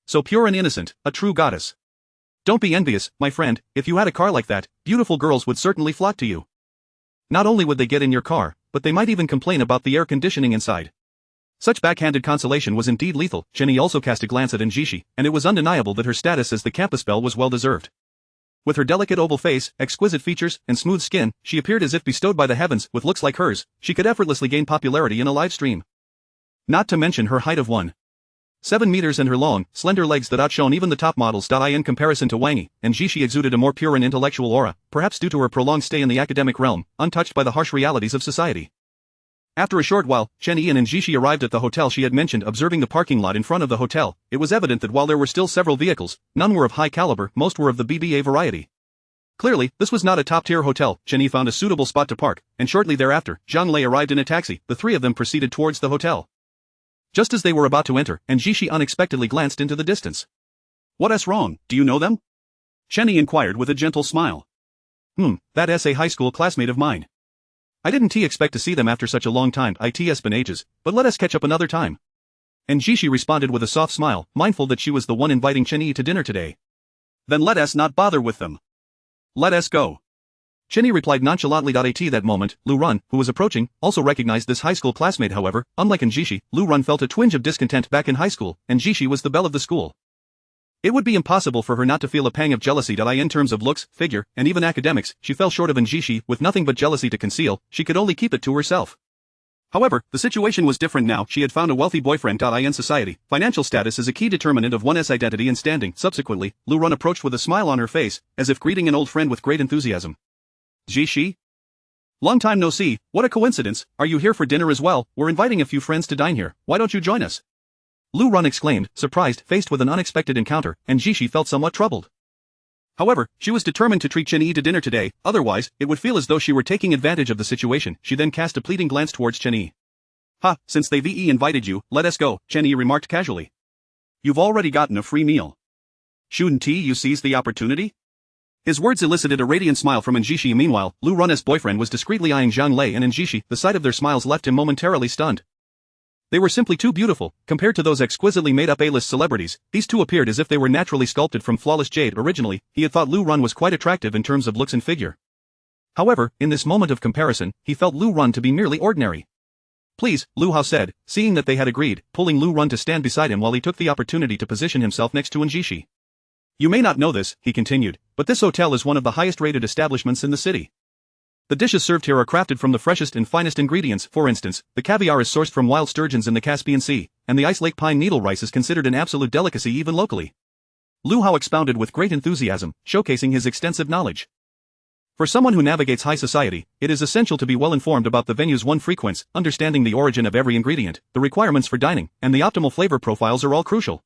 So pure and innocent, a true goddess. Don't be envious, my friend, if you had a car like that, beautiful girls would certainly flock to you. Not only would they get in your car, but they might even complain about the air conditioning inside. Such backhanded consolation was indeed lethal. Chen Yi also cast a glance at Chen Xi, and it was undeniable that her status as the campus belle was well deserved. With her delicate oval face, exquisite features, and smooth skin, she appeared as if bestowed by the heavens. With looks like hers, she could effortlessly gain popularity in a live stream. Not to mention her height of 1.7 meters and her long, slender legs that outshone even the top models. In comparison to Wang Yi, and Xi exuded a more pure and intellectual aura, perhaps due to her prolonged stay in the academic realm, untouched by the harsh realities of society. After a short while, Chen Yi and Xi arrived at the hotel she had mentioned. Observing the parking lot in front of the hotel, it was evident that while there were still several vehicles, none were of high caliber, most were of the BBA variety. Clearly, this was not a top-tier hotel. Chen Yi found a suitable spot to park, and shortly thereafter, Zhang Lei arrived in a taxi. The three of them proceeded towards the hotel. Just as they were about to enter, and Xi unexpectedly glanced into the distance. What's wrong, do you know them? Chen Yi inquired with a gentle smile. That's a high school classmate of mine. I didn't expect to see them after such a long time. It's been ages, but let us catch up another time. And Xi responded with a soft smile, mindful that she was the one inviting Chen Yi to dinner today. Then let us not bother with them. Let us go. Chen Yi replied nonchalantly. At that moment, Lu Run, who was approaching, also recognized this high school classmate. However, unlike Xi, Lu Run felt a twinge of discontent. Back in high school, and Xi was the belle of the school. It would be impossible for her not to feel a pang of jealousy. In terms of looks, figure, and even academics, she fell short of Xi. With nothing but jealousy to conceal, she could only keep it to herself. However, the situation was different now. She had found a wealthy boyfriend. In society, financial status is a key determinant of one's identity and standing. Subsequently, Lu Run approached with a smile on her face, as if greeting an old friend with great enthusiasm. Xi? Long time no see, what a coincidence. Are you here for dinner as well? We're inviting a few friends to dine here, why don't you join us? Lu Run exclaimed, surprised, faced with an unexpected encounter, and Xi felt somewhat troubled. However, she was determined to treat Chen Yi to dinner today, otherwise, it would feel as though she were taking advantage of the situation. She then cast a pleading glance towards Chen Yi. Since they've invited you, let us go, Chen Yi remarked casually. You've already gotten a free meal. Shouldn't you seize the opportunity? His words elicited a radiant smile from Xi. Meanwhile, Lu Run's boyfriend was discreetly eyeing Zhang Lei and Xi. The sight of their smiles left him momentarily stunned. They were simply too beautiful. Compared to those exquisitely made-up A-list celebrities, these two appeared as if they were naturally sculpted from flawless jade. Originally, he had thought Lu Run was quite attractive in terms of looks and figure. However, in this moment of comparison, he felt Lu Run to be merely ordinary. Please, Lu Hao said, seeing that they had agreed, pulling Lu Run to stand beside him while he took the opportunity to position himself next to Xi. You may not know this, he continued, but this hotel is one of the highest-rated establishments in the city. The dishes served here are crafted from the freshest and finest ingredients. For instance, the caviar is sourced from wild sturgeons in the Caspian Sea, and the ice lake pine needle rice is considered an absolute delicacy even locally. Lu Hao expounded with great enthusiasm, showcasing his extensive knowledge. For someone who navigates high society, it is essential to be well informed about the venues one frequents. Understanding the origin of every ingredient, the requirements for dining, and the optimal flavor profiles are all crucial.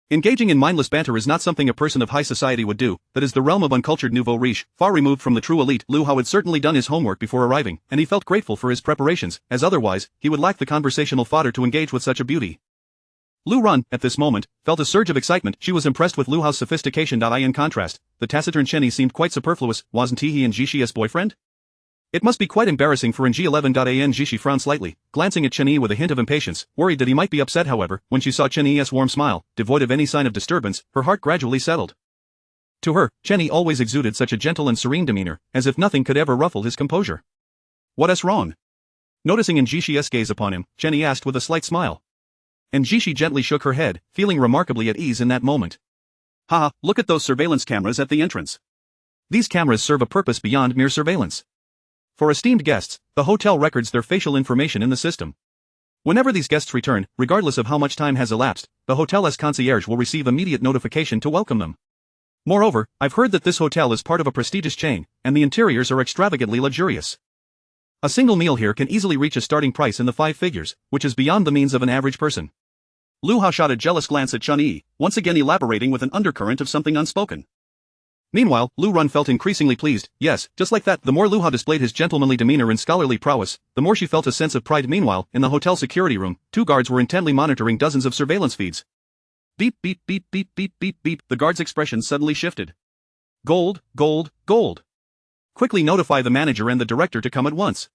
Engaging in mindless banter is not something a person of high society would do. That is the realm of uncultured nouveau riche, far removed from the true elite. Lu Hao had certainly done his homework before arriving, and he felt grateful for his preparations, as otherwise, he would lack the conversational fodder to engage with such a beauty. Lu Run, at this moment, felt a surge of excitement. She was impressed with Lu Hao's sophistication. In contrast, the taciturn Chen Yi seemed quite superfluous. Wasn't he Xi's boyfriend? It must be quite embarrassing for Ng11. Xi frowned slightly, glancing at Chen Yi with a hint of impatience, worried that he might be upset. However, when she saw Chen Yi's warm smile, devoid of any sign of disturbance, her heart gradually settled. To her, Chen Yi always exuded such a gentle and serene demeanor, as if nothing could ever ruffle his composure. What's wrong? Noticing Xi's gaze upon him, Chen Yi asked with a slight smile. And Xi gently shook her head, feeling remarkably at ease in that moment. Look at those surveillance cameras at the entrance. These cameras serve a purpose beyond mere surveillance. For esteemed guests, the hotel records their facial information in the system. Whenever these guests return, regardless of how much time has elapsed, the hotel's concierge will receive immediate notification to welcome them. Moreover, I've heard that this hotel is part of a prestigious chain, and the interiors are extravagantly luxurious. A single meal here can easily reach a starting price in the 5 figures, which is beyond the means of an average person. Lu Hao shot a jealous glance at Chen Yi, once again elaborating with an undercurrent of something unspoken. Meanwhile, Lu Run felt increasingly pleased. Yes, just like that, the more Lu Hao displayed his gentlemanly demeanor and scholarly prowess, the more she felt a sense of pride. Meanwhile, in the hotel security room, 2 guards were intently monitoring dozens of surveillance feeds. Beep beep beep beep beep beep beep. The guard's expression suddenly shifted. Gold, gold, gold. Quickly notify the manager and the director to come at once.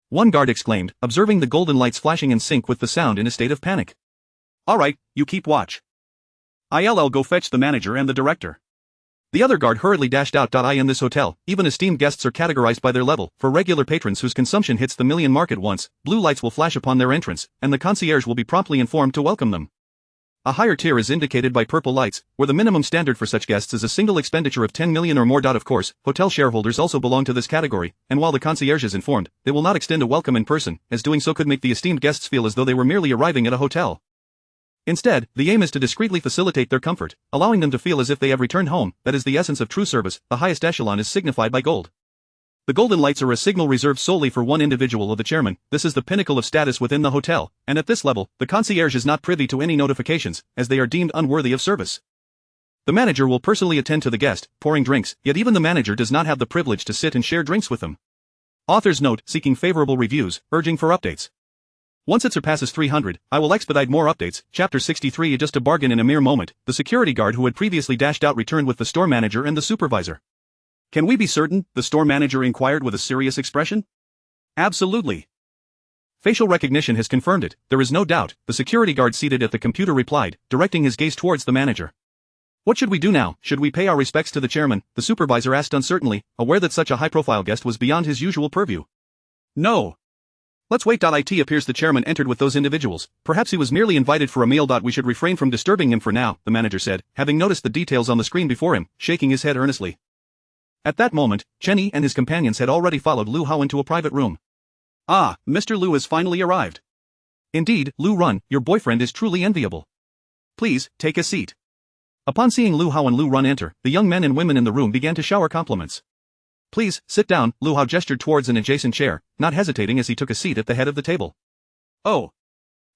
One guard exclaimed, observing the golden lights flashing in sync with the sound in a state of panic. Alright, you keep watch. I'll go fetch the manager and the director. The other guard hurriedly dashed out. In this hotel, even esteemed guests are categorized by their level. For regular patrons whose consumption hits the million mark at once, blue lights will flash upon their entrance, and the concierge will be promptly informed to welcome them. A higher tier is indicated by purple lights, where the minimum standard for such guests is a single expenditure of 10 million or more. Of course, hotel shareholders also belong to this category, and while the concierge is informed, they will not extend a welcome in person, as doing so could make the esteemed guests feel as though they were merely arriving at a hotel. Instead, the aim is to discreetly facilitate their comfort, allowing them to feel as if they have returned home. That is the essence of true service. The highest echelon is signified by gold. The golden lights are a signal reserved solely for one individual or the chairman. This is the pinnacle of status within the hotel, and at this level, the concierge is not privy to any notifications, as they are deemed unworthy of service. The manager will personally attend to the guest, pouring drinks, yet even the manager does not have the privilege to sit and share drinks with them. Author's note: seeking favorable reviews, urging for updates. Once it surpasses 300, I will expedite more updates. Chapter 63. Just a bargain. In a mere moment, the security guard who had previously dashed out returned with the store manager and the supervisor. Can we be certain? The store manager inquired with a serious expression. Absolutely. Facial recognition has confirmed it, there is no doubt, the security guard seated at the computer replied, directing his gaze towards the manager. What should we do now? Should we pay our respects to the chairman? The supervisor asked uncertainly, aware that such a high-profile guest was beyond his usual purview. No. Let's wait. It appears the chairman entered with those individuals. Perhaps he was merely invited for a meal. We should refrain from disturbing him for now, the manager said, having noticed the details on the screen before him, shaking his head earnestly. At that moment, Chen Yi and his companions had already followed Lu Hao into a private room. Ah, Mr. Liu has finally arrived. Indeed, Lu Run, your boyfriend is truly enviable. Please, take a seat. Upon seeing Lu Hao and Lu Run enter, the young men and women in the room began to shower compliments. Please, sit down. Lu Hao gestured towards an adjacent chair, not hesitating as he took a seat at the head of the table. Oh.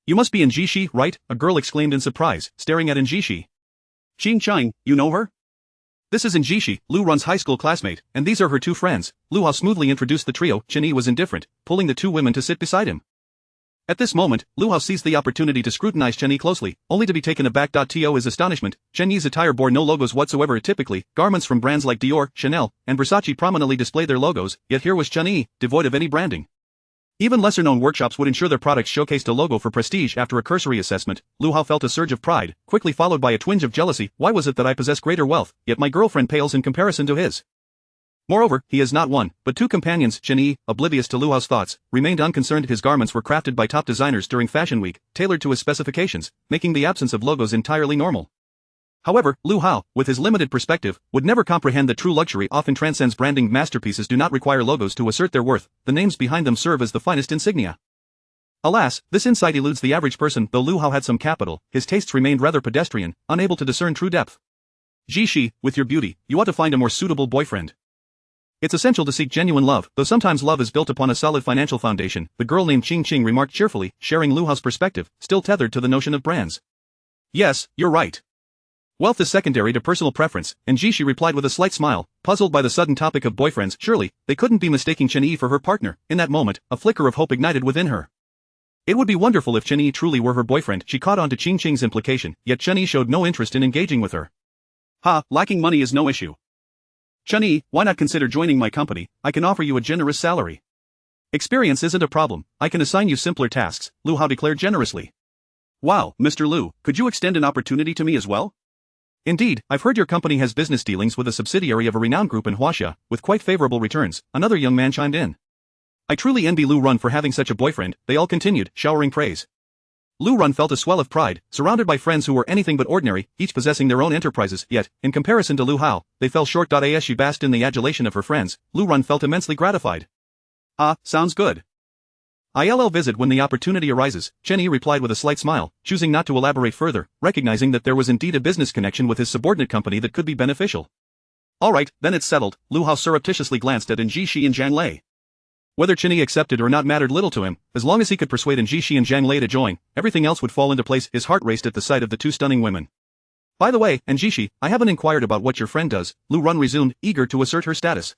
You must be Chen Xi, right? A girl exclaimed in surprise, staring at Chen Xi. Cheng, you know her? This is Chen Xi, Lu Run's high school classmate, and these are her 2 friends. Lu Hao smoothly introduced the trio. Chen Yi was indifferent, pulling the 2 women to sit beside him. At this moment, Lu Hao seized the opportunity to scrutinize Chen Yi closely, only to be taken aback. To his astonishment, Chen Yi's attire bore no logos whatsoever. Typically, garments from brands like Dior, Chanel, and Versace prominently display their logos, yet here was Chen Yi, devoid of any branding. Even lesser-known workshops would ensure their products showcased a logo for prestige. After a cursory assessment, Lu Hao felt a surge of pride, quickly followed by a twinge of jealousy. Why was it that I possess greater wealth, yet my girlfriend pales in comparison to his? Moreover, he has not 1, but 2 companions. Chen Yi, oblivious to Lu Hao's thoughts, remained unconcerned. His garments were crafted by top designers during Fashion Week, tailored to his specifications, making the absence of logos entirely normal. However, Lu Hao, with his limited perspective, would never comprehend that true luxury often transcends branding. Masterpieces do not require logos to assert their worth, the names behind them serve as the finest insignia. Alas, this insight eludes the average person. Though Lu Hao had some capital, his tastes remained rather pedestrian, unable to discern true depth. Chen Xi, with your beauty, you ought to find a more suitable boyfriend. It's essential to seek genuine love, though sometimes love is built upon a solid financial foundation, the girl named Lingcheng remarked cheerfully, sharing Lu Hao's perspective, still tethered to the notion of brands. Yes, you're right. Wealth is secondary to personal preference, and Chen Xi replied with a slight smile, puzzled by the sudden topic of boyfriends. Surely, they couldn't be mistaking Chen Yi for her partner. In that moment, a flicker of hope ignited within her. It would be wonderful if Chen Yi truly were her boyfriend. She caught on to Lingcheng's implication, yet Chen Yi showed no interest in engaging with her. Ha, lacking money is no issue. Chen Yi, why not consider joining my company? I can offer you a generous salary. Experience isn't a problem, I can assign you simpler tasks, Lu Hao declared generously. Wow, Mr. Liu, could you extend an opportunity to me as well? Indeed, I've heard your company has business dealings with a subsidiary of a renowned group in Huaxia, with quite favorable returns, another young man chimed in. I truly envy Lu Run for having such a boyfriend, they all continued, showering praise. Lu Run felt a swell of pride, surrounded by friends who were anything but ordinary, each possessing their own enterprises, yet, in comparison to Lu Hao, they fell short. As she basked in the adulation of her friends, Lu Run felt immensely gratified. Ah, sounds good. I'll visit when the opportunity arises, Chen Yi replied with a slight smile, choosing not to elaborate further, recognizing that there was indeed a business connection with his subordinate company that could be beneficial. Alright, then it's settled, Lu Hao surreptitiously glanced at Chen Xi and Zhang Lei. Whether Chen Yi accepted or not mattered little to him, as long as he could persuade Chen Xi and Zhang Lei to join, everything else would fall into place. His heart raced at the sight of the 2 stunning women. By the way, Anjishi, I haven't inquired about what your friend does, Lu Run resumed, eager to assert her status.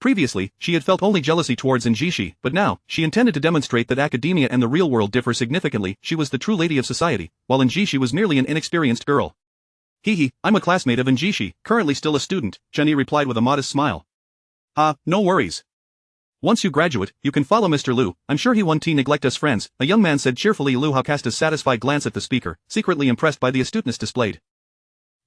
Previously, she had felt only jealousy towards Anjishi, but now, she intended to demonstrate that academia and the real world differ significantly. She was the true lady of society, while Anjishi was merely an inexperienced girl. Hee, I'm a classmate of Anjishi, currently still a student, Chen Yi replied with a modest smile. No worries. Once you graduate, you can follow Mr. Liu, I'm sure he won't neglect us friends, a young man said cheerfully. Lu Hao cast a satisfied glance at the speaker, secretly impressed by the astuteness displayed.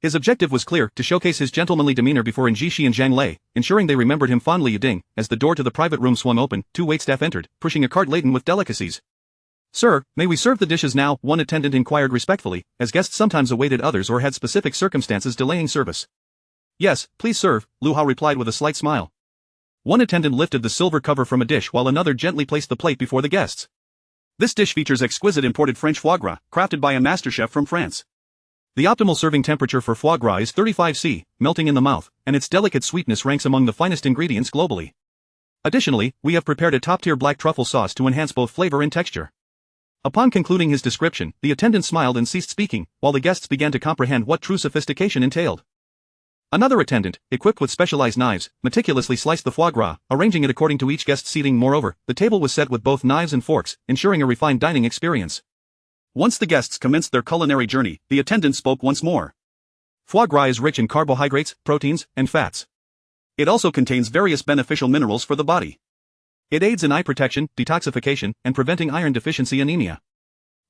His objective was clear, to showcase his gentlemanly demeanor before Anjishi and Zhang Lei, ensuring they remembered him fondly. Ding, as the door to the private room swung open, 2 waitstaff entered, pushing a cart laden with delicacies. Sir, may we serve the dishes now? One attendant inquired respectfully, as guests sometimes awaited others or had specific circumstances delaying service. Yes, please serve, Lu Hao replied with a slight smile. One attendant lifted the silver cover from a dish while another gently placed the plate before the guests. This dish features exquisite imported French foie gras, crafted by a master chef from France. The optimal serving temperature for foie gras is 35°C, melting in the mouth, and its delicate sweetness ranks among the finest ingredients globally. Additionally, we have prepared a top-tier black truffle sauce to enhance both flavor and texture. Upon concluding his description, the attendant smiled and ceased speaking, while the guests began to comprehend what true sophistication entailed. Another attendant, equipped with specialized knives, meticulously sliced the foie gras, arranging it according to each guest's seating. Moreover, the table was set with both knives and forks, ensuring a refined dining experience. Once the guests commenced their culinary journey, the attendant spoke once more. Foie gras is rich in carbohydrates, proteins, and fats. It also contains various beneficial minerals for the body. It aids in eye protection, detoxification, and preventing iron deficiency anemia.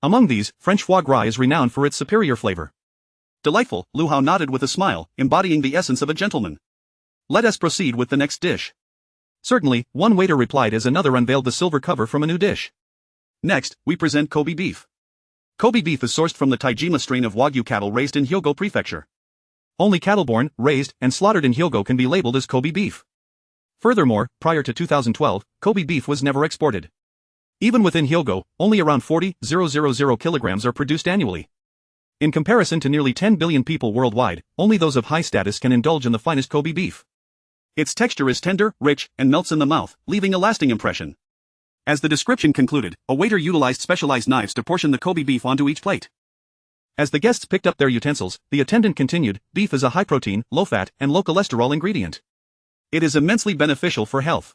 Among these, French foie gras is renowned for its superior flavor. Delightful, Lu Hao nodded with a smile, embodying the essence of a gentleman. Let us proceed with the next dish. Certainly, one waiter replied as another unveiled the silver cover from a new dish. Next, we present Kobe beef. Kobe beef is sourced from the Taijima strain of Wagyu cattle raised in Hyogo Prefecture. Only cattle born, raised, and slaughtered in Hyogo can be labeled as Kobe beef. Furthermore, prior to 2012, Kobe beef was never exported. Even within Hyogo, only around 40,000 kilograms are produced annually. In comparison to nearly 10 billion people worldwide, only those of high status can indulge in the finest Kobe beef. Its texture is tender, rich, and melts in the mouth, leaving a lasting impression. As the description concluded, a waiter utilized specialized knives to portion the Kobe beef onto each plate. As the guests picked up their utensils, the attendant continued, beef is a high-protein, low-fat, and low-cholesterol ingredient. It is immensely beneficial for health.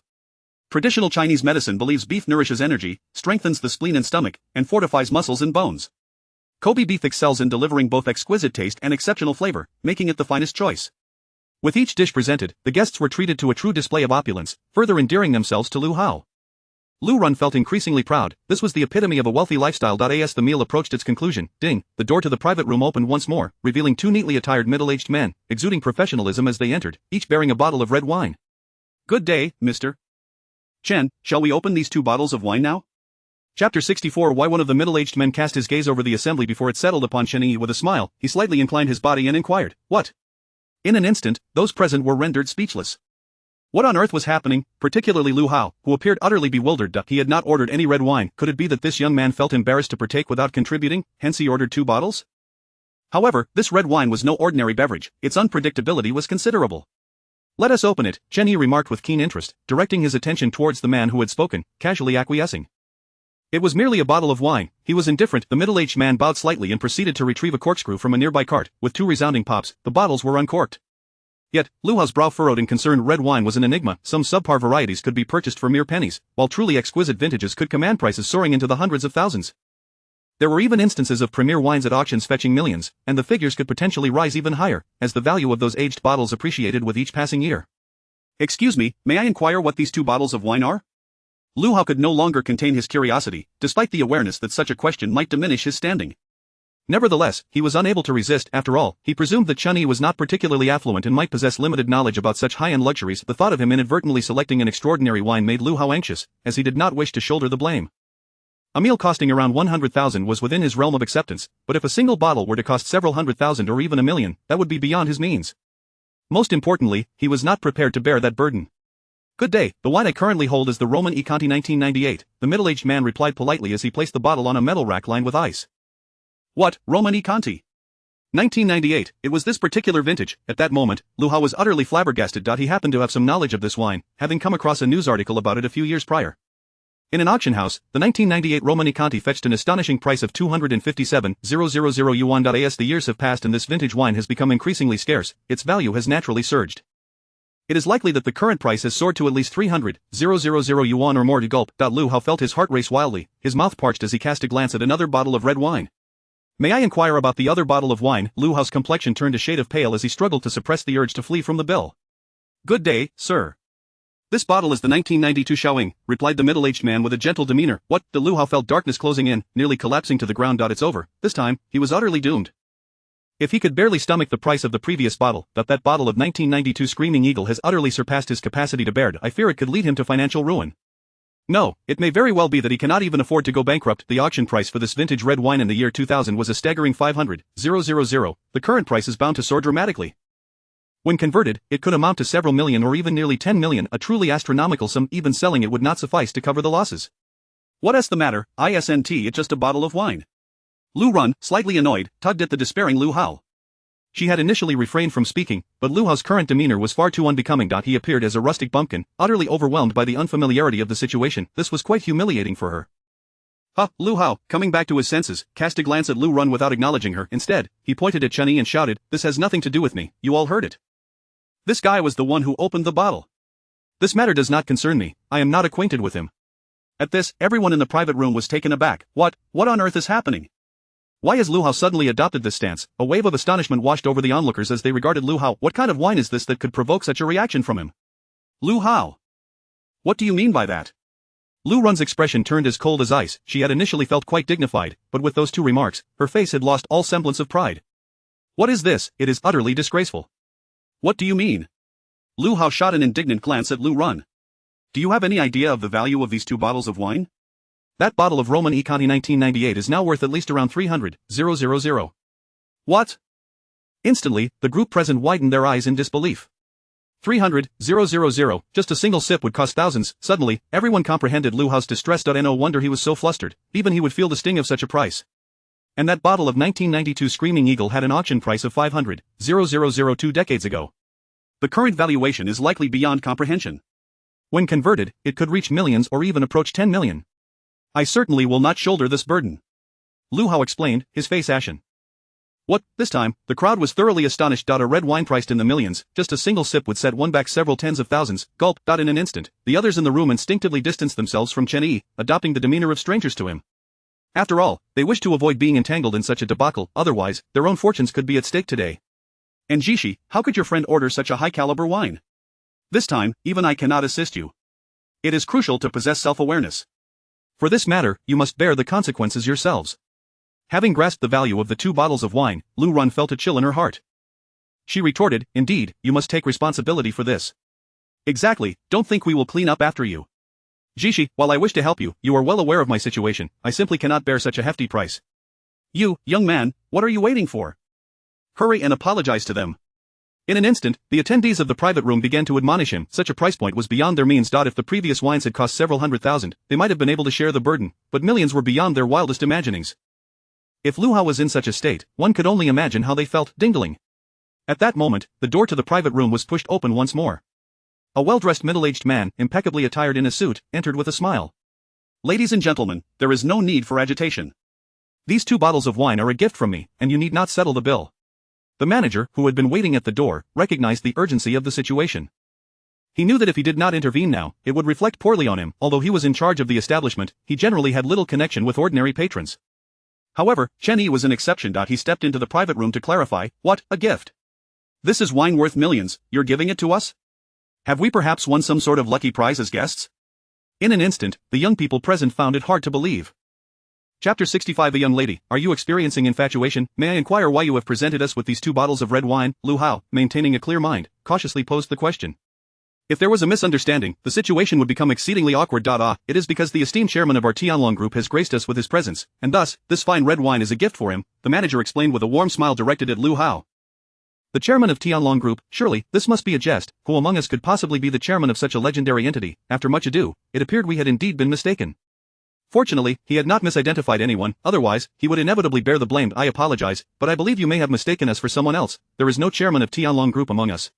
Traditional Chinese medicine believes beef nourishes energy, strengthens the spleen and stomach, and fortifies muscles and bones. Kobe beef excels in delivering both exquisite taste and exceptional flavor, making it the finest choice. With each dish presented, the guests were treated to a true display of opulence, further endearing themselves to Lu Hao. Lu Run felt increasingly proud. This was the epitome of a wealthy lifestyle. As the meal approached its conclusion, ding, the door to the private room opened once more, revealing 2 neatly attired middle-aged men, exuding professionalism as they entered, each bearing a bottle of red wine. Good day, Mr. Chen, shall we open these 2 bottles of wine now? Chapter 64. Why one of the middle-aged men cast his gaze over the assembly before it settled upon Chen Yi with a smile. He slightly inclined his body and inquired, what? In an instant, those present were rendered speechless. What on earth was happening, particularly Lu Hao, who appeared utterly bewildered. He had not ordered any red wine. Could it be that this young man felt embarrassed to partake without contributing, hence he ordered 2 bottles? However, this red wine was no ordinary beverage. Its unpredictability was considerable. Let us open it, Chen Yi remarked with keen interest, directing his attention towards the man who had spoken, casually acquiescing. It was merely a bottle of wine. He was indifferent. The middle-aged man bowed slightly and proceeded to retrieve a corkscrew from a nearby cart. With 2 resounding pops, the bottles were uncorked. Yet, Lu Hao's brow furrowed in concern. Red wine was an enigma. Some subpar varieties could be purchased for mere pennies, while truly exquisite vintages could command prices soaring into the hundreds of thousands. There were even instances of premier wines at auctions fetching millions, and the figures could potentially rise even higher, as the value of those aged bottles appreciated with each passing year. Excuse me, may I inquire what these 2 bottles of wine are? Lu Hao could no longer contain his curiosity, despite the awareness that such a question might diminish his standing. Nevertheless, he was unable to resist. After all, he presumed that Chen Yi was not particularly affluent and might possess limited knowledge about such high-end luxuries. The thought of him inadvertently selecting an extraordinary wine made Lu Hao anxious, as he did not wish to shoulder the blame. A meal costing around 100,000 was within his realm of acceptance, but if a single bottle were to cost several 100,000 or even 1,000,000, that would be beyond his means. Most importantly, he was not prepared to bear that burden. Good day, the wine I currently hold is the Roman e Conti 1998, the middle-aged man replied politely as he placed the bottle on a metal rack lined with ice. What, Roman e Conti? 1998, it was this particular vintage. At that moment, Lu Hao was utterly flabbergasted. He happened to have some knowledge of this wine, having come across a news article about it a few years prior. In an auction house, the 1998 Romani Conti fetched an astonishing price of 257,000 yuan. As the years have passed and this vintage wine has become increasingly scarce, its value has naturally surged. It is likely that the current price has soared to at least 300,000 yuan or more. To gulp. Liu Hao felt his heart race wildly, his mouth parched as he cast a glance at another bottle of red wine. May I inquire about the other bottle of wine? Liu Hao's complexion turned a shade of pale as he struggled to suppress the urge to flee from the bill. Good day, sir. This bottle is the 1992 Shaoying, replied the middle-aged man with a gentle demeanor. What? Liu Hao felt darkness closing in, nearly collapsing to the ground. It's over. This time, he was utterly doomed. If he could barely stomach the price of the previous bottle, that bottle of 1992 Screaming Eagle has utterly surpassed his capacity to bear. I fear it could lead him to financial ruin. No, it may very well be that he cannot even afford to go bankrupt. The auction price for this vintage red wine in the year 2000 was a staggering 500,000. The current price is bound to soar dramatically. When converted, it could amount to several million or even nearly 10 million, a truly astronomical sum. Even selling it would not suffice to cover the losses. What's the matter? Isn't it just a bottle of wine? Lu Run, slightly annoyed, tugged at the despairing Liu Hao. She had initially refrained from speaking, but Liu Hao's current demeanor was far too unbecoming. He appeared as a rustic bumpkin, utterly overwhelmed by the unfamiliarity of the situation. This was quite humiliating for her. Liu Hao, coming back to his senses, cast a glance at Lu Run without acknowledging her. Instead, he pointed at Chen Yi and shouted, "This has nothing to do with me, you all heard it. This guy was the one who opened the bottle. This matter does not concern me, I am not acquainted with him." At this, everyone in the private room was taken aback. What on earth is happening? Why has Liu Hao suddenly adopted this stance? A wave of astonishment washed over the onlookers as they regarded Liu Hao. What kind of wine is this that could provoke such a reaction from him? Liu Hao. What do you mean by that? Lu Run's expression turned as cold as ice. She had initially felt quite dignified, but with those two remarks, her face had lost all semblance of pride. What is this? It is utterly disgraceful. What do you mean? Liu Hao shot an indignant glance at Lu Run. Do you have any idea of the value of these two bottles of wine? That bottle of Romani Conti 1998 is now worth at least around 300,000. What? Instantly, the group present widened their eyes in disbelief. 300,000, just a single sip would cost thousands. Suddenly, everyone comprehended Liu Hao's distress. No wonder he was so flustered, even he would feel the sting of such a price. And that bottle of 1992 Screaming Eagle had an auction price of 500,000 2 decades ago. The current valuation is likely beyond comprehension. When converted, it could reach millions or even approach 10 million. I certainly will not shoulder this burden. Liu Hao explained, his face ashen. What? This time, the crowd was thoroughly astonished. A red wine priced in the millions, just a single sip would set one back several tens of thousands. Gulp. In an instant, the others in the room instinctively distanced themselves from Chen Yi, adopting the demeanor of strangers to him. After all, they wished to avoid being entangled in such a debacle, otherwise, their own fortunes could be at stake today. And Jishi, how could your friend order such a high-caliber wine? This time, even I cannot assist you. It is crucial to possess self-awareness. For this matter, you must bear the consequences yourselves. Having grasped the value of the two bottles of wine, Lu Run felt a chill in her heart. She retorted, "Indeed, you must take responsibility for this." "Exactly, don't think we will clean up after you. Jishi, while I wish to help you, you are well aware of my situation. I simply cannot bear such a hefty price." "You, young man, what are you waiting for? Hurry and apologize to them." In an instant, the attendees of the private room began to admonish him. Such a price point was beyond their means. If the previous wines had cost several 100,000, they might have been able to share the burden, but millions were beyond their wildest imaginings. If Liu Hao was in such a state, one could only imagine how they felt. Ding-ding. At that moment, the door to the private room was pushed open once more. A well-dressed middle-aged man, impeccably attired in a suit, entered with a smile. "Ladies and gentlemen, there is no need for agitation. These two bottles of wine are a gift from me, and you need not settle the bill." The manager, who had been waiting at the door, recognized the urgency of the situation. He knew that if he did not intervene now, it would reflect poorly on him. Although he was in charge of the establishment, he generally had little connection with ordinary patrons. However, Chen Yi was an exception. He stepped into the private room to clarify. "What, a gift? This is wine worth millions, you're giving it to us? Have we perhaps won some sort of lucky prize as guests?" In an instant, the young people present found it hard to believe. Chapter 65. A young lady, are you experiencing infatuation? May I inquire why you have presented us with these two bottles of red wine? Liu Hao, maintaining a clear mind, cautiously posed the question. If there was a misunderstanding, the situation would become exceedingly awkward. It is because the esteemed chairman of our Tianlong group has graced us with his presence, and thus, this fine red wine is a gift for him, the manager explained with a warm smile directed at Liu Hao. The chairman of Tianlong group, surely, this must be a jest. Who among us could possibly be the chairman of such a legendary entity? After much ado, it appeared we had indeed been mistaken. Fortunately, he had not misidentified anyone, otherwise, he would inevitably bear the blame. I apologize, but I believe you may have mistaken us for someone else. There is no chairman of Tianlong group among us.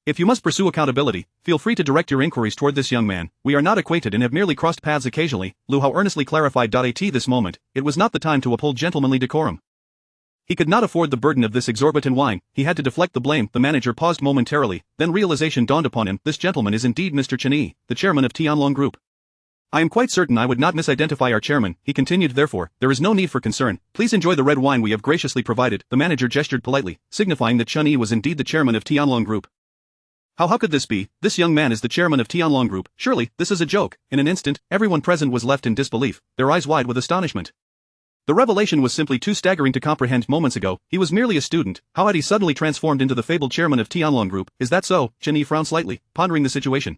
If you must pursue accountability, feel free to direct your inquiries toward this young man. We are not acquainted and have merely crossed paths occasionally, Lu Hao earnestly clarified. At this moment, it was not the time to uphold gentlemanly decorum. He could not afford the burden of this exorbitant wine. He had to deflect the blame. The manager paused momentarily, then realization dawned upon him. This gentleman is indeed Mr. Chen Yi, the chairman of Tianlong Group. I am quite certain I would not misidentify our chairman, he continued. Therefore, there is no need for concern. Please enjoy the red wine we have graciously provided. The manager gestured politely, signifying that Chen Yi was indeed the chairman of Tianlong Group. How could this be? This young man is the chairman of Tianlong Group. Surely, this is a joke. In an instant, everyone present was left in disbelief, their eyes wide with astonishment. The revelation was simply too staggering to comprehend. Moments ago, he was merely a student. How had he suddenly transformed into the fabled chairman of Tianlong Group? Is that so? Chen Yi frowned slightly, pondering the situation.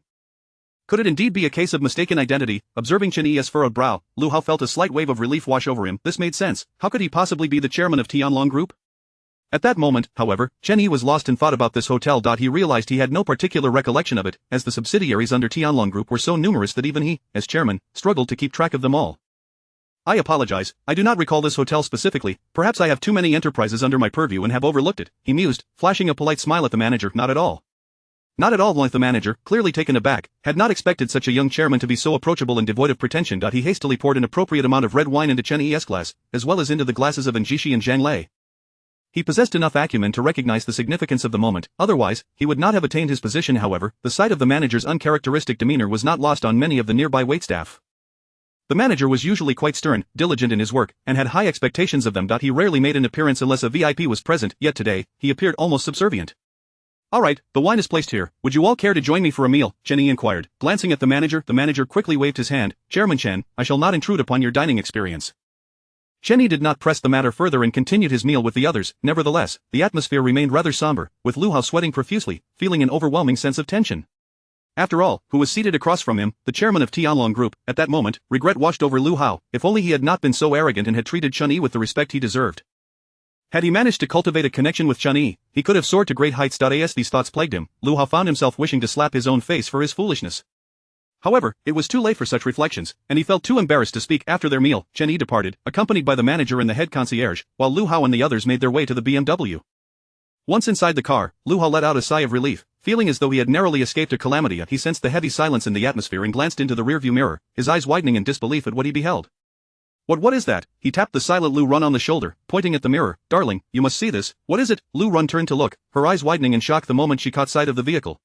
Could it indeed be a case of mistaken identity? Observing Chen Yi's furrowed brow, Lu Hao felt a slight wave of relief wash over him. This made sense. How could he possibly be the chairman of Tianlong Group? At that moment, however, Chen Yi was lost in thought about this hotel. He realized he had no particular recollection of it, as the subsidiaries under Tianlong Group were so numerous that even he, as chairman, struggled to keep track of them all. I apologize, I do not recall this hotel specifically. Perhaps I have too many enterprises under my purview and have overlooked it, he mused, flashing a polite smile at the manager. Not at all. Not at all, like the manager, clearly taken aback, had not expected such a young chairman to be so approachable and devoid of pretension. He hastily poured an appropriate amount of red wine into Chen Yi's glass, as well as into the glasses of Chen Xi and Zhang Lei. He possessed enough acumen to recognize the significance of the moment, otherwise, he would not have attained his position. However, the sight of the manager's uncharacteristic demeanor was not lost on many of the nearby waitstaff. The manager was usually quite stern, diligent in his work, and had high expectations of them. He rarely made an appearance unless a VIP was present, yet today, he appeared almost subservient. Alright, the wine is placed here. Would you all care to join me for a meal? Chen Yi inquired, glancing at the manager. The manager quickly waved his hand. Chairman Chen, I shall not intrude upon your dining experience. Chen Yi did not press the matter further and continued his meal with the others. Nevertheless, the atmosphere remained rather somber, with Lu Hao sweating profusely, feeling an overwhelming sense of tension. After all, who was seated across from him, the chairman of Tianlong Group? At that moment, regret washed over Lu Hao. If only he had not been so arrogant and had treated Chen Yi with the respect he deserved. Had he managed to cultivate a connection with Chen Yi, he could have soared to great heights. As these thoughts plagued him, Lu Hao found himself wishing to slap his own face for his foolishness. However, it was too late for such reflections, and he felt too embarrassed to speak. After their meal, Chen Yi departed, accompanied by the manager and the head concierge, while Lu Hao and the others made their way to the BMW. Once inside the car, Lu Hao let out a sigh of relief, feeling as though he had narrowly escaped a calamity. He sensed the heavy silence in the atmosphere and glanced into the rearview mirror, his eyes widening in disbelief at what he beheld. What is that? He tapped the silent Lu Run on the shoulder, pointing at the mirror. Darling, you must see this. What is it? Lu Run turned to look, her eyes widening in shock the moment she caught sight of the vehicle.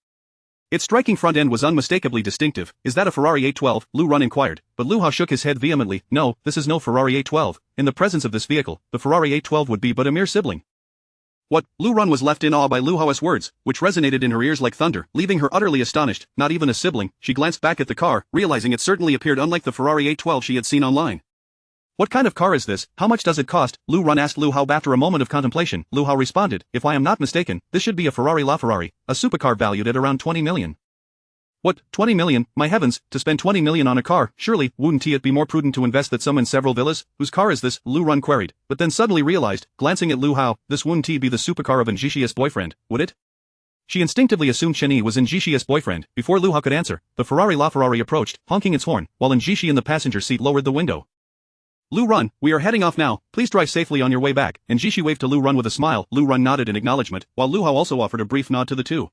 Its striking front end was unmistakably distinctive. Is that a Ferrari 812? Lu Run inquired, but Lu Hao shook his head vehemently. No, this is no Ferrari 812. In the presence of this vehicle, the Ferrari 812 would be but a mere sibling. What? Lu Run was left in awe by Lu Hao's words, which resonated in her ears like thunder, leaving her utterly astonished. Not even a sibling. She glanced back at the car, realizing it certainly appeared unlike the Ferrari 812 she had seen online. What kind of car is this? How much does it cost? Lu Run asked Lu Hao. After a moment of contemplation, Lu Hao responded, if I am not mistaken, this should be a Ferrari LaFerrari, a supercar valued at around 20 million. What, 20 million? My heavens, to spend 20 million on a car, surely, wouldn't it be more prudent to invest that sum in several villas? Whose car is this? Lu Run queried, but then suddenly realized, glancing at Lu Hao, this wouldn't be the supercar of Chen Xi's boyfriend, would it? She instinctively assumed Chen Yi was Chen Xi's boyfriend. Before Lu Hao could answer, the Ferrari LaFerrari approached, honking its horn, while Chen Xi in the passenger seat lowered the window. Lu Run, we are heading off now, please drive safely on your way back. Chen Xi waved to Lu Run with a smile. Lu Run nodded in acknowledgement, while Lu Hao also offered a brief nod to the two.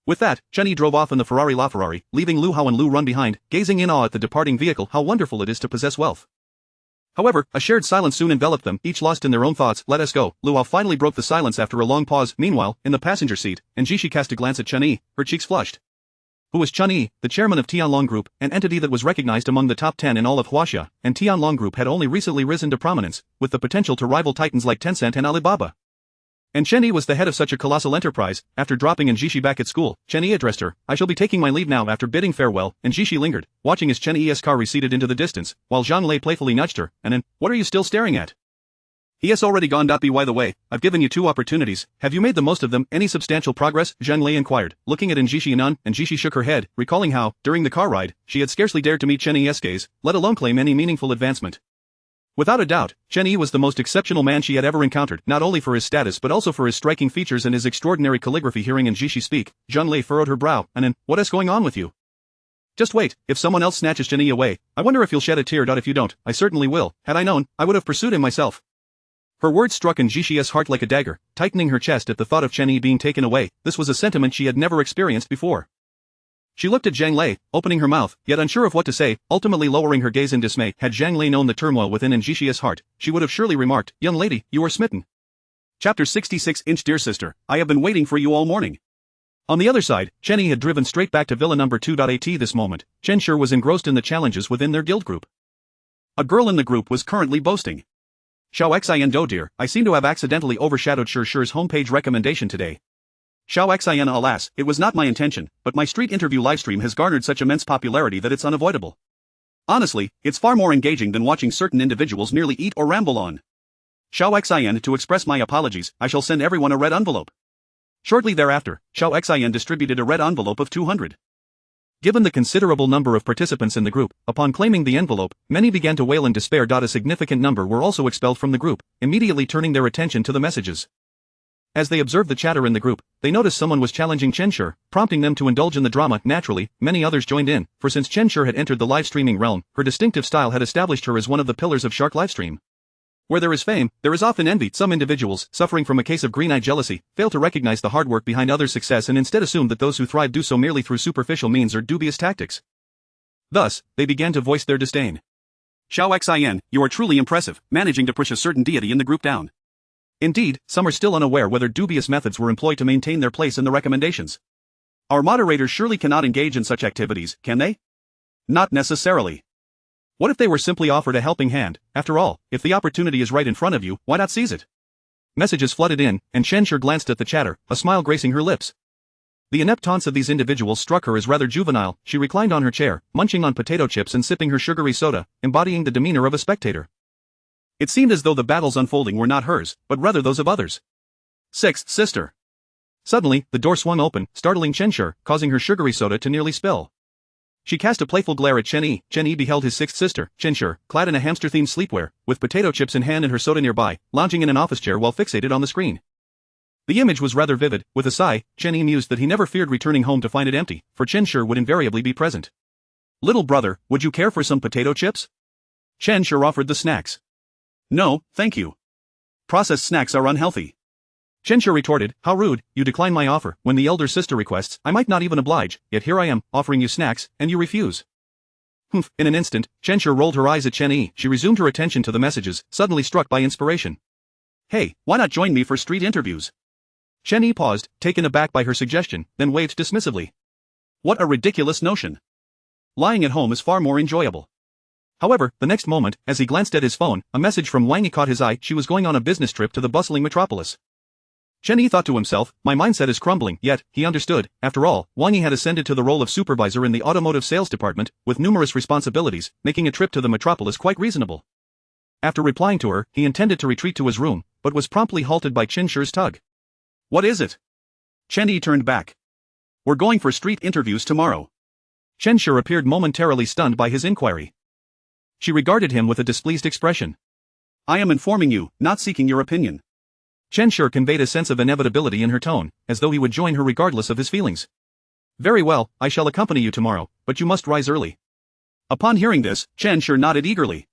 With that, Chen Yi drove off in the Ferrari LaFerrari, leaving Lu Hao and Lu Run behind, gazing in awe at the departing vehicle. How wonderful it is to possess wealth. However, a shared silence soon enveloped them, each lost in their own thoughts. Let us go. Lu Hao finally broke the silence after a long pause. Meanwhile, in the passenger seat, Chen Xi cast a glance at Chen Yi, her cheeks flushed. Who was Chen Yi, the chairman of Tianlong Group, an entity that was recognized among the top 10 in all of Huaxia, and Tianlong Group had only recently risen to prominence, with the potential to rival titans like Tencent and Alibaba. And Chen Yi was the head of such a colossal enterprise. After dropping Chen Xi back at school, Chen Yi addressed her, I shall be taking my leave now. After bidding farewell, Chen Xi lingered, watching as Chen Yi's car receded into the distance, while Zhang Lei playfully nudged her, and then, what are you still staring at? He has already gone. By the way, I've given you 2 opportunities, have you made the most of them? Any substantial progress? Zhang Lei inquired, looking at Chen Xi. None. Chen Xi shook her head, recalling how, during the car ride, she had scarcely dared to meet Chen Yi's gaze, let alone claim any meaningful advancement. Without a doubt, Chen Yi was the most exceptional man she had ever encountered, not only for his status but also for his striking features and his extraordinary calligraphy. Hearing Chen Xi speak, Zhang Lei furrowed her brow, and then, what is going on with you? Just wait, if someone else snatches Chen Yi away, I wonder if you'll shed a tear. If you don't, I certainly will. Had I known, I would have pursued him myself. Her words struck in Xi's heart like a dagger, tightening her chest at the thought of Chen Yi being taken away. This was a sentiment she had never experienced before. She looked at Zhang Lei, opening her mouth, yet unsure of what to say, ultimately lowering her gaze in dismay. Had Zhang Lei known the turmoil within in Xi's heart, she would have surely remarked, "Young lady, you are smitten." Chapter 66. Dear sister, I have been waiting for you all morning. On the other side, Chen Yi had driven straight back to Villa number 2.at this moment. Chen Xi was engrossed in the challenges within their guild group. A girl in the group was currently boasting. Xiao Xian do dear, I seem to have accidentally overshadowed Shi's homepage recommendation today. Xiao Xian alas, it was not my intention, but my street interview livestream has garnered such immense popularity that it's unavoidable. Honestly, it's far more engaging than watching certain individuals merely eat or ramble on. Xiao Xian, to express my apologies, I shall send everyone a red envelope. Shortly thereafter, Xiao Xian distributed a red envelope of 200. Given the considerable number of participants in the group, upon claiming the envelope, many began to wail in despair. A significant number were also expelled from the group, immediately turning their attention to the messages. As they observed the chatter in the group, they noticed someone was challenging Chen Xi, prompting them to indulge in the drama. Naturally, many others joined in, for since Chen Xi had entered the live streaming realm, her distinctive style had established her as one of the pillars of Shark livestream. Where there is fame, there is often envy. Some individuals, suffering from a case of green-eye jealousy, fail to recognize the hard work behind others' success and instead assume that those who thrive do so merely through superficial means or dubious tactics. Thus, they began to voice their disdain. Xiao Xian, you are truly impressive, managing to push a certain deity in the group down. Indeed, some are still unaware whether dubious methods were employed to maintain their place in the recommendations. Our moderators surely cannot engage in such activities, can they? Not necessarily. What if they were simply offered a helping hand? After all, if the opportunity is right in front of you, why not seize it? Messages flooded in, and Chen Xi glanced at the chatter, a smile gracing her lips. The inept taunts of these individuals struck her as rather juvenile. She reclined on her chair, munching on potato chips and sipping her sugary soda, embodying the demeanor of a spectator. It seemed as though the battles unfolding were not hers, but rather those of others. Sixth sister. Suddenly, the door swung open, startling Chen Xi, causing her sugary soda to nearly spill. She cast a playful glare at Chen Yi. Chen Yi beheld his sixth sister, Chen Xi, clad in a hamster-themed sleepwear, with potato chips in hand and her soda nearby, lounging in an office chair while fixated on the screen. The image was rather vivid. With a sigh, Chen Yi mused that he never feared returning home to find it empty, for Chen Xi would invariably be present. Little brother, would you care for some potato chips? Chen Xi offered the snacks. No, thank you. Processed snacks are unhealthy. Chen Xi retorted, how rude, you decline my offer. When the elder sister requests, I might not even oblige, yet here I am, offering you snacks, and you refuse. Humph. In an instant, Chen Xi rolled her eyes at Chen Yi. She resumed her attention to the messages, suddenly struck by inspiration. Hey, why not join me for street interviews? Chen Yi paused, taken aback by her suggestion, then waved dismissively. What a ridiculous notion. Lying at home is far more enjoyable. However, the next moment, as he glanced at his phone, a message from Wang Yi caught his eye. She was going on a business trip to the bustling metropolis. Chen Yi thought to himself, my mindset is crumbling, yet, he understood, after all, Wang Yi had ascended to the role of supervisor in the automotive sales department, with numerous responsibilities, making a trip to the metropolis quite reasonable. After replying to her, he intended to retreat to his room, but was promptly halted by Chen Shi's tug. What is it? Chen Yi turned back. We're going for street interviews tomorrow. Chen Xi appeared momentarily stunned by his inquiry. She regarded him with a displeased expression. I am informing you, not seeking your opinion. Chen Xi conveyed a sense of inevitability in her tone, as though he would join her regardless of his feelings. Very well, I shall accompany you tomorrow, but you must rise early. Upon hearing this, Chen Xi nodded eagerly.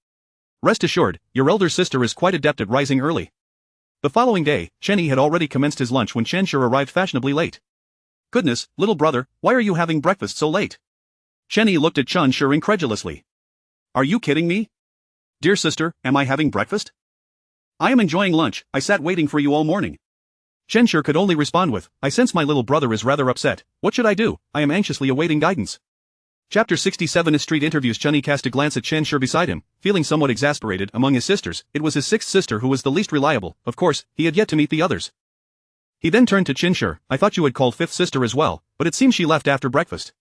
Rest assured, your elder sister is quite adept at rising early. The following day, Chen Yi had already commenced his lunch when Chen Xi arrived fashionably late. Goodness, little brother, why are you having breakfast so late? Chen Yi looked at Chen Xi incredulously. Are you kidding me? Dear sister, am I having breakfast? I am enjoying lunch, I sat waiting for you all morning. Chen Xi could only respond with, I sense my little brother is rather upset. What should I do? I am anxiously awaiting guidance. Chapter 67 Street Interviews. Chen Yi cast a glance at Chen Xi beside him, feeling somewhat exasperated. Among his sisters, it was his sixth sister who was the least reliable. Of course, he had yet to meet the others. He then turned to Chen Xi. I thought you had called fifth sister as well, but it seems she left after breakfast.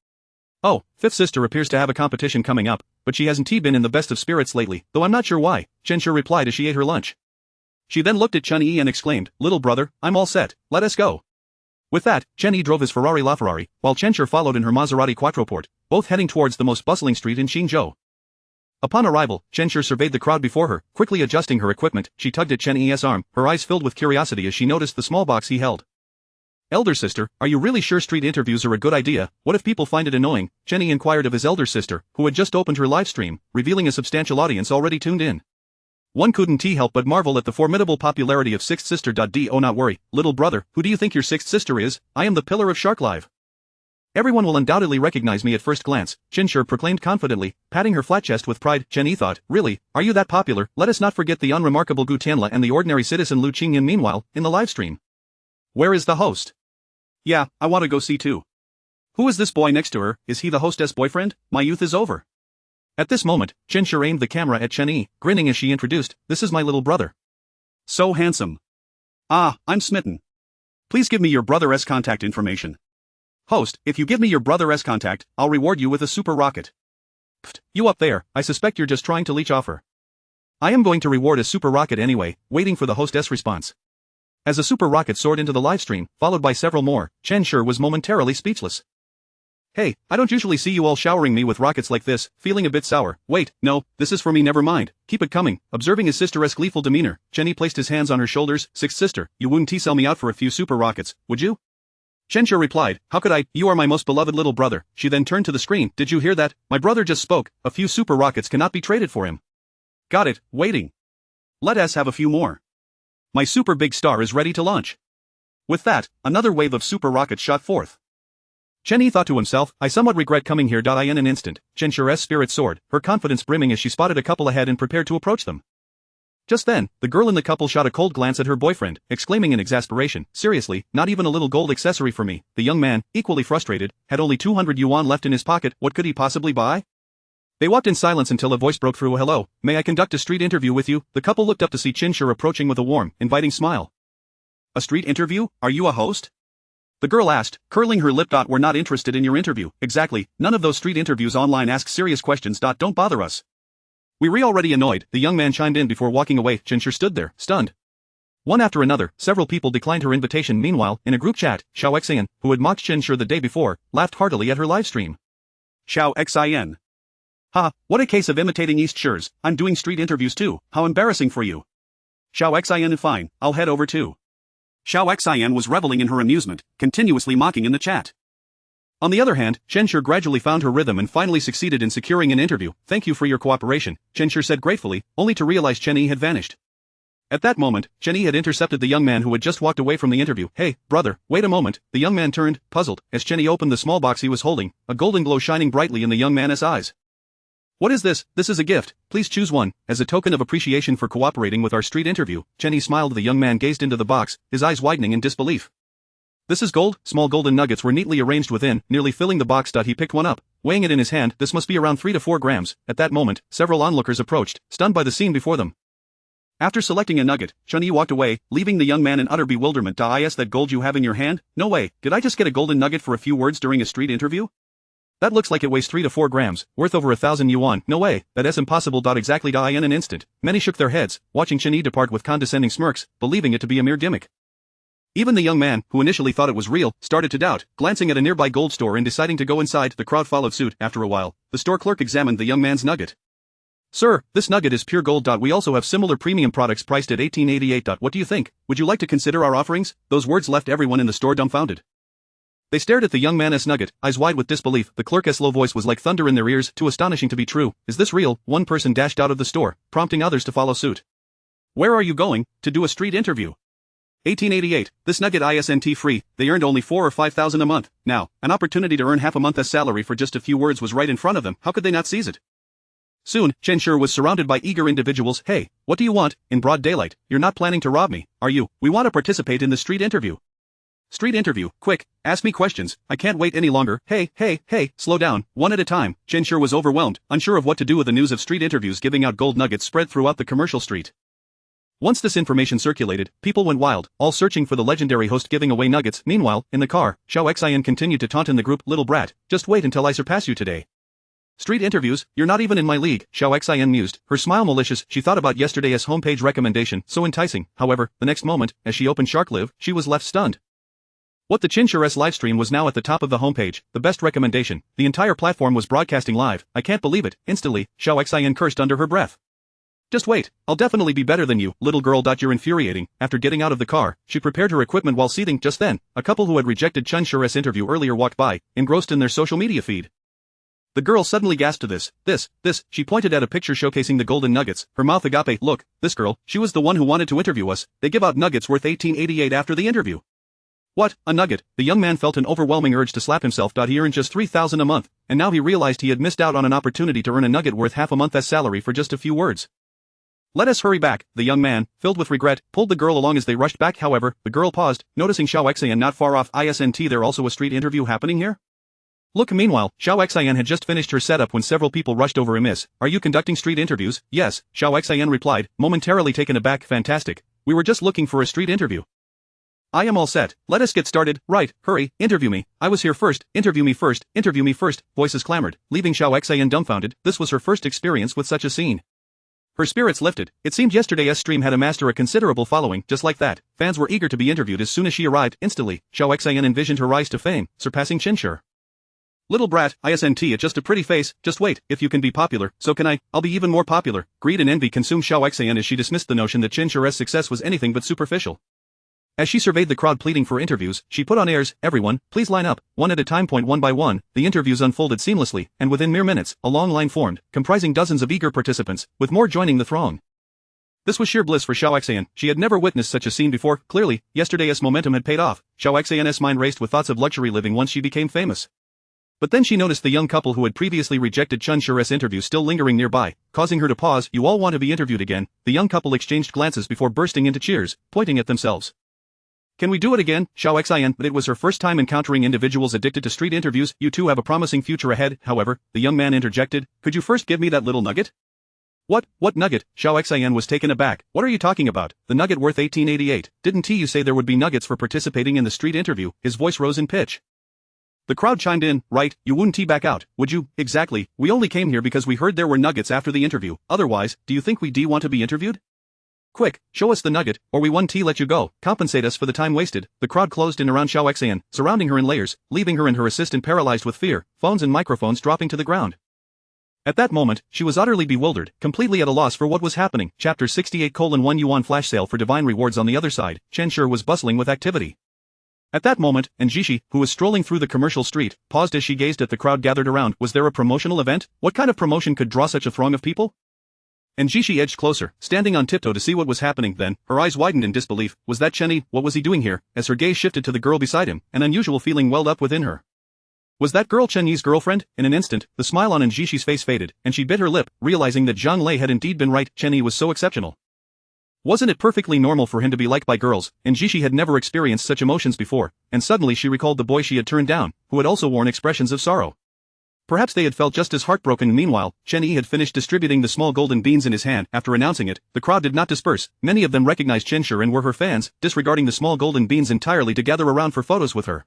Oh, fifth sister appears to have a competition coming up, but she hasn't been in the best of spirits lately, though I'm not sure why, Chen Xi replied as she ate her lunch. She then looked at Chen Yi and exclaimed, little brother, I'm all set, let us go. With that, Chen Yi drove his Ferrari LaFerrari, while Chen Xi followed in her Maserati Quattroporte, both heading towards the most bustling street in Xinzhou. Upon arrival, Chen Xi surveyed the crowd before her, quickly adjusting her equipment. She tugged at Chen Yi's arm, her eyes filled with curiosity as she noticed the small box he held. Elder sister, are you really sure street interviews are a good idea? What if people find it annoying? Chen Yi inquired of his elder sister, who had just opened her live stream, revealing a substantial audience already tuned in. One couldn't help but marvel at the formidable popularity of Sixth Sister. Do not worry, little brother, who do you think your sixth sister is? I am the pillar of Shark Live. Everyone will undoubtedly recognize me at first glance, Chen Xi proclaimed confidently, patting her flat chest with pride. Chen Yi thought, really, are you that popular? Let us not forget the unremarkable Gu Tianla and the ordinary citizen Lu Qingyan. Meanwhile, in the livestream. Where is the host? Yeah, I want to go see too. Who is this boy next to her? Is he the hostess' boyfriend? My youth is over. At this moment, Chen Xi aimed the camera at Chen Yi, grinning as she introduced, this is my little brother. So handsome. Ah, I'm smitten. Please give me your brother's contact information. Host, if you give me your brother's contact, I'll reward you with a super rocket. Pfft, you up there, I suspect you're just trying to leech off her. I am going to reward a super rocket anyway, waiting for the hostess' response. As a super rocket soared into the livestream, followed by several more, Chen Xi was momentarily speechless. Hey, I don't usually see you all showering me with rockets like this, feeling a bit sour. Wait, no, this is for me, never mind. Keep it coming. Observing his sister's gleeful demeanor, Chen Yi placed his hands on her shoulders. Sixth sister, you wouldn't sell me out for a few super rockets, would you? Chen Xi replied, how could I? You are my most beloved little brother. She then turned to the screen. Did you hear that? My brother just spoke. A few super rockets cannot be traded for him. Got it, waiting. Let us have a few more. My super big star is ready to launch. With that, another wave of super rockets shot forth. Chen Yi thought to himself, I somewhat regret coming here. In an instant, Chen Xi's spirit soared, her confidence brimming as she spotted a couple ahead and prepared to approach them. Just then, the girl in the couple shot a cold glance at her boyfriend, exclaiming in exasperation, seriously, not even a little gold accessory for me. The young man, equally frustrated, had only 200 yuan left in his pocket. What could he possibly buy? They walked in silence until a voice broke through. Hello, may I conduct a street interview with you? The couple looked up to see Chen Xi approaching with a warm, inviting smile. A street interview? Are you a host? The girl asked, curling her lip. We're not interested in your interview. Exactly, none of those street interviews online ask serious questions. Don't bother us. We're already annoyed, the young man chimed in before walking away. Chen Xi stood there, stunned. One after another, several people declined her invitation. Meanwhile, in a group chat, Xiao Xian, who had mocked Chen Xi the day before, laughed heartily at her livestream. Xiao Xian. Ha, what a case of imitating East Shires. I'm doing street interviews too, how embarrassing for you. Xiao Xian. Fine, I'll head over too. Xiao Xian was reveling in her amusement, continuously mocking in the chat. On the other hand, Chen Xi gradually found her rhythm and finally succeeded in securing an interview. Thank you for your cooperation, Chen Xi said gratefully, only to realize Chen Yi had vanished. At that moment, Chen Yi had intercepted the young man who had just walked away from the interview. Hey, brother, wait a moment. The young man turned, puzzled, as Chen Yi opened the small box he was holding, a golden glow shining brightly in the young man's eyes. What is this? This is a gift. Please choose one. As a token of appreciation for cooperating with our street interview, Chen Yi smiled. The young man gazed into the box, his eyes widening in disbelief. This is gold. Small golden nuggets were neatly arranged within, nearly filling the box. He picked one up, weighing it in his hand. This must be around 3 to 4 grams. At that moment, several onlookers approached, stunned by the scene before them. After selecting a nugget, Chen Yi walked away, leaving the young man in utter bewilderment. Is that gold you have in your hand? No way. Did I just get a golden nugget for a few words during a street interview? That looks like it weighs 3 to 4 grams, worth over 1,000 yuan. No way, that's impossible. Exactly. In an instant, many shook their heads, watching Chen Yi depart with condescending smirks, believing it to be a mere gimmick. Even the young man, who initially thought it was real, started to doubt, glancing at a nearby gold store and deciding to go inside. The crowd followed suit. After a while, the store clerk examined the young man's nugget. Sir, this nugget is pure gold. We also have similar premium products priced at 1888. What do you think? Would you like to consider our offerings? Those words left everyone in the store dumbfounded. They stared at the young man's nugget, eyes wide with disbelief. The clerk's low voice was like thunder in their ears, too astonishing to be true. Is this real? One person dashed out of the store, prompting others to follow suit. Where are you going? To do a street interview. 1888, this nugget isn't free. They earned only 4 or 5,000 a month. Now, an opportunity to earn half a month's salary for just a few words was right in front of them. How could they not seize it? Soon, Chen Xi was surrounded by eager individuals. Hey, what do you want? In broad daylight, you're not planning to rob me, are you? We want to participate in the street interview. Street interview, quick, ask me questions, I can't wait any longer. Hey, slow down, one at a time. Chen Xi was overwhelmed, unsure of what to do with the news of street interviews giving out gold nuggets spread throughout the commercial street. Once this information circulated, people went wild, all searching for the legendary host giving away nuggets. Meanwhile, in the car, Xiao Xian continued to taunt in the group, little brat, just wait until I surpass you today. Street interviews, you're not even in my league, Xiao Xian mused, her smile malicious. She thought about yesterday's homepage recommendation, so enticing. However, the next moment, as she opened Shark Live, she was left stunned. What the Chen Xi's livestream was now at the top of the homepage, the best recommendation. The entire platform was broadcasting live. I can't believe it. Instantly, Xiao Xian cursed under her breath. Just wait, I'll definitely be better than you, little girl. You're infuriating. After getting out of the car, she prepared her equipment while seething. Just then, a couple who had rejected Chen Xi's interview earlier walked by, engrossed in their social media feed. The girl suddenly gasped to this, she pointed at a picture showcasing the golden nuggets, her mouth agape. Look, this girl, she was the one who wanted to interview us, they give out nuggets worth 1888 after the interview. What, a nugget? The young man felt an overwhelming urge to slap himself. He earned just 3,000 a month, and now he realized he had missed out on an opportunity to earn a nugget worth half a month's salary for just a few words. Let us hurry back, the young man, filled with regret, pulled the girl along as they rushed back. However, the girl paused, noticing Xiao Xian not far off. Isn't there also a street interview happening here? Look, meanwhile, Xiao Xian had just finished her setup when several people rushed over. Miss, are you conducting street interviews? Yes, Xiao Xian replied, momentarily taken aback. Fantastic, we were just looking for a street interview. I am all set, let us get started. Right, hurry, interview me, I was here first, interview me first, voices clamored, leaving Xiao Xian dumbfounded. This was her first experience with such a scene. Her spirits lifted. It seemed yesterday's stream had amassed her a considerable following. Just like that, fans were eager to be interviewed as soon as she arrived. Instantly, Xiao Xian envisioned her rise to fame, surpassing Chen Xi. Little brat, isn't it just a pretty face? Just wait, if you can be popular, so can I, I'll be even more popular. Greed and envy consumed Xiao Xian as she dismissed the notion that Chen Xi's success was anything but superficial. As she surveyed the crowd pleading for interviews, she put on airs. Everyone, please line up, one at a time. One by one, the interviews unfolded seamlessly, and within mere minutes, a long line formed, comprising dozens of eager participants, with more joining the throng. This was sheer bliss for Xiao Xian. She had never witnessed such a scene before. Clearly, yesterday's momentum had paid off. Xiao Xian's mind raced with thoughts of luxury living once she became famous. But then she noticed the young couple who had previously rejected Chen Xi's interview still lingering nearby, causing her to pause. You all want to be interviewed again? The young couple exchanged glances before bursting into cheers, pointing at themselves. Can we do it again, Xiao Xian? But it was her first time encountering individuals addicted to street interviews. You two have a promising future ahead. However, the young man interjected, could you first give me that little nugget? What nugget? Xiao Xian was taken aback. What are you talking about? The nugget worth 1888. Didn't you say there would be nuggets for participating in the street interview? His voice rose in pitch. The crowd chimed in, right, you wouldn't back out, would you? Exactly, we only came here because we heard there were nuggets after the interview. Otherwise, do you think we want to be interviewed? Quick, show us the nugget, or we won't let you go. Compensate us for the time wasted. The crowd closed in around Xiao Xian, surrounding her in layers, leaving her and her assistant paralyzed with fear, phones and microphones dropping to the ground. At that moment, she was utterly bewildered, completely at a loss for what was happening. Chapter 68:1 Yuan flash sale for divine rewards. On the other side, Chen Xi was bustling with activity. At that moment, Xi, who was strolling through the commercial street, paused as she gazed at the crowd gathered around. Was there a promotional event? What kind of promotion could draw such a throng of people? Xi edged closer, standing on tiptoe to see what was happening. Then, her eyes widened in disbelief. Was that Chen Yi? What was he doing here? As her gaze shifted to the girl beside him, an unusual feeling welled up within her. Was that girl Chen Yi's girlfriend? In an instant, the smile on Xi's face faded, and she bit her lip, realizing that Zhang Lei had indeed been right. Chen Yi was so exceptional. Wasn't it perfectly normal for him to be liked by girls? Xi had never experienced such emotions before, and suddenly she recalled the boy she had turned down, who had also worn expressions of sorrow. Perhaps they had felt just as heartbroken. Meanwhile, Chen Yi had finished distributing the small golden beans in his hand. After announcing it, the crowd did not disperse. Many of them recognized Chen Xi and were her fans, disregarding the small golden beans entirely to gather around for photos with her.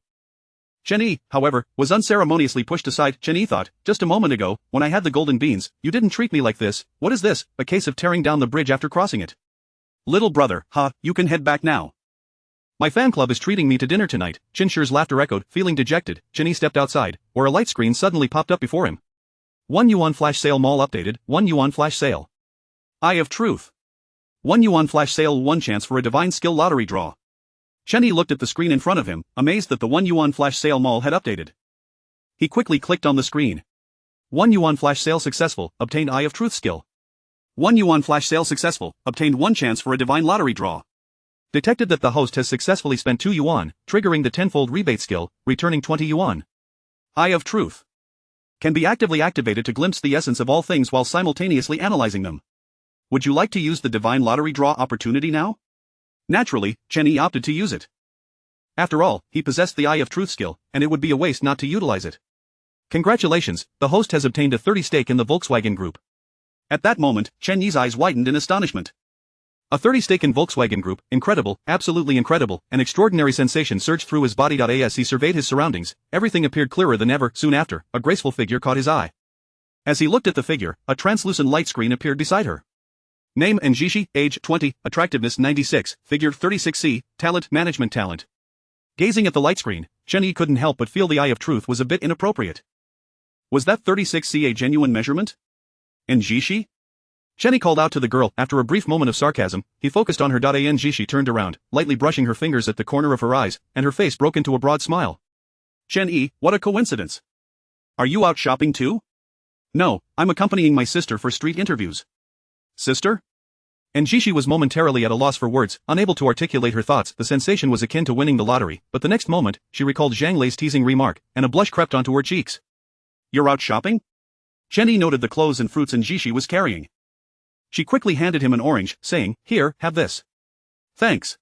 Chen Yi, however, was unceremoniously pushed aside. Chen Yi thought, just a moment ago, when I had the golden beans, you didn't treat me like this. What is this, a case of tearing down the bridge after crossing it? Little brother, you can head back now. My fan club is treating me to dinner tonight. Chen Xi's laughter echoed. Feeling dejected, Chen Yi stepped outside, where a light screen suddenly popped up before him. 1 yuan flash sale mall updated, 1 yuan flash sale. Eye of Truth. 1 yuan flash sale, 1 chance for a divine skill lottery draw. Chen Yi looked at the screen in front of him, amazed that the 1 yuan flash sale mall had updated. He quickly clicked on the screen. 1 yuan flash sale successful, obtained Eye of Truth skill. 1 yuan flash sale successful, obtained 1 chance for a divine lottery draw. Detected that the host has successfully spent 2 yuan, triggering the tenfold rebate skill, returning 20 yuan. Eye of Truth. Can be actively activated to glimpse the essence of all things while simultaneously analyzing them. Would you like to use the divine lottery draw opportunity now? Naturally, Chen Yi opted to use it. After all, he possessed the Eye of Truth skill, and it would be a waste not to utilize it. Congratulations, the host has obtained a 30% stake in the Volkswagen Group. At that moment, Chen Yi's eyes widened in astonishment. A 30% stake in Volkswagen Group, incredible, absolutely incredible, an extraordinary sensation surged through his body. As he surveyed his surroundings, everything appeared clearer than ever. Soon after, a graceful figure caught his eye. As he looked at the figure, a translucent light screen appeared beside her. Name Xi, age 20, attractiveness 96, figure 36C, talent management talent. Gazing at the light screen, Chen Yi couldn't help but feel the Eye of Truth was a bit inappropriate. Was that 36C a genuine measurement? Xi? Chen Yi called out to the girl. After a brief moment of sarcasm, he focused on her. Xi turned around, lightly brushing her fingers at the corner of her eyes, and her face broke into a broad smile. Chen Yi, what a coincidence. Are you out shopping too? No, I'm accompanying my sister for street interviews. Sister? And Xi was momentarily at a loss for words, unable to articulate her thoughts. The sensation was akin to winning the lottery, but the next moment, she recalled Zhang Lei's teasing remark, and a blush crept onto her cheeks. You're out shopping? Chen Yi noted the clothes and fruits Xi was carrying. She quickly handed him an orange, saying, Here, have this. Thanks.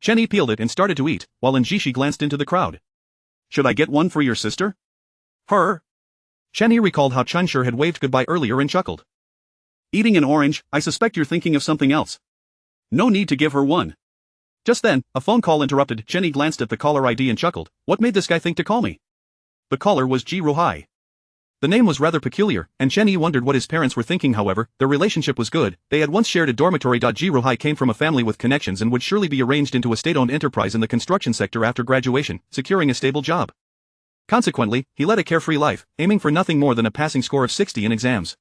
Chen Yi peeled it and started to eat, while Xi glanced into the crowd. Should I get one for your sister? Her? Chen Yi recalled how Chen Xi had waved goodbye earlier and chuckled. Eating an orange, I suspect you're thinking of something else. No need to give her one. Just then, a phone call interrupted. Chen Yi glanced at the caller ID and chuckled. What made this guy think to call me? The caller was Ji Ruhai. The name was rather peculiar, and Chen Yi wondered what his parents were thinking. However, their relationship was good. They had once shared a dormitory. Ji Ruhai came from a family with connections and would surely be arranged into a state-owned enterprise in the construction sector after graduation, securing a stable job. Consequently, he led a carefree life, aiming for nothing more than a passing score of 60 in exams.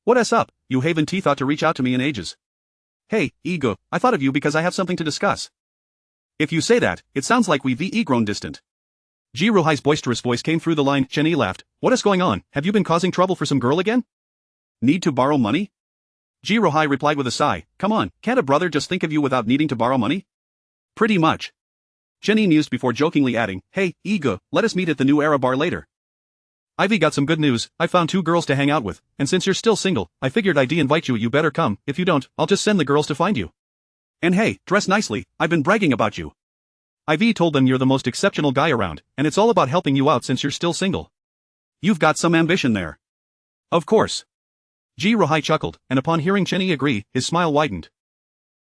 What's up? You haven't thought to reach out to me in ages. Hey, ego, I thought of you because I have something to discuss. If you say that, it sounds like we've grown distant. Ji Ruhai's boisterous voice came through the line. Chen Yi laughed. What is going on? Have you been causing trouble for some girl again? Need to borrow money? Ji Ruhai replied with a sigh. Come on, can't a brother just think of you without needing to borrow money? Pretty much. Chen Yi mused before jokingly adding, Hey, ego, let us meet at the New Era bar later. Ivy got some good news. I found 2 girls to hang out with, and since you're still single, I figured I'd invite you. You better come. If you don't, I'll just send the girls to find you. And hey, dress nicely, I've been bragging about you. Ivy told them you're the most exceptional guy around, and it's all about helping you out since you're still single. You've got some ambition there. Of course. Ji Ruhai chuckled, and upon hearing Chen Yi agree, his smile widened.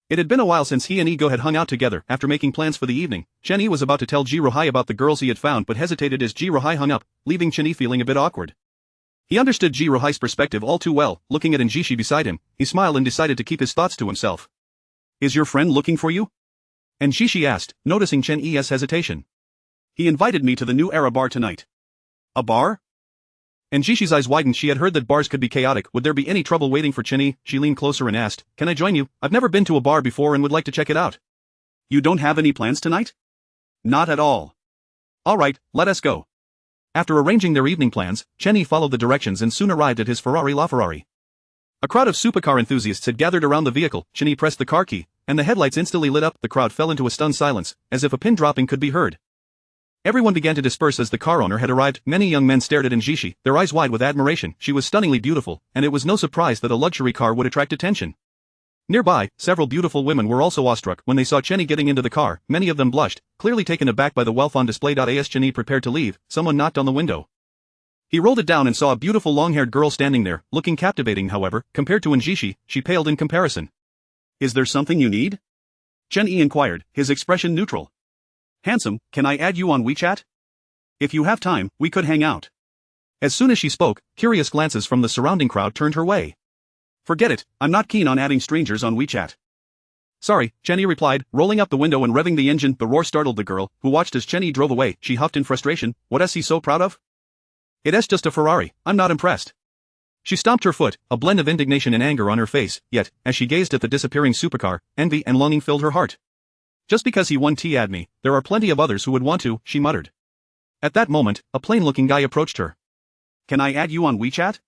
It had been a while since he and Ego had hung out together. After making plans for the evening, Chen Yi was about to tell Ji Ruhai about the girls he had found but hesitated as Ji Ruhai hung up, leaving Chen Yi feeling a bit awkward. He understood Ji Ruhai's perspective all too well. Looking at Njishi beside him, he smiled and decided to keep his thoughts to himself. Is your friend looking for you? Njishi asked, noticing Chen Yi's hesitation. He invited me to the New Era bar tonight. A bar? Njishi's eyes widened. She had heard that bars could be chaotic. Would there be any trouble waiting for Chen Yi? She leaned closer and asked, Can I join you? I've never been to a bar before and would like to check it out. You don't have any plans tonight? Not at all. Alright, let us go. After arranging their evening plans, Chen Yi followed the directions and soon arrived at his LaFerrari. A crowd of supercar enthusiasts had gathered around the vehicle. Chen Yi pressed the car key, and the headlights instantly lit up. The crowd fell into a stunned silence, as if a pin dropping could be heard. Everyone began to disperse as the car owner had arrived. Many young men stared at Njishi, their eyes wide with admiration. She was stunningly beautiful, and it was no surprise that a luxury car would attract attention. Nearby, several beautiful women were also awestruck when they saw Chen Yi getting into the car. Many of them blushed, clearly taken aback by the wealth on display. As Chen Yi prepared to leave, someone knocked on the window. He rolled it down and saw a beautiful long-haired girl standing there, looking captivating. However, compared to Njishi, she paled in comparison. Is there something you need? Chen Yi inquired, his expression neutral. Handsome, can I add you on WeChat? If you have time, we could hang out. As soon as she spoke, curious glances from the surrounding crowd turned her way. Forget it, I'm not keen on adding strangers on WeChat. Sorry, Chen Yi replied, rolling up the window and revving the engine. The roar startled the girl, who watched as Chen Yi drove away. She huffed in frustration. What is he so proud of? It's just a Ferrari, I'm not impressed. She stomped her foot, a blend of indignation and anger on her face, yet, as she gazed at the disappearing supercar, envy and longing filled her heart. Just because he won T-ad me, there are plenty of others who would want to, she muttered. At that moment, a plain-looking guy approached her. Can I add you on WeChat?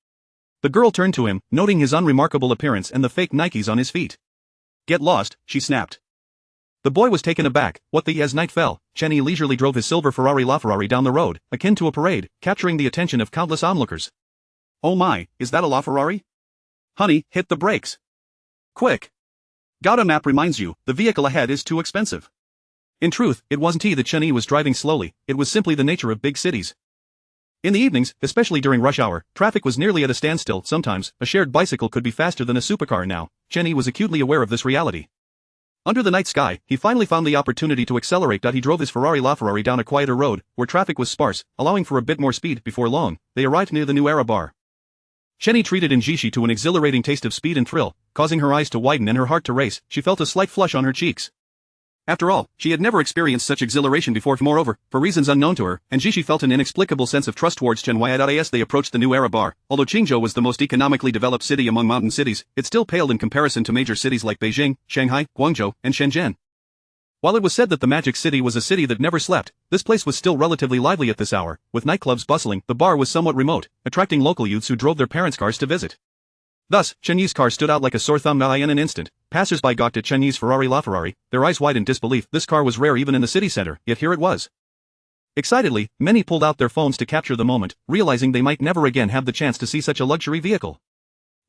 The girl turned to him, noting his unremarkable appearance and the fake Nikes on his feet. Get lost, she snapped. The boy was taken aback. As night fell, Chen Yi leisurely drove his silver LaFerrari down the road, akin to a parade, capturing the attention of countless onlookers. Oh my, is that a LaFerrari? Honey, hit the brakes. Quick. Gauda map reminds you, the vehicle ahead is too expensive. In truth, it wasn't that Chen Yi was driving slowly, it was simply the nature of big cities. In the evenings, especially during rush hour, traffic was nearly at a standstill. Sometimes, a shared bicycle could be faster than a supercar. Now, Chen Yi was acutely aware of this reality. Under the night sky, he finally found the opportunity to accelerate. He drove his LaFerrari down a quieter road, where traffic was sparse, allowing for a bit more speed. Before long, they arrived near the New Era bar. Chen Yi treated Njishi to an exhilarating taste of speed and thrill, causing her eyes to widen and her heart to race. She felt a slight flush on her cheeks. After all, she had never experienced such exhilaration before. Moreover, for reasons unknown to her, Njishi felt an inexplicable sense of trust towards Chen Yi. As they approached the New Era bar, although Qingzhou was the most economically developed city among mountain cities, it still paled in comparison to major cities like Beijing, Shanghai, Guangzhou, and Shenzhen. While it was said that the Magic City was a city that never slept, this place was still relatively lively at this hour, with nightclubs bustling. The bar was somewhat remote, attracting local youths who drove their parents' cars to visit. Thus, Chen Yi's car stood out like a sore thumb in an instant. Passers-by gawked at Chen Yi's Ferrari LaFerrari, their eyes wide in disbelief. This car was rare even in the city center, yet here it was. Excitedly, many pulled out their phones to capture the moment, realizing they might never again have the chance to see such a luxury vehicle.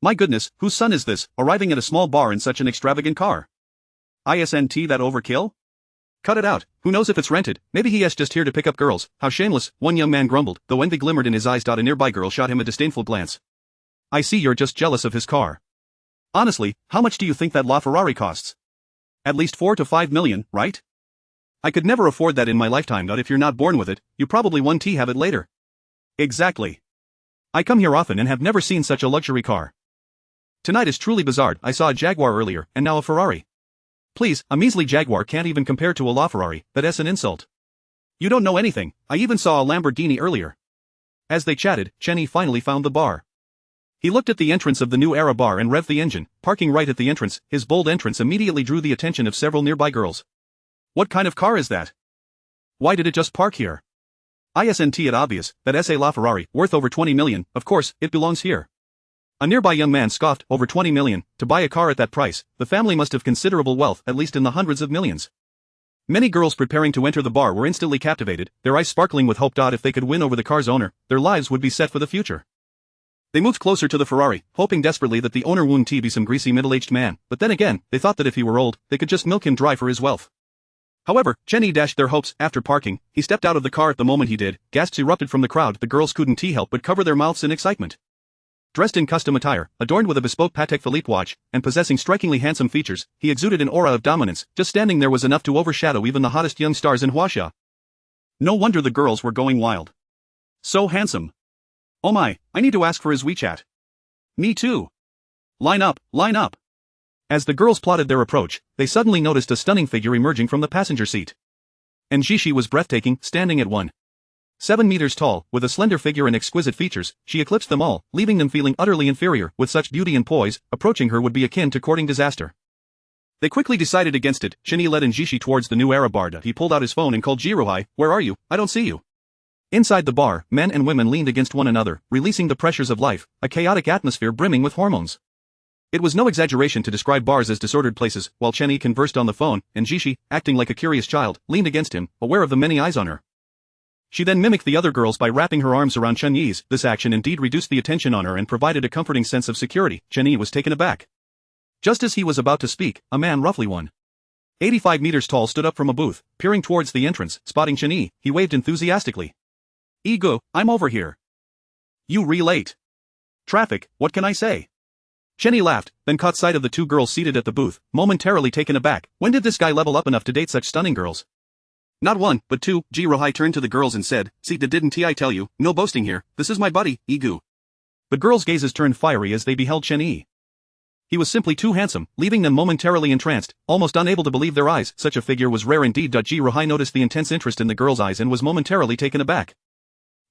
My goodness, whose son is this, arriving at a small bar in such an extravagant car? Isn't that overkill? Cut it out, who knows if it's rented, maybe he is just here to pick up girls. How shameless, one young man grumbled, though envy glimmered in his eyes. A nearby girl shot him a disdainful glance. I see you're just jealous of his car. Honestly, how much do you think that LaFerrari costs? At least 4 to 5 million, right? I could never afford that in my lifetime. If you're not born with it, you probably won't have it later. Exactly. I come here often and have never seen such a luxury car. Tonight is truly bizarre. I saw a Jaguar earlier, and now a Ferrari. Please, a measly Jaguar can't even compare to a LaFerrari. That's an insult. You don't know anything. I even saw a Lamborghini earlier. As they chatted, Chen Yi finally found the bar. He looked at the entrance of the new era bar and revved the engine, parking right at the entrance. His bold entrance immediately drew the attention of several nearby girls. What kind of car is that? Why did it just park here? Isn't it obvious that it's a LaFerrari, worth over 20 million, of course, it belongs here. A nearby young man scoffed, over 20 million, to buy a car at that price, the family must have considerable wealth, at least in the hundreds of millions. Many girls preparing to enter the bar were instantly captivated, their eyes sparkling with hope. If they could win over the car's owner, their lives would be set for the future. They moved closer to the Ferrari, hoping desperately that the owner wouldn't be some greasy middle-aged man, but then again, they thought that if he were old, they could just milk him dry for his wealth. However, Chen Yi dashed their hopes. After parking, he stepped out of the car. At the moment he did, gasps erupted from the crowd. The girls couldn't help but cover their mouths in excitement. Dressed in custom attire, adorned with a bespoke Patek Philippe watch, and possessing strikingly handsome features, he exuded an aura of dominance. Just standing there was enough to overshadow even the hottest young stars in Huaxia. No wonder the girls were going wild. So handsome. Oh my, I need to ask for his WeChat. Me too. Line up, line up. As the girls plotted their approach, they suddenly noticed a stunning figure emerging from the passenger seat. And Xi was breathtaking, standing at 1.7 meters tall, with a slender figure and exquisite features. She eclipsed them all, leaving them feeling utterly inferior. With such beauty and poise, approaching her would be akin to courting disaster. They quickly decided against it. Chen Yi led Xi towards the new era bar. He pulled out his phone and called Jiruhai. Where are you? I don't see you. Inside the bar, men and women leaned against one another, releasing the pressures of life, a chaotic atmosphere brimming with hormones. It was no exaggeration to describe bars as disordered places. While Chen Yi conversed on the phone, and Xi, acting like a curious child, leaned against him, aware of the many eyes on her. She then mimicked the other girls by wrapping her arms around Chen Yi's. This action indeed reduced the attention on her and provided a comforting sense of security. Chen Yi was taken aback. Just as he was about to speak, a man roughly 1.85 meters tall stood up from a booth, peering towards the entrance. Spotting Chen Yi, he waved enthusiastically. Ego, I'm over here. You relate. Traffic, what can I say? Chen Yi laughed, then caught sight of the two girls seated at the booth, momentarily taken aback. When did this guy level up enough to date such stunning girls? Not one, but two. Jiruhai turned to the girls and said, See, didn't I tell you, no boasting here, this is my buddy, Igu. The girls' gazes turned fiery as they beheld Chen Yi. He was simply too handsome, leaving them momentarily entranced, almost unable to believe their eyes. Such a figure was rare indeed. Jiruhai noticed the intense interest in the girls' eyes and was momentarily taken aback.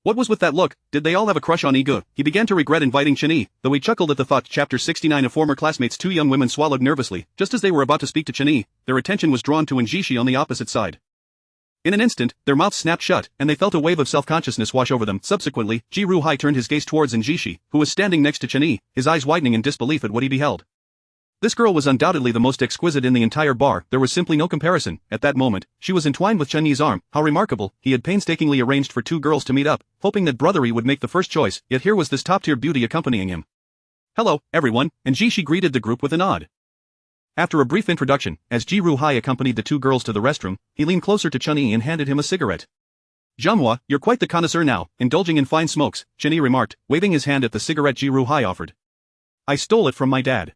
What was with that look? Did they all have a crush on Igu? He began to regret inviting Chen Yi, though he chuckled at the thought. Chapter 69 of former classmates. Two young women swallowed nervously. Just as they were about to speak to Chen Yi, their attention was drawn to Xi on the opposite side. In an instant, their mouths snapped shut, and they felt a wave of self-consciousness wash over them. Subsequently, Jiruhai turned his gaze towards Xi, who was standing next to Chen Yi, his eyes widening in disbelief at what he beheld. This girl was undoubtedly the most exquisite in the entire bar. There was simply no comparison. At that moment, she was entwined with Chen Yi's arm. How remarkable. He had painstakingly arranged for two girls to meet up, hoping that brother Yi would make the first choice, yet here was this top-tier beauty accompanying him. Hello, everyone, and Xi greeted the group with a nod. After a brief introduction, as Jiruhai accompanied the two girls to the restroom, he leaned closer to Chen Yi and handed him a cigarette. Jianhua, you're quite the connoisseur now, indulging in fine smokes, Chen Yi remarked, waving his hand at the cigarette Jiruhai offered. I stole it from my dad.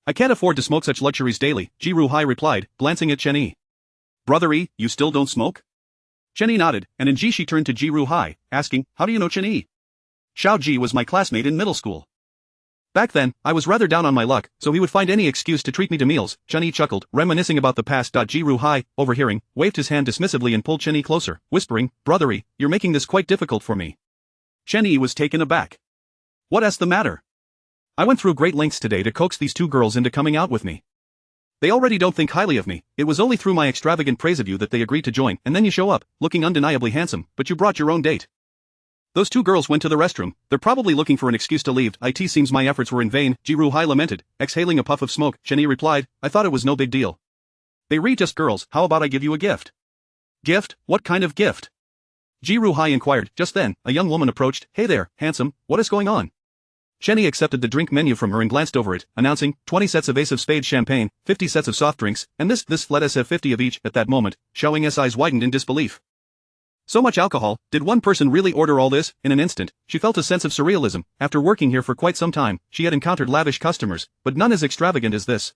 I can't afford to smoke such luxuries daily, Jiruhai replied, glancing at Chen Yi. Brother Yi, you still don't smoke? Chen Yi nodded, and Xi turned to Jiruhai, asking, how do you know Chen Yi? Xiao Ji was my classmate in middle school. Back then, I was rather down on my luck, so he would find any excuse to treat me to meals. Chen Yi chuckled, reminiscing about the past. Jiruhai, overhearing, waved his hand dismissively and pulled Chen Yi closer, whispering, brother Yi, you're making this quite difficult for me. Chen Yi was taken aback. What's the matter? I went through great lengths today to coax these two girls into coming out with me. They already don't think highly of me. It was only through my extravagant praise of you that they agreed to join, and then you show up, looking undeniably handsome, but you brought your own date. Those two girls went to the restroom. They're probably looking for an excuse to leave. It seems my efforts were in vain, Ji Ruhai lamented, exhaling a puff of smoke. Chen Yi replied, I thought it was no big deal. They re just girls, how about I give you a gift? Gift? What kind of gift? Ji Ruhai inquired. Just then, a young woman approached. Hey there, handsome, what is going on? Chen Yi accepted the drink menu from her and glanced over it, announcing, 20 sets of Ace of Spades champagne, 50 sets of soft drinks, and this, let us have 50 of each. At that moment, Xiao Ying's eyes widened in disbelief. So much alcohol, did one person really order all this? In an instant, she felt a sense of surrealism. After working here for quite some time, she had encountered lavish customers, but none as extravagant as this.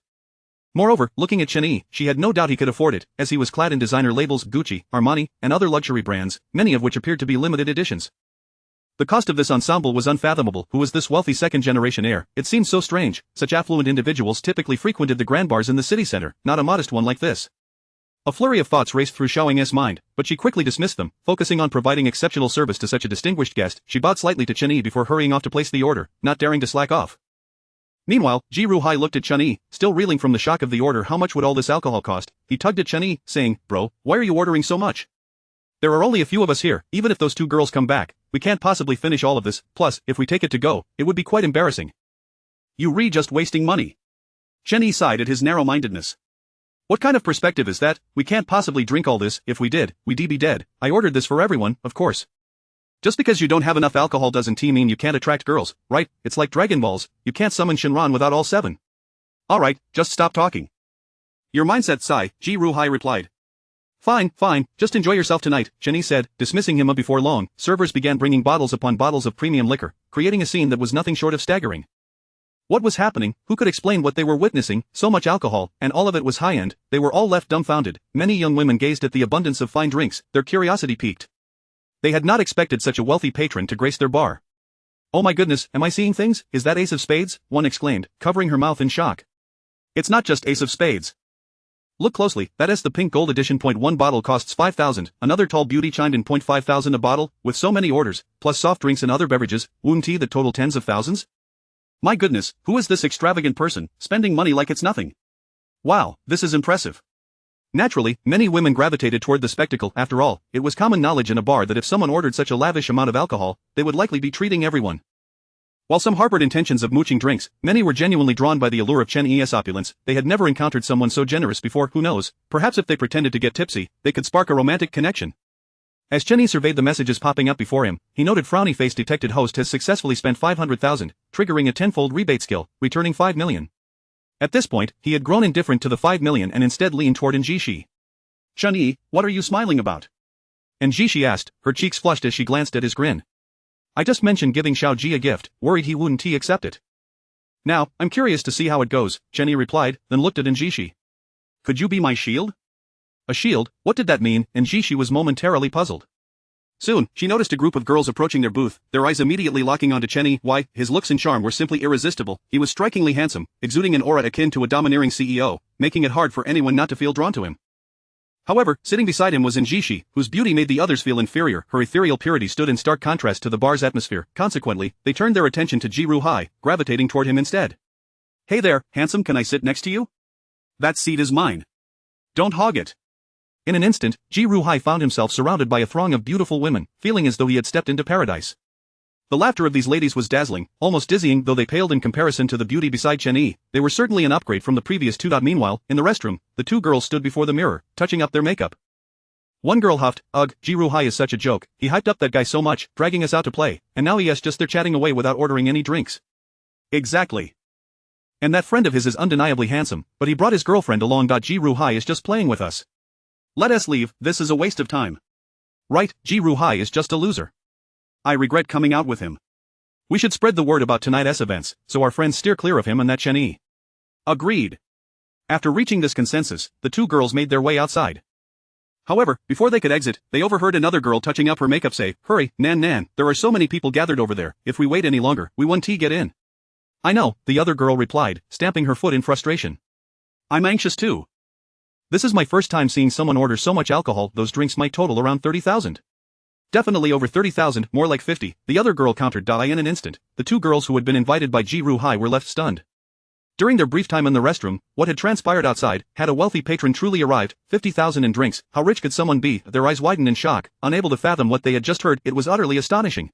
Moreover, looking at Chen Yi, she had no doubt he could afford it, as he was clad in designer labels Gucci, Armani, and other luxury brands, many of which appeared to be limited editions. The cost of this ensemble was unfathomable. Who was this wealthy second-generation heir? It seemed so strange. Such affluent individuals typically frequented the grand bars in the city center, not a modest one like this. A flurry of thoughts raced through Xiao Ying's mind, but she quickly dismissed them, focusing on providing exceptional service to such a distinguished guest. She bowed slightly to Chen Yi before hurrying off to place the order, not daring to slack off. Meanwhile, Ji Ruhai looked at Chen Yi, still reeling from the shock of the order. How much would all this alcohol cost? He tugged at Chen Yi, saying, Bro, why are you ordering so much? There are only a few of us here. Even if those two girls come back, we can't possibly finish all of this. Plus, if we take it to go, it would be quite embarrassing. You just wasting money. Chen Yi sighed at his narrow-mindedness. What kind of perspective is that? We can't possibly drink all this. If we did, we'd be dead. I ordered this for everyone, of course. Just because you don't have enough alcohol doesn't mean you can't attract girls, right? It's like Dragon Balls, you can't summon Shenron without all 7. Alright, just stop talking. Your mindset, Sai, Ji Ruhai replied. Fine, just enjoy yourself tonight, Chen Yi said, dismissing him. Before long, servers began bringing bottles upon bottles of premium liquor, creating a scene that was nothing short of staggering. What was happening? Who could explain what they were witnessing? So much alcohol, and all of it was high-end. They were all left dumbfounded. Many young women gazed at the abundance of fine drinks, their curiosity piqued. They had not expected such a wealthy patron to grace their bar. Oh my goodness, am I seeing things? Is that Ace of Spades? One exclaimed, covering her mouth in shock. It's not just Ace of Spades. Look closely, that is the pink gold edition. One bottle costs 5,000, another tall beauty chimed in. 5,000 a bottle, with so many orders, plus soft drinks and other beverages, wouldn't tea that total tens of thousands? My goodness, who is this extravagant person, spending money like it's nothing? Wow, this is impressive. Naturally, many women gravitated toward the spectacle. After all, it was common knowledge in a bar that if someone ordered such a lavish amount of alcohol, they would likely be treating everyone. While some harbored intentions of mooching drinks, many were genuinely drawn by the allure of Chen Yi's opulence. They had never encountered someone so generous before. Who knows, perhaps if they pretended to get tipsy, they could spark a romantic connection. As Chen Yi surveyed the messages popping up before him, he noted frowny face detected host has successfully spent 500,000, triggering a tenfold rebate skill, returning 5 million. At this point, he had grown indifferent to the 5 million and instead leaned toward Xi. Chen Yi, what are you smiling about? Xi asked, her cheeks flushed as she glanced at his grin. I just mentioned giving Xiao Ji a gift, worried he wouldn't accept it. Now, I'm curious to see how it goes, Chen Yi replied, then looked at Xi. Could you be my shield? A shield? What did that mean? Xi was momentarily puzzled. Soon, she noticed a group of girls approaching their booth, their eyes immediately locking onto Chen Yi. Why, his looks and charm were simply irresistible. He was strikingly handsome, exuding an aura akin to a domineering CEO, making it hard for anyone not to feel drawn to him. However, sitting beside him was Xi, whose beauty made the others feel inferior. Her ethereal purity stood in stark contrast to the bar's atmosphere. Consequently, they turned their attention to Ji Ruhai, gravitating toward him instead. Hey there, handsome, can I sit next to you? That seat is mine. Don't hog it. In an instant, Ji Ruhai found himself surrounded by a throng of beautiful women, feeling as though he had stepped into paradise. The laughter of these ladies was dazzling, almost dizzying. Though they paled in comparison to the beauty beside Chen Yi, they were certainly an upgrade from the previous two. Meanwhile, in the restroom, the two girls stood before the mirror, touching up their makeup. One girl huffed, ugh, Ji Ruhai is such a joke, he hyped up that guy so much, dragging us out to play, and now just they're chatting away without ordering any drinks. Exactly. And that friend of his is undeniably handsome, but he brought his girlfriend along. Ji Ruhai is just playing with us. Let us leave, this is a waste of time. Right, Ji Ruhai is just a loser. I regret coming out with him. We should spread the word about tonight's events, so our friends steer clear of him and that Chen Yi. Agreed. After reaching this consensus, the two girls made their way outside. However, before they could exit, they overheard another girl touching up her makeup say, hurry, Nan, there are so many people gathered over there, if we wait any longer, we won't get in. I know, the other girl replied, stamping her foot in frustration. I'm anxious too. This is my first time seeing someone order so much alcohol. Those drinks might total around 30,000. Definitely over 30,000, more like 50, the other girl countered. In an instant, the two girls who had been invited by Ji Ruhai were left stunned. During their brief time in the restroom, what had transpired outside, had a wealthy patron truly arrived, 50,000 in drinks, how rich could someone be? Their eyes widened in shock, unable to fathom what they had just heard, it was utterly astonishing.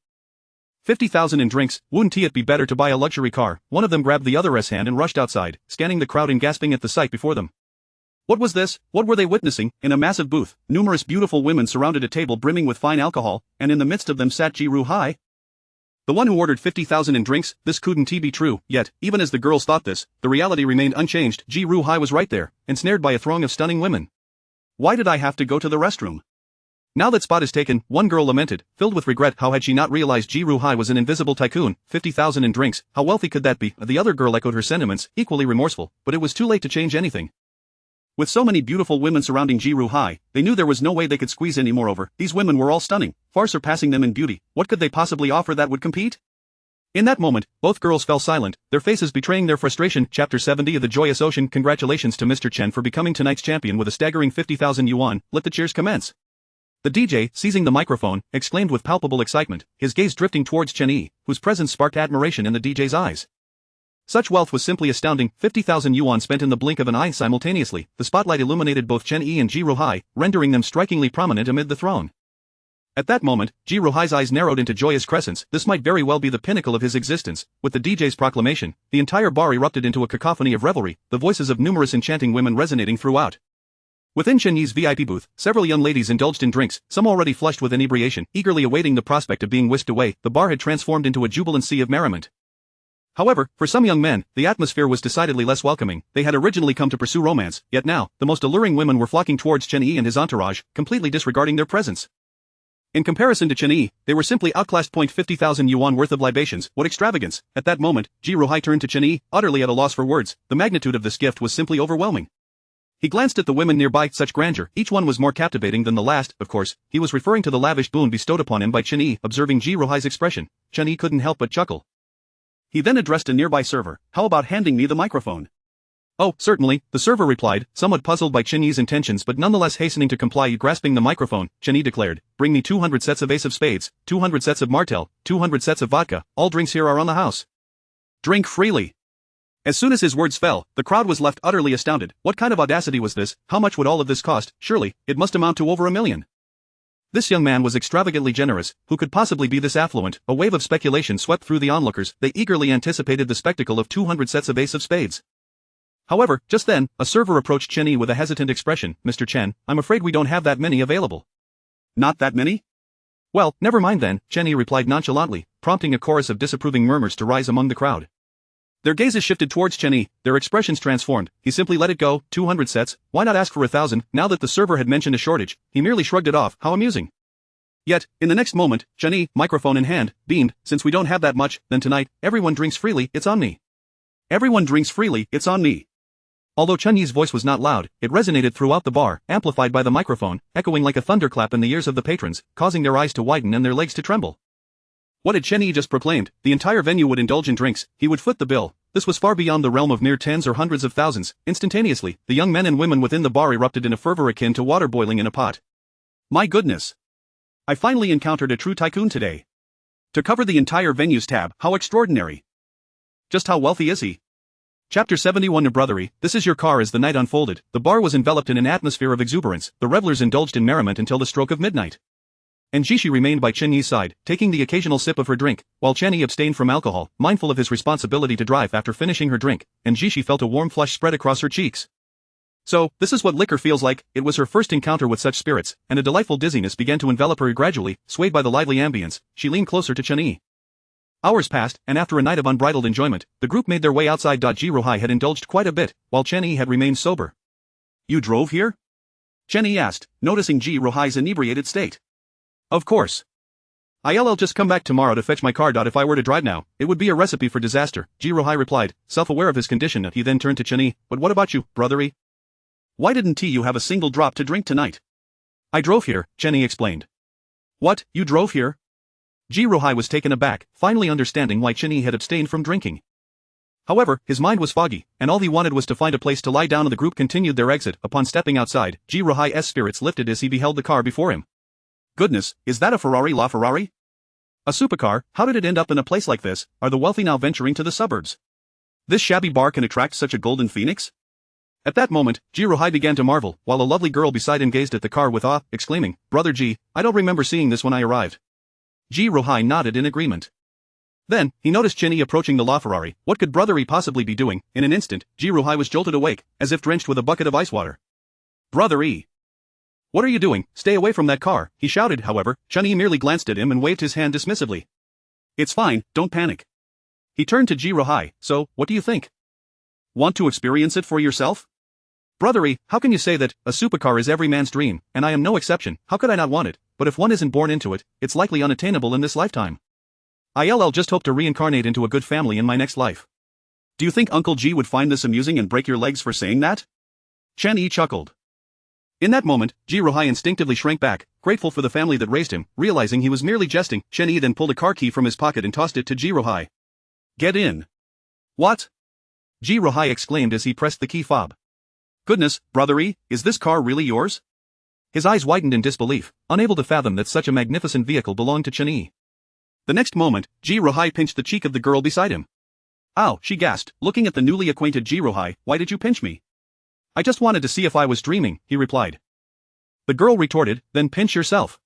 50,000 in drinks, wouldn't it be better to buy a luxury car? One of them grabbed the other's hand and rushed outside, scanning the crowd and gasping at the sight before them. What was this? What were they witnessing? In a massive booth, numerous beautiful women surrounded a table brimming with fine alcohol, and in the midst of them sat Ji Ruhai. The one who ordered 50,000 in drinks. This couldn't be true, yet, even as the girls thought this, the reality remained unchanged. Ji Ruhai was right there, ensnared by a throng of stunning women. Why did I have to go to the restroom? Now that spot is taken, one girl lamented, filled with regret. How had she not realized Ji Ruhai was an invisible tycoon? 50,000 in drinks, how wealthy could that be? The other girl echoed her sentiments, equally remorseful, but it was too late to change anything. With so many beautiful women surrounding Ji Ruhai, they knew there was no way they could squeeze any. Moreover, these women were all stunning, far surpassing them in beauty. What could they possibly offer that would compete? In that moment, both girls fell silent, their faces betraying their frustration. Chapter 70 of the Joyous Ocean. Congratulations to Mr. Chen for becoming tonight's champion with a staggering 50,000 yuan. Let the cheers commence. The DJ, seizing the microphone, exclaimed with palpable excitement, his gaze drifting towards Chen Yi, whose presence sparked admiration in the DJ's eyes. Such wealth was simply astounding. 50,000 yuan spent in the blink of an eye. Simultaneously, the spotlight illuminated both Chen Yi and Ji Ruhai, rendering them strikingly prominent amid the throng. At that moment, Ji Ruhai's eyes narrowed into joyous crescents. This might very well be the pinnacle of his existence. With the DJ's proclamation, the entire bar erupted into a cacophony of revelry, the voices of numerous enchanting women resonating throughout. Within Chen Yi's VIP booth, several young ladies indulged in drinks, some already flushed with inebriation, eagerly awaiting the prospect of being whisked away. The bar had transformed into a jubilant sea of merriment. However, for some young men, the atmosphere was decidedly less welcoming. They had originally come to pursue romance, yet now, the most alluring women were flocking towards Chen Yi and his entourage, completely disregarding their presence. In comparison to Chen Yi, they were simply outclassed. 50,000 yuan worth of libations. What extravagance! At that moment, Ji Ruhai turned to Chen Yi, utterly at a loss for words. The magnitude of this gift was simply overwhelming. He glanced at the women nearby. Such grandeur, each one was more captivating than the last. Of course, he was referring to the lavish boon bestowed upon him by Chen Yi. Observing Ji Ruhai's expression, Chen Yi couldn't help but chuckle. He then addressed a nearby server. How about handing me the microphone? Oh, certainly, the server replied, somewhat puzzled by Chen Yi's intentions but nonetheless hastening to comply. Grasping the microphone, Chen Yi declared, bring me 200 sets of ace of spades, 200 sets of martel, 200 sets of vodka, all drinks here are on the house. Drink freely. As soon as his words fell, the crowd was left utterly astounded. What kind of audacity was this? How much would all of this cost? Surely, it must amount to over 1 million. This young man was extravagantly generous. Who could possibly be this affluent? A wave of speculation swept through the onlookers. They eagerly anticipated the spectacle of 200 sets of ace of spades. However, just then, a server approached Chen Yi with a hesitant expression. Mr. Chen, I'm afraid we don't have that many available. Not that many? Well, never mind then, Chen Yi replied nonchalantly, prompting a chorus of disapproving murmurs to rise among the crowd. Their gazes shifted towards Chen Yi, their expressions transformed. He simply let it go. 200 sets, why not ask for 1,000? Now that the server had mentioned a shortage, he merely shrugged it off. How amusing. Yet, in the next moment, Chen Yi, microphone in hand, beamed. Since we don't have that much, then tonight, everyone drinks freely, it's on me. Everyone drinks freely, it's on me. Although Chen Yi's voice was not loud, it resonated throughout the bar, amplified by the microphone, echoing like a thunderclap in the ears of the patrons, causing their eyes to widen and their legs to tremble. What had Chen Yi just proclaimed? The entire venue would indulge in drinks, he would foot the bill. This was far beyond the realm of mere tens or hundreds of thousands. Instantaneously, the young men and women within the bar erupted in a fervor akin to water boiling in a pot. My goodness! I finally encountered a true tycoon today. To cover the entire venue's tab, how extraordinary! Just how wealthy is he? Chapter 71 Your Brothery, this is your car. As the night unfolded, the bar was enveloped in an atmosphere of exuberance. The revelers indulged in merriment until the stroke of midnight. And Xi remained by Chen Yi's side, taking the occasional sip of her drink, while Chen Yi abstained from alcohol, mindful of his responsibility to drive. After finishing her drink, and Xi felt a warm flush spread across her cheeks. So, this is what liquor feels like. It was her first encounter with such spirits, and a delightful dizziness began to envelop her. Gradually, swayed by the lively ambience, she leaned closer to Chen Yi. Hours passed, and after a night of unbridled enjoyment, the group made their way outside. Ji Ruhai had indulged quite a bit, while Chen Yi had remained sober. You drove here? Chen Yi asked, noticing Ji Ruhai's inebriated state. Of course. I'll just come back tomorrow to fetch my car. If I were to drive now, it would be a recipe for disaster, Ji Ruhai replied, self-aware of his condition. He then turned to Chen Yi. But what about you, brothery? Why didn't you have a single drop to drink tonight? I drove here, Chen Yi explained. What, you drove here? Ji Ruhai was taken aback, finally understanding why Chen Yi had abstained from drinking. However, his mind was foggy, and all he wanted was to find a place to lie down. The group continued their exit. Upon stepping outside, Ji Ruhai's spirits lifted as he beheld the car before him. Goodness, is that a Ferrari? La Ferrari? A supercar? How did it end up in a place like this? Are the wealthy now venturing to the suburbs? This shabby bar can attract such a golden phoenix? At that moment, Ji Ruhai began to marvel, while a lovely girl beside him gazed at the car with awe, exclaiming, "Brother Ji, I don't remember seeing this when I arrived." Ji Ruhai nodded in agreement. Then, he noticed Chen Yi approaching the LaFerrari. What could Brother Yi possibly be doing? In an instant, Ji Ruhai was jolted awake, as if drenched with a bucket of ice water. "Brother Yi! What are you doing? Stay away from that car," he shouted. However, Chen Yi merely glanced at him and waved his hand dismissively. "It's fine, don't panic." He turned to Ji Ruhai. "So, what do you think? Want to experience it for yourself?" "Brother Yi, how can you say that? A supercar is every man's dream, and I am no exception. How could I not want it? But if one isn't born into it, it's likely unattainable in this lifetime. I'll just hope to reincarnate into a good family in my next life." "Do you think Uncle Ji would find this amusing and break your legs for saying that?" Chen Yi chuckled. In that moment, Ji Ruhai instinctively shrank back, grateful for the family that raised him. Realizing he was merely jesting, Chen Yi then pulled a car key from his pocket and tossed it to Ji Ruhai. "Get in." "What?" Ji Ruhai exclaimed as he pressed the key fob. "Goodness, Brother Yi, is this car really yours?" His eyes widened in disbelief, unable to fathom that such a magnificent vehicle belonged to Chen Yi. The next moment, Ji Ruhai pinched the cheek of the girl beside him. "Ow," she gasped, looking at the newly acquainted Ji Ruhai. "Why did you pinch me?" "I just wanted to see if I was dreaming," he replied. The girl retorted, "Then pinch yourself."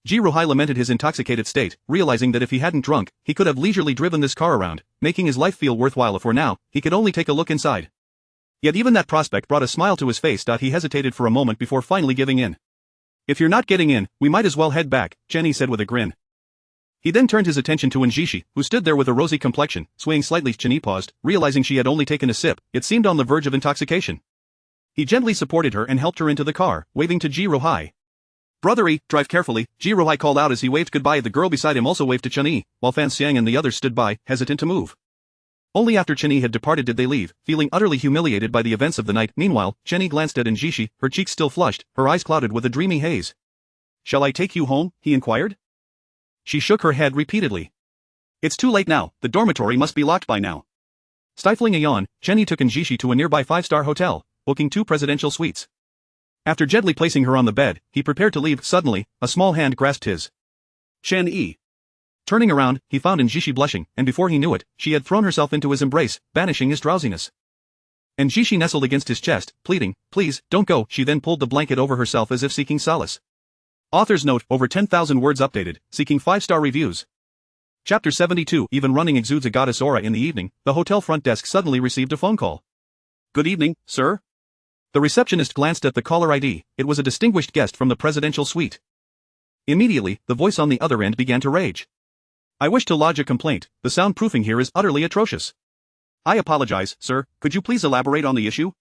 Ji Ruhai lamented his intoxicated state, realizing that if he hadn't drunk, he could have leisurely driven this car around, making his life feel worthwhile. For now, he could only take a look inside. Yet even that prospect brought a smile to his face. He hesitated for a moment before finally giving in. "If you're not getting in, we might as well head back," Chen Yi said with a grin. He then turned his attention to Njishi, who stood there with a rosy complexion, swaying slightly. Chen Yi paused, realizing she had only taken a sip. It seemed on the verge of intoxication. He gently supported her and helped her into the car, waving to Ji Ruhai. "Brother Yi, drive carefully," Ji Ruhai called out as he waved goodbye. The girl beside him also waved to Chen Yi, while Fan Xiang and the others stood by, hesitant to move. Only after Chen Yi had departed did they leave, feeling utterly humiliated by the events of the night. Meanwhile, Chen Yi glanced at Njishi, her cheeks still flushed, her eyes clouded with a dreamy haze. "Shall I take you home?" he inquired. She shook her head repeatedly. "It's too late now, the dormitory must be locked by now." Stifling a yawn, Chen Yi took Njishi to a nearby 5-star hotel, booking 2 presidential suites. After gently placing her on the bed, he prepared to leave. Suddenly, a small hand grasped his. "Chen Yi." Turning around, he found Njishi blushing, and before he knew it, she had thrown herself into his embrace, banishing his drowsiness. Njishi nestled against his chest, pleading, "Please, don't go." She then pulled the blanket over herself as if seeking solace. Author's note, over 10,000 words updated, seeking 5-star reviews. Chapter 72. Even running exudes a goddess aura. In the evening, the hotel front desk suddenly received a phone call. "Good evening, sir." The receptionist glanced at the caller ID. It was a distinguished guest from the presidential suite. Immediately, the voice on the other end began to rage. "I wish to lodge a complaint. The soundproofing here is utterly atrocious." "I apologize, sir. Could you please elaborate on the issue?"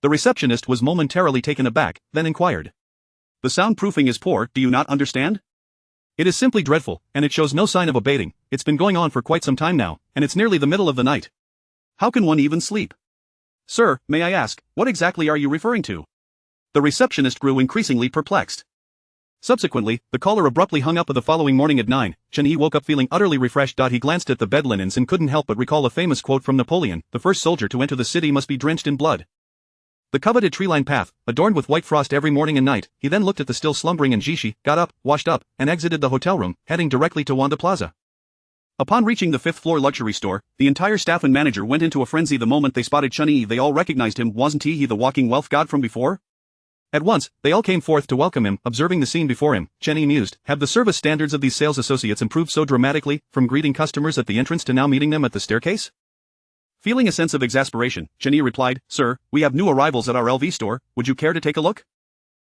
The receptionist was momentarily taken aback, then inquired. "The soundproofing is poor, do you not understand? It is simply dreadful, and it shows no sign of abating. It's been going on for quite some time now, and it's nearly the middle of the night. How can one even sleep?" "Sir, may I ask, what exactly are you referring to?" The receptionist grew increasingly perplexed. Subsequently, the caller abruptly hung up. The following morning at 9, Chen Yi woke up feeling utterly refreshed. He glanced at the bed linens and couldn't help but recall a famous quote from Napoleon: "The first soldier to enter the city must be drenched in blood." The coveted tree-lined path, adorned with white frost every morning and night. He then looked at the still slumbering Njishi, got up, washed up, and exited the hotel room, heading directly to Wanda Plaza. Upon reaching the 5th-floor luxury store, the entire staff and manager went into a frenzy the moment they spotted Chen Yi. They all recognized him. Wasn't he the walking wealth god from before? At once, they all came forth to welcome him. Observing the scene before him, Chen Yi mused, have the service standards of these sales associates improved so dramatically, from greeting customers at the entrance to now meeting them at the staircase? Feeling a sense of exasperation, Chen Yi replied, "Sir, we have new arrivals at our LV store. Would you care to take a look?"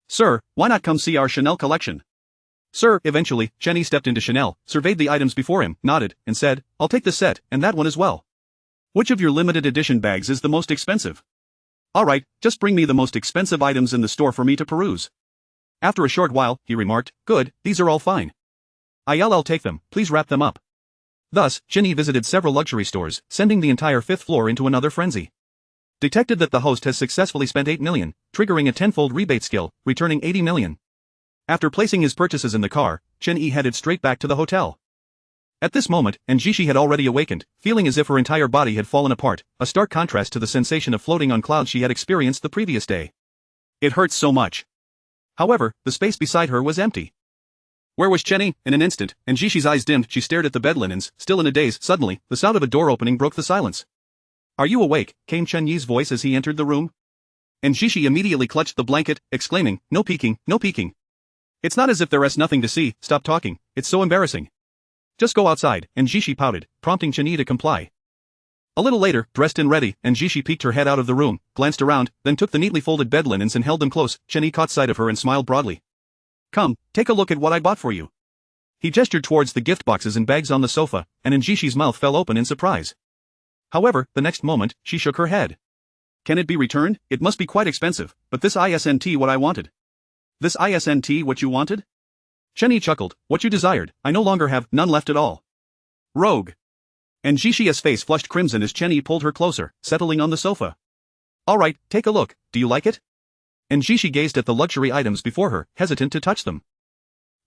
"Sir, why not come see our Chanel collection?" "Sir." Eventually, Chen Yi stepped into Chanel, surveyed the items before him, nodded, and said, "I'll take this set, and that one as well. Which of your limited edition bags is the most expensive?" "Alright, just bring me the most expensive items in the store for me to peruse." After a short while, he remarked, "Good, these are all fine. I'll take them, please wrap them up." Thus, Chen Yi visited several luxury stores, sending the entire 5th floor into another frenzy. Detected that the host has successfully spent 8 million, triggering a tenfold rebate skill, returning 80 million. After placing his purchases in the car, Chen Yi headed straight back to the hotel. At this moment, Njishi had already awakened, feeling as if her entire body had fallen apart, a stark contrast to the sensation of floating on clouds she had experienced the previous day. It hurt so much. However, the space beside her was empty. Where was Chen Yi? In an instant, Njishi's eyes dimmed. She stared at the bed linens, still in a daze. Suddenly, the sound of a door opening broke the silence. Are you awake? Came Chen Yi's voice as he entered the room. And Xi immediately clutched the blanket, exclaiming, no peeking, no peeking. It's not as if there's nothing to see, stop talking, it's so embarrassing. Just go outside, and Xi pouted, prompting Chen Yi to comply. A little later, dressed and ready, and Xi peeked her head out of the room, glanced around, then took the neatly folded bed linens and held them close. Chen Yi caught sight of her and smiled broadly. Come, take a look at what I bought for you. He gestured towards the gift boxes and bags on the sofa, and in Xi's mouth fell open in surprise. However, the next moment, she shook her head. Can it be returned? It must be quite expensive, but this isn't what I wanted. This isn't what you wanted? Chen Yi chuckled, what you desired, I no longer have, none left at all. Rogue. And Xi's face flushed crimson as Chen Yi pulled her closer, settling on the sofa. Alright, take a look, do you like it? And Xi gazed at the luxury items before her, hesitant to touch them.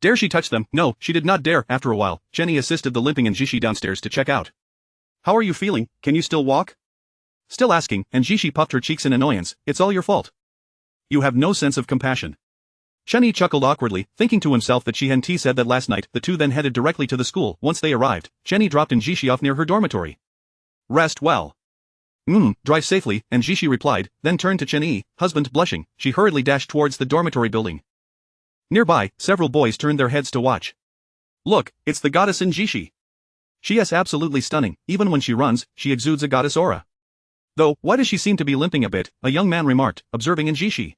Dare she touch them? No, she did not dare. After a while, Chen Yi assisted the limping and Xi downstairs to check out. How are you feeling? Can you still walk? Still asking, and Xi puffed her cheeks in annoyance, it's all your fault. You have no sense of compassion. Chen Yi chuckled awkwardly, thinking to himself that Chen Yi said that last night. The two then headed directly to the school. Once they arrived, Chen Yi dropped Xi off near her dormitory. Rest well. Drive safely, and Xi replied, then turned to Chen Yi, husband blushing, she hurriedly dashed towards the dormitory building. Nearby, several boys turned their heads to watch. Look, it's the goddess in Xi. She is absolutely stunning, even when she runs, she exudes a goddess aura. Though, why does she seem to be limping a bit, a young man remarked, observing in Xi.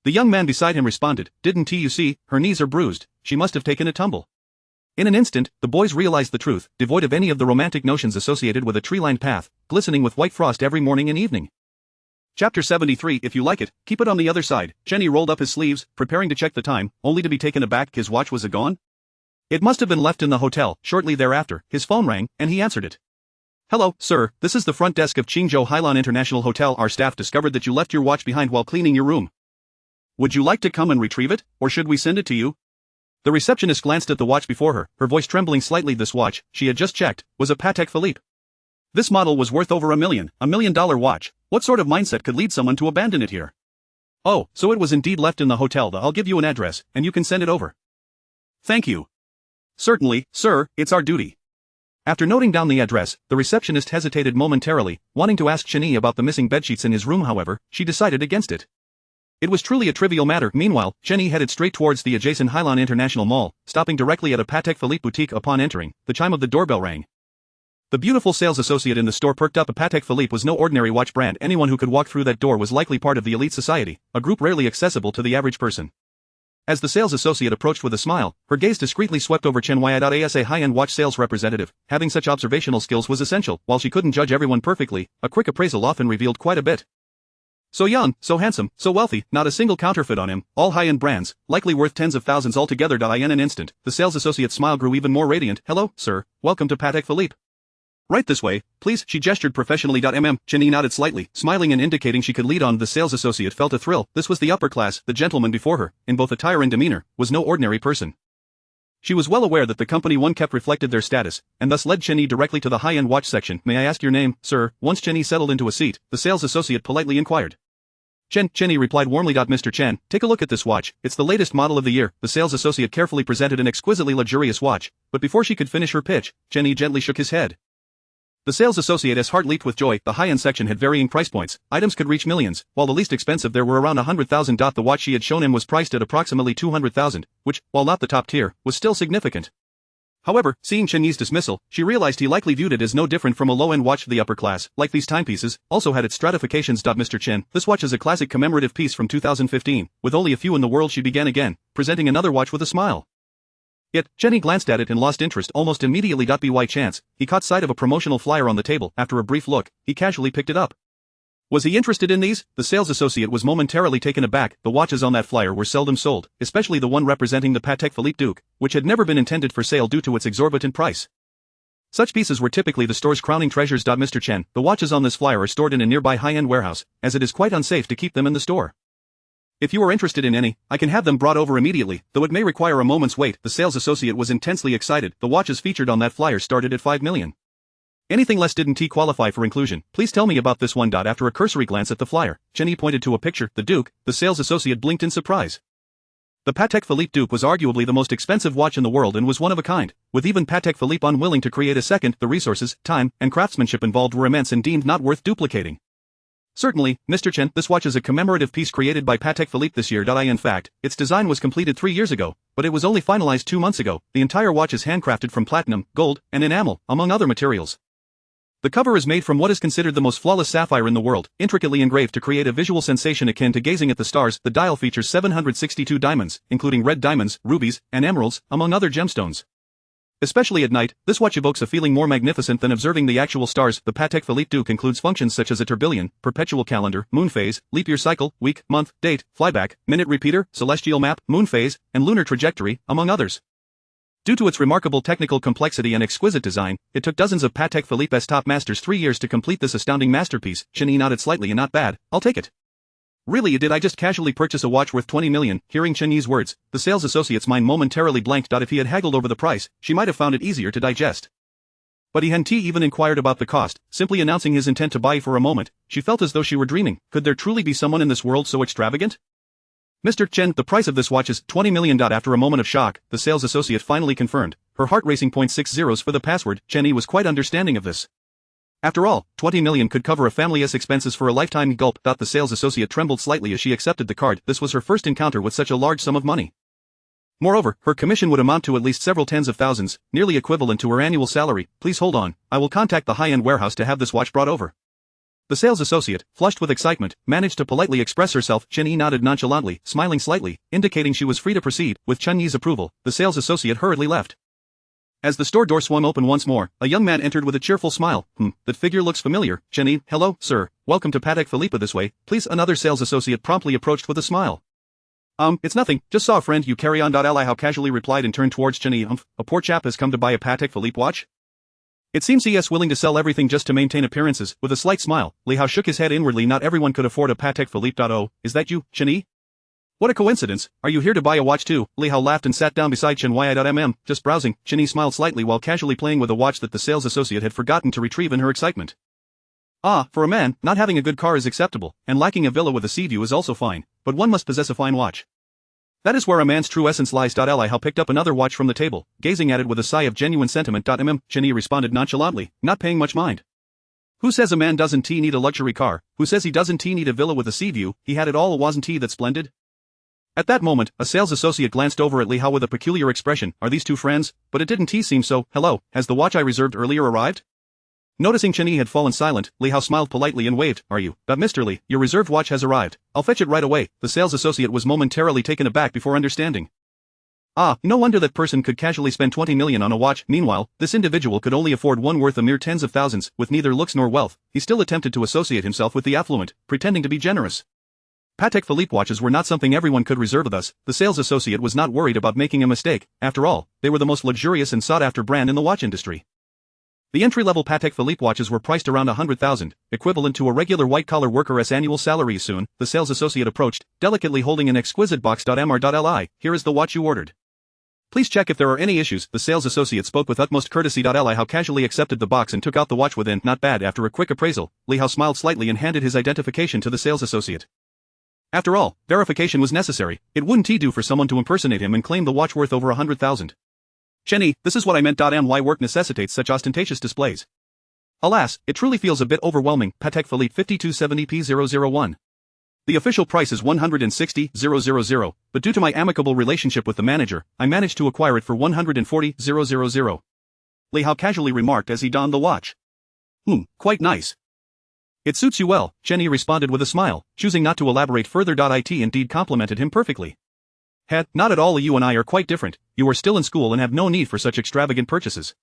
The young man beside him responded, didn't you see, her knees are bruised, she must have taken a tumble. In an instant, the boys realized the truth, devoid of any of the romantic notions associated with a tree-lined path, glistening with white frost every morning and evening. Chapter 73. If you like it, keep it on the other side. Chen Yi rolled up his sleeves, preparing to check the time, only to be taken aback. His watch was gone. It must have been left in the hotel. Shortly thereafter, his phone rang, and he answered it. Hello, sir, this is the front desk of Qingzhou Hailan International Hotel. Our staff discovered that you left your watch behind while cleaning your room. Would you like to come and retrieve it, or should we send it to you? The receptionist glanced at the watch before her voice trembling slightly. This watch, she had just checked, was a Patek Philippe. This model was worth over $1 million watch. What sort of mindset could lead someone to abandon it here? Oh, so it was indeed left in the hotel. I'll give you an address, and you can send it over. Thank you. Certainly, sir, it's our duty. After noting down the address, the receptionist hesitated momentarily, wanting to ask Chen Yi about the missing bedsheets in his room. However, she decided against it. It was truly a trivial matter. Meanwhile, Chen Yi headed straight towards the adjacent Hailan International Mall, stopping directly at a Patek Philippe boutique. Upon entering, the chime of the doorbell rang. The beautiful sales associate in the store perked up. A Patek Philippe was no ordinary watch brand. Anyone who could walk through that door was likely part of the elite society, a group rarely accessible to the average person. As the sales associate approached with a smile, her gaze discreetly swept over Chen Yi. As a high-end watch sales representative, having such observational skills was essential. While she couldn't judge everyone perfectly, a quick appraisal often revealed quite a bit. So young, so handsome, so wealthy, not a single counterfeit on him, all high-end brands, likely worth tens of thousands altogether. In an instant, the sales associate's smile grew even more radiant. Hello, sir, welcome to Patek Philippe. Right this way, please. She gestured professionally. Chen Yi nodded slightly, smiling and indicating she could lead on. The sales associate felt a thrill. This was the upper class. The gentleman before her, in both attire and demeanor, was no ordinary person. She was well aware that the company one kept reflected their status, and thus led Chen Yi directly to the high-end watch section. May I ask your name, sir? Once Chen Yi settled into a seat, the sales associate politely inquired. Chen Yi replied warmly. Mr. Chen, take a look at this watch. It's the latest model of the year. The sales associate carefully presented an exquisitely luxurious watch, but before she could finish her pitch, Chen Yi gently shook his head. The sales associate's heart leaped with joy. The high-end section had varying price points. Items could reach millions, while the least expensive there were around 100,000. The watch she had shown him was priced at approximately 200,000, which, while not the top tier, was still significant. However, seeing Chen Yi's dismissal, she realized he likely viewed it as no different from a low-end watch. The upper class, like these timepieces, also had its stratifications. Mr. Chen, this watch is a classic commemorative piece from 2015, with only a few in the world. She began again, presenting another watch with a smile. Yet, Chen Yi glanced at it and lost interest almost immediately. By chance, he caught sight of a promotional flyer on the table. After a brief look, he casually picked it up. Was he interested in these? The sales associate was momentarily taken aback. The watches on that flyer were seldom sold, especially the one representing the Patek Philippe Duke, which had never been intended for sale due to its exorbitant price. Such pieces were typically the store's crowning treasures. Mr. Chen, the watches on this flyer are stored in a nearby high-end warehouse, as it is quite unsafe to keep them in the store. If you are interested in any, I can have them brought over immediately, though it may require a moment's wait. The sales associate was intensely excited. The watches featured on that flyer started at 5 million. Anything less didn't qualify for inclusion. Please tell me about this one. After a cursory glance at the flyer, Chen Yi pointed to a picture. The Duke. The sales associate blinked in surprise. The Patek Philippe dupe was arguably the most expensive watch in the world and was one of a kind, with even Patek Philippe unwilling to create a second. The resources, time, and craftsmanship involved were immense and deemed not worth duplicating. Certainly, Mr. Chen, this watch is a commemorative piece created by Patek Philippe this year. In fact, its design was completed 3 years ago, but it was only finalized 2 months ago. The entire watch is handcrafted from platinum, gold, and enamel, among other materials. The cover is made from what is considered the most flawless sapphire in the world, intricately engraved to create a visual sensation akin to gazing at the stars. The dial features 762 diamonds, including red diamonds, rubies, and emeralds, among other gemstones. Especially at night, this watch evokes a feeling more magnificent than observing the actual stars. The Patek Philippe Duke includes functions such as a tourbillon, perpetual calendar, moon phase, leap year cycle, week, month, date, flyback, minute repeater, celestial map, moon phase, and lunar trajectory, among others. Due to its remarkable technical complexity and exquisite design, it took dozens of Patek Philippe's top masters 3 years to complete this astounding masterpiece. Chen Yi nodded slightly. And not bad, I'll take it. Really, did I just casually purchase a watch worth 20 million? Hearing Chen Yi's words, the sales associate's mind momentarily blanked. If he had haggled over the price, she might have found it easier to digest. But he hadn't even inquired about the cost, simply announcing his intent to buy. For a moment, she felt as though she were dreaming. Could there truly be someone in this world so extravagant? Mr. Chen, the price of this watch is 20 million. After a moment of shock, the sales associate finally confirmed, her heart racing. 6 zeros for the password. Chen Yi was quite understanding of this. After all, 20 million could cover a family's expenses for a lifetime. Gulp. The sales associate trembled slightly as she accepted the card. This was her first encounter with such a large sum of money. Moreover, her commission would amount to at least several tens of thousands, nearly equivalent to her annual salary. Please hold on, I will contact the high-end warehouse to have this watch brought over. The sales associate, flushed with excitement, managed to politely express herself. Chen Yi nodded nonchalantly, smiling slightly, indicating she was free to proceed. With Chen Yi's approval, the sales associate hurriedly left. As the store door swung open once more, a young man entered with a cheerful smile. That figure looks familiar. Chen Yi, hello, sir, welcome to Patek Philippe. This way, please. Another sales associate promptly approached with a smile. It's nothing, just saw a friend. You carry on. Li Hao casually replied and turned towards Chen Yi. A poor chap has come to buy a Patek Philippe watch? It seems he is willing to sell everything just to maintain appearances. With a slight smile, Li Hao shook his head inwardly. Not everyone could afford a Patek Philippe. Oh, is that you, Chen Yi? What a coincidence, are you here to buy a watch too? Li Hao laughed and sat down beside Chen Yi. Just browsing. Chen Yi smiled slightly while casually playing with a watch that the sales associate had forgotten to retrieve in her excitement. For a man, not having a good car is acceptable, and lacking a villa with a sea view is also fine, but one must possess a fine watch. That is where a man's true essence lies. Li Hao picked up another watch from the table, gazing at it with a sigh of genuine sentiment. Chen Yi responded nonchalantly, not paying much mind. Who says a man doesn't need a luxury car? Who says he doesn't need a villa with a sea view? He had it all. Wasn't that splendid? At that moment, a sales associate glanced over at Li Hao with a peculiar expression. Are these two friends? But it didn't seem so. Hello, has the watch I reserved earlier arrived? Noticing Chen Yi had fallen silent, Li Hao smiled politely and waved. Are you? Mr. Li, your reserved watch has arrived. I'll fetch it right away. The sales associate was momentarily taken aback before understanding. No wonder that person could casually spend 20 million on a watch. Meanwhile, this individual could only afford one worth a mere tens of thousands. With neither looks nor wealth, he still attempted to associate himself with the affluent, pretending to be generous. Patek Philippe watches were not something everyone could reserve. Thus, the sales associate was not worried about making a mistake. After all, they were the most luxurious and sought-after brand in the watch industry. The entry-level Patek Philippe watches were priced around 100,000, equivalent to a regular white-collar worker's annual salary. Soon, the sales associate approached, delicately holding an exquisite box. Mr. Here is the watch you ordered. Please check if there are any issues. The sales associate spoke with utmost courtesy. Li Hao casually accepted the box and took out the watch within. Not bad. After a quick appraisal, Li Hao smiled slightly and handed his identification to the sales associate. After all, verification was necessary. It wouldn't do for someone to impersonate him and claim the watch worth over 100,000. Chen Yi, this is what I meant. My work necessitates such ostentatious displays. Alas, it truly feels a bit overwhelming. Patek Philippe 5270p001. The official price is 160,000, but due to my amicable relationship with the manager, I managed to acquire it for 140,000. Li Hao casually remarked as he donned the watch. Quite nice. It suits you well, Chen Yi responded with a smile, choosing not to elaborate further. It indeed complimented him perfectly. Not at all. You and I are quite different. You are still in school and have no need for such extravagant purchases.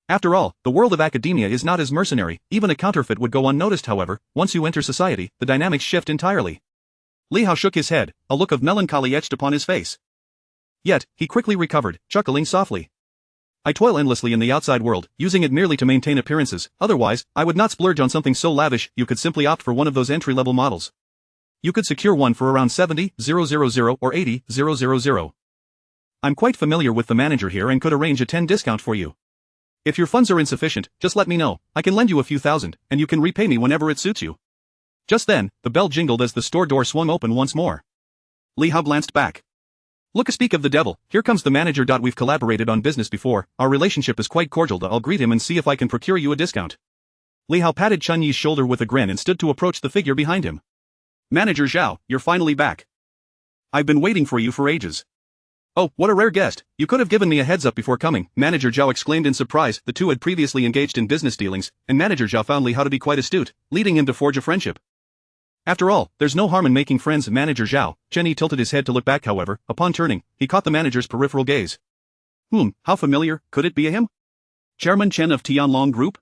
After all, the world of academia is not as mercenary. Even a counterfeit would go unnoticed. However, once you enter society, the dynamics shift entirely. Li Hao shook his head, a look of melancholy etched upon his face. Yet, he quickly recovered, chuckling softly. I toil endlessly in the outside world, using it merely to maintain appearances. Otherwise, I would not splurge on something so lavish. You could simply opt for one of those entry-level models. You could secure one for around 70,000 or 80,000. I'm quite familiar with the manager here and could arrange a 10% discount for you. If your funds are insufficient, just let me know. I can lend you a few thousand, and you can repay me whenever it suits you. Just then, the bell jingled as the store door swung open once more. Li Hao glanced back. Look, speak of the devil, here comes the manager. We've collaborated on business before, our relationship is quite cordial. I'll greet him and see if I can procure you a discount. Li Hao patted Chen Yi's shoulder with a grin and stood to approach the figure behind him. Manager Zhao, you're finally back. I've been waiting for you for ages. Oh, what a rare guest, you could have given me a heads up before coming, Manager Zhao exclaimed in surprise. The two had previously engaged in business dealings, and Manager Zhao found Li Hao to be quite astute, leading him to forge a friendship. After all, there's no harm in making friends. Manager Zhao. Chen Yi tilted his head to look back. However, upon turning, he caught the manager's peripheral gaze. How familiar, could it be him? Chairman Chen of Tianlong Group?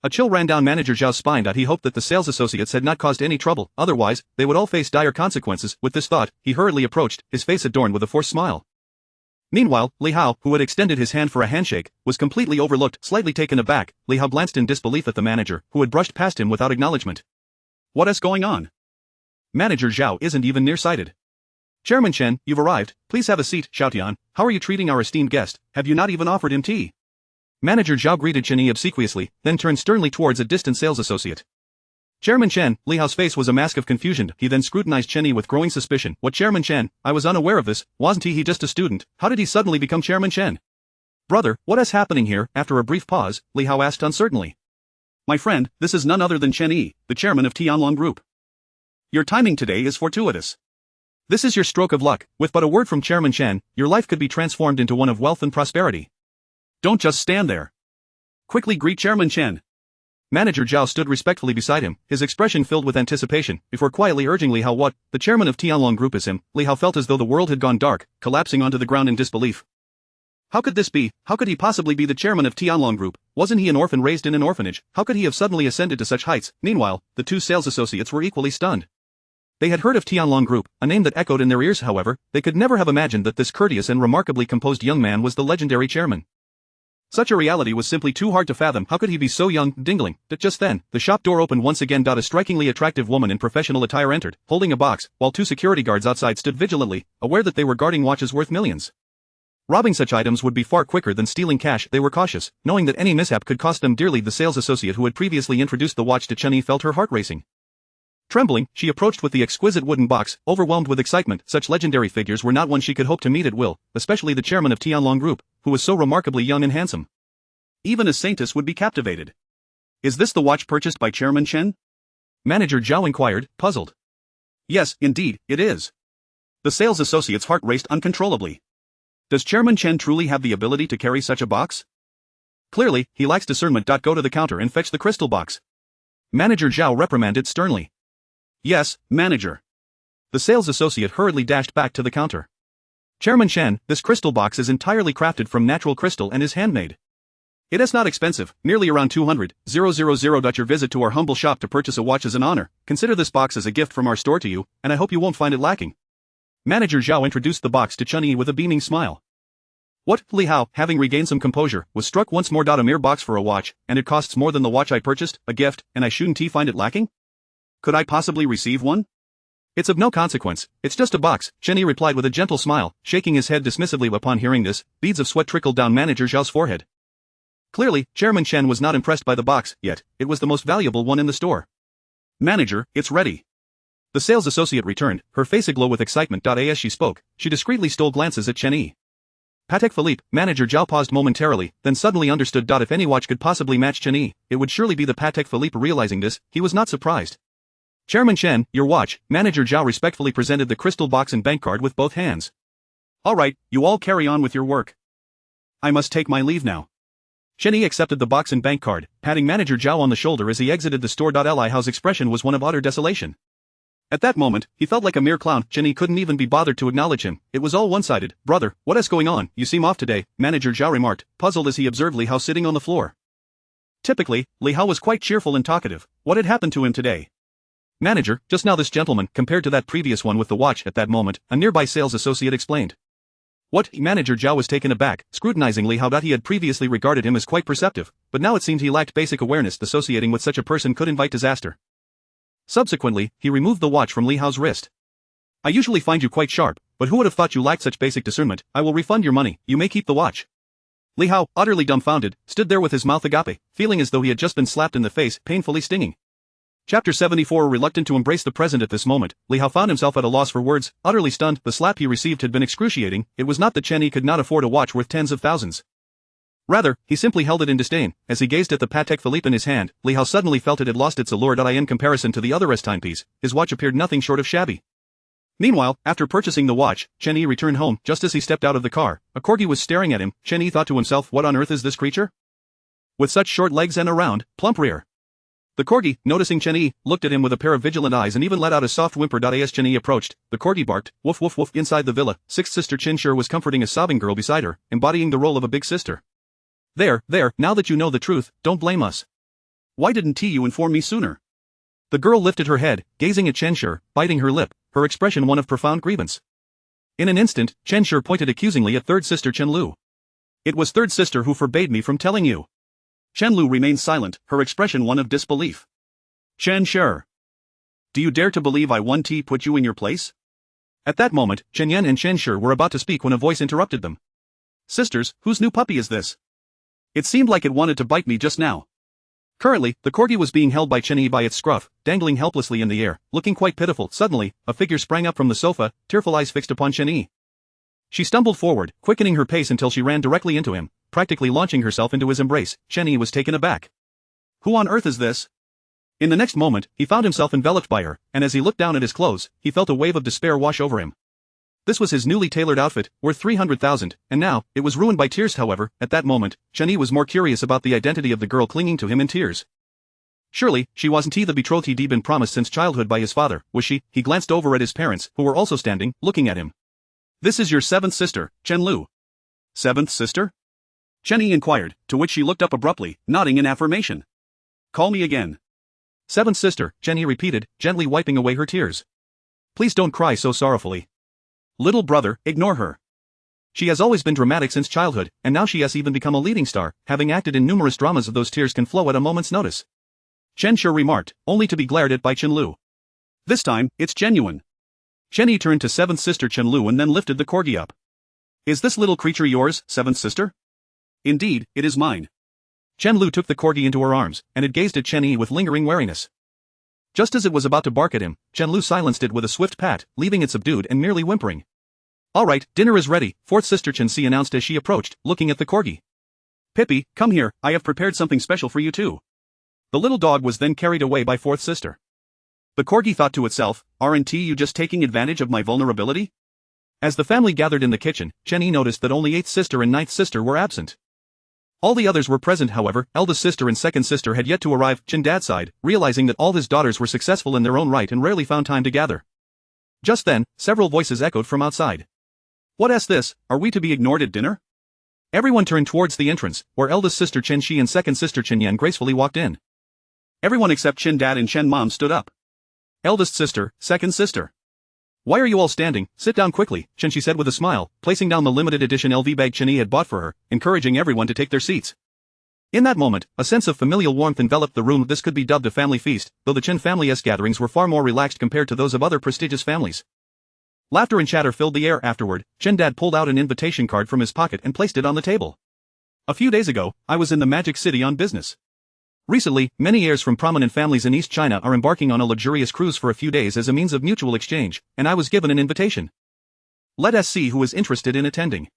A chill ran down Manager Zhao's spine. He hoped that the sales associates had not caused any trouble, otherwise, they would all face dire consequences. With this thought, he hurriedly approached, his face adorned with a forced smile. Meanwhile, Li Hao, who had extended his hand for a handshake, was completely overlooked. Slightly taken aback, Li Hao glanced in disbelief at the manager, who had brushed past him without acknowledgement. What is going on? Manager Zhao isn't even nearsighted. Chairman Chen, you've arrived, please have a seat. Xiaotian, how are you treating our esteemed guest? Have you not even offered him tea? Manager Zhao greeted Chen Yi obsequiously, then turned sternly towards a distant sales associate. Chairman Chen, Li Hao's face was a mask of confusion. He then scrutinized Chen Yi with growing suspicion. What, Chairman Chen? I was unaware of this, wasn't he just a student? How did he suddenly become Chairman Chen? Brother, what is happening here? After a brief pause, Li Hao asked uncertainly. My friend, this is none other than Chen Yi, the chairman of Tianlong Group. Your timing today is fortuitous. This is your stroke of luck. With but a word from Chairman Chen, your life could be transformed into one of wealth and prosperity. Don't just stand there. Quickly greet Chairman Chen. Manager Zhao stood respectfully beside him, his expression filled with anticipation, before quietly urging Li Hao. What, the chairman of Tianlong Group is him? Li Hao felt as though the world had gone dark, collapsing onto the ground in disbelief. How could this be? How could he possibly be the chairman of Tianlong Group? Wasn't he an orphan raised in an orphanage? How could he have suddenly ascended to such heights? Meanwhile, the two sales associates were equally stunned. They had heard of Tianlong Group, a name that echoed in their ears. However, they could never have imagined that this courteous and remarkably composed young man was the legendary chairman. Such a reality was simply too hard to fathom. How could he be so young? Dingling. Just then, the shop door opened once again. A strikingly attractive woman in professional attire entered, holding a box, while two security guards outside stood vigilantly, aware that they were guarding watches worth millions. Robbing such items would be far quicker than stealing cash. They were cautious, knowing that any mishap could cost them dearly. The sales associate who had previously introduced the watch to Chen Yi felt her heart racing. Trembling, she approached with the exquisite wooden box, overwhelmed with excitement. Such legendary figures were not one she could hope to meet at will, especially the chairman of Tianlong Group, who was so remarkably young and handsome. Even a saintess would be captivated. Is this the watch purchased by Chairman Chen? Manager Zhao inquired, puzzled. Yes, indeed, it is. The sales associate's heart raced uncontrollably. Does Chairman Chen truly have the ability to carry such a box? Clearly, he lacks discernment. Go to the counter and fetch the crystal box. Manager Zhao reprimanded sternly. Yes, manager. The sales associate hurriedly dashed back to the counter. Chairman Chen, this crystal box is entirely crafted from natural crystal and is handmade. It is not expensive, merely around 200,000. Your visit to our humble shop to purchase a watch is an honor. Consider this box as a gift from our store to you, and I hope you won't find it lacking. Manager Zhao introduced the box to Chen Yi with a beaming smile. What? Li Hao, having regained some composure, was struck once more. A mere box for a watch, and it costs more than the watch I purchased, a gift, and I shouldn't find it lacking? Could I possibly receive one? It's of no consequence, it's just a box, Chen Yi replied with a gentle smile, shaking his head dismissively. Upon hearing this, beads of sweat trickled down Manager Zhao's forehead. Clearly, Chairman Chen was not impressed by the box, yet it was the most valuable one in the store. Manager, it's ready. The sales associate returned, her face aglow with excitement. As she spoke, she discreetly stole glances at Chen Yi. Patek Philippe. Manager Zhao paused momentarily, then suddenly understood. If any watch could possibly match Chen Yi, it would surely be the Patek Philippe. Realizing this, he was not surprised. Chairman Chen, your watch. Manager Zhao respectfully presented the crystal box and bank card with both hands. All right, you all carry on with your work. I must take my leave now. Chen Yi accepted the box and bank card, patting Manager Zhao on the shoulder as he exited the store. Li Hao's expression was one of utter desolation. At that moment, he felt like a mere clown. Chen Yi couldn't even be bothered to acknowledge him. It was all one-sided. Brother, what is going on? You seem off today, Manager Zhao remarked, puzzled as he observed Li Hao sitting on the floor. Typically, Li Hao was quite cheerful and talkative. What had happened to him today? Manager, just now this gentleman, compared to that previous one with the watch. At that moment, a nearby sales associate explained. What? Manager Zhao was taken aback, scrutinizing Li Hao. He had previously regarded him as quite perceptive, but now it seemed he lacked basic awareness. Associating with such a person could invite disaster. Subsequently, he removed the watch from Li Hao's wrist. I usually find you quite sharp, but who would have thought you lacked such basic discernment? I will refund your money, you may keep the watch. Li Hao, utterly dumbfounded, stood there with his mouth agape, feeling as though he had just been slapped in the face, painfully stinging. Chapter 74. Reluctant to embrace the present at this moment, Li Hao found himself at a loss for words, utterly stunned. The slap he received had been excruciating. It was not that Chen Yi could not afford a watch worth tens of thousands. Rather, he simply held it in disdain. As he gazed at the Patek Philippe in his hand, Li Hao suddenly felt it had lost its allure. In comparison to the other timepiece, his watch appeared nothing short of shabby. Meanwhile, after purchasing the watch, Chen Yi returned home. Just as he stepped out of the car, a corgi was staring at him. Chen Yi thought to himself, what on earth is this creature? With such short legs and a round, plump rear. The corgi, noticing Chen Yi, looked at him with a pair of vigilant eyes and even let out a soft whimper. As Chen Yi approached, the corgi barked, woof woof woof. Inside the villa, sixth sister Chen Xi was comforting a sobbing girl beside her, embodying the role of a big sister. There, now that you know the truth, don't blame us. Why didn't you inform me sooner? The girl lifted her head, gazing at Chen Xi, biting her lip, her expression one of profound grievance. In an instant, Chen Xi pointed accusingly at third sister Chen Liu. It was third sister who forbade me from telling you. Chen Liu remained silent, her expression one of disbelief. Chen Xi. Do you dare to believe I put you in your place? At that moment, Chen Yan and Chen Xi were about to speak when a voice interrupted them. Sisters, whose new puppy is this? It seemed like it wanted to bite me just now. Currently, the corgi was being held by Chen Yi by its scruff, dangling helplessly in the air, looking quite pitiful. Suddenly, a figure sprang up from the sofa, tearful eyes fixed upon Chen Yi. She stumbled forward, quickening her pace until she ran directly into him, practically launching herself into his embrace. Chen Yi was taken aback. Who on earth is this? In the next moment, he found himself enveloped by her, and as he looked down at his clothes, he felt a wave of despair wash over him. This was his newly tailored outfit, worth 300,000, and now, it was ruined by tears. However, at that moment, Chen Yi was more curious about the identity of the girl clinging to him in tears. Surely, she wasn't the betrothed he'd been promised since childhood by his father, was she? He glanced over at his parents, who were also standing, looking at him. This is your seventh sister, Chen Liu. Seventh sister? Chen Yi inquired, to which she looked up abruptly, nodding in affirmation. Call me again. Seventh sister, Chen Yi repeated, gently wiping away her tears. Please don't cry so sorrowfully. Little brother, ignore her. She has always been dramatic since childhood, and now she has even become a leading star, having acted in numerous dramas. Of those tears can flow at a moment's notice. Chen Xi remarked, only to be glared at by Chen Liu. This time, it's genuine. Chen Yi turned to seventh sister Chen Liu and then lifted the corgi up. Is this little creature yours, seventh sister? Indeed, it is mine. Chen Liu took the corgi into her arms, and it gazed at Chen Yi with lingering wariness. Just as it was about to bark at him, Chen Liu silenced it with a swift pat, leaving it subdued and merely whimpering. Alright, dinner is ready, fourth sister Chen Xi announced as she approached, looking at the corgi. Pippi, come here, I have prepared something special for you too. The little dog was then carried away by fourth sister. The corgi thought to itself, aren't you just taking advantage of my vulnerability? As the family gathered in the kitchen, Chen Yi noticed that only eighth sister and ninth sister were absent. All the others were present. However, eldest sister and second sister had yet to arrive. Chen Dad's side, realizing that all his daughters were successful in their own right and rarely found time to gather. Just then, several voices echoed from outside. What's this, are we to be ignored at dinner? Everyone turned towards the entrance, where eldest sister Chen Xi and second sister Chen Yan gracefully walked in. Everyone except Chen Dad and Chen Mom stood up. Eldest sister, second sister. Why are you all standing? Sit down quickly, Chen Xi said with a smile, placing down the limited edition LV bag Chen Yi had bought for her, encouraging everyone to take their seats. In that moment, a sense of familial warmth enveloped the room. This could be dubbed a family feast, though the Chen family's gatherings were far more relaxed compared to those of other prestigious families. Laughter and chatter filled the air. Afterward, Chen Dad pulled out an invitation card from his pocket and placed it on the table. A few days ago, I was in the Magic City on business. Recently, many heirs from prominent families in East China are embarking on a luxurious cruise for a few days as a means of mutual exchange, and I was given an invitation. Let us see who is interested in attending.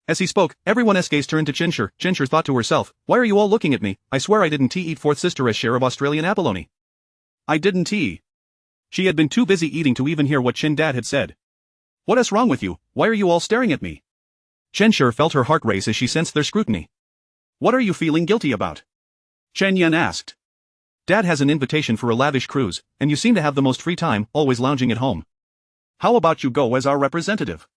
As he spoke, everyone's gaze turned to Chen Xi. Chen Xi thought to herself, why are you all looking at me? I swear I didn't eat fourth sister's share of Australian abalone. I didn't. She had been too busy eating to even hear what Chen Dad had said. What's wrong with you? Why are you all staring at me? Chen Xi felt her heart race as she sensed their scrutiny. What are you feeling guilty about? Chen Yan asked. Dad has an invitation for a lavish cruise, and you seem to have the most free time, always lounging at home. How about you go as our representative?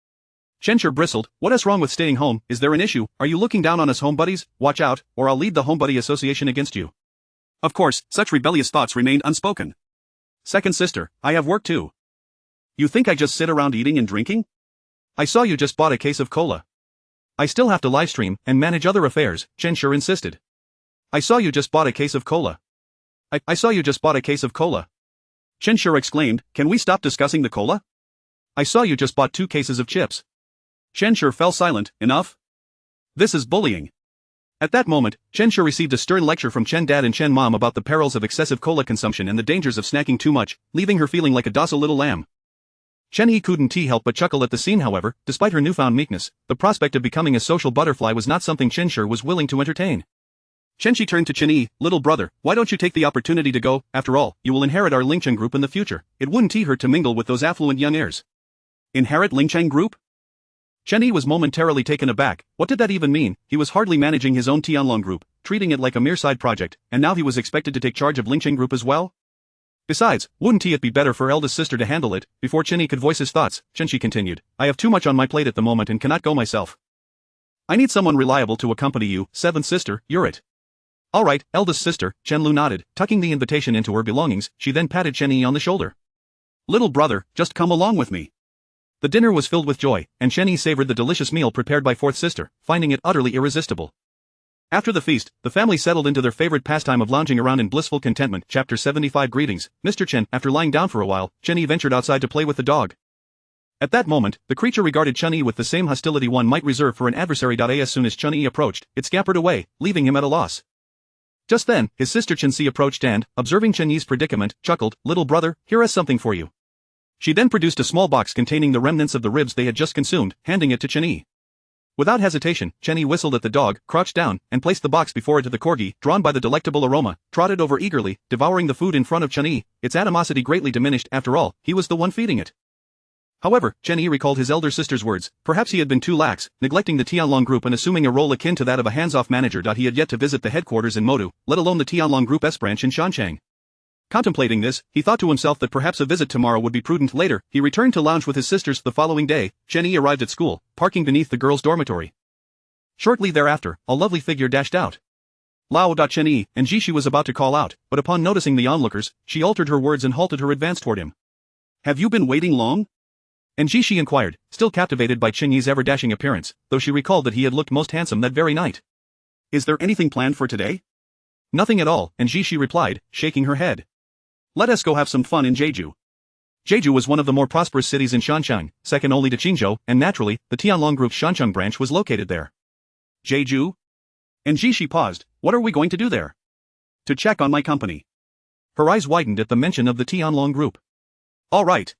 Chen Xi bristled, what's wrong with staying home? Is there an issue? Are you looking down on us home buddies? Watch out, or I'll lead the home buddy association against you. Of course, such rebellious thoughts remained unspoken. Second sister, I have work too. You think I just sit around eating and drinking? I saw you just bought a case of cola. I still have to livestream and manage other affairs, Chen Xi insisted. I saw you just bought a case of cola. I saw you just bought a case of cola. Chen Xi exclaimed, can we stop discussing the cola? I saw you just bought 2 cases of chips. Chen Xi fell silent, enough? This is bullying. At that moment, Chen Xi received a stern lecture from Chen Dad and Chen Mom about the perils of excessive cola consumption and the dangers of snacking too much, leaving her feeling like a docile little lamb. Chen Yi couldn't help but chuckle at the scene. However, despite her newfound meekness, the prospect of becoming a social butterfly was not something Chen Xi was willing to entertain. Chen Xi turned to Chen Yi, little brother, why don't you take the opportunity to go? After all, you will inherit our Lingcheng group in the future. It wouldn't hurt to mingle with those affluent young heirs. Inherit Lingcheng group? Chen Yi was momentarily taken aback. What did that even mean? He was hardly managing his own Tianlong group, treating it like a mere side project, and now he was expected to take charge of Lingcheng group as well? Besides, wouldn't it be better for eldest sister to handle it? Before Chen Yi could voice his thoughts, Chen Xi continued, I have too much on my plate at the moment and cannot go myself. I need someone reliable to accompany you, seventh sister, you're it. Alright, eldest sister, Chen Liu nodded, tucking the invitation into her belongings. She then patted Chen Yi on the shoulder. Little brother, just come along with me. The dinner was filled with joy, and Chen Yi savored the delicious meal prepared by fourth sister, finding it utterly irresistible. After the feast, the family settled into their favorite pastime of lounging around in blissful contentment. Chapter 75 Greetings, Mr. Chen. After lying down for a while, Chen Yi ventured outside to play with the dog. At that moment, the creature regarded Chen Yi with the same hostility one might reserve for an adversary. As soon as Chen Yi approached, it scampered away, leaving him at a loss. Just then, his sister Chen Xi approached and, observing Chen Yi's predicament, chuckled, little brother, here is something for you. She then produced a small box containing the remnants of the ribs they had just consumed, handing it to Chen Yi. Without hesitation, Chen Yi whistled at the dog, crouched down, and placed the box before it. The corgi, drawn by the delectable aroma, trotted over eagerly, devouring the food in front of Chen Yi. Its animosity greatly diminished. After all, he was the one feeding it. However, Chen Yi recalled his elder sister's words. Perhaps he had been too lax, neglecting the Tianlong group and assuming a role akin to that of a hands-off manager. He had yet to visit the headquarters in Modu, let alone the Tianlong group's branch in Shanchang. Contemplating this, he thought to himself that perhaps a visit tomorrow would be prudent. Later, he returned to lounge with his sisters. The following day, Chen Yi arrived at school, parking beneath the girls' dormitory. Shortly thereafter, a lovely figure dashed out. Lao. Chen Yi, and Xi was about to call out, but upon noticing the onlookers, she altered her words and halted her advance toward him. Have you been waiting long? And Xi inquired, still captivated by Chen Yi's ever-dashing appearance, though she recalled that he had looked most handsome that very night. Is there anything planned for today? Nothing at all, and Xi replied, shaking her head. Let us go have some fun in Jeju. Jeju was one of the more prosperous cities in Shanchang, second only to Qingzhou, and naturally, the Tianlong group's Shanchang branch was located there. Jeju? And Xi paused, what are we going to do there? To check on my company. Her eyes widened at the mention of the Tianlong group. All right.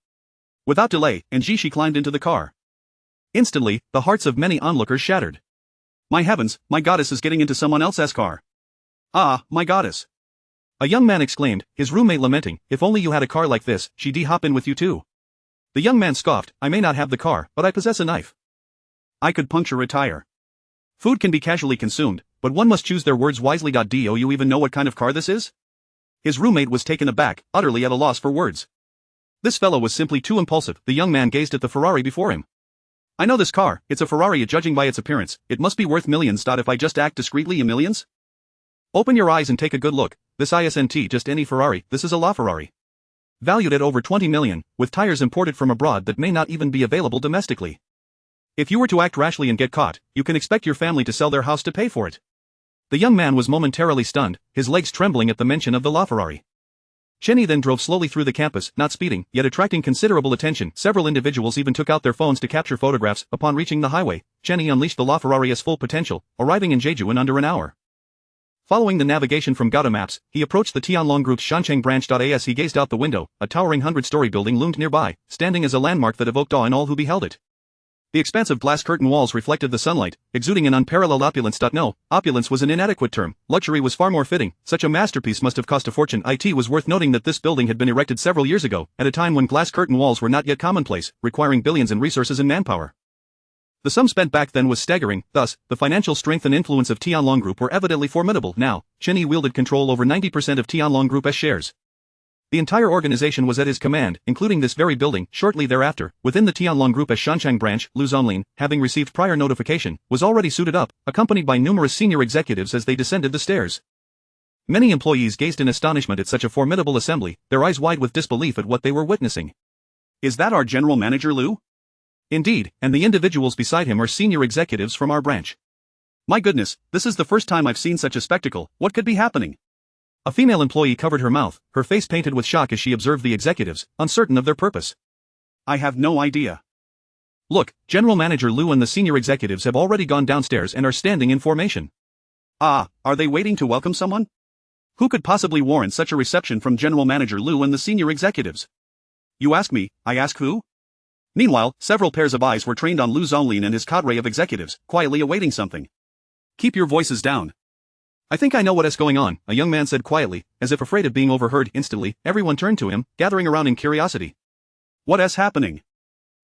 Without delay, and Xi climbed into the car. Instantly, the hearts of many onlookers shattered. My heavens, my goddess is getting into someone else's car. Ah, my goddess. A young man exclaimed, his roommate lamenting, if only you had a car like this, she'd hop in with you too. The young man scoffed, I may not have the car, but I possess a knife. I could puncture a tire. Food can be casually consumed, but one must choose their words wisely. Do you even know what kind of car this is? His roommate was taken aback, utterly at a loss for words. This fellow was simply too impulsive. The young man gazed at the Ferrari before him. I know this car, it's a Ferrari. Judging by its appearance, it must be worth millions. If I just act discreetly, millions? Open your eyes and take a good look. This isn't just any Ferrari, this is a LaFerrari. Valued at over 20 million, with tires imported from abroad that may not even be available domestically. If you were to act rashly and get caught, you can expect your family to sell their house to pay for it. The young man was momentarily stunned, his legs trembling at the mention of the LaFerrari. Chen Yi then drove slowly through the campus, not speeding, yet attracting considerable attention. Several individuals even took out their phones to capture photographs. Upon reaching the highway, Chen Yi unleashed the LaFerrari's full potential, arriving in Jeju in under an hour. Following the navigation from Gauda Maps, he approached the Tianlong group's Shancheng branch. As he gazed out the window, a towering 100-story building loomed nearby, standing as a landmark that evoked awe in all who beheld it. The expansive glass curtain walls reflected the sunlight, exuding an unparalleled opulence. No, opulence was an inadequate term, luxury was far more fitting. Such a masterpiece must have cost a fortune. It was worth noting that this building had been erected several years ago, at a time when glass curtain walls were not yet commonplace, requiring billions in resources and manpower. The sum spent back then was staggering. Thus, the financial strength and influence of Tianlong Group were evidently formidable. Now, Chen Yi wielded control over 90% of Tianlong Group's shares. The entire organization was at his command, including this very building. Shortly thereafter, within the Tianlong Group's Shanchang branch, Lu Zonglin, having received prior notification, was already suited up, accompanied by numerous senior executives as they descended the stairs. Many employees gazed in astonishment at such a formidable assembly, their eyes wide with disbelief at what they were witnessing. Is that our general manager Liu? Indeed, and the individuals beside him are senior executives from our branch. My goodness, this is the first time I've seen such a spectacle. What could be happening? A female employee covered her mouth, her face painted with shock as she observed the executives, uncertain of their purpose. I have no idea. Look, General Manager Liu and the senior executives have already gone downstairs and are standing in formation. Ah, are they waiting to welcome someone? Who could possibly warrant such a reception from General Manager Liu and the senior executives? You ask me, I ask who? Meanwhile, several pairs of eyes were trained on Lu Zonglin and his cadre of executives, quietly awaiting something. Keep your voices down. I think I know what is going on, a young man said quietly, as if afraid of being overheard. Instantly, everyone turned to him, gathering around in curiosity. What is happening?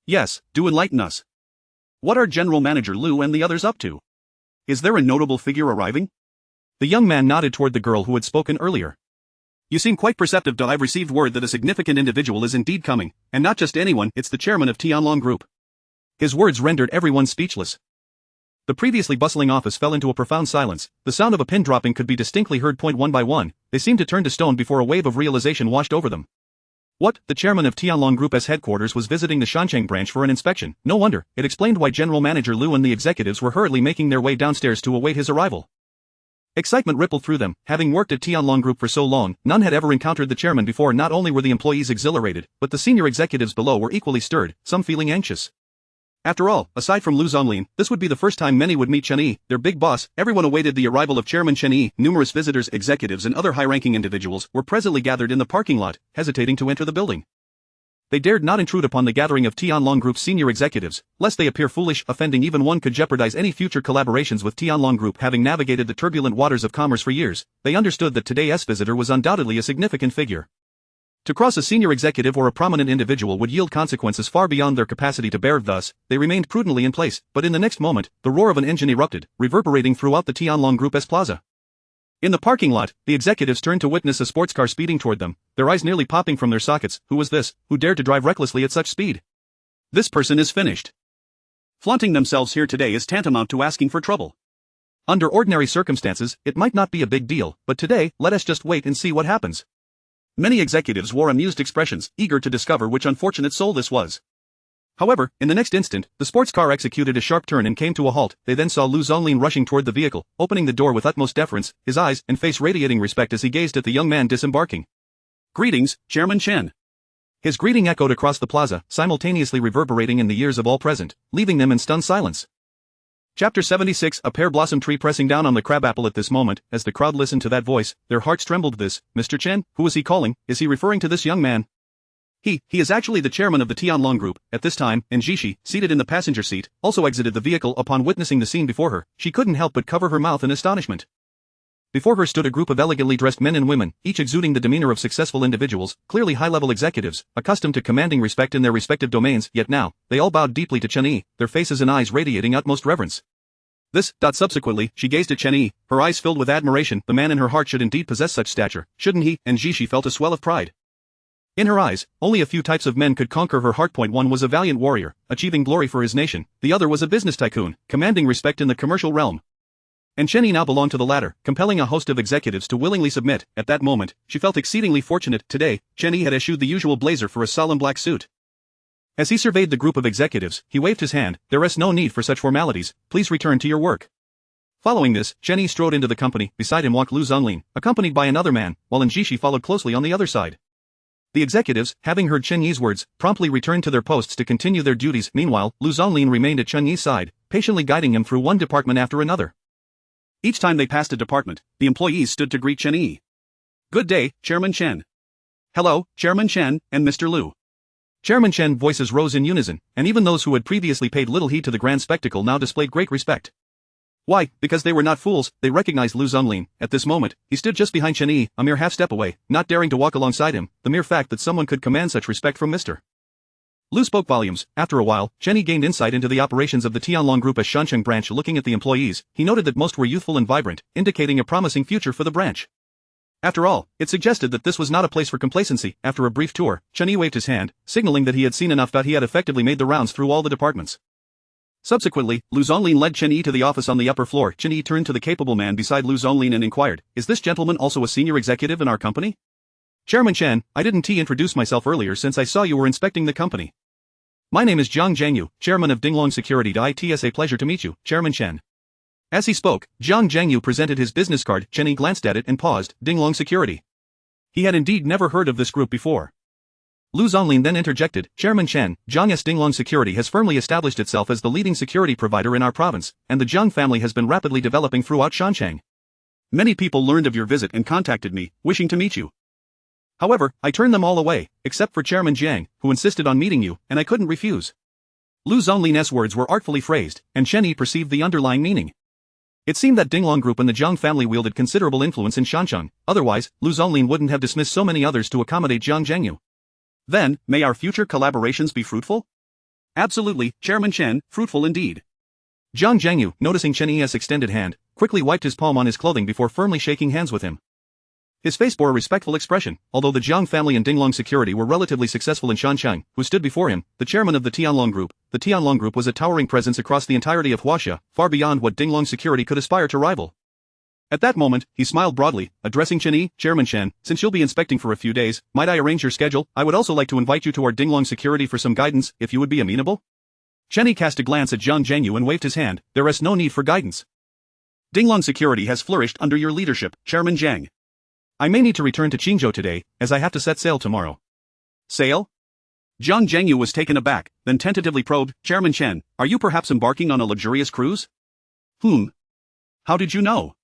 Yes, do enlighten us. What are General Manager Liu and the others up to? Is there a notable figure arriving? The young man nodded toward the girl who had spoken earlier. You seem quite perceptive. I've received word that a significant individual is indeed coming, and not just anyone, it's the chairman of Tianlong Group. His words rendered everyone speechless. The previously bustling office fell into a profound silence. The sound of a pin dropping could be distinctly heard. One by one, they seemed to turn to stone before a wave of realization washed over them. What? The chairman of Tianlong Group's headquarters was visiting the Shancheng branch for an inspection. No wonder. It explained why General Manager Liu and the executives were hurriedly making their way downstairs to await his arrival. Excitement rippled through them. Having worked at Tianlong Group for so long, none had ever encountered the chairman before. Not only were the employees exhilarated, but the senior executives below were equally stirred, some feeling anxious. After all, aside from Lu Zonglin, this would be the first time many would meet Chen Yi, their big boss. Everyone awaited the arrival of Chairman Chen Yi. Numerous visitors, executives and other high-ranking individuals were presently gathered in the parking lot, hesitating to enter the building. They dared not intrude upon the gathering of Tianlong Group's senior executives, lest they appear foolish. Offending even one could jeopardize any future collaborations with Tianlong Group. Having navigated the turbulent waters of commerce for years, they understood that today's visitor was undoubtedly a significant figure. To cross a senior executive or a prominent individual would yield consequences far beyond their capacity to bear. Thus, they remained prudently in place, but in the next moment, the roar of an engine erupted, reverberating throughout the Tianlong Group's plaza. In the parking lot, the executives turned to witness a sports car speeding toward them, their eyes nearly popping from their sockets. Who was this, who dared to drive recklessly at such speed? This person is finished. Flaunting themselves here today is tantamount to asking for trouble. Under ordinary circumstances, it might not be a big deal, but today, let us just wait and see what happens. Many executives wore amused expressions, eager to discover which unfortunate soul this was. However, in the next instant, the sports car executed a sharp turn and came to a halt. They then saw Lu Zonglin rushing toward the vehicle, opening the door with utmost deference, his eyes and face radiating respect as he gazed at the young man disembarking. Greetings, Chairman Chen. His greeting echoed across the plaza, simultaneously reverberating in the ears of all present, leaving them in stunned silence. Chapter 76. A pear blossom tree pressing down on the crabapple. At this moment, as the crowd listened to that voice, their hearts trembled. This, Mr. Chen, who is he calling? Is he referring to this young man? He is actually the chairman of the Tianlong Group. At this time, and Xi, seated in the passenger seat, also exited the vehicle. Upon witnessing the scene before her, she couldn't help but cover her mouth in astonishment. Before her stood a group of elegantly dressed men and women, each exuding the demeanor of successful individuals, clearly high-level executives, accustomed to commanding respect in their respective domains. Yet now, they all bowed deeply to Chen Yi, their faces and eyes radiating utmost reverence. Subsequently, she gazed at Chen Yi, her eyes filled with admiration. The man in her heart should indeed possess such stature, shouldn't he? And Xi felt a swell of pride. In her eyes, only a few types of men could conquer her heart. One was a valiant warrior, achieving glory for his nation. The other was a business tycoon, commanding respect in the commercial realm. And Chen Yi now belonged to the latter, compelling a host of executives to willingly submit. At that moment, she felt exceedingly fortunate. Today, Chen Yi had eschewed the usual blazer for a solemn black suit. As he surveyed the group of executives, he waved his hand. There is no need for such formalities, please return to your work. Following this, Chen Yi strode into the company. Beside him walked Lu Zonglin, accompanied by another man, while Xi followed closely on the other side. The executives, having heard Chen Yi's words, promptly returned to their posts to continue their duties. Meanwhile, Lu Zonglin remained at Chen Yi's side, patiently guiding him through one department after another. Each time they passed a department, the employees stood to greet Chen Yi. Good day, Chairman Chen. Hello, Chairman Chen, and Mr. Liu. Chairman Chen voices rose in unison, and even those who had previously paid little heed to the grand spectacle now displayed great respect. Why, because they were not fools, they recognized Lu Zonglin. At this moment, he stood just behind Chen Yi, a mere half-step away, not daring to walk alongside him. The mere fact that someone could command such respect from Mr. Liu spoke volumes. After a while, Chen Yi gained insight into the operations of the Tianlong Group as Shancheng branch. Looking at the employees, he noted that most were youthful and vibrant, indicating a promising future for the branch. After all, it suggested that this was not a place for complacency. After a brief tour, Chen Yi waved his hand, signaling that he had seen enough. He had effectively made the rounds through all the departments. Subsequently, Lu Zonglin led Chen Yi to the office on the upper floor. Chen Yi turned to the capable man beside Lu Zonglin and inquired, is this gentleman also a senior executive in our company? Chairman Chen, I didn't introduce myself earlier since I saw you were inspecting the company. My name is Jiang Zhangyu, chairman of Dinglong Security. It's a pleasure to meet you, Chairman Chen. As he spoke, Jiang Zhangyu presented his business card. Chen Yi glanced at it and paused. Dinglong Security. He had indeed never heard of this group before. Lu Zonglin then interjected, Chairman Chen, Zhang's Dinglong Security has firmly established itself as the leading security provider in our province, and the Zhang family has been rapidly developing throughout Shancheng. Many people learned of your visit and contacted me, wishing to meet you. However, I turned them all away, except for Chairman Jiang, who insisted on meeting you, and I couldn't refuse. Lu Zonlin's words were artfully phrased, and Chen Yi perceived the underlying meaning. It seemed that Dinglong Group and the Jiang family wielded considerable influence in Shancheng, otherwise, Lu Zonlin wouldn't have dismissed so many others to accommodate Jiang Zhengyu. Then, may our future collaborations be fruitful? Absolutely, Chairman Chen, fruitful indeed. Jiang Zhengyu, noticing Chen Yi's extended hand, quickly wiped his palm on his clothing before firmly shaking hands with him. His face bore a respectful expression, although the Jiang family and Dinglong security were relatively successful in Shancheng, who stood before him, the chairman of the Tianlong Group. The Tianlong Group was a towering presence across the entirety of Huaxia, far beyond what Dinglong security could aspire to rival. At that moment, he smiled broadly, addressing Chen Yi, Chairman Chen, since you'll be inspecting for a few days, might I arrange your schedule? I would also like to invite you to our Dinglong security for some guidance, if you would be amenable? Chen Yi cast a glance at Jiang Zhengyu and waved his hand. There is no need for guidance. Dinglong security has flourished under your leadership, Chairman Jiang. I may need to return to Qingzhou today, as I have to set sail tomorrow. Sail? Jiang Zhengyu was taken aback, then tentatively probed, Chairman Chen, are you perhaps embarking on a luxurious cruise? How did you know?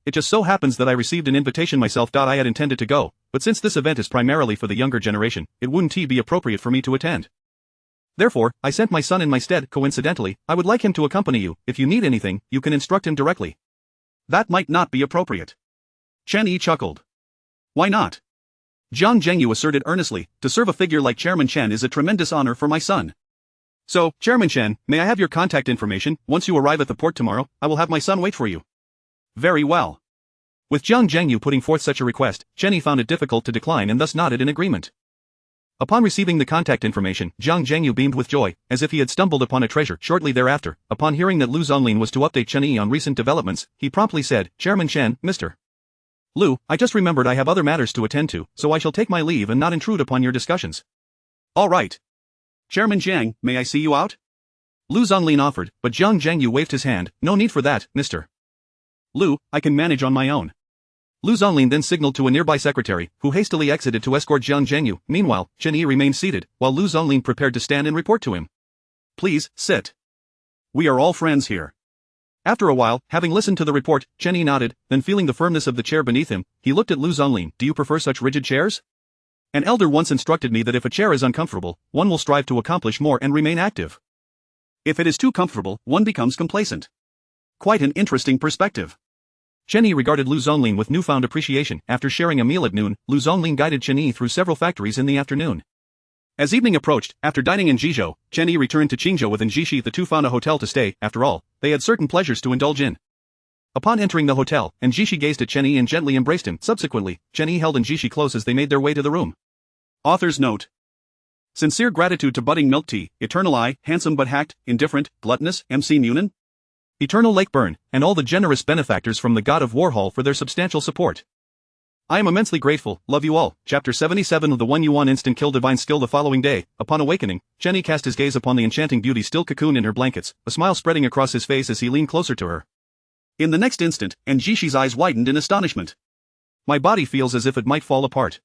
It just so happens that I received an invitation myself. I had intended to go, but since this event is primarily for the younger generation, it wouldn't be appropriate for me to attend. Therefore, I sent my son in my stead. Coincidentally, I would like him to accompany you. If you need anything, you can instruct him directly. That might not be appropriate. Chen Yi chuckled. Why not? Jiang Zhengyu asserted earnestly, to serve a figure like Chairman Chen is a tremendous honor for my son. So, Chairman Chen, may I have your contact information? Once you arrive at the port tomorrow, I will have my son wait for you. Very well. With Jiang Zhengyu putting forth such a request, Chen Yi found it difficult to decline and thus nodded in agreement. Upon receiving the contact information, Jiang Zhengyu beamed with joy, as if he had stumbled upon a treasure. Shortly thereafter, upon hearing that Lu Zonlin was to update Chen Yi on recent developments, he promptly said, Chairman Chen, Mr. Lu, I just remembered I have other matters to attend to, so I shall take my leave and not intrude upon your discussions. All right. Chairman Jiang, may I see you out? Lu Zonlin offered, but Jiang Zhengyu waved his hand. No need for that, Mr. Lu, I can manage on my own. Lu Zonlin then signaled to a nearby secretary, who hastily exited to escort Jiang Zhengyu. Meanwhile, Chen Yi remained seated, while Lu Zonlin prepared to stand and report to him. Please, sit. We are all friends here. After a while, having listened to the report, Chen Yi nodded, then feeling the firmness of the chair beneath him, he looked at Lu Zonlin. Do you prefer such rigid chairs? An elder once instructed me that if a chair is uncomfortable, one will strive to accomplish more and remain active. If it is too comfortable, one becomes complacent. Quite an interesting perspective. Chen Yi regarded Lu Zonlin with newfound appreciation. After sharing a meal at noon, Lu Zonlin guided Chen Yi through several factories in the afternoon. As evening approached, after dining in Jizhou, Chen Yi returned to Qingzhou with Njishi. The two found a hotel to stay. After all, they had certain pleasures to indulge in. Upon entering the hotel, Njishi gazed at Chen Yi and gently embraced him. Subsequently, Chen Yi held Njishi close as they made their way to the room. Author's note. Sincere gratitude to Budding Milk Tea, Eternal Eye, Handsome but Hacked, Indifferent, Gluttonous, MC Munin, Eternal Lake Burn, and all the generous benefactors from the God of Warhol for their substantial support. I am immensely grateful. Love you all. Chapter 77 of the 1 Yuan Instant Kill Divine Skill. The following day, upon awakening, Chen Yi cast his gaze upon the enchanting beauty still cocooned in her blankets, a smile spreading across his face as he leaned closer to her. In the next instant, Njishi's eyes widened in astonishment. My body feels as if it might fall apart.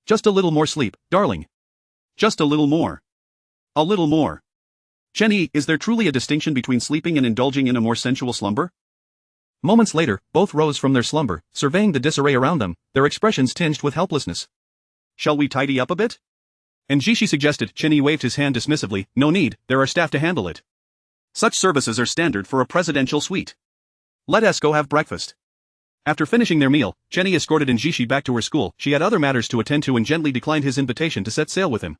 Just a little more sleep, darling. Just a little more. A little more. Chen Yi, is there truly a distinction between sleeping and indulging in a more sensual slumber? Moments later, both rose from their slumber, surveying the disarray around them, their expressions tinged with helplessness. Shall we tidy up a bit? Njishi suggested. Chen Yi waved his hand dismissively. No need, there are staff to handle it. Such services are standard for a presidential suite. Let us go have breakfast. After finishing their meal, Chen Yi escorted Njishi back to her school. She had other matters to attend to and gently declined his invitation to set sail with him.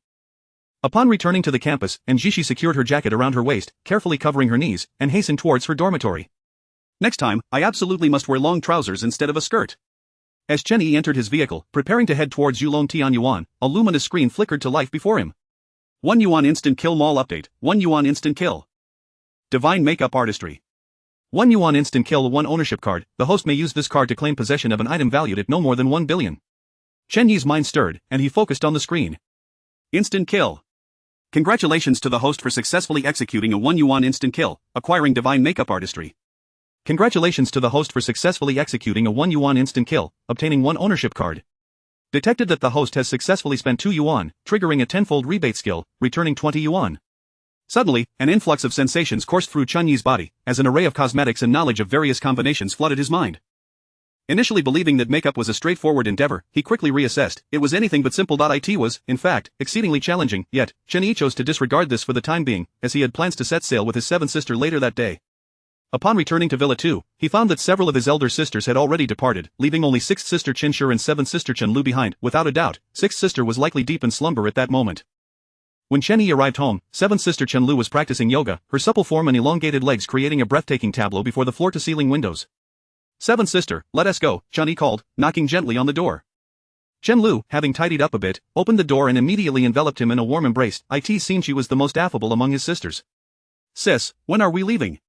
Upon returning to the campus, Njishi secured her jacket around her waist, carefully covering her knees, and hastened towards her dormitory. Next time, I absolutely must wear long trousers instead of a skirt. As Chen Yi entered his vehicle, preparing to head towards Yulong Tianyuan, a luminous screen flickered to life before him. 1 Yuan Instant Kill Mall Update. 1 Yuan Instant Kill. Divine Makeup Artistry. 1 Yuan Instant Kill. 1 ownership card. The host may use this card to claim possession of an item valued at no more than 1 billion. Chen Yi's mind stirred, and he focused on the screen. Instant Kill. Congratulations to the host for successfully executing a 1 Yuan Instant Kill, acquiring Divine Makeup Artistry. Congratulations to the host for successfully executing a 1 Yuan Instant Kill, obtaining 1 ownership card. Detected that the host has successfully spent 2 Yuan, triggering a tenfold rebate skill, returning 20 Yuan. Suddenly, an influx of sensations coursed through Chen Yi's body, as an array of cosmetics and knowledge of various combinations flooded his mind. Initially believing that makeup was a straightforward endeavor, he quickly reassessed. It was anything but simple. It was, in fact, exceedingly challenging, yet, Chen Yi chose to disregard this for the time being, as he had plans to set sail with his seventh sister later that day. Upon returning to Villa 2, he found that several of his elder sisters had already departed, leaving only sixth sister Chen Xi and seventh sister Chen Liu behind. Without a doubt, sixth sister was likely deep in slumber at that moment. When Chen Yi arrived home, seventh sister Chen Liu was practicing yoga, her supple form and elongated legs creating a breathtaking tableau before the floor-to-ceiling windows. "Seventh sister, let us go," Chen Yi called, knocking gently on the door. Chen Liu, having tidied up a bit, opened the door and immediately enveloped him in a warm embrace. It seemed she was the most affable among his sisters. "Sis, when are we leaving?"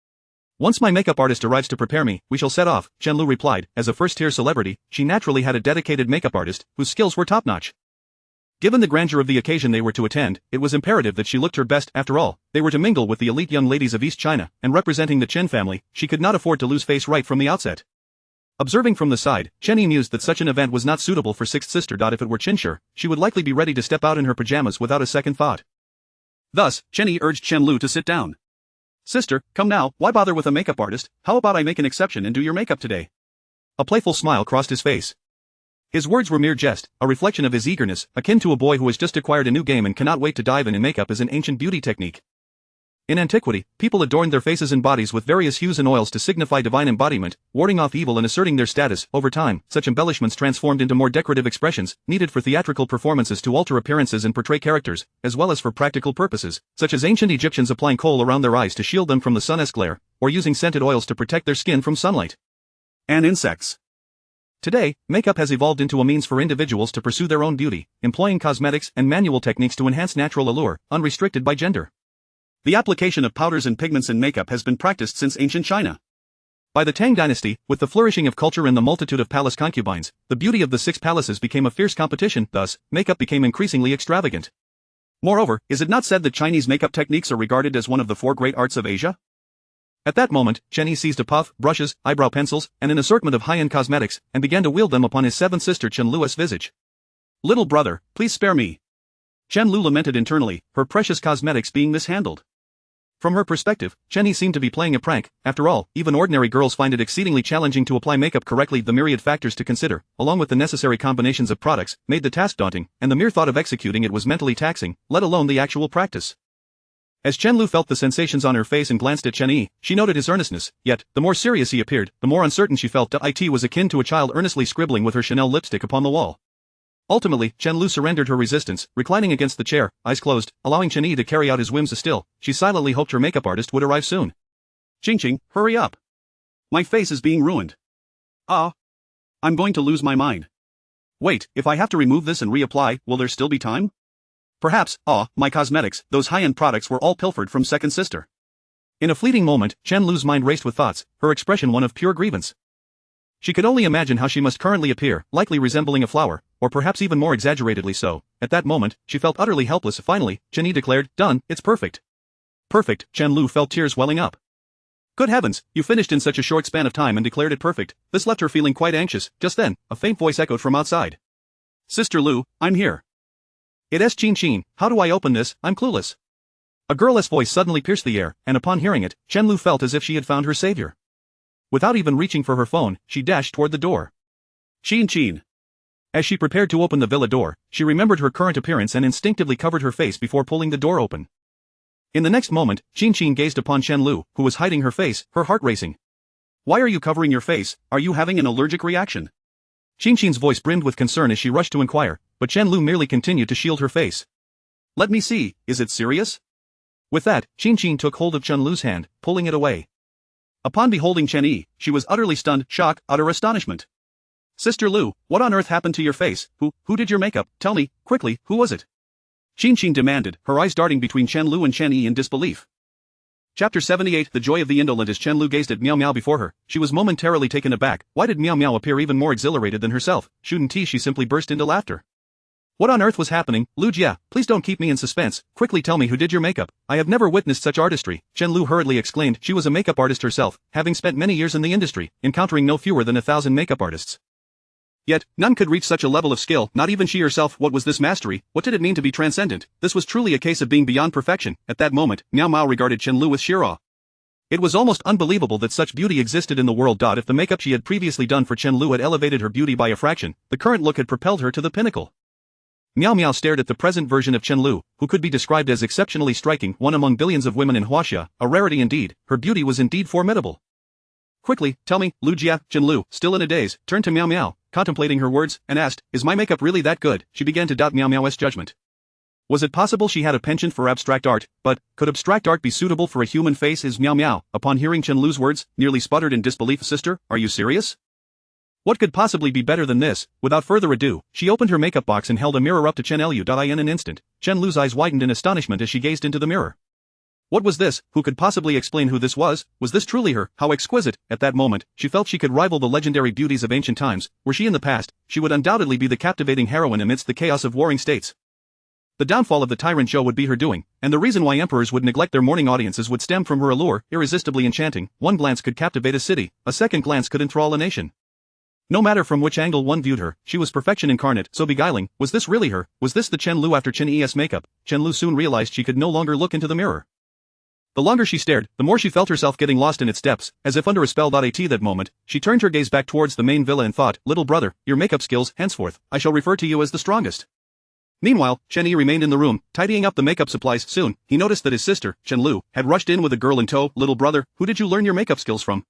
"Once my makeup artist arrives to prepare me, we shall set off," Chen Liu replied. As a first-tier celebrity, she naturally had a dedicated makeup artist, whose skills were top-notch. Given the grandeur of the occasion they were to attend, it was imperative that she looked her best. After all, they were to mingle with the elite young ladies of East China, and representing the Chen family, she could not afford to lose face right from the outset. Observing from the side, Chen Yi mused that such an event was not suitable for sixth sister. If it were Chen Xi, she would likely be ready to step out in her pajamas without a second thought. Thus, Chen Yi urged Chen Liu to sit down. "Sister, come now, why bother with a makeup artist? How about I make an exception and do your makeup today?" A playful smile crossed his face. His words were mere jest, a reflection of his eagerness, akin to a boy who has just acquired a new game and cannot wait to dive in. Makeup is an ancient beauty technique. In antiquity, people adorned their faces and bodies with various hues and oils to signify divine embodiment, warding off evil and asserting their status. Over time, such embellishments transformed into more decorative expressions, needed for theatrical performances to alter appearances and portray characters, as well as for practical purposes, such as ancient Egyptians applying kohl around their eyes to shield them from the sun's glare, or using scented oils to protect their skin from sunlight and insects. Today, makeup has evolved into a means for individuals to pursue their own beauty, employing cosmetics and manual techniques to enhance natural allure, unrestricted by gender. The application of powders and pigments in makeup has been practiced since ancient China. By the Tang dynasty, with the flourishing of culture and the multitude of palace concubines, the beauty of the six palaces became a fierce competition. Thus, makeup became increasingly extravagant. Moreover, is it not said that Chinese makeup techniques are regarded as one of the four great arts of Asia? At that moment, Chen Yi seized a puff, brushes, eyebrow pencils, and an assortment of high-end cosmetics, and began to wield them upon his seventh sister Chen Liu's visage. "Little brother, please spare me." Chen Liu lamented internally, her precious cosmetics being mishandled. From her perspective, Chen Yi seemed to be playing a prank. After all, even ordinary girls find it exceedingly challenging to apply makeup correctly. The myriad factors to consider, along with the necessary combinations of products, made the task daunting, and the mere thought of executing it was mentally taxing, let alone the actual practice. As Chen Liu felt the sensations on her face and glanced at Chen Yi, she noted his earnestness, yet, the more serious he appeared, the more uncertain she felt. It was akin to a child earnestly scribbling with her Chanel lipstick upon the wall. Ultimately, Chen Liu surrendered her resistance, reclining against the chair, eyes closed, allowing Chen Yi to carry out his whims. Still, she silently hoped her makeup artist would arrive soon. "Qingqing, hurry up. My face is being ruined. I'm going to lose my mind. Wait, if I have to remove this and reapply, will there still be time? Perhaps, my cosmetics, those high-end products were all pilfered from second sister." In a fleeting moment, Chen Liu's mind raced with thoughts, her expression one of pure grievance. She could only imagine how she must currently appear, likely resembling a flower, or perhaps even more exaggeratedly so. At that moment, she felt utterly helpless. Finally, Chen Yi declared, "Done, it's perfect." "Perfect," Chen Liu felt tears welling up. "Good heavens, you finished in such a short span of time and declared it perfect." This left her feeling quite anxious. Just then, a faint voice echoed from outside. "Sister Liu, I'm here." "It's Qingqing, how do I open this? I'm clueless." A girl's voice suddenly pierced the air, and upon hearing it, Chen Liu felt as if she had found her savior. Without even reaching for her phone, she dashed toward the door. "Qingqing." As she prepared to open the villa door, she remembered her current appearance and instinctively covered her face before pulling the door open. In the next moment, Qingqing gazed upon Chen Liu, who was hiding her face, her heart racing. "Why are you covering your face? Are you having an allergic reaction?" Qingqing's voice brimmed with concern as she rushed to inquire, but Chen Liu merely continued to shield her face. "Let me see, is it serious?" With that, Qingqing took hold of Chen Liu's hand, pulling it away. Upon beholding Chen Yi, she was utterly stunned, shock, utter astonishment. "Sister Liu, what on earth happened to your face? Who did your makeup? Tell me, quickly, who was it?" Qingqing demanded, her eyes darting between Chen Liu and Chen Yi in disbelief. Chapter 78 The Joy of the Indolent. As Chen Liu gazed at Miao Miao before her, she was momentarily taken aback. Why did Miao Miao appear even more exhilarated than herself? Shouldn't she simply burst into laughter? What on earth was happening? "Liu Jia, please don't keep me in suspense, quickly tell me who did your makeup. I have never witnessed such artistry," Chen Liu hurriedly exclaimed. She was a makeup artist herself, having spent many years in the industry, encountering no fewer than 1,000 makeup artists. Yet, none could reach such a level of skill, not even she herself. What was this mastery? What did it mean to be transcendent? This was truly a case of being beyond perfection. At that moment, Miao Miao regarded Chen Liu with sheer awe. It was almost unbelievable that such beauty existed in the world. If the makeup she had previously done for Chen Liu had elevated her beauty by a fraction, the current look had propelled her to the pinnacle. Miao Miao stared at the present version of Chen Liu, who could be described as exceptionally striking, one among billions of women in Huaxia, a rarity indeed. Her beauty was indeed formidable. Quickly, tell me, Lu Jia. Chen Liu, still in a daze, turned to Miao Miao, contemplating her words, and asked, is my makeup really that good? She began to doubt Miao Miao's judgment. Was it possible she had a penchant for abstract art, but could abstract art be suitable for a human face? Is Miao Miao, upon hearing Chen Liu's words, nearly sputtered in disbelief. Sister, are you serious? What could possibly be better than this? Without further ado, she opened her makeup box and held a mirror up to Chen Liu. In an instant, Chen Liu's eyes widened in astonishment as she gazed into the mirror. What was this? Who could possibly explain who this was? Was this truly her? How exquisite! At that moment, she felt she could rival the legendary beauties of ancient times. Were she in the past, she would undoubtedly be the captivating heroine amidst the chaos of warring states. The downfall of the tyrant Zhou would be her doing, and the reason why emperors would neglect their morning audiences would stem from her allure, irresistibly enchanting. One glance could captivate a city, a second glance could enthrall a nation. No matter from which angle one viewed her, she was perfection incarnate, so beguiling. Was this really her? Was this the Chen Liu after Chen Yi's makeup? Chen Liu soon realized she could no longer look into the mirror. The longer she stared, the more she felt herself getting lost in its depths, as if under a spell. At that moment, she turned her gaze back towards the main villa and thought, little brother, your makeup skills, henceforth, I shall refer to you as the strongest. Meanwhile, Chen Yi remained in the room, tidying up the makeup supplies. Soon, he noticed that his sister, Chen Liu, had rushed in with a girl in tow. Little brother, who did you learn your makeup skills from?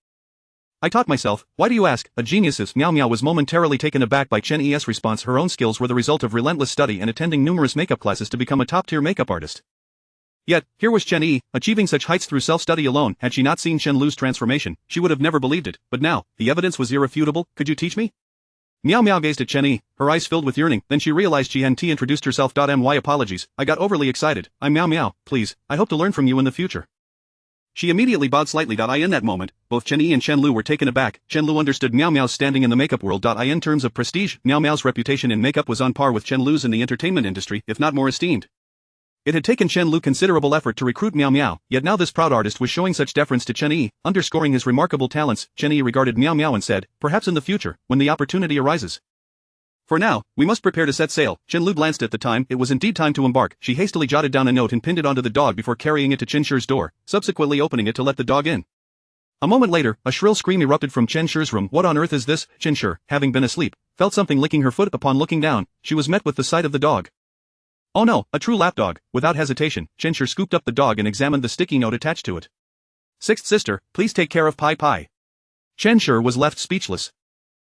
I taught myself. Why do you ask? A genius. Miao Miao was momentarily taken aback by Chen Yi's response. Her own skills were the result of relentless study and attending numerous makeup classes to become a top-tier makeup artist. Yet, here was Chen Yi, achieving such heights through self-study alone. Had she not seen Chen Liu's transformation, she would have never believed it. But now, the evidence was irrefutable. Could you teach me? Miao Miao gazed at Chen Yi, her eyes filled with yearning. Then she realized she hadn't introduced herself. My apologies, I got overly excited. I'm Miao Miao, please, I hope to learn from you in the future. She immediately bowed slightly. In that moment, both Chen Yi and Chen Liu were taken aback. Chen Liu understood Miao Miao's standing in the makeup world. In terms of prestige, Miao Miao's reputation in makeup was on par with Chen Liu's in the entertainment industry, if not more esteemed. It had taken Chen Liu considerable effort to recruit Miao Miao, yet now this proud artist was showing such deference to Chen Yi, underscoring his remarkable talents. Chen Yi regarded Miao Miao and said, perhaps in the future, when the opportunity arises. For now, we must prepare to set sail. Chen Liu glanced at the time. It was indeed time to embark. She hastily jotted down a note and pinned it onto the dog before carrying it to Chen Shi's door, subsequently opening it to let the dog in. A moment later, a shrill scream erupted from Chen Shi's room. What on earth is this? Chen Shi, having been asleep, felt something licking her foot. Upon looking down, she was met with the sight of the dog. Oh no, a true lapdog. Without hesitation, Chen Shi scooped up the dog and examined the sticky note attached to it. Sixth sister, please take care of Pai Pai. Chen Shi was left speechless.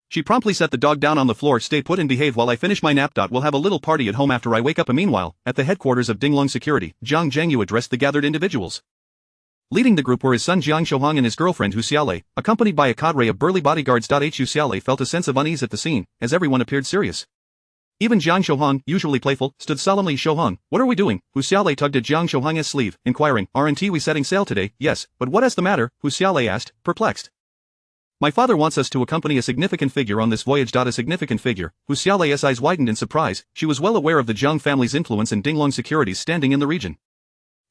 She promptly set the dog down on the floor. Stay put and behave while I finish my nap. We'll have a little party at home after I wake up. Meanwhile, at the headquarters of Dinglong Security, Jiang Zhengyu addressed the gathered individuals. Leading the group were his son Jiang Shohong and his girlfriend Hu Xiaolei, accompanied by a cadre of burly bodyguards. Hu Xiaolei felt a sense of unease at the scene, as everyone appeared serious. Even Jiang Shohong, usually playful, stood solemnly. Shohong, what are we doing? Hu Xiaolei tugged at Jiang Shohong's sleeve, inquiring, aren't we setting sail today? Yes, but what is the matter? Hu Xiaolei asked, perplexed. My father wants us to accompany a significant figure on this voyage. A significant figure? Hu Xiaolei's eyes widened in surprise. She was well aware of the Jiang family's influence and Dinglong Security's standing in the region.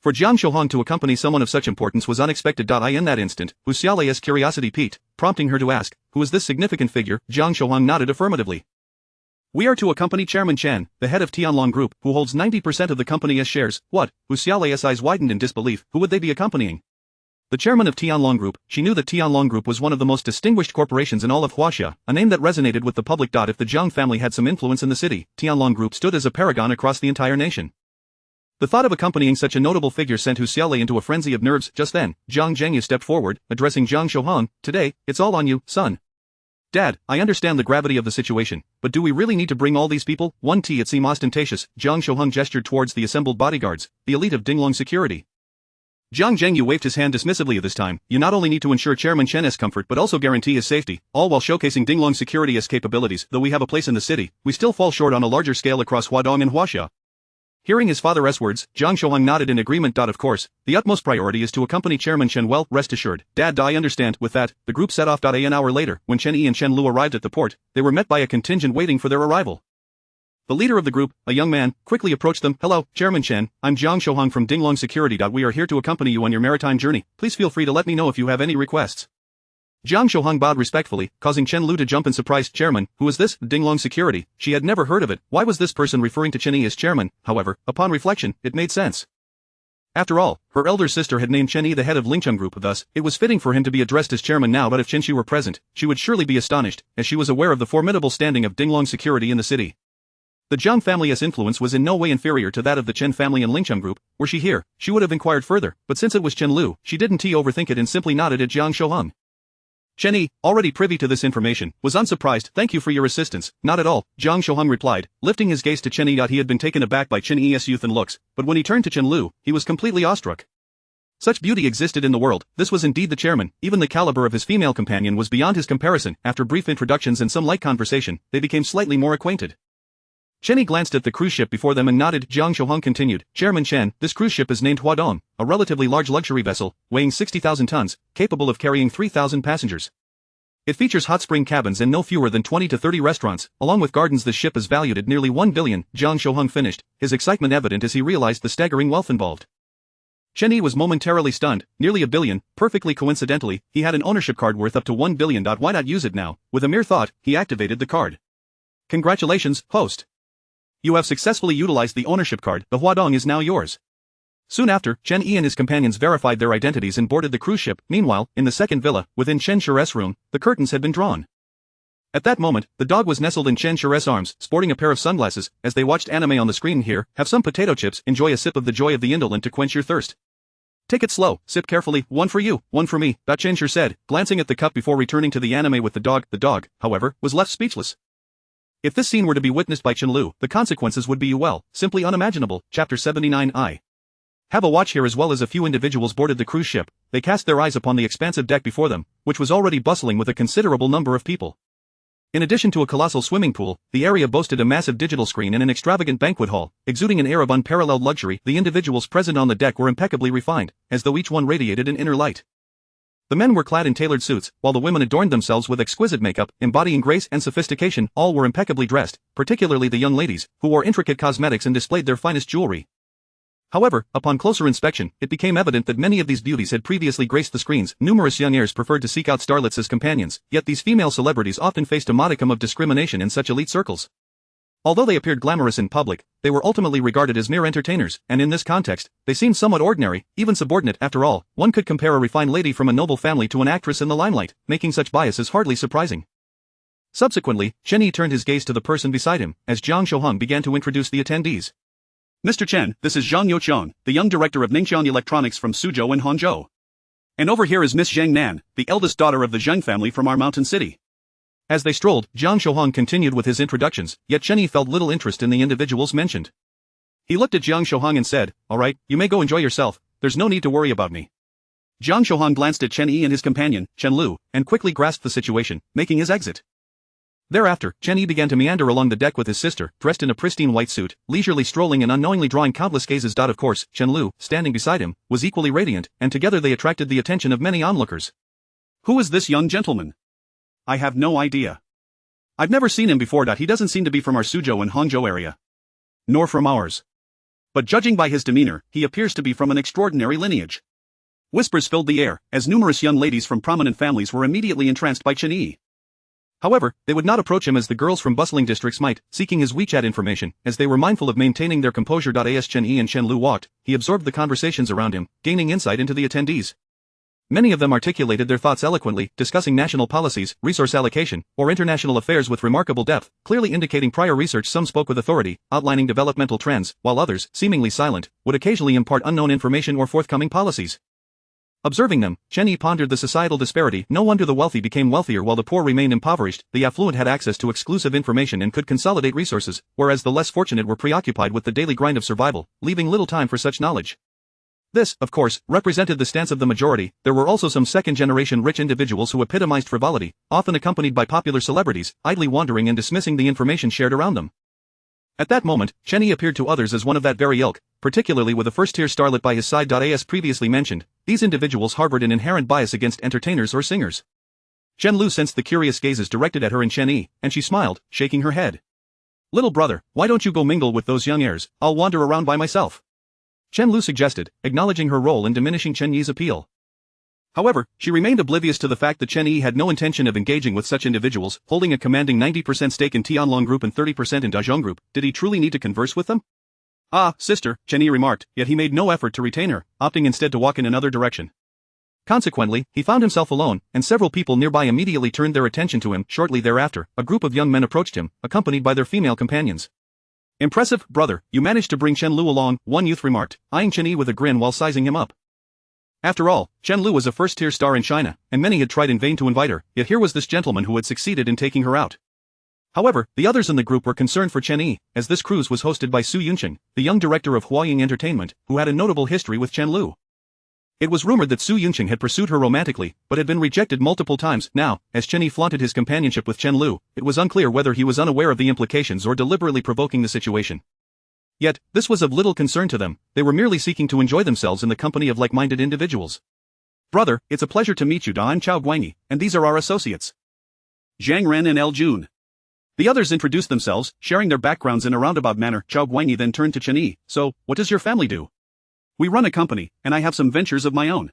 For Jiang Shohong to accompany someone of such importance was unexpected. In that instant, Hu Xiaolei's curiosity piqued, prompting her to ask, who is this significant figure? Jiang Shohong nodded affirmatively. We are to accompany Chairman Chen, the head of Tianlong Group, who holds 90% of the company's shares. What? Hu Xiaolei's eyes widened in disbelief. Who would they be accompanying? The chairman of Tianlong Group. She knew that Tianlong Group was one of the most distinguished corporations in all of Huaxia, a name that resonated with the public. If the Jiang family had some influence in the city, Tianlong Group stood as a paragon across the entire nation. The thought of accompanying such a notable figure sent Hu Xiaolei into a frenzy of nerves. Just then, Jiang Zhengyu stepped forward, addressing Jiang Shohong. Today, it's all on you, son. Dad, I understand the gravity of the situation, but do we really need to bring all these people? It seemed ostentatious. Jiang Shohong gestured towards the assembled bodyguards, the elite of Dinglong Security. Jiang Zhengyu waved his hand dismissively. This time, you not only need to ensure Chairman Chen's comfort but also guarantee his safety, all while showcasing Dinglong Security's capabilities. Though we have a place in the city, we still fall short on a larger scale across Huadong and Huaxia. Hearing his father's words, Jiang Shohong nodded in agreement. Of course, the utmost priority is to accompany Chairman Chen. Well, rest assured, Dad, I understand. With that, the group set off. An hour later, when Chen Yi and Chen Liu arrived at the port, they were met by a contingent waiting for their arrival. The leader of the group, a young man, quickly approached them. Hello, Chairman Chen, I'm Jiang Shohong from Dinglong Security. We are here to accompany you on your maritime journey. Please feel free to let me know if you have any requests. Jiang Shohong bowed respectfully, causing Chen Liu to jump in surprise. Chairman, who is this? Dinglong Security. She had never heard of it. Why was this person referring to Chen Yi as chairman? However, upon reflection, it made sense. After all, her elder sister had named Chen Yi the head of Lingcheng group, thus, it was fitting for him to be addressed as chairman now. But if Chen Xi were present, she would surely be astonished, as she was aware of the formidable standing of Dinglong security in the city. The Jiang family's influence was in no way inferior to that of the Chen family and Lingcheng group. Were she here, she would have inquired further, but since it was Chen Liu, she didn't overthink it and simply nodded at Jiang Shouheng. Chen Yi, already privy to this information, was unsurprised. Thank you for your assistance. Not at all, Jiang Shouheng replied, lifting his gaze to Chen Yi. He had been taken aback by Chen Yi's youth and looks, but when he turned to Chen Liu, he was completely awestruck. Such beauty existed in the world. This was indeed the chairman. Even the caliber of his female companion was beyond his comparison. After brief introductions and some light conversation, they became slightly more acquainted. Chen Yi glanced at the cruise ship before them and nodded. Jiang Shouheng continued, Chairman Chen, this cruise ship is named Huadong, a relatively large luxury vessel, weighing 60,000 tons, capable of carrying 3,000 passengers. It features hot spring cabins and no fewer than 20 to 30 restaurants, along with gardens. This ship is valued at nearly 1 billion, Jiang Shouheng finished, his excitement evident as he realized the staggering wealth involved. Chen Yi was momentarily stunned. Nearly a billion. Perfectly coincidentally, he had an ownership card worth up to 1 billion. Why not use it now? With a mere thought, he activated the card. Congratulations, host. You have successfully utilized the ownership card. The Huadong is now yours. Soon after, Chen Yi and his companions verified their identities and boarded the cruise ship. Meanwhile, in the second villa, within Chen Shi's room, the curtains had been drawn. At that moment, the dog was nestled in Chen Shi's arms, sporting a pair of sunglasses. As they watched anime on the screen, here, have some potato chips, enjoy a sip of the joy of the indolent to quench your thirst. Take it slow, sip carefully, one for you, one for me, Chen Shi said, glancing at the cup before returning to the anime with the dog. The dog, however, was left speechless. If this scene were to be witnessed by Chen Liu, the consequences would be simply unimaginable. Chapter 79I. Have a watch. Here as well as a few individuals boarded the cruise ship, they cast their eyes upon the expansive deck before them, which was already bustling with a considerable number of people. In addition to a colossal swimming pool, the area boasted a massive digital screen and an extravagant banquet hall, exuding an air of unparalleled luxury. The individuals present on the deck were impeccably refined, as though each one radiated an inner light. The men were clad in tailored suits, while the women adorned themselves with exquisite makeup, embodying grace and sophistication. All were impeccably dressed, particularly the young ladies, who wore intricate cosmetics and displayed their finest jewelry. However, upon closer inspection, it became evident that many of these beauties had previously graced the screens. Numerous young heirs preferred to seek out starlets as companions, yet these female celebrities often faced a modicum of discrimination in such elite circles. Although they appeared glamorous in public, they were ultimately regarded as mere entertainers, and in this context, they seemed somewhat ordinary, even subordinate. After all, one could compare a refined lady from a noble family to an actress in the limelight, making such biases hardly surprising. Subsequently, Chen Yi turned his gaze to the person beside him, as Jiang Shouheng began to introduce the attendees. Mr. Chen, this is Zhang Youqiang, the young director of Ningcheng Electronics from Suzhou and Hangzhou. And over here is Miss Zhang Nan, the eldest daughter of the Zheng family from our mountain city. As they strolled, Jiang Shouheng continued with his introductions, yet Chen Yi felt little interest in the individuals mentioned. He looked at Jiang Shouheng and said, alright, you may go enjoy yourself, there's no need to worry about me. Jiang Shouheng glanced at Chen Yi and his companion, Chen Liu, and quickly grasped the situation, making his exit. Thereafter, Chen Yi began to meander along the deck with his sister, dressed in a pristine white suit, leisurely strolling and unknowingly drawing countless gazes. Of course, Chen Liu, standing beside him, was equally radiant, and together they attracted the attention of many onlookers. Who is this young gentleman? I have no idea. I've never seen him before. He doesn't seem to be from our Suzhou and Hangzhou area. Nor from ours. But judging by his demeanor, he appears to be from an extraordinary lineage. Whispers filled the air, as numerous young ladies from prominent families were immediately entranced by Chen Yi. However, they would not approach him as the girls from bustling districts might, seeking his WeChat information, as they were mindful of maintaining their composure. As Chen Yi and Chen Liu walked, he absorbed the conversations around him, gaining insight into the attendees. Many of them articulated their thoughts eloquently, discussing national policies, resource allocation, or international affairs with remarkable depth, clearly indicating prior research. Some spoke with authority, outlining developmental trends, while others, seemingly silent, would occasionally impart unknown information or forthcoming policies. Observing them, Chen Yi pondered the societal disparity. No wonder the wealthy became wealthier while the poor remained impoverished. The affluent had access to exclusive information and could consolidate resources, whereas the less fortunate were preoccupied with the daily grind of survival, leaving little time for such knowledge. This, of course, represented the stance of the majority. There were also some second-generation rich individuals who epitomized frivolity, often accompanied by popular celebrities, idly wandering and dismissing the information shared around them. At that moment, Chen Yi appeared to others as one of that very ilk, particularly with a first-tier starlet by his side. As previously mentioned, these individuals harbored an inherent bias against entertainers or singers. Chen Liu sensed the curious gazes directed at her and Chen Yi, and she smiled, shaking her head. Little brother, why don't you go mingle with those young heirs? I'll wander around by myself. Chen Liu suggested, acknowledging her role in diminishing Chen Yi's appeal. However, she remained oblivious to the fact that Chen Yi had no intention of engaging with such individuals, holding a commanding 90% stake in Tianlong Group and 30% in Dazhong Group. Did he truly need to converse with them? Ah, sister, Chen Yi remarked, yet he made no effort to retain her, opting instead to walk in another direction. Consequently, he found himself alone, and several people nearby immediately turned their attention to him. Shortly thereafter, a group of young men approached him, accompanied by their female companions. Impressive, brother, you managed to bring Chen Liu along, one youth remarked, eyeing Chen Yi with a grin while sizing him up. After all, Chen Liu was a first-tier star in China, and many had tried in vain to invite her, yet here was this gentleman who had succeeded in taking her out. However, the others in the group were concerned for Chen Yi, as this cruise was hosted by Su Yunqing, the young director of Huaying Entertainment, who had a notable history with Chen Liu. It was rumored that Su Yunqing had pursued her romantically, but had been rejected multiple times. Now, as Chen Yi flaunted his companionship with Chen Liu, it was unclear whether he was unaware of the implications or deliberately provoking the situation. Yet, this was of little concern to them, they were merely seeking to enjoy themselves in the company of like-minded individuals. Brother, it's a pleasure to meet you. I'm Chao Guangyi, and these are our associates. Zhang Ren and El Jun. The others introduced themselves, sharing their backgrounds in a roundabout manner. Chao Guangyi then turned to Chen Yi. So, what does your family do? We run a company, and I have some ventures of my own.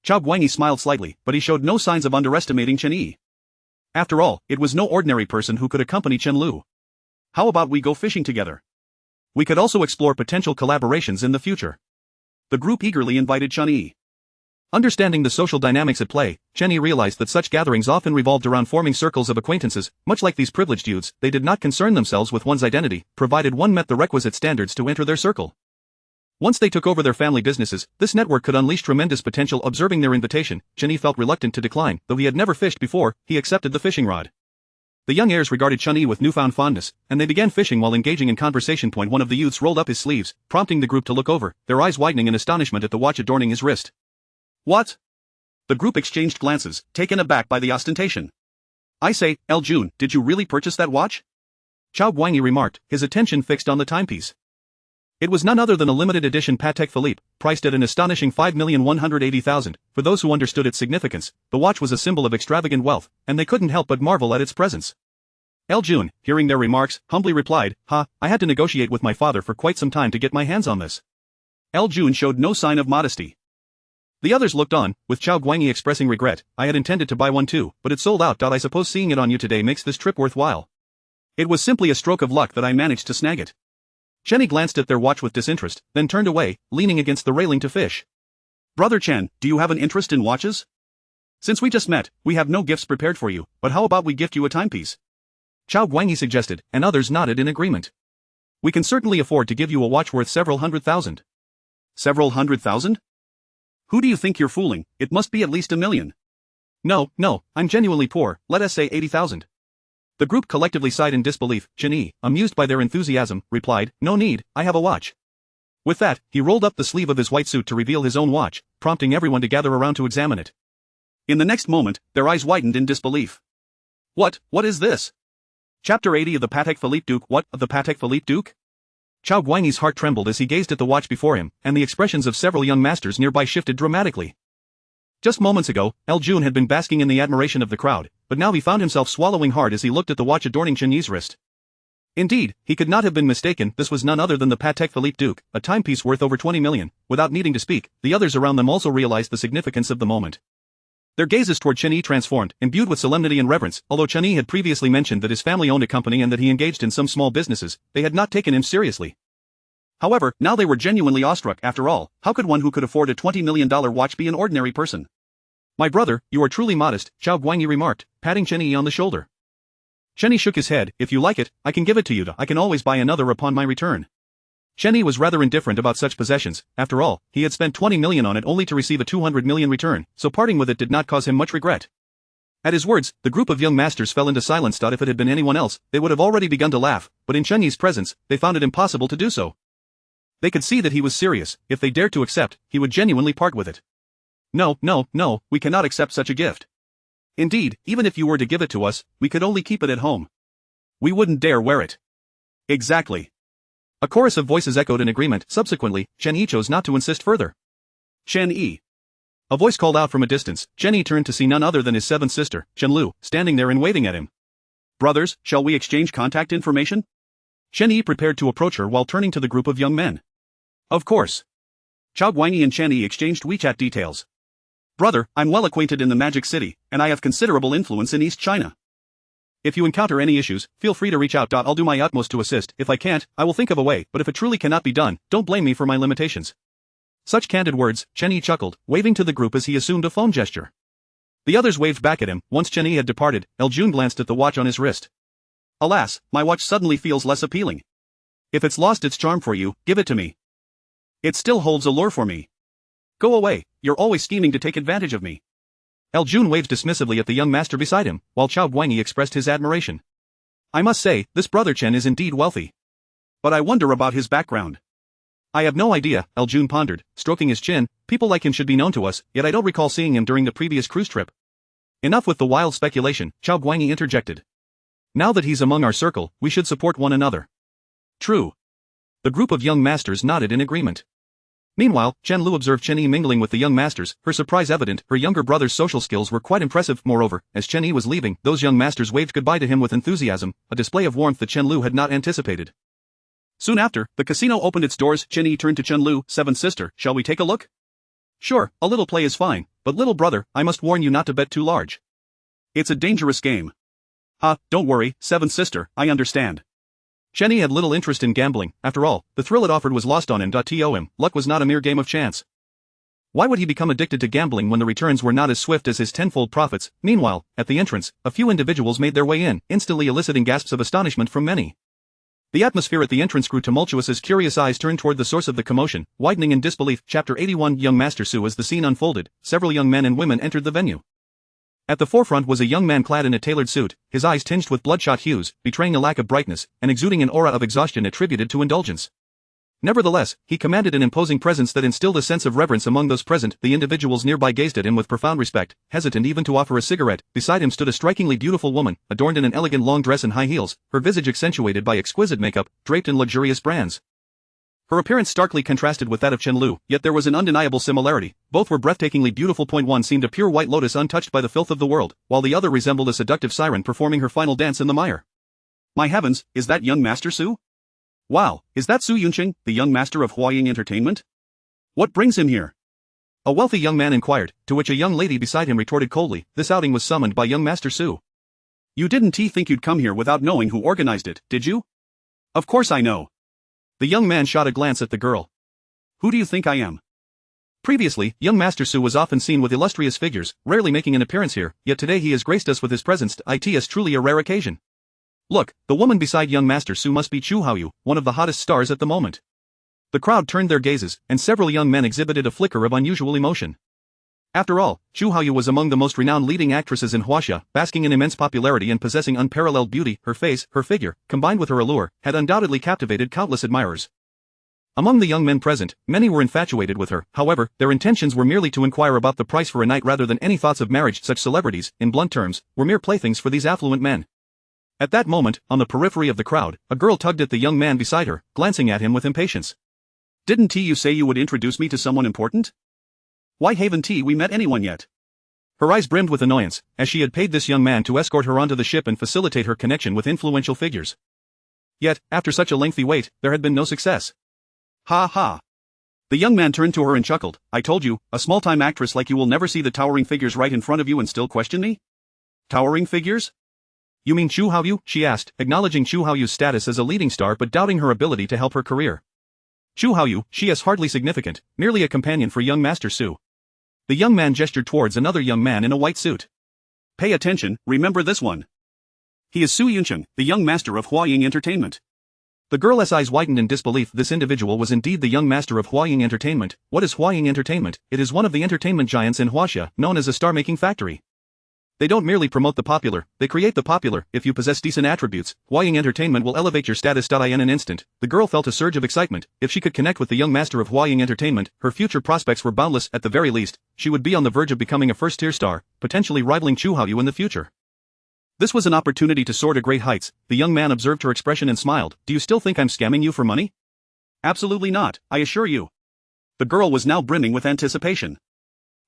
Chao Guangyi smiled slightly, but he showed no signs of underestimating Chen Yi. After all, it was no ordinary person who could accompany Chen Liu. How about we go fishing together? We could also explore potential collaborations in the future. The group eagerly invited Chen Yi. Understanding the social dynamics at play, Chen Yi realized that such gatherings often revolved around forming circles of acquaintances. Much like these privileged youths, they did not concern themselves with one's identity, provided one met the requisite standards to enter their circle. Once they took over their family businesses, this network could unleash tremendous potential. Observing their invitation, Chen Yi felt reluctant to decline. Though he had never fished before, he accepted the fishing rod. The young heirs regarded Chen Yi with newfound fondness, and they began fishing while engaging in conversation. One of the youths rolled up his sleeves, prompting the group to look over, their eyes widening in astonishment at the watch adorning his wrist. What? The group exchanged glances, taken aback by the ostentation. I say, El Jun, did you really purchase that watch? Chao Guangyi remarked, his attention fixed on the timepiece. It was none other than a limited edition Patek Philippe, priced at an astonishing 5,180,000. For those who understood its significance, the watch was a symbol of extravagant wealth, and they couldn't help but marvel at its presence. El Jun, hearing their remarks, humbly replied, I had to negotiate with my father for quite some time to get my hands on this. El Jun showed no sign of modesty. The others looked on, with Chao Guangyi expressing regret. I had intended to buy one too, but it sold out. I suppose seeing it on you today makes this trip worthwhile. It was simply a stroke of luck that I managed to snag it. Chen Yi glanced at their watch with disinterest, then turned away, leaning against the railing to fish. Brother Chen, do you have an interest in watches? Since we just met, we have no gifts prepared for you, but how about we gift you a timepiece? Chao Guangyi suggested, and others nodded in agreement. We can certainly afford to give you a watch worth several hundred thousand. Several hundred thousand? Who do you think you're fooling? It must be at least 1 million. No, I'm genuinely poor, let us say 80,000. The group collectively sighed in disbelief. Chen Yi, amused by their enthusiasm, replied, no need, I have a watch. With that, he rolled up the sleeve of his white suit to reveal his own watch, prompting everyone to gather around to examine it. In the next moment, their eyes widened in disbelief. What is this? Chapter 80 of the Patek Philippe Duke. What, of the Patek Philippe Duke? Chao Guangyi's heart trembled as he gazed at the watch before him, and the expressions of several young masters nearby shifted dramatically. Just moments ago, El Jun had been basking in the admiration of the crowd, but now he found himself swallowing hard as he looked at the watch adorning Chen Yi's wrist. Indeed, he could not have been mistaken. This was none other than the Patek Philippe Duke, a timepiece worth over 20 million. Without needing to speak, the others around them also realized the significance of the moment. Their gazes toward Chen Yi transformed, imbued with solemnity and reverence. Although Chen Yi had previously mentioned that his family owned a company and that he engaged in some small businesses, they had not taken him seriously. However, now they were genuinely awestruck. After all, how could one who could afford a $20 million watch be an ordinary person? My brother, you are truly modest, Chao Guangyi remarked, patting Chen Yi on the shoulder. Chen Yi shook his head. If you like it, I can give it to you. I can always buy another upon my return. Chen Yi was rather indifferent about such possessions. After all, he had spent 20 million on it only to receive a 200 million return, so parting with it did not cause him much regret. At his words, the group of young masters fell into silence. If it had been anyone else, they would have already begun to laugh, but in Chen Yi's presence, they found it impossible to do so. They could see that he was serious. If they dared to accept, he would genuinely part with it. No, we cannot accept such a gift. Indeed, even if you were to give it to us, we could only keep it at home. We wouldn't dare wear it. Exactly. A chorus of voices echoed in agreement. Subsequently, Chen Yi chose not to insist further. Chen Yi. A voice called out from a distance. Chen Yi turned to see none other than his seventh sister, Chen Liu, standing there and waving at him. Brothers, shall we exchange contact information? Chen Yi prepared to approach her while turning to the group of young men. Of course. Chao Guangyi and Chen Yi exchanged WeChat details. Brother, I'm well acquainted in the Magic City, and I have considerable influence in East China. If you encounter any issues, feel free to reach out. I'll do my utmost to assist. If I can't, I will think of a way, but if it truly cannot be done, don't blame me for my limitations. Such candid words, Chen Yi chuckled, waving to the group as he assumed a phone gesture. The others waved back at him. Once Chen Yi had departed, Jun glanced at the watch on his wrist. Alas, my watch suddenly feels less appealing. If it's lost its charm for you, give it to me. It still holds allure for me. Go away, you're always scheming to take advantage of me. Jun waved dismissively at the young master beside him, while Chao Guangyi expressed his admiration. I must say, this brother Chen is indeed wealthy. But I wonder about his background. I have no idea, Jun pondered, stroking his chin. People like him should be known to us, yet I don't recall seeing him during the previous cruise trip. Enough with the wild speculation, Chao Guangyi interjected. Now that he's among our circle, we should support one another. True. The group of young masters nodded in agreement. Meanwhile, Chen Liu observed Chen Yi mingling with the young masters, her surprise evident. Her younger brother's social skills were quite impressive. Moreover, as Chen Yi was leaving, those young masters waved goodbye to him with enthusiasm, a display of warmth that Chen Liu had not anticipated. Soon after, the casino opened its doors. Chen Yi turned to Chen Liu, "Seventh sister, shall we take a look?" "Sure, a little play is fine, but little brother, I must warn you not to bet too large. It's a dangerous game." Don't worry, seventh sister, I understand." Chen Yi had little interest in gambling. After all, the thrill it offered was lost on him. Luck was not a mere game of chance. Why would he become addicted to gambling when the returns were not as swift as his tenfold profits? Meanwhile, at the entrance, a few individuals made their way in, instantly eliciting gasps of astonishment from many. The atmosphere at the entrance grew tumultuous as curious eyes turned toward the source of the commotion, widening in disbelief. Chapter 81 Young Master Su. As the scene unfolded, several young men and women entered the venue. At the forefront was a young man clad in a tailored suit, his eyes tinged with bloodshot hues, betraying a lack of brightness, and exuding an aura of exhaustion attributed to indulgence. Nevertheless, he commanded an imposing presence that instilled a sense of reverence among those present. The individuals nearby gazed at him with profound respect, hesitant even to offer a cigarette. Beside him stood a strikingly beautiful woman, adorned in an elegant long dress and high heels, her visage accentuated by exquisite makeup, draped in luxurious brands. Her appearance starkly contrasted with that of Chen Liu, yet there was an undeniable similarity. Both were breathtakingly beautiful. One seemed a pure white lotus untouched by the filth of the world, while the other resembled a seductive siren performing her final dance in the mire. My heavens, is that young Master Su? Wow, is that Su Yunqing, the young master of Huaying Entertainment? What brings him here? A wealthy young man inquired, to which a young lady beside him retorted coldly, this outing was summoned by young Master Su. You didn't think you'd come here without knowing who organized it, did you? Of course I know. The young man shot a glance at the girl. Who do you think I am? Previously, young Master Su was often seen with illustrious figures, rarely making an appearance here, yet today he has graced us with his presence. It is truly a rare occasion. Look, the woman beside young Master Su must be Chu Haoyu, one of the hottest stars at the moment. The crowd turned their gazes, and several young men exhibited a flicker of unusual emotion. After all, Chu Haoyu was among the most renowned leading actresses in Huaxia, basking in immense popularity and possessing unparalleled beauty. Her face, her figure, combined with her allure, had undoubtedly captivated countless admirers. Among the young men present, many were infatuated with her. However, their intentions were merely to inquire about the price for a night rather than any thoughts of marriage. Such celebrities, in blunt terms, were mere playthings for these affluent men. At that moment, on the periphery of the crowd, a girl tugged at the young man beside her, glancing at him with impatience. Didn't you say you would introduce me to someone important? Why haven't we met anyone yet? Her eyes brimmed with annoyance, as she had paid this young man to escort her onto the ship and facilitate her connection with influential figures. Yet, after such a lengthy wait, there had been no success. Ha ha. The young man turned to her and chuckled. I told you, a small-time actress like you will never see the towering figures right in front of you and still question me? Towering figures? You mean Chu Haoyu? She asked, acknowledging Chu Haoyu's status as a leading star but doubting her ability to help her career. Chu Haoyu, she is hardly significant, merely a companion for young Master Su. The young man gestured towards another young man in a white suit. Pay attention, remember this one. He is Su Yunqing, the young master of Huaying Entertainment. The girl's eyes widened in disbelief. This individual was indeed the young master of Huaying Entertainment. What is Huaying Entertainment? It is one of the entertainment giants in Huaxia, known as a star-making factory. They don't merely promote the popular, they create the popular. If you possess decent attributes, Huaying Entertainment will elevate your status. In an instant, the girl felt a surge of excitement. If she could connect with the young master of Huaying Entertainment, her future prospects were boundless. At the very least, she would be on the verge of becoming a first-tier star, potentially rivaling Chu Haoyu in the future. This was an opportunity to soar to great heights. The young man observed her expression and smiled. Do you still think I'm scamming you for money? Absolutely not, I assure you. The girl was now brimming with anticipation.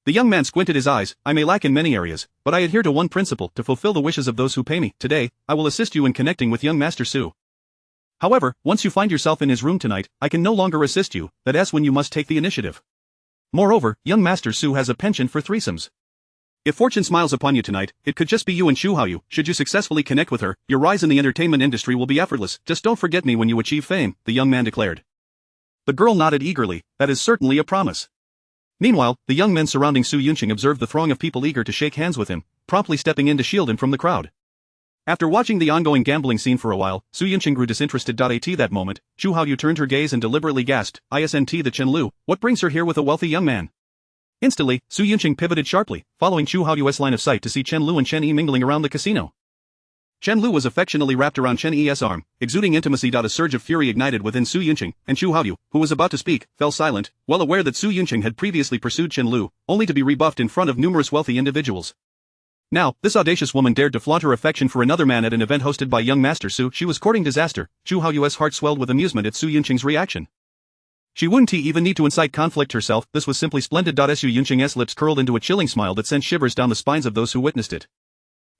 The young man squinted his eyes. I may lack in many areas, but I adhere to one principle, to fulfill the wishes of those who pay me. Today, I will assist you in connecting with young Master Su. However, once you find yourself in his room tonight, I can no longer assist you, that is when you must take the initiative. Moreover, young Master Su has a penchant for threesomes. If fortune smiles upon you tonight, it could just be you and Chu Haoyu. Should you successfully connect with her, your rise in the entertainment industry will be effortless. Just don't forget me when you achieve fame, the young man declared. The girl nodded eagerly. That is certainly a promise. Meanwhile, the young men surrounding Su Yunqing observed the throng of people eager to shake hands with him, promptly stepping in to shield him from the crowd. After watching the ongoing gambling scene for a while, Su Yunqing grew disinterested. At that moment, Chu Haoyu turned her gaze and deliberately gasped, "Isn't the Chen Liu? What brings her here with a wealthy young man?" Instantly, Su Yunqing pivoted sharply, following Chu Haoyu's line of sight to see Chen Liu and Chen Yi mingling around the casino. Chen Liu was affectionately wrapped around Chen Yi's arm, exuding intimacy. A surge of fury ignited within Su Yunqing, and Chu Haoyu, who was about to speak, fell silent, well aware that Su Yunqing had previously pursued Chen Liu, only to be rebuffed in front of numerous wealthy individuals. Now, this audacious woman dared to flaunt her affection for another man at an event hosted by young Master Su. She was courting disaster. Chu Haoyu's heart swelled with amusement at Su Yunqing's reaction. She wouldn't even need to incite conflict herself. This was simply splendid. Su Yunqing's lips curled into a chilling smile that sent shivers down the spines of those who witnessed it.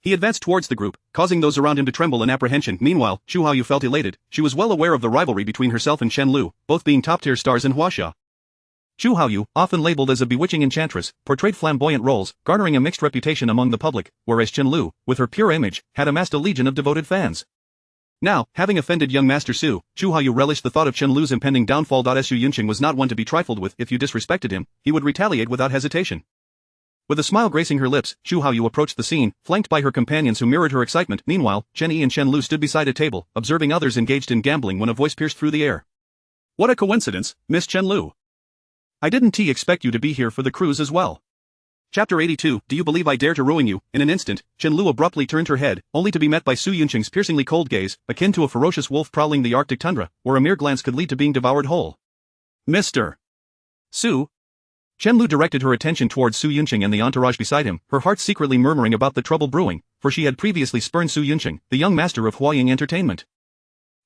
He advanced towards the group, causing those around him to tremble in apprehension. Meanwhile, Chu Haoyu felt elated. She was well aware of the rivalry between herself and Chen Liu, both being top-tier stars in Huaxia. Chu Haoyu, often labeled as a bewitching enchantress, portrayed flamboyant roles, garnering a mixed reputation among the public, whereas Chen Liu, with her pure image, had amassed a legion of devoted fans. Now, having offended young Master Su, Chu Haoyu relished the thought of Chen Liu's impending downfall. Su Yunqing was not one to be trifled with. If you disrespected him, he would retaliate without hesitation. With a smile gracing her lips, Chu Haoyu approached the scene, flanked by her companions who mirrored her excitement. Meanwhile, Chen Yi and Chen Liu stood beside a table, observing others engaged in gambling when a voice pierced through the air. "What a coincidence, Miss Chen Liu. I didn't expect you to be here for the cruise as well." Chapter 82. Do you believe I dare to ruin you? In an instant, Chen Liu abruptly turned her head, only to be met by Su Yunqing's piercingly cold gaze, akin to a ferocious wolf prowling the Arctic tundra, where a mere glance could lead to being devoured whole. "Mr. Su?" Chen Liu directed her attention towards Su Yunqing and the entourage beside him, her heart secretly murmuring about the trouble brewing, for she had previously spurned Su Yunqing, the young master of Huaying Entertainment.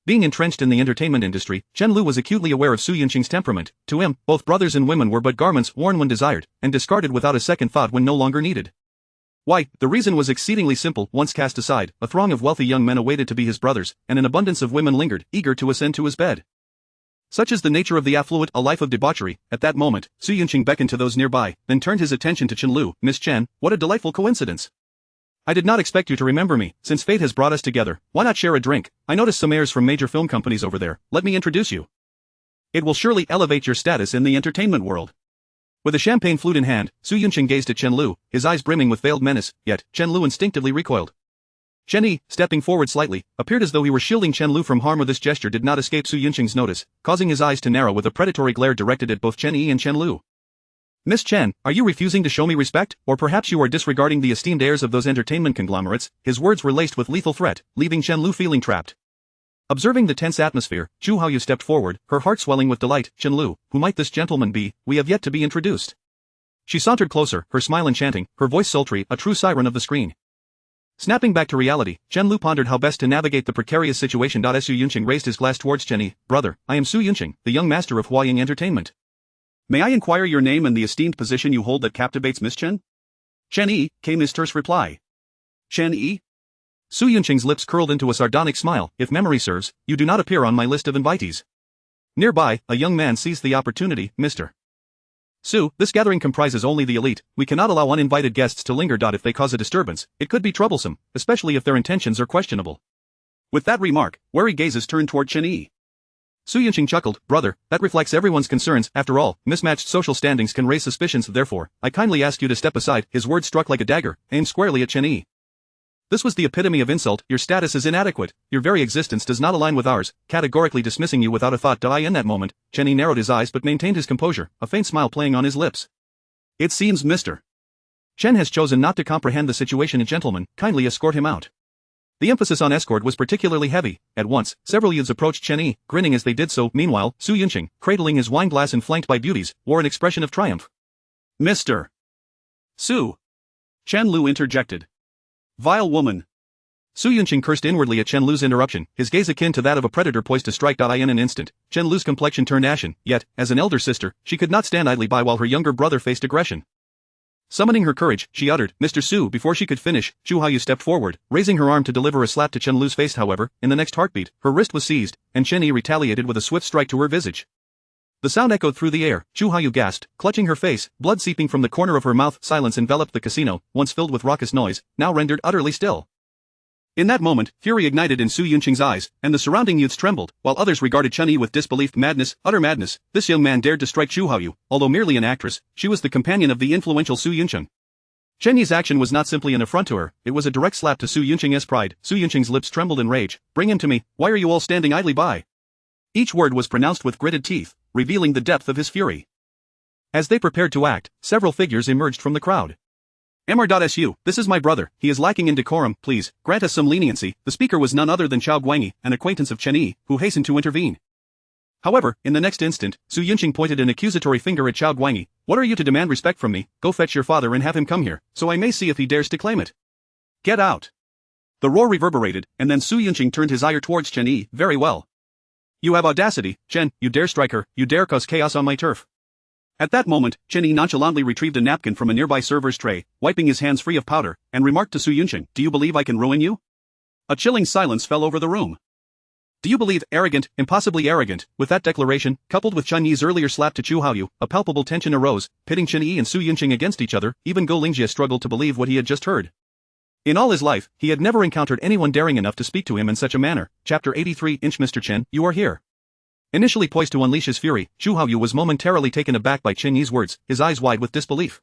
Being entrenched in the entertainment industry, Chen Liu was acutely aware of Su Yunqing's temperament. To him, both brothers and women were but garments worn when desired, and discarded without a second thought when no longer needed. Why, the reason was exceedingly simple. Once cast aside, a throng of wealthy young men awaited to be his brothers, and an abundance of women lingered, eager to ascend to his bed. Such is the nature of the affluent, a life of debauchery. At that moment, Su Yunqing beckoned to those nearby, then turned his attention to Chen Liu. "Miss Chen, what a delightful coincidence. I did not expect you to remember me. Since fate has brought us together, why not share a drink? I noticed some heirs from major film companies over there. Let me introduce you. It will surely elevate your status in the entertainment world." With a champagne flute in hand, Su Yunqing gazed at Chen Liu, his eyes brimming with veiled menace, yet, Chen Liu instinctively recoiled. Chen Yi, stepping forward slightly, appeared as though he were shielding Chen Liu from harm. This gesture did not escape Su Yunqing's notice, causing his eyes to narrow with a predatory glare directed at both Chen Yi and Chen Liu. "Miss Chen, are you refusing to show me respect, or perhaps you are disregarding the esteemed heirs of those entertainment conglomerates?" His words were laced with lethal threat, leaving Chen Liu feeling trapped. Observing the tense atmosphere, Chu Haoyu stepped forward, her heart swelling with delight. "Chen Liu, who might this gentleman be? We have yet to be introduced." She sauntered closer, her smile enchanting, her voice sultry, a true siren of the screen. Snapping back to reality, Chen Liu pondered how best to navigate the precarious situation. Su Yunqing raised his glass towards Chen Yi. "Brother, I am Su Yunqing, the young master of Huaying Entertainment. May I inquire your name and the esteemed position you hold that captivates Miss Chen?" "Chen Yi," came his terse reply. "Chen Yi?" Su Yunqing's lips curled into a sardonic smile. "If memory serves, you do not appear on my list of invitees." Nearby, a young man seized the opportunity. "Mr. Su, this gathering comprises only the elite. We cannot allow uninvited guests to linger. If they cause a disturbance, it could be troublesome, especially if their intentions are questionable." With that remark, wary gazes turned toward Chen Yi. Su Yunqing chuckled. "Brother, that reflects everyone's concerns. After all, mismatched social standings can raise suspicions. Therefore, I kindly ask you to step aside." His words struck like a dagger, aimed squarely at Chen Yi. This was the epitome of insult. "Your status is inadequate. Your very existence does not align with ours, categorically dismissing you without a thought." In that moment, Chen Yi narrowed his eyes but maintained his composure, a faint smile playing on his lips. "It seems Mr. Chen has chosen not to comprehend the situation. Gentlemen, kindly escort him out." The emphasis on escort was particularly heavy. At once, several youths approached Chen Yi, grinning as they did so. Meanwhile, Su Yunqing, cradling his wine glass and flanked by beauties, wore an expression of triumph. "Mr. Su!" Chen Liu interjected. "Vile woman!" Su Yunqing cursed inwardly at Chen Liu's interruption, his gaze akin to that of a predator poised to strike. In an instant, Chen Liu's complexion turned ashen, yet, as an elder sister, she could not stand idly by while her younger brother faced aggression. Summoning her courage, she uttered, "Mr. Su." Before she could finish, Chu Haoyu stepped forward, raising her arm to deliver a slap to Chen Liu's face. However, in the next heartbeat, her wrist was seized, and Chen Yi retaliated with a swift strike to her visage. The sound echoed through the air. Chu Haiyu gasped, clutching her face, blood seeping from the corner of her mouth. Silence enveloped the casino, once filled with raucous noise, now rendered utterly still. In that moment, fury ignited in Su Yunqing's eyes, and the surrounding youths trembled, while others regarded Chen Yi with disbelief. Madness, utter madness. This young man dared to strike Chu Haiyu. Although merely an actress, she was the companion of the influential Su Yunqing. Chen Yi's action was not simply an affront to her, it was a direct slap to Su Yunqing's pride. Su Yunqing's lips trembled in rage. Bring him to me. Why are you all standing idly by? Each word was pronounced with gritted teeth, revealing the depth of his fury. As they prepared to act, several figures emerged from the crowd. Mr.Su, this is my brother, he is lacking in decorum, please, grant us some leniency. The speaker was none other than Chao Guangyi, an acquaintance of Chen Yi, who hastened to intervene. However, in the next instant, Su Yunqing pointed an accusatory finger at Chao Guangyi. What are you to demand respect from me? Go fetch your father and have him come here, so I may see if he dares to claim it. Get out. The roar reverberated, and then Su Yunqing turned his ire towards Chen Yi. Very well. You have audacity, Chen, you dare strike her, you dare cause chaos on my turf. At that moment, Chen Yi nonchalantly retrieved a napkin from a nearby server's tray, wiping his hands free of powder, and remarked to Su Yunqing, do you believe I can ruin you? A chilling silence fell over the room. Do you believe, arrogant, impossibly arrogant? With that declaration, coupled with Chen Yi's earlier slap to Chu Haiyu, a palpable tension arose, pitting Chen Yi and Su Yunqing against each other. Even Go Lingjie struggled to believe what he had just heard. In all his life, he had never encountered anyone daring enough to speak to him in such a manner. Chapter 83. Mr. Chen, you are here. Initially poised to unleash his fury, Chu Haiyu was momentarily taken aback by Chen Yi's words, his eyes wide with disbelief.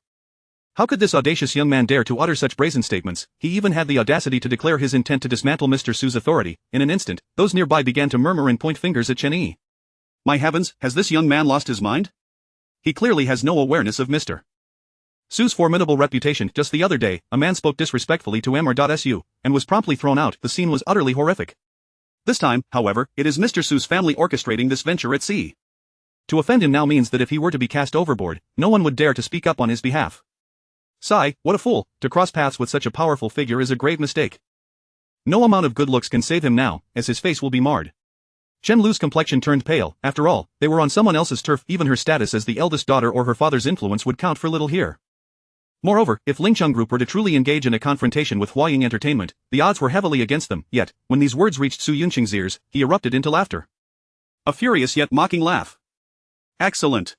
How could this audacious young man dare to utter such brazen statements? He even had the audacity to declare his intent to dismantle Mr. Su's authority. In an instant, those nearby began to murmur and point fingers at Chen Yi. My heavens, has this young man lost his mind? He clearly has no awareness of Mr. Su's formidable reputation. Just the other day, a man spoke disrespectfully to Mr.Su, and was promptly thrown out. The scene was utterly horrific. This time, however, it is Mr. Su's family orchestrating this venture at sea. To offend him now means that if he were to be cast overboard, no one would dare to speak up on his behalf. Sigh, what a fool, to cross paths with such a powerful figure is a grave mistake. No amount of good looks can save him now, as his face will be marred. Chen Liu's complexion turned pale. After all, they were on someone else's turf. Even her status as the eldest daughter or her father's influence would count for little here. Moreover, if Lingcheng Group were to truly engage in a confrontation with Huaying Entertainment, the odds were heavily against them. Yet, when these words reached Su Yunqing's ears, he erupted into laughter. A furious yet mocking laugh. Excellent.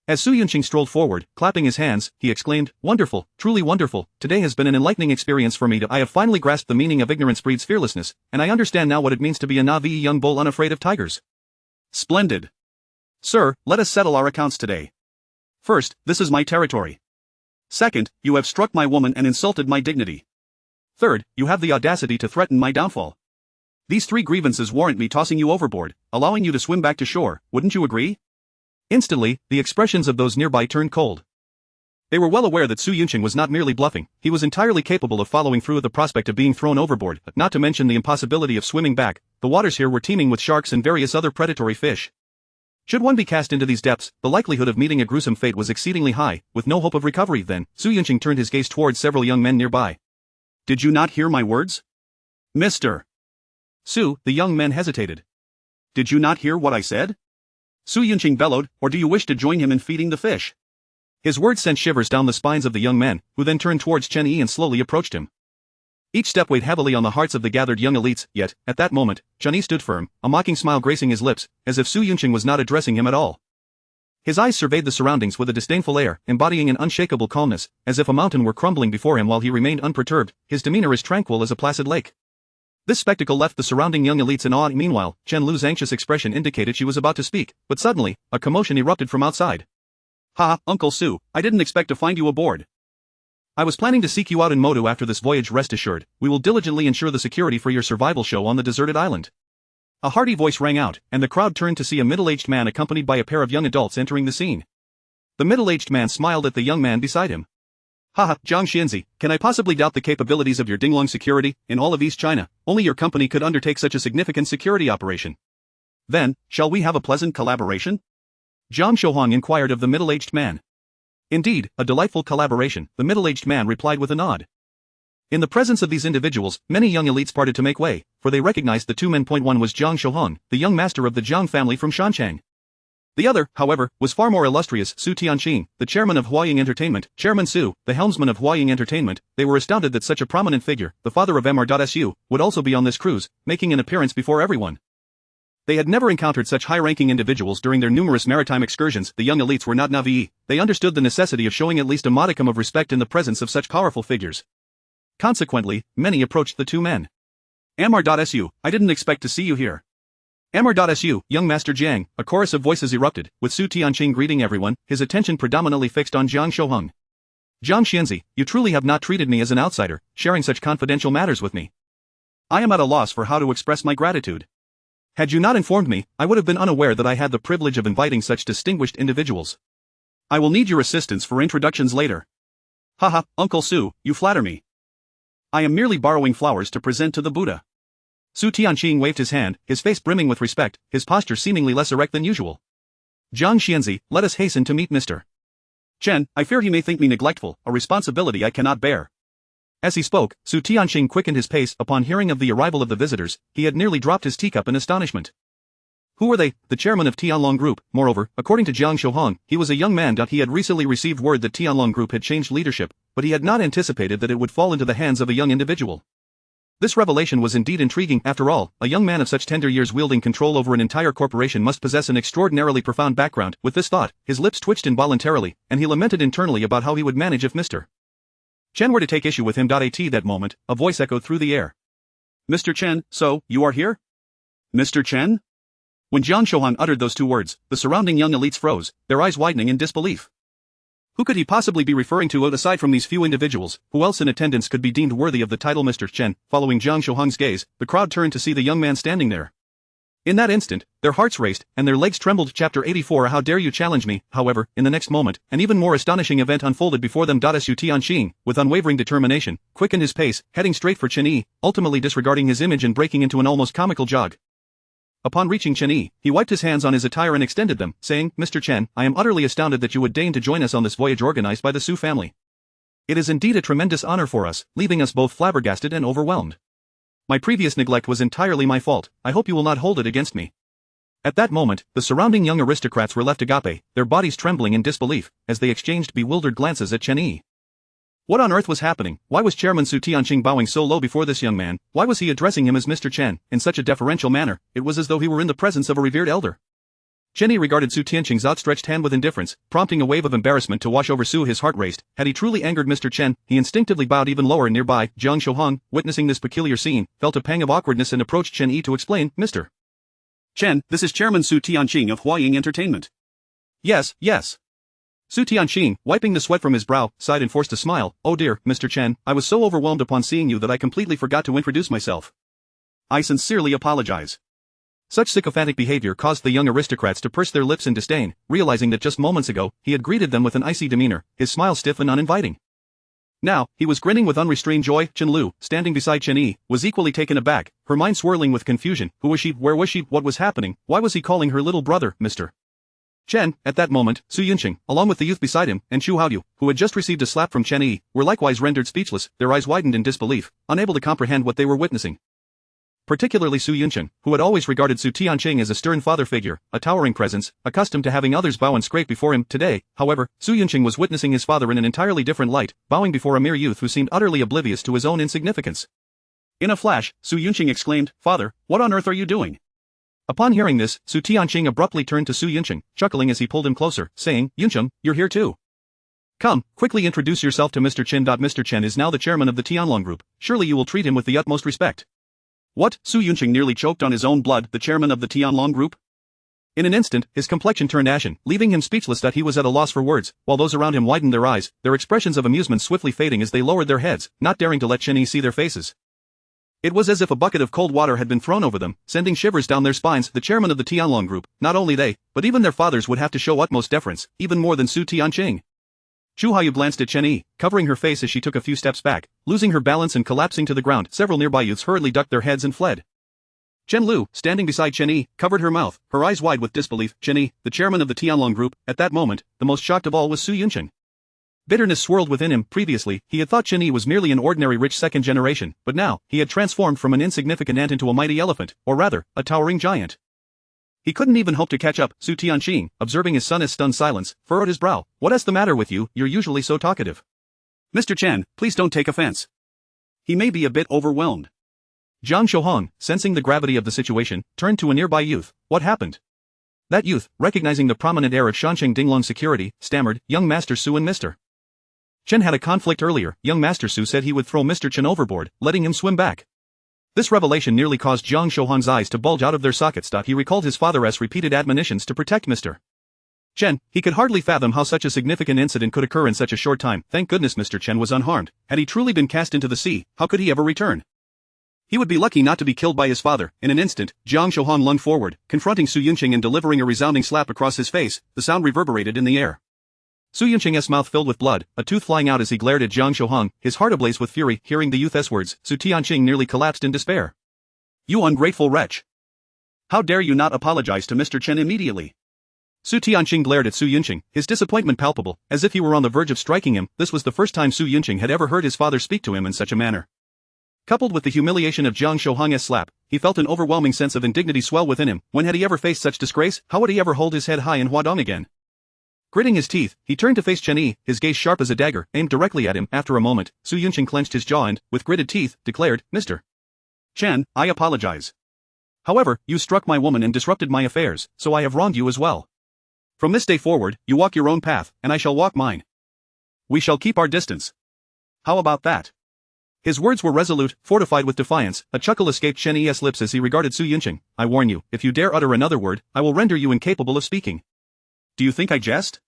As Su Yunqing strolled forward, clapping his hands, he exclaimed, wonderful, truly wonderful, today has been an enlightening experience for me. I have finally grasped the meaning of ignorance breeds fearlessness, and I understand now what it means to be a naive young bull unafraid of tigers. Splendid. Sir, let us settle our accounts today. First, this is my territory. Second, you have struck my woman and insulted my dignity. Third, you have the audacity to threaten my downfall. These three grievances warrant me tossing you overboard, allowing you to swim back to shore, wouldn't you agree? Instantly, the expressions of those nearby turned cold. They were well aware that Su Yunqing was not merely bluffing, he was entirely capable of following through with the prospect of being thrown overboard, not to mention the impossibility of swimming back. The waters here were teeming with sharks and various other predatory fish. Should one be cast into these depths, the likelihood of meeting a gruesome fate was exceedingly high, with no hope of recovery. Then, Su Yunqing turned his gaze towards several young men nearby. Did you not hear my words? Mr. Su, the young men hesitated. Did you not hear what I said? Su Yunqing bellowed, or do you wish to join him in feeding the fish? His words sent shivers down the spines of the young men, who then turned towards Chen Yi and slowly approached him. Each step weighed heavily on the hearts of the gathered young elites, yet, at that moment, Chen Yi stood firm, a mocking smile gracing his lips, as if Su Yunqing was not addressing him at all. His eyes surveyed the surroundings with a disdainful air, embodying an unshakable calmness, as if a mountain were crumbling before him while he remained unperturbed, his demeanor as tranquil as a placid lake. This spectacle left the surrounding young elites in awe. Meanwhile, Chen Liu's anxious expression indicated she was about to speak, but suddenly, a commotion erupted from outside. Ha, Uncle Su, I didn't expect to find you aboard. I was planning to seek you out in Motu after this voyage. Rest assured, we will diligently ensure the security for your survival show on the deserted island. A hearty voice rang out, and the crowd turned to see a middle-aged man accompanied by a pair of young adults entering the scene. The middle-aged man smiled at the young man beside him. Haha, Zhang Xianzi, can I possibly doubt the capabilities of your Dinglong security? In all of East China, only your company could undertake such a significant security operation. Then, shall we have a pleasant collaboration? Zhang Shouhuang inquired of the middle-aged man. Indeed, a delightful collaboration, the middle-aged man replied with a nod. In the presence of these individuals, many young elites parted to make way, for they recognized the two men. One was Zhang Shouhuang, the young master of the Zhang family from Shanchang. The other, however, was far more illustrious, Su Tianqing, the chairman of Huaying Entertainment. Chairman Su, the helmsman of Huaying Entertainment. They were astounded that such a prominent figure, the father of Mr.Su, would also be on this cruise, making an appearance before everyone. They had never encountered such high-ranking individuals during their numerous maritime excursions. The young elites were not naive. They understood the necessity of showing at least a modicum of respect in the presence of such powerful figures. Consequently, many approached the two men. Mr.Su, I didn't expect to see you here. Mr.Su, young Master Jiang, a chorus of voices erupted, with Su Tianqing greeting everyone, his attention predominantly fixed on Jiang Shouheng. Jiang Xianzi, you truly have not treated me as an outsider, sharing such confidential matters with me. I am at a loss for how to express my gratitude. Had you not informed me, I would have been unaware that I had the privilege of inviting such distinguished individuals. I will need your assistance for introductions later. Haha, Uncle Su, you flatter me. I am merely borrowing flowers to present to the Buddha. Su Tianqing waved his hand, his face brimming with respect, his posture seemingly less erect than usual. Jiang Xianzi, let us hasten to meet Mr. Chen. I fear he may think me neglectful, a responsibility I cannot bear. As he spoke, Su Tianqing quickened his pace. Upon hearing of the arrival of the visitors, he had nearly dropped his teacup in astonishment. Who were they? The chairman of Tianlong Group. Moreover, according to Jiang Shouheng, he was a young man. He had recently received word that Tianlong Group had changed leadership, but he had not anticipated that it would fall into the hands of a young individual. This revelation was indeed intriguing. After all, a young man of such tender years wielding control over an entire corporation must possess an extraordinarily profound background. With this thought, his lips twitched involuntarily, and he lamented internally about how he would manage if Mr. Chen were to take issue with him. At that moment, a voice echoed through the air. Mr. Chen, so, you are here? Mr. Chen? When Jiang Shouheng uttered those two words, the surrounding young elites froze, their eyes widening in disbelief. Who could he possibly be referring to aside from these few individuals? Who else in attendance could be deemed worthy of the title Mr. Chen? Following Jiang Shouheng's gaze, the crowd turned to see the young man standing there. In that instant, their hearts raced, and their legs trembled. Chapter 84. How dare you challenge me? However, in the next moment, an even more astonishing event unfolded before them. Su Tianqing, with unwavering determination, quickened his pace, heading straight for Chen Yi, ultimately disregarding his image and breaking into an almost comical jog. Upon reaching Chen Yi, he wiped his hands on his attire and extended them, saying, Mr. Chen, I am utterly astounded that you would deign to join us on this voyage organized by the Su family. It is indeed a tremendous honor for us, leaving us both flabbergasted and overwhelmed. My previous neglect was entirely my fault. I hope you will not hold it against me. At that moment, the surrounding young aristocrats were left agape, their bodies trembling in disbelief, as they exchanged bewildered glances at Chen Yi. What on earth was happening? Why was Chairman Su Tianqing bowing so low before this young man? Why was he addressing him as Mr. Chen, in such a deferential manner? It was as though he were in the presence of a revered elder. Chen Yi regarded Su Tianqing's outstretched hand with indifference, prompting a wave of embarrassment to wash over Su. His heart raced. Had he truly angered Mr. Chen, he instinctively bowed even lower. Nearby, Jiang Shouheng, witnessing this peculiar scene, felt a pang of awkwardness and approached Chen Yi to explain, Mr. Chen, this is Chairman Su Tianqing of Huaying Entertainment. Yes. Su Tianqing, wiping the sweat from his brow, sighed and forced a smile. Oh dear, Mr. Chen, I was so overwhelmed upon seeing you that I completely forgot to introduce myself. I sincerely apologize. Such sycophantic behavior caused the young aristocrats to purse their lips in disdain, realizing that just moments ago, he had greeted them with an icy demeanor, his smile stiff and uninviting. Now, he was grinning with unrestrained joy. Chen Liu, standing beside Chen Yi, was equally taken aback, her mind swirling with confusion. Who was she? Where was she? What was happening? Why was he calling her little brother, Mr. Chen? At that moment, Su Yunqing, along with the youth beside him, and Chu Haoyu, who had just received a slap from Chen Yi, were likewise rendered speechless, their eyes widened in disbelief, unable to comprehend what they were witnessing. Particularly Su Yunqing, who had always regarded Su Tianqing as a stern father figure, a towering presence, accustomed to having others bow and scrape before him. Today, however, Su Yunqing was witnessing his father in an entirely different light, bowing before a mere youth who seemed utterly oblivious to his own insignificance. In a flash, Su Yunqing exclaimed, Father, what on earth are you doing? Upon hearing this, Su Tianqing abruptly turned to Su Yunqing, chuckling as he pulled him closer, saying, Yunqing, you're here too. Come, quickly introduce yourself to Mr. Chen. Mr. Chen is now the chairman of the Tianlong Group, surely you will treat him with the utmost respect. What? Su Yunqing nearly choked on his own blood. The chairman of the Tianlong Group? In an instant, his complexion turned ashen, leaving him speechless. He was at a loss for words, while those around him widened their eyes, their expressions of amusement swiftly fading as they lowered their heads, not daring to let Chen Yi see their faces. It was as if a bucket of cold water had been thrown over them, sending shivers down their spines. The chairman of the Tianlong Group, not only they, but even their fathers would have to show utmost deference, even more than Su Tianqing. Chu Haoyu glanced at Chen Yi, covering her face as she took a few steps back, losing her balance and collapsing to the ground. Several nearby youths hurriedly ducked their heads and fled. Chen Liu, standing beside Chen Yi, covered her mouth, her eyes wide with disbelief. Chen Yi, the chairman of the Tianlong Group. At that moment, the most shocked of all was Su Yunqing. Bitterness swirled within him. Previously, he had thought Chen Yi was merely an ordinary rich second generation, but now, he had transformed from an insignificant ant into a mighty elephant, or rather, a towering giant. He couldn't even hope to catch up. Su Tianqing, observing his son's stunned silence, furrowed his brow. What's the matter with you? You're usually so talkative. Mr. Chen, please don't take offense. He may be a bit overwhelmed. Jiang Shouhong, sensing the gravity of the situation, turned to a nearby youth. What happened? That youth, recognizing the prominent heir of Shansheng Dinglong Security, stammered, Young Master Su and Mr. Chen had a conflict earlier. Young Master Su said he would throw Mr. Chen overboard, letting him swim back. This revelation nearly caused Jiang Shouhong's eyes to bulge out of their sockets. He recalled his father's repeated admonitions to protect Mr. Chen. He could hardly fathom how such a significant incident could occur in such a short time. Thank goodness Mr. Chen was unharmed. Had he truly been cast into the sea, how could he ever return? He would be lucky not to be killed by his father. In an instant, Jiang Shouhong lunged forward, confronting Su Yunqing and delivering a resounding slap across his face. The sound reverberated in the air. Su Yunqing's mouth filled with blood, a tooth flying out as he glared at Jiang Shouhong, his heart ablaze with fury. Hearing the youth's words, Su Tianqing nearly collapsed in despair. You ungrateful wretch! How dare you not apologize to Mr. Chen immediately? Su Tianqing glared at Su Yunqing, his disappointment palpable, as if he were on the verge of striking him. This was the first time Su Yunqing had ever heard his father speak to him in such a manner. Coupled with the humiliation of Jiang Shouhong's slap, he felt an overwhelming sense of indignity swell within him. When had he ever faced such disgrace? How would he ever hold his head high in Huadong again? Gritting his teeth, he turned to face Chen Yi, his gaze sharp as a dagger, aimed directly at him. After a moment, Su Yunqing clenched his jaw and, with gritted teeth, declared, Mr. Chen, I apologize. However, you struck my woman and disrupted my affairs, so I have wronged you as well. From this day forward, you walk your own path, and I shall walk mine. We shall keep our distance. How about that? His words were resolute, fortified with defiance. A chuckle escaped Chen Yi's lips as he regarded Su Yunqing. I warn you, if you dare utter another word, I will render you incapable of speaking. Do you think I jest?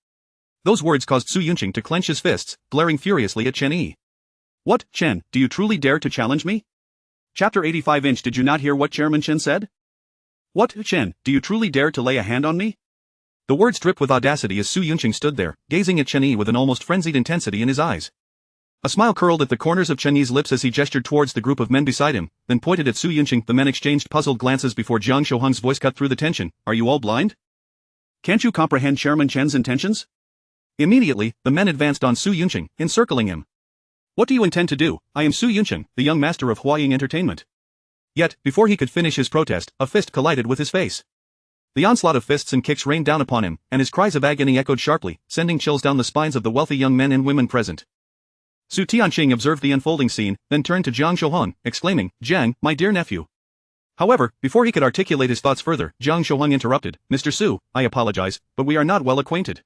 Those words caused Su Yunqing to clench his fists, glaring furiously at Chen Yi. What, Chen, do you truly dare to challenge me? Chapter 85. Did you not hear what Chairman Chen said? What, Chen, do you truly dare to lay a hand on me? The words dripped with audacity as Su Yunqing stood there, gazing at Chen Yi with an almost frenzied intensity in his eyes. A smile curled at the corners of Chen Yi's lips as he gestured towards the group of men beside him, then pointed at Su Yunqing. The men exchanged puzzled glances before Jiang Shouhong's voice cut through the tension. Are you all blind? Can't you comprehend Chairman Chen's intentions? Immediately, the men advanced on Su Yunqing, encircling him. What do you intend to do? I am Su Yunqing, the young master of Huaying Entertainment. Yet, before he could finish his protest, a fist collided with his face. The onslaught of fists and kicks rained down upon him, and his cries of agony echoed sharply, sending chills down the spines of the wealthy young men and women present. Su Tianqing observed the unfolding scene, then turned to Jiang Shouhong, exclaiming, Jiang, my dear nephew. However, before he could articulate his thoughts further, Jiang Shouhong interrupted, Mr. Su, I apologize, but we are not well acquainted.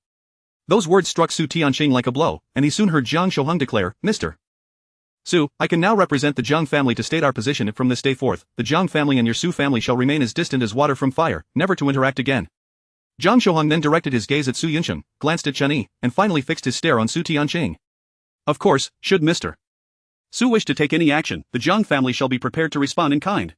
Those words struck Su Tianqing like a blow, and he soon heard Jiang Shouhong declare, Mr. Su, I can now represent the Jiang family to state our position. From this day forth, the Jiang family and your Su family shall remain as distant as water from fire, never to interact again. Jiang Shouhong then directed his gaze at Su Yunqing, glanced at Chen Yi, and finally fixed his stare on Su Tianqing. Of course, should Mr. Su wish to take any action, the Jiang family shall be prepared to respond in kind.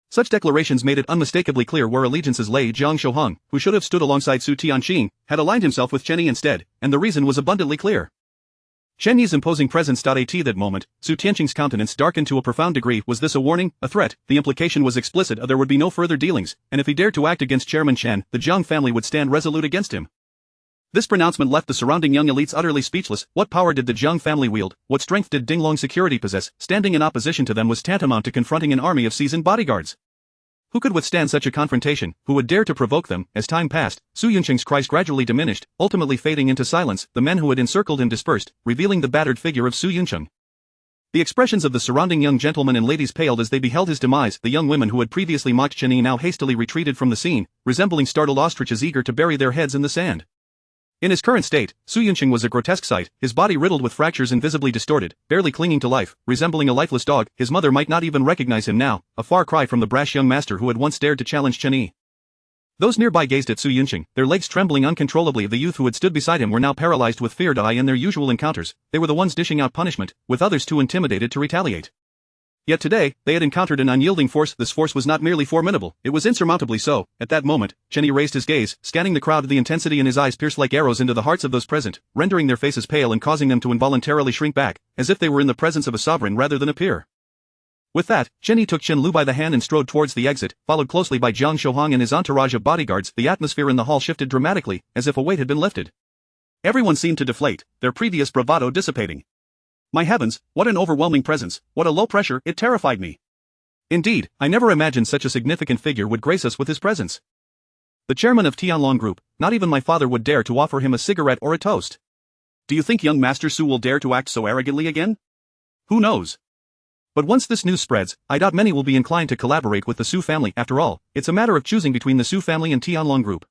Such declarations made it unmistakably clear where allegiances lay. Jiang Shouhong, who should have stood alongside Su Tianqing, had aligned himself with Chen Yi instead, and the reason was abundantly clear. Chen Yi's imposing presence. At that moment, Su Tianqing's countenance darkened to a profound degree. Was this a warning, a threat? The implication was explicit. There would be no further dealings, and if he dared to act against Chairman Chen, the Jiang family would stand resolute against him. This pronouncement left the surrounding young elites utterly speechless. What power did the Jiang family wield? What strength did Dinglong Security possess? Standing in opposition to them was tantamount to confronting an army of seasoned bodyguards. Who could withstand such a confrontation? Who would dare to provoke them? As time passed, Su Yunqing's cries gradually diminished, ultimately fading into silence. The men who had encircled him dispersed, revealing the battered figure of Su Yunqing. The expressions of the surrounding young gentlemen and ladies paled as they beheld his demise. The young women who had previously mocked Chen Yi now hastily retreated from the scene, resembling startled ostriches eager to bury their heads in the sand. In his current state, Su Yunqing was a grotesque sight, his body riddled with fractures and visibly distorted, barely clinging to life, resembling a lifeless dog. His mother might not even recognize him now, a far cry from the brash young master who had once dared to challenge Chen Yi. Those nearby gazed at Su Yunqing, their legs trembling uncontrollably. The youth who had stood beside him were now paralyzed with fear. In their usual encounters, they were the ones dishing out punishment, with others too intimidated to retaliate. Yet today, they had encountered an unyielding force. This force was not merely formidable, it was insurmountably so. At that moment, Chen Yi raised his gaze, scanning the crowd. The intensity in his eyes pierced like arrows into the hearts of those present, rendering their faces pale and causing them to involuntarily shrink back, as if they were in the presence of a sovereign rather than a peer. With that, Chen Yi took Chen Liu by the hand and strode towards the exit, followed closely by Jiang Shouhong and his entourage of bodyguards. The atmosphere in the hall shifted dramatically, as if a weight had been lifted. Everyone seemed to deflate, their previous bravado dissipating. My heavens, what an overwhelming presence, what a low pressure, it terrified me. Indeed, I never imagined such a significant figure would grace us with his presence. The chairman of Tianlong Group, not even my father would dare to offer him a cigarette or a toast. Do you think young Master Su will dare to act so arrogantly again? Who knows? But once this news spreads, I doubt many will be inclined to collaborate with the Su family. After all, it's a matter of choosing between the Su family and Tianlong Group.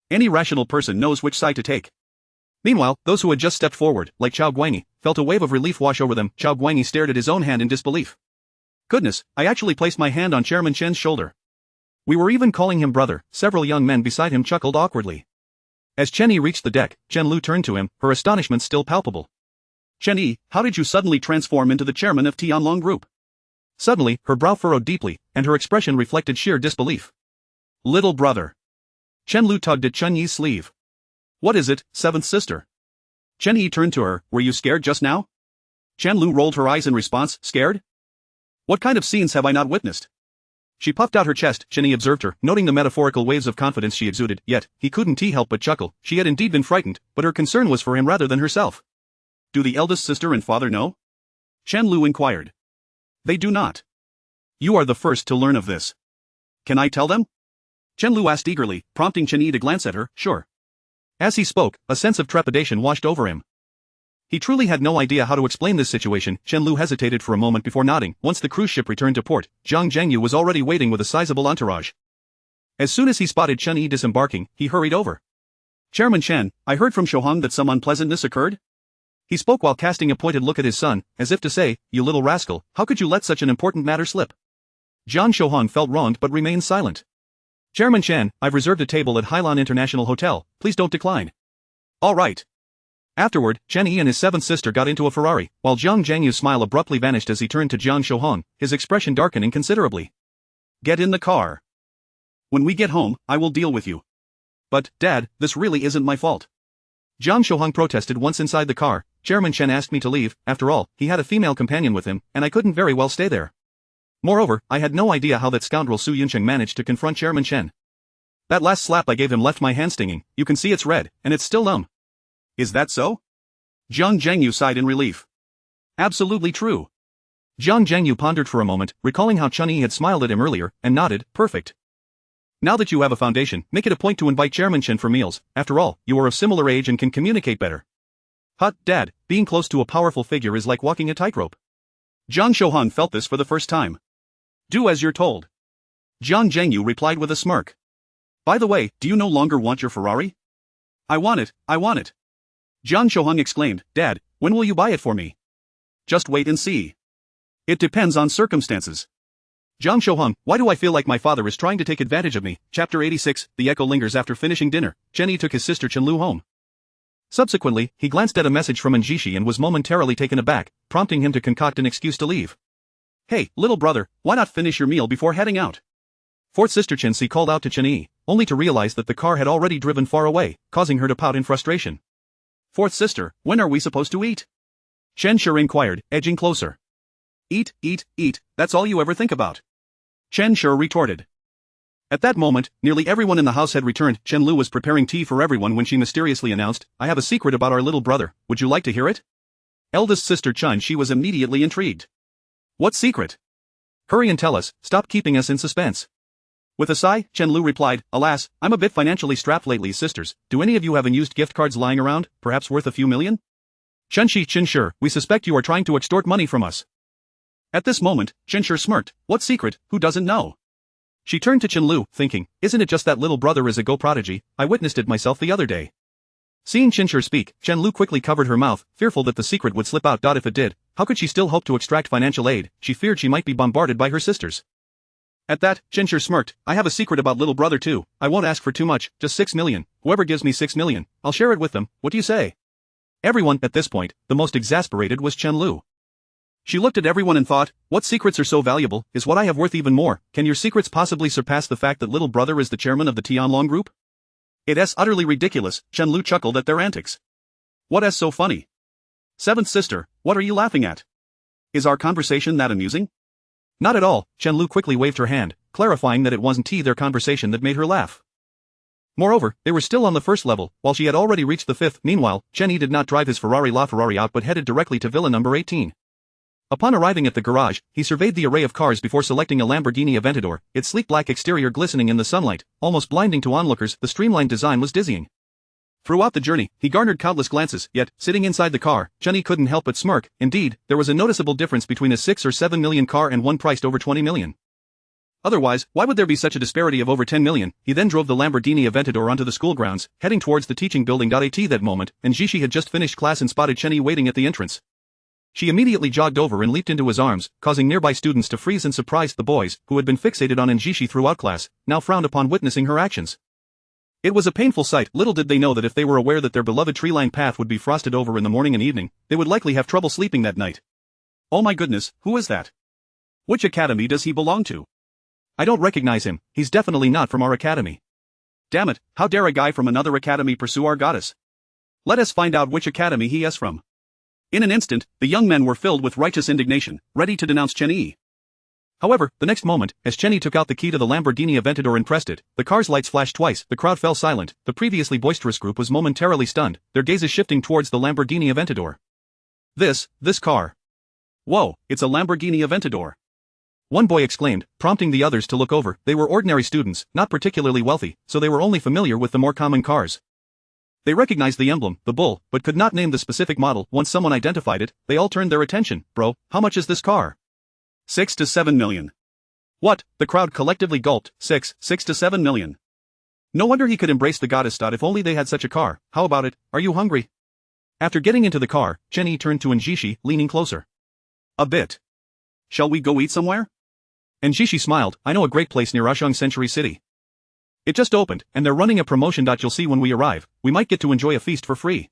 Any rational person knows which side to take. Meanwhile, those who had just stepped forward, like Chao Guanyi, felt a wave of relief wash over them. Chao Guanyi stared at his own hand in disbelief. Goodness, I actually placed my hand on Chairman Chen's shoulder. We were even calling him brother. Several young men beside him chuckled awkwardly. As Chen Yi reached the deck, Chen Liu turned to him, her astonishment still palpable. Chen Yi, how did you suddenly transform into the chairman of Tianlong Group? Suddenly, her brow furrowed deeply, and her expression reflected sheer disbelief. Little brother. Chen Liu tugged at Chen Yi's sleeve. What is it, seventh sister? Chen Yi turned to her. Were you scared just now? Chen Liu rolled her eyes in response. Scared? What kind of scenes have I not witnessed? She puffed out her chest. Chen Yi observed her, noting the metaphorical waves of confidence she exuded, yet, he couldn't help but chuckle. She had indeed been frightened, but her concern was for him rather than herself. Do the eldest sister and father know? Chen Liu inquired. They do not. You are the first to learn of this. Can I tell them? Chen Liu asked eagerly, prompting Chen Yi to glance at her. Sure. As he spoke, a sense of trepidation washed over him. He truly had no idea how to explain this situation. Chen Liu hesitated for a moment before nodding. Once the cruise ship returned to port, Zhang Zhengyu was already waiting with a sizable entourage. As soon as he spotted Chen Yi disembarking, he hurried over. Chairman Chen, I heard from Shohang that some unpleasantness occurred? He spoke while casting a pointed look at his son, as if to say, you little rascal, how could you let such an important matter slip? Zhang Shohang felt wronged but remained silent. Chairman Chen, I've reserved a table at Hailan International Hotel, please don't decline. All right. Afterward, Chen Yi and his seventh sister got into a Ferrari, while Zhang Zhengyu's smile abruptly vanished as he turned to Zhang Shohang, his expression darkening considerably. Get in the car. When we get home, I will deal with you. But, Dad, this really isn't my fault. Zhang Shohang protested once inside the car. Chairman Chen asked me to leave. After all, he had a female companion with him, and I couldn't very well stay there. Moreover, I had no idea how that scoundrel Su Yuncheng managed to confront Chairman Chen. That last slap I gave him left my hand stinging. You can see it's red, and it's still numb. Is that so? Zhang Zhengyu sighed in relief. Absolutely true. Zhang Zhengyu pondered for a moment, recalling how Chen Yi had smiled at him earlier, and nodded. Perfect. Now that you have a foundation, make it a point to invite Chairman Chen for meals. After all, you are of similar age and can communicate better. Dad, being close to a powerful figure is like walking a tightrope. Zhang Shohang felt this for the first time. Do as you're told. Zhang Zhengyu replied with a smirk. By the way, do you no longer want your Ferrari? I want it, I want it. Zhang Shohang exclaimed, Dad, when will you buy it for me? Just wait and see. It depends on circumstances. Zhang Shohang, why do I feel like my father is trying to take advantage of me? Chapter 86, The Echo lingers after finishing dinner. Chen Yi took his sister Chen Liu home. Subsequently, he glanced at a message from Anjishi and was momentarily taken aback, prompting him to concoct an excuse to leave. Hey, little brother, why not finish your meal before heading out? Fourth sister Chen Xi called out to Chen Yi, only to realize that the car had already driven far away, causing her to pout in frustration. Fourth sister, when are we supposed to eat? Chen Shi inquired, edging closer. Eat, eat, eat, that's all you ever think about. Chen Shi retorted. At that moment, nearly everyone in the house had returned. Chen Liu was preparing tea for everyone when she mysteriously announced, I have a secret about our little brother, would you like to hear it? Eldest sister Chen Xi was immediately intrigued. What secret? Hurry and tell us, stop keeping us in suspense. With a sigh, Chen Liu replied, Alas, I'm a bit financially strapped lately, sisters. Do any of you have unused gift cards lying around, perhaps worth a few million? Chen Xi, Chen Shi, we suspect you are trying to extort money from us. At this moment, Chen Shi smirked. What secret, who doesn't know? She turned to Chen Liu, thinking, isn't it just that little brother is a go-prodigy? I witnessed it myself the other day. Seeing Chen Shi speak, Chen Liu quickly covered her mouth, fearful that the secret would slip out. If it did, how could she still hope to extract financial aid? She feared she might be bombarded by her sisters. At that, Chen Shi smirked. I have a secret about little brother too. I won't ask for too much, just 6 million. Whoever gives me 6 million, I'll share it with them. What do you say? Everyone, at this point, the most exasperated was Chen Liu. She looked at everyone and thought, what secrets are so valuable? Is what I have worth even more? Can your secrets possibly surpass the fact that little brother is the chairman of the Tianlong Group? It's utterly ridiculous. Chen Liu chuckled at their antics. What's so funny? Seventh sister, what are you laughing at? Is our conversation that amusing? Not at all. Chen Liu quickly waved her hand, clarifying that it wasn't their conversation that made her laugh. Moreover, they were still on the first level, while she had already reached the fifth. Meanwhile, Chen Yi did not drive his Ferrari out but headed directly to villa number 18. Upon arriving at the garage, he surveyed the array of cars before selecting a Lamborghini Aventador, its sleek black exterior glistening in the sunlight, almost blinding to onlookers. The streamlined design was dizzying. Throughout the journey, he garnered countless glances, yet, sitting inside the car, Chen Yi couldn't help but smirk. Indeed, there was a noticeable difference between a 6 or 7 million car and one priced over 20 million. Otherwise, why would there be such a disparity of over 10 million? He then drove the Lamborghini Aventador onto the school grounds, heading towards the teaching building. At that moment, and Xi had just finished class and spotted Chen Yi waiting at the entrance. She immediately jogged over and leaped into his arms, causing nearby students to freeze and surprised the boys, who had been fixated on Xi throughout class, now frowned upon witnessing her actions. It was a painful sight. Little did they know that if they were aware that their beloved tree-lined path would be frosted over in the morning and evening, they would likely have trouble sleeping that night. Oh my goodness, who is that? Which academy does he belong to? I don't recognize him. He's definitely not from our academy. Damn it, how dare a guy from another academy pursue our goddess? Let us find out which academy he is from. In an instant, the young men were filled with righteous indignation, ready to denounce Chen Yi. However, the next moment, as Chen Yi took out the key to the Lamborghini Aventador and pressed it, the car's lights flashed twice, the crowd fell silent, the previously boisterous group was momentarily stunned, their gazes shifting towards the Lamborghini Aventador. This car. Whoa, it's a Lamborghini Aventador. One boy exclaimed, prompting the others to look over. They were ordinary students, not particularly wealthy, so they were only familiar with the more common cars. They recognized the emblem, the bull, but could not name the specific model. Once someone identified it, they all turned their attention. Bro, how much is this car? 6 to 7 million. What? The crowd collectively gulped. 6 to 7 million. No wonder he could embrace the goddess. If only they had such a car. How about it? Are you hungry? After getting into the car, Chen Yi turned to Xi, leaning closer. A bit. Shall we go eat somewhere? Xi smiled. I know a great place near Ashang Century City. It just opened, and they're running a promotion. You'll see when we arrive, we might get to enjoy a feast for free.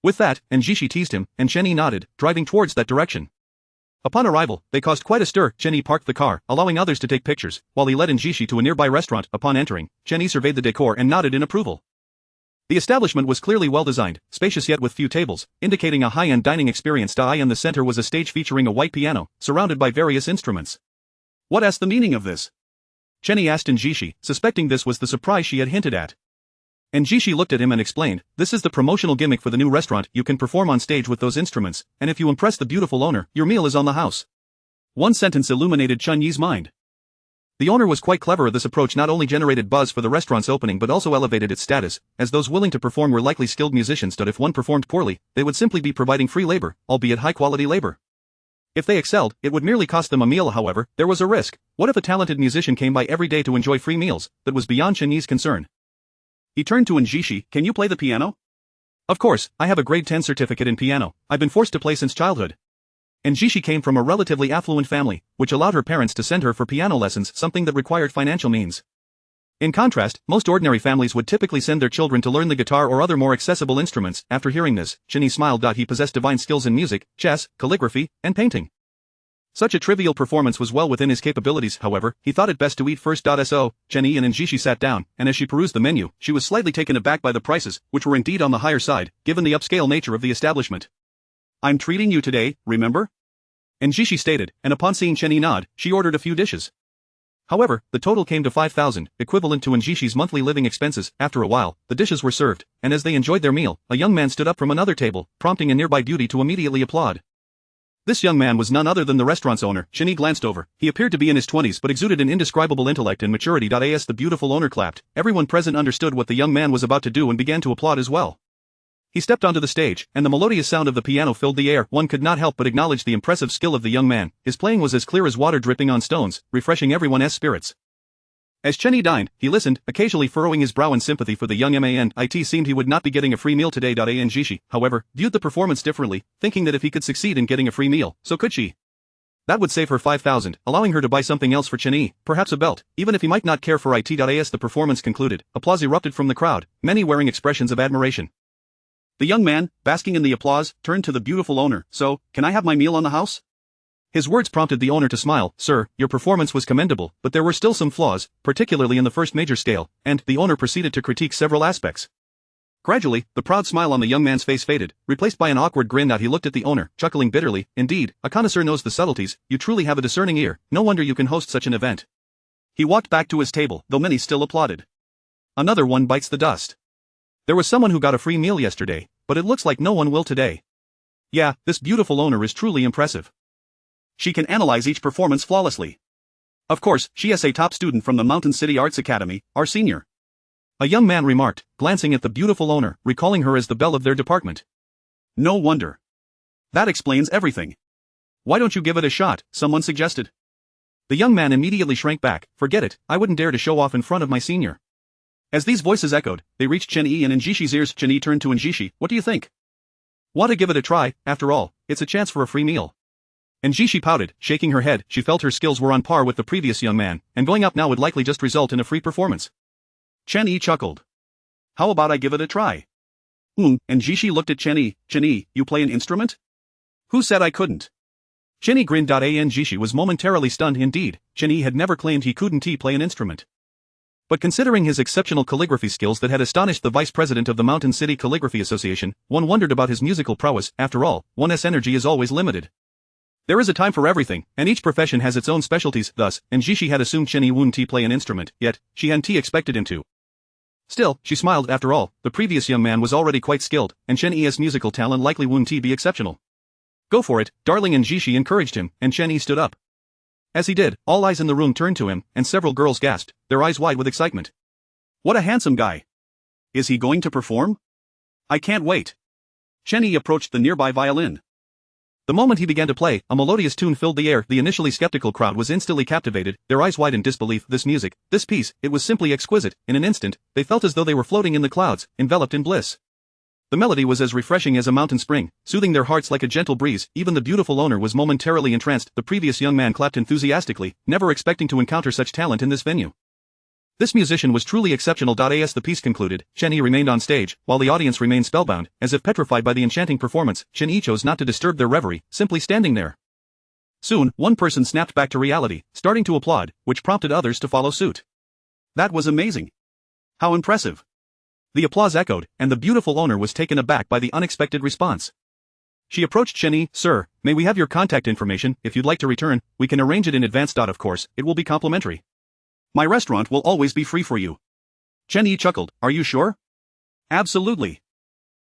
With that, Xi teased him, and Chen Yi nodded, driving towards that direction. Upon arrival, they caused quite a stir. Chen Yi parked the car, allowing others to take pictures, while he led Xi to a nearby restaurant. Upon entering, Chen Yi surveyed the decor and nodded in approval. The establishment was clearly well designed, spacious yet with few tables, indicating a high-end dining experience. In the center was a stage featuring a white piano, surrounded by various instruments. What is the meaning of this? Chen Yi asked Xi, suspecting this was the surprise she had hinted at. Xi looked at him and explained, this is the promotional gimmick for the new restaurant. You can perform on stage with those instruments, and if you impress the beautiful owner, your meal is on the house. One sentence illuminated Chen Yi's mind. The owner was quite clever. This approach not only generated buzz for the restaurant's opening but also elevated its status, as those willing to perform were likely skilled musicians. If one performed poorly, they would simply be providing free labor, albeit high-quality labor. If they excelled, it would merely cost them a meal. However, there was a risk. What if a talented musician came by every day to enjoy free meals? That was beyond Chen Yi's concern. He turned to Xi, can you play the piano? Of course, I have a grade 10 certificate in piano. I've been forced to play since childhood. Xi came from a relatively affluent family, which allowed her parents to send her for piano lessons, something that required financial means. In contrast, most ordinary families would typically send their children to learn the guitar or other more accessible instruments. After hearing this, Chen Yi smiled. He possessed divine skills in music, chess, calligraphy, and painting. Such a trivial performance was well within his capabilities. However, he thought it best to eat first. So, Chen Yi and Xi sat down, and as she perused the menu, she was slightly taken aback by the prices, which were indeed on the higher side, given the upscale nature of the establishment. I'm treating you today, remember? Xi stated, and upon seeing Chen Yi nod, she ordered a few dishes. However, the total came to 5,000, equivalent to Xi's monthly living expenses. After a while, the dishes were served, and as they enjoyed their meal, a young man stood up from another table, prompting a nearby beauty to immediately applaud. This young man was none other than the restaurant's owner. Chen Yi glanced over. He appeared to be in his 20s but exuded an indescribable intellect and maturity. As the beautiful owner clapped, everyone present understood what the young man was about to do and began to applaud as well. He stepped onto the stage, and the melodious sound of the piano filled the air. One could not help but acknowledge the impressive skill of the young man. His playing was as clear as water dripping on stones, refreshing everyone's spirits. As Chen Yi dined, he listened, occasionally furrowing his brow in sympathy for the young man. It seemed he would not be getting a free meal today. Xi, however, viewed the performance differently, thinking that if he could succeed in getting a free meal, so could she. That would save her 5,000, allowing her to buy something else for Chen Yi, perhaps a belt, even if he might not care for it. As the performance concluded, applause erupted from the crowd, many wearing expressions of admiration. The young man, basking in the applause, turned to the beautiful owner. So, can I have my meal on the house? His words prompted the owner to smile. Sir, your performance was commendable, but there were still some flaws, particularly in the first major scale, and the owner proceeded to critique several aspects. Gradually, the proud smile on the young man's face faded, replaced by an awkward grin. He looked at the owner, chuckling bitterly. Indeed, a connoisseur knows the subtleties. You truly have a discerning ear. No wonder you can host such an event. He walked back to his table, though many still applauded. Another one bites the dust. There was someone who got a free meal yesterday, but it looks like no one will today. Yeah, this beautiful owner is truly impressive. She can analyze each performance flawlessly. Of course, she is a top student from the Mountain City Arts Academy, our senior. A young man remarked, glancing at the beautiful owner, recalling her as the belle of their department. No wonder. That explains everything. Why don't you give it a shot, someone suggested. The young man immediately shrank back. Forget it, I wouldn't dare to show off in front of my senior. As these voices echoed, they reached Chen Yi and Njixi's ears. Chen Yi turned to Njishi. What do you think? Want to give it a try? After all, it's a chance for a free meal. Njishi pouted, shaking her head. She felt her skills were on par with the previous young man, and going up now would likely just result in a free performance. Chen Yi chuckled. How about I give it a try? Njishi looked at Chen Yi. Chen Yi, you play an instrument? Who said I couldn't? Chen Yi grinned. Njishi was momentarily stunned. Indeed, Chen Yi had never claimed he couldn't play an instrument. But considering his exceptional calligraphy skills that had astonished the vice president of the Mountain City Calligraphy Association, one wondered about his musical prowess. After all, one's energy is always limited. There is a time for everything, and each profession has its own specialties. Thus, Njishi had assumed Chen Yi wouldn't play an instrument, yet, she hadn't expected him to. Still, she smiled. After all, the previous young man was already quite skilled, and Chen Yi's musical talent likely wouldn't be exceptional. Go for it, darling. Njishi encouraged him, and Chen Yi stood up. As he did, all eyes in the room turned to him, and several girls gasped, their eyes wide with excitement. What a handsome guy. Is he going to perform? I can't wait. Chen Yi approached the nearby violin. The moment he began to play, a melodious tune filled the air. The initially skeptical crowd was instantly captivated, their eyes wide in disbelief. This music, this piece, it was simply exquisite. In an instant, they felt as though they were floating in the clouds, enveloped in bliss. The melody was as refreshing as a mountain spring, soothing their hearts like a gentle breeze. Even the beautiful owner was momentarily entranced. The previous young man clapped enthusiastically, never expecting to encounter such talent in this venue. This musician was truly exceptional. As the piece concluded, Chen Yi remained on stage, while the audience remained spellbound, as if petrified by the enchanting performance. Chen Yi chose not to disturb their reverie, simply standing there. Soon, one person snapped back to reality, starting to applaud, which prompted others to follow suit. That was amazing. How impressive. The applause echoed, and the beautiful owner was taken aback by the unexpected response. She approached Chen Yi. Sir, may we have your contact information? If you'd like to return, we can arrange it in advance. Of course, it will be complimentary. My restaurant will always be free for you. Chen Yi chuckled. Are you sure? Absolutely.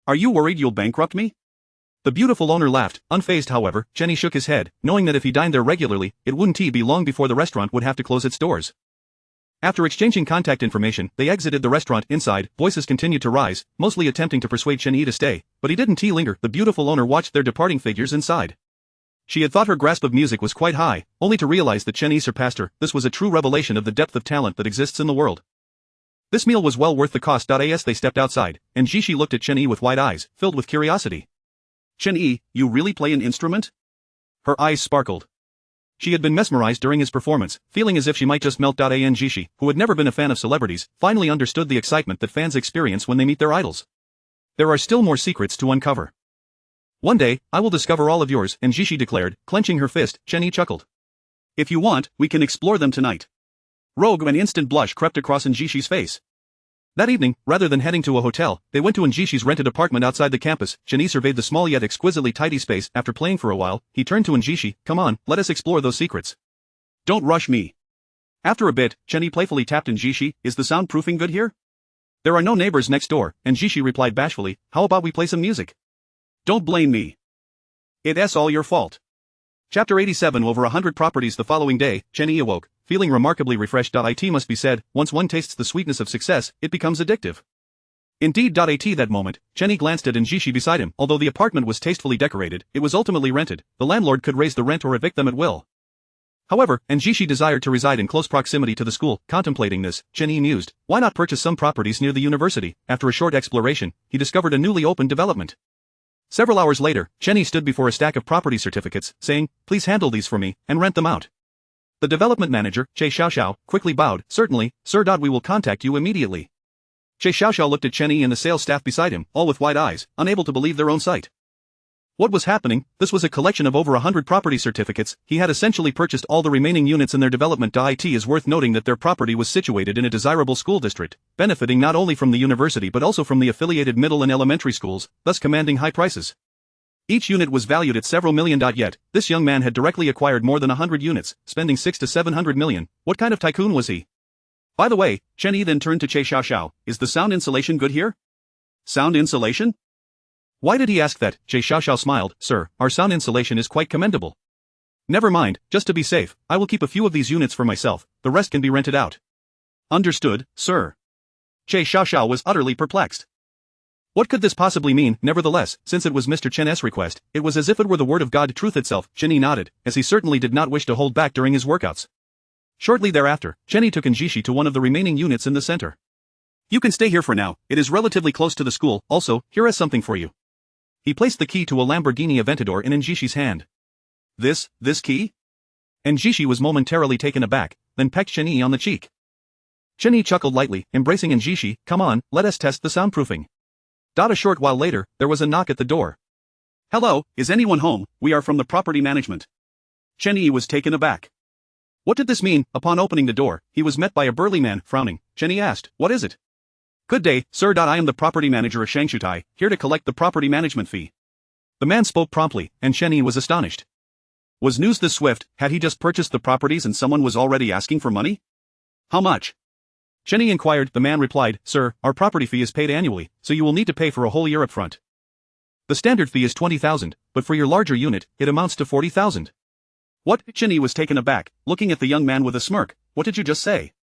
Are you worried you'll bankrupt me? The beautiful owner laughed, unfazed. However, Chen Yi shook his head, knowing that if he dined there regularly, it wouldn't be long before the restaurant would have to close its doors. After exchanging contact information, they exited the restaurant. Inside, voices continued to rise, mostly attempting to persuade Chen Yi to stay, but he didn't linger. The beautiful owner watched their departing figures inside. She had thought her grasp of music was quite high, only to realize that Chen Yi surpassed her. This was a true revelation of the depth of talent that exists in the world. This meal was well worth the cost. As they stepped outside, and Njishi looked at Chen Yi with wide eyes, filled with curiosity. Chen Yi, you really play an instrument? Her eyes sparkled. She had been mesmerized during his performance, feeling as if she might just melt. Njishi, who had never been a fan of celebrities, finally understood the excitement that fans experience when they meet their idols. There are still more secrets to uncover. One day, I will discover all of yours, Njishi declared, clenching her fist. Chen Yi chuckled. If you want, we can explore them tonight. Rogue, an instant blush crept across Njishi's face. That evening, rather than heading to a hotel, they went to Njishi's rented apartment outside the campus. Chen Yi surveyed the small yet exquisitely tidy space. After playing for a while, he turned to Njishi. Come on, let us explore those secrets. Don't rush me. After a bit, Chen Yi playfully tapped Njishi. Is the soundproofing good here? There are no neighbors next door, Njishi replied bashfully. How about we play some music? Don't blame me. It's all your fault. Chapter 87. Over 100 properties. The following day, Chen Yi awoke, feeling remarkably refreshed. It must be said, once one tastes the sweetness of success, it becomes addictive. Indeed. That moment, Chen Yi glanced at Njishi beside him. Although the apartment was tastefully decorated, it was ultimately rented. The landlord could raise the rent or evict them at will. However, Njishi desired to reside in close proximity to the school. Contemplating this, Chen Yi mused, why not purchase some properties near the university? After a short exploration, he discovered a newly opened development. Several hours later, Chen Yi stood before a stack of property certificates, saying, please handle these for me, and rent them out. The development manager, Che Xiaoxiao, quickly bowed. Certainly, sir. We will contact you immediately. Che Xiaoxiao looked at Chen Yi and the sales staff beside him, all with wide eyes, unable to believe their own sight. What was happening? This was a collection of over 100 property certificates. He had essentially purchased all the remaining units in their development. It is worth noting that their property was situated in a desirable school district, benefiting not only from the university but also from the affiliated middle and elementary schools, thus commanding high prices. Each unit was valued at several million. Yet, this young man had directly acquired more than 100 units, spending 600 to 700 million. What kind of tycoon was he? By the way, Chen Yi then turned to Che Xiaoxiao. Is the sound insulation good here? Sound insulation? Why did he ask that? Che Xiaoxiao smiled. Sir, our sound insulation is quite commendable. Never mind, just to be safe, I will keep a few of these units for myself, the rest can be rented out. Understood, sir. Che Xiaoxiao was utterly perplexed. What could this possibly mean? Nevertheless, since it was Mr. Chen's request, it was as if it were the word of God, truth itself. Chen Yi nodded, as he certainly did not wish to hold back during his workouts. Shortly thereafter, Chen Yi took Chen Xi to one of the remaining units in the center. You can stay here for now, it is relatively close to the school. Also, here is something for you. He placed the key to a Lamborghini Aventador in Chen Xi's hand. This key? Chen Xi was momentarily taken aback, then pecked Chen Yi on the cheek. Chen Yi chuckled lightly, embracing Chen Xi. Come on, let us test the soundproofing. A short while later, there was a knock at the door. Hello, is anyone home? We are from the property management. Chen Yi was taken aback. What did this mean? Upon opening the door, he was met by a burly man, frowning. Chen Yi asked, what is it? Good day, sir. I am the property manager of Shangshutai, here to collect the property management fee. The man spoke promptly, and Chen Yi was astonished. Was news this swift? Had he just purchased the properties and someone was already asking for money? How much? Chen Yi inquired. The man replied, Sir, our property fee is paid annually, so you will need to pay for a whole year up front. The standard fee is 20,000, but for your larger unit, it amounts to 40,000. What? Chen Yi was taken aback, looking at the young man with a smirk. What did you just say?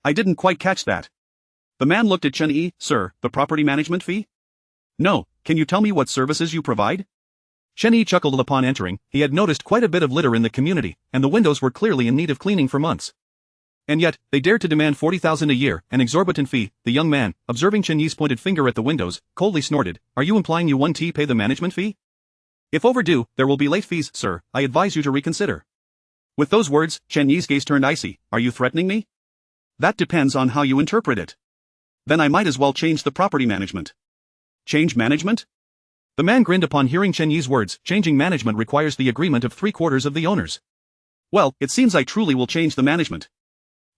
I didn't quite catch that. The man looked at Chen Yi. Sir, the property management fee? No, can you tell me what services you provide? Chen Yi chuckled. Upon entering, he had noticed quite a bit of litter in the community, and the windows were clearly in need of cleaning for months. And yet, they dared to demand 40,000 a year, an exorbitant fee. The young man, observing Chen Yi's pointed finger at the windows, coldly snorted. Are you implying you won't pay the management fee? If overdue, there will be late fees, sir. I advise you to reconsider. With those words, Chen Yi's gaze turned icy. Are you threatening me? That depends on how you interpret it. Then I might as well change the property management. Change management? The man grinned upon hearing Chen Yi's words. Changing management requires the agreement of 3/4 of the owners. Well, it seems I truly will change the management.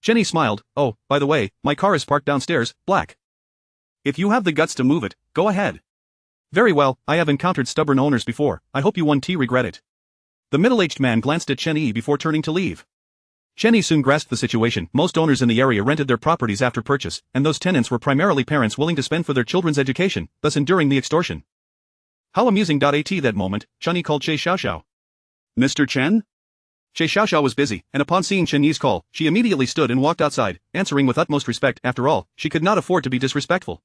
Chen Yi smiled. Oh, by the way, my car is parked downstairs, black. If you have the guts to move it, go ahead. Very well, I have encountered stubborn owners before, I hope you won't regret it. The middle-aged man glanced at Chen Yi before turning to leave. Chen Yi soon grasped the situation. Most owners in the area rented their properties after purchase, and those tenants were primarily parents willing to spend for their children's education, thus enduring the extortion. How amusing. At that moment, Chen Yi called Che Xiaoxiao. Mr. Chen? Che Xiaoxiao was busy, and upon seeing Chen Yi's call, she immediately stood and walked outside, answering with utmost respect. After all, she could not afford to be disrespectful.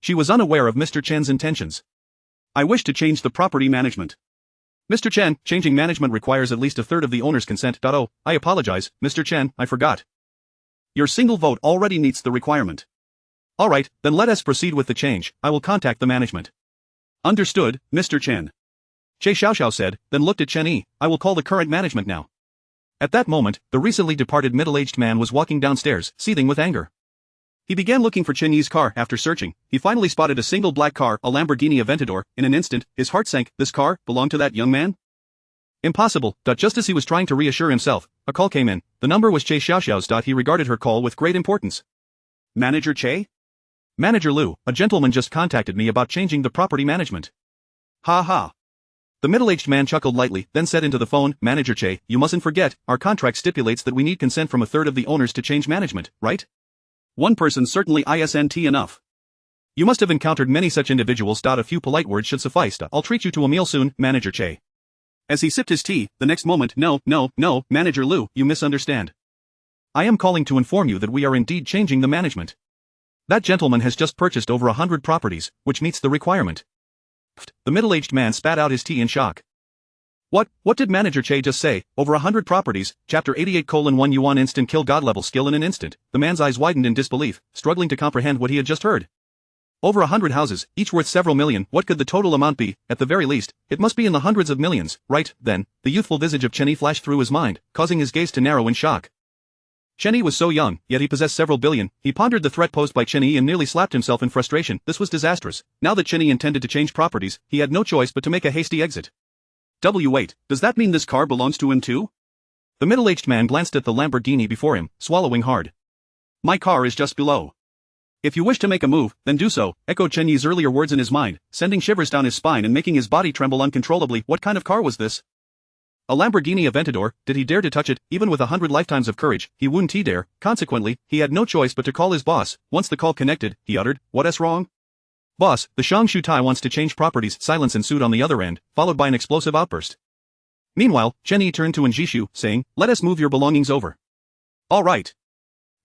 She was unaware of Mr. Chen's intentions. I wish to change the property management. Mr. Chen, changing management requires at least 1/3 of the owner's consent. Oh, I apologize, Mr. Chen, I forgot. Your single vote already meets the requirement. Alright, then let us proceed with the change. I will contact the management. Understood, Mr. Chen. Che Xiaoxiao said, then looked at Chen Yi. I will call the current management now. At that moment, the recently departed middle-aged man was walking downstairs, seething with anger. He began looking for Chen Yi's car. After searching, he finally spotted a single black car, a Lamborghini Aventador. In an instant, his heart sank. This car belonged to that young man? Impossible. Just as he was trying to reassure himself, a call came in. The number was Che Xiaoxiao's. He regarded her call with great importance. Manager Che? Manager Liu, a gentleman just contacted me about changing the property management. Ha ha. The middle-aged man chuckled lightly, then said into the phone, Manager Che, you mustn't forget, our contract stipulates that we need consent from 1/3 of the owners to change management, right? One person certainly isn't enough. You must have encountered many such individuals. A few polite words should suffice. I'll treat you to a meal soon, Manager Che. As he sipped his tea, the next moment, no, Manager Liu, you misunderstand. I am calling to inform you that we are indeed changing the management. That gentleman has just purchased over 100 properties, which meets the requirement. The middle-aged man spat out his tea in shock. What did Manager Che just say? Over 100 properties, Chapter 88:1 Yuan instant kill God-level skill in an instant. The man's eyes widened in disbelief, struggling to comprehend what he had just heard. Over 100 houses, each worth several million. What could the total amount be? At the very least, it must be in the hundreds of millions, right? Then, the youthful visage of Chen Yi flashed through his mind, causing his gaze to narrow in shock. Chen Yi was so young, yet he possessed several billion. He pondered the threat posed by Chen Yi and nearly slapped himself in frustration. This was disastrous. Now that Chen Yi intended to change properties, he had no choice but to make a hasty exit. Wait, does that mean this car belongs to him too? The middle-aged man glanced at the Lamborghini before him, swallowing hard. My car is just below. If you wish to make a move, then do so, echoed Chen Yi's earlier words in his mind, sending shivers down his spine and making his body tremble uncontrollably. What kind of car was this? A Lamborghini Aventador. Did he dare to touch it? Even with 100 lifetimes of courage, he wouldn't dare. Consequently, he had no choice but to call his boss. Once the call connected, he uttered, "What's wrong?" "Boss, the Shangshutai wants to change properties." Silence ensued on the other end, followed by an explosive outburst. Meanwhile, Chen Yi turned to Chen Xi, saying, "Let us move your belongings over." All right.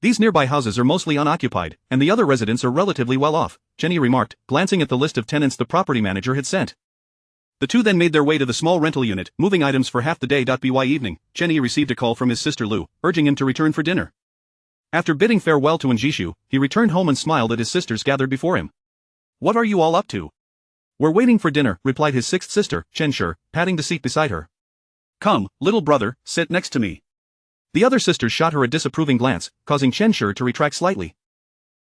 These nearby houses are mostly unoccupied, and the other residents are relatively well off, Chen Yi remarked, glancing at the list of tenants the property manager had sent. The two then made their way to the small rental unit, moving items for half the day. By evening, Chen Yi received a call from his sister Liu, urging him to return for dinner. After bidding farewell to Jishu, he returned home and smiled at his sisters gathered before him. "What are you all up to?" "We're waiting for dinner," replied his sixth sister, Chen Xi, patting the seat beside her. "Come, little brother, sit next to me." The other sisters shot her a disapproving glance, causing Chen Xi to retract slightly.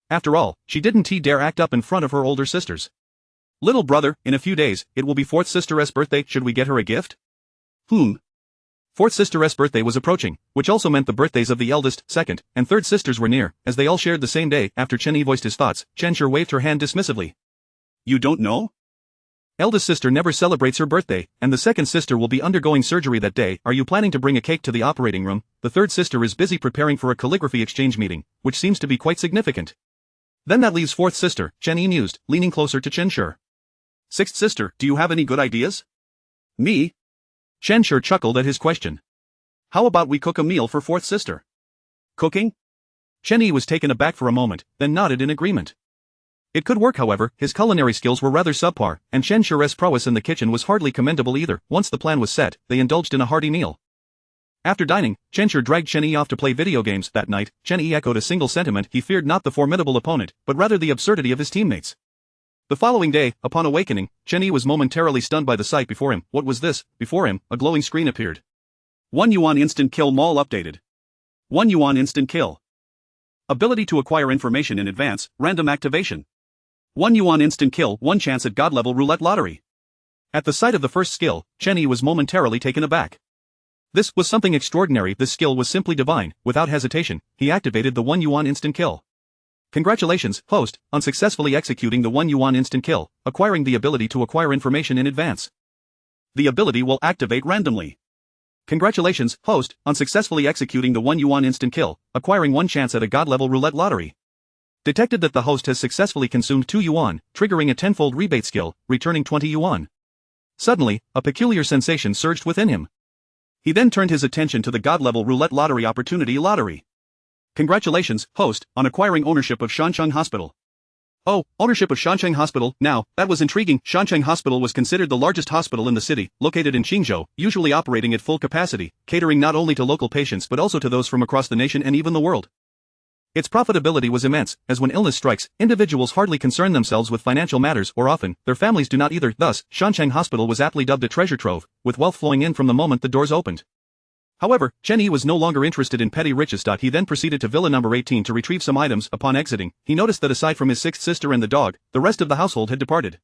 After all, she didn't dare act up in front of her older sisters. "Little brother, in a few days, it will be fourth sister's birthday. Should we get her a gift?" Fourth sister's birthday was approaching, which also meant the birthdays of the eldest, second, and third sisters were near, as they all shared the same day. After Chen Yi voiced his thoughts, Chen Xi waved her hand dismissively. "You don't know? Eldest sister never celebrates her birthday, and the second sister will be undergoing surgery that day. Are you planning to bring a cake to the operating room? The third sister is busy preparing for a calligraphy exchange meeting, which seems to be quite significant." "Then that leaves fourth sister," Chen Yi mused, leaning closer to Chen Xi. "Sixth sister, do you have any good ideas?" "Me?" Chen Xi chuckled at his question. "How about we cook a meal for fourth sister?" "Cooking?" Chen Yi was taken aback for a moment, then nodded in agreement. It could work. However, his culinary skills were rather subpar, and Chen Xi's prowess in the kitchen was hardly commendable either. Once the plan was set, they indulged in a hearty meal. After dining, Chen Xi dragged Chen Yi off to play video games. That night, Chen Yi echoed a single sentiment: he feared not the formidable opponent, but rather the absurdity of his teammates. The following day, upon awakening, Chen Yi was momentarily stunned by the sight before him. What was this? Before him, a glowing screen appeared. 1 yuan instant kill mall updated. 1 yuan instant kill. Ability to acquire information in advance, random activation. 1 yuan instant kill, 1 chance at god level roulette lottery. At the sight of the first skill, Chen Yi was momentarily taken aback. This was something extraordinary. This skill was simply divine. Without hesitation, he activated the 1 yuan instant kill. Congratulations, host, on successfully executing the 1 yuan instant kill, acquiring the ability to acquire information in advance. The ability will activate randomly. Congratulations, host, on successfully executing the 1 yuan instant kill, acquiring 1 chance at a god level roulette lottery. Detected that the host has successfully consumed 2 yuan, triggering a tenfold rebate skill, returning 20 yuan. Suddenly, a peculiar sensation surged within him. He then turned his attention to the god level roulette lottery opportunity lottery. Congratulations, host, on acquiring ownership of Shancheng Hospital. Oh, ownership of Shancheng Hospital. Now, that was intriguing. Shancheng Hospital was considered the largest hospital in the city, located in Qingzhou, usually operating at full capacity, catering not only to local patients but also to those from across the nation and even the world. Its profitability was immense, as when illness strikes, individuals hardly concern themselves with financial matters, or often, their families do not either. Thus, Shancheng Hospital was aptly dubbed a treasure trove, with wealth flowing in from the moment the doors opened. However, Chen Yi was no longer interested in petty riches. He then proceeded to Villa number 18 to retrieve some items. Upon exiting, he noticed that aside from his sixth sister and the dog, the rest of the household had departed.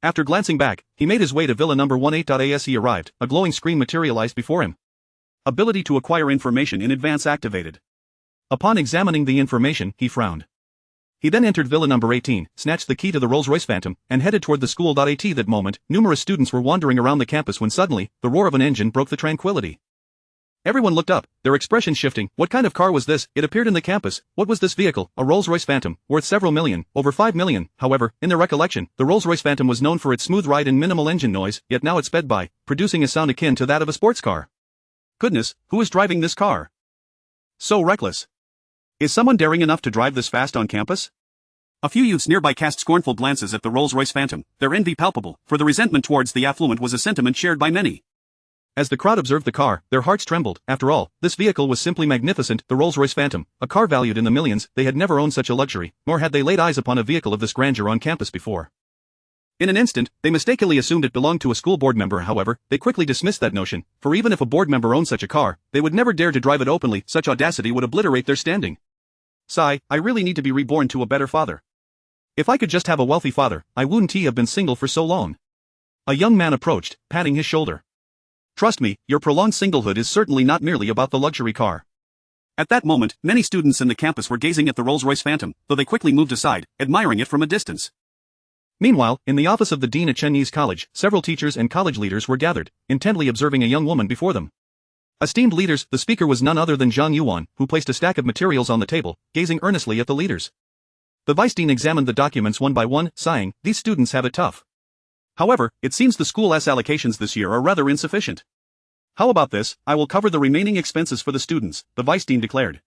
After glancing back, he made his way to Villa number 18. As he arrived, a glowing screen materialized before him. Ability to acquire information in advance activated. Upon examining the information, he frowned. He then entered Villa number 18, snatched the key to the Rolls-Royce Phantom, and headed toward the school. At that moment, numerous students were wandering around the campus when suddenly, the roar of an engine broke the tranquility. Everyone looked up, their expressions shifting. What kind of car was this? It appeared in the campus. What was this vehicle? A Rolls-Royce Phantom, worth several million, over 5 million. However, in their recollection, the Rolls-Royce Phantom was known for its smooth ride and minimal engine noise, yet now it sped by, producing a sound akin to that of a sports car. Goodness, who is driving this car? So reckless. Is someone daring enough to drive this fast on campus? A few youths nearby cast scornful glances at the Rolls-Royce Phantom, their envy palpable, for the resentment towards the affluent was a sentiment shared by many. As the crowd observed the car, their hearts trembled. After all, this vehicle was simply magnificent. The Rolls-Royce Phantom, a car valued in the millions. They had never owned such a luxury, nor had they laid eyes upon a vehicle of this grandeur on campus before. In an instant, they mistakenly assumed it belonged to a school board member. However, they quickly dismissed that notion, for even if a board member owned such a car, they would never dare to drive it openly. Such audacity would obliterate their standing. Sigh, I really need to be reborn to a better father. If I could just have a wealthy father, I wouldn't have been single for so long. A young man approached, patting his shoulder. Trust me, your prolonged singlehood is certainly not merely about the luxury car. At that moment, many students in the campus were gazing at the Rolls-Royce Phantom, though they quickly moved aside, admiring it from a distance. Meanwhile, in the office of the dean at Chen Yi's college, several teachers and college leaders were gathered, intently observing a young woman before them. Esteemed leaders, the speaker was none other than Zhang Yuan, who placed a stack of materials on the table, gazing earnestly at the leaders. The vice dean examined the documents one by one, sighing, these students have it tough. However, it seems the school's allocations this year are rather insufficient. How about this? I will cover the remaining expenses for the students, the vice dean declared.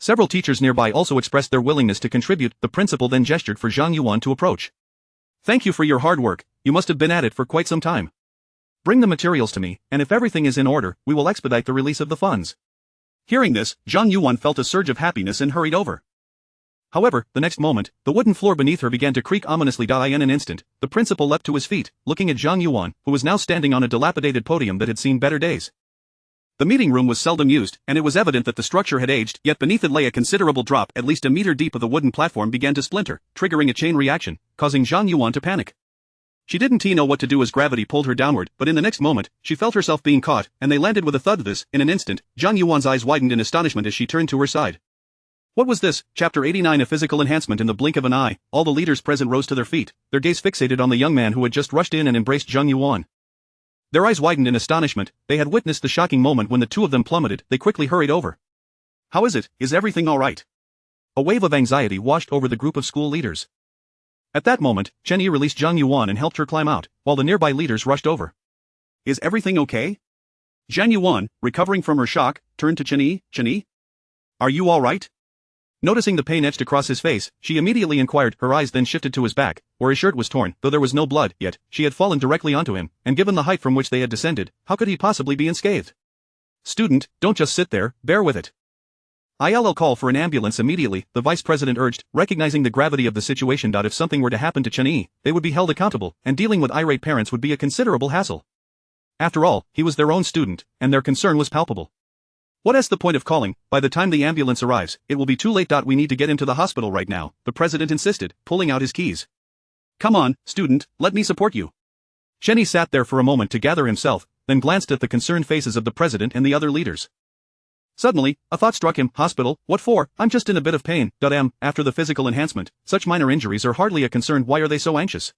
Several teachers nearby also expressed their willingness to contribute. The principal then gestured for Zhang Yuan to approach. Thank you for your hard work, you must have been at it for quite some time. Bring the materials to me, and if everything is in order, we will expedite the release of the funds. Hearing this, Zhang Yuan felt a surge of happiness and hurried over. However, the next moment, the wooden floor beneath her began to creak ominously. In an instant, the principal leapt to his feet, looking at Zhang Yuan, who was now standing on a dilapidated podium that had seen better days. The meeting room was seldom used, and it was evident that the structure had aged, yet beneath it lay a considerable drop. At least a meter deep of the wooden platform began to splinter, triggering a chain reaction, causing Zhang Yuan to panic. She didn't know what to do as gravity pulled her downward, but in the next moment, she felt herself being caught, and they landed with a thud. In an instant, Zhang Yuan's eyes widened in astonishment as she turned to her side. What was this? Chapter 89. A physical enhancement. In the blink of an eye, all the leaders present rose to their feet, their gaze fixated on the young man who had just rushed in and embraced Zhang Yuan. Their eyes widened in astonishment. They had witnessed the shocking moment when the two of them plummeted. They quickly hurried over. How is it? Is everything all right? A wave of anxiety washed over the group of school leaders. At that moment, Chen Yi released Zhang Yuan and helped her climb out, while the nearby leaders rushed over. Is everything okay? Zhang Yuan, recovering from her shock, turned to Chen Yi. Chen Yi? Are you all right? Noticing the pain etched across his face, she immediately inquired. Her eyes then shifted to his back, where his shirt was torn. Though there was no blood, yet, she had fallen directly onto him, and given the height from which they had descended, how could he possibly be unscathed? Student, don't just sit there, bear with it. I'll call for an ambulance immediately, the vice president urged, recognizing the gravity of the situation. If something were to happen to Chen Yi, they would be held accountable, and dealing with irate parents would be a considerable hassle. After all, he was their own student, and their concern was palpable. What's the point of calling? By the time the ambulance arrives, it will be too late. We need to get him to the hospital right now, the president insisted, pulling out his keys. Come on, student, let me support you. Chen Yi sat there for a moment to gather himself, then glanced at the concerned faces of the president and the other leaders. Suddenly, a thought struck him. Hospital? What for? I'm just in a bit of pain. After the physical enhancement, such minor injuries are hardly a concern. Why are they so anxious?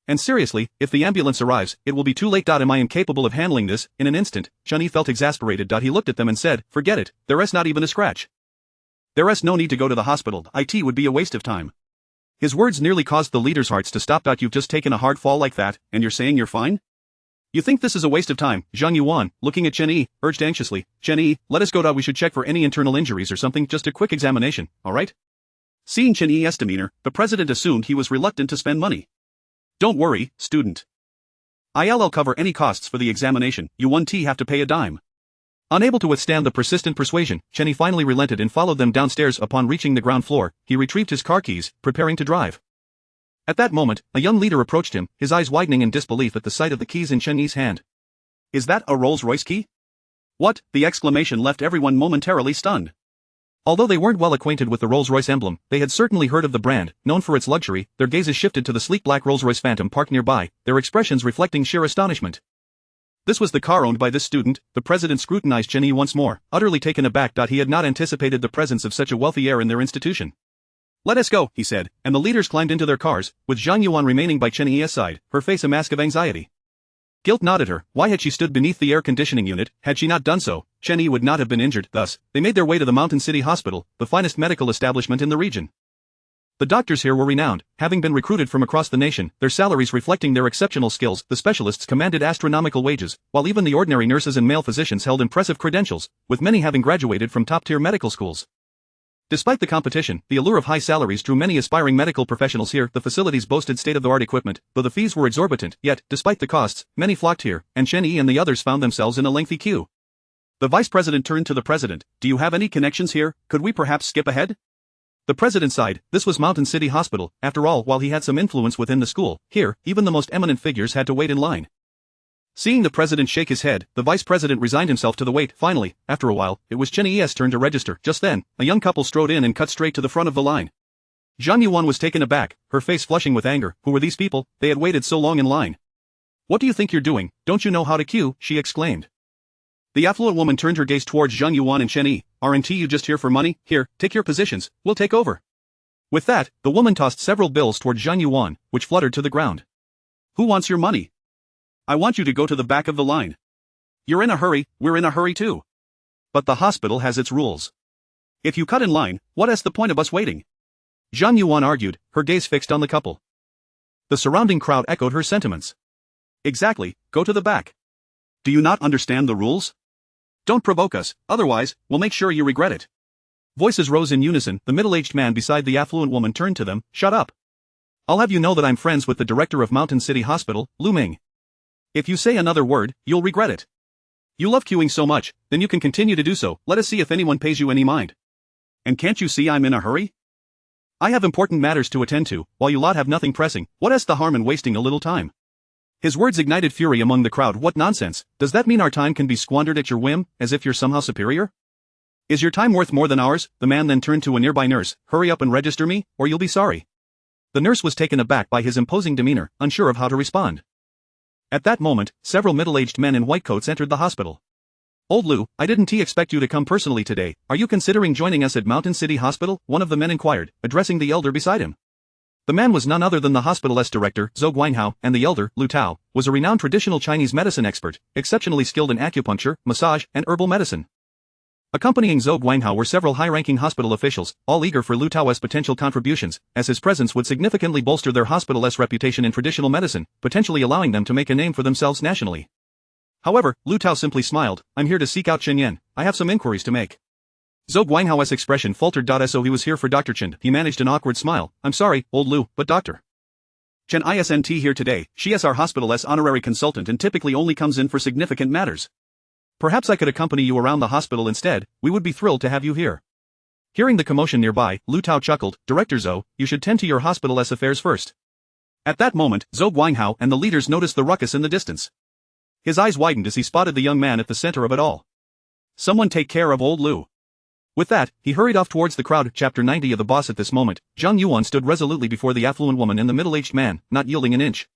And seriously, if the ambulance arrives, it will be too late. Am I incapable of handling this? In an instant, Chen Yi felt exasperated. He looked at them and said, forget it, there's not even a scratch. There's no need to go to the hospital. It would be a waste of time. His words nearly caused the leaders' hearts to stop. You've just taken a hard fall like that, and you're saying you're fine? You think this is a waste of time? Zhang Yuan, looking at Chen Yi, urged anxiously. Chen Yi, let us go. We should check for any internal injuries or something, just a quick examination, alright? Seeing Chen Yi's demeanor, the president assumed he was reluctant to spend money. Don't worry, student. I'll cover any costs for the examination. You won't have to pay a dime. Unable to withstand the persistent persuasion, Chen Yi finally relented and followed them downstairs. Upon reaching the ground floor, he retrieved his car keys, preparing to drive. At that moment, a young leader approached him, his eyes widening in disbelief at the sight of the keys in Chen Yi's hand. Is that a Rolls-Royce key? What? The exclamation left everyone momentarily stunned. Although they weren't well acquainted with the Rolls-Royce emblem, they had certainly heard of the brand, known for its luxury. Their gazes shifted to the sleek black Rolls-Royce Phantom parked nearby, their expressions reflecting sheer astonishment. This was the car owned by this student. The president scrutinized Chen Yi once more, utterly taken aback. He had not anticipated the presence of such a wealthy heir in their institution. Let us go, he said, and the leaders climbed into their cars, with Zhang Yuan remaining by Chen Yi's side, her face a mask of anxiety. Guilt gnawed at her. Why had she stood beneath the air conditioning unit? Had she not done so, Chen Yi would not have been injured. Thus, they made their way to the Mountain City Hospital, the finest medical establishment in the region. The doctors here were renowned, having been recruited from across the nation, their salaries reflecting their exceptional skills. The specialists commanded astronomical wages, while even the ordinary nurses and male physicians held impressive credentials, with many having graduated from top-tier medical schools. Despite the competition, the allure of high salaries drew many aspiring medical professionals here. The facilities boasted state-of-the-art equipment, though the fees were exorbitant. Yet, despite the costs, many flocked here, and Chen Yi and the others found themselves in a lengthy queue. The vice president turned to the president. Do you have any connections here? Could we perhaps skip ahead? The president sighed. This was Mountain City Hospital. After all, while he had some influence within the school, here, even the most eminent figures had to wait in line. Seeing the president shake his head, the vice president resigned himself to the wait. Finally, after a while, it was Chen Yi's turn to register. Just then, a young couple strode in and cut straight to the front of the line. Zhang Yuan was taken aback, her face flushing with anger. Who were these people? They had waited so long in line. What do you think you're doing? Don't you know how to queue? She exclaimed. The affluent woman turned her gaze towards Zhang Yuan and Chen Yi. Aren't you just here for money? Here, take your positions, we'll take over. With that, the woman tossed several bills toward Zhang Yuan, which fluttered to the ground. Who wants your money? I want you to go to the back of the line. You're in a hurry, we're in a hurry too. But the hospital has its rules. If you cut in line, what's the point of us waiting? Zhang Yuan argued, her gaze fixed on the couple. The surrounding crowd echoed her sentiments. Exactly, go to the back. Do you not understand the rules? Don't provoke us, otherwise, we'll make sure you regret it. Voices rose in unison. The middle-aged man beside the affluent woman turned to them. Shut up. I'll have you know that I'm friends with the director of Mountain City Hospital, Lu Ming. If you say another word, you'll regret it. You love queuing so much, then you can continue to do so. Let us see if anyone pays you any mind. And can't you see I'm in a hurry? I have important matters to attend to, while you lot have nothing pressing. What is the harm in wasting a little time? His words ignited fury among the crowd. What nonsense. Does that mean our time can be squandered at your whim, as if you're somehow superior? Is your time worth more than ours? The man then turned to a nearby nurse. Hurry up and register me, or you'll be sorry. The nurse was taken aback by his imposing demeanor, unsure of how to respond. At that moment, several middle-aged men in white coats entered the hospital. Old Lu, I didn't expect you to come personally today. Are you considering joining us at Mountain City Hospital? One of the men inquired, addressing the elder beside him. The man was none other than the hospital's director, Zhou Guanghao, and the elder, Lu Tao, was a renowned traditional Chinese medicine expert, exceptionally skilled in acupuncture, massage, and herbal medicine. Accompanying Zhou Guanghao were several high-ranking hospital officials, all eager for Lu Tao's potential contributions, as his presence would significantly bolster their hospital's reputation in traditional medicine, potentially allowing them to make a name for themselves nationally. However, Lu Tao simply smiled. I'm here to seek out Chen Yan. I have some inquiries to make. Zhou Guanghao's expression faltered. So he was here for Dr. Chen. He managed an awkward smile. I'm sorry, old Lu, but Dr. Chen isn't here today. She is our hospital's honorary consultant and typically only comes in for significant matters. Perhaps I could accompany you around the hospital instead. We would be thrilled to have you here. Hearing the commotion nearby, Lu Tao chuckled. Director Zhou, you should tend to your hospital's affairs first. At that moment, Zhou Guanghao and the leaders noticed the ruckus in the distance. His eyes widened as he spotted the young man at the center of it all. Someone take care of old Lu. With that, he hurried off towards the crowd. Chapter 90 of The Boss. At this moment, Zhang Yuan stood resolutely before the affluent woman and the middle-aged man, not yielding an inch.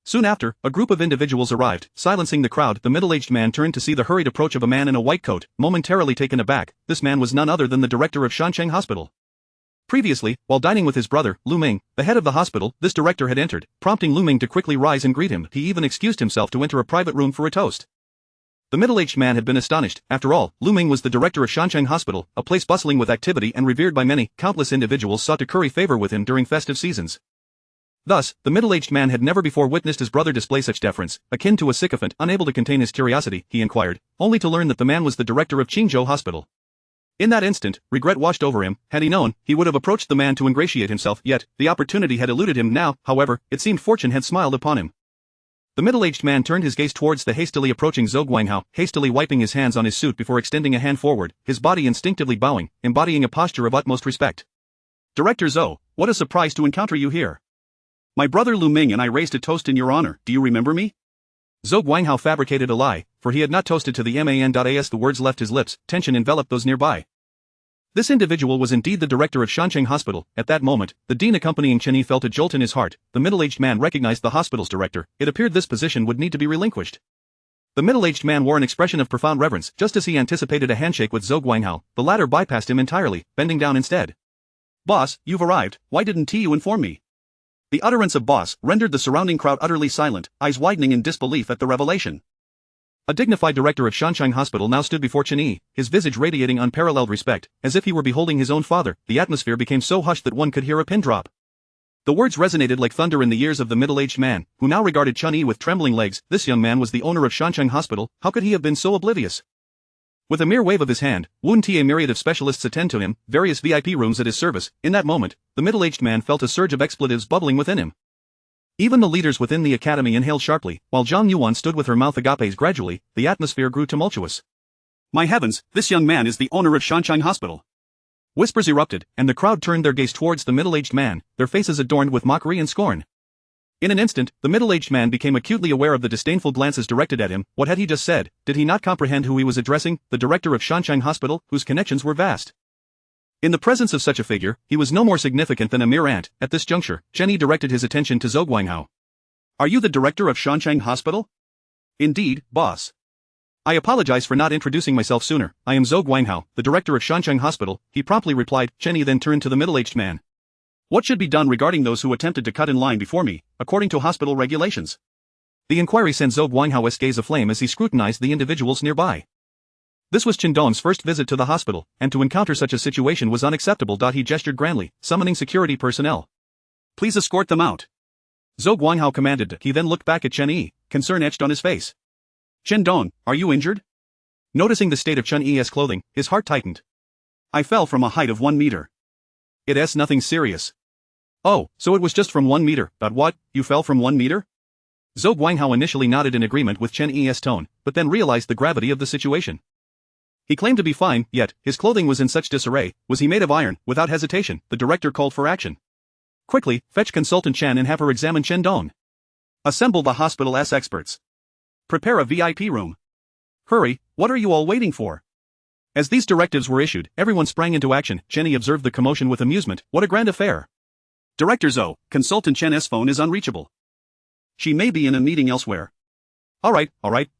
Soon after, a group of individuals arrived, silencing the crowd. The middle-aged man turned to see the hurried approach of a man in a white coat, momentarily taken aback. This man was none other than the director of Shancheng Hospital. Previously, while dining with his brother, Lu Ming, the head of the hospital, this director had entered, prompting Lu Ming to quickly rise and greet him. He even excused himself to enter a private room for a toast. The middle-aged man had been astonished. After all, Lu Ming was the director of Shancheng Hospital, a place bustling with activity and revered by many. Countless individuals sought to curry favor with him during festive seasons. Thus, the middle-aged man had never before witnessed his brother display such deference. Akin to a sycophant unable to contain his curiosity, he inquired, only to learn that the man was the director of Qingzhou Hospital. In that instant, regret washed over him. Had he known, he would have approached the man to ingratiate himself, yet, the opportunity had eluded him now. However, it seemed fortune had smiled upon him. The middle-aged man turned his gaze towards the hastily approaching Zhou Guanghao, hastily wiping his hands on his suit before extending a hand forward, his body instinctively bowing, embodying a posture of utmost respect. Director Zhou, what a surprise to encounter you here. My brother Lu Ming and I raised a toast in your honor. Do you remember me? Zhou Guanghao fabricated a lie, for he had not toasted to the man.as. The words left his lips. Tension enveloped those nearby. This individual was indeed the director of Shancheng Hospital. At that moment, the dean accompanying Chen Yi felt a jolt in his heart. The middle-aged man recognized the hospital's director. It appeared this position would need to be relinquished. The middle-aged man wore an expression of profound reverence. Just as he anticipated a handshake with Zhou Guanghao, the latter bypassed him entirely, bending down instead. Boss, you've arrived. Why didn't you inform me? The utterance of boss rendered the surrounding crowd utterly silent, eyes widening in disbelief at the revelation. A dignified director of Shancheng Hospital now stood before Chen Yi, his visage radiating unparalleled respect, as if he were beholding his own father. The atmosphere became so hushed that one could hear a pin drop. The words resonated like thunder in the ears of the middle-aged man, who now regarded Chen Yi with trembling legs. This young man was the owner of Shancheng Hospital. How could he have been so oblivious? With a mere wave of his hand, wouldn't a myriad of specialists attend to him, various VIP rooms at his service. In that moment, the middle-aged man felt a surge of expletives bubbling within him. Even the leaders within the academy inhaled sharply, while Zhang Yuan stood with her mouth agape. Gradually, the atmosphere grew tumultuous. My heavens, this young man is the owner of Shancheng Hospital. Whispers erupted, and the crowd turned their gaze towards the middle-aged man, their faces adorned with mockery and scorn. In an instant, the middle-aged man became acutely aware of the disdainful glances directed at him. What had he just said? Did he not comprehend who he was addressing? The director of Shancheng Hospital, whose connections were vast. In the presence of such a figure, he was no more significant than a mere ant. At this juncture, Chen Yi directed his attention to Zhou Guanghao. Are you the director of Shancheng Hospital? Indeed, boss. I apologize for not introducing myself sooner. I am Zhou Guanghao, the director of Shancheng Hospital, he promptly replied. Chen Yi then turned to the middle-aged man. What should be done regarding those who attempted to cut in line before me, according to hospital regulations? The inquiry sent Zhou Guanghao's gaze aflame as he scrutinized the individuals nearby. This was Chen Dong's first visit to the hospital, and to encounter such a situation was unacceptable. He gestured grandly, summoning security personnel. Please escort them out. Zhou Guanghao commanded. He then looked back at Chen Yi, concern etched on his face. Chen Dong, are you injured? Noticing the state of Chen Yi's clothing, his heart tightened. I fell from a height of 1 meter. It's nothing serious. Oh, so it was just from 1 meter, but what, you fell from 1 meter? Zhou Guanghao initially nodded in agreement with Chen Yi's tone, but then realized the gravity of the situation. He claimed to be fine, yet, his clothing was in such disarray. Was he made of iron? Without hesitation, the director called for action. Quickly, fetch Consultant Chen and have her examine Chen Dong. Assemble the hospital's experts. Prepare a VIP room. Hurry, what are you all waiting for? As these directives were issued, everyone sprang into action. Chen Yi observed the commotion with amusement. What a grand affair. Director Zhou, Consultant Chen's phone is unreachable. She may be in a meeting elsewhere. Alright,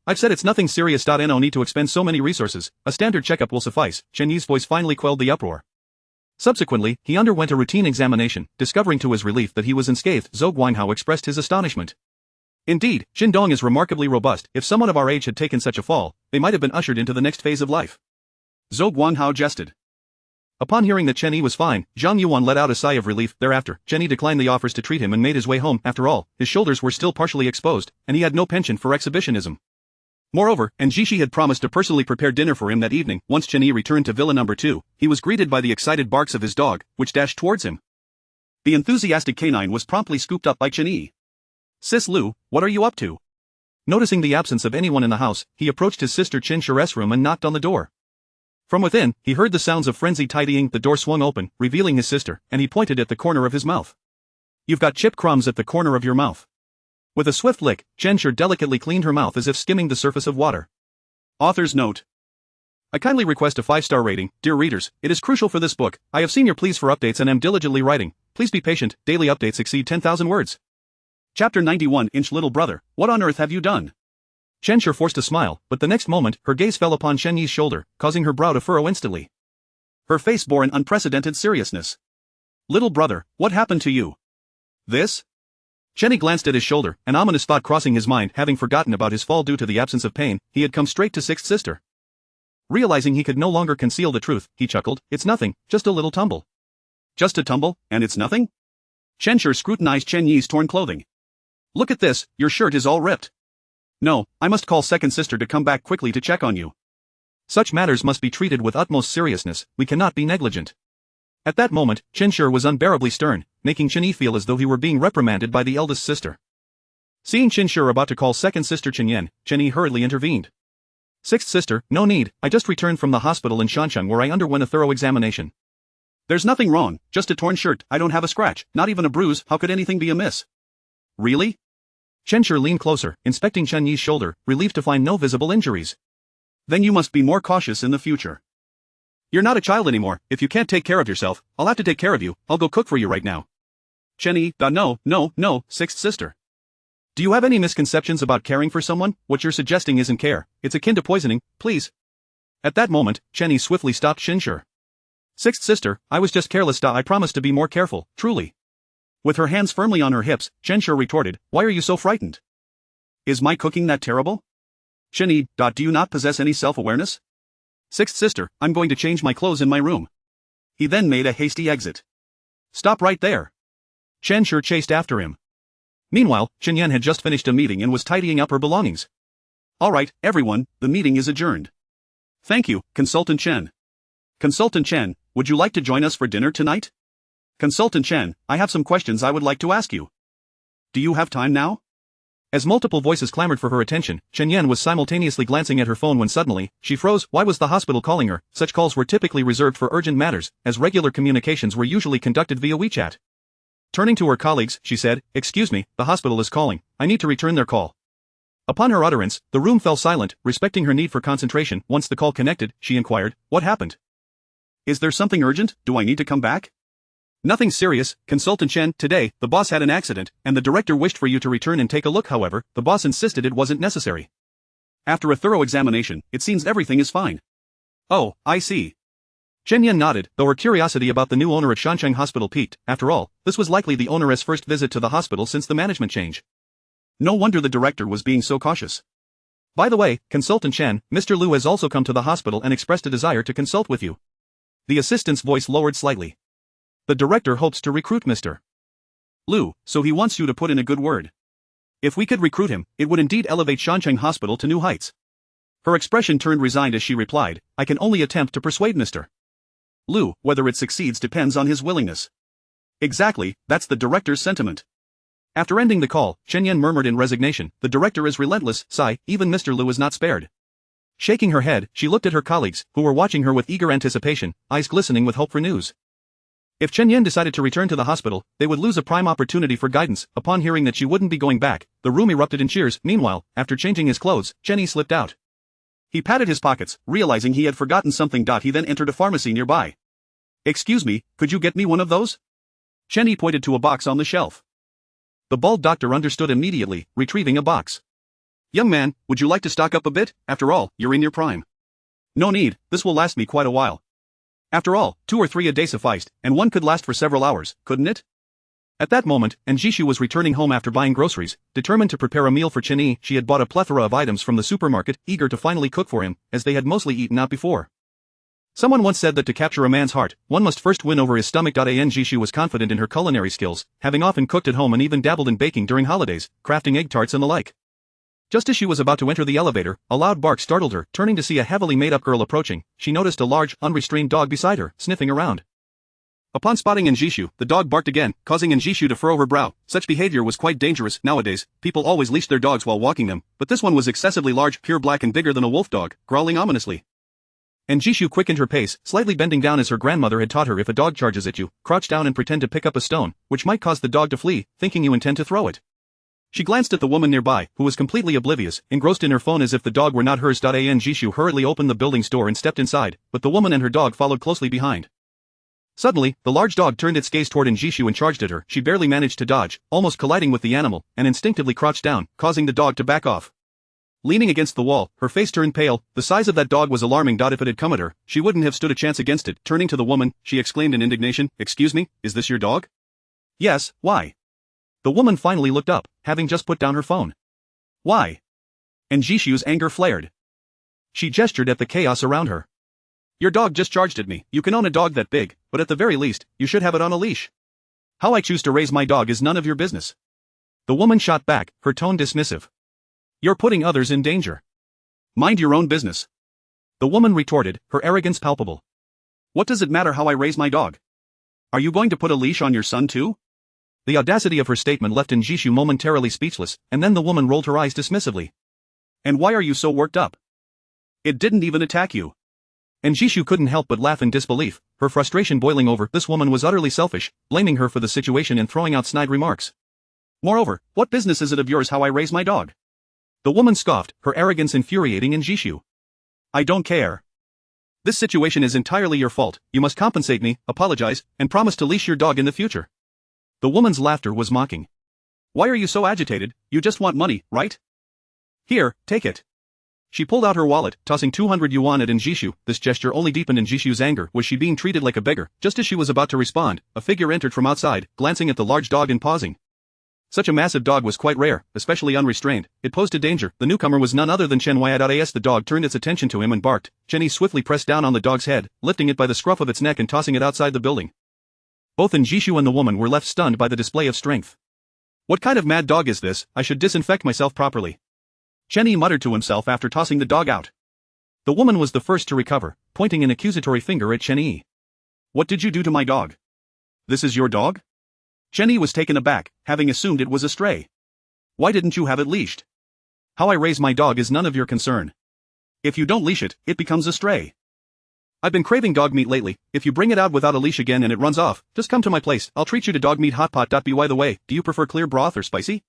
I've said it's nothing serious. No need to expend so many resources, a standard checkup will suffice. Chen Yi's voice finally quelled the uproar. Subsequently, he underwent a routine examination, discovering to his relief that he was unscathed. Zhou Guanghao expressed his astonishment. Indeed, Chen Dong is remarkably robust. If someone of our age had taken such a fall, they might have been ushered into the next phase of life. Zhou Guanghao jested. Upon hearing that Chen Yi was fine, Zhang Yuan let out a sigh of relief. Thereafter, Chen Yi declined the offers to treat him and made his way home. After all, his shoulders were still partially exposed, and he had no penchant for exhibitionism. Moreover, Zhi had promised to personally prepare dinner for him that evening. Once Chen Yi returned to Villa number 2, he was greeted by the excited barks of his dog, which dashed towards him. The enthusiastic canine was promptly scooped up by Chen Yi. Sis Liu, what are you up to? Noticing the absence of anyone in the house, he approached his sister Chen Xi's room and knocked on the door. From within, he heard the sounds of frenzied tidying. The door swung open, revealing his sister, and he pointed at the corner of his mouth. You've got chip crumbs at the corner of your mouth. With a swift lick, Chen Xi delicately cleaned her mouth as if skimming the surface of water. Author's note. I kindly request a 5-star rating. Dear readers, it is crucial for this book. I have seen your pleas for updates and am diligently writing. Please be patient, daily updates exceed 10,000 words. Chapter 91. Inch Little Brother, what on earth have you done? Chen Xi forced a smile, but the next moment, her gaze fell upon Chen Yi's shoulder, causing her brow to furrow instantly. Her face bore an unprecedented seriousness. Little brother, what happened to you? This? Chen Yi glanced at his shoulder, an ominous thought crossing his mind. Having forgotten about his fall due to the absence of pain, he had come straight to Sixth Sister. Realizing he could no longer conceal the truth, he chuckled. It's nothing, just a little tumble. Just a tumble, and it's nothing? Chen Xi scrutinized Chen Yi's torn clothing. Look at this, your shirt is all ripped. No, I must call second sister to come back quickly to check on you. Such matters must be treated with utmost seriousness, we cannot be negligent. At that moment, Chen Xi was unbearably stern, making Chen Yi feel as though he were being reprimanded by the eldest sister. Seeing Chen Xi about to call second sister Chen Yan, Chen Yi hurriedly intervened. Sixth sister, no need, I just returned from the hospital in Shancheng where I underwent a thorough examination. There's nothing wrong, just a torn shirt. I don't have a scratch, not even a bruise. How could anything be amiss? Really? Chen Xi leaned closer, inspecting Chen Yi's shoulder, relieved to find no visible injuries. Then you must be more cautious in the future. You're not a child anymore. If you can't take care of yourself, I'll have to take care of you. I'll go cook for you right now. Chen Yi, no, sixth sister. Do you have any misconceptions about caring for someone? What you're suggesting isn't care, it's akin to poisoning, please. At that moment, Chen Yi swiftly stopped Chen Xi. Sixth sister, I was just careless. I promise to be more careful, truly. With her hands firmly on her hips, Chen Xi retorted, why are you so frightened? Is my cooking that terrible? Chen Yi, do you not possess any self-awareness? Sixth sister, I'm going to change my clothes in my room. He then made a hasty exit. Stop right there. Chen Xi chased after him. Meanwhile, Chen Yan had just finished a meeting and was tidying up her belongings. Alright, everyone, the meeting is adjourned. Thank you, Consultant Chen. Consultant Chen, would you like to join us for dinner tonight? Consultant Chen, I have some questions I would like to ask you. Do you have time now? As multiple voices clamored for her attention, Chen Yan was simultaneously glancing at her phone when suddenly, she froze. Why was the hospital calling her? Such calls were typically reserved for urgent matters, as regular communications were usually conducted via WeChat. Turning to her colleagues, she said, excuse me, the hospital is calling, I need to return their call. Upon her utterance, the room fell silent, respecting her need for concentration. Once the call connected, she inquired, what happened? Is there something urgent? Do I need to come back? Nothing serious, Consultant Chen. Today, the boss had an accident, and the director wished for you to return and take a look. However, the boss insisted it wasn't necessary. After a thorough examination, it seems everything is fine. Oh, I see. Chen Yan nodded, though her curiosity about the new owner at Shancheng Hospital piqued. After all, this was likely the owner's first visit to the hospital since the management change. No wonder the director was being so cautious. By the way, Consultant Chen, Mr. Liu has also come to the hospital and expressed a desire to consult with you. The assistant's voice lowered slightly. The director hopes to recruit Mr. Liu, so he wants you to put in a good word. If we could recruit him, it would indeed elevate Shancheng Hospital to new heights. Her expression turned resigned as she replied, I can only attempt to persuade Mr. Liu, whether it succeeds depends on his willingness. Exactly, that's the director's sentiment. After ending the call, Chen Yan murmured in resignation, the director is relentless, sigh, even Mr. Liu is not spared. Shaking her head, she looked at her colleagues, who were watching her with eager anticipation, eyes glistening with hope for news. If Chen Yan decided to return to the hospital, they would lose a prime opportunity for guidance. Upon hearing that she wouldn't be going back, the room erupted in cheers. Meanwhile, after changing his clothes, Chen Yi slipped out. He patted his pockets, realizing he had forgotten something. He then entered a pharmacy nearby. Excuse me, could you get me one of those? Chen Yi pointed to a box on the shelf. The bald doctor understood immediately, retrieving a box. Young man, would you like to stock up a bit? After all, you're in your prime. No need, this will last me quite a while. After all, 2 or 3 a day sufficed, and one could last for several hours, couldn't it? At that moment, Xi was returning home after buying groceries, determined to prepare a meal for Chen Yi. She had bought a plethora of items from the supermarket, eager to finally cook for him, as they had mostly eaten out before. Someone once said that to capture a man's heart, one must first win over his stomach. Xi was confident in her culinary skills, having often cooked at home and even dabbled in baking during holidays, crafting egg tarts and the like. Just as she was about to enter the elevator, a loud bark startled her. Turning to see a heavily made-up girl approaching, she noticed a large, unrestrained dog beside her, sniffing around. Upon spotting Xi, the dog barked again, causing Xi to furrow her brow. Such behavior was quite dangerous. Nowadays, people always leash their dogs while walking them, but this one was excessively large, pure black and bigger than a wolf dog, growling ominously. Xi quickened her pace, slightly bending down as her grandmother had taught her. If a dog charges at you, crouch down and pretend to pick up a stone, which might cause the dog to flee, thinking you intend to throw it. She glanced at the woman nearby, who was completely oblivious, engrossed in her phone as if the dog were not hers. Xi hurriedly opened the building's door and stepped inside, but the woman and her dog followed closely behind. Suddenly, the large dog turned its gaze toward Xi and charged at her. She barely managed to dodge, almost colliding with the animal, and instinctively crouched down, causing the dog to back off. Leaning against the wall, her face turned pale. The size of that dog was alarming. If it had come at her, she wouldn't have stood a chance against it. Turning to the woman, she exclaimed in indignation, "Excuse me, is this your dog?" "Yes, why?" The woman finally looked up, having just put down her phone. "Why?" Xi's anger flared. She gestured at the chaos around her. "Your dog just charged at me. You can own a dog that big, but at the very least, you should have it on a leash. How I choose to raise my dog is none of your business." The woman shot back, her tone dismissive. "You're putting others in danger. Mind your own business." The woman retorted, her arrogance palpable. "What does it matter how I raise my dog? Are you going to put a leash on your son too?" The audacity of her statement left Xi momentarily speechless, and then the woman rolled her eyes dismissively. "And why are you so worked up? It didn't even attack you." Xi couldn't help but laugh in disbelief, her frustration boiling over. This woman was utterly selfish, blaming her for the situation and throwing out snide remarks. "Moreover, what business is it of yours how I raise my dog?" The woman scoffed, her arrogance infuriating Xi. "I don't care. This situation is entirely your fault. You must compensate me, apologize, and promise to leash your dog in the future." The woman's laughter was mocking. "Why are you so agitated? You just want money, right? Here, take it." She pulled out her wallet, tossing 200 yuan at Xi. This gesture only deepened Xi's anger. Was she being treated like a beggar? Just as she was about to respond, a figure entered from outside, glancing at the large dog and pausing. Such a massive dog was quite rare, especially unrestrained. It posed a danger. The newcomer was none other than Chen Yi. The dog turned its attention to him and barked. Chen Yi swiftly pressed down on the dog's head, lifting it by the scruff of its neck and tossing it outside the building. Both Xi and the woman were left stunned by the display of strength. "What kind of mad dog is this? I should disinfect myself properly," Chen Yi muttered to himself after tossing the dog out. The woman was the first to recover, pointing an accusatory finger at Chen Yi. "What did you do to my dog? This is your dog?" Chen Yi was taken aback, having assumed it was a stray. "Why didn't you have it leashed? How I raise my dog is none of your concern. If you don't leash it, it becomes a stray. I've been craving dog meat lately. If you bring it out without a leash again and it runs off, just come to my place. I'll treat you to dog meat hot pot. By the way, do you prefer clear broth or spicy?"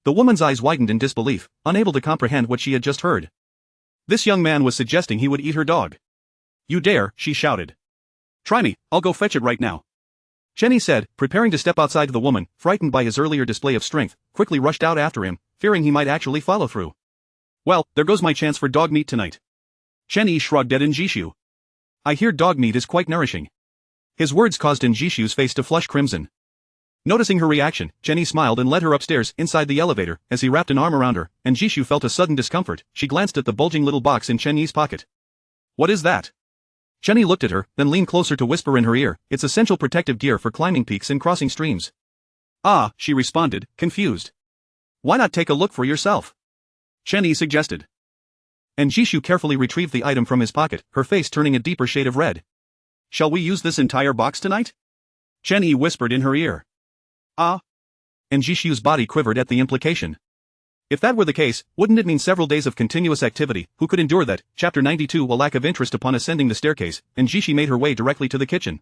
The woman's eyes widened in disbelief, unable to comprehend what she had just heard. This young man was suggesting he would eat her dog. "You dare," she shouted. "Try me, I'll go fetch it right now." Chen Yi said, preparing to step outside. The woman, frightened by his earlier display of strength, quickly rushed out after him, fearing he might actually follow through. "Well, there goes my chance for dog meat tonight." Chen Yi shrugged at Xi. "I hear dog meat is quite nourishing." His words caused Xi's face to flush crimson. Noticing her reaction, Chen Yi smiled and led her upstairs. Inside the elevator, as he wrapped an arm around her, Xi felt a sudden discomfort. She glanced at the bulging little box in Chen Yi's pocket. "What is that?" Chen Yi looked at her, then leaned closer to whisper in her ear, "It's essential protective gear for climbing peaks and crossing streams." "Ah," she responded, confused. "Why not take a look for yourself?" Chen Yi suggested. Xi carefully retrieved the item from his pocket, her face turning a deeper shade of red. shall we use this entire box tonight? Chen Yi whispered in her ear. Ah. And Jishu's body quivered at the implication. If that were the case, wouldn't it mean several days of continuous activity? Who could endure that? Chapter 92. A lack of interest upon ascending the staircase, and Jishi made her way directly to the kitchen.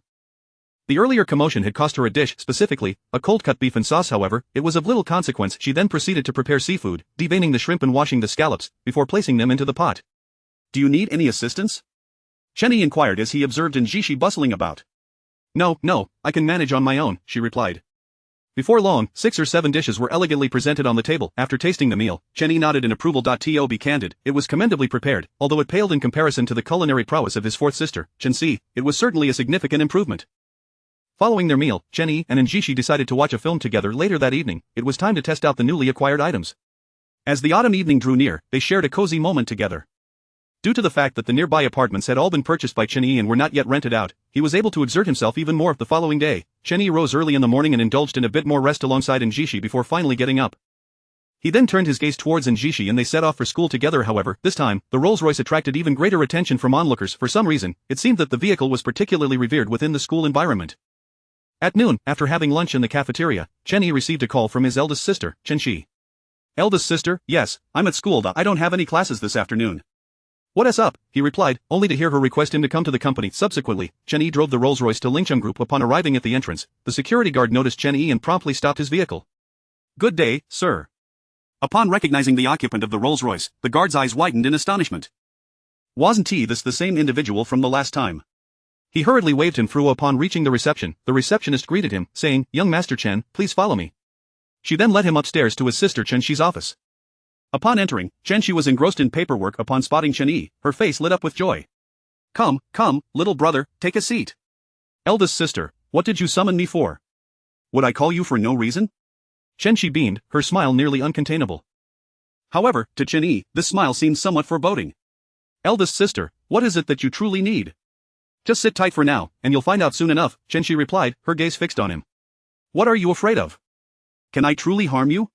The earlier commotion had cost her a dish, specifically, a cold-cut beef and sauce. However, it was of little consequence. She then proceeded to prepare seafood, deveining the shrimp and washing the scallops, before placing them into the pot. Do you need any assistance? Chen Yi inquired as he observed Jishi bustling about. No, I can manage on my own, she replied. Before long, 6 or 7 dishes were elegantly presented on the table. After tasting the meal, Chen Yi nodded in approval. To be candid, it was commendably prepared, although it paled in comparison to the culinary prowess of his fourth sister, Chen Xi. It was certainly a significant improvement. Following their meal, Chen Yi and Jishi decided to watch a film together. Later that evening, it was time to test out the newly acquired items. As the autumn evening drew near, they shared a cozy moment together. Due to the fact that the nearby apartments had all been purchased by Chen Yi and were not yet rented out, he was able to exert himself even more. The following day, Chen Yi rose early in the morning and indulged in a bit more rest alongside Jishi before finally getting up. He then turned his gaze towards Jishi and they set off for school together. However, this time, the Rolls-Royce attracted even greater attention from onlookers. For some reason, it seemed that the vehicle was particularly revered within the school environment. At noon, after having lunch in the cafeteria, Chen Yi received a call from his eldest sister, Chen Xi. Eldest sister, yes, I'm at school. I don't have any classes this afternoon. What's up? He replied, only to hear her request him to come to the company. Subsequently, Chen Yi drove the Rolls-Royce to Lingcheng Group. Upon arriving at the entrance, the security guard noticed Chen Yi and promptly stopped his vehicle. Good day, sir. Upon recognizing the occupant of the Rolls-Royce, the guard's eyes widened in astonishment. Wasn't this the same individual from the last time? He hurriedly waved him through. Upon reaching the reception, the receptionist greeted him, saying, "Young Master Chen, please follow me." She then led him upstairs to his sister Chen Xi's office. Upon entering, Chen Xi was engrossed in paperwork. Upon spotting Chen Yi, her face lit up with joy. Come, little brother, take a seat. Eldest sister, what did you summon me for? Would I call you for no reason? Chen Xi beamed, her smile nearly uncontainable. However, to Chen Yi, this smile seemed somewhat foreboding. Eldest sister, what is it that you truly need? Just sit tight for now, and you'll find out soon enough, Chen Xi replied, her gaze fixed on him. What are you afraid of? Can I truly harm you?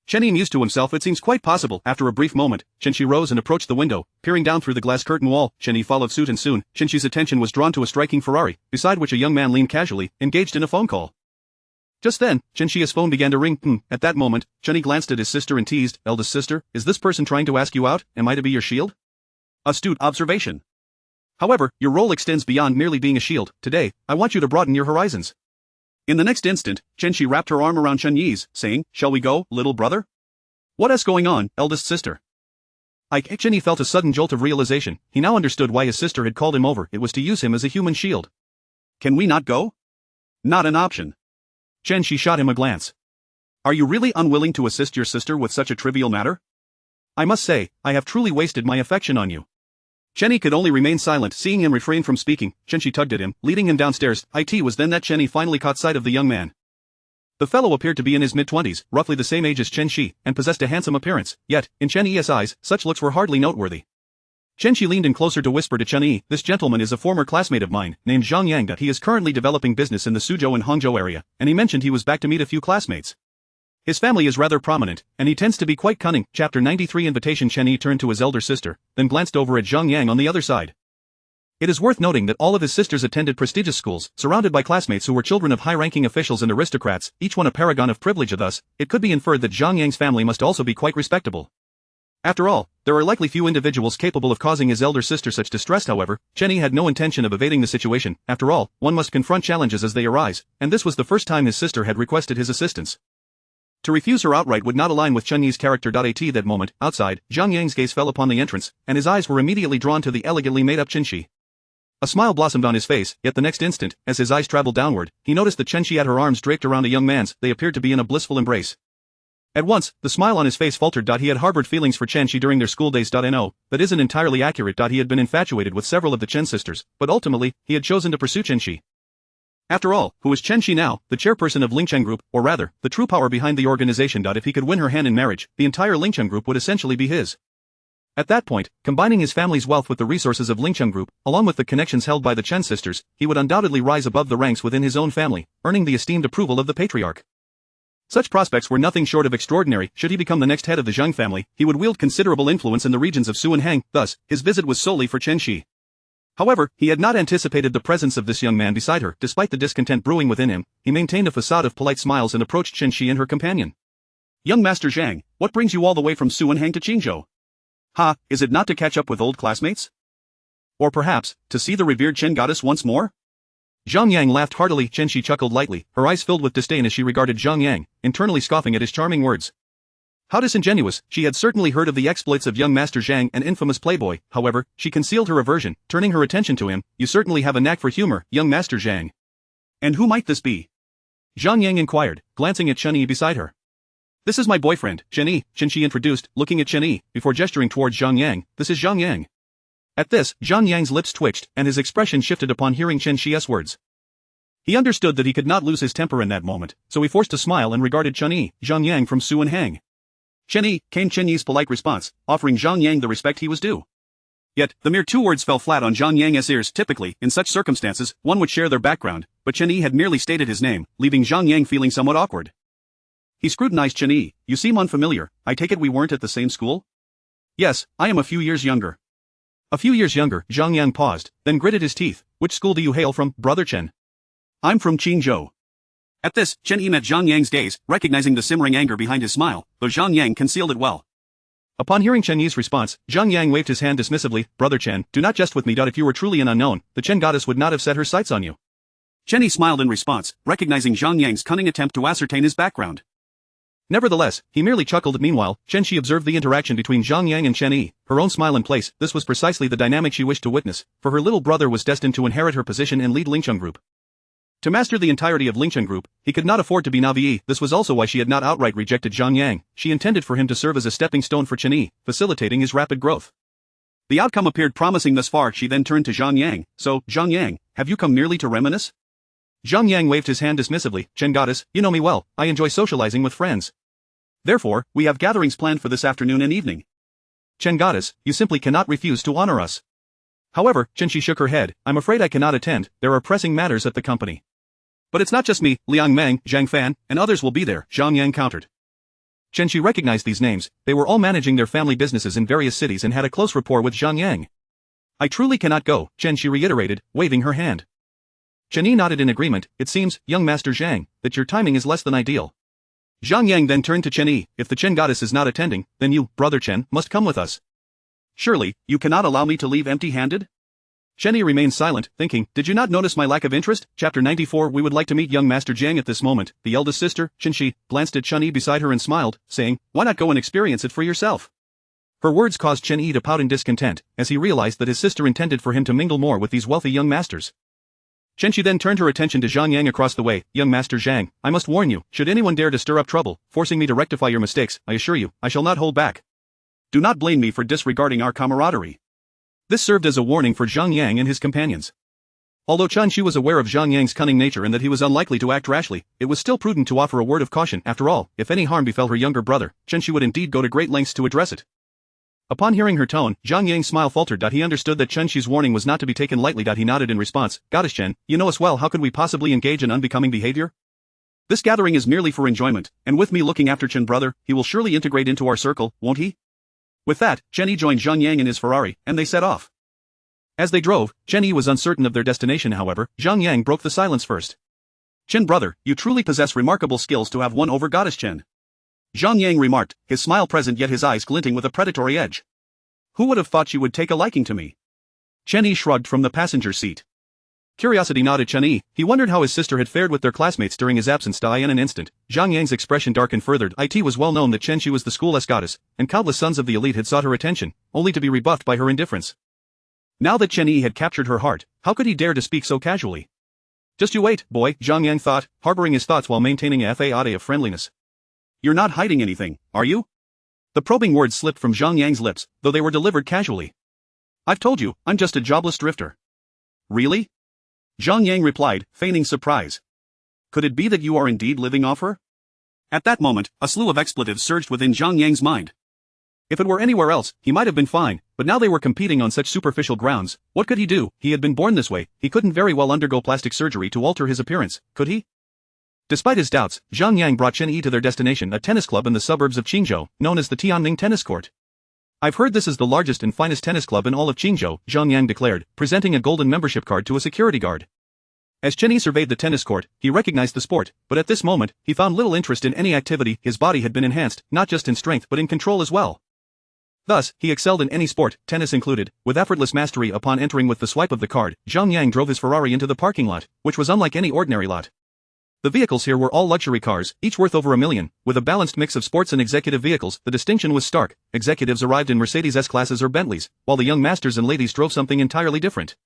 Chen Yi mused to himself, it seems quite possible. After a brief moment, Chen Xi rose and approached the window, peering down through the glass curtain wall. Chen Yi followed suit and soon, Chen Xi's attention was drawn to a striking Ferrari, beside which a young man leaned casually, engaged in a phone call. Just then, Chen Xi's phone began to ring. At that moment, Chen Yi glanced at his sister and teased, "Eldest sister, is this person trying to ask you out? Am I to be your shield?" Astute observation. However, your role extends beyond merely being a shield. Today, I want you to broaden your horizons. In the next instant, Chen Xi wrapped her arm around Chen Yi's, saying, "Shall we go, little brother?" What's going on, eldest sister? Chen Yi felt a sudden jolt of realization. He now understood why his sister had called him over. It was to use him as a human shield. Can we not go? Not an option. Chen Xi shot him a glance. Are you really unwilling to assist your sister with such a trivial matter? I must say, I have truly wasted my affection on you. Chen Yi could only remain silent. Seeing him refrain from speaking, Chen Xi tugged at him, leading him downstairs. It was then that Chen Yi finally caught sight of the young man. The fellow appeared to be in his mid-20s, roughly the same age as Chen Xi, and possessed a handsome appearance, yet, in Chen Yi's eyes, such looks were hardly noteworthy. Chen Xi leaned in closer to whisper to Chen Yi, "This gentleman is a former classmate of mine, named Zhang Yang. He is currently developing business in the Suzhou and Hangzhou area, and he mentioned he was back to meet a few classmates. His family is rather prominent, and he tends to be quite cunning." Chapter 93 Invitation. Chen Yi turned to his elder sister, then glanced over at Zhang Yang on the other side. It is worth noting that all of his sisters attended prestigious schools, surrounded by classmates who were children of high-ranking officials and aristocrats, each one a paragon of privilege. Thus, it could be inferred that Zhang Yang's family must also be quite respectable. After all, there are likely few individuals capable of causing his elder sister such distress. However, Chen Yi had no intention of evading the situation. After all, one must confront challenges as they arise, and this was the first time his sister had requested his assistance. To refuse her outright would not align with Chen Yi's character. At that moment, outside, Zhang Yang's gaze fell upon the entrance, and his eyes were immediately drawn to the elegantly made-up Chen Xi. A smile blossomed on his face, yet the next instant, as his eyes traveled downward, he noticed that Chen Xi had her arms draped around a young man's. They appeared to be in a blissful embrace. At once, the smile on his face faltered. He had harbored feelings for Chen Xi during their school days. No, that isn't entirely accurate. He had been infatuated with several of the Chen sisters, but ultimately, he had chosen to pursue Chen Xi. After all, who is Chen Xi now, the chairperson of Lingcheng Group, or rather, the true power behind the organization. If he could win her hand in marriage, the entire Lingcheng Group would essentially be his. At that point, combining his family's wealth with the resources of Lingcheng Group, along with the connections held by the Chen sisters, he would undoubtedly rise above the ranks within his own family, earning the esteemed approval of the patriarch. Such prospects were nothing short of extraordinary. Should he become the next head of the Zheng family, he would wield considerable influence in the regions of Su and Hang. Thus, his visit was solely for Chen Xi. However, he had not anticipated the presence of this young man beside her. Despite the discontent brewing within him, he maintained a facade of polite smiles and approached Chen Xi and her companion. Young Master Zhang, what brings you all the way from Suanhang to Qingzhou? Ha, is it not to catch up with old classmates? Or perhaps, to see the revered Chen goddess once more? Zhang Yang laughed heartily. Chen Xi chuckled lightly, her eyes filled with disdain as she regarded Zhang Yang, internally scoffing at his charming words. How disingenuous. She had certainly heard of the exploits of young Master Zhang, an infamous playboy. However, she concealed her aversion, turning her attention to him. You certainly have a knack for humor, young Master Zhang. And who might this be? Zhang Yang inquired, glancing at Chen Yi beside her. This is my boyfriend, Chen Yi, Chen Xi introduced, looking at Chen Yi, before gesturing towards Zhang Yang. This is Zhang Yang. At this, Zhang Yang's lips twitched, and his expression shifted upon hearing Chen Xi's words. He understood that he could not lose his temper in that moment, so he forced a smile and regarded Chen Yi, Zhang Yang from Suanhang. Chen Yi, came Chen Yi's polite response, offering Zhang Yang the respect he was due. Yet, the mere two words fell flat on Zhang Yang's ears. Typically, in such circumstances, one would share their background, but Chen Yi had merely stated his name, leaving Zhang Yang feeling somewhat awkward. He scrutinized Chen Yi. You seem unfamiliar. I take it we weren't at the same school? Yes, I am a few years younger. A few years younger, Zhang Yang paused, then gritted his teeth. Which school do you hail from, brother Chen? I'm from Qingzhou. At this, Chen Yi met Zhang Yang's gaze, recognizing the simmering anger behind his smile, though Zhang Yang concealed it well. Upon hearing Chen Yi's response, Zhang Yang waved his hand dismissively. Brother Chen, do not jest with me. If you were truly an unknown, the Chen goddess would not have set her sights on you. Chen Yi smiled in response, recognizing Zhang Yang's cunning attempt to ascertain his background. Nevertheless, he merely chuckled. Meanwhile, Chen Xi observed the interaction between Zhang Yang and Chen Yi, her own smile in place. This was precisely the dynamic she wished to witness, for her little brother was destined to inherit her position and lead Lingcheng Group. To master the entirety of Lingcheng Group, he could not afford to be naive. This was also why she had not outright rejected Zhang Yang. She intended for him to serve as a stepping stone for Chen Yi, facilitating his rapid growth. The outcome appeared promising thus far. She then turned to Zhang Yang. So, Zhang Yang, have you come merely to reminisce? Zhang Yang waved his hand dismissively. Chen goddess, you know me well, I enjoy socializing with friends. Therefore, we have gatherings planned for this afternoon and evening. Chen goddess, you simply cannot refuse to honor us. However, Chen Xi shook her head. I'm afraid I cannot attend. There are pressing matters at the company. But it's not just me. Liang Meng, Zhang Fan, and others will be there, Zhang Yang countered. Chen Xi recognized these names. They were all managing their family businesses in various cities and had a close rapport with Zhang Yang. I truly cannot go, Chen Xi reiterated, waving her hand. Chen Yi nodded in agreement. It seems, young Master Zhang, that your timing is less than ideal. Zhang Yang then turned to Chen Yi. If the Chen goddess is not attending, then you, brother Chen, must come with us. Surely, you cannot allow me to leave empty-handed? Chen Yi remained silent, thinking, did you not notice my lack of interest? Chapter 94. We would like to meet young Master Zhang. At this moment, the eldest sister, Chen Xi, glanced at Chen Yi beside her and smiled, saying, why not go and experience it for yourself? Her words caused Chen Yi to pout in discontent, as he realized that his sister intended for him to mingle more with these wealthy young masters. Chen Xi then turned her attention to Zhang Yang across the way. Young Master Zhang, I must warn you, should anyone dare to stir up trouble, forcing me to rectify your mistakes, I assure you, I shall not hold back. Do not blame me for disregarding our camaraderie. This served as a warning for Zhang Yang and his companions. Although Chen Xi was aware of Zhang Yang's cunning nature and that he was unlikely to act rashly, it was still prudent to offer a word of caution. After all, if any harm befell her younger brother, Chen Xi would indeed go to great lengths to address it. Upon hearing her tone, Zhang Yang's smile faltered. He understood that Chen Xi's warning was not to be taken lightly. He nodded in response. Goddess Chen, you know us well. How could we possibly engage in unbecoming behavior? This gathering is merely for enjoyment, and with me looking after Chen brother, he will surely integrate into our circle, won't he? With that, Chen Yi joined Zhang Yang in his Ferrari, and they set off. As they drove, Chen Yi was uncertain of their destination. However, Zhang Yang broke the silence first. Chen brother, you truly possess remarkable skills to have won over Goddess Chen. Zhang Yang remarked, his smile present yet his eyes glinting with a predatory edge. Who would have thought you would take a liking to me? Chen Yi shrugged from the passenger seat. Curiosity gnawed at Chen Yi. He wondered how his sister had fared with their classmates during his absence. In an instant, Zhang Yang's expression darkened further. It was well known that Chen Xi was the school's goddess, and countless sons of the elite had sought her attention, only to be rebuffed by her indifference. Now that Chen Yi had captured her heart, how could he dare to speak so casually? Just you wait, boy, Zhang Yang thought, harboring his thoughts while maintaining a facade of friendliness. You're not hiding anything, are you? The probing words slipped from Zhang Yang's lips, though they were delivered casually. I've told you, I'm just a jobless drifter. Really? Zhang Yang replied, feigning surprise. Could it be that you are indeed living off her? At that moment, a slew of expletives surged within Zhang Yang's mind. If it were anywhere else, he might have been fine, but now they were competing on such superficial grounds. What could he do? He had been born this way. He couldn't very well undergo plastic surgery to alter his appearance, could he? Despite his doubts, Zhang Yang brought Chen Yi to their destination, a tennis club in the suburbs of Qingzhou, known as the Tianning Tennis Court. I've heard this is the largest and finest tennis club in all of Qingzhou, Zhang Yang declared, presenting a golden membership card to a security guard. As Chen Yi surveyed the tennis court, he recognized the sport, but at this moment, he found little interest in any activity. His body had been enhanced, not just in strength but in control as well. Thus, he excelled in any sport, tennis included, with effortless mastery. Upon entering with the swipe of the card, Zhang Yang drove his Ferrari into the parking lot, which was unlike any ordinary lot. The vehicles here were all luxury cars, each worth over $1 million, with a balanced mix of sports and executive vehicles. The distinction was stark. Executives arrived in Mercedes S-classes or Bentleys, while the young masters and ladies drove something entirely different.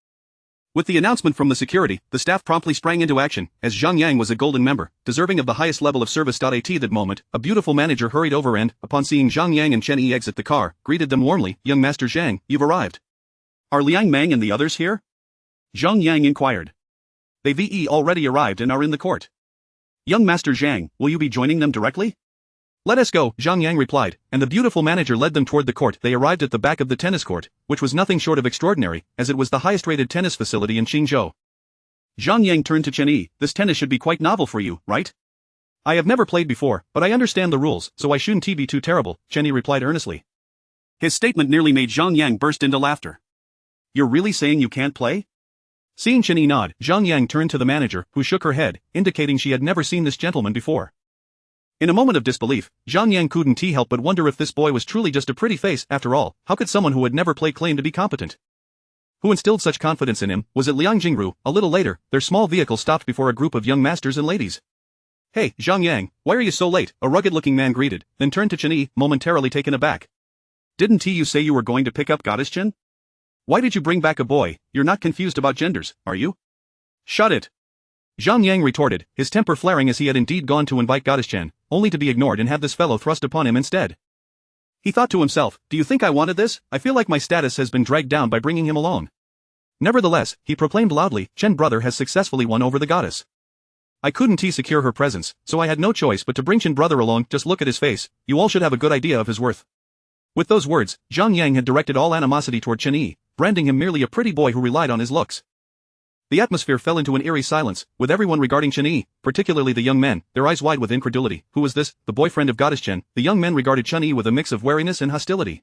With the announcement from the security, the staff promptly sprang into action, as Zhang Yang was a golden member, deserving of the highest level of service. At that moment, a beautiful manager hurried over and, upon seeing Zhang Yang and Chen Yi exit the car, greeted them warmly. "Young Master Zhang, you've arrived." Are Liang Meng and the others here? Zhang Yang inquired. They've already arrived and are in the court. Young Master Zhang, will you be joining them directly? "Let us go," Zhang Yang replied, and the beautiful manager led them toward the court. They arrived at the back of the tennis court, which was nothing short of extraordinary, as it was the highest-rated tennis facility in Qingzhou. Zhang Yang turned to Chen Yi. "This tennis should be quite novel for you, right?" "I have never played before, but I understand the rules, so I shouldn't be too terrible," Chen Yi replied earnestly. His statement nearly made Zhang Yang burst into laughter. "You're really saying you can't play?" Seeing Chen Yi nod, Zhang Yang turned to the manager, who shook her head, indicating she had never seen this gentleman before. In a moment of disbelief, Zhang Yang couldn't help but wonder if this boy was truly just a pretty face. After all, how could someone who had never played claim to be competent? Who instilled such confidence in him? Was it Liang Jingru? A little later, their small vehicle stopped before a group of young masters and ladies. "Hey, Zhang Yang, why are you so late?" a rugged-looking man greeted, then turned to Chen Yi, momentarily taken aback. "Didn't you say you were going to pick up Goddess Chen? Why did you bring back a boy? You're not confused about genders, are you?" "Shut it!" Zhang Yang retorted, his temper flaring as he had indeed gone to invite Goddess Chen, only to be ignored and have this fellow thrust upon him instead. He thought to himself, "Do you think I wanted this? I feel like my status has been dragged down by bringing him along." Nevertheless, he proclaimed loudly, "Chen brother has successfully won over the goddess. I couldn't secure her presence, so I had no choice but to bring Chen brother along. Just look at his face, you all should have a good idea of his worth." With those words, Zhang Yang had directed all animosity toward Chen Yi, branding him merely a pretty boy who relied on his looks. The atmosphere fell into an eerie silence, with everyone regarding Chen Yi, particularly the young men, their eyes wide with incredulity. Who was this, the boyfriend of Goddess Chen? The young men regarded Chen Yi with a mix of wariness and hostility.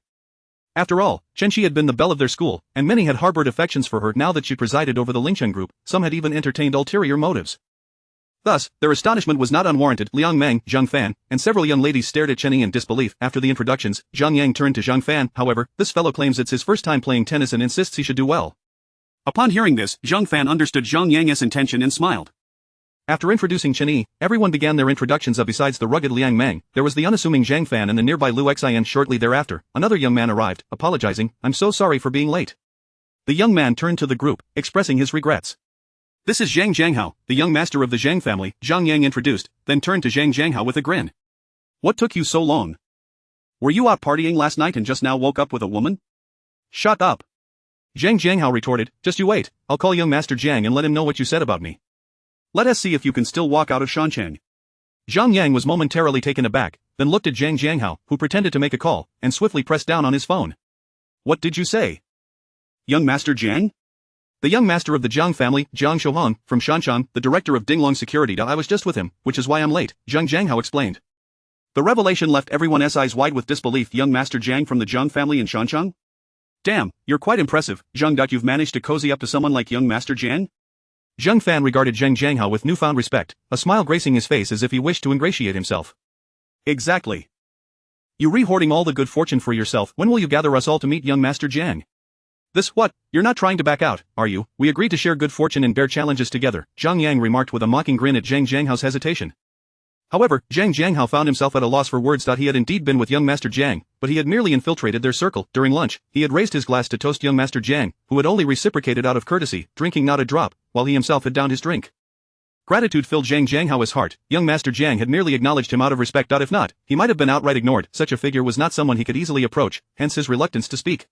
After all, Chen Xi had been the belle of their school, and many had harbored affections for her. Now that she presided over the Lingcheng group, some had even entertained ulterior motives. Thus, their astonishment was not unwarranted. Liang Meng, Zhang Fan, and several young ladies stared at Chen Yi in disbelief. After the introductions, Zhang Yang turned to Zhang Fan. "However, this fellow claims it's his first time playing tennis and insists he should do well." Upon hearing this, Zhang Fan understood Zhang Yang's intention and smiled. After introducing Chen Yi, everyone began their introductions. Besides the rugged Liang Meng, there was the unassuming Zhang Fan and the nearby Liu Xian. Shortly thereafter, another young man arrived, apologizing, "I'm so sorry for being late." The young man turned to the group, expressing his regrets. "This is Zhang Zhanghao, the young master of the Zhang family," Zhang Yang introduced, then turned to Zhang Zhanghao with a grin. "What took you so long? Were you out partying last night and just now woke up with a woman?" "Shut up!" Zhang Zhanghao retorted, "Just you wait, I'll call young Master Zhang and let him know what you said about me. Let us see if you can still walk out of Shancheng." Zhang Yang was momentarily taken aback, then looked at Zhang Zhanghao, who pretended to make a call, and swiftly pressed down on his phone. "What did you say? Young Master Zhang?" "The young master of the Zhang family, Zhang Shouhong, from Shanshan, the director of Dinglong Security. I was just with him, which is why I'm late," Zhang Zhanghao explained. The revelation left everyone's eyes wide with disbelief. "Young Master Zhang from the Zhang family in Shanshan? Damn, you're quite impressive, Zhang. You've managed to cozy up to someone like young Master Zhang?" Zhang Fan regarded Zhang Zhanghao with newfound respect, a smile gracing his face as if he wished to ingratiate himself. "Exactly. You re-hoarding all the good fortune for yourself. When will you gather us all to meet young Master Zhang?" "This what? You're not trying to back out, are you? We agreed to share good fortune and bear challenges together," Zhang Yang remarked with a mocking grin at Zhang Zhanghao's hesitation. However, Zhang Zhanghao found himself at a loss for words. He had indeed been with young Master Zhang, but he had merely infiltrated their circle. During lunch, he had raised his glass to toast young Master Zhang, who had only reciprocated out of courtesy, drinking not a drop, while he himself had downed his drink. Gratitude filled Zhang Zhanghao's heart. Young Master Zhang had merely acknowledged him out of respect. If not, he might have been outright ignored. Such a figure was not someone he could easily approach, hence his reluctance to speak.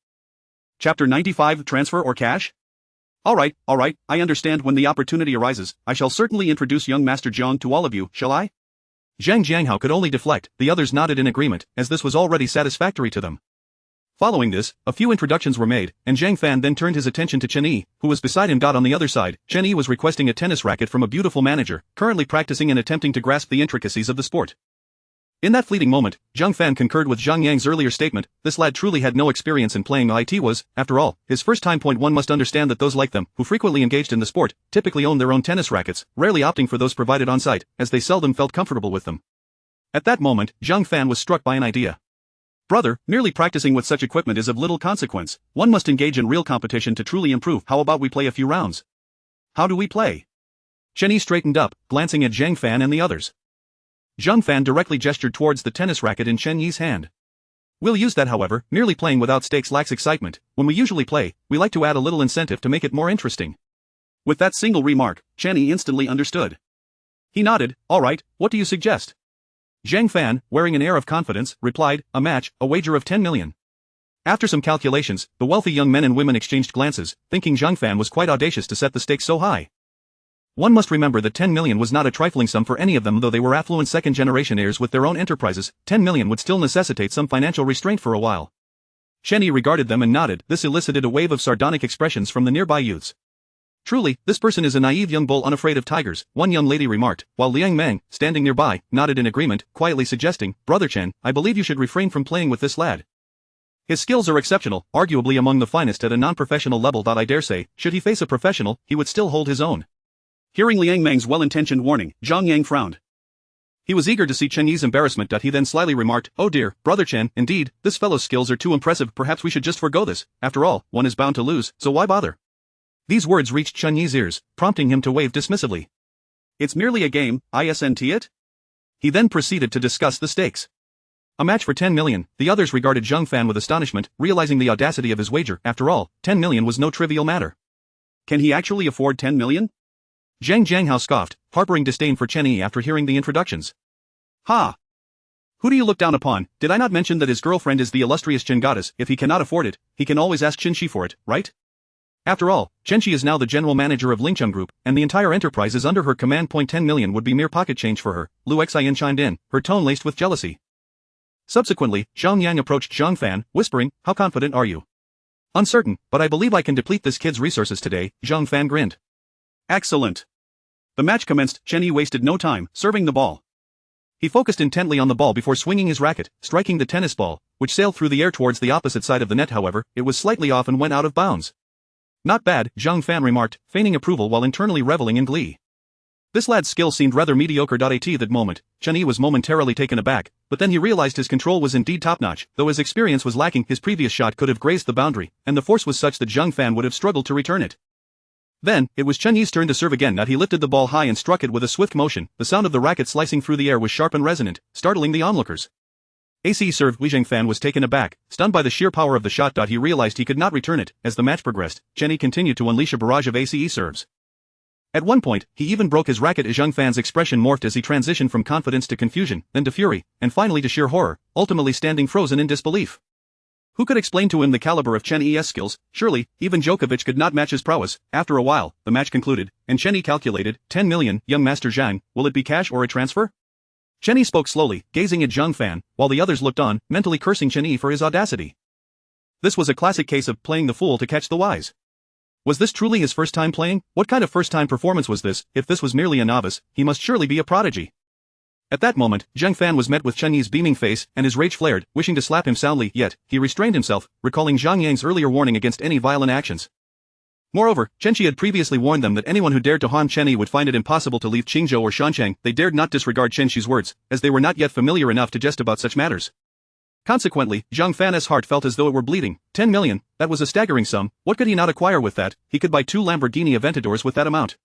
Chapter 95, Transfer or Cash? Alright, I understand. When the opportunity arises, I shall certainly introduce young Master Zhang to all of you, shall I? Zhang Zhanghao could only deflect. The others nodded in agreement, as this was already satisfactory to them. Following this, a few introductions were made, and Zhang Fan then turned his attention to Chen Yi, who was beside him. On the other side, Chen Yi was requesting a tennis racket from a beautiful manager, currently practicing and attempting to grasp the intricacies of the sport. In that fleeting moment, Zhang Fan concurred with Zhang Yang's earlier statement. This lad truly had no experience in playing it was, after all, his first time. One must understand that those like them, who frequently engaged in the sport, typically owned their own tennis rackets, rarely opting for those provided on site, as they seldom felt comfortable with them. At that moment, Zhang Fan was struck by an idea. Brother, merely practicing with such equipment is of little consequence. One must engage in real competition to truly improve. How about we play a few rounds? How do we play? Chen Yi straightened up, glancing at Zhang Fan and the others. Zhang Fan directly gestured towards the tennis racket in Chen Yi's hand. We'll use that, however. Merely playing without stakes lacks excitement. When we usually play, we like to add a little incentive to make it more interesting. With that single remark, Chen Yi instantly understood. He nodded. All right, what do you suggest? Zhang Fan, wearing an air of confidence, replied, a match, a wager of 10 million. After some calculations, the wealthy young men and women exchanged glances, thinking Zhang Fan was quite audacious to set the stakes so high. One must remember that 10 million was not a trifling sum for any of them. Though they were affluent second-generation heirs with their own enterprises, 10 million would still necessitate some financial restraint for a while. Chen Yi regarded them and nodded. This elicited a wave of sardonic expressions from the nearby youths. Truly, this person is a naive young bull unafraid of tigers, one young lady remarked, while Liang Meng, standing nearby, nodded in agreement, quietly suggesting, Brother Chen, I believe you should refrain from playing with this lad. His skills are exceptional, arguably among the finest at a non-professional level. I dare say, should he face a professional, he would still hold his own. Hearing Liang Meng's well-intentioned warning, Zhang Yang frowned. He was eager to see Chen Yi's embarrassment. He then slyly remarked, oh dear, Brother Chen, indeed, this fellow's skills are too impressive. Perhaps we should just forego this. After all, one is bound to lose, so why bother? These words reached Chen Yi's ears, prompting him to wave dismissively. It's merely a game, isn't it? He then proceeded to discuss the stakes. A match for 10 million, the others regarded Zhang Fan with astonishment, realizing the audacity of his wager. After all, 10 million was no trivial matter. Can he actually afford 10 million? Zhang Jianghao scoffed, harboring disdain for Chen Yi after hearing the introductions. Ha! Who do you look down upon? Did I not mention that his girlfriend is the illustrious Chen goddess? If he cannot afford it, he can always ask Chen Xi for it, right? After all, Chen Xi is now the general manager of Lingcheng Group, and the entire enterprise is under her command. 10 million would be mere pocket change for her. Lu Xian chimed in, her tone laced with jealousy. Subsequently, Zhang Yang approached Zhang Fan, whispering, how confident are you? Uncertain, but I believe I can deplete this kid's resources today. Zhang Fan grinned. Excellent. The match commenced. Chen Yi wasted no time, serving the ball. He focused intently on the ball before swinging his racket, striking the tennis ball, which sailed through the air towards the opposite side of the net. However, it was slightly off and went out of bounds. Not bad, Zhang Fan remarked, feigning approval while internally reveling in glee. This lad's skill seemed rather mediocre. At that moment, Chen Yi was momentarily taken aback, but then he realized his control was indeed top-notch. Though his experience was lacking, his previous shot could have grazed the boundary, and the force was such that Zhang Fan would have struggled to return it. Then, it was Chen Yi's turn to serve again. He lifted the ball high and struck it with a swift motion. The sound of the racket slicing through the air was sharp and resonant, startling the onlookers. Ace serve. Zhang Fan was taken aback, stunned by the sheer power of the shot. He realized he could not return it. As the match progressed, Chen Yi continued to unleash a barrage of Ace serves. At one point, he even broke his racket. Zhang Fan's expression morphed as he transitioned from confidence to confusion, then to fury, and finally to sheer horror, ultimately standing frozen in disbelief. Who could explain to him the caliber of Chen Yi's skills? Surely, even Djokovic could not match his prowess. After a while, the match concluded, and Chen Yi calculated, 10 million, young Master Zhang, will it be cash or a transfer? Chen Yi spoke slowly, gazing at Zhang Fan, while the others looked on, mentally cursing Chen Yi for his audacity. This was a classic case of playing the fool to catch the wise. Was this truly his first time playing? What kind of first-time performance was this? If this was merely a novice, he must surely be a prodigy. At that moment, Zhang Fan was met with Chen Yi's beaming face, and his rage flared, wishing to slap him soundly, yet, he restrained himself, recalling Zhang Yang's earlier warning against any violent actions. Moreover, Chen Xi had previously warned them that anyone who dared to harm Chen Yi would find it impossible to leave Qingzhou or Shancheng. They dared not disregard Chen Xi's words, as they were not yet familiar enough to jest about such matters. Consequently, Zhang Fan's heart felt as though it were bleeding. 10 million, that was a staggering sum. What could he not acquire with that? He could buy 2 Lamborghini Aventadors with that amount.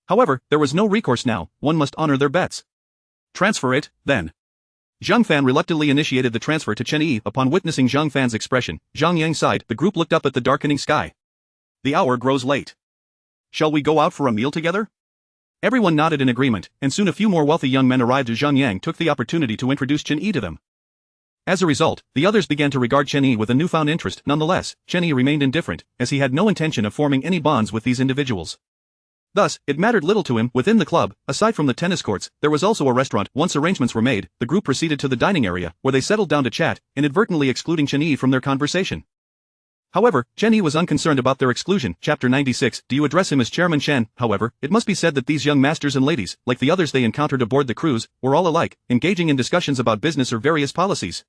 However, there was no recourse now. One must honor their bets. Transfer it, then. Zhang Fan reluctantly initiated the transfer to Chen Yi. Upon witnessing Zhang Fan's expression, Zhang Yang sighed. The group looked up at the darkening sky. The hour grows late. Shall we go out for a meal together? Everyone nodded in agreement, and soon a few more wealthy young men arrived. Zhang Yang took the opportunity to introduce Chen Yi to them. As a result, the others began to regard Chen Yi with a newfound interest. Nonetheless, Chen Yi remained indifferent, as he had no intention of forming any bonds with these individuals. Thus, it mattered little to him. Within the club, aside from the tennis courts, there was also a restaurant. Once arrangements were made, the group proceeded to the dining area, where they settled down to chat, inadvertently excluding Chen Yi from their conversation. However, Chen Yi was unconcerned about their exclusion. Chapter 96. Do you address him as Chairman Chen? However, it must be said that these young masters and ladies, like the others they encountered aboard the cruise, were all alike, engaging in discussions about business or various policies.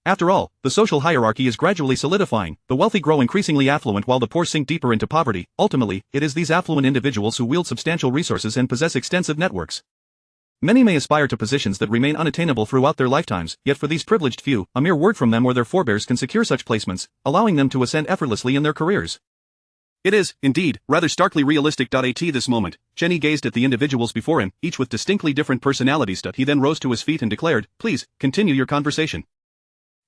After all, the social hierarchy is gradually solidifying, the wealthy grow increasingly affluent while the poor sink deeper into poverty. Ultimately, it is these affluent individuals who wield substantial resources and possess extensive networks. Many may aspire to positions that remain unattainable throughout their lifetimes, yet for these privileged few, a mere word from them or their forebears can secure such placements, allowing them to ascend effortlessly in their careers. It is, indeed, rather starkly realistic. At this moment, Chen Yi gazed at the individuals before him, each with distinctly different personalities. He then rose to his feet and declared, "Please, continue your conversation.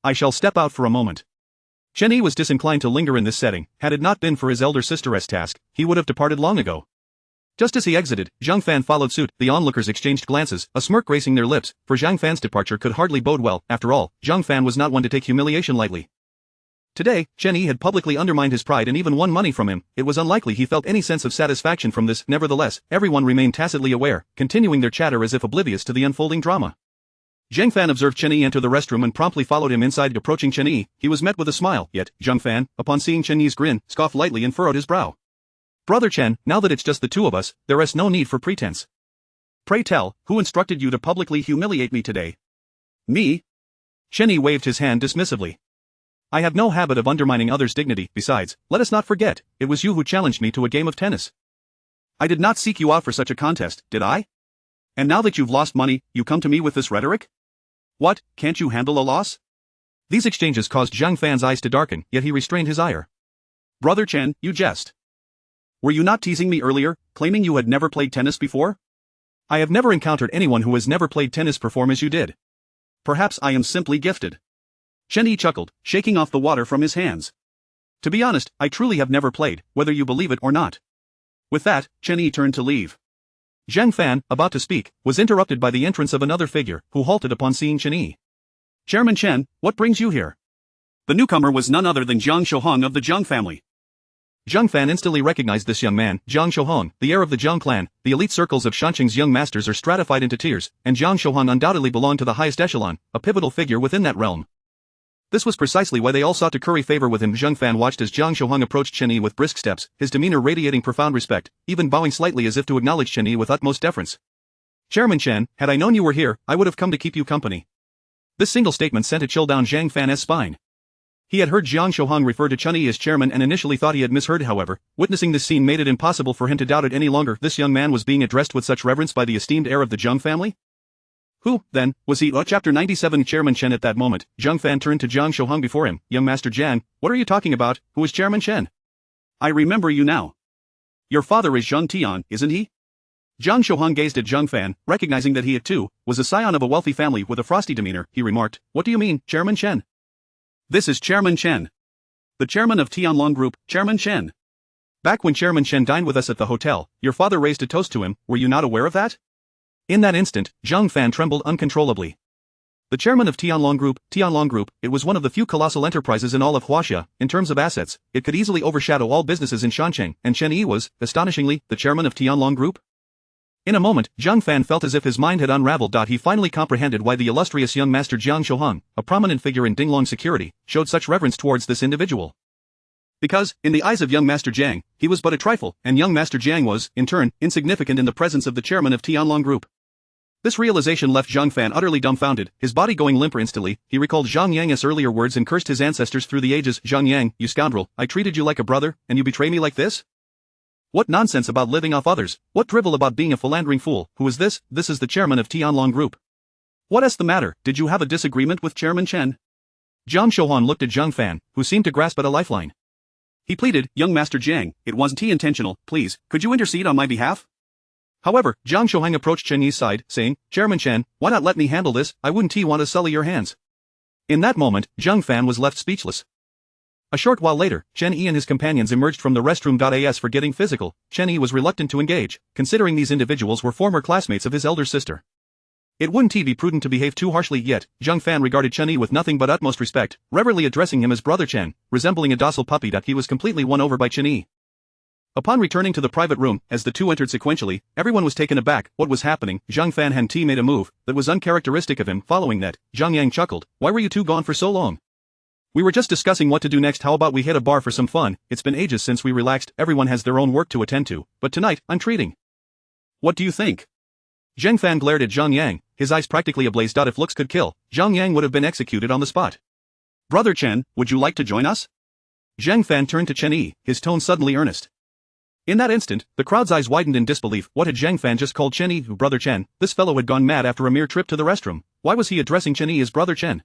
I shall step out for a moment." Chen Yi was disinclined to linger in this setting. Had it not been for his elder sister's task, he would have departed long ago. Just as he exited, Zhang Fan followed suit. The onlookers exchanged glances, a smirk gracing their lips, for Zhang Fan's departure could hardly bode well. After all, Zhang Fan was not one to take humiliation lightly. Today, Chen Yi had publicly undermined his pride and even won money from him. It was unlikely he felt any sense of satisfaction from this. Nevertheless, everyone remained tacitly aware, continuing their chatter as if oblivious to the unfolding drama. Zhang Fan observed Chen Yi enter the restroom and promptly followed him inside. Approaching Chen Yi, he was met with a smile, yet, Zhang Fan, upon seeing Chen Yi's grin, scoffed lightly and furrowed his brow. "Brother Chen, now that it's just the two of us, there is no need for pretense. Pray tell, who instructed you to publicly humiliate me today?" "Me?" Chen Yi waved his hand dismissively. "I have no habit of undermining others' dignity. Besides, let us not forget, it was you who challenged me to a game of tennis. I did not seek you out for such a contest, did I? And now that you've lost money, you come to me with this rhetoric? What, can't you handle a loss?" These exchanges caused Zhang Fan's eyes to darken, yet he restrained his ire. "Brother Chen, you jest. Were you not teasing me earlier, claiming you had never played tennis before? I have never encountered anyone who has never played tennis perform as you did. Perhaps I am simply gifted." Chen Yi chuckled, shaking off the water from his hands. "To be honest, I truly have never played, whether you believe it or not." With that, Chen Yi turned to leave. Zhang Fan, about to speak, was interrupted by the entrance of another figure, who halted upon seeing Chen Yi. "Chairman Chen, what brings you here?" The newcomer was none other than Jiang Shouhong of the Jiang family. Zhang Fan instantly recognized this young man, Jiang Shouhong, the heir of the Jiang clan. The elite circles of Shanqing's young masters are stratified into tiers, and Jiang Shouhong undoubtedly belonged to the highest echelon, a pivotal figure within that realm. This was precisely why they all sought to curry favor with him. Zhang Fan watched as Jiang Shouhong approached Chen Yi with brisk steps, his demeanor radiating profound respect, even bowing slightly as if to acknowledge Chen Yi with utmost deference. "Chairman Chen, had I known you were here, I would have come to keep you company." This single statement sent a chill down Zhang Fan's spine. He had heard Jiang Shouhong refer to Chen Yi as chairman and initially thought he had misheard. However, witnessing this scene made it impossible for him to doubt it any longer. This young man was being addressed with such reverence by the esteemed heir of the Jiang family? Who, then, was he? Chapter 97. Chairman Chen. At that moment, Zhang Fan turned to Jiang Shouhong before him. "Young Master Jiang, what are you talking about? Who is Chairman Chen?" "I remember you now. Your father is Zhang Tian, isn't he?" Jiang Shouhong gazed at Zhang Fan, recognizing that he, too, was a scion of a wealthy family with a frosty demeanor. He remarked, "What do you mean, Chairman Chen?" "This is Chairman Chen. The chairman of Tianlong Group, Chairman Chen. Back when Chairman Chen dined with us at the hotel, your father raised a toast to him. Were you not aware of that?" In that instant, Zhang Fan trembled uncontrollably. The chairman of Tianlong Group, it was one of the few colossal enterprises in all of Huaxia. In terms of assets, it could easily overshadow all businesses in Shanqing, and Chen Yi was, astonishingly, the chairman of Tianlong Group. In a moment, Zhang Fan felt as if his mind had unraveled. He finally comprehended why the illustrious young master Jiang Shouhong, a prominent figure in Dinglong security, showed such reverence towards this individual. Because, in the eyes of young Master Jiang, he was but a trifle, and young Master Jiang was, in turn, insignificant in the presence of the chairman of Tianlong Group. This realization left Zhang Fan utterly dumbfounded, his body going limp instantly. He recalled Zhang Yang's earlier words and cursed his ancestors through the ages. "Zhang Yang, you scoundrel, I treated you like a brother, and you betray me like this? What nonsense about living off others, what drivel about being a philandering fool. Who is this?" "This is the chairman of Tianlong Group." "What is the matter? Did you have a disagreement with Chairman Chen?" Jiang Shouhong looked at Zhang Fan, who seemed to grasp at a lifeline. He pleaded, "Young Master Jiang, it wasn't intentional, please, could you intercede on my behalf?" However, Jiang Shouhong approached Chen Yi's side, saying, "Chairman Chen, why not let me handle this? I wouldn't want to sully your hands." In that moment, Zhang Fan was left speechless. A short while later, Chen Yi and his companions emerged from the restroom. As for getting physical, Chen Yi was reluctant to engage, considering these individuals were former classmates of his elder sister. It wouldn't be prudent to behave too harshly. Yet, Zhang Fan regarded Chen Yi with nothing but utmost respect, reverently addressing him as Brother Chen, resembling a docile puppy. He was completely won over by Chen Yi. Upon returning to the private room, as the two entered sequentially, everyone was taken aback. What was happening? Zhang Fan had made a move that was uncharacteristic of him. Following that, Zhang Yang chuckled, "Why were you two gone for so long?" We were just discussing what to do next. How about we hit a bar for some fun? It's been ages since we relaxed, everyone has their own work to attend to, but tonight, I'm treating. What do you think? Zhang Fan glared at Zhang Yang, his eyes practically ablaze. If looks could kill, Zhang Yang would have been executed on the spot. Brother Chen, would you like to join us? Zhang Fan turned to Chen Yi, his tone suddenly earnest. In that instant, the crowd's eyes widened in disbelief. What had Zhang Fan just called Chen Yi? Brother Chen? This fellow had gone mad after a mere trip to the restroom. Why was he addressing Chen Yi as Brother Chen?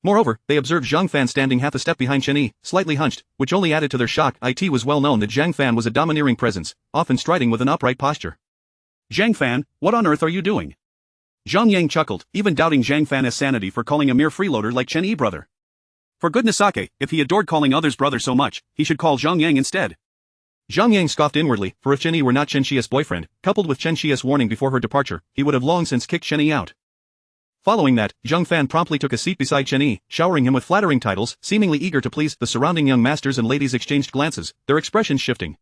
Moreover, they observed Zhang Fan standing half a step behind Chen Yi, slightly hunched, which only added to their shock. It was well known that Zhang Fan was a domineering presence, often striding with an upright posture. Zhang Fan, what on earth are you doing? Zhang Yang chuckled, even doubting Zhang Fan's sanity for calling a mere freeloader like Chen Yi brother. For goodness sake, if he adored calling others brother so much, he should call Zhang Yang instead. Zhang Yang scoffed inwardly, for if Chen Yi were not Chen Xi's boyfriend, coupled with Chen Xi's warning before her departure, he would have long since kicked Chen Yi out. Following that, Zhang Fan promptly took a seat beside Chen Yi, showering him with flattering titles, seemingly eager to please. The surrounding young masters and ladies exchanged glances, their expressions shifting.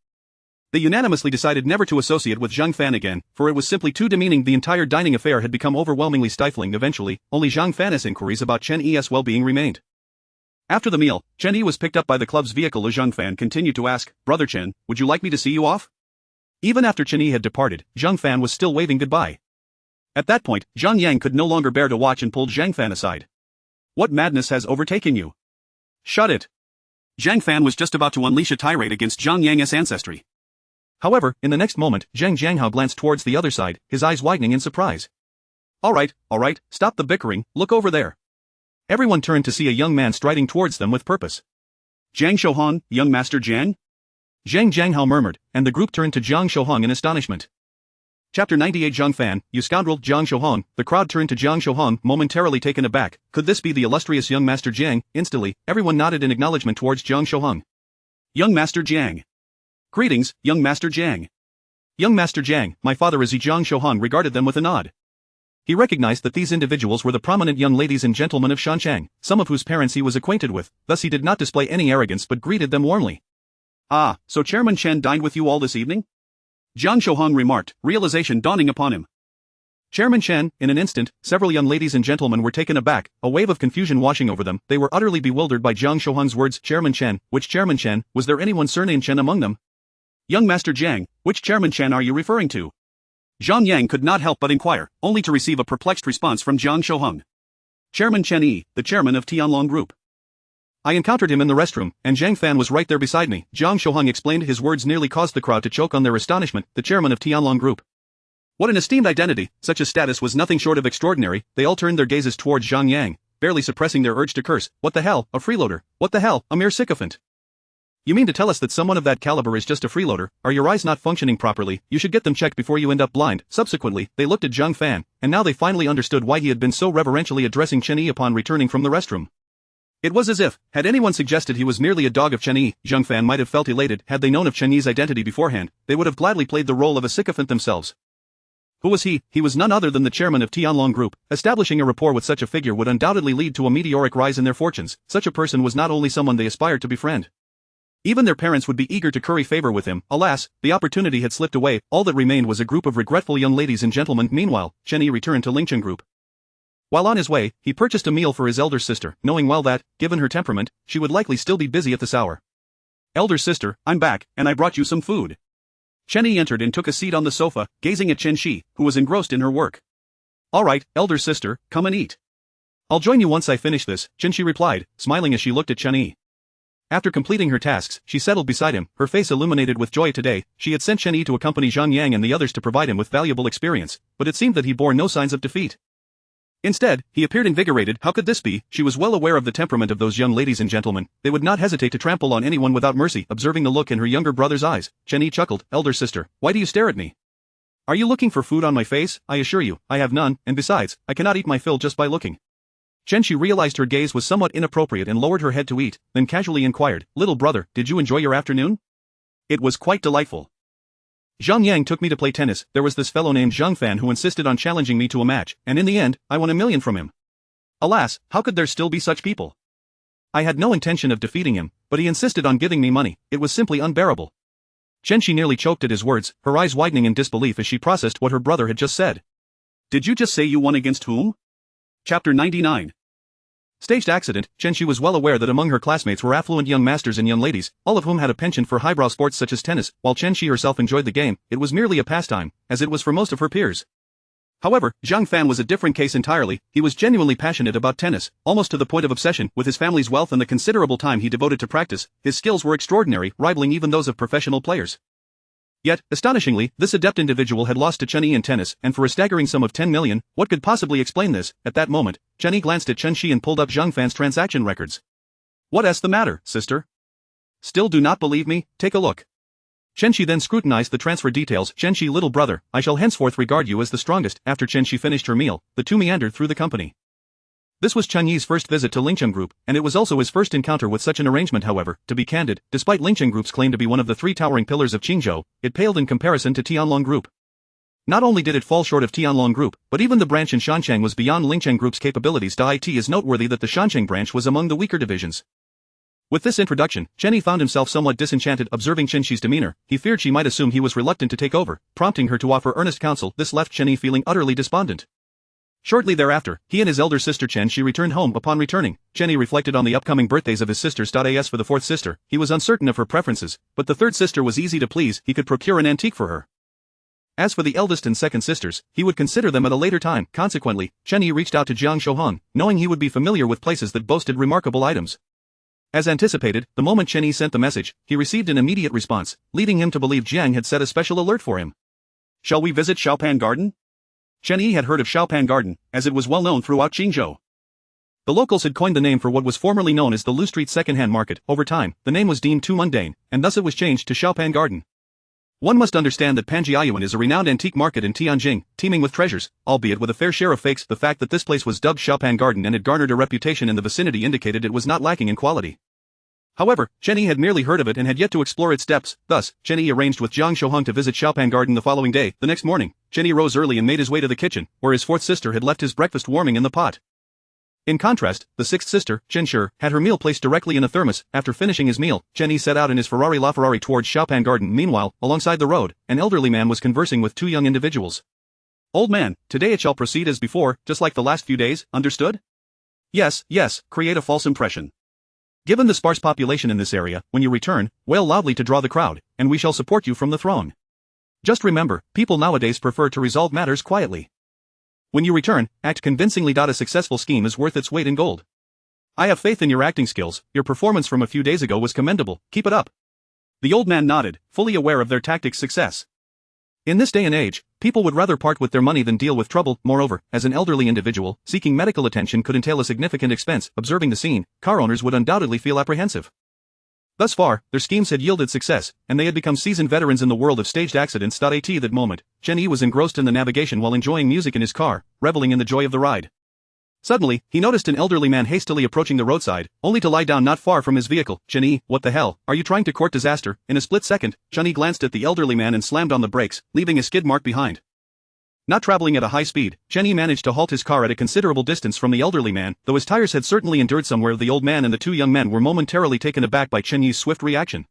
They unanimously decided never to associate with Zhang Fan again, for it was simply too demeaning. The entire dining affair had become overwhelmingly stifling. Eventually, only Zhang Fan's inquiries about Chen Yi's well-being remained. After the meal, Chen Yi was picked up by the club's vehicle. Zhang Fan continued to ask, Brother Chen, would you like me to see you off? Even after Chen Yi had departed, Zhang Fan was still waving goodbye. At that point, Zhang Yang could no longer bear to watch and pulled Zhang Fan aside. What madness has overtaken you? Shut it. Zhang Fan was just about to unleash a tirade against Zhang Yang's ancestry. However, in the next moment, Zhang Jianghao glanced towards the other side, his eyes widening in surprise. Alright, stop the bickering, look over there. Everyone turned to see a young man striding towards them with purpose. Zhang Shouhong, young master Zhang? Zhang Jianghao murmured, and the group turned to Zhang Shouhong in astonishment. Chapter 98 Zhang Fan, you scoundrel. Zhang Shouhong. The crowd turned to Zhang Shouhong, momentarily taken aback. Could this be the illustrious young master Jiang? Instantly, everyone nodded in acknowledgement towards Zhang Shouhong. Young master Jiang. Greetings, young master Jiang. Young master Jiang, my father is Zhang Shouhong regarded them with a nod. He recognized that these individuals were the prominent young ladies and gentlemen of Shanchang, some of whose parents he was acquainted with, thus he did not display any arrogance but greeted them warmly. Ah, so Chairman Chen dined with you all this evening? Zhang Shouhong remarked, realization dawning upon him. Chairman Chen, in an instant, several young ladies and gentlemen were taken aback, a wave of confusion washing over them. They were utterly bewildered by Zhang Shouhong's words. Chairman Chen, which Chairman Chen? Was there anyone surnamed Chen among them? Young Master Jiang, which Chairman Chen are you referring to? Zhang Yang could not help but inquire, only to receive a perplexed response from Zhang Shouhong. Chairman Chen Yi, the chairman of Tianlong Group. I encountered him in the restroom, and Zhang Fan was right there beside me. Zhang Shouhong explained. His words nearly caused the crowd to choke on their astonishment. The chairman of Tianlong Group. What an esteemed identity, such a status was nothing short of extraordinary. They all turned their gazes towards Zhang Yang, barely suppressing their urge to curse. What the hell, a freeloader? What the hell, a mere sycophant? You mean to tell us that someone of that caliber is just a freeloader? Are your eyes not functioning properly? You should get them checked before you end up blind. Subsequently, they looked at Zhang Fan, and now they finally understood why he had been so reverentially addressing Chen Yi upon returning from the restroom. It was as if, had anyone suggested he was merely a dog of Chen Yi, Zhang Fan might have felt elated. Had they known of Chen Yi's identity beforehand, they would have gladly played the role of a sycophant themselves. Who was he? He was none other than the chairman of Tianlong Group. Establishing a rapport with such a figure would undoubtedly lead to a meteoric rise in their fortunes. Such a person was not only someone they aspired to befriend. Even their parents would be eager to curry favor with him. Alas, the opportunity had slipped away. All that remained was a group of regretful young ladies and gentlemen. Meanwhile, Chen Yi returned to Lingcheng Group. While on his way, he purchased a meal for his elder sister, knowing well that, given her temperament, she would likely still be busy at this hour. Elder sister, I'm back, and I brought you some food. Chen Yi entered and took a seat on the sofa, gazing at Chen Xi, who was engrossed in her work. Alright, elder sister, come and eat. I'll join you once I finish this, Chen Xi replied, smiling as she looked at Chen Yi. After completing her tasks, she settled beside him, her face illuminated with joy. Today, she had sent Chen Yi to accompany Zhang Yang and the others to provide him with valuable experience, but it seemed that he bore no signs of defeat. Instead, he appeared invigorated. How could this be? She was well aware of the temperament of those young ladies and gentlemen. They would not hesitate to trample on anyone without mercy. Observing the look in her younger brother's eyes, Chen Yi chuckled. Elder sister, why do you stare at me? Are you looking for food on my face? I assure you, I have none, and besides, I cannot eat my fill just by looking. Chen Xi realized her gaze was somewhat inappropriate and lowered her head to eat, then casually inquired, little brother, did you enjoy your afternoon? It was quite delightful. Zhang Yang took me to play tennis. There was this fellow named Zhang Fan who insisted on challenging me to a match, and in the end, I won $1 million from him. Alas, how could there still be such people? I had no intention of defeating him, but he insisted on giving me money. It was simply unbearable. Chen Xi nearly choked at his words, her eyes widening in disbelief as she processed what her brother had just said. Did you just say you won against whom? Chapter 99. Staged accident. Chen Xi was well aware that among her classmates were affluent young masters and young ladies, all of whom had a penchant for highbrow sports such as tennis. While Chen Xi herself enjoyed the game, it was merely a pastime, as it was for most of her peers. However, Zhang Fan was a different case entirely. He was genuinely passionate about tennis, almost to the point of obsession. With his family's wealth and the considerable time he devoted to practice, his skills were extraordinary, rivaling even those of professional players. Yet, astonishingly, this adept individual had lost to Chen Yi in tennis, and for a staggering sum of 10 million. What could possibly explain this? At that moment, Chen Yi glanced at Chen Xi and pulled up Zhang Fan's transaction records. "What's the matter, sister? Still do not believe me? Take a look." Chen Xi then scrutinized the transfer details. "Chen Xi, little brother, I shall henceforth regard you as the strongest." After Chen Xi finished her meal, the two meandered through the company. This was Chen Yi's first visit to Lingcheng Group, and it was also his first encounter with such an arrangement. However, to be candid, despite Lingcheng Group's claim to be one of the three towering pillars of Qingzhou, it paled in comparison to Tianlong Group. Not only did it fall short of Tianlong Group, but even the branch in Shancheng was beyond Lingcheng Group's capabilities. It is noteworthy that the Shancheng branch was among the weaker divisions. With this introduction, Chen Yi found himself somewhat disenchanted. Observing Chen Xi's demeanor, he feared she might assume he was reluctant to take over, prompting her to offer earnest counsel. This left Chen Yi feeling utterly despondent. Shortly thereafter, he and his elder sister Chen Xi returned home. Upon returning, Chen Yi reflected on the upcoming birthdays of his sisters. As for the fourth sister, he was uncertain of her preferences, but the third sister was easy to please. He could procure an antique for her. As for the eldest and second sisters, he would consider them at a later time. Consequently, Chen Yi reached out to Jiang Shouhong, knowing he would be familiar with places that boasted remarkable items. As anticipated, the moment Chen Yi sent the message, he received an immediate response, leading him to believe Jiang had set a special alert for him. "Shall we visit Xiaopan Garden?" Chen Yi had heard of Xiaopan Garden, as it was well known throughout Qingzhou. The locals had coined the name for what was formerly known as the Lu Street second-hand market. Over time, the name was deemed too mundane, and thus it was changed to Xiaopan Garden. One must understand that Panjiayuan is a renowned antique market in Tianjin, teeming with treasures, albeit with a fair share of fakes. The fact that this place was dubbed Xiaopan Garden and had garnered a reputation in the vicinity indicated it was not lacking in quality. However, Chen Yi had merely heard of it and had yet to explore its depths. Thus, Chen Yi arranged with Jiang Shouhong to visit Xiaopan Garden the following day. The next morning, Chen Yi rose early and made his way to the kitchen, where his fourth sister had left his breakfast warming in the pot. In contrast, the sixth sister, Chen Shi, had her meal placed directly in a thermos. After finishing his meal, Chen Yi set out in his LaFerrari towards Xiaopan Garden. Meanwhile, alongside the road, an elderly man was conversing with two young individuals. "Old man, today it shall proceed as before, just like the last few days, understood?" "Yes, create a false impression. Given the sparse population in this area, when you return, wail loudly to draw the crowd, and we shall support you from the throng. Just remember, people nowadays prefer to resolve matters quietly. When you return, act convincingly. A successful scheme is worth its weight in gold. I have faith in your acting skills. Your performance from a few days ago was commendable. Keep it up." The old man nodded, fully aware of their tactics' success. In this day and age, people would rather part with their money than deal with trouble. Moreover, as an elderly individual, seeking medical attention could entail a significant expense. Observing the scene, car owners would undoubtedly feel apprehensive. Thus far, their schemes had yielded success, and they had become seasoned veterans in the world of staged accidents. At that moment, Chen Yi was engrossed in the navigation while enjoying music in his car, reveling in the joy of the ride. Suddenly, he noticed an elderly man hastily approaching the roadside, only to lie down not far from his vehicle. "Chen Yi, what the hell, are you trying to court disaster?" In a split second, Chen Yi glanced at the elderly man and slammed on the brakes, leaving a skid mark behind. Not traveling at a high speed, Chen Yi managed to halt his car at a considerable distance from the elderly man. Though his tires had certainly endured somewhere, the old man and the two young men were momentarily taken aback by Chen Yi's swift reaction.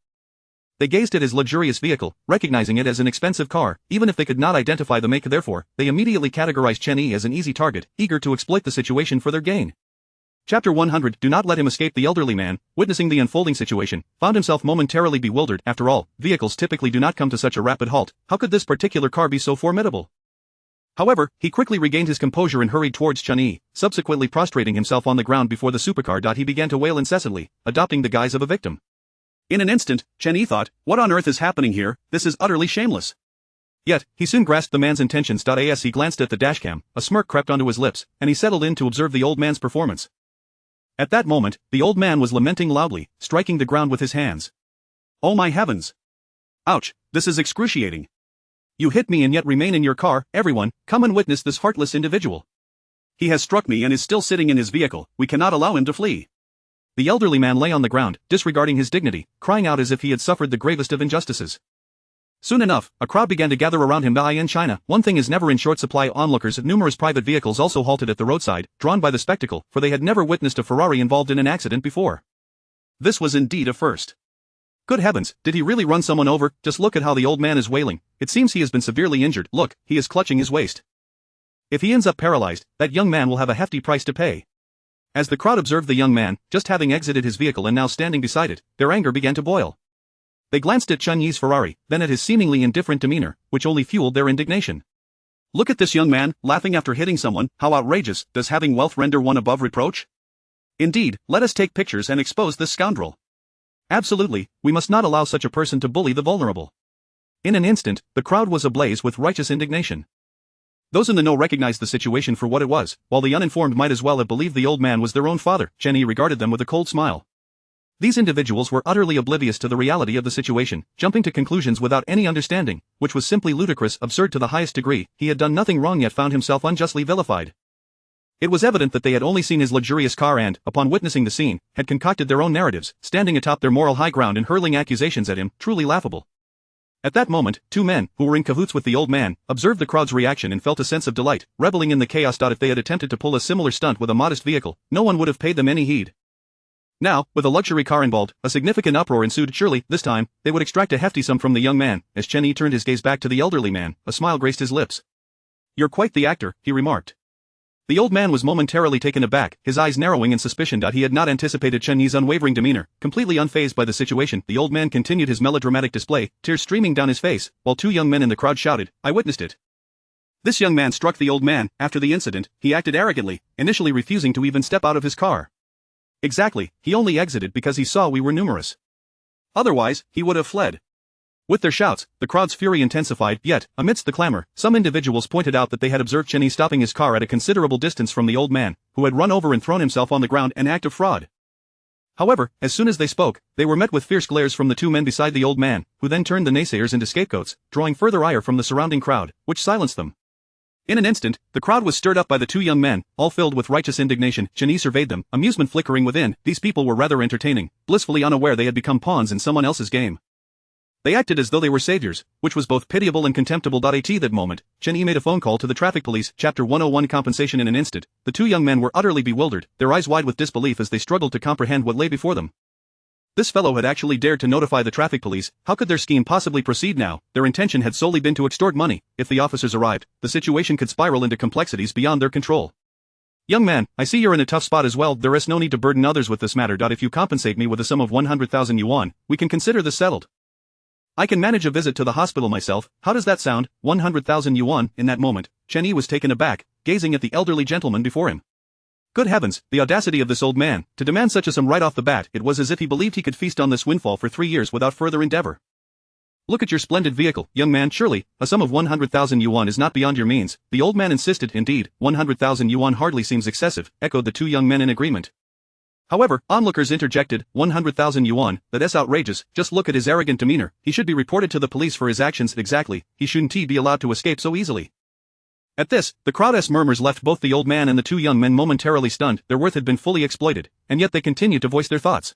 They gazed at his luxurious vehicle, recognizing it as an expensive car, even if they could not identify the make. Therefore, they immediately categorized Chen Yi as an easy target, eager to exploit the situation for their gain. Chapter 100. Do not let him escape. The elderly man, witnessing the unfolding situation, found himself momentarily bewildered. After all, vehicles typically do not come to such a rapid halt. How could this particular car be so formidable? However, he quickly regained his composure and hurried towards Chen Yi, subsequently prostrating himself on the ground before the supercar. He began to wail incessantly, adopting the guise of a victim. In an instant, Chen Yi thought, "What on earth is happening here? This is utterly shameless." Yet, he soon grasped the man's intentions. As he glanced at the dashcam, a smirk crept onto his lips, and he settled in to observe the old man's performance. At that moment, the old man was lamenting loudly, striking the ground with his hands. "Oh my heavens! Ouch, this is excruciating. You hit me and yet remain in your car. Everyone, come and witness this heartless individual. He has struck me and is still sitting in his vehicle. We cannot allow him to flee." The elderly man lay on the ground, disregarding his dignity, crying out as if he had suffered the gravest of injustices. Soon enough, a crowd began to gather around him. In China, one thing is never in short supply: onlookers. Numerous private vehicles also halted at the roadside, drawn by the spectacle, for they had never witnessed a Ferrari involved in an accident before. This was indeed a first. Good heavens, did he really run someone over? Just look at how the old man is wailing. It seems he has been severely injured. Look, he is clutching his waist. If he ends up paralyzed, that young man will have a hefty price to pay. As the crowd observed the young man, just having exited his vehicle and now standing beside it, their anger began to boil. They glanced at Chen Yi's Ferrari, then at his seemingly indifferent demeanor, which only fueled their indignation. Look at this young man, laughing after hitting someone, how outrageous, does having wealth render one above reproach? Indeed, let us take pictures and expose this scoundrel. Absolutely, we must not allow such a person to bully the vulnerable. In an instant, the crowd was ablaze with righteous indignation. Those in the know recognized the situation for what it was, while the uninformed might as well have believed the old man was their own father. Chen Yi regarded them with a cold smile. These individuals were utterly oblivious to the reality of the situation, jumping to conclusions without any understanding, which was simply ludicrous, absurd to the highest degree. He had done nothing wrong yet found himself unjustly vilified. It was evident that they had only seen his luxurious car and, upon witnessing the scene, had concocted their own narratives, standing atop their moral high ground and hurling accusations at him, truly laughable. At that moment, two men, who were in cahoots with the old man, observed the crowd's reaction and felt a sense of delight, reveling in the chaos. If they had attempted to pull a similar stunt with a modest vehicle, no one would have paid them any heed. Now, with a luxury car involved, a significant uproar ensued. Surely, this time, they would extract a hefty sum from the young man. As Chen Yi turned his gaze back to the elderly man, a smile graced his lips. "You're quite the actor," he remarked. The old man was momentarily taken aback, his eyes narrowing in suspicion. He had not anticipated Chen Yi's unwavering demeanor. Completely unfazed by the situation, the old man continued his melodramatic display, tears streaming down his face, while two young men in the crowd shouted, "I witnessed it." This young man struck the old man. After the incident, he acted arrogantly, initially refusing to even step out of his car. Exactly, he only exited because he saw we were numerous. Otherwise, he would have fled. With their shouts, the crowd's fury intensified, yet, amidst the clamor, some individuals pointed out that they had observed Chen Yi stopping his car at a considerable distance from the old man, who had run over and thrown himself on the ground, an act of fraud. However, as soon as they spoke, they were met with fierce glares from the two men beside the old man, who then turned the naysayers into scapegoats, drawing further ire from the surrounding crowd, which silenced them. In an instant, the crowd was stirred up by the two young men, all filled with righteous indignation. Chen Yi surveyed them, amusement flickering within. These people were rather entertaining, blissfully unaware they had become pawns in someone else's game. They acted as though they were saviors, which was both pitiable and contemptible. At that moment, Chen Yi made a phone call to the traffic police. Chapter 101 Compensation. In an instant, the two young men were utterly bewildered, their eyes wide with disbelief as they struggled to comprehend what lay before them. This fellow had actually dared to notify the traffic police. How could their scheme possibly proceed now? Their intention had solely been to extort money. If the officers arrived, the situation could spiral into complexities beyond their control. "Young man, I see you're in a tough spot as well. There is no need to burden others with this matter. If you compensate me with a sum of 100,000 yuan, we can consider this settled. I can manage a visit to the hospital myself. How does that sound? 100,000 yuan." In that moment, Chen Yi was taken aback, gazing at the elderly gentleman before him. Good heavens, the audacity of this old man, to demand such a sum right off the bat. It was as if he believed he could feast on this windfall for 3 years without further endeavor. "Look at your splendid vehicle, young man. Surely, a sum of 100,000 yuan is not beyond your means." The old man insisted. "Indeed, 100,000 yuan hardly seems excessive," echoed the two young men in agreement. However, onlookers interjected, 100,000 yuan, that's outrageous. Just look at his arrogant demeanor. He should be reported to the police for his actions. Exactly, he shouldn't be allowed to escape so easily." At this, the crowd's murmurs left both the old man and the two young men momentarily stunned. Their worth had been fully exploited, and yet they continued to voice their thoughts.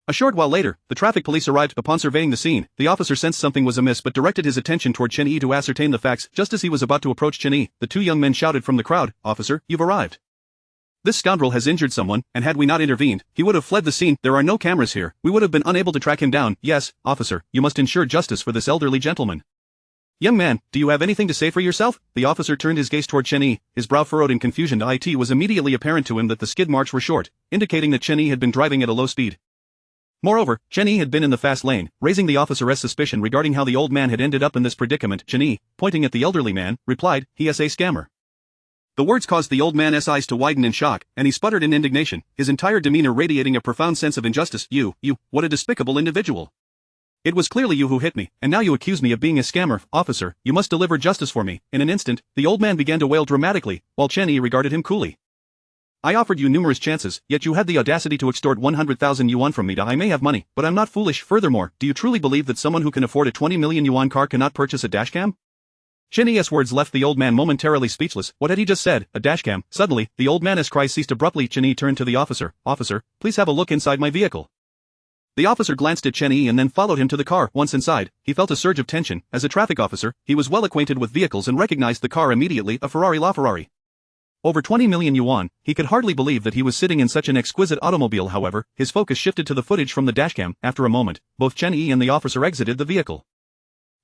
A short while later, the traffic police arrived. Upon surveying the scene, the officer sensed something was amiss but directed his attention toward Chen Yi to ascertain the facts. Just as he was about to approach Chen Yi, the two young men shouted from the crowd, "Officer, you've arrived. This scoundrel has injured someone, and had we not intervened, he would have fled the scene. There are no cameras here. We would have been unable to track him down. Yes, officer, you must ensure justice for this elderly gentleman. Young man, do you have anything to say for yourself?" The officer turned his gaze toward Chen Yi, his brow furrowed in confusion. It was immediately apparent to him that the skid marks were short, indicating that Chen Yi had been driving at a low speed. Moreover, Chen Yi had been in the fast lane, raising the officer's suspicion regarding how the old man had ended up in this predicament. Chen Yi, pointing at the elderly man, replied, "He is a scammer." The words caused the old man's eyes to widen in shock, and he sputtered in indignation, his entire demeanor radiating a profound sense of injustice. You, what a despicable individual. It was clearly you who hit me, and now you accuse me of being a scammer. Officer, you must deliver justice for me." In an instant, the old man began to wail dramatically, while Chen Yi regarded him coolly. "I offered you numerous chances, yet you had the audacity to extort 100,000 yuan from me. I may have money, but I'm not foolish. Furthermore, do you truly believe that someone who can afford a 20 million yuan car cannot purchase a dashcam?" Chen Yi's words left the old man momentarily speechless. What had he just said? A dashcam? Suddenly, the old man's cries ceased abruptly. Chen Yi turned to the officer. "Officer, please have a look inside my vehicle." The officer glanced at Chen Yi and then followed him to the car. Once inside, he felt a surge of tension. As a traffic officer, he was well acquainted with vehicles and recognized the car immediately, a Ferrari LaFerrari. Over 20 million yuan, he could hardly believe that he was sitting in such an exquisite automobile. However, his focus shifted to the footage from the dashcam. After a moment, both Chen Yi and the officer exited the vehicle.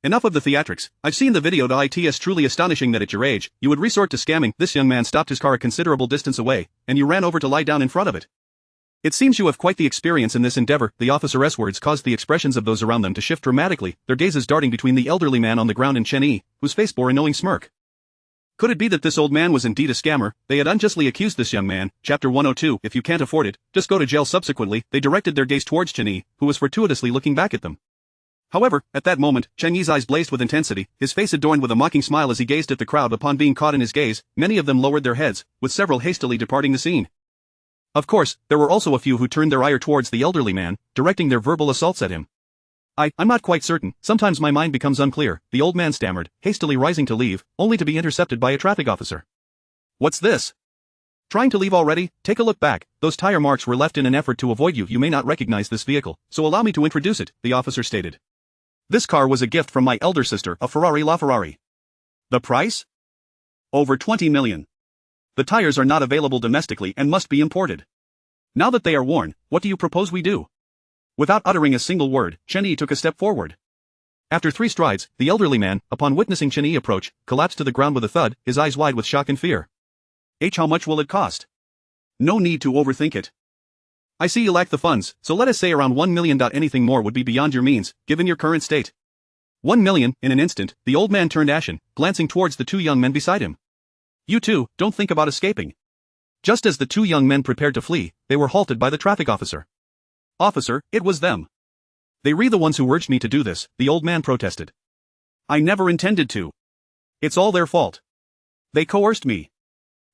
Enough of the theatrics. I've seen the video. It's truly astonishing that at your age, you would resort to scamming. This young man stopped his car a considerable distance away, and you ran over to lie down in front of it. It seems you have quite the experience in this endeavor. The officer's words caused the expressions of those around them to shift dramatically, their gazes darting between the elderly man on the ground and Chen Yi, whose face bore a knowing smirk. Could it be that this old man was indeed a scammer? They had unjustly accused this young man. Chapter 102. If you can't afford it, just go to jail. Subsequently, they directed their gaze towards Chen Yi, who was fortuitously looking back at them. However, at that moment, Chen Yi's eyes blazed with intensity, his face adorned with a mocking smile as he gazed at the crowd. Upon being caught in his gaze, many of them lowered their heads, with several hastily departing the scene. Of course, there were also a few who turned their ire towards the elderly man, directing their verbal assaults at him. I'm not quite certain, sometimes my mind becomes unclear, the old man stammered, hastily rising to leave, only to be intercepted by a traffic officer. What's this? Trying to leave already? Take a look back, those tire marks were left in an effort to avoid you. You may not recognize this vehicle, so allow me to introduce it, the officer stated. This car was a gift from my elder sister, a Ferrari LaFerrari. The price? Over 20 million. The tires are not available domestically and must be imported. Now that they are worn, what do you propose we do? Without uttering a single word, Chen Yi took a step forward. After 3 strides, the elderly man, upon witnessing Chen Yi approach, collapsed to the ground with a thud, his eyes wide with shock and fear. How much will it cost? No need to overthink it. I see you lack the funds, so let us say around 1 million. Anything more would be beyond your means, given your current state. 1 million. In an instant, the old man turned ashen, glancing towards the 2 young men beside him. You two, don't think about escaping. Just as the 2 young men prepared to flee, they were halted by the traffic officer. Officer, it was them. They were the ones who urged me to do this, the old man protested. I never intended to. It's all their fault. They coerced me.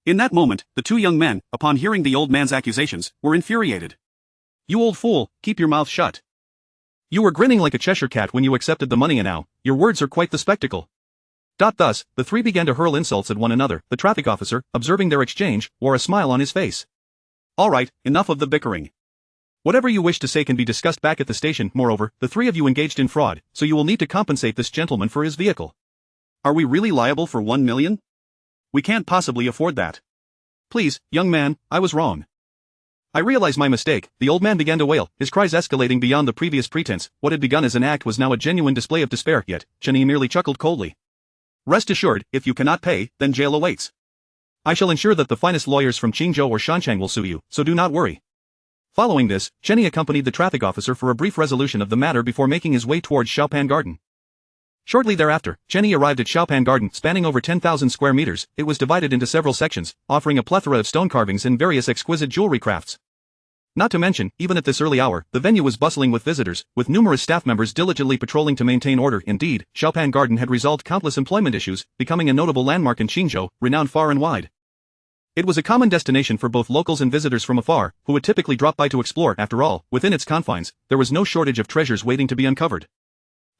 In that moment, the 2 young men, upon hearing the old man's accusations, were infuriated. You old fool, keep your mouth shut. You were grinning like a Cheshire cat when you accepted the money, and now, your words are quite the spectacle. Thus, the 3 began to hurl insults at one another. The traffic officer, observing their exchange, wore a smile on his face. All right, enough of the bickering. Whatever you wish to say can be discussed back at the station. Moreover, the 3 of you engaged in fraud, so you will need to compensate this gentleman for his vehicle. Are we really liable for 1 million? We can't possibly afford that. Please, young man, I was wrong. I realize my mistake. The old man began to wail, his cries escalating beyond the previous pretense. What had begun as an act was now a genuine display of despair, yet Chen Yi merely chuckled coldly. Rest assured, if you cannot pay, then jail awaits. I shall ensure that the finest lawyers from Qingzhou or Shancheng will sue you, so do not worry. Following this, Chen Yi accompanied the traffic officer for a brief resolution of the matter before making his way towards Xiaopan Garden. Shortly thereafter, Chen Yi arrived at Xiaopan Garden, spanning over 10,000 square meters. It was divided into several sections, offering a plethora of stone carvings and various exquisite jewelry crafts. Not to mention, even at this early hour, the venue was bustling with visitors, with numerous staff members diligently patrolling to maintain order. Indeed, Xiaopan Garden had resolved countless employment issues, becoming a notable landmark in Qingzhou, renowned far and wide. It was a common destination for both locals and visitors from afar, who would typically drop by to explore. After all, within its confines, there was no shortage of treasures waiting to be uncovered.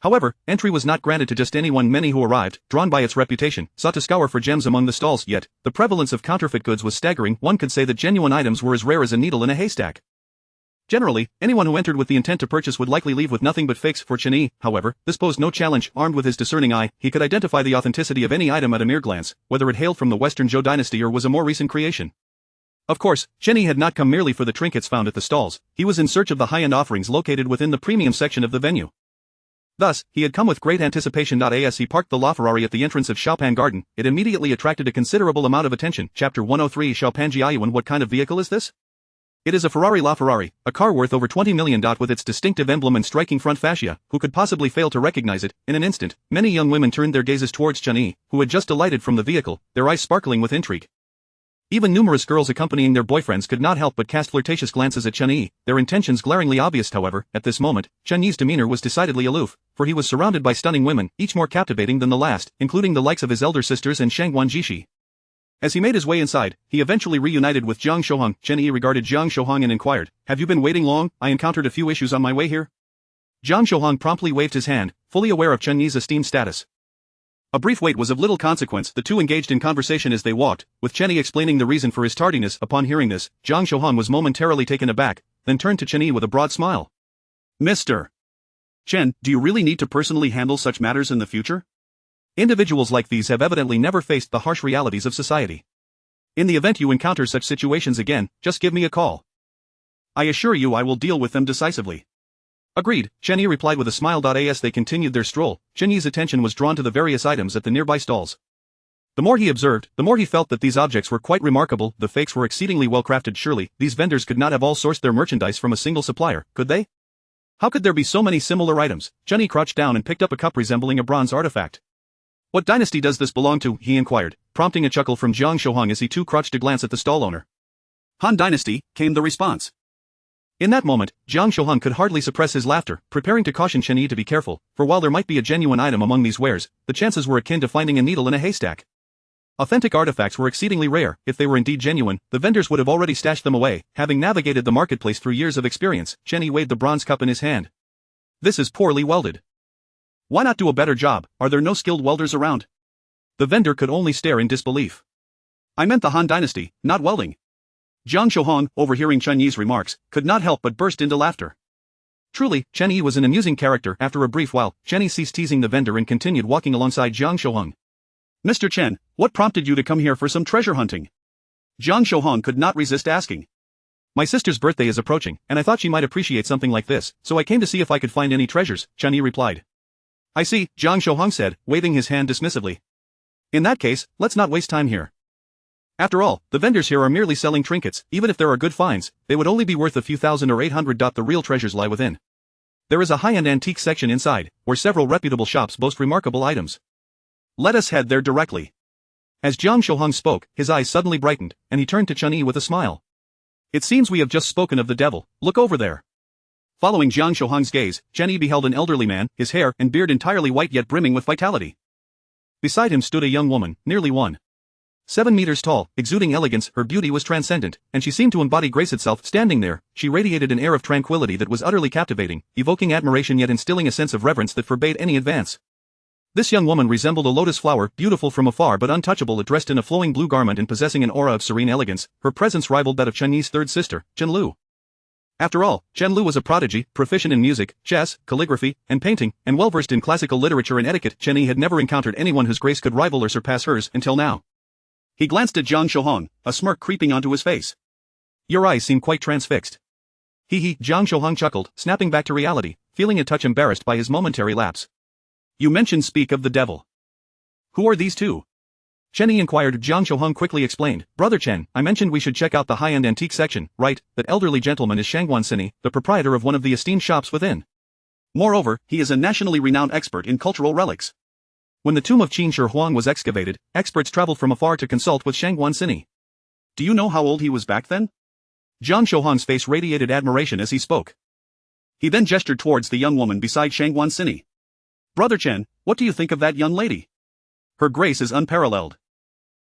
However, entry was not granted to just anyone. Many who arrived, drawn by its reputation, sought to scour for gems among the stalls. Yet, the prevalence of counterfeit goods was staggering. One could say that genuine items were as rare as a needle in a haystack. Generally, anyone who entered with the intent to purchase would likely leave with nothing but fakes. For Chen Yi, however, this posed no challenge. Armed with his discerning eye, he could identify the authenticity of any item at a mere glance, whether it hailed from the Western Zhou dynasty or was a more recent creation. Of course, Chen Yi had not come merely for the trinkets found at the stalls. He was in search of the high-end offerings located within the premium section of the venue. Thus, he had come with great anticipation. As he parked the LaFerrari at the entrance of Xiaopan Garden, it immediately attracted a considerable amount of attention. Chapter 103. Xiaopan Jiayuan. What kind of vehicle is this? It is a Ferrari LaFerrari, a car worth over 20 million. With its distinctive emblem and striking front fascia, who could possibly fail to recognize it? In an instant, many young women turned their gazes towards Chen Yi, who had just alighted from the vehicle, their eyes sparkling with intrigue. Even numerous girls accompanying their boyfriends could not help but cast flirtatious glances at Chen Yi, their intentions glaringly obvious. However, at this moment, Chen Yi's demeanor was decidedly aloof, for he was surrounded by stunning women, each more captivating than the last, including the likes of his elder sisters and Shangguan Jishi. As he made his way inside, he eventually reunited with Jiang Shouhong. Chen Yi regarded Jiang Shouhong and inquired, "Have you been waiting long? I encountered a few issues on my way here." Jiang Shouhong promptly waved his hand, fully aware of Chen Yi's esteemed status. A brief wait was of little consequence. The two engaged in conversation as they walked, with Chen Yi explaining the reason for his tardiness. Upon hearing this, Jiang Shouhong was momentarily taken aback, then turned to Chen Yi with a broad smile. "Mr. Chen, do you really need to personally handle such matters in the future? Individuals like these have evidently never faced the harsh realities of society. In the event you encounter such situations again, just give me a call. I assure you I will deal with them decisively." Agreed, Chen Yi replied with a smile. As they continued their stroll, Chen Yi's attention was drawn to the various items at the nearby stalls. The more he observed, the more he felt that these objects were quite remarkable. The fakes were exceedingly well crafted. Surely, these vendors could not have all sourced their merchandise from a single supplier, could they? How could there be so many similar items? Chen Yi crouched down and picked up a cup resembling a bronze artifact. What dynasty does this belong to? He inquired, prompting a chuckle from Jiang Shohang as he too crouched to glance at the stall owner. Han Dynasty, came the response. In that moment, Jiang Shohang could hardly suppress his laughter, preparing to caution Chen Yi to be careful, for while there might be a genuine item among these wares, the chances were akin to finding a needle in a haystack. Authentic artifacts were exceedingly rare. If they were indeed genuine, the vendors would have already stashed them away. Having navigated the marketplace through years of experience, Chen Yi weighed the bronze cup in his hand. This is poorly welded. Why not do a better job? Are there no skilled welders around? The vendor could only stare in disbelief. I meant the Han Dynasty, not welding. Jiang Shohang, overhearing Chen Yi's remarks, could not help but burst into laughter. Truly, Chen Yi was an amusing character. After a brief while, Chen Yi ceased teasing the vendor and continued walking alongside Jiang Shohang. Mr. Chen, what prompted you to come here for some treasure hunting? Jiang Shohang could not resist asking. My sister's birthday is approaching, and I thought she might appreciate something like this, so I came to see if I could find any treasures, Chen Yi replied. I see, Jiang Shohang said, waving his hand dismissively. In that case, let's not waste time here. After all, the vendors here are merely selling trinkets. Even if there are good finds, they would only be worth a few thousand or 800. The real treasures lie within. There is a high-end antique section inside, where several reputable shops boast remarkable items. Let us head there directly. As Jiang Shohang spoke, his eyes suddenly brightened, and he turned to Chen Yi with a smile. It seems we have just spoken of the devil. Look over there. Following Jiang Shohang's gaze, Chen Yi beheld an elderly man, his hair and beard entirely white yet brimming with vitality. Beside him stood a young woman, nearly 1.7 meters tall, exuding elegance. Her beauty was transcendent, and she seemed to embody grace itself. Standing there, she radiated an air of tranquility that was utterly captivating, evoking admiration yet instilling a sense of reverence that forbade any advance. This young woman resembled a lotus flower, beautiful from afar but untouchable, dressed in a flowing blue garment and possessing an aura of serene elegance. Her presence rivaled that of Chen Yi's third sister, Chen Liu. After all, Chen Liu was a prodigy, proficient in music, chess, calligraphy, and painting, and well-versed in classical literature and etiquette. Chen Yi had never encountered anyone whose grace could rival or surpass hers until now. He glanced at Jiang Shohang, a smirk creeping onto his face. Your eyes seem quite transfixed. Hee, Jiang Shohang chuckled, snapping back to reality, feeling a touch embarrassed by his momentary lapse. You mentioned speak of the devil. Who are these two? Chen Yi inquired. Jiang Shohang quickly explained. Brother Chen, I mentioned we should check out the high-end antique section, right? That elderly gentleman is Chen, the proprietor of one of the esteemed shops within. Moreover, he is a nationally renowned expert in cultural relics. When the tomb of Qin Shi Huang was excavated, experts traveled from afar to consult with Chen Xi. Do you know how old he was back then? Jiang Shohang's face radiated admiration as he spoke. He then gestured towards the young woman beside Chen Xi. Brother Chen, what do you think of that young lady? Her grace is unparalleled.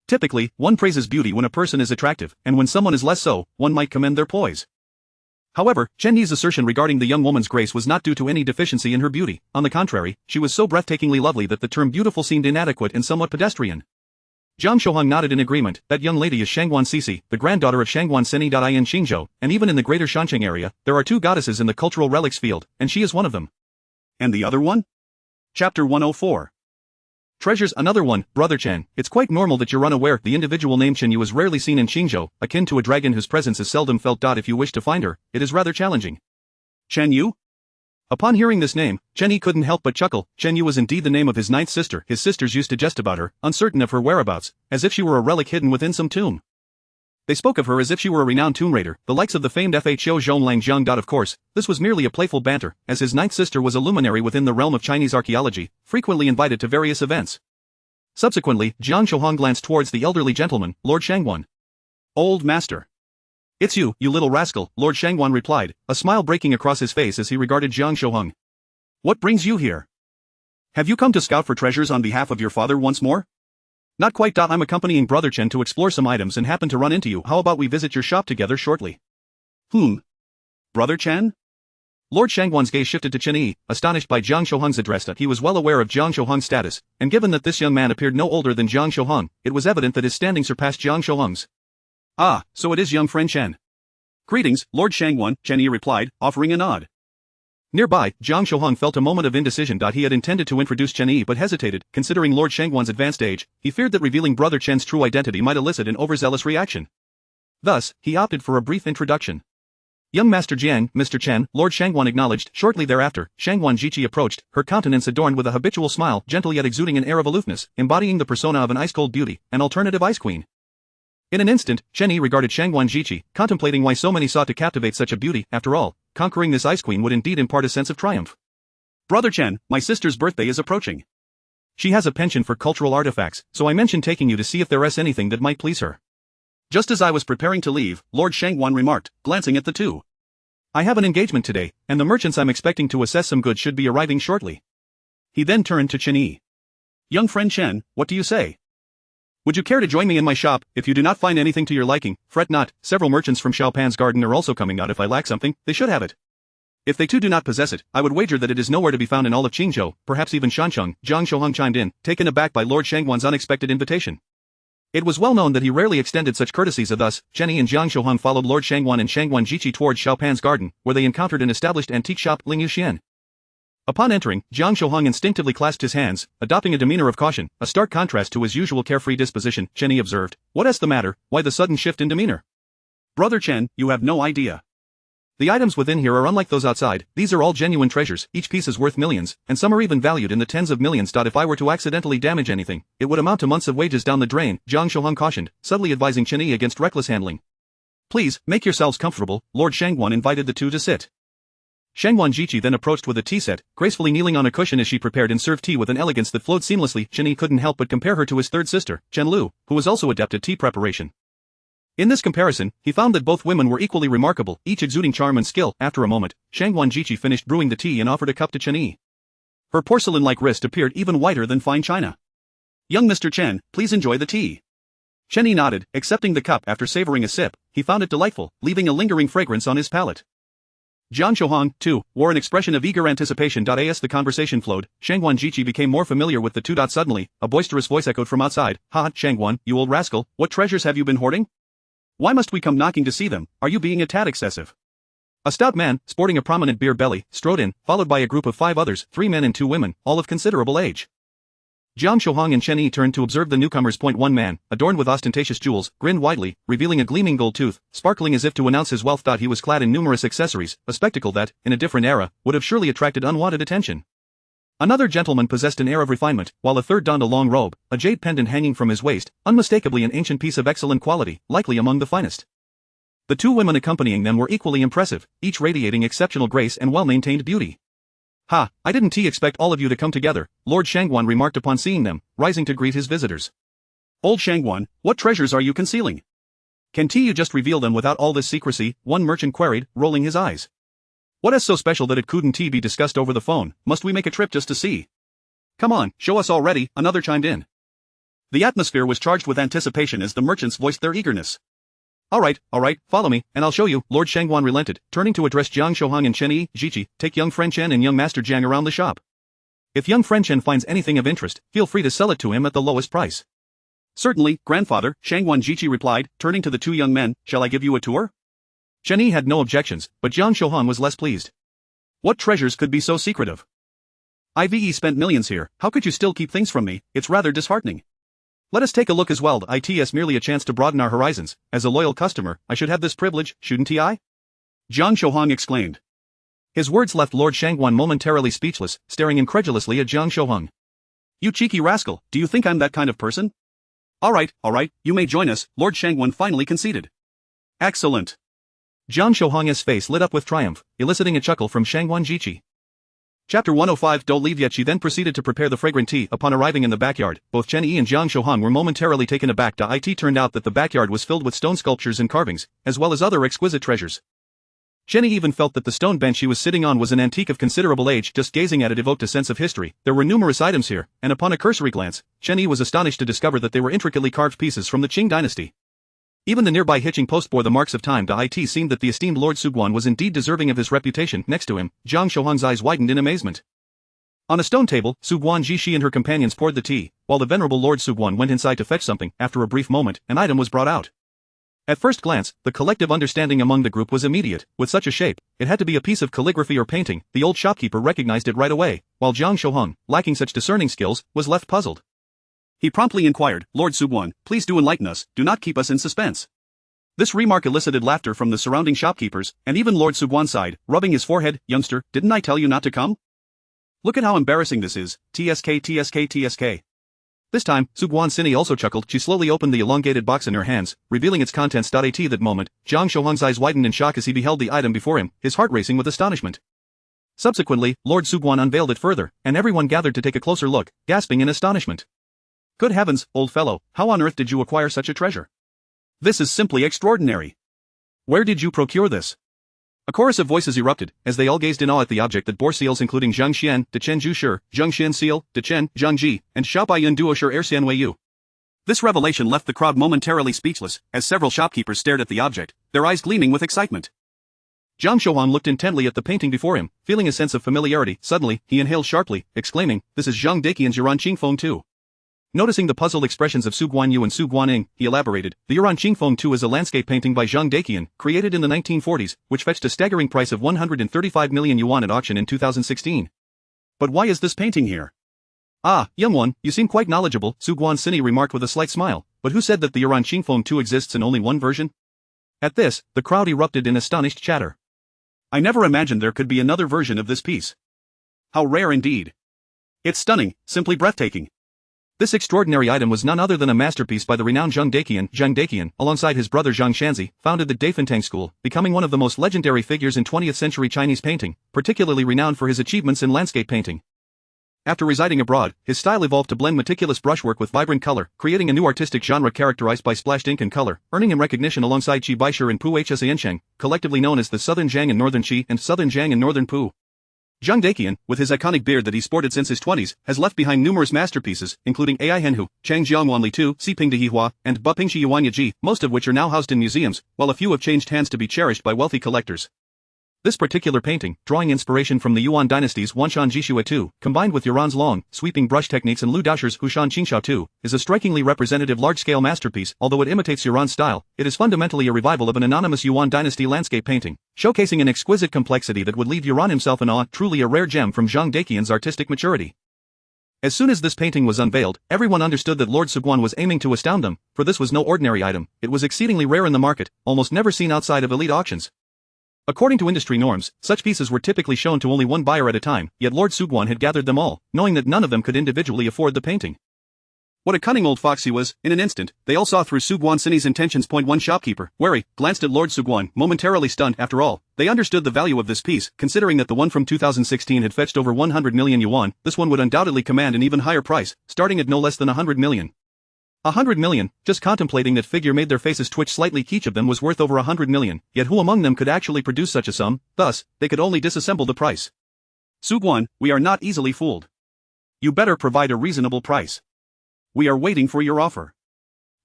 Typically, one praises beauty when a person is attractive, and when someone is less so, one might commend their poise. However, Chen Yi's assertion regarding the young woman's grace was not due to any deficiency in her beauty. On the contrary, she was so breathtakingly lovely that the term beautiful seemed inadequate and somewhat pedestrian. Jiang Shohang nodded in agreement. That young lady is Chen Xi, the granddaughter of Chen in Xingzhou, and even in the greater Shancheng area, there are two goddesses in the cultural relics field, and she is one of them. And the other one? Chapter 104. Treasures. Another one, Brother Chen, it's quite normal that you're unaware. The individual named Chen Yu is rarely seen in Xingzhou, akin to a dragon whose presence is seldom felt. If you wish to find her, it is rather challenging. Chen Yu? Upon hearing this name, Chen Yi couldn't help but chuckle. Chen Yu was indeed the name of his ninth sister. His sisters used to jest about her, uncertain of her whereabouts, as if she were a relic hidden within some tomb. They spoke of her as if she were a renowned tomb raider, the likes of the famed Fho Zhonglang Zhang. Of course, this was merely a playful banter, as his ninth sister was a luminary within the realm of Chinese archaeology, frequently invited to various events. Subsequently, Jiang Shohang glanced towards the elderly gentleman, Lord Shangwan. Old master. It's you, you little rascal, Lord Shangwan replied, a smile breaking across his face as he regarded Jiang Shohang. What brings you here? Have you come to scout for treasures on behalf of your father once more? Not quite. I'm accompanying Brother Chen to explore some items and happen to run into you. How about we visit your shop together shortly? Brother Chen? Lord Shangwan's gaze shifted to Chen Yi, astonished by Jiang Shohang's address. He was well aware of Jiang Shohang's status, and given that this young man appeared no older than Jiang Shohang, it was evident that his standing surpassed Jiang Shohang's. Ah, so it is young friend Chen. Greetings, Lord Shangwan, Chen Yi replied, offering a nod. Nearby, Jiang Shohang felt a moment of indecision. He had intended to introduce Chen Yi but hesitated, considering Lord Shangwan's advanced age. He feared that revealing Brother Chen's true identity might elicit an overzealous reaction. Thus, he opted for a brief introduction. Young Master Jiang, Mr. Chen, Lord Shangwan acknowledged. Shortly thereafter, Shangwan Jiqi approached, her countenance adorned with a habitual smile, gentle yet exuding an air of aloofness, embodying the persona of an ice-cold beauty, an alternative ice queen. In an instant, Chen Yi regarded Shangwan Jiqi, contemplating why so many sought to captivate such a beauty. After all, conquering this ice queen would indeed impart a sense of triumph. Brother Chen, my sister's birthday is approaching. She has a penchant for cultural artifacts, so I mentioned taking you to see if there is anything that might please her. Just as I was preparing to leave, Lord Shangwan remarked, glancing at the two. I have an engagement today, and the merchants I'm expecting to assess some goods should be arriving shortly. He then turned to Chen Yi. Young friend Chen, what do you say? Would you care to join me in my shop? If you do not find anything to your liking, fret not, several merchants from Xiaopan's garden are also coming out. If I lack something, they should have it. If they too do not possess it, I would wager that it is nowhere to be found in all of Qingzhou, perhaps even Shancheng. Zhang Shouhong chimed in, taken aback by Lord Shangwan's unexpected invitation. It was well known that he rarely extended such courtesies. Thus, Chen Yi and Jiang Shouhong followed Lord Shangwan and Shangwan Jiqi towards Xiaopan's garden, where they encountered an established antique shop, Lingcheng. Upon entering, Jiang Shouhong instinctively clasped his hands, adopting a demeanor of caution, a stark contrast to his usual carefree disposition. Chen Yi observed, "What is the matter? Why the sudden shift in demeanor?" Brother Chen, you have no idea. The items within here are unlike those outside. These are all genuine treasures, each piece is worth millions, and some are even valued in the tens of millions. If I were to accidentally damage anything, it would amount to months of wages down the drain, Jiang Shouhong cautioned, subtly advising Chen Yi against reckless handling. Please, make yourselves comfortable, Lord Shangwan invited the two to sit. Shangwan Jiqi then approached with a tea set, gracefully kneeling on a cushion as she prepared and served tea with an elegance that flowed seamlessly. Chen Yi couldn't help but compare her to his third sister, Chen Liu, who was also adept at tea preparation. In this comparison, he found that both women were equally remarkable, each exuding charm and skill. After a moment, Shangwan Jiqi finished brewing the tea and offered a cup to Chen Yi. Her porcelain-like wrist appeared even whiter than fine china. Young Mr. Chen, please enjoy the tea. Chen Yi nodded, accepting the cup. After savoring a sip, he found it delightful, leaving a lingering fragrance on his palate. Jiang Shouhong, too, wore an expression of eager anticipation. As the conversation flowed, Shangwan Jiqi became more familiar with the two. Suddenly, a boisterous voice echoed from outside, "Ha, Shangwan, you old rascal, what treasures have you been hoarding? Why must we come knocking to see them? Are you being a tad excessive?" A stout man, sporting a prominent beer belly, strode in, followed by a group of 5 others, 3 men and 2 women, all of considerable age. Jiang Shouhong and Chen Yi turned to observe the newcomers. One man, adorned with ostentatious jewels, grinned widely, revealing a gleaming gold tooth, sparkling as if to announce his wealth. He was clad in numerous accessories, a spectacle that, in a different era, would have surely attracted unwanted attention. Another gentleman possessed an air of refinement, while a third donned a long robe, a jade pendant hanging from his waist, unmistakably an ancient piece of excellent quality, likely among the finest. The 2 women accompanying them were equally impressive, each radiating exceptional grace and well-maintained beauty. "Ha, I didn't expect all of you to come together," Lord Shangwan remarked upon seeing them, rising to greet his visitors. "Old Shangwan, what treasures are you concealing? Can't you just reveal them without all this secrecy?" one merchant queried, rolling his eyes. "What is so special that it couldn't be discussed over the phone? Must we make a trip just to see? Come on, show us already," another chimed in. The atmosphere was charged with anticipation as the merchants voiced their eagerness. All right, follow me, and I'll show you." Lord Shangwan relented, turning to address Jiang Shouhong and Chen Yi. "Jiqi, take young friend Chen and young Master Jiang around the shop. If young friend Chen finds anything of interest, feel free to sell it to him at the lowest price." "Certainly, grandfather," Shangwan Jiqi replied, turning to the 2 young men. "Shall I give you a tour?" Chen Yi had no objections, but Jiang Shouhong was less pleased. "What treasures could be so secretive? I've spent millions here, how could you still keep things from me? It's rather disheartening. Let us take a look as well. It's merely a chance to broaden our horizons. As a loyal customer, I should have this privilege, shouldn't I?" Jiang Shouhong exclaimed. His words left Lord Shangwan momentarily speechless, staring incredulously at Jiang Shouhong. "You cheeky rascal, do you think I'm that kind of person?" All right, you may join us," Lord Shangwan finally conceded. "Excellent." Jiang Shouhong's face lit up with triumph, eliciting a chuckle from Shangwan Jiqi. Chapter 105. Don't leave yet. She then proceeded to prepare the fragrant tea. Upon arriving in the backyard, both Chen Yi and Jiang Shouhong were momentarily taken aback. It turned out that the backyard was filled with stone sculptures and carvings, as well as other exquisite treasures. Chen Yi even felt that the stone bench she was sitting on was an antique of considerable age. Just gazing at it evoked a sense of history. There were numerous items here, and upon a cursory glance, Chen Yi was astonished to discover that they were intricately carved pieces from the Qing dynasty. Even the nearby hitching post bore the marks of time. It seemed that the esteemed Lord Suguan was indeed deserving of his reputation. Next to him, Jiang Shouhong's eyes widened in amazement. On a stone table, Suguan Jishi and her companions poured the tea, while the venerable Lord Suguan went inside to fetch something. After a brief moment, an item was brought out. At first glance, the collective understanding among the group was immediate. With such a shape, it had to be a piece of calligraphy or painting. The old shopkeeper recognized it right away, while Jiang Shouhong, lacking such discerning skills, was left puzzled. He promptly inquired, "Lord Suguan, please do enlighten us, do not keep us in suspense." This remark elicited laughter from the surrounding shopkeepers, and even Lord Suguan sighed, rubbing his forehead. Youngster, didn't I tell you not to come? Look at how embarrassing this is, TSK TSK TSK. This time, Suguan Xi also chuckled. She slowly opened the elongated box in her hands, revealing its contents. At that moment, Zhang Shouhong's eyes widened in shock as he beheld the item before him, his heart racing with astonishment. Subsequently, Lord Suguan unveiled it further, and everyone gathered to take a closer look, gasping in astonishment. Good heavens, old fellow, how on earth did you acquire such a treasure? This is simply extraordinary. Where did you procure this? A chorus of voices erupted, as they all gazed in awe at the object that bore seals including Zhang Xian, De Chen Zhu Shi, Zhang Xian Seal, De Chen, Zhang Ji, and Xiaobayan Duo Shi Xian Wei Yu. This revelation left the crowd momentarily speechless, as several shopkeepers stared at the object, their eyes gleaming with excitement. Zhang Shouhuang looked intently at the painting before him, feeling a sense of familiarity. Suddenly, he inhaled sharply, exclaiming, "This is Zhang Daqian's Yuan Qingfeng too." Noticing the puzzled expressions of Su Guanyu and Su Guaning, he elaborated, "The Yuan Qingfeng 2 is a landscape painting by Zhang Daqian, created in the 1940s, which fetched a staggering price of 135 million yuan at auction in 2016. But why is this painting here?" "Ah, young one, you seem quite knowledgeable," Su Guanxi remarked with a slight smile, "but who said that the Yuan Qingfeng 2 exists in only one version?" At this, the crowd erupted in astonished chatter. "I never imagined there could be another version of this piece. How rare indeed. It's stunning, simply breathtaking." This extraordinary item was none other than a masterpiece by the renowned Zhang Daqian, alongside his brother Zhang Shanzi, founded the Daifentang school, becoming one of the most legendary figures in 20th-century Chinese painting, particularly renowned for his achievements in landscape painting. After residing abroad, his style evolved to blend meticulous brushwork with vibrant color, creating a new artistic genre characterized by splashed ink and color, earning him recognition alongside Qi Baishe and Pu Hsiancheng, collectively known as the Southern Zhang and Northern Qi and Southern Zhang and Northern Pu. Zhang Daqian, with his iconic beard that he sported since his 20s, has left behind numerous masterpieces, including Ai Henhu, Chang Jiangwanli Tu, Xiping de Yihua, and Bupingxi Yuan Yaji, most of which are now housed in museums, while a few have changed hands to be cherished by wealthy collectors. This particular painting, drawing inspiration from the Yuan dynasty's Wanshan Jishue Tu, combined with Yuan's long, sweeping brush techniques and Liu Daosher's Hushan Qingxiao Tu, is a strikingly representative large-scale masterpiece. Although it imitates Yuan's style, it is fundamentally a revival of an anonymous Yuan dynasty landscape painting, showcasing an exquisite complexity that would leave Yuan himself in awe. Truly a rare gem from Zhang Daqian's artistic maturity. As soon as this painting was unveiled, everyone understood that Lord Suguan was aiming to astound them, for this was no ordinary item. It was exceedingly rare in the market, almost never seen outside of elite auctions. According to industry norms, such pieces were typically shown to only one buyer at a time, yet Lord Suguan had gathered them all, knowing that none of them could individually afford the painting. What a cunning old fox he was. In an instant, they all saw through Su Guanxini's intentions. One shopkeeper, wary, glanced at Lord Suguan, momentarily stunned. After all, they understood the value of this piece, considering that the one from 2016 had fetched over 100 million yuan, this one would undoubtedly command an even higher price, starting at no less than 100 million. 100 million, just contemplating that figure made their faces twitch slightly. Each of them was worth over 100 million, yet who among them could actually produce such a sum? Thus, they could only disassemble the price. Suguan, we are not easily fooled. You better provide a reasonable price. We are waiting for your offer.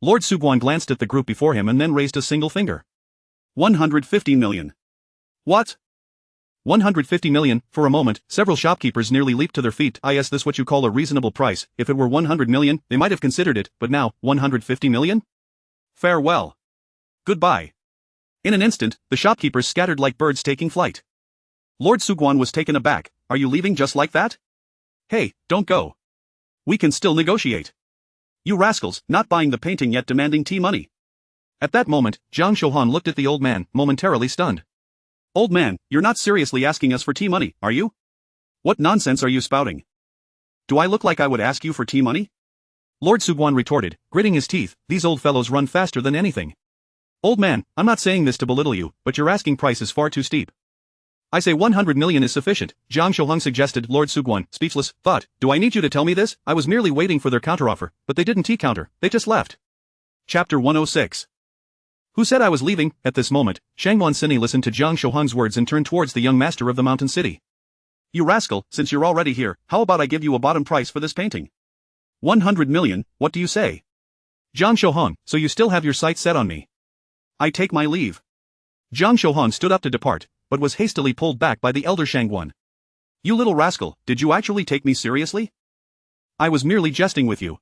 Lord Suguan glanced at the group before him and then raised a single finger. 150 million. What? 150 million. For a moment, several shopkeepers nearly leaped to their feet. Is this what you call a reasonable price? If it were 100 million, they might have considered it, but now, 150 million? Farewell. Goodbye. In an instant, the shopkeepers scattered like birds taking flight. Lord Suguan was taken aback. Are you leaving just like that? Hey, don't go. We can still negotiate. You rascals, not buying the painting yet demanding tea money. At that moment, Zhang Shouhan looked at the old man, momentarily stunned. Old man, you're not seriously asking us for tea money, are you? What nonsense are you spouting? Do I look like I would ask you for tea money? Lord Suguan retorted, gritting his teeth, these old fellows run faster than anything. Old man, I'm not saying this to belittle you, but your asking price is far too steep. I say 100 million is sufficient, Zhang Shouhang suggested. Lord Suguan, speechless, thought, do I need you to tell me this? I was merely waiting for their counteroffer, but they didn't tea-counter, they just left. Chapter 106. Who said I was leaving? At this moment, Shangwan Sini listened to Zhang Shouhang's words and turned towards the young master of the mountain city. You rascal, since you're already here, how about I give you a bottom price for this painting? 100 million, what do you say? Zhang Shouhang, so you still have your sights set on me. I take my leave. Zhang Shouhang stood up to depart, but was hastily pulled back by the elder Shangwan. You little rascal, did you actually take me seriously? I was merely jesting with you.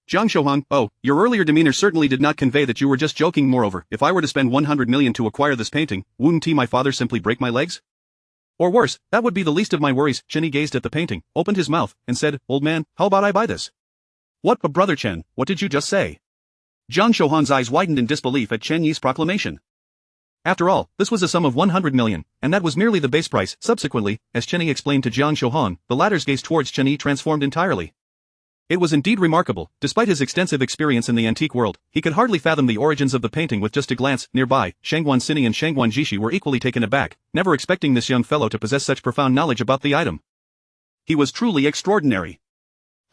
Zhang Shouhang, oh, your earlier demeanor certainly did not convey that you were just joking. Moreover, if I were to spend 100 million to acquire this painting, wouldn't my father simply break my legs? Or worse, that would be the least of my worries. Chen Yi gazed at the painting, opened his mouth, and said, Old man, how about I buy this? What, but brother Chen, what did you just say? Jiang Shouhan's eyes widened in disbelief at Chen Yi's proclamation. After all, this was a sum of 100 million, and that was merely the base price. Subsequently, as Chen Yi explained to Jiang Shouhan, the latter's gaze towards Chen Yi transformed entirely. It was indeed remarkable. Despite his extensive experience in the antique world, he could hardly fathom the origins of the painting with just a glance. Nearby, Shangguan Sini and Shangguan Jishi were equally taken aback, never expecting this young fellow to possess such profound knowledge about the item. He was truly extraordinary.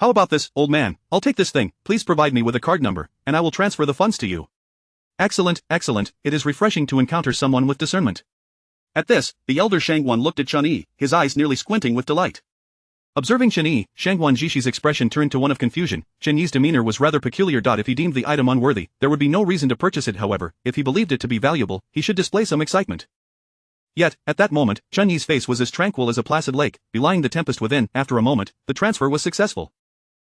How about this, old man? I'll take this thing, please provide me with a card number, and I will transfer the funds to you. Excellent, excellent, it is refreshing to encounter someone with discernment. At this, the elder Shangguan looked at Chen Yi, his eyes nearly squinting with delight. Observing Chen Yi, Shangguan Jishi's expression turned to one of confusion. Chen Yi's demeanor was rather peculiar. If he deemed the item unworthy, there would be no reason to purchase it. However, if he believed it to be valuable, he should display some excitement. Yet, at that moment, Chen Yi's face was as tranquil as a placid lake, belying the tempest within. After a moment, the transfer was successful.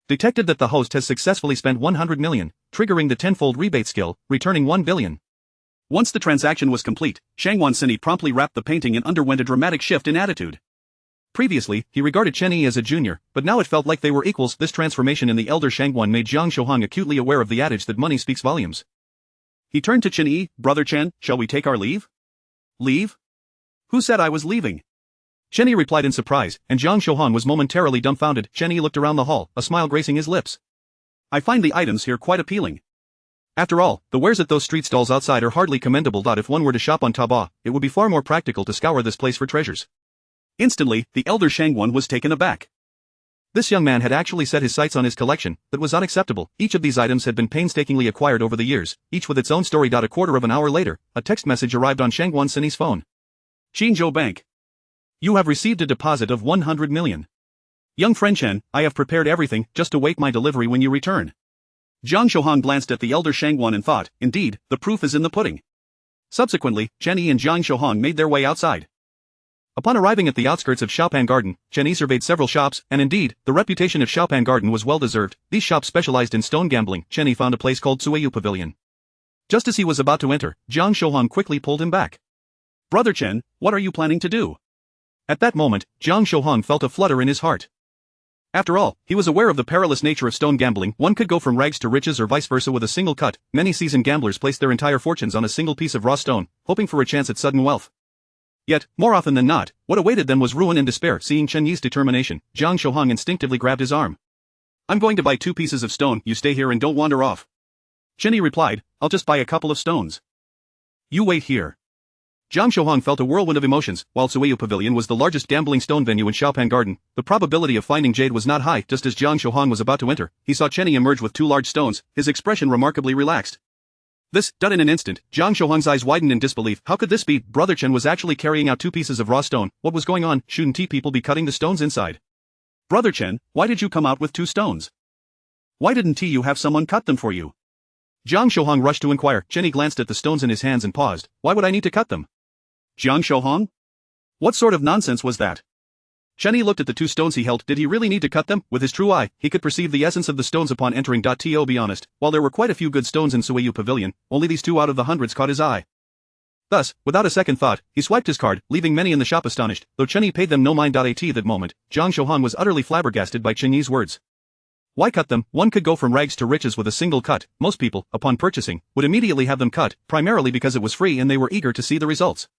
Detected that the host has successfully spent 100 million, triggering the tenfold rebate skill, returning 1 billion. Once the transaction was complete, Shangguan Sini promptly wrapped the painting and underwent a dramatic shift in attitude. Previously, he regarded Chen Yi as a junior, but now it felt like they were equals. This transformation in the elder Shangguan made Jiang Shouhan acutely aware of the adage that money speaks volumes. He turned to Chen Yi, "Brother Chen, shall we take our leave?" "Leave? Who said I was leaving?" Chen Yi replied in surprise, and Jiang Shouhan was momentarily dumbfounded. Chen Yi looked around the hall, a smile gracing his lips. "I find the items here quite appealing. After all, the wares at those street stalls outside are hardly commendable. If one were to shop on Taobao, it would be far more practical to scour this place for treasures." Instantly, the elder Shangguan was taken aback. This young man had actually set his sights on his collection. That was unacceptable. Each of these items had been painstakingly acquired over the years, each with its own story. A quarter of an hour later, a text message arrived on Shangguan Sini's phone. "Qingzhou Bank. You have received a deposit of 100 million. Young friend Chen, I have prepared everything, just await my delivery when you return." Jiang Shouhan glanced at the elder Shangguan and thought, indeed, the proof is in the pudding. Subsequently, Chen Yi and Jiang Shouhan made their way outside. Upon arriving at the outskirts of Xiaopan Garden, Chen Yi surveyed several shops, and indeed, the reputation of Xiaopan Garden was well deserved. These shops specialized in stone gambling. Chen Yi found a place called Suiyu Pavilion. Just as he was about to enter, Jiang Shouhan quickly pulled him back. "Brother Chen, what are you planning to do?" At that moment, Jiang Shouhan felt a flutter in his heart. After all, he was aware of the perilous nature of stone gambling. One could go from rags to riches or vice versa with a single cut. Many seasoned gamblers place their entire fortunes on a single piece of raw stone, hoping for a chance at sudden wealth. Yet, more often than not, what awaited them was ruin and despair. Seeing Chen Yi's determination, Jiang Shouhan instinctively grabbed his arm. "I'm going to buy 2 pieces of stone. You stay here and don't wander off." Chen Yi replied, "I'll just buy a couple of stones." "You wait here." Jiang Shouhan felt a whirlwind of emotions. While Suiyu Pavilion was the largest gambling stone venue in Xiaopan Garden, the probability of finding jade was not high. Just as Jiang Shouhan was about to enter, he saw Chen Yi emerge with 2 large stones, his expression remarkably relaxed. This, done in an instant, Jiang Shouhan's eyes widened in disbelief. How could this be? Brother Chen was actually carrying out 2 pieces of raw stone. What was going on? Shouldn't people be cutting the stones inside? "Brother Chen, why did you come out with 2 stones? Why didn't you have someone cut them for you?" Jiang Shouhan rushed to inquire. Chen Yi glanced at the stones in his hands and paused. "Why would I need to cut them?" "Jiang Shouhan? What sort of nonsense was that?" Chen Yi looked at the 2 stones he held. Did he really need to cut them? With his true eye, he could perceive the essence of the stones upon entering. To be honest, while there were quite a few good stones in Suiyu Pavilion, only these 2 out of the hundreds caught his eye. Thus, without a second thought, he swiped his card, leaving many in the shop astonished. Though Chen Yi paid them no mind. At that moment, Jiang Shouhan was utterly flabbergasted by Chen Yi's words. Why cut them? One could go from rags to riches with a single cut. Most people, upon purchasing, would immediately have them cut, primarily because it was free and they were eager to see the results.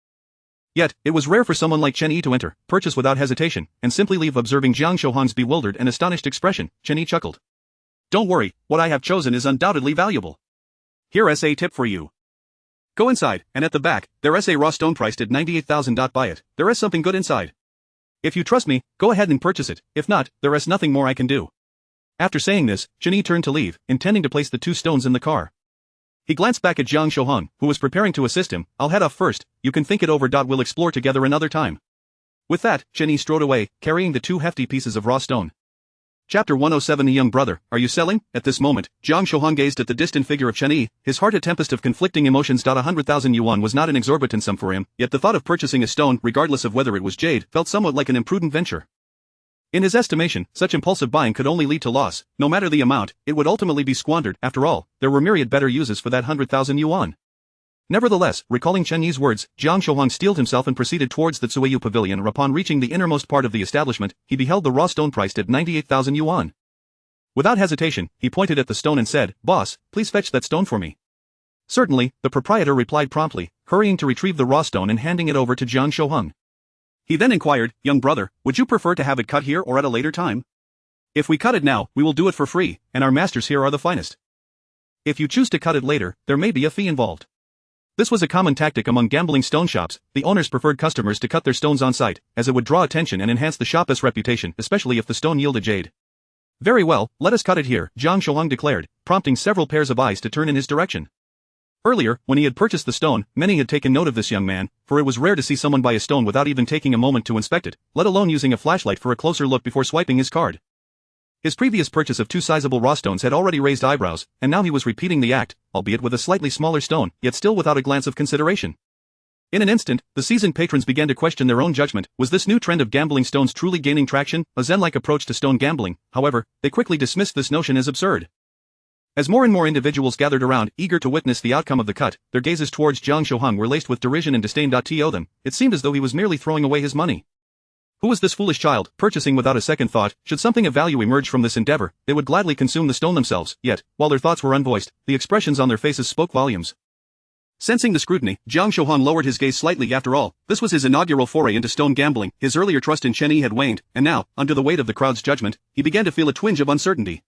Yet, it was rare for someone like Chen Yi to enter, purchase without hesitation, and simply leave. Observing Jiang Shouhan's bewildered and astonished expression, Chen Yi chuckled. "Don't worry, what I have chosen is undoubtedly valuable. Here's a tip for you. Go inside, and at the back, there's a raw stone priced at 98,000. Buy it, there is something good inside. If you trust me, go ahead and purchase it, if not, there is nothing more I can do." After saying this, Chen Yi turned to leave, intending to place the 2 stones in the car. He glanced back at Jiang Shouhan, who was preparing to assist him. "I'll head off first, you can think it over. We'll explore together another time." With that, Chen Yi strode away, carrying the 2 hefty pieces of raw stone. Chapter 107. Young brother, are you selling? At this moment, Jiang Shouhan gazed at the distant figure of Chen Yi, his heart a tempest of conflicting emotions. 100,000 yuan was not an exorbitant sum for him, yet the thought of purchasing a stone, regardless of whether it was jade, felt somewhat like an imprudent venture. In his estimation, such impulsive buying could only lead to loss. No matter the amount, it would ultimately be squandered. After all, there were myriad better uses for that 100,000 yuan. Nevertheless, recalling Chen Yi's words, Jiang Shouhan steeled himself and proceeded towards the Suiyu Pavilion. Upon reaching the innermost part of the establishment, he beheld the raw stone priced at 98,000 yuan. Without hesitation, he pointed at the stone and said, "Boss, please fetch that stone for me." "Certainly," the proprietor replied promptly, hurrying to retrieve the raw stone and handing it over to Jiang Shouheng. He then inquired, "Young brother, would you prefer to have it cut here or at a later time? If we cut it now, we will do it for free, and our masters here are the finest. If you choose to cut it later, there may be a fee involved." This was a common tactic among gambling stone shops. The owners preferred customers to cut their stones on site, as it would draw attention and enhance the shop's reputation, especially if the stone yielded jade. "Very well, let us cut it here," Jiang Shouheng declared, prompting several pairs of eyes to turn in his direction. Earlier, when he had purchased the stone, many had taken note of this young man, for it was rare to see someone buy a stone without even taking a moment to inspect it, let alone using a flashlight for a closer look before swiping his card. His previous purchase of 2 sizable raw stones had already raised eyebrows, and now he was repeating the act, albeit with a slightly smaller stone, yet still without a glance of consideration. In an instant, the seasoned patrons began to question their own judgment. Was this new trend of gambling stones truly gaining traction, a zen-like approach to stone gambling? However, they quickly dismissed this notion as absurd. As more and more individuals gathered around, eager to witness the outcome of the cut, their gazes towards Jiang Shouheng were laced with derision and disdain. To them, it seemed as though he was merely throwing away his money. Who was this foolish child, purchasing without a second thought? Should something of value emerge from this endeavor, they would gladly consume the stone themselves, yet, while their thoughts were unvoiced, the expressions on their faces spoke volumes. Sensing the scrutiny, Jiang Shouheng lowered his gaze slightly. After all, this was his inaugural foray into stone gambling. His earlier trust in Chen Yi had waned, and now, under the weight of the crowd's judgment, he began to feel a twinge of uncertainty.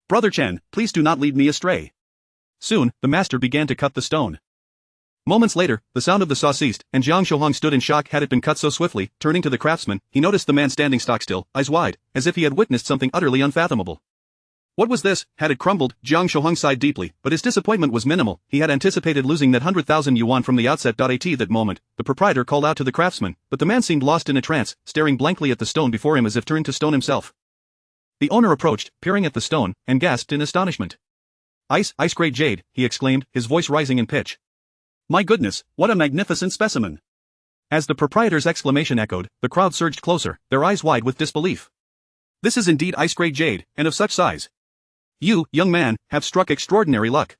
"Brother Chen, please do not lead me astray." Soon, the master began to cut the stone. Moments later, the sound of the saw ceased, and Jiang Shouheng stood in shock. Had it been cut so swiftly? Turning to the craftsman, he noticed the man standing stock still, eyes wide, as if he had witnessed something utterly unfathomable. What was this? Had it crumbled? Jiang Shouheng sighed deeply, but his disappointment was minimal. He had anticipated losing that 100,000 yuan from the outset. At that moment, the proprietor called out to the craftsman, but the man seemed lost in a trance, staring blankly at the stone before him as if turned to stone himself. The owner approached, peering at the stone, and gasped in astonishment. Ice-grade jade," he exclaimed, his voice rising in pitch. "My goodness, what a magnificent specimen." As the proprietor's exclamation echoed, the crowd surged closer, their eyes wide with disbelief. "This is indeed ice-grade jade, and of such size. You, young man, have struck extraordinary luck.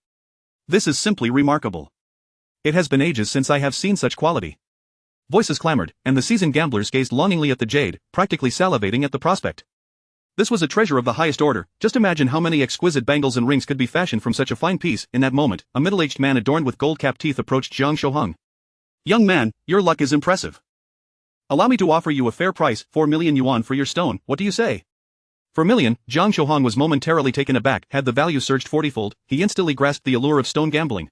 This is simply remarkable. It has been ages since I have seen such quality." Voices clamored, and the seasoned gamblers gazed longingly at the jade, practically salivating at the prospect. This was a treasure of the highest order. Just imagine how many exquisite bangles and rings could be fashioned from such a fine piece. In that moment, a middle-aged man adorned with gold-capped teeth approached Jiang Shouheng. "Young man, your luck is impressive. Allow me to offer you a fair price, 4 million yuan for your stone. What do you say?" For a million, Jiang Shouheng was momentarily taken aback. Had the value surged 40-fold, he instantly grasped the allure of stone gambling.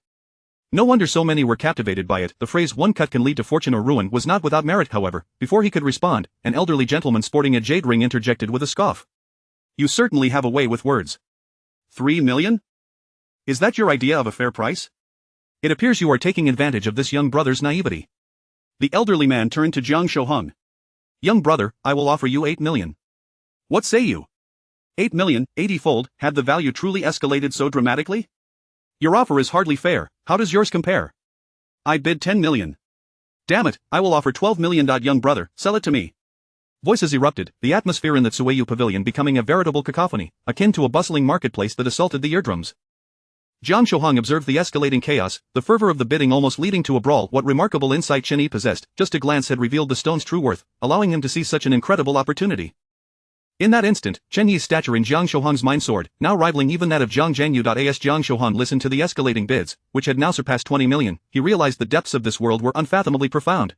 No wonder so many were captivated by it. The phrase "one cut can lead to fortune or ruin" was not without merit. However, before he could respond, an elderly gentleman sporting a jade ring interjected with a scoff. "You certainly have a way with words. 3 million? Is that your idea of a fair price? It appears you are taking advantage of this young brother's naivety." The elderly man turned to Jiang Shouheng. "Young brother, I will offer you 8 million. What say you?" 8 million, 80-fold, had the value truly escalated so dramatically? "Your offer is hardly fair. How does yours compare?" "I bid 10 million. Damn it, I will offer 12 million. Young brother, sell it to me." Voices erupted, the atmosphere in the Tsueyu pavilion becoming a veritable cacophony, akin to a bustling marketplace that assaulted the eardrums. Jiang Shouheng observed the escalating chaos, the fervor of the bidding almost leading to a brawl. What remarkable insight Chen Yi possessed. Just a glance had revealed the stone's true worth, allowing him to see such an incredible opportunity. In that instant, Chen Yi's stature in Jiang Shouheng's mind soared, now rivaling even that of Jiang Zhenyu. As Jiang Shouheng listened to the escalating bids, which had now surpassed 20 million, he realized the depths of this world were unfathomably profound.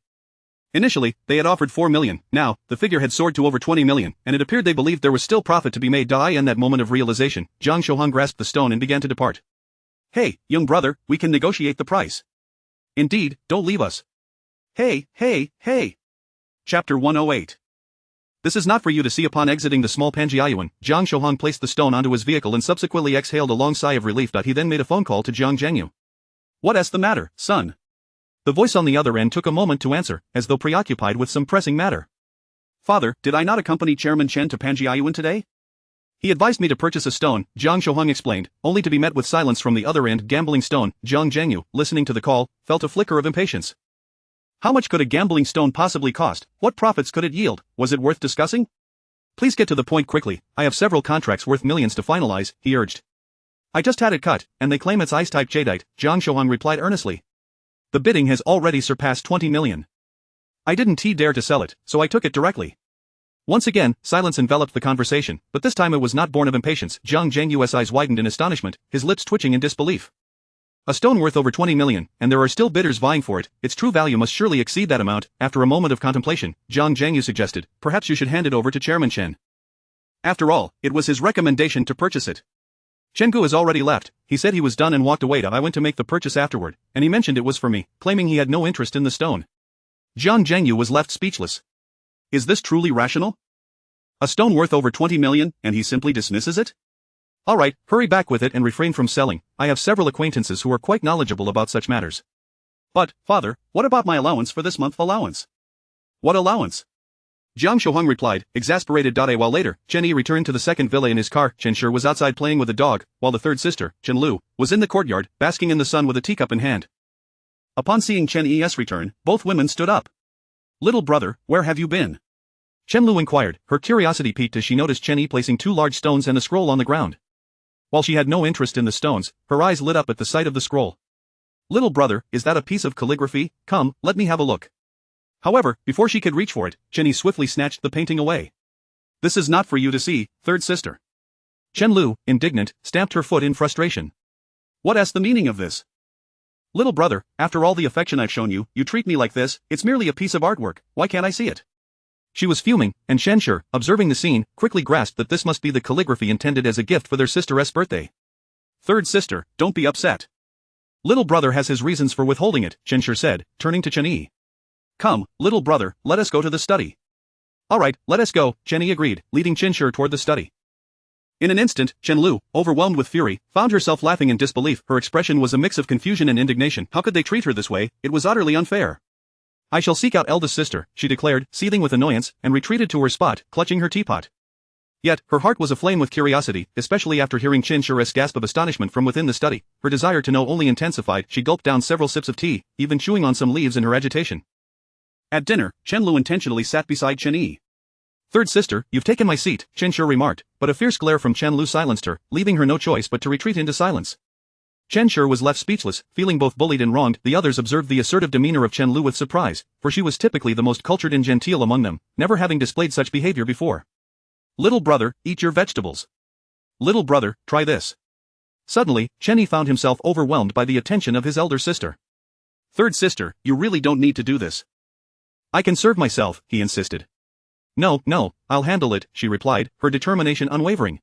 Initially, they had offered 4 million, now, the figure had soared to over 20 million, and it appeared they believed there was still profit to be made. In that moment of realization, Jiang Shouheng grasped the stone and began to depart. "Hey, young brother, we can negotiate the price. Indeed, don't leave us. Hey. Chapter 108. This is not for you to see. Upon exiting the small Panjiayuan, Jiang Shouheng placed the stone onto his vehicle and subsequently exhaled a long sigh of relief. He then made a phone call to Jiang Zhenyu. "What's the matter, son?" The voice on the other end took a moment to answer, as though preoccupied with some pressing matter. "Father, did I not accompany Chairman Chen to Panjiayuan today? He advised me to purchase a stone," Jiang Shouheng explained, only to be met with silence from the other end. Gambling stone. Jiang Zhenyu, listening to the call, felt a flicker of impatience. How much could a gambling stone possibly cost? What profits could it yield? Was it worth discussing? "Please get to the point quickly. I have several contracts worth millions to finalize," he urged. "I just had it cut, and they claim it's ice-type jadeite," Jiang Shouheng replied earnestly. "The bidding has already surpassed 20 million. I didn't dare to sell it, so I took it directly." Once again, silence enveloped the conversation, but this time it was not born of impatience. Jiang Zhengyu's eyes widened in astonishment, his lips twitching in disbelief. A stone worth over 20 million, and there are still bidders vying for it, its true value must surely exceed that amount. After a moment of contemplation, Jiang Zhengyu suggested, perhaps you should hand it over to Chairman Chen. After all, it was his recommendation to purchase it. Chen Gu has already left, he said he was done and walked away. I went to make the purchase afterward, and he mentioned it was for me, claiming he had no interest in the stone. Jiang Zhengyu was left speechless. Is this truly rational? A stone worth over 20 million, and he simply dismisses it? Alright, hurry back with it and refrain from selling. I have several acquaintances who are quite knowledgeable about such matters. But, father, what about my allowance for this month? Allowance? What allowance? Jiang Shouheng replied, exasperated. A while later, Chen Yi returned to the second villa in his car. Chen Shi was outside playing with a dog, while the third sister, Chen Liu, was in the courtyard, basking in the sun with a teacup in hand. Upon seeing Chen Yi's return, both women stood up. Little brother, where have you been? Chen Liu inquired, her curiosity piqued as she noticed Chen Yi placing 2 large stones and a scroll on the ground. While she had no interest in the stones, her eyes lit up at the sight of the scroll. Little brother, is that a piece of calligraphy? Come, let me have a look. However, before she could reach for it, Chen Yi swiftly snatched the painting away. This is not for you to see, third sister. Chen Liu, indignant, stamped her foot in frustration. What's the meaning of this? Little brother, after all the affection I've shown you, you treat me like this. It's merely a piece of artwork, why can't I see it? She was fuming, and Chen Shi, observing the scene, quickly grasped that this must be the calligraphy intended as a gift for their sister's birthday. Third sister, don't be upset. Little brother has his reasons for withholding it, Chen Shi said, turning to Chen Yi. Come, little brother, let us go to the study. Alright, let us go, Chen Yi agreed, leading Chen Shi toward the study. In an instant, Chen Liu, overwhelmed with fury, found herself laughing in disbelief. Her expression was a mix of confusion and indignation. How could they treat her this way? It was utterly unfair. I shall seek out eldest sister, she declared, seething with annoyance, and retreated to her spot, clutching her teapot. Yet, her heart was aflame with curiosity, especially after hearing Chen Shi's gasp of astonishment from within the study. Her desire to know only intensified. She gulped down several sips of tea, even chewing on some leaves in her agitation. At dinner, Chen Liu intentionally sat beside Chen Yi. Third sister, you've taken my seat, Chen Shi remarked, but a fierce glare from Chen Liu silenced her, leaving her no choice but to retreat into silence. Chen Shi was left speechless, feeling both bullied and wronged. The others observed the assertive demeanor of Chen Liu with surprise, for she was typically the most cultured and genteel among them, never having displayed such behavior before. Little brother, eat your vegetables. Little brother, try this. Suddenly, Chen Yi found himself overwhelmed by the attention of his elder sister. Third sister, you really don't need to do this. I can serve myself, he insisted. No, I'll handle it, she replied, her determination unwavering.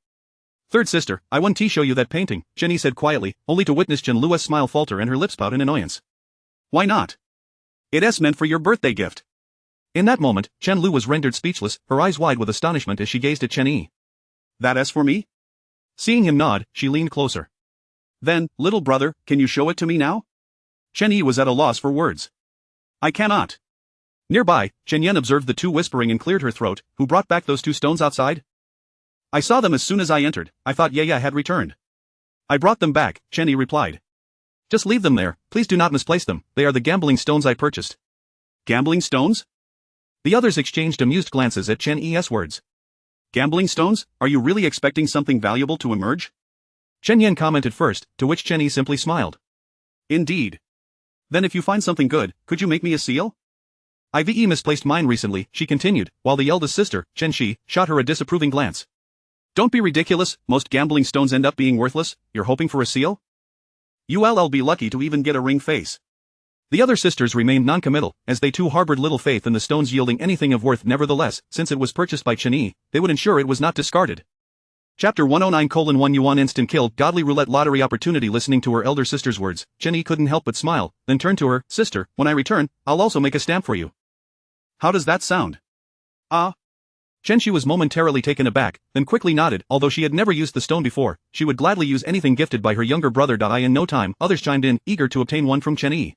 Third sister, I want to show you that painting, Chen Yi said quietly, only to witness Chen Liu's smile falter and her lips pout in annoyance. Why not? It's meant for your birthday gift. In that moment, Chen Liu was rendered speechless, her eyes wide with astonishment as she gazed at Chen Yi. That's for me? Seeing him nod, she leaned closer. Then, little brother, can you show it to me now? Chen Yi was at a loss for words. I cannot. Nearby, Chen Yan observed the two whispering and cleared her throat. Who brought back those 2 stones outside? I saw them as soon as I entered. I thought Yaya had returned. I brought them back, Chen Yi replied. Just leave them there, please do not misplace them. They are the gambling stones I purchased. Gambling stones? The others exchanged amused glances at Chen Yi's words. Gambling stones? Are you really expecting something valuable to emerge? Chen Yan commented first, to which Chen Yi simply smiled. Indeed. Then if you find something good, could you make me a seal? I've misplaced mine recently, she continued, while the eldest sister, Chen Xi, shot her a disapproving glance. Don't be ridiculous, most gambling stones end up being worthless. You're hoping for a seal? You'll be lucky to even get a ring face. The other sisters remained non-committal, as they too harbored little faith in the stones yielding anything of worth. Nevertheless, since it was purchased by Chen Yi, they would ensure it was not discarded. Chapter 109:1 Yuan instant kill. Godly roulette lottery opportunity. Listening to her elder sister's words, Chen Yi couldn't help but smile, then turned to her, sister, when I return, I'll also make a stamp for you. How does that sound? Chen Xi was momentarily taken aback, then quickly nodded. Although she had never used the stone before, she would gladly use anything gifted by her younger brother. In no time, others chimed in, eager to obtain one from Chen Yi.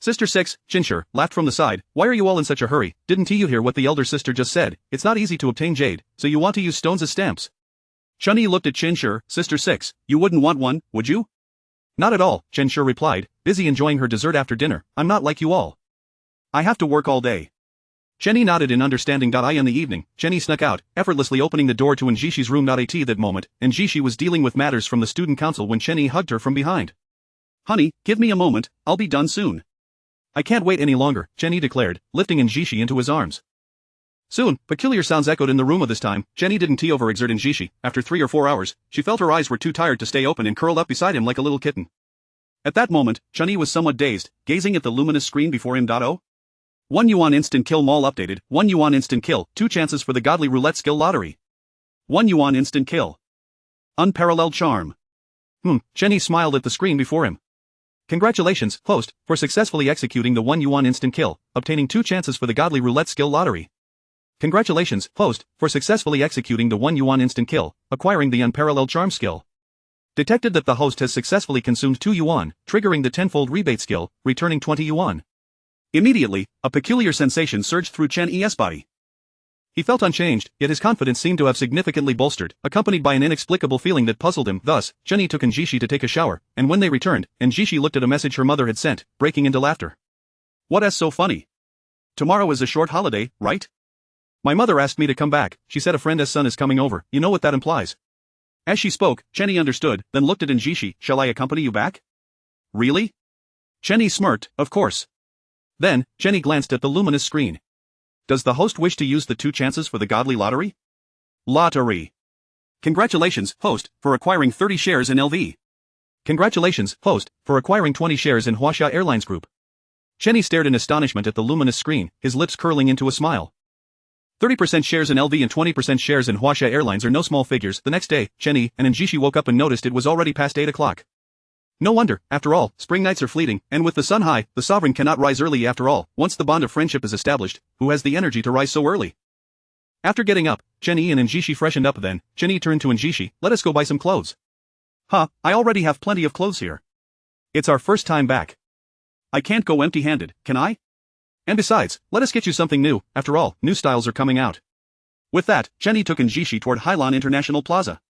Sister 6, Chen Shi, laughed from the side. Why are you all in such a hurry? Didn't you hear what the elder sister just said? It's not easy to obtain jade, so you want to use stones as stamps. Chen Yi looked at Chen Shi. Sister 6, you wouldn't want one, would you? Not at all, Chen Shi replied, busy enjoying her dessert after dinner. I'm not like you all. I have to work all day. Chen Yi nodded in understanding. In the evening, Chen Yi snuck out, effortlessly opening the door to Njixi's room. At that moment, Njishi was dealing with matters from the student council when Chen Yi hugged her from behind. Honey, give me a moment, I'll be done soon. I can't wait any longer, Chen Yi declared, lifting Njishi into his arms. Soon, peculiar sounds echoed in the room. This time, Chen Yi didn't overexert in Xixi. After 3 or 4 hours, she felt her eyes were too tired to stay open and curled up beside him like a little kitten. At that moment, Chen Yi was somewhat dazed, gazing at the luminous screen before him. 1 yuan instant kill mall updated, 1 yuan instant kill, 2 chances for the godly roulette skill lottery. 1 yuan instant kill. Unparalleled charm. Chen Yi smiled at the screen before him. Congratulations, host, for successfully executing the 1 yuan instant kill, obtaining 2 chances for the godly roulette skill lottery. Congratulations, host, for successfully executing the 1 yuan instant kill, acquiring the unparalleled charm skill. Detected that the host has successfully consumed 2 yuan, triggering the tenfold rebate skill, returning 20 yuan. Immediately, a peculiar sensation surged through Chen Yi's body. He felt unchanged, yet his confidence seemed to have significantly bolstered, accompanied by an inexplicable feeling that puzzled him. Thus, Chen Yi took Xixi to take a shower, and when they returned, Xixi looked at a message her mother had sent, breaking into laughter. What's so funny? Tomorrow is a short holiday, right? My mother asked me to come back. She said a friend's son is coming over. You know what that implies. As she spoke, Chen Yi understood, then looked at Xixi. Shall I accompany you back? Really? Chen Yi smirked, of course. Then, Chen Yi glanced at the luminous screen. Does the host wish to use the 2 chances for the godly lottery? Lottery. Congratulations, host, for acquiring 30 shares in LV. Congratulations, host, for acquiring 20 shares in Huaxia Airlines Group. Chen Yi stared in astonishment at the luminous screen, his lips curling into a smile. 30% shares in LV and 20% shares in Huaxia Airlines are no small figures. The next day, Chen Yi and Xixi woke up and noticed it was already past 8 o'clock. No wonder, after all, spring nights are fleeting, and with the sun high, the sovereign cannot rise early after all. Once the bond of friendship is established, who has the energy to rise so early? After getting up, Chen Yi and Xixi freshened up. Then, Chen Yi turned to Xixi. Let us go buy some clothes. I already have plenty of clothes here. It's our first time back. I can't go empty-handed, can I? And besides, let us get you something new. After all, new styles are coming out. With that, Chen Yi took Xixi toward Hailan International Plaza.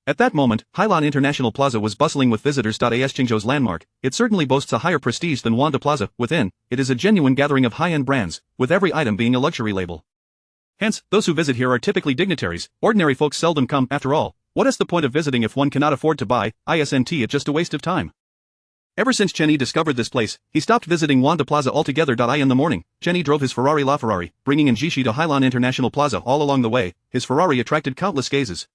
At that moment, Hailan International Plaza was bustling with visitors. As Qingzhou's landmark, it certainly boasts a higher prestige than Wanda Plaza. Within, it is a genuine gathering of high-end brands, with every item being a luxury label. Hence, those who visit here are typically dignitaries. Ordinary folks seldom come. After all, what is the point of visiting if one cannot afford to buy? It's just a waste of time. Ever since Chen Yi discovered this place, he stopped visiting Wanda Plaza altogether. In the morning, Chen Yi drove his Ferrari LaFerrari, bringing Xixi to Hailan International Plaza. All along the way, his Ferrari attracted countless gazes.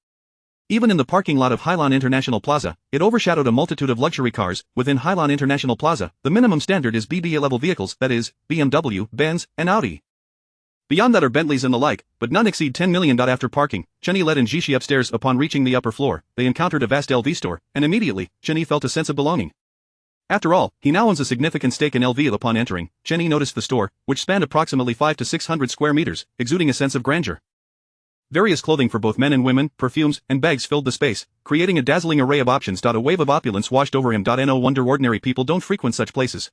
Even in the parking lot of Hailan International Plaza, it overshadowed a multitude of luxury cars. Within Hailan International Plaza, the minimum standard is BBA-level vehicles, that is, BMW, Benz, and Audi. Beyond that are Bentleys and the like, but none exceed 10 million. After parking, Chen Yi led Xixi upstairs. Upon reaching the upper floor, they encountered a vast LV store, and immediately, Chen Yi felt a sense of belonging. After all, he now owns a significant stake in LV. Upon entering, Chen Yi noticed the store, which spanned approximately 500 to 600 square meters, exuding a sense of grandeur. Various clothing for both men and women, perfumes, and bags filled the space, creating a dazzling array of options. A wave of opulence washed over him. No wonder ordinary people don't frequent such places.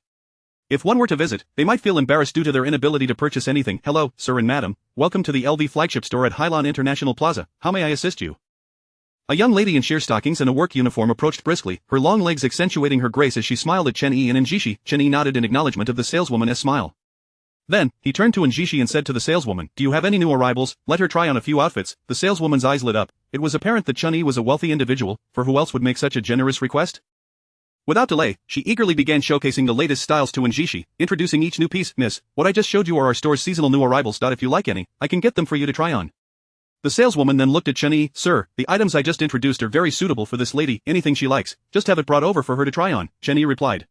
If one were to visit, they might feel embarrassed due to their inability to purchase anything. Hello, sir and madam, welcome to the LV flagship store at Hailan International Plaza. How may I assist you? A young lady in sheer stockings and a work uniform approached briskly, her long legs accentuating her grace as she smiled at Chen Yi and Xixi. Chen Yi nodded in acknowledgement of the saleswoman's smile. Then, he turned to Xixi and said to the saleswoman, do you have any new arrivals? Let her try on a few outfits. The saleswoman's eyes lit up. It was apparent that Chen Yi was a wealthy individual, for who else would make such a generous request? Without delay, she eagerly began showcasing the latest styles to Xixi, introducing each new piece. Miss, what I just showed you are our store's seasonal new arrivals. If you like any, I can get them for you to try on. The saleswoman then looked at Chen Yi. Sir, the items I just introduced are very suitable for this lady. Anything she likes, just have it brought over for her to try on, Chen Yi replied.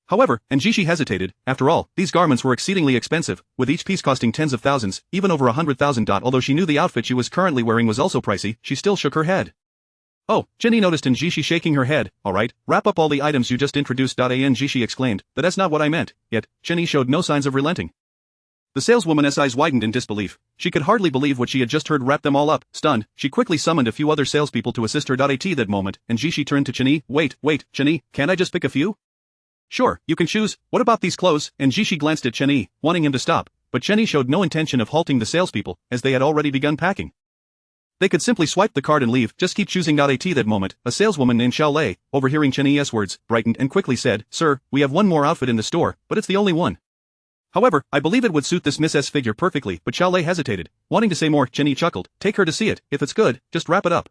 However, Xixi hesitated. After all, these garments were exceedingly expensive, with each piece costing tens of thousands, even over 100,000. Although she knew the outfit she was currently wearing was also pricey, she still shook her head. Oh, Chen Yi noticed Xixi shaking her head. Alright, wrap up all the items you just introduced. Xixi exclaimed, that's not what I meant. Yet, Chen Yi showed no signs of relenting. The saleswoman's eyes widened in disbelief. She could hardly believe what she had just heard. Wrap them all up. Stunned, she quickly summoned a few other salespeople to assist her. At that moment, Xixi turned to Chen Yi. Wait, Chen Yi, can't I just pick a few? Sure, you can choose. What about these clothes? Xixi glanced at Chen Yi, wanting him to stop, but Chen Yi showed no intention of halting the salespeople, as they had already begun packing. They could simply swipe the card and leave. Just keep choosing. At that moment, a saleswoman named Xiao Lei, overhearing Chen Yi's words, brightened and quickly said, Sir, we have one more outfit in the store, but it's the only one. However, I believe it would suit this Miss S figure perfectly. But Xiao Lei hesitated, wanting to say more. Chen Yi chuckled, take her to see it. If it's good, just wrap it up.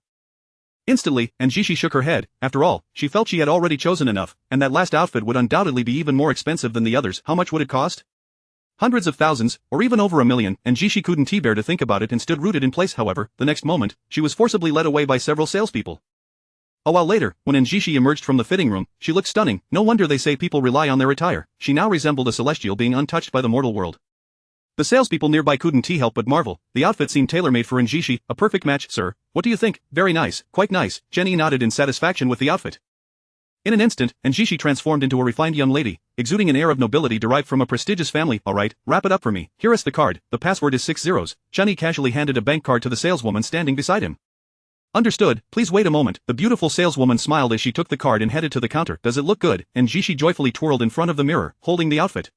Instantly, Xixi shook her head. After all, she felt she had already chosen enough, and that last outfit would undoubtedly be even more expensive than the others. How much would it cost? Hundreds of thousands, or even over 1 million, and Xi couldn't bear to think about it and stood rooted in place. However, the next moment, she was forcibly led away by several salespeople. A while later, when Xi emerged from the fitting room, she looked stunning. No wonder they say people rely on their attire. She now resembled a celestial being untouched by the mortal world. The salespeople nearby couldn't help but marvel. The outfit seemed tailor-made for Xi, a perfect match, sir. What do you think? Very nice, quite nice. Chen Yi nodded in satisfaction with the outfit. In an instant, Xi transformed into a refined young lady, exuding an air of nobility derived from a prestigious family. Alright, wrap it up for me. Here is the card, the password is 6 zeros. Chen Yi casually handed a bank card to the saleswoman standing beside him. Understood, please wait a moment. The beautiful saleswoman smiled as she took the card and headed to the counter. Does it look good? Xi joyfully twirled in front of the mirror, holding the outfit.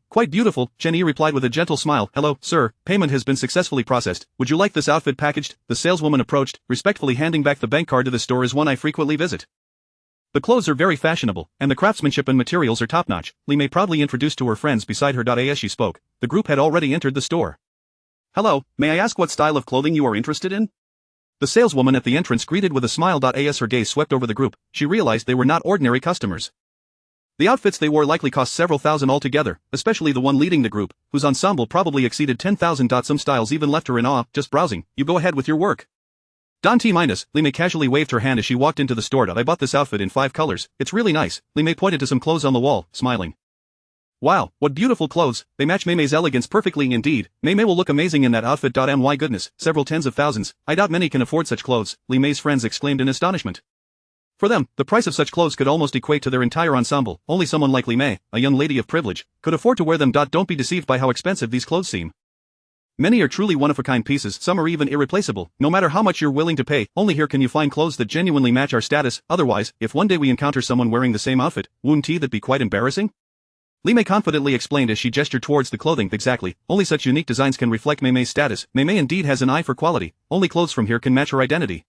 Quite beautiful, Chen Yi replied with a gentle smile. Hello, sir, payment has been successfully processed. Would you like this outfit packaged? The saleswoman approached, respectfully handing back the bank card. To the store is one I frequently visit. The clothes are very fashionable, and the craftsmanship and materials are top-notch. Li Mei proudly introduced to her friends beside her. As she spoke, the group had already entered the store. Hello, may I ask what style of clothing you are interested in? The saleswoman at the entrance greeted with a smile. As her gaze swept over the group, she realized they were not ordinary customers. The outfits they wore likely cost several thousand altogether, especially the one leading the group, whose ensemble probably exceeded 10,000. Some styles even left her in awe. Just browsing, you go ahead with your work. Li Mei casually waved her hand as she walked into the store. I bought this outfit in 5 colors, it's really nice. Li Mei pointed to some clothes on the wall, smiling. Wow, what beautiful clothes, they match Mei Mei's elegance perfectly indeed. Mei Mei will look amazing in that outfit. My goodness, several tens of thousands, I doubt many can afford such clothes, Li Mei's friends exclaimed in astonishment. For them, the price of such clothes could almost equate to their entire ensemble. Only someone like Li Mei, a young lady of privilege, could afford to wear them. Don't be deceived by how expensive these clothes seem. Many are truly one-of-a-kind pieces, some are even irreplaceable. No matter how much you're willing to pay, only here can you find clothes that genuinely match our status. Otherwise, if one day we encounter someone wearing the same outfit, wouldn't that be quite embarrassing? Li Mei confidently explained as she gestured towards the clothing. Exactly, only such unique designs can reflect Mei Mei's status. Mei Mei indeed has an eye for quality, only clothes from here can match her identity.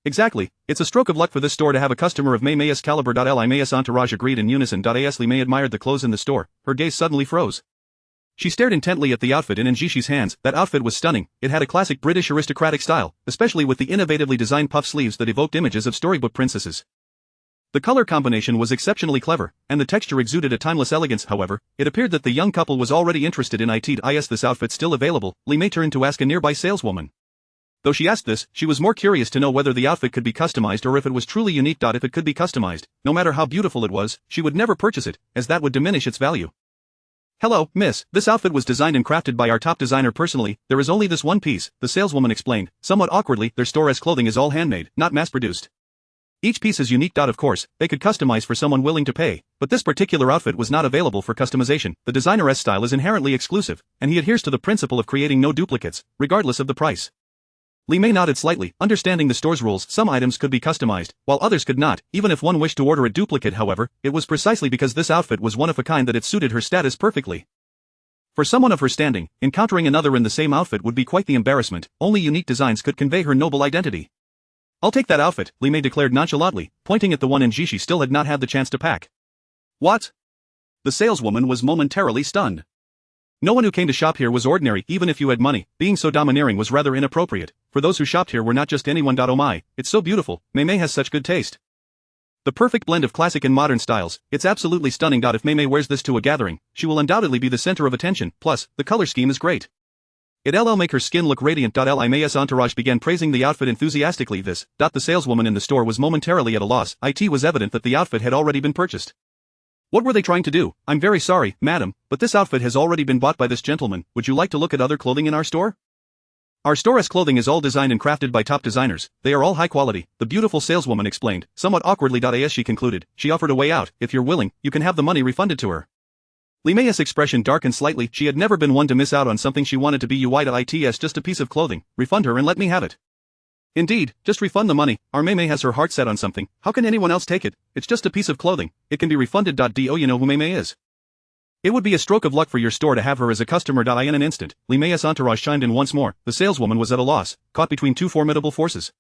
Exactly, it's a stroke of luck for this store to have a customer of Mei Mei's caliber. Li Mei's entourage agreed in unison. As Li Mei admired the clothes in the store, her gaze suddenly froze. She stared intently at the outfit in Xishi's hands. That outfit was stunning. It had a classic British aristocratic style, especially with the innovatively designed puff sleeves that evoked images of storybook princesses. The color combination was exceptionally clever, and the texture exuded a timeless elegance. However, it appeared that the young couple was already interested in it. Is this outfit still available? Li Mei turned to ask a nearby saleswoman. Though she asked this, she was more curious to know whether the outfit could be customized or if it was truly unique. If it could be customized, no matter how beautiful it was, she would never purchase it, as that would diminish its value. Hello, miss, this outfit was designed and crafted by our top designer personally. There is only this one piece, the saleswoman explained. Somewhat awkwardly, their store-as clothing is all handmade, not mass-produced. Each piece is unique. Of course, they could customize for someone willing to pay, but this particular outfit was not available for customization. The designer's style is inherently exclusive, and he adheres to the principle of creating no duplicates, regardless of the price. Li Mei nodded slightly, understanding the store's rules. Some items could be customized, while others could not, even if one wished to order a duplicate. However, it was precisely because this outfit was one of a kind that it suited her status perfectly. For someone of her standing, encountering another in the same outfit would be quite the embarrassment. Only unique designs could convey her noble identity. I'll take that outfit, Li Mei declared nonchalantly, pointing at the one Xi still had not had the chance to pack. What? The saleswoman was momentarily stunned. No one who came to shop here was ordinary. Even if you had money, being so domineering was rather inappropriate. For those who shopped here were not just anyone. Oh my, it's so beautiful. Mei Mei has such good taste. The perfect blend of classic and modern styles, it's absolutely stunning. If Mei Mei wears this to a gathering, she will undoubtedly be the center of attention. Plus, the color scheme is great. It'll make her skin look radiant. Li Mei's entourage began praising the outfit enthusiastically. The saleswoman in the store was momentarily at a loss. It was evident that the outfit had already been purchased. What were they trying to do? I'm very sorry, madam, but this outfit has already been bought by this gentleman. Would you like to look at other clothing in our store? Our store's clothing is all designed and crafted by top designers. They are all high quality, the beautiful saleswoman explained, somewhat awkwardly. As she concluded, she offered a way out. If you're willing, you can have the money refunded to her. Li Mei's expression darkened slightly. She had never been one to miss out on something she wanted to be. It's just a piece of clothing. Refund her and let me have it. Indeed, just refund the money. Our Mei Mei has her heart set on something. How can anyone else take it? It's just a piece of clothing. It can be refunded. Do you know who Mei Mei is? It would be a stroke of luck for your store to have her as a customer. In an instant, Li Mei's entourage chimed in once more. The saleswoman was at a loss, caught between two formidable forces.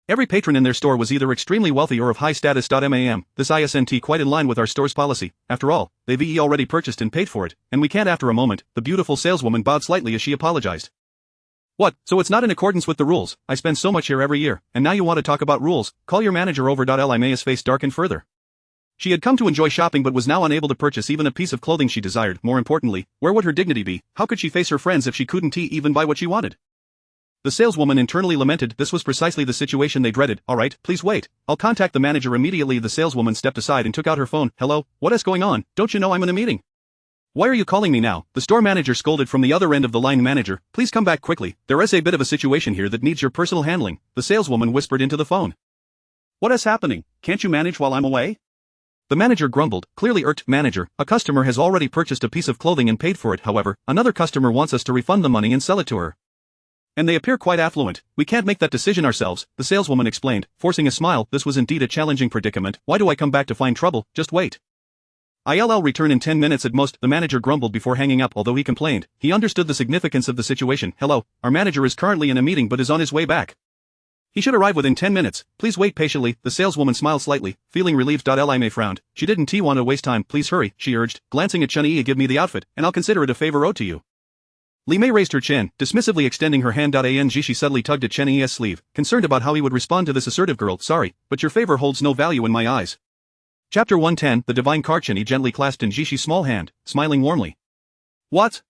Every patron in their store was either extremely wealthy or of high status. This isn't quite in line with our store's policy. After all, they've already purchased and paid for it, and we can't. After a moment, the beautiful saleswoman bowed slightly as she apologized. What, so it's not in accordance with the rules? I spend so much here every year, and now you want to talk about rules? Call your manager over. Li Mei's face darkened further. She had come to enjoy shopping but was now unable to purchase even a piece of clothing she desired. More importantly, where would her dignity be? How could she face her friends if she couldn't even buy what she wanted? The saleswoman internally lamented this was precisely the situation they dreaded. Alright, please wait. I'll contact the manager immediately. The saleswoman stepped aside and took out her phone. Hello, what is going on? Don't you know I'm in a meeting? Why are you calling me now? The store manager scolded from the other end of the line. Manager, please come back quickly. There is a bit of a situation here that needs your personal handling, the saleswoman whispered into the phone. What is happening? Can't you manage while I'm away? The manager grumbled, clearly irked. Manager, a customer has already purchased a piece of clothing and paid for it. However, another customer wants us to refund the money and sell it to her. And they appear quite affluent. We can't make that decision ourselves, the saleswoman explained, forcing a smile. This was indeed a challenging predicament. Why do I come back to find trouble? Just wait. I'll return in 10 minutes at most, the manager grumbled before hanging up. Although he complained, he understood the significance of the situation. Hello, our manager is currently in a meeting but is on his way back. He should arrive within 10 minutes. Please wait patiently. The saleswoman smiled slightly, feeling relieved. Li frowned. She didn't want to waste time. Please hurry, she urged, glancing at Chen Yi. Give me the outfit, and I'll consider it a favor owed to you. Li Mei raised her chin, dismissively extending her hand. She subtly tugged at Chen Yi's sleeve, concerned about how he would respond to this assertive girl. Sorry, but your favor holds no value in my eyes. Chapter 110. The divine card. Chen Yi gently clasped in Jishi's small hand, smiling warmly. What?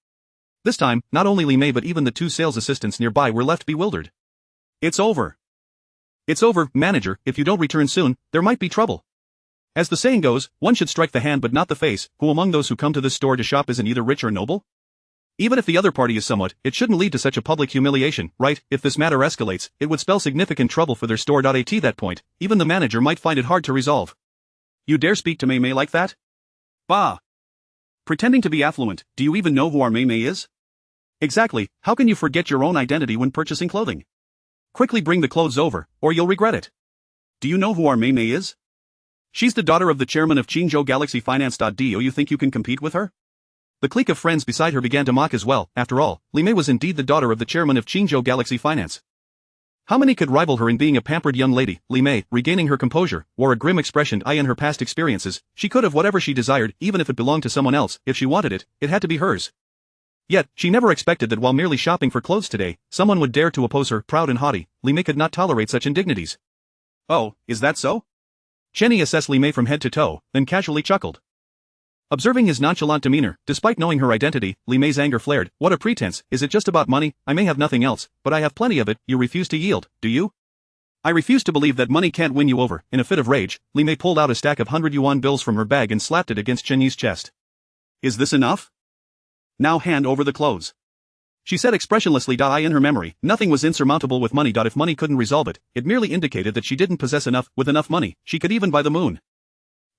This time, not only Li Mei but even the two sales assistants nearby were left bewildered. It's over. It's over, manager. If you don't return soon, there might be trouble. As the saying goes, one should strike the hand but not the face. Who among those who come to this store to shop isn't either rich or noble? Even if the other party is somewhat, it shouldn't lead to such a public humiliation, right? If this matter escalates, it would spell significant trouble for their store. At that point, even the manager might find it hard to resolve. You dare speak to Mei Mei like that? Bah! Pretending to be affluent, do you even know who our Mei Mei is? Exactly, how can you forget your own identity when purchasing clothing? Quickly bring the clothes over, or you'll regret it. Do you know who our Mei Mei is? She's the daughter of the chairman of Qingzhou Galaxy Finance. Do you think you can compete with her? The clique of friends beside her began to mock as well. After all, Li Mei was indeed the daughter of the chairman of Qingzhou Galaxy Finance. How many could rival her in being a pampered young lady? Li Mei, regaining her composure, wore a grim expression. In her past experiences, she could have whatever she desired, even if it belonged to someone else. If she wanted it, it had to be hers. Yet, she never expected that while merely shopping for clothes today, someone would dare to oppose her. Proud and haughty, Li Mei could not tolerate such indignities. Oh, is that so? Chen Yi assessed Li Mei from head to toe, then casually chuckled. Observing his nonchalant demeanor, despite knowing her identity, Li Mei's anger flared. What a pretense! Is it just about money? I may have nothing else, but I have plenty of it. You refuse to yield, do you? I refuse to believe that money can't win you over. In a fit of rage, Li Mei pulled out a stack of 100 yuan bills from her bag and slapped it against Chen Yi's chest. Is this enough? Now hand over the clothes. She said expressionlessly. In her memory, nothing was insurmountable with money. If money couldn't resolve it, it merely indicated that she didn't possess enough. With enough money, she could even buy the moon.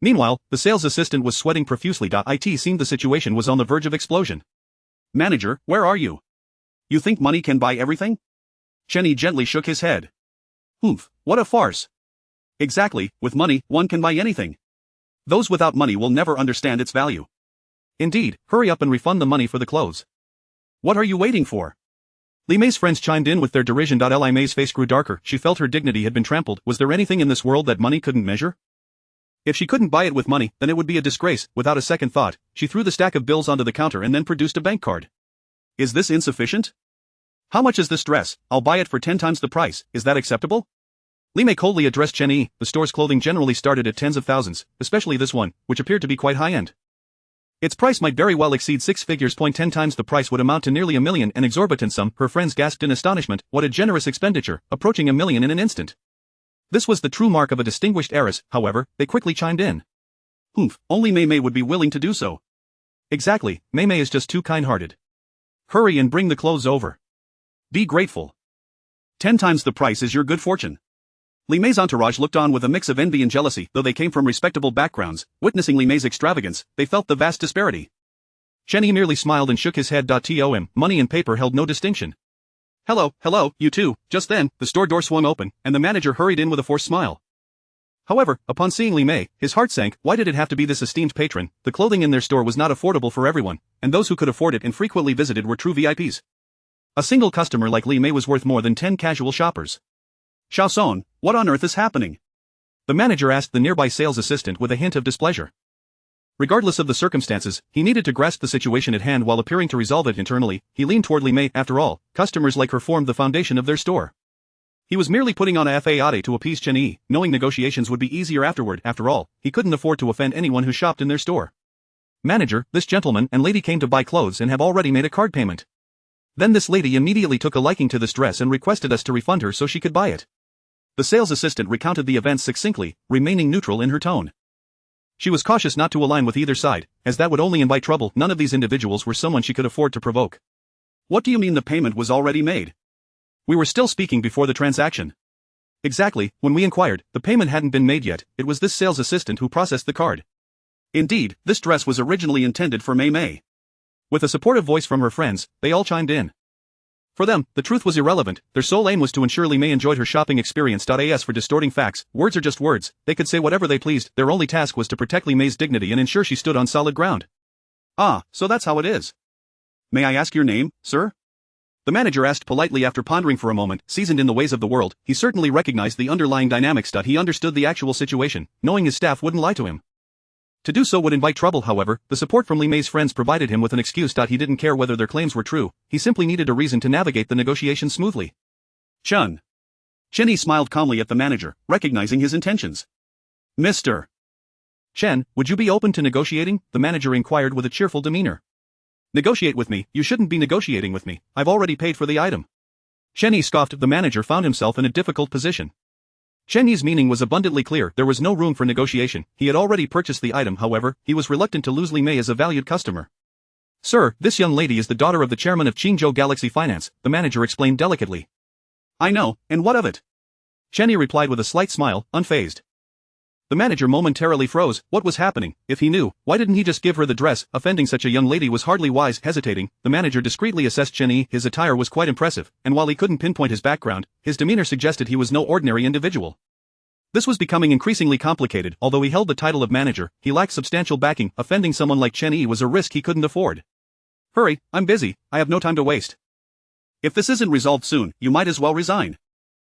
Meanwhile, the sales assistant was sweating profusely. It seemed the situation was on the verge of explosion. Manager, where are you? You think money can buy everything? Chen Yi gently shook his head. Oomph, what a farce. Exactly, with money, one can buy anything. Those without money will never understand its value. Indeed, hurry up and refund the money for the clothes. What are you waiting for? Li Mei's friends chimed in with their derision. Li Mei's face grew darker. She felt her dignity had been trampled. Was there anything in this world that money couldn't measure? If she couldn't buy it with money, then it would be a disgrace. Without a second thought, she threw the stack of bills onto the counter and then produced a bank card. Is this insufficient? How much is this dress? I'll buy it for 10 times the price. Is that acceptable? Li Mei coldly addressed Chen Yi. The store's clothing generally started at tens of thousands, especially this one, which appeared to be quite high-end. Its price might very well exceed 6 figures. 10 times the price would amount to nearly $1 million, an exorbitant sum. Her friends gasped in astonishment. What a generous expenditure, approaching $1 million in an instant. This was the true mark of a distinguished heiress. However, they quickly chimed in. Oomph, only Mei Mei would be willing to do so. Exactly, Mei Mei is just too kind-hearted. Hurry and bring the clothes over. Be grateful. 10 times the price is your good fortune. Li Mei's entourage looked on with a mix of envy and jealousy. Though they came from respectable backgrounds, witnessing Li Mei's extravagance, they felt the vast disparity. Chen Yi merely smiled and shook his head. Money and paper held no distinction. Hello, you two. Just then, the store door swung open, and the manager hurried in with a forced smile. However, upon seeing Li Mei, his heart sank. Why did it have to be this esteemed patron? The clothing in their store was not affordable for everyone, and those who could afford it and frequently visited were true VIPs. A single customer like Li Mei was worth more than 10 casual shoppers. Xiaoson, what on earth is happening? The manager asked the nearby sales assistant with a hint of displeasure. Regardless of the circumstances, he needed to grasp the situation at hand while appearing to resolve it internally. He leaned toward Li Mei. After all, customers like her formed the foundation of their store. He was merely putting on a facade to appease Chen Yi, knowing negotiations would be easier afterward. After all, he couldn't afford to offend anyone who shopped in their store. Manager, this gentleman and lady came to buy clothes and have already made a card payment. Then this lady immediately took a liking to this dress and requested us to refund her so she could buy it. The sales assistant recounted the events succinctly, remaining neutral in her tone. She was cautious not to align with either side, as that would only invite trouble. None of these individuals were someone she could afford to provoke. What do you mean the payment was already made? We were still speaking before the transaction. Exactly, when we inquired, the payment hadn't been made yet. It was this sales assistant who processed the card. Indeed, this dress was originally intended for Mei Mei. With a supportive voice from her friends, they all chimed in. For them, the truth was irrelevant. Their sole aim was to ensure Li Mei enjoyed her shopping experience. As for distorting facts, words are just words. They could say whatever they pleased. Their only task was to protect Li Mei's dignity and ensure she stood on solid ground. Ah, so that's how it is. May I ask your name, sir? The manager asked politely after pondering for a moment. Seasoned in the ways of the world, he certainly recognized the underlying dynamics. He understood the actual situation, knowing his staff wouldn't lie to him. To do so would invite trouble. However, the support from Li Mei's friends provided him with an excuse. He didn't care whether their claims were true, he simply needed a reason to navigate the negotiations smoothly. Chen Yi smiled calmly at the manager, recognizing his intentions. Mr. Chen, would you be open to negotiating? The manager inquired with a cheerful demeanor. Negotiate with me? You shouldn't be negotiating with me. I've already paid for the item. Chen Yi scoffed. The manager found himself in a difficult position. Chen Yi's meaning was abundantly clear. There was no room for negotiation. He had already purchased the item. However, he was reluctant to lose Li Mei as a valued customer. Sir, this young lady is the daughter of the chairman of Qingzhou Galaxy Finance, the manager explained delicately. I know, and what of it? Chen Yi replied with a slight smile, unfazed. The manager momentarily froze. What was happening? If he knew, why didn't he just give her the dress? Offending such a young lady was hardly wise. Hesitating, the manager discreetly assessed Chen Yi. His attire was quite impressive, and while he couldn't pinpoint his background, his demeanor suggested he was no ordinary individual. This was becoming increasingly complicated. Although he held the title of manager, he lacked substantial backing. Offending someone like Chen Yi was a risk he couldn't afford. Hurry, I'm busy, I have no time to waste. If this isn't resolved soon, you might as well resign.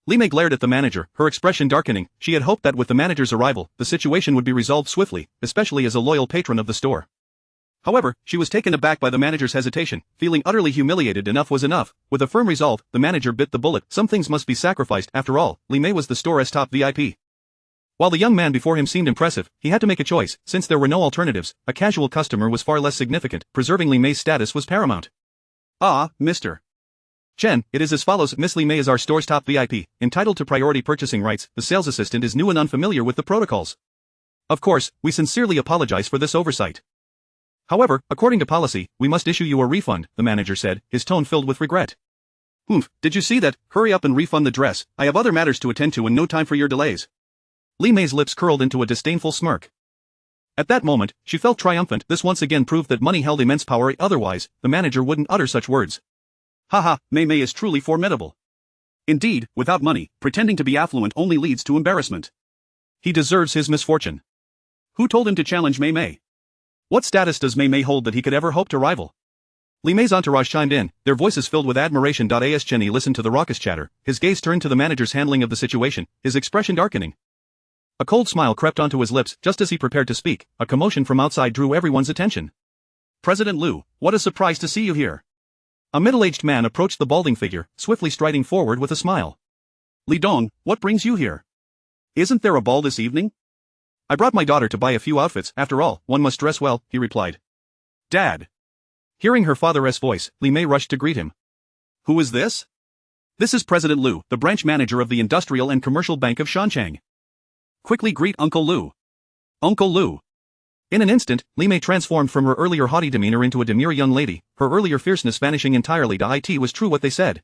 Li Mei glared at the manager, her expression darkening. She had hoped that with the manager's arrival, the situation would be resolved swiftly, especially as a loyal patron of the store. However, she was taken aback by the manager's hesitation, feeling utterly humiliated. Enough was enough. With a firm resolve, the manager bit the bullet. Some things must be sacrificed. After all, Li Mei was the store's top VIP. While the young man before him seemed impressive, he had to make a choice. Since there were no alternatives, a casual customer was far less significant. Preserving Li Mei's status was paramount. Ah, Mr. Chen, it is as follows. Miss Li Mei is our store's top VIP, entitled to priority purchasing rights. The sales assistant is new and unfamiliar with the protocols. Of course, we sincerely apologize for this oversight. However, according to policy, we must issue you a refund, the manager said, his tone filled with regret. Did you see that? Hurry up and refund the dress. I have other matters to attend to and no time for your delays. Li Mei's lips curled into a disdainful smirk. At that moment, she felt triumphant. This once again proved that money held immense power. Otherwise, the manager wouldn't utter such words. Haha, Mei Mei is truly formidable. Indeed, without money, pretending to be affluent only leads to embarrassment. He deserves his misfortune. Who told him to challenge Mei Mei? What status does Mei Mei hold that he could ever hope to rival? Li Mei's entourage chimed in, their voices filled with admiration. As Chen Yi listened to the raucous chatter, his gaze turned to the manager's handling of the situation, his expression darkening. A cold smile crept onto his lips just as he prepared to speak. A commotion from outside drew everyone's attention. President Liu, what a surprise to see you here. A middle-aged man approached the balding figure, swiftly striding forward with a smile. Li Dong, what brings you here? Isn't there a ball this evening? I brought my daughter to buy a few outfits. After all, one must dress well, he replied. Dad. Hearing her father's voice, Li Mei rushed to greet him. Who is this? This is President Liu, the branch manager of the Industrial and Commercial Bank of Shancheng. Quickly greet Uncle Liu. Uncle Liu. In an instant, Li Mei transformed from her earlier haughty demeanor into a demure young lady, her earlier fierceness vanishing entirely. It was true what they said.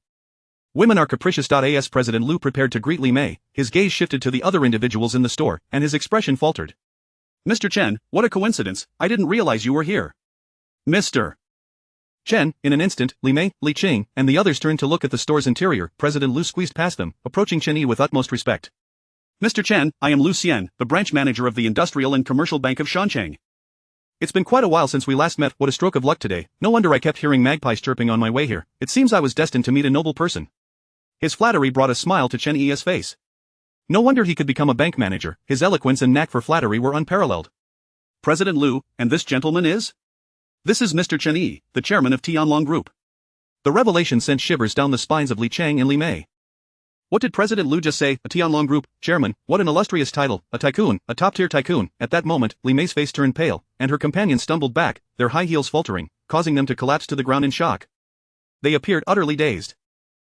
Women are capricious. As President Liu prepared to greet Li Mei, his gaze shifted to the other individuals in the store, and his expression faltered. Mr. Chen, what a coincidence, I didn't realize you were here. Mr. Chen, in an instant, Li Mei, Lingcheng, and the others turned to look at the store's interior. President Liu squeezed past them, approaching Chen Yi with utmost respect. Mr. Chen, I am Liu Xian, the branch manager of the Industrial and Commercial Bank of Shancheng. It's been quite a while since we last met. What a stroke of luck today. No wonder I kept hearing magpies chirping on my way here. It seems I was destined to meet a noble person. His flattery brought a smile to Chen Yi's face. No wonder he could become a bank manager. His eloquence and knack for flattery were unparalleled. President Liu, and this gentleman is? This is Mr. Chen Yi, the chairman of Tianlong Group. The revelation sent shivers down the spines of Lingcheng and Li Mei. What did President Liu just say? A Tianlong Group chairman, what an illustrious title, a tycoon, a top-tier tycoon. At that moment, Li Mei's face turned pale, and her companions stumbled back, their high heels faltering, causing them to collapse to the ground in shock. They appeared utterly dazed.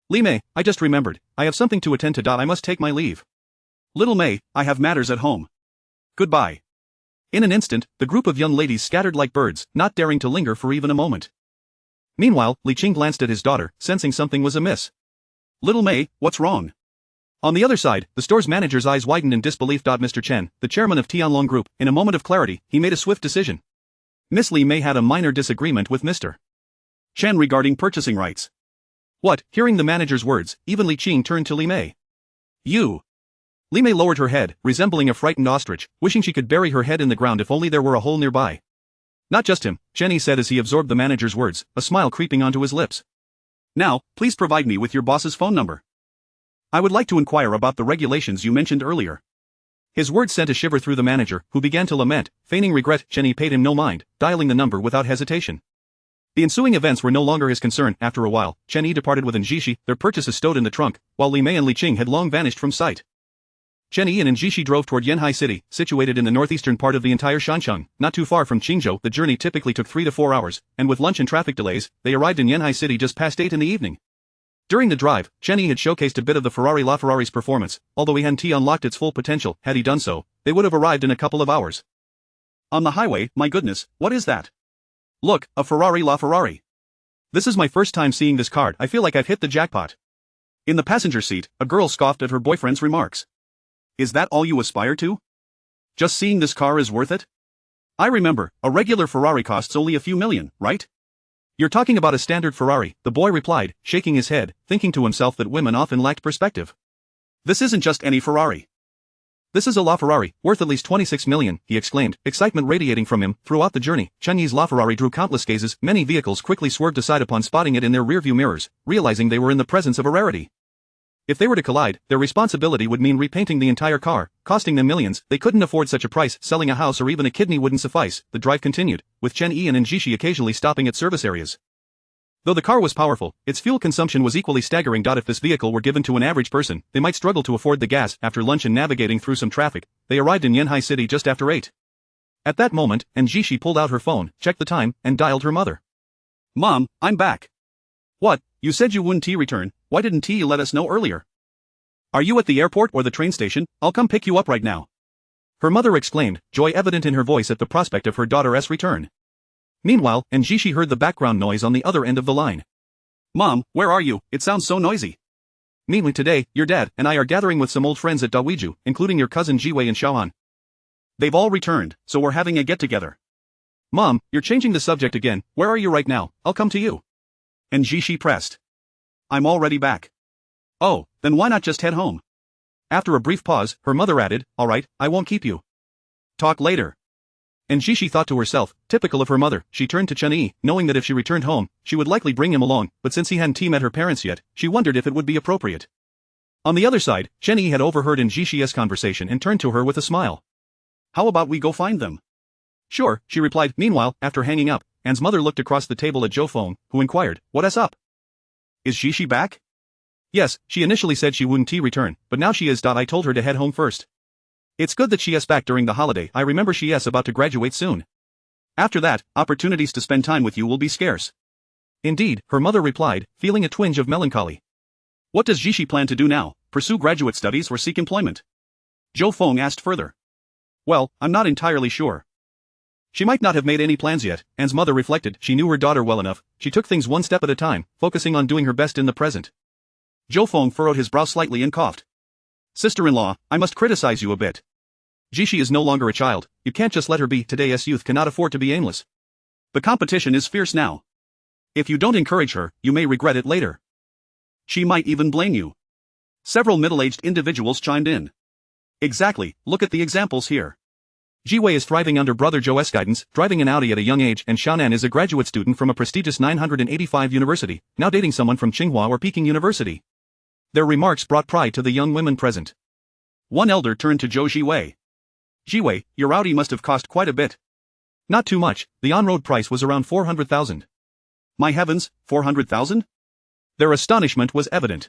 Li Mei, I just remembered, I have something to attend to. I must take my leave. Little Mei, I have matters at home. Goodbye. In an instant, the group of young ladies scattered like birds, not daring to linger for even a moment. Meanwhile, Lingcheng glanced at his daughter, sensing something was amiss. Little Mei, what's wrong? On the other side, the store's manager's eyes widened in disbelief. Mr. Chen, the chairman of Tianlong Group, in a moment of clarity, he made a swift decision. Miss Li Mei had a minor disagreement with Mr. Chen regarding purchasing rights. What? Hearing the manager's words, even Lingcheng turned to Li Mei. You. Li Mei lowered her head, resembling a frightened ostrich, wishing she could bury her head in the ground if only there were a hole nearby. Not just him, Chen Yi said as he absorbed the manager's words, a smile creeping onto his lips. Now, please provide me with your boss's phone number. I would like to inquire about the regulations you mentioned earlier. His words sent a shiver through the manager, who began to lament, feigning regret. Chen Yi paid him no mind, dialing the number without hesitation. The ensuing events were no longer his concern. After a while, Chen Yi departed with Xi, their purchases stowed in the trunk, while Li Mei and Lingcheng had long vanished from sight. Chen Yi and Xi drove toward Yanhai City, situated in the northeastern part of the entire Shancheng, not too far from Qingzhou. The journey typically took 3 to 4 hours, and with lunch and traffic delays, they arrived in Yanhai City just past 8 in the evening. During the drive, Chen Yi had showcased a bit of the LaFerrari's performance, although he hadn't unlocked its full potential. Had he done so, they would have arrived in a couple of hours. On the highway, my goodness, what is that? Look, a LaFerrari. This is my first time seeing this car. I feel like I've hit the jackpot. In the passenger seat, a girl scoffed at her boyfriend's remarks. Is that all you aspire to? Just seeing this car is worth it? I remember, a regular Ferrari costs only a few million, right? You're talking about a standard Ferrari, the boy replied, shaking his head, thinking to himself that women often lacked perspective. This isn't just any Ferrari. This is a LaFerrari, worth at least 26 million, he exclaimed, excitement radiating from him. Throughout the journey, Chen Yi's LaFerrari drew countless gazes. Many vehicles quickly swerved aside upon spotting it in their rearview mirrors, realizing they were in the presence of a rarity. If they were to collide, their responsibility would mean repainting the entire car, costing them millions. They couldn't afford such a price. Selling a house or even a kidney wouldn't suffice. The drive continued, with Chen Yi and Xi occasionally stopping at service areas. Though the car was powerful, its fuel consumption was equally staggering. If this vehicle were given to an average person, they might struggle to afford the gas. After lunch and navigating through some traffic, they arrived in Yanhai City just after 8. At that moment, Xi pulled out her phone, checked the time, and dialed her mother. Mom, I'm back. What? You said you wouldn't return, why didn't you let us know earlier? Are you at the airport or the train station? I'll come pick you up right now. Her mother exclaimed, joy evident in her voice at the prospect of her daughter's return. Meanwhile, Xi heard the background noise on the other end of the line. Mom, where are you? It sounds so noisy. Meanwhile today, your dad and I are gathering with some old friends at Dawiju, including your cousin Jiwei and Xiaohan. They've all returned, so we're having a get-together. Mom, you're changing the subject again. Where are you right now? I'll come to you. Xi pressed. I'm already back. Oh, then why not just head home? After a brief pause, her mother added, all right, I won't keep you. Talk later. Xi thought to herself, typical of her mother. She turned to Chen Yi, knowing that if she returned home, she would likely bring him along, but since he hadn't met her parents yet, she wondered if it would be appropriate. On the other side, Chen Yi had overheard Xi's conversation and turned to her with a smile. How about we go find them? Sure, she replied. Meanwhile, after hanging up, Anne's mother looked across the table at Zhou Feng, who inquired, what's up? Is Xi back? Yes, she initially said she wouldn't return, but now she is. I told her to head home first. It's good that she's back during the holiday. I remember she's about to graduate soon. After that, opportunities to spend time with you will be scarce. Indeed, her mother replied, feeling a twinge of melancholy. What does Xi plan to do now? Pursue graduate studies or seek employment? Zhou Feng asked further. Well, I'm not entirely sure. She might not have made any plans yet. Anne's mother reflected. She knew her daughter well enough. She took things one step at a time, focusing on doing her best in the present. Zhou Feng furrowed his brow slightly and coughed. Sister-in-law, I must criticize you a bit. Xi is no longer a child. You can't just let her be. Today's youth cannot afford to be aimless. The competition is fierce now. If you don't encourage her, you may regret it later. She might even blame you. Several middle-aged individuals chimed in. Exactly, look at the examples here. Jiwei is thriving under brother Zhou's guidance, driving an Audi at a young age, and Xiaonan is a graduate student from a prestigious 985 university, now dating someone from Tsinghua or Peking University. Their remarks brought pride to the young women present. One elder turned to Zhou Jiwei. Jiwei, your Audi must have cost quite a bit. Not too much, the on-road price was around 400,000. My heavens, 400,000? Their astonishment was evident.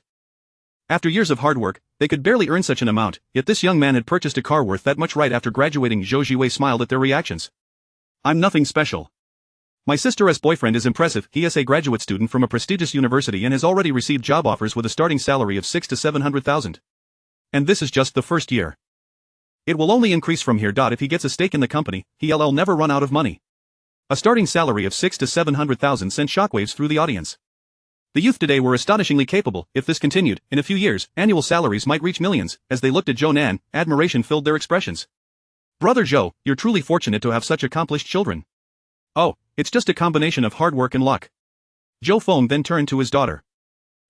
After years of hard work, they could barely earn such an amount, yet this young man had purchased a car worth that much right after graduating. Zhou Jiwei smiled at their reactions. I'm nothing special. My sister's boyfriend is impressive. He is a graduate student from a prestigious university and has already received job offers with a starting salary of 6 to 700,000. And this is just the first year. It will only increase from here. If he gets a stake in the company, he'll never run out of money. A starting salary of 6 to 700,000 sent shockwaves through the audience. The youth today were astonishingly capable. If this continued, in a few years, annual salaries might reach millions. As they looked at Zhou Nan, admiration filled their expressions. Brother Zhou, you're truly fortunate to have such accomplished children. Oh, it's just a combination of hard work and luck. Zhou Feng then turned to his daughter.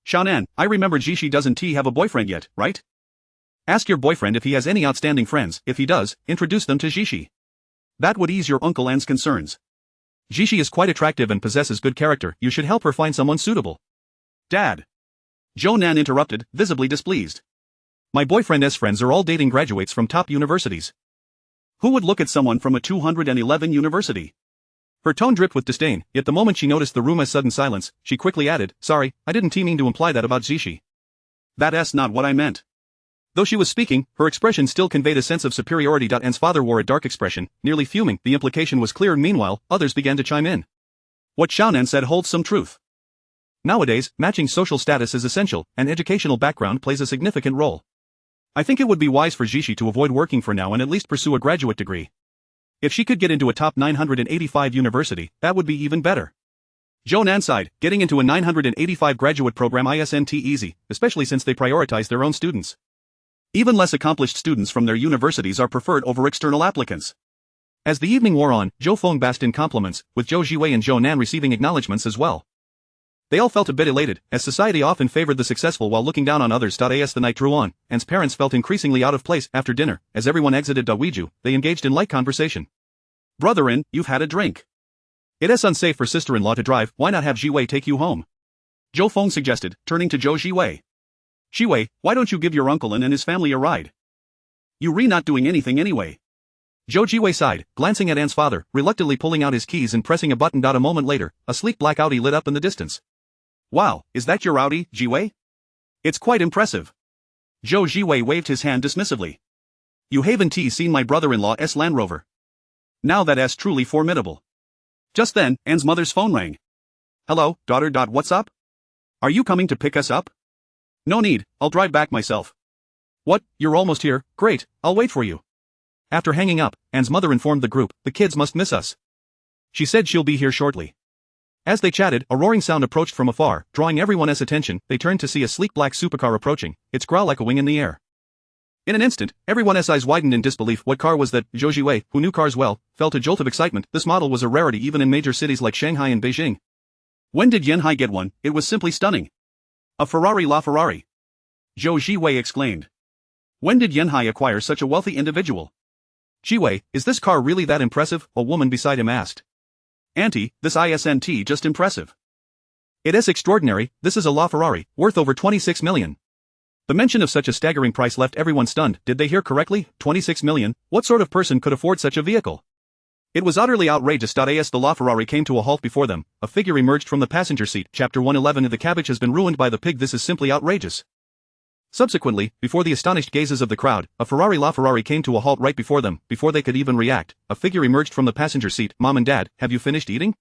Xiaonan, I remember Jishi doesn't have a boyfriend yet, right? Ask your boyfriend if he has any outstanding friends. If he does, introduce them to Jishi. That would ease your Uncle An's concerns. Jishi is quite attractive and possesses good character. You should help her find someone suitable. Dad. Zhou Nan interrupted, visibly displeased. My boyfriend's friends are all dating graduates from top universities. Who would look at someone from a 211 university? Her tone dripped with disdain, yet the moment she noticed the room's sudden silence, she quickly added, sorry, I didn't mean to imply that about Jishi. That's not what I meant. Though she was speaking, her expression still conveyed a sense of superiority. Anne's father wore a dark expression, nearly fuming. The implication was clear. Meanwhile, others began to chime in. What Xiaonan said holds some truth. Nowadays, matching social status is essential, and educational background plays a significant role. I think it would be wise for Jishi to avoid working for now and at least pursue a graduate degree. If she could get into a top 985 university, that would be even better. Zhou Nan sighed, getting into a 985 graduate program isn't easy, especially since they prioritize their own students. Even less accomplished students from their universities are preferred over external applicants. As the evening wore on, Zhou Feng basked in compliments, with Zhou Jiwei and Zhou Nan receiving acknowledgments as well. They all felt a bit elated, as society often favored the successful while looking down on others. As the night drew on, Anne's parents felt increasingly out of place. After dinner, as everyone exited Daweiju, they engaged in light conversation. Brother-in, you've had a drink. It is unsafe for sister-in-law to drive. Why not have Jiwei take you home? Zhou Feng suggested, turning to Zhou Jiwei. Jiwei, why don't you give your uncle and his family a ride? You're not doing anything anyway. Zhou Jiwei sighed, glancing at Anne's father, reluctantly pulling out his keys and pressing a button. A moment later, a sleek black Audi lit up in the distance. Wow, is that your Audi, Jiwei? It's quite impressive. Zhou Jiwei waved his hand dismissively. You haven't seen my brother-in-law's Land Rover. Now that's truly formidable. Just then, Anne's mother's phone rang. Hello, daughter. What's up? Are you coming to pick us up? No need, I'll drive back myself. What, you're almost here? Great, I'll wait for you. After hanging up, Anne's mother informed the group, the kids must miss us. She said she'll be here shortly. As they chatted, a roaring sound approached from afar, drawing everyone's attention. They turned to see a sleek black supercar approaching, its growl echoing in the air. In an instant, everyone's eyes widened in disbelief. What car was that? Zhou Jiwei, who knew cars well, felt a jolt of excitement. This model was a rarity even in major cities like Shanghai and Beijing. When did Yanhai get one? It was simply stunning. A Ferrari La Ferrari. Zhou Jiwei exclaimed. When did Yanhai acquire such a wealthy individual? Jiwei, is this car really that impressive? A woman beside him asked. Auntie, this isn't just impressive. It is extraordinary. This is a La Ferrari, worth over 26 million. The mention of such a staggering price left everyone stunned. Did they hear correctly? 26 million? What sort of person could afford such a vehicle? It was utterly outrageous. As the La Ferrari came to a halt before them, a figure emerged from the passenger seat. Chapter 111. The cabbage has been ruined by the pig. This is simply outrageous. Subsequently, before the astonished gazes of the crowd, a Ferrari La Ferrari came to a halt right before them. Before they could even react, a figure emerged from the passenger seat. Mom and Dad, have you finished eating?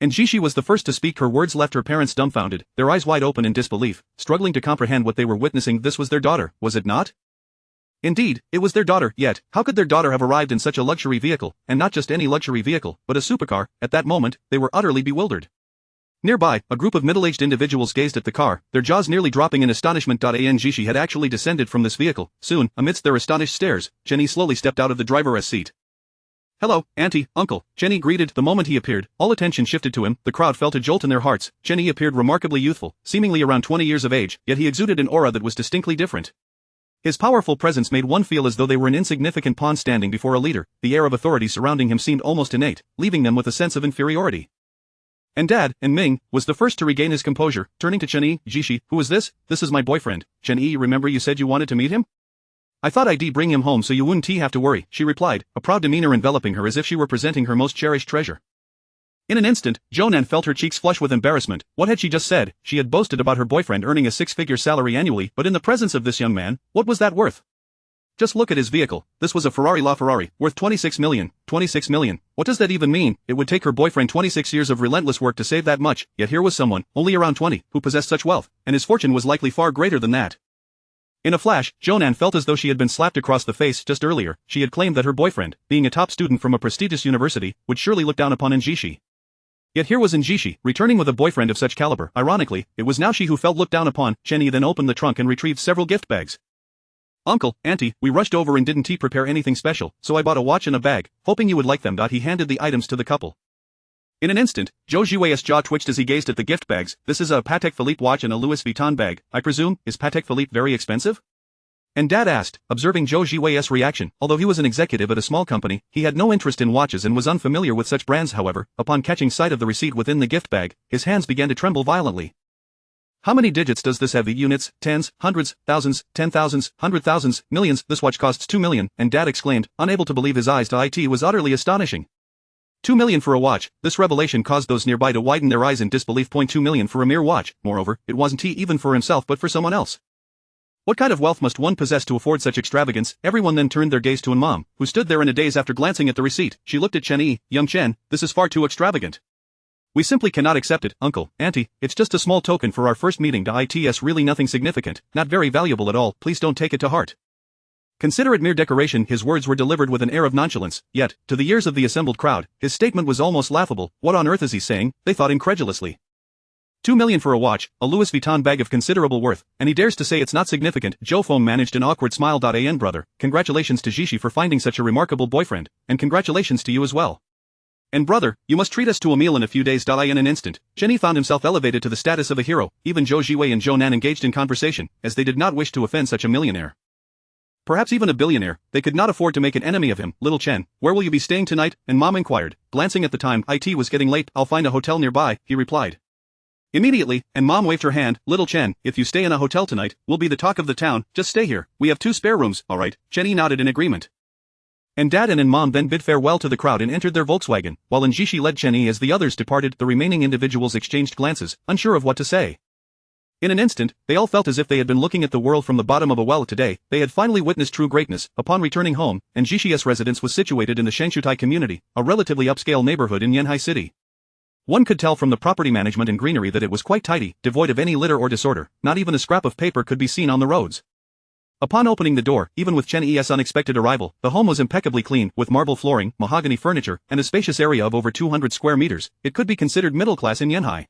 And Jishi was the first to speak. Her words left her parents dumbfounded, their eyes wide open in disbelief, struggling to comprehend what they were witnessing. This was their daughter, was it not? Indeed, it was their daughter. Yet, how could their daughter have arrived in such a luxury vehicle, and not just any luxury vehicle, but a supercar? At that moment, they were utterly bewildered. Nearby, a group of middle-aged individuals gazed at the car, their jaws nearly dropping in astonishment. Jishi had actually descended from this vehicle. Soon, amidst their astonished stares, Chen Yi slowly stepped out of the driver's seat. Hello, Auntie, Uncle, Chen Yi greeted. The moment he appeared, all attention shifted to him. The crowd felt a jolt in their hearts. Chen Yi appeared remarkably youthful, seemingly around 20 years of age, yet he exuded an aura that was distinctly different. His powerful presence made one feel as though they were an insignificant pawn standing before a leader. The air of authority surrounding him seemed almost innate, leaving them with a sense of inferiority. And Dad, and Ming, was the first to regain his composure, turning to Chen Yi. Jishi, who is this? This is my boyfriend. Chen Yi, remember you said you wanted to meet him? I thought I'd bring him home so you wouldn't have to worry, she replied, a proud demeanor enveloping her as if she were presenting her most cherished treasure. In an instant, Jonan felt her cheeks flush with embarrassment. What had she just said? She had boasted about her boyfriend earning a six-figure salary annually, but in the presence of this young man, what was that worth? Just look at his vehicle. This was a Ferrari LaFerrari, worth 26 million. 26 million. What does that even mean? It would take her boyfriend 26 years of relentless work to save that much, yet here was someone, only around 20, who possessed such wealth, and his fortune was likely far greater than that. In a flash, Jonan felt as though she had been slapped across the face just earlier. She had claimed that her boyfriend, being a top student from a prestigious university, would surely look down upon Xi. Yet here was Xi, returning with a boyfriend of such caliber. Ironically, it was now she who felt looked down upon. Chen Yi then opened the trunk and retrieved several gift bags. Uncle, Auntie, we rushed over and didn't prepare anything special, so I bought a watch and a bag, hoping you would like them. He handed the items to the couple. In an instant, Zhou Zhui's jaw twitched as he gazed at the gift bags. This is a Patek Philippe watch and a Louis Vuitton bag, I presume. Is Patek Philippe very expensive? And Dad asked, observing Zhou Zhui's reaction. Although he was an executive at a small company, he had no interest in watches and was unfamiliar with such brands. However, upon catching sight of the receipt within the gift bag, his hands began to tremble violently. How many digits does this have? Units, tens, hundreds, thousands, 10,000s, 100,000s, millions. This watch costs 2 million, and Dad exclaimed, unable to believe his eyes. It was utterly astonishing. 2 million for a watch. This revelation caused those nearby to widen their eyes in disbelief. 2 million for a mere watch. Moreover, it wasn't even for himself but for someone else. What kind of wealth must one possess to afford such extravagance? Everyone then turned their gaze to Mom, who stood there in a daze after glancing at the receipt. She looked at Chen Yi. Young Chen, this is far too extravagant. We simply cannot accept it, Uncle, Auntie. It's just a small token for our first meeting. It's really nothing significant, not very valuable at all. Please don't take it to heart. Consider it mere decoration. His words were delivered with an air of nonchalance, yet, to the ears of the assembled crowd, his statement was almost laughable. What on earth is he saying? They thought incredulously. 2 million for a watch, a Louis Vuitton bag of considerable worth, and he dares to say it's not significant. Zhou Feng managed an awkward smile. Brother, congratulations to Xi for finding such a remarkable boyfriend, and congratulations to you as well. And brother, you must treat us to a meal in a few days. In an instant, Chen Yi found himself elevated to the status of a hero. Even Zhou Zhui and Jonan engaged in conversation, as they did not wish to offend such a millionaire. Perhaps even a billionaire. They could not afford to make an enemy of him. Little Chen, where will you be staying tonight? And Mom inquired, glancing at the time. It was getting late. I'll find a hotel nearby, he replied. Immediately, and Mom waved her hand. Little Chen, if you stay in a hotel tonight, we'll be the talk of the town. Just stay here. We have 2 spare rooms. All right. Chen Yi nodded in agreement. And Dad and Mom then bid farewell to the crowd and entered their Volkswagen, while Xi led Chen Yi as the others departed. The remaining individuals exchanged glances, unsure of what to say. In an instant, they all felt as if they had been looking at the world from the bottom of a well. Today, they had finally witnessed true greatness. Upon returning home, Xi's residence was situated in the Shengshutai community, a relatively upscale neighborhood in Yanhai City. One could tell from the property management and greenery that it was quite tidy, devoid of any litter or disorder. Not even a scrap of paper could be seen on the roads. Upon opening the door, even with Chen Yi's unexpected arrival, the home was impeccably clean, with marble flooring, mahogany furniture, and a spacious area of over 200 square meters. It could be considered middle class in Yanhai.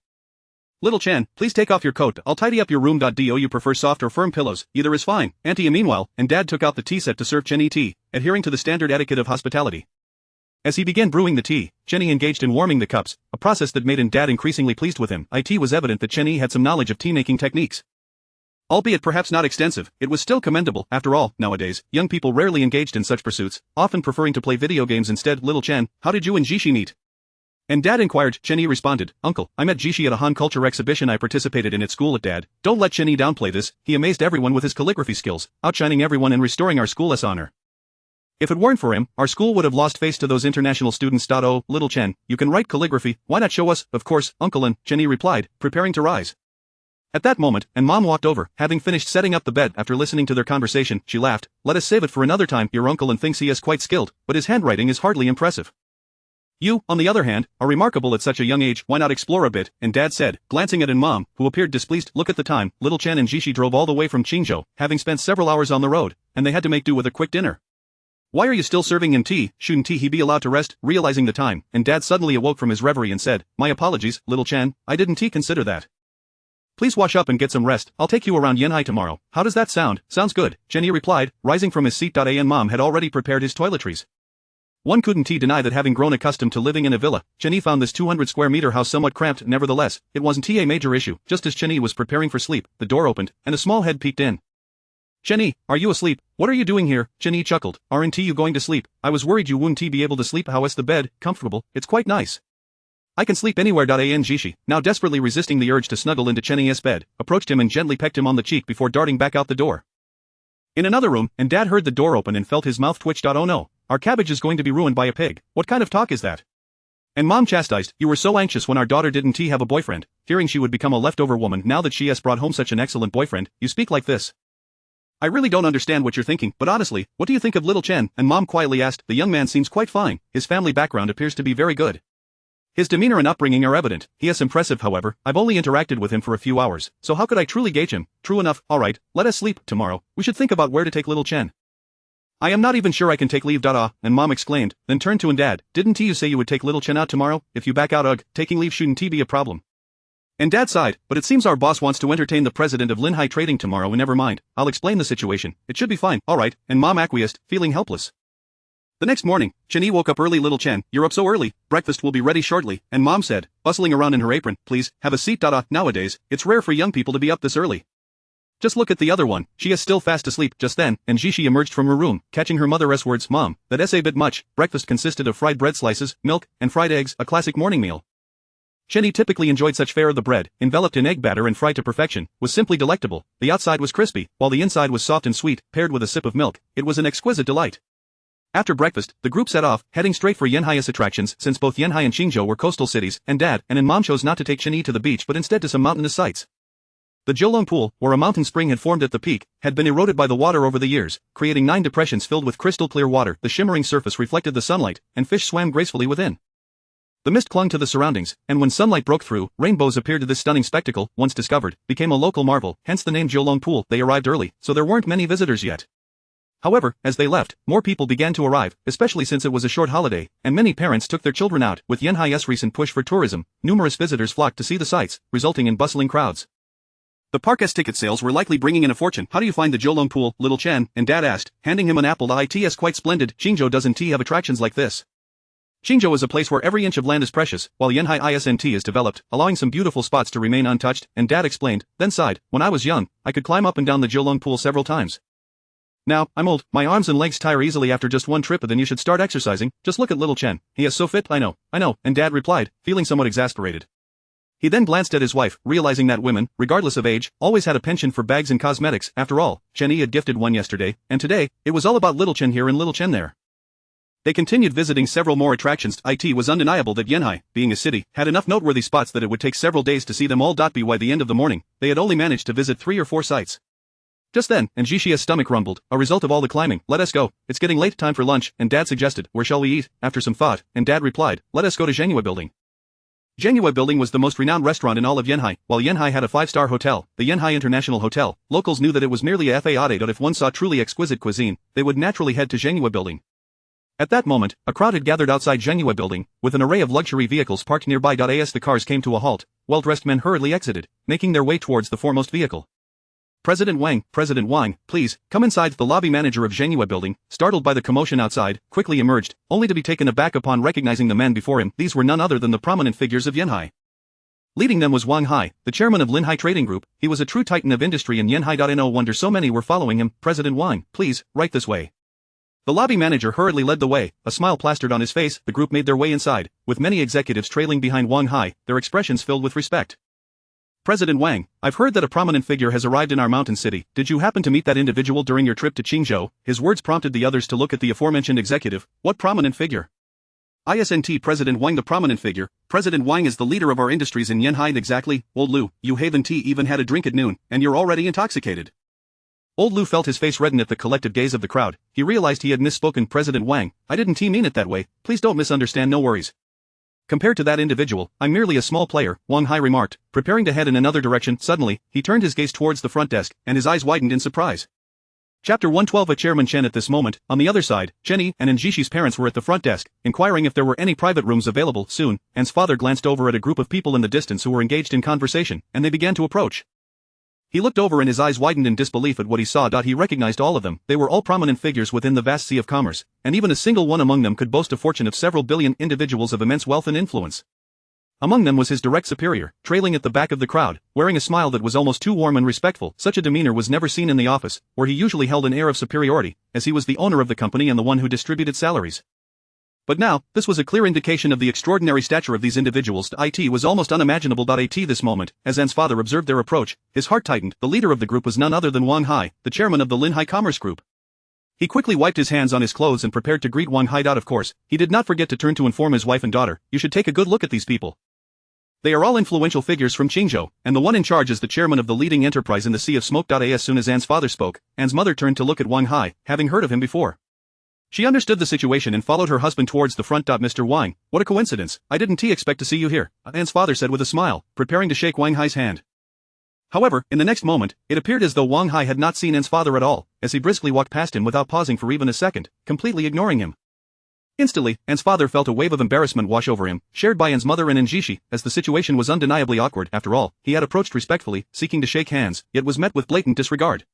Little Chen, please take off your coat. I'll tidy up your room. Do you prefer soft or firm pillows? Either is fine. Auntie. Meanwhile, and Dad took out the tea set to serve Chen Yi tea, adhering to the standard etiquette of hospitality. As he began brewing the tea, Chen Yi engaged in warming the cups, a process that made Dad increasingly pleased with him. It was evident that Chen Yi had some knowledge of tea-making techniques. Albeit perhaps not extensive, it was still commendable. After all, nowadays, young people rarely engaged in such pursuits, often preferring to play video games instead. Little Chen, how did you and Xi meet? And Dad inquired. Chen Yi responded, Uncle, I met Xi at a Han culture exhibition I participated in at school. At Dad, don't let Chen Yi downplay this. He amazed everyone with his calligraphy skills, outshining everyone and restoring our school's honor. If it weren't for him, our school would have lost face to those international students. Oh, little Chen, you can write calligraphy, why not show us? Of course, Uncle. And Chen Yi replied, preparing to rise. At that moment, and Mom walked over, having finished setting up the bed. After listening to their conversation, she laughed. Let us save it for another time. Your uncle thinks he is quite skilled, but his handwriting is hardly impressive. You, on the other hand, are remarkable at such a young age. Why not explore a bit? And Dad said, glancing at Mom, who appeared displeased. Look at the time. Little Chen and Xi drove all the way from Qingzhou, having spent several hours on the road, and they had to make do with a quick dinner. Why are you still serving him tea? Shouldn't he be allowed to rest? Realizing the time, and Dad suddenly awoke from his reverie and said, my apologies, little Chen, I didn't consider that. Please wash up and get some rest. I'll take you around Yanhai tomorrow. How does that sound? Sounds good, Chen Yi replied, rising from his seat. And Mom had already prepared his toiletries. One couldn't deny that having grown accustomed to living in a villa, Chen Yi found this 200 square meter house somewhat cramped. Nevertheless, it wasn't a major issue. Just as Chen Yi was preparing for sleep, the door opened, and a small head peeked in. Chen Yi, are you asleep? What are you doing here? Chen Yi chuckled. Aren't you going to sleep? I was worried you wouldn't be able to sleep. How's the bed? Comfortable? It's quite nice. I can sleep anywhere. Xi, now desperately resisting the urge to snuggle into Chen Yi's bed, approached him and gently pecked him on the cheek before darting back out the door. In another room, and Dad heard the door open and felt his mouth twitch. Oh no, our cabbage is going to be ruined by a pig. What kind of talk is that? And Mom chastised, you were so anxious when our daughter didn't have a boyfriend, fearing she would become a leftover woman now that she has brought home such an excellent boyfriend, you speak like this. I really don't understand what you're thinking, but honestly, what do you think of little Chen? And Mom quietly asked, the young man seems quite fine, his family background appears to be very good. His demeanor and upbringing are evident, he is impressive however, I've only interacted with him for a few hours, so how could I truly gauge him? True enough, alright, let us sleep, tomorrow, we should think about where to take little Chen. I am not even sure I can take leave. And Mom exclaimed, then turned to Dad, didn't you say you would take little Chen out tomorrow? If you back out taking leave shouldn't be a problem. And Dad sighed, but it seems our boss wants to entertain the president of Linhai Trading tomorrow and never mind, I'll explain the situation, it should be fine, alright, and Mom acquiesced, feeling helpless. The next morning, Chen Yi woke up early. Little Chen, you're up so early, breakfast will be ready shortly, and Mom said, bustling around in her apron, please, have a seat. Nowadays, it's rare for young people to be up this early. Just look at the other one, she is still fast asleep. Just then, and Xi emerged from her room, catching her mother's words, Mom, that's a bit much. Breakfast consisted of fried bread slices, milk, and fried eggs, a classic morning meal. Chen Yi typically enjoyed such fare. The bread, enveloped in egg batter and fried to perfection, was simply delectable. The outside was crispy, while the inside was soft and sweet, paired with a sip of milk. It was an exquisite delight. After breakfast, the group set off, heading straight for Yanhai's attractions since both Yanhai and Qingzhou were coastal cities, and Dad and Mom chose not to take Chen Yi to the beach but instead to some mountainous sites. The Jiulong Pool, where a mountain spring had formed at the peak, had been eroded by the water over the years, creating 9 depressions filled with crystal clear water. The shimmering surface reflected the sunlight, and fish swam gracefully within. The mist clung to the surroundings, and when sunlight broke through, rainbows appeared. This stunning spectacle, once discovered, became a local marvel, hence the name Jiulong Pool. They arrived early, so there weren't many visitors yet. However, as they left, more people began to arrive, especially since it was a short holiday, and many parents took their children out. With Yanhai's recent push for tourism, numerous visitors flocked to see the sights, resulting in bustling crowds. The park's ticket sales were likely bringing in a fortune. How do you find the Jiulong Pool, little Chen? And Dad asked, handing him an apple. It's quite splendid. Qingzhou doesn't have attractions like this. Qingzhou is a place where every inch of land is precious, while Yanhai isn't is developed, allowing some beautiful spots to remain untouched, and Dad explained, then sighed, when I was young, I could climb up and down the Jiulong Pool several times. Now, I'm old, my arms and legs tire easily after just one trip. Then you should start exercising, just look at little Chen, he is so fit. I know, and Dad replied, feeling somewhat exasperated. He then glanced at his wife, realizing that women, regardless of age, always had a penchant for bags and cosmetics. After all, Chen Yi had gifted one yesterday, and today, it was all about little Chen here and little Chen there. They continued visiting several more attractions. It was undeniable that Yanhai, being a city, had enough noteworthy spots that it would take several days to see them all. By the end of the morning, they had only managed to visit 3 or 4 sites. Just then, and Xixia's stomach rumbled, a result of all the climbing. Let us go, it's getting late, time for lunch, and Dad suggested, where shall we eat? After some thought, and Dad replied, let us go to Zhengyue Building. Zhengyue Building was the most renowned restaurant in all of Yanhai. While Yanhai had a 5-star hotel, the Yanhai International Hotel, locals knew that it was merely a faade. If one saw truly exquisite cuisine, they would naturally head to Zhengyue Building. At that moment, a crowd had gathered outside Zhengyue Building, with an array of luxury vehicles parked nearby. As the cars came to a halt, well-dressed men hurriedly exited, making their way towards the foremost vehicle. President Wang, please, come inside. The lobby manager of Zhengyue Building, startled by the commotion outside, quickly emerged, only to be taken aback upon recognizing the men before him. These were none other than the prominent figures of Yanhai. Leading them was Wang Hai, the chairman of Linhai Trading Group. He was a true titan of industry in Yanhai. No wonder so many were following him. President Wang, please, right this way. The lobby manager hurriedly led the way, a smile plastered on his face. The group made their way inside, with many executives trailing behind Wang Hai, their expressions filled with respect. President Wang, I've heard that a prominent figure has arrived in our mountain city. Did you happen to meet that individual during your trip to Qingzhou? His words prompted the others to look at the aforementioned executive. What prominent figure? ISNT President Wang. The prominent figure. President Wang is the leader of our industries in Yanhai. Exactly. Old Liu, you haven't even had a drink at noon, and you're already intoxicated. Old Liu felt his face redden at the collective gaze of the crowd. He realized he had misspoken. President Wang, I didn't mean it that way, please don't misunderstand. No worries. Compared to that individual, I'm merely a small player, Wang Hai remarked, preparing to head in another direction. Suddenly, he turned his gaze towards the front desk, and his eyes widened in surprise. Chapter 112. A Chairman Chen. At this moment, on the other side, Chen Yi and Xishi's parents were at the front desk, inquiring if there were any private rooms available. Soon, An's father glanced over at a group of people in the distance who were engaged in conversation, and they began to approach. He looked over and his eyes widened in disbelief at what he saw. He recognized all of them. They were all prominent figures within the vast sea of commerce, and even a single one among them could boast a fortune of several billion. Individuals of immense wealth and influence. Among them was his direct superior, trailing at the back of the crowd, wearing a smile that was almost too warm and respectful. Such a demeanor was never seen in the office, where he usually held an air of superiority, as he was the owner of the company and the one who distributed salaries. But now, this was a clear indication of the extraordinary stature of these individuals. It was almost unimaginable. At this moment, as An's father observed their approach, his heart tightened. The leader of the group was none other than Wang Hai, the chairman of the Linhai Commerce Group. He quickly wiped his hands on his clothes and prepared to greet Wang Hai. Of course, he did not forget to turn to inform his wife and daughter, "You should take a good look at these people. They are all influential figures from Qingzhou, and the one in charge is the chairman of the leading enterprise in the Sea of Smoke." As soon as Anne's father spoke, Anne's mother turned to look at Wang Hai, having heard of him before. She understood the situation and followed her husband towards the front. "Mr. Wang, what a coincidence, I didn't expect to see you here," Anne's father said with a smile, preparing to shake Wang Hai's hand. However, in the next moment, it appeared as though Wang Hai had not seen Anne's father at all, as he briskly walked past him without pausing for even a second, completely ignoring him. Instantly, Anne's father felt a wave of embarrassment wash over him, shared by Anne's mother and Xi, as the situation was undeniably awkward. After all, he had approached respectfully, seeking to shake hands, yet was met with blatant disregard.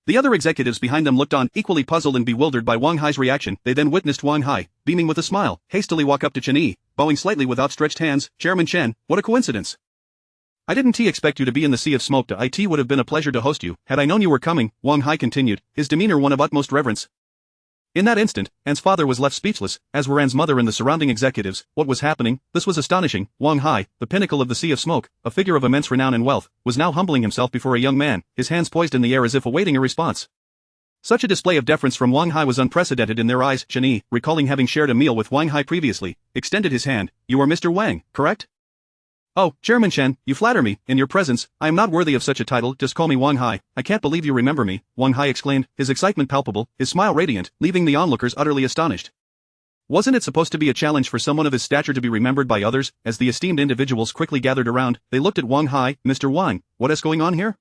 The other executives behind them looked on, equally puzzled and bewildered by Wang Hai's reaction. They then witnessed Wang Hai, beaming with a smile, hastily walk up to Chen Yi, bowing slightly with outstretched hands. "Chairman Chen, what a coincidence. I didn't expect you to be in the Sea of Smoke. It would have been a pleasure to host you, had I known you were coming," Wang Hai continued, his demeanor one of utmost reverence. In that instant, Anne's father was left speechless, as were Anne's mother and the surrounding executives. What was happening? This was astonishing. Wang Hai, the pinnacle of the Sea of Smoke, a figure of immense renown and wealth, was now humbling himself before a young man, his hands poised in the air as if awaiting a response. Such a display of deference from Wang Hai was unprecedented in their eyes. Chen Yi, recalling having shared a meal with Wang Hai previously, extended his hand. "You are Mr. Wang, correct?" "Oh, Chairman Chen, you flatter me. In your presence, I am not worthy of such a title. Just call me Wang Hai." "I can't believe you remember me," Wang Hai exclaimed, his excitement palpable, his smile radiant, leaving the onlookers utterly astonished. Wasn't it supposed to be a challenge for someone of his stature to be remembered by others? As the esteemed individuals quickly gathered around, they looked at Wang Hai. "Mr. Wang, what is going on here?"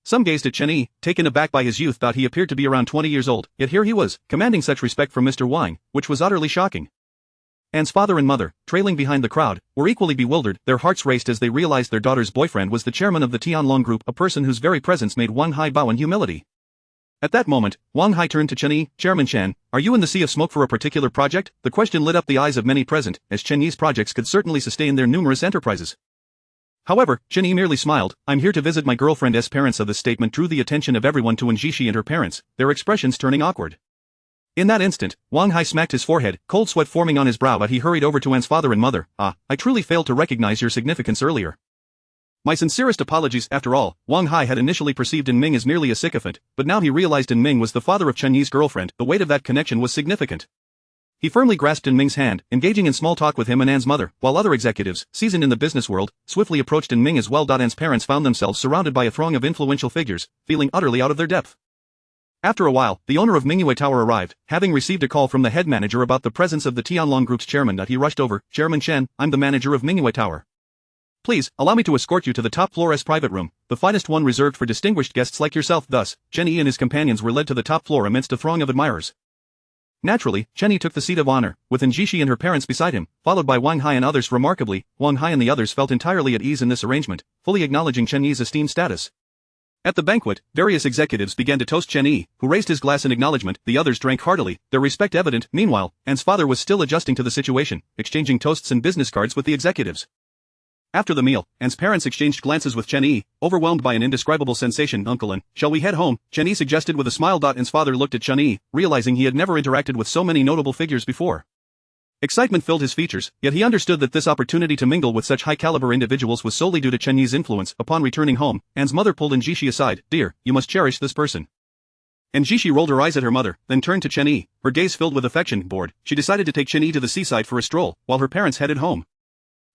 Some gazed at Chen Yi, taken aback by his youth. He appeared to be around 20 years old, yet here he was, commanding such respect from Mr. Wang, which was utterly shocking. Anne's father and mother, trailing behind the crowd, were equally bewildered. Their hearts raced as they realized their daughter's boyfriend was the chairman of the Tianlong group, a person whose very presence made Wang Hai bow in humility. At that moment, Wang Hai turned to Chen Yi. "Chairman Chen, are you in the Sea of Smoke for a particular project?" The question lit up the eyes of many present, as Chen Yi's projects could certainly sustain their numerous enterprises. However, Chen Yi merely smiled. "I'm here to visit my girlfriend's parents." This statement drew the attention of everyone to Xi and her parents, their expressions turning awkward. In that instant, Wang Hai smacked his forehead, cold sweat forming on his brow, but he hurried over to Anne's father and mother. "I truly failed to recognize your significance earlier. My sincerest apologies." After all, Wang Hai had initially perceived In Ming as merely a sycophant, but now he realized In Ming was the father of Chen Yi's girlfriend. The weight of that connection was significant. He firmly grasped In Ming's hand, engaging in small talk with him and Anne's mother, while other executives, seasoned in the business world, swiftly approached In Ming as well. Anne's parents found themselves surrounded by a throng of influential figures, feeling utterly out of their depth. After a while, the owner of Mingyue Tower arrived, having received a call from the head manager about the presence of the Tianlong Group's chairman. He rushed over. "Chairman Chen, I'm the manager of Mingyue Tower. Please, allow me to escort you to the top floor's private room, the finest one reserved for distinguished guests like yourself." Thus, Chen Yi and his companions were led to the top floor amidst a throng of admirers. Naturally, Chen Yi took the seat of honor, with Xi and her parents beside him, followed by Wang Hai and others. Remarkably, Wang Hai and the others felt entirely at ease in this arrangement, fully acknowledging Chen Yi's esteemed status. At the banquet, various executives began to toast Chen Yi, who raised his glass in acknowledgement. The others drank heartily, their respect evident. Meanwhile, Anne's father was still adjusting to the situation, exchanging toasts and business cards with the executives. After the meal, Anne's parents exchanged glances with Chen Yi, overwhelmed by an indescribable sensation. "Uncle An, shall we head home?" Chen Yi suggested with a smile. Anne's father looked at Chen Yi, realizing he had never interacted with so many notable figures before. Excitement filled his features, yet he understood that this opportunity to mingle with such high-caliber individuals was solely due to Chen Yi's influence. Upon returning home, Anne's mother pulled Xi aside. "Dear, you must cherish this person." Xi rolled her eyes at her mother, then turned to Chen Yi, her gaze filled with affection. Bored, she decided to take Chen Yi to the seaside for a stroll, while her parents headed home.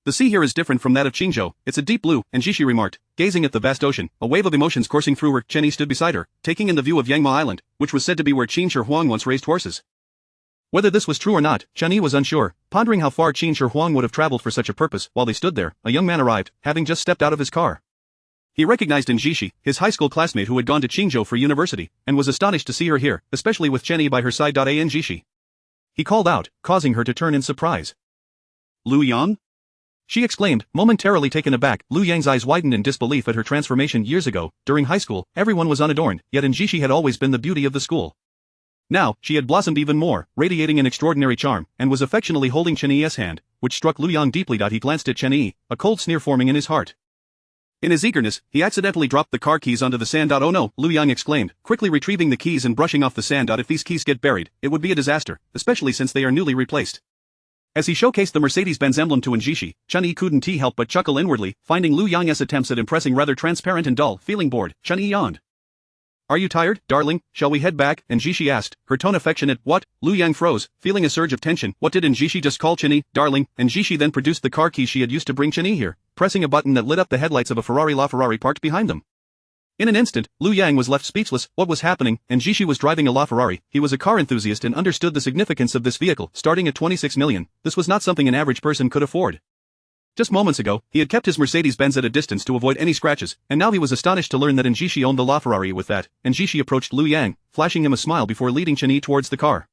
"The sea here is different from that of Qingzhou. It's a deep blue," Xi remarked, gazing at the vast ocean, a wave of emotions coursing through her. Chen Yi stood beside her, taking in the view of Yangma Island, which was said to be where Qin Shi Huang once raised horses. Whether this was true or not, Chen Yi was unsure, pondering how far Qin Shi Huang would have traveled for such a purpose. While they stood there, a young man arrived, having just stepped out of his car. He recognized Xi, his high school classmate who had gone to Qingzhou for university, and was astonished to see her here, especially with Chen Yi by her side. Xi. He called out, causing her to turn in surprise. "Liu Yang?" she exclaimed, momentarily taken aback. Liu Yang's eyes widened in disbelief at her transformation. Years ago, during high school, everyone was unadorned, yet Xi had always been the beauty of the school. Now, she had blossomed even more, radiating an extraordinary charm, and was affectionately holding Chen Yi's hand, which struck Liu Yang deeply. He glanced at Chen Yi, a cold sneer forming in his heart. In his eagerness, he accidentally dropped the car keys onto the sand. "Oh no," Liu Yang exclaimed, quickly retrieving the keys and brushing off the sand. "If these keys get buried, it would be a disaster, especially since they are newly replaced." As he showcased the Mercedes-Benz emblem to Xi, Chen Yi couldn't help but chuckle inwardly, finding Liu Yang's attempts at impressing rather transparent and dull. Feeling bored, Chen Yi yawned. Are you tired, darling? Shall we head back? And Xi asked, her tone affectionate. What? Lu Yang froze, feeling a surge of tension. What didn't Xi just call Chen Yi, darling? And Xi then produced the car key she had used to bring Chen Yi here, pressing a button that lit up the headlights of a LaFerrari parked behind them. In an instant, Lu Yang was left speechless. What was happening? And Xi was driving a LaFerrari. He was a car enthusiast and understood the significance of this vehicle. Starting at 26 million, this was not something an average person could afford. Just moments ago, he had kept his Mercedes-Benz at a distance to avoid any scratches, and now he was astonished to learn that Xi owned the LaFerrari with that, and Xi approached Lu Yang, flashing him a smile before leading Chen Yi towards the car.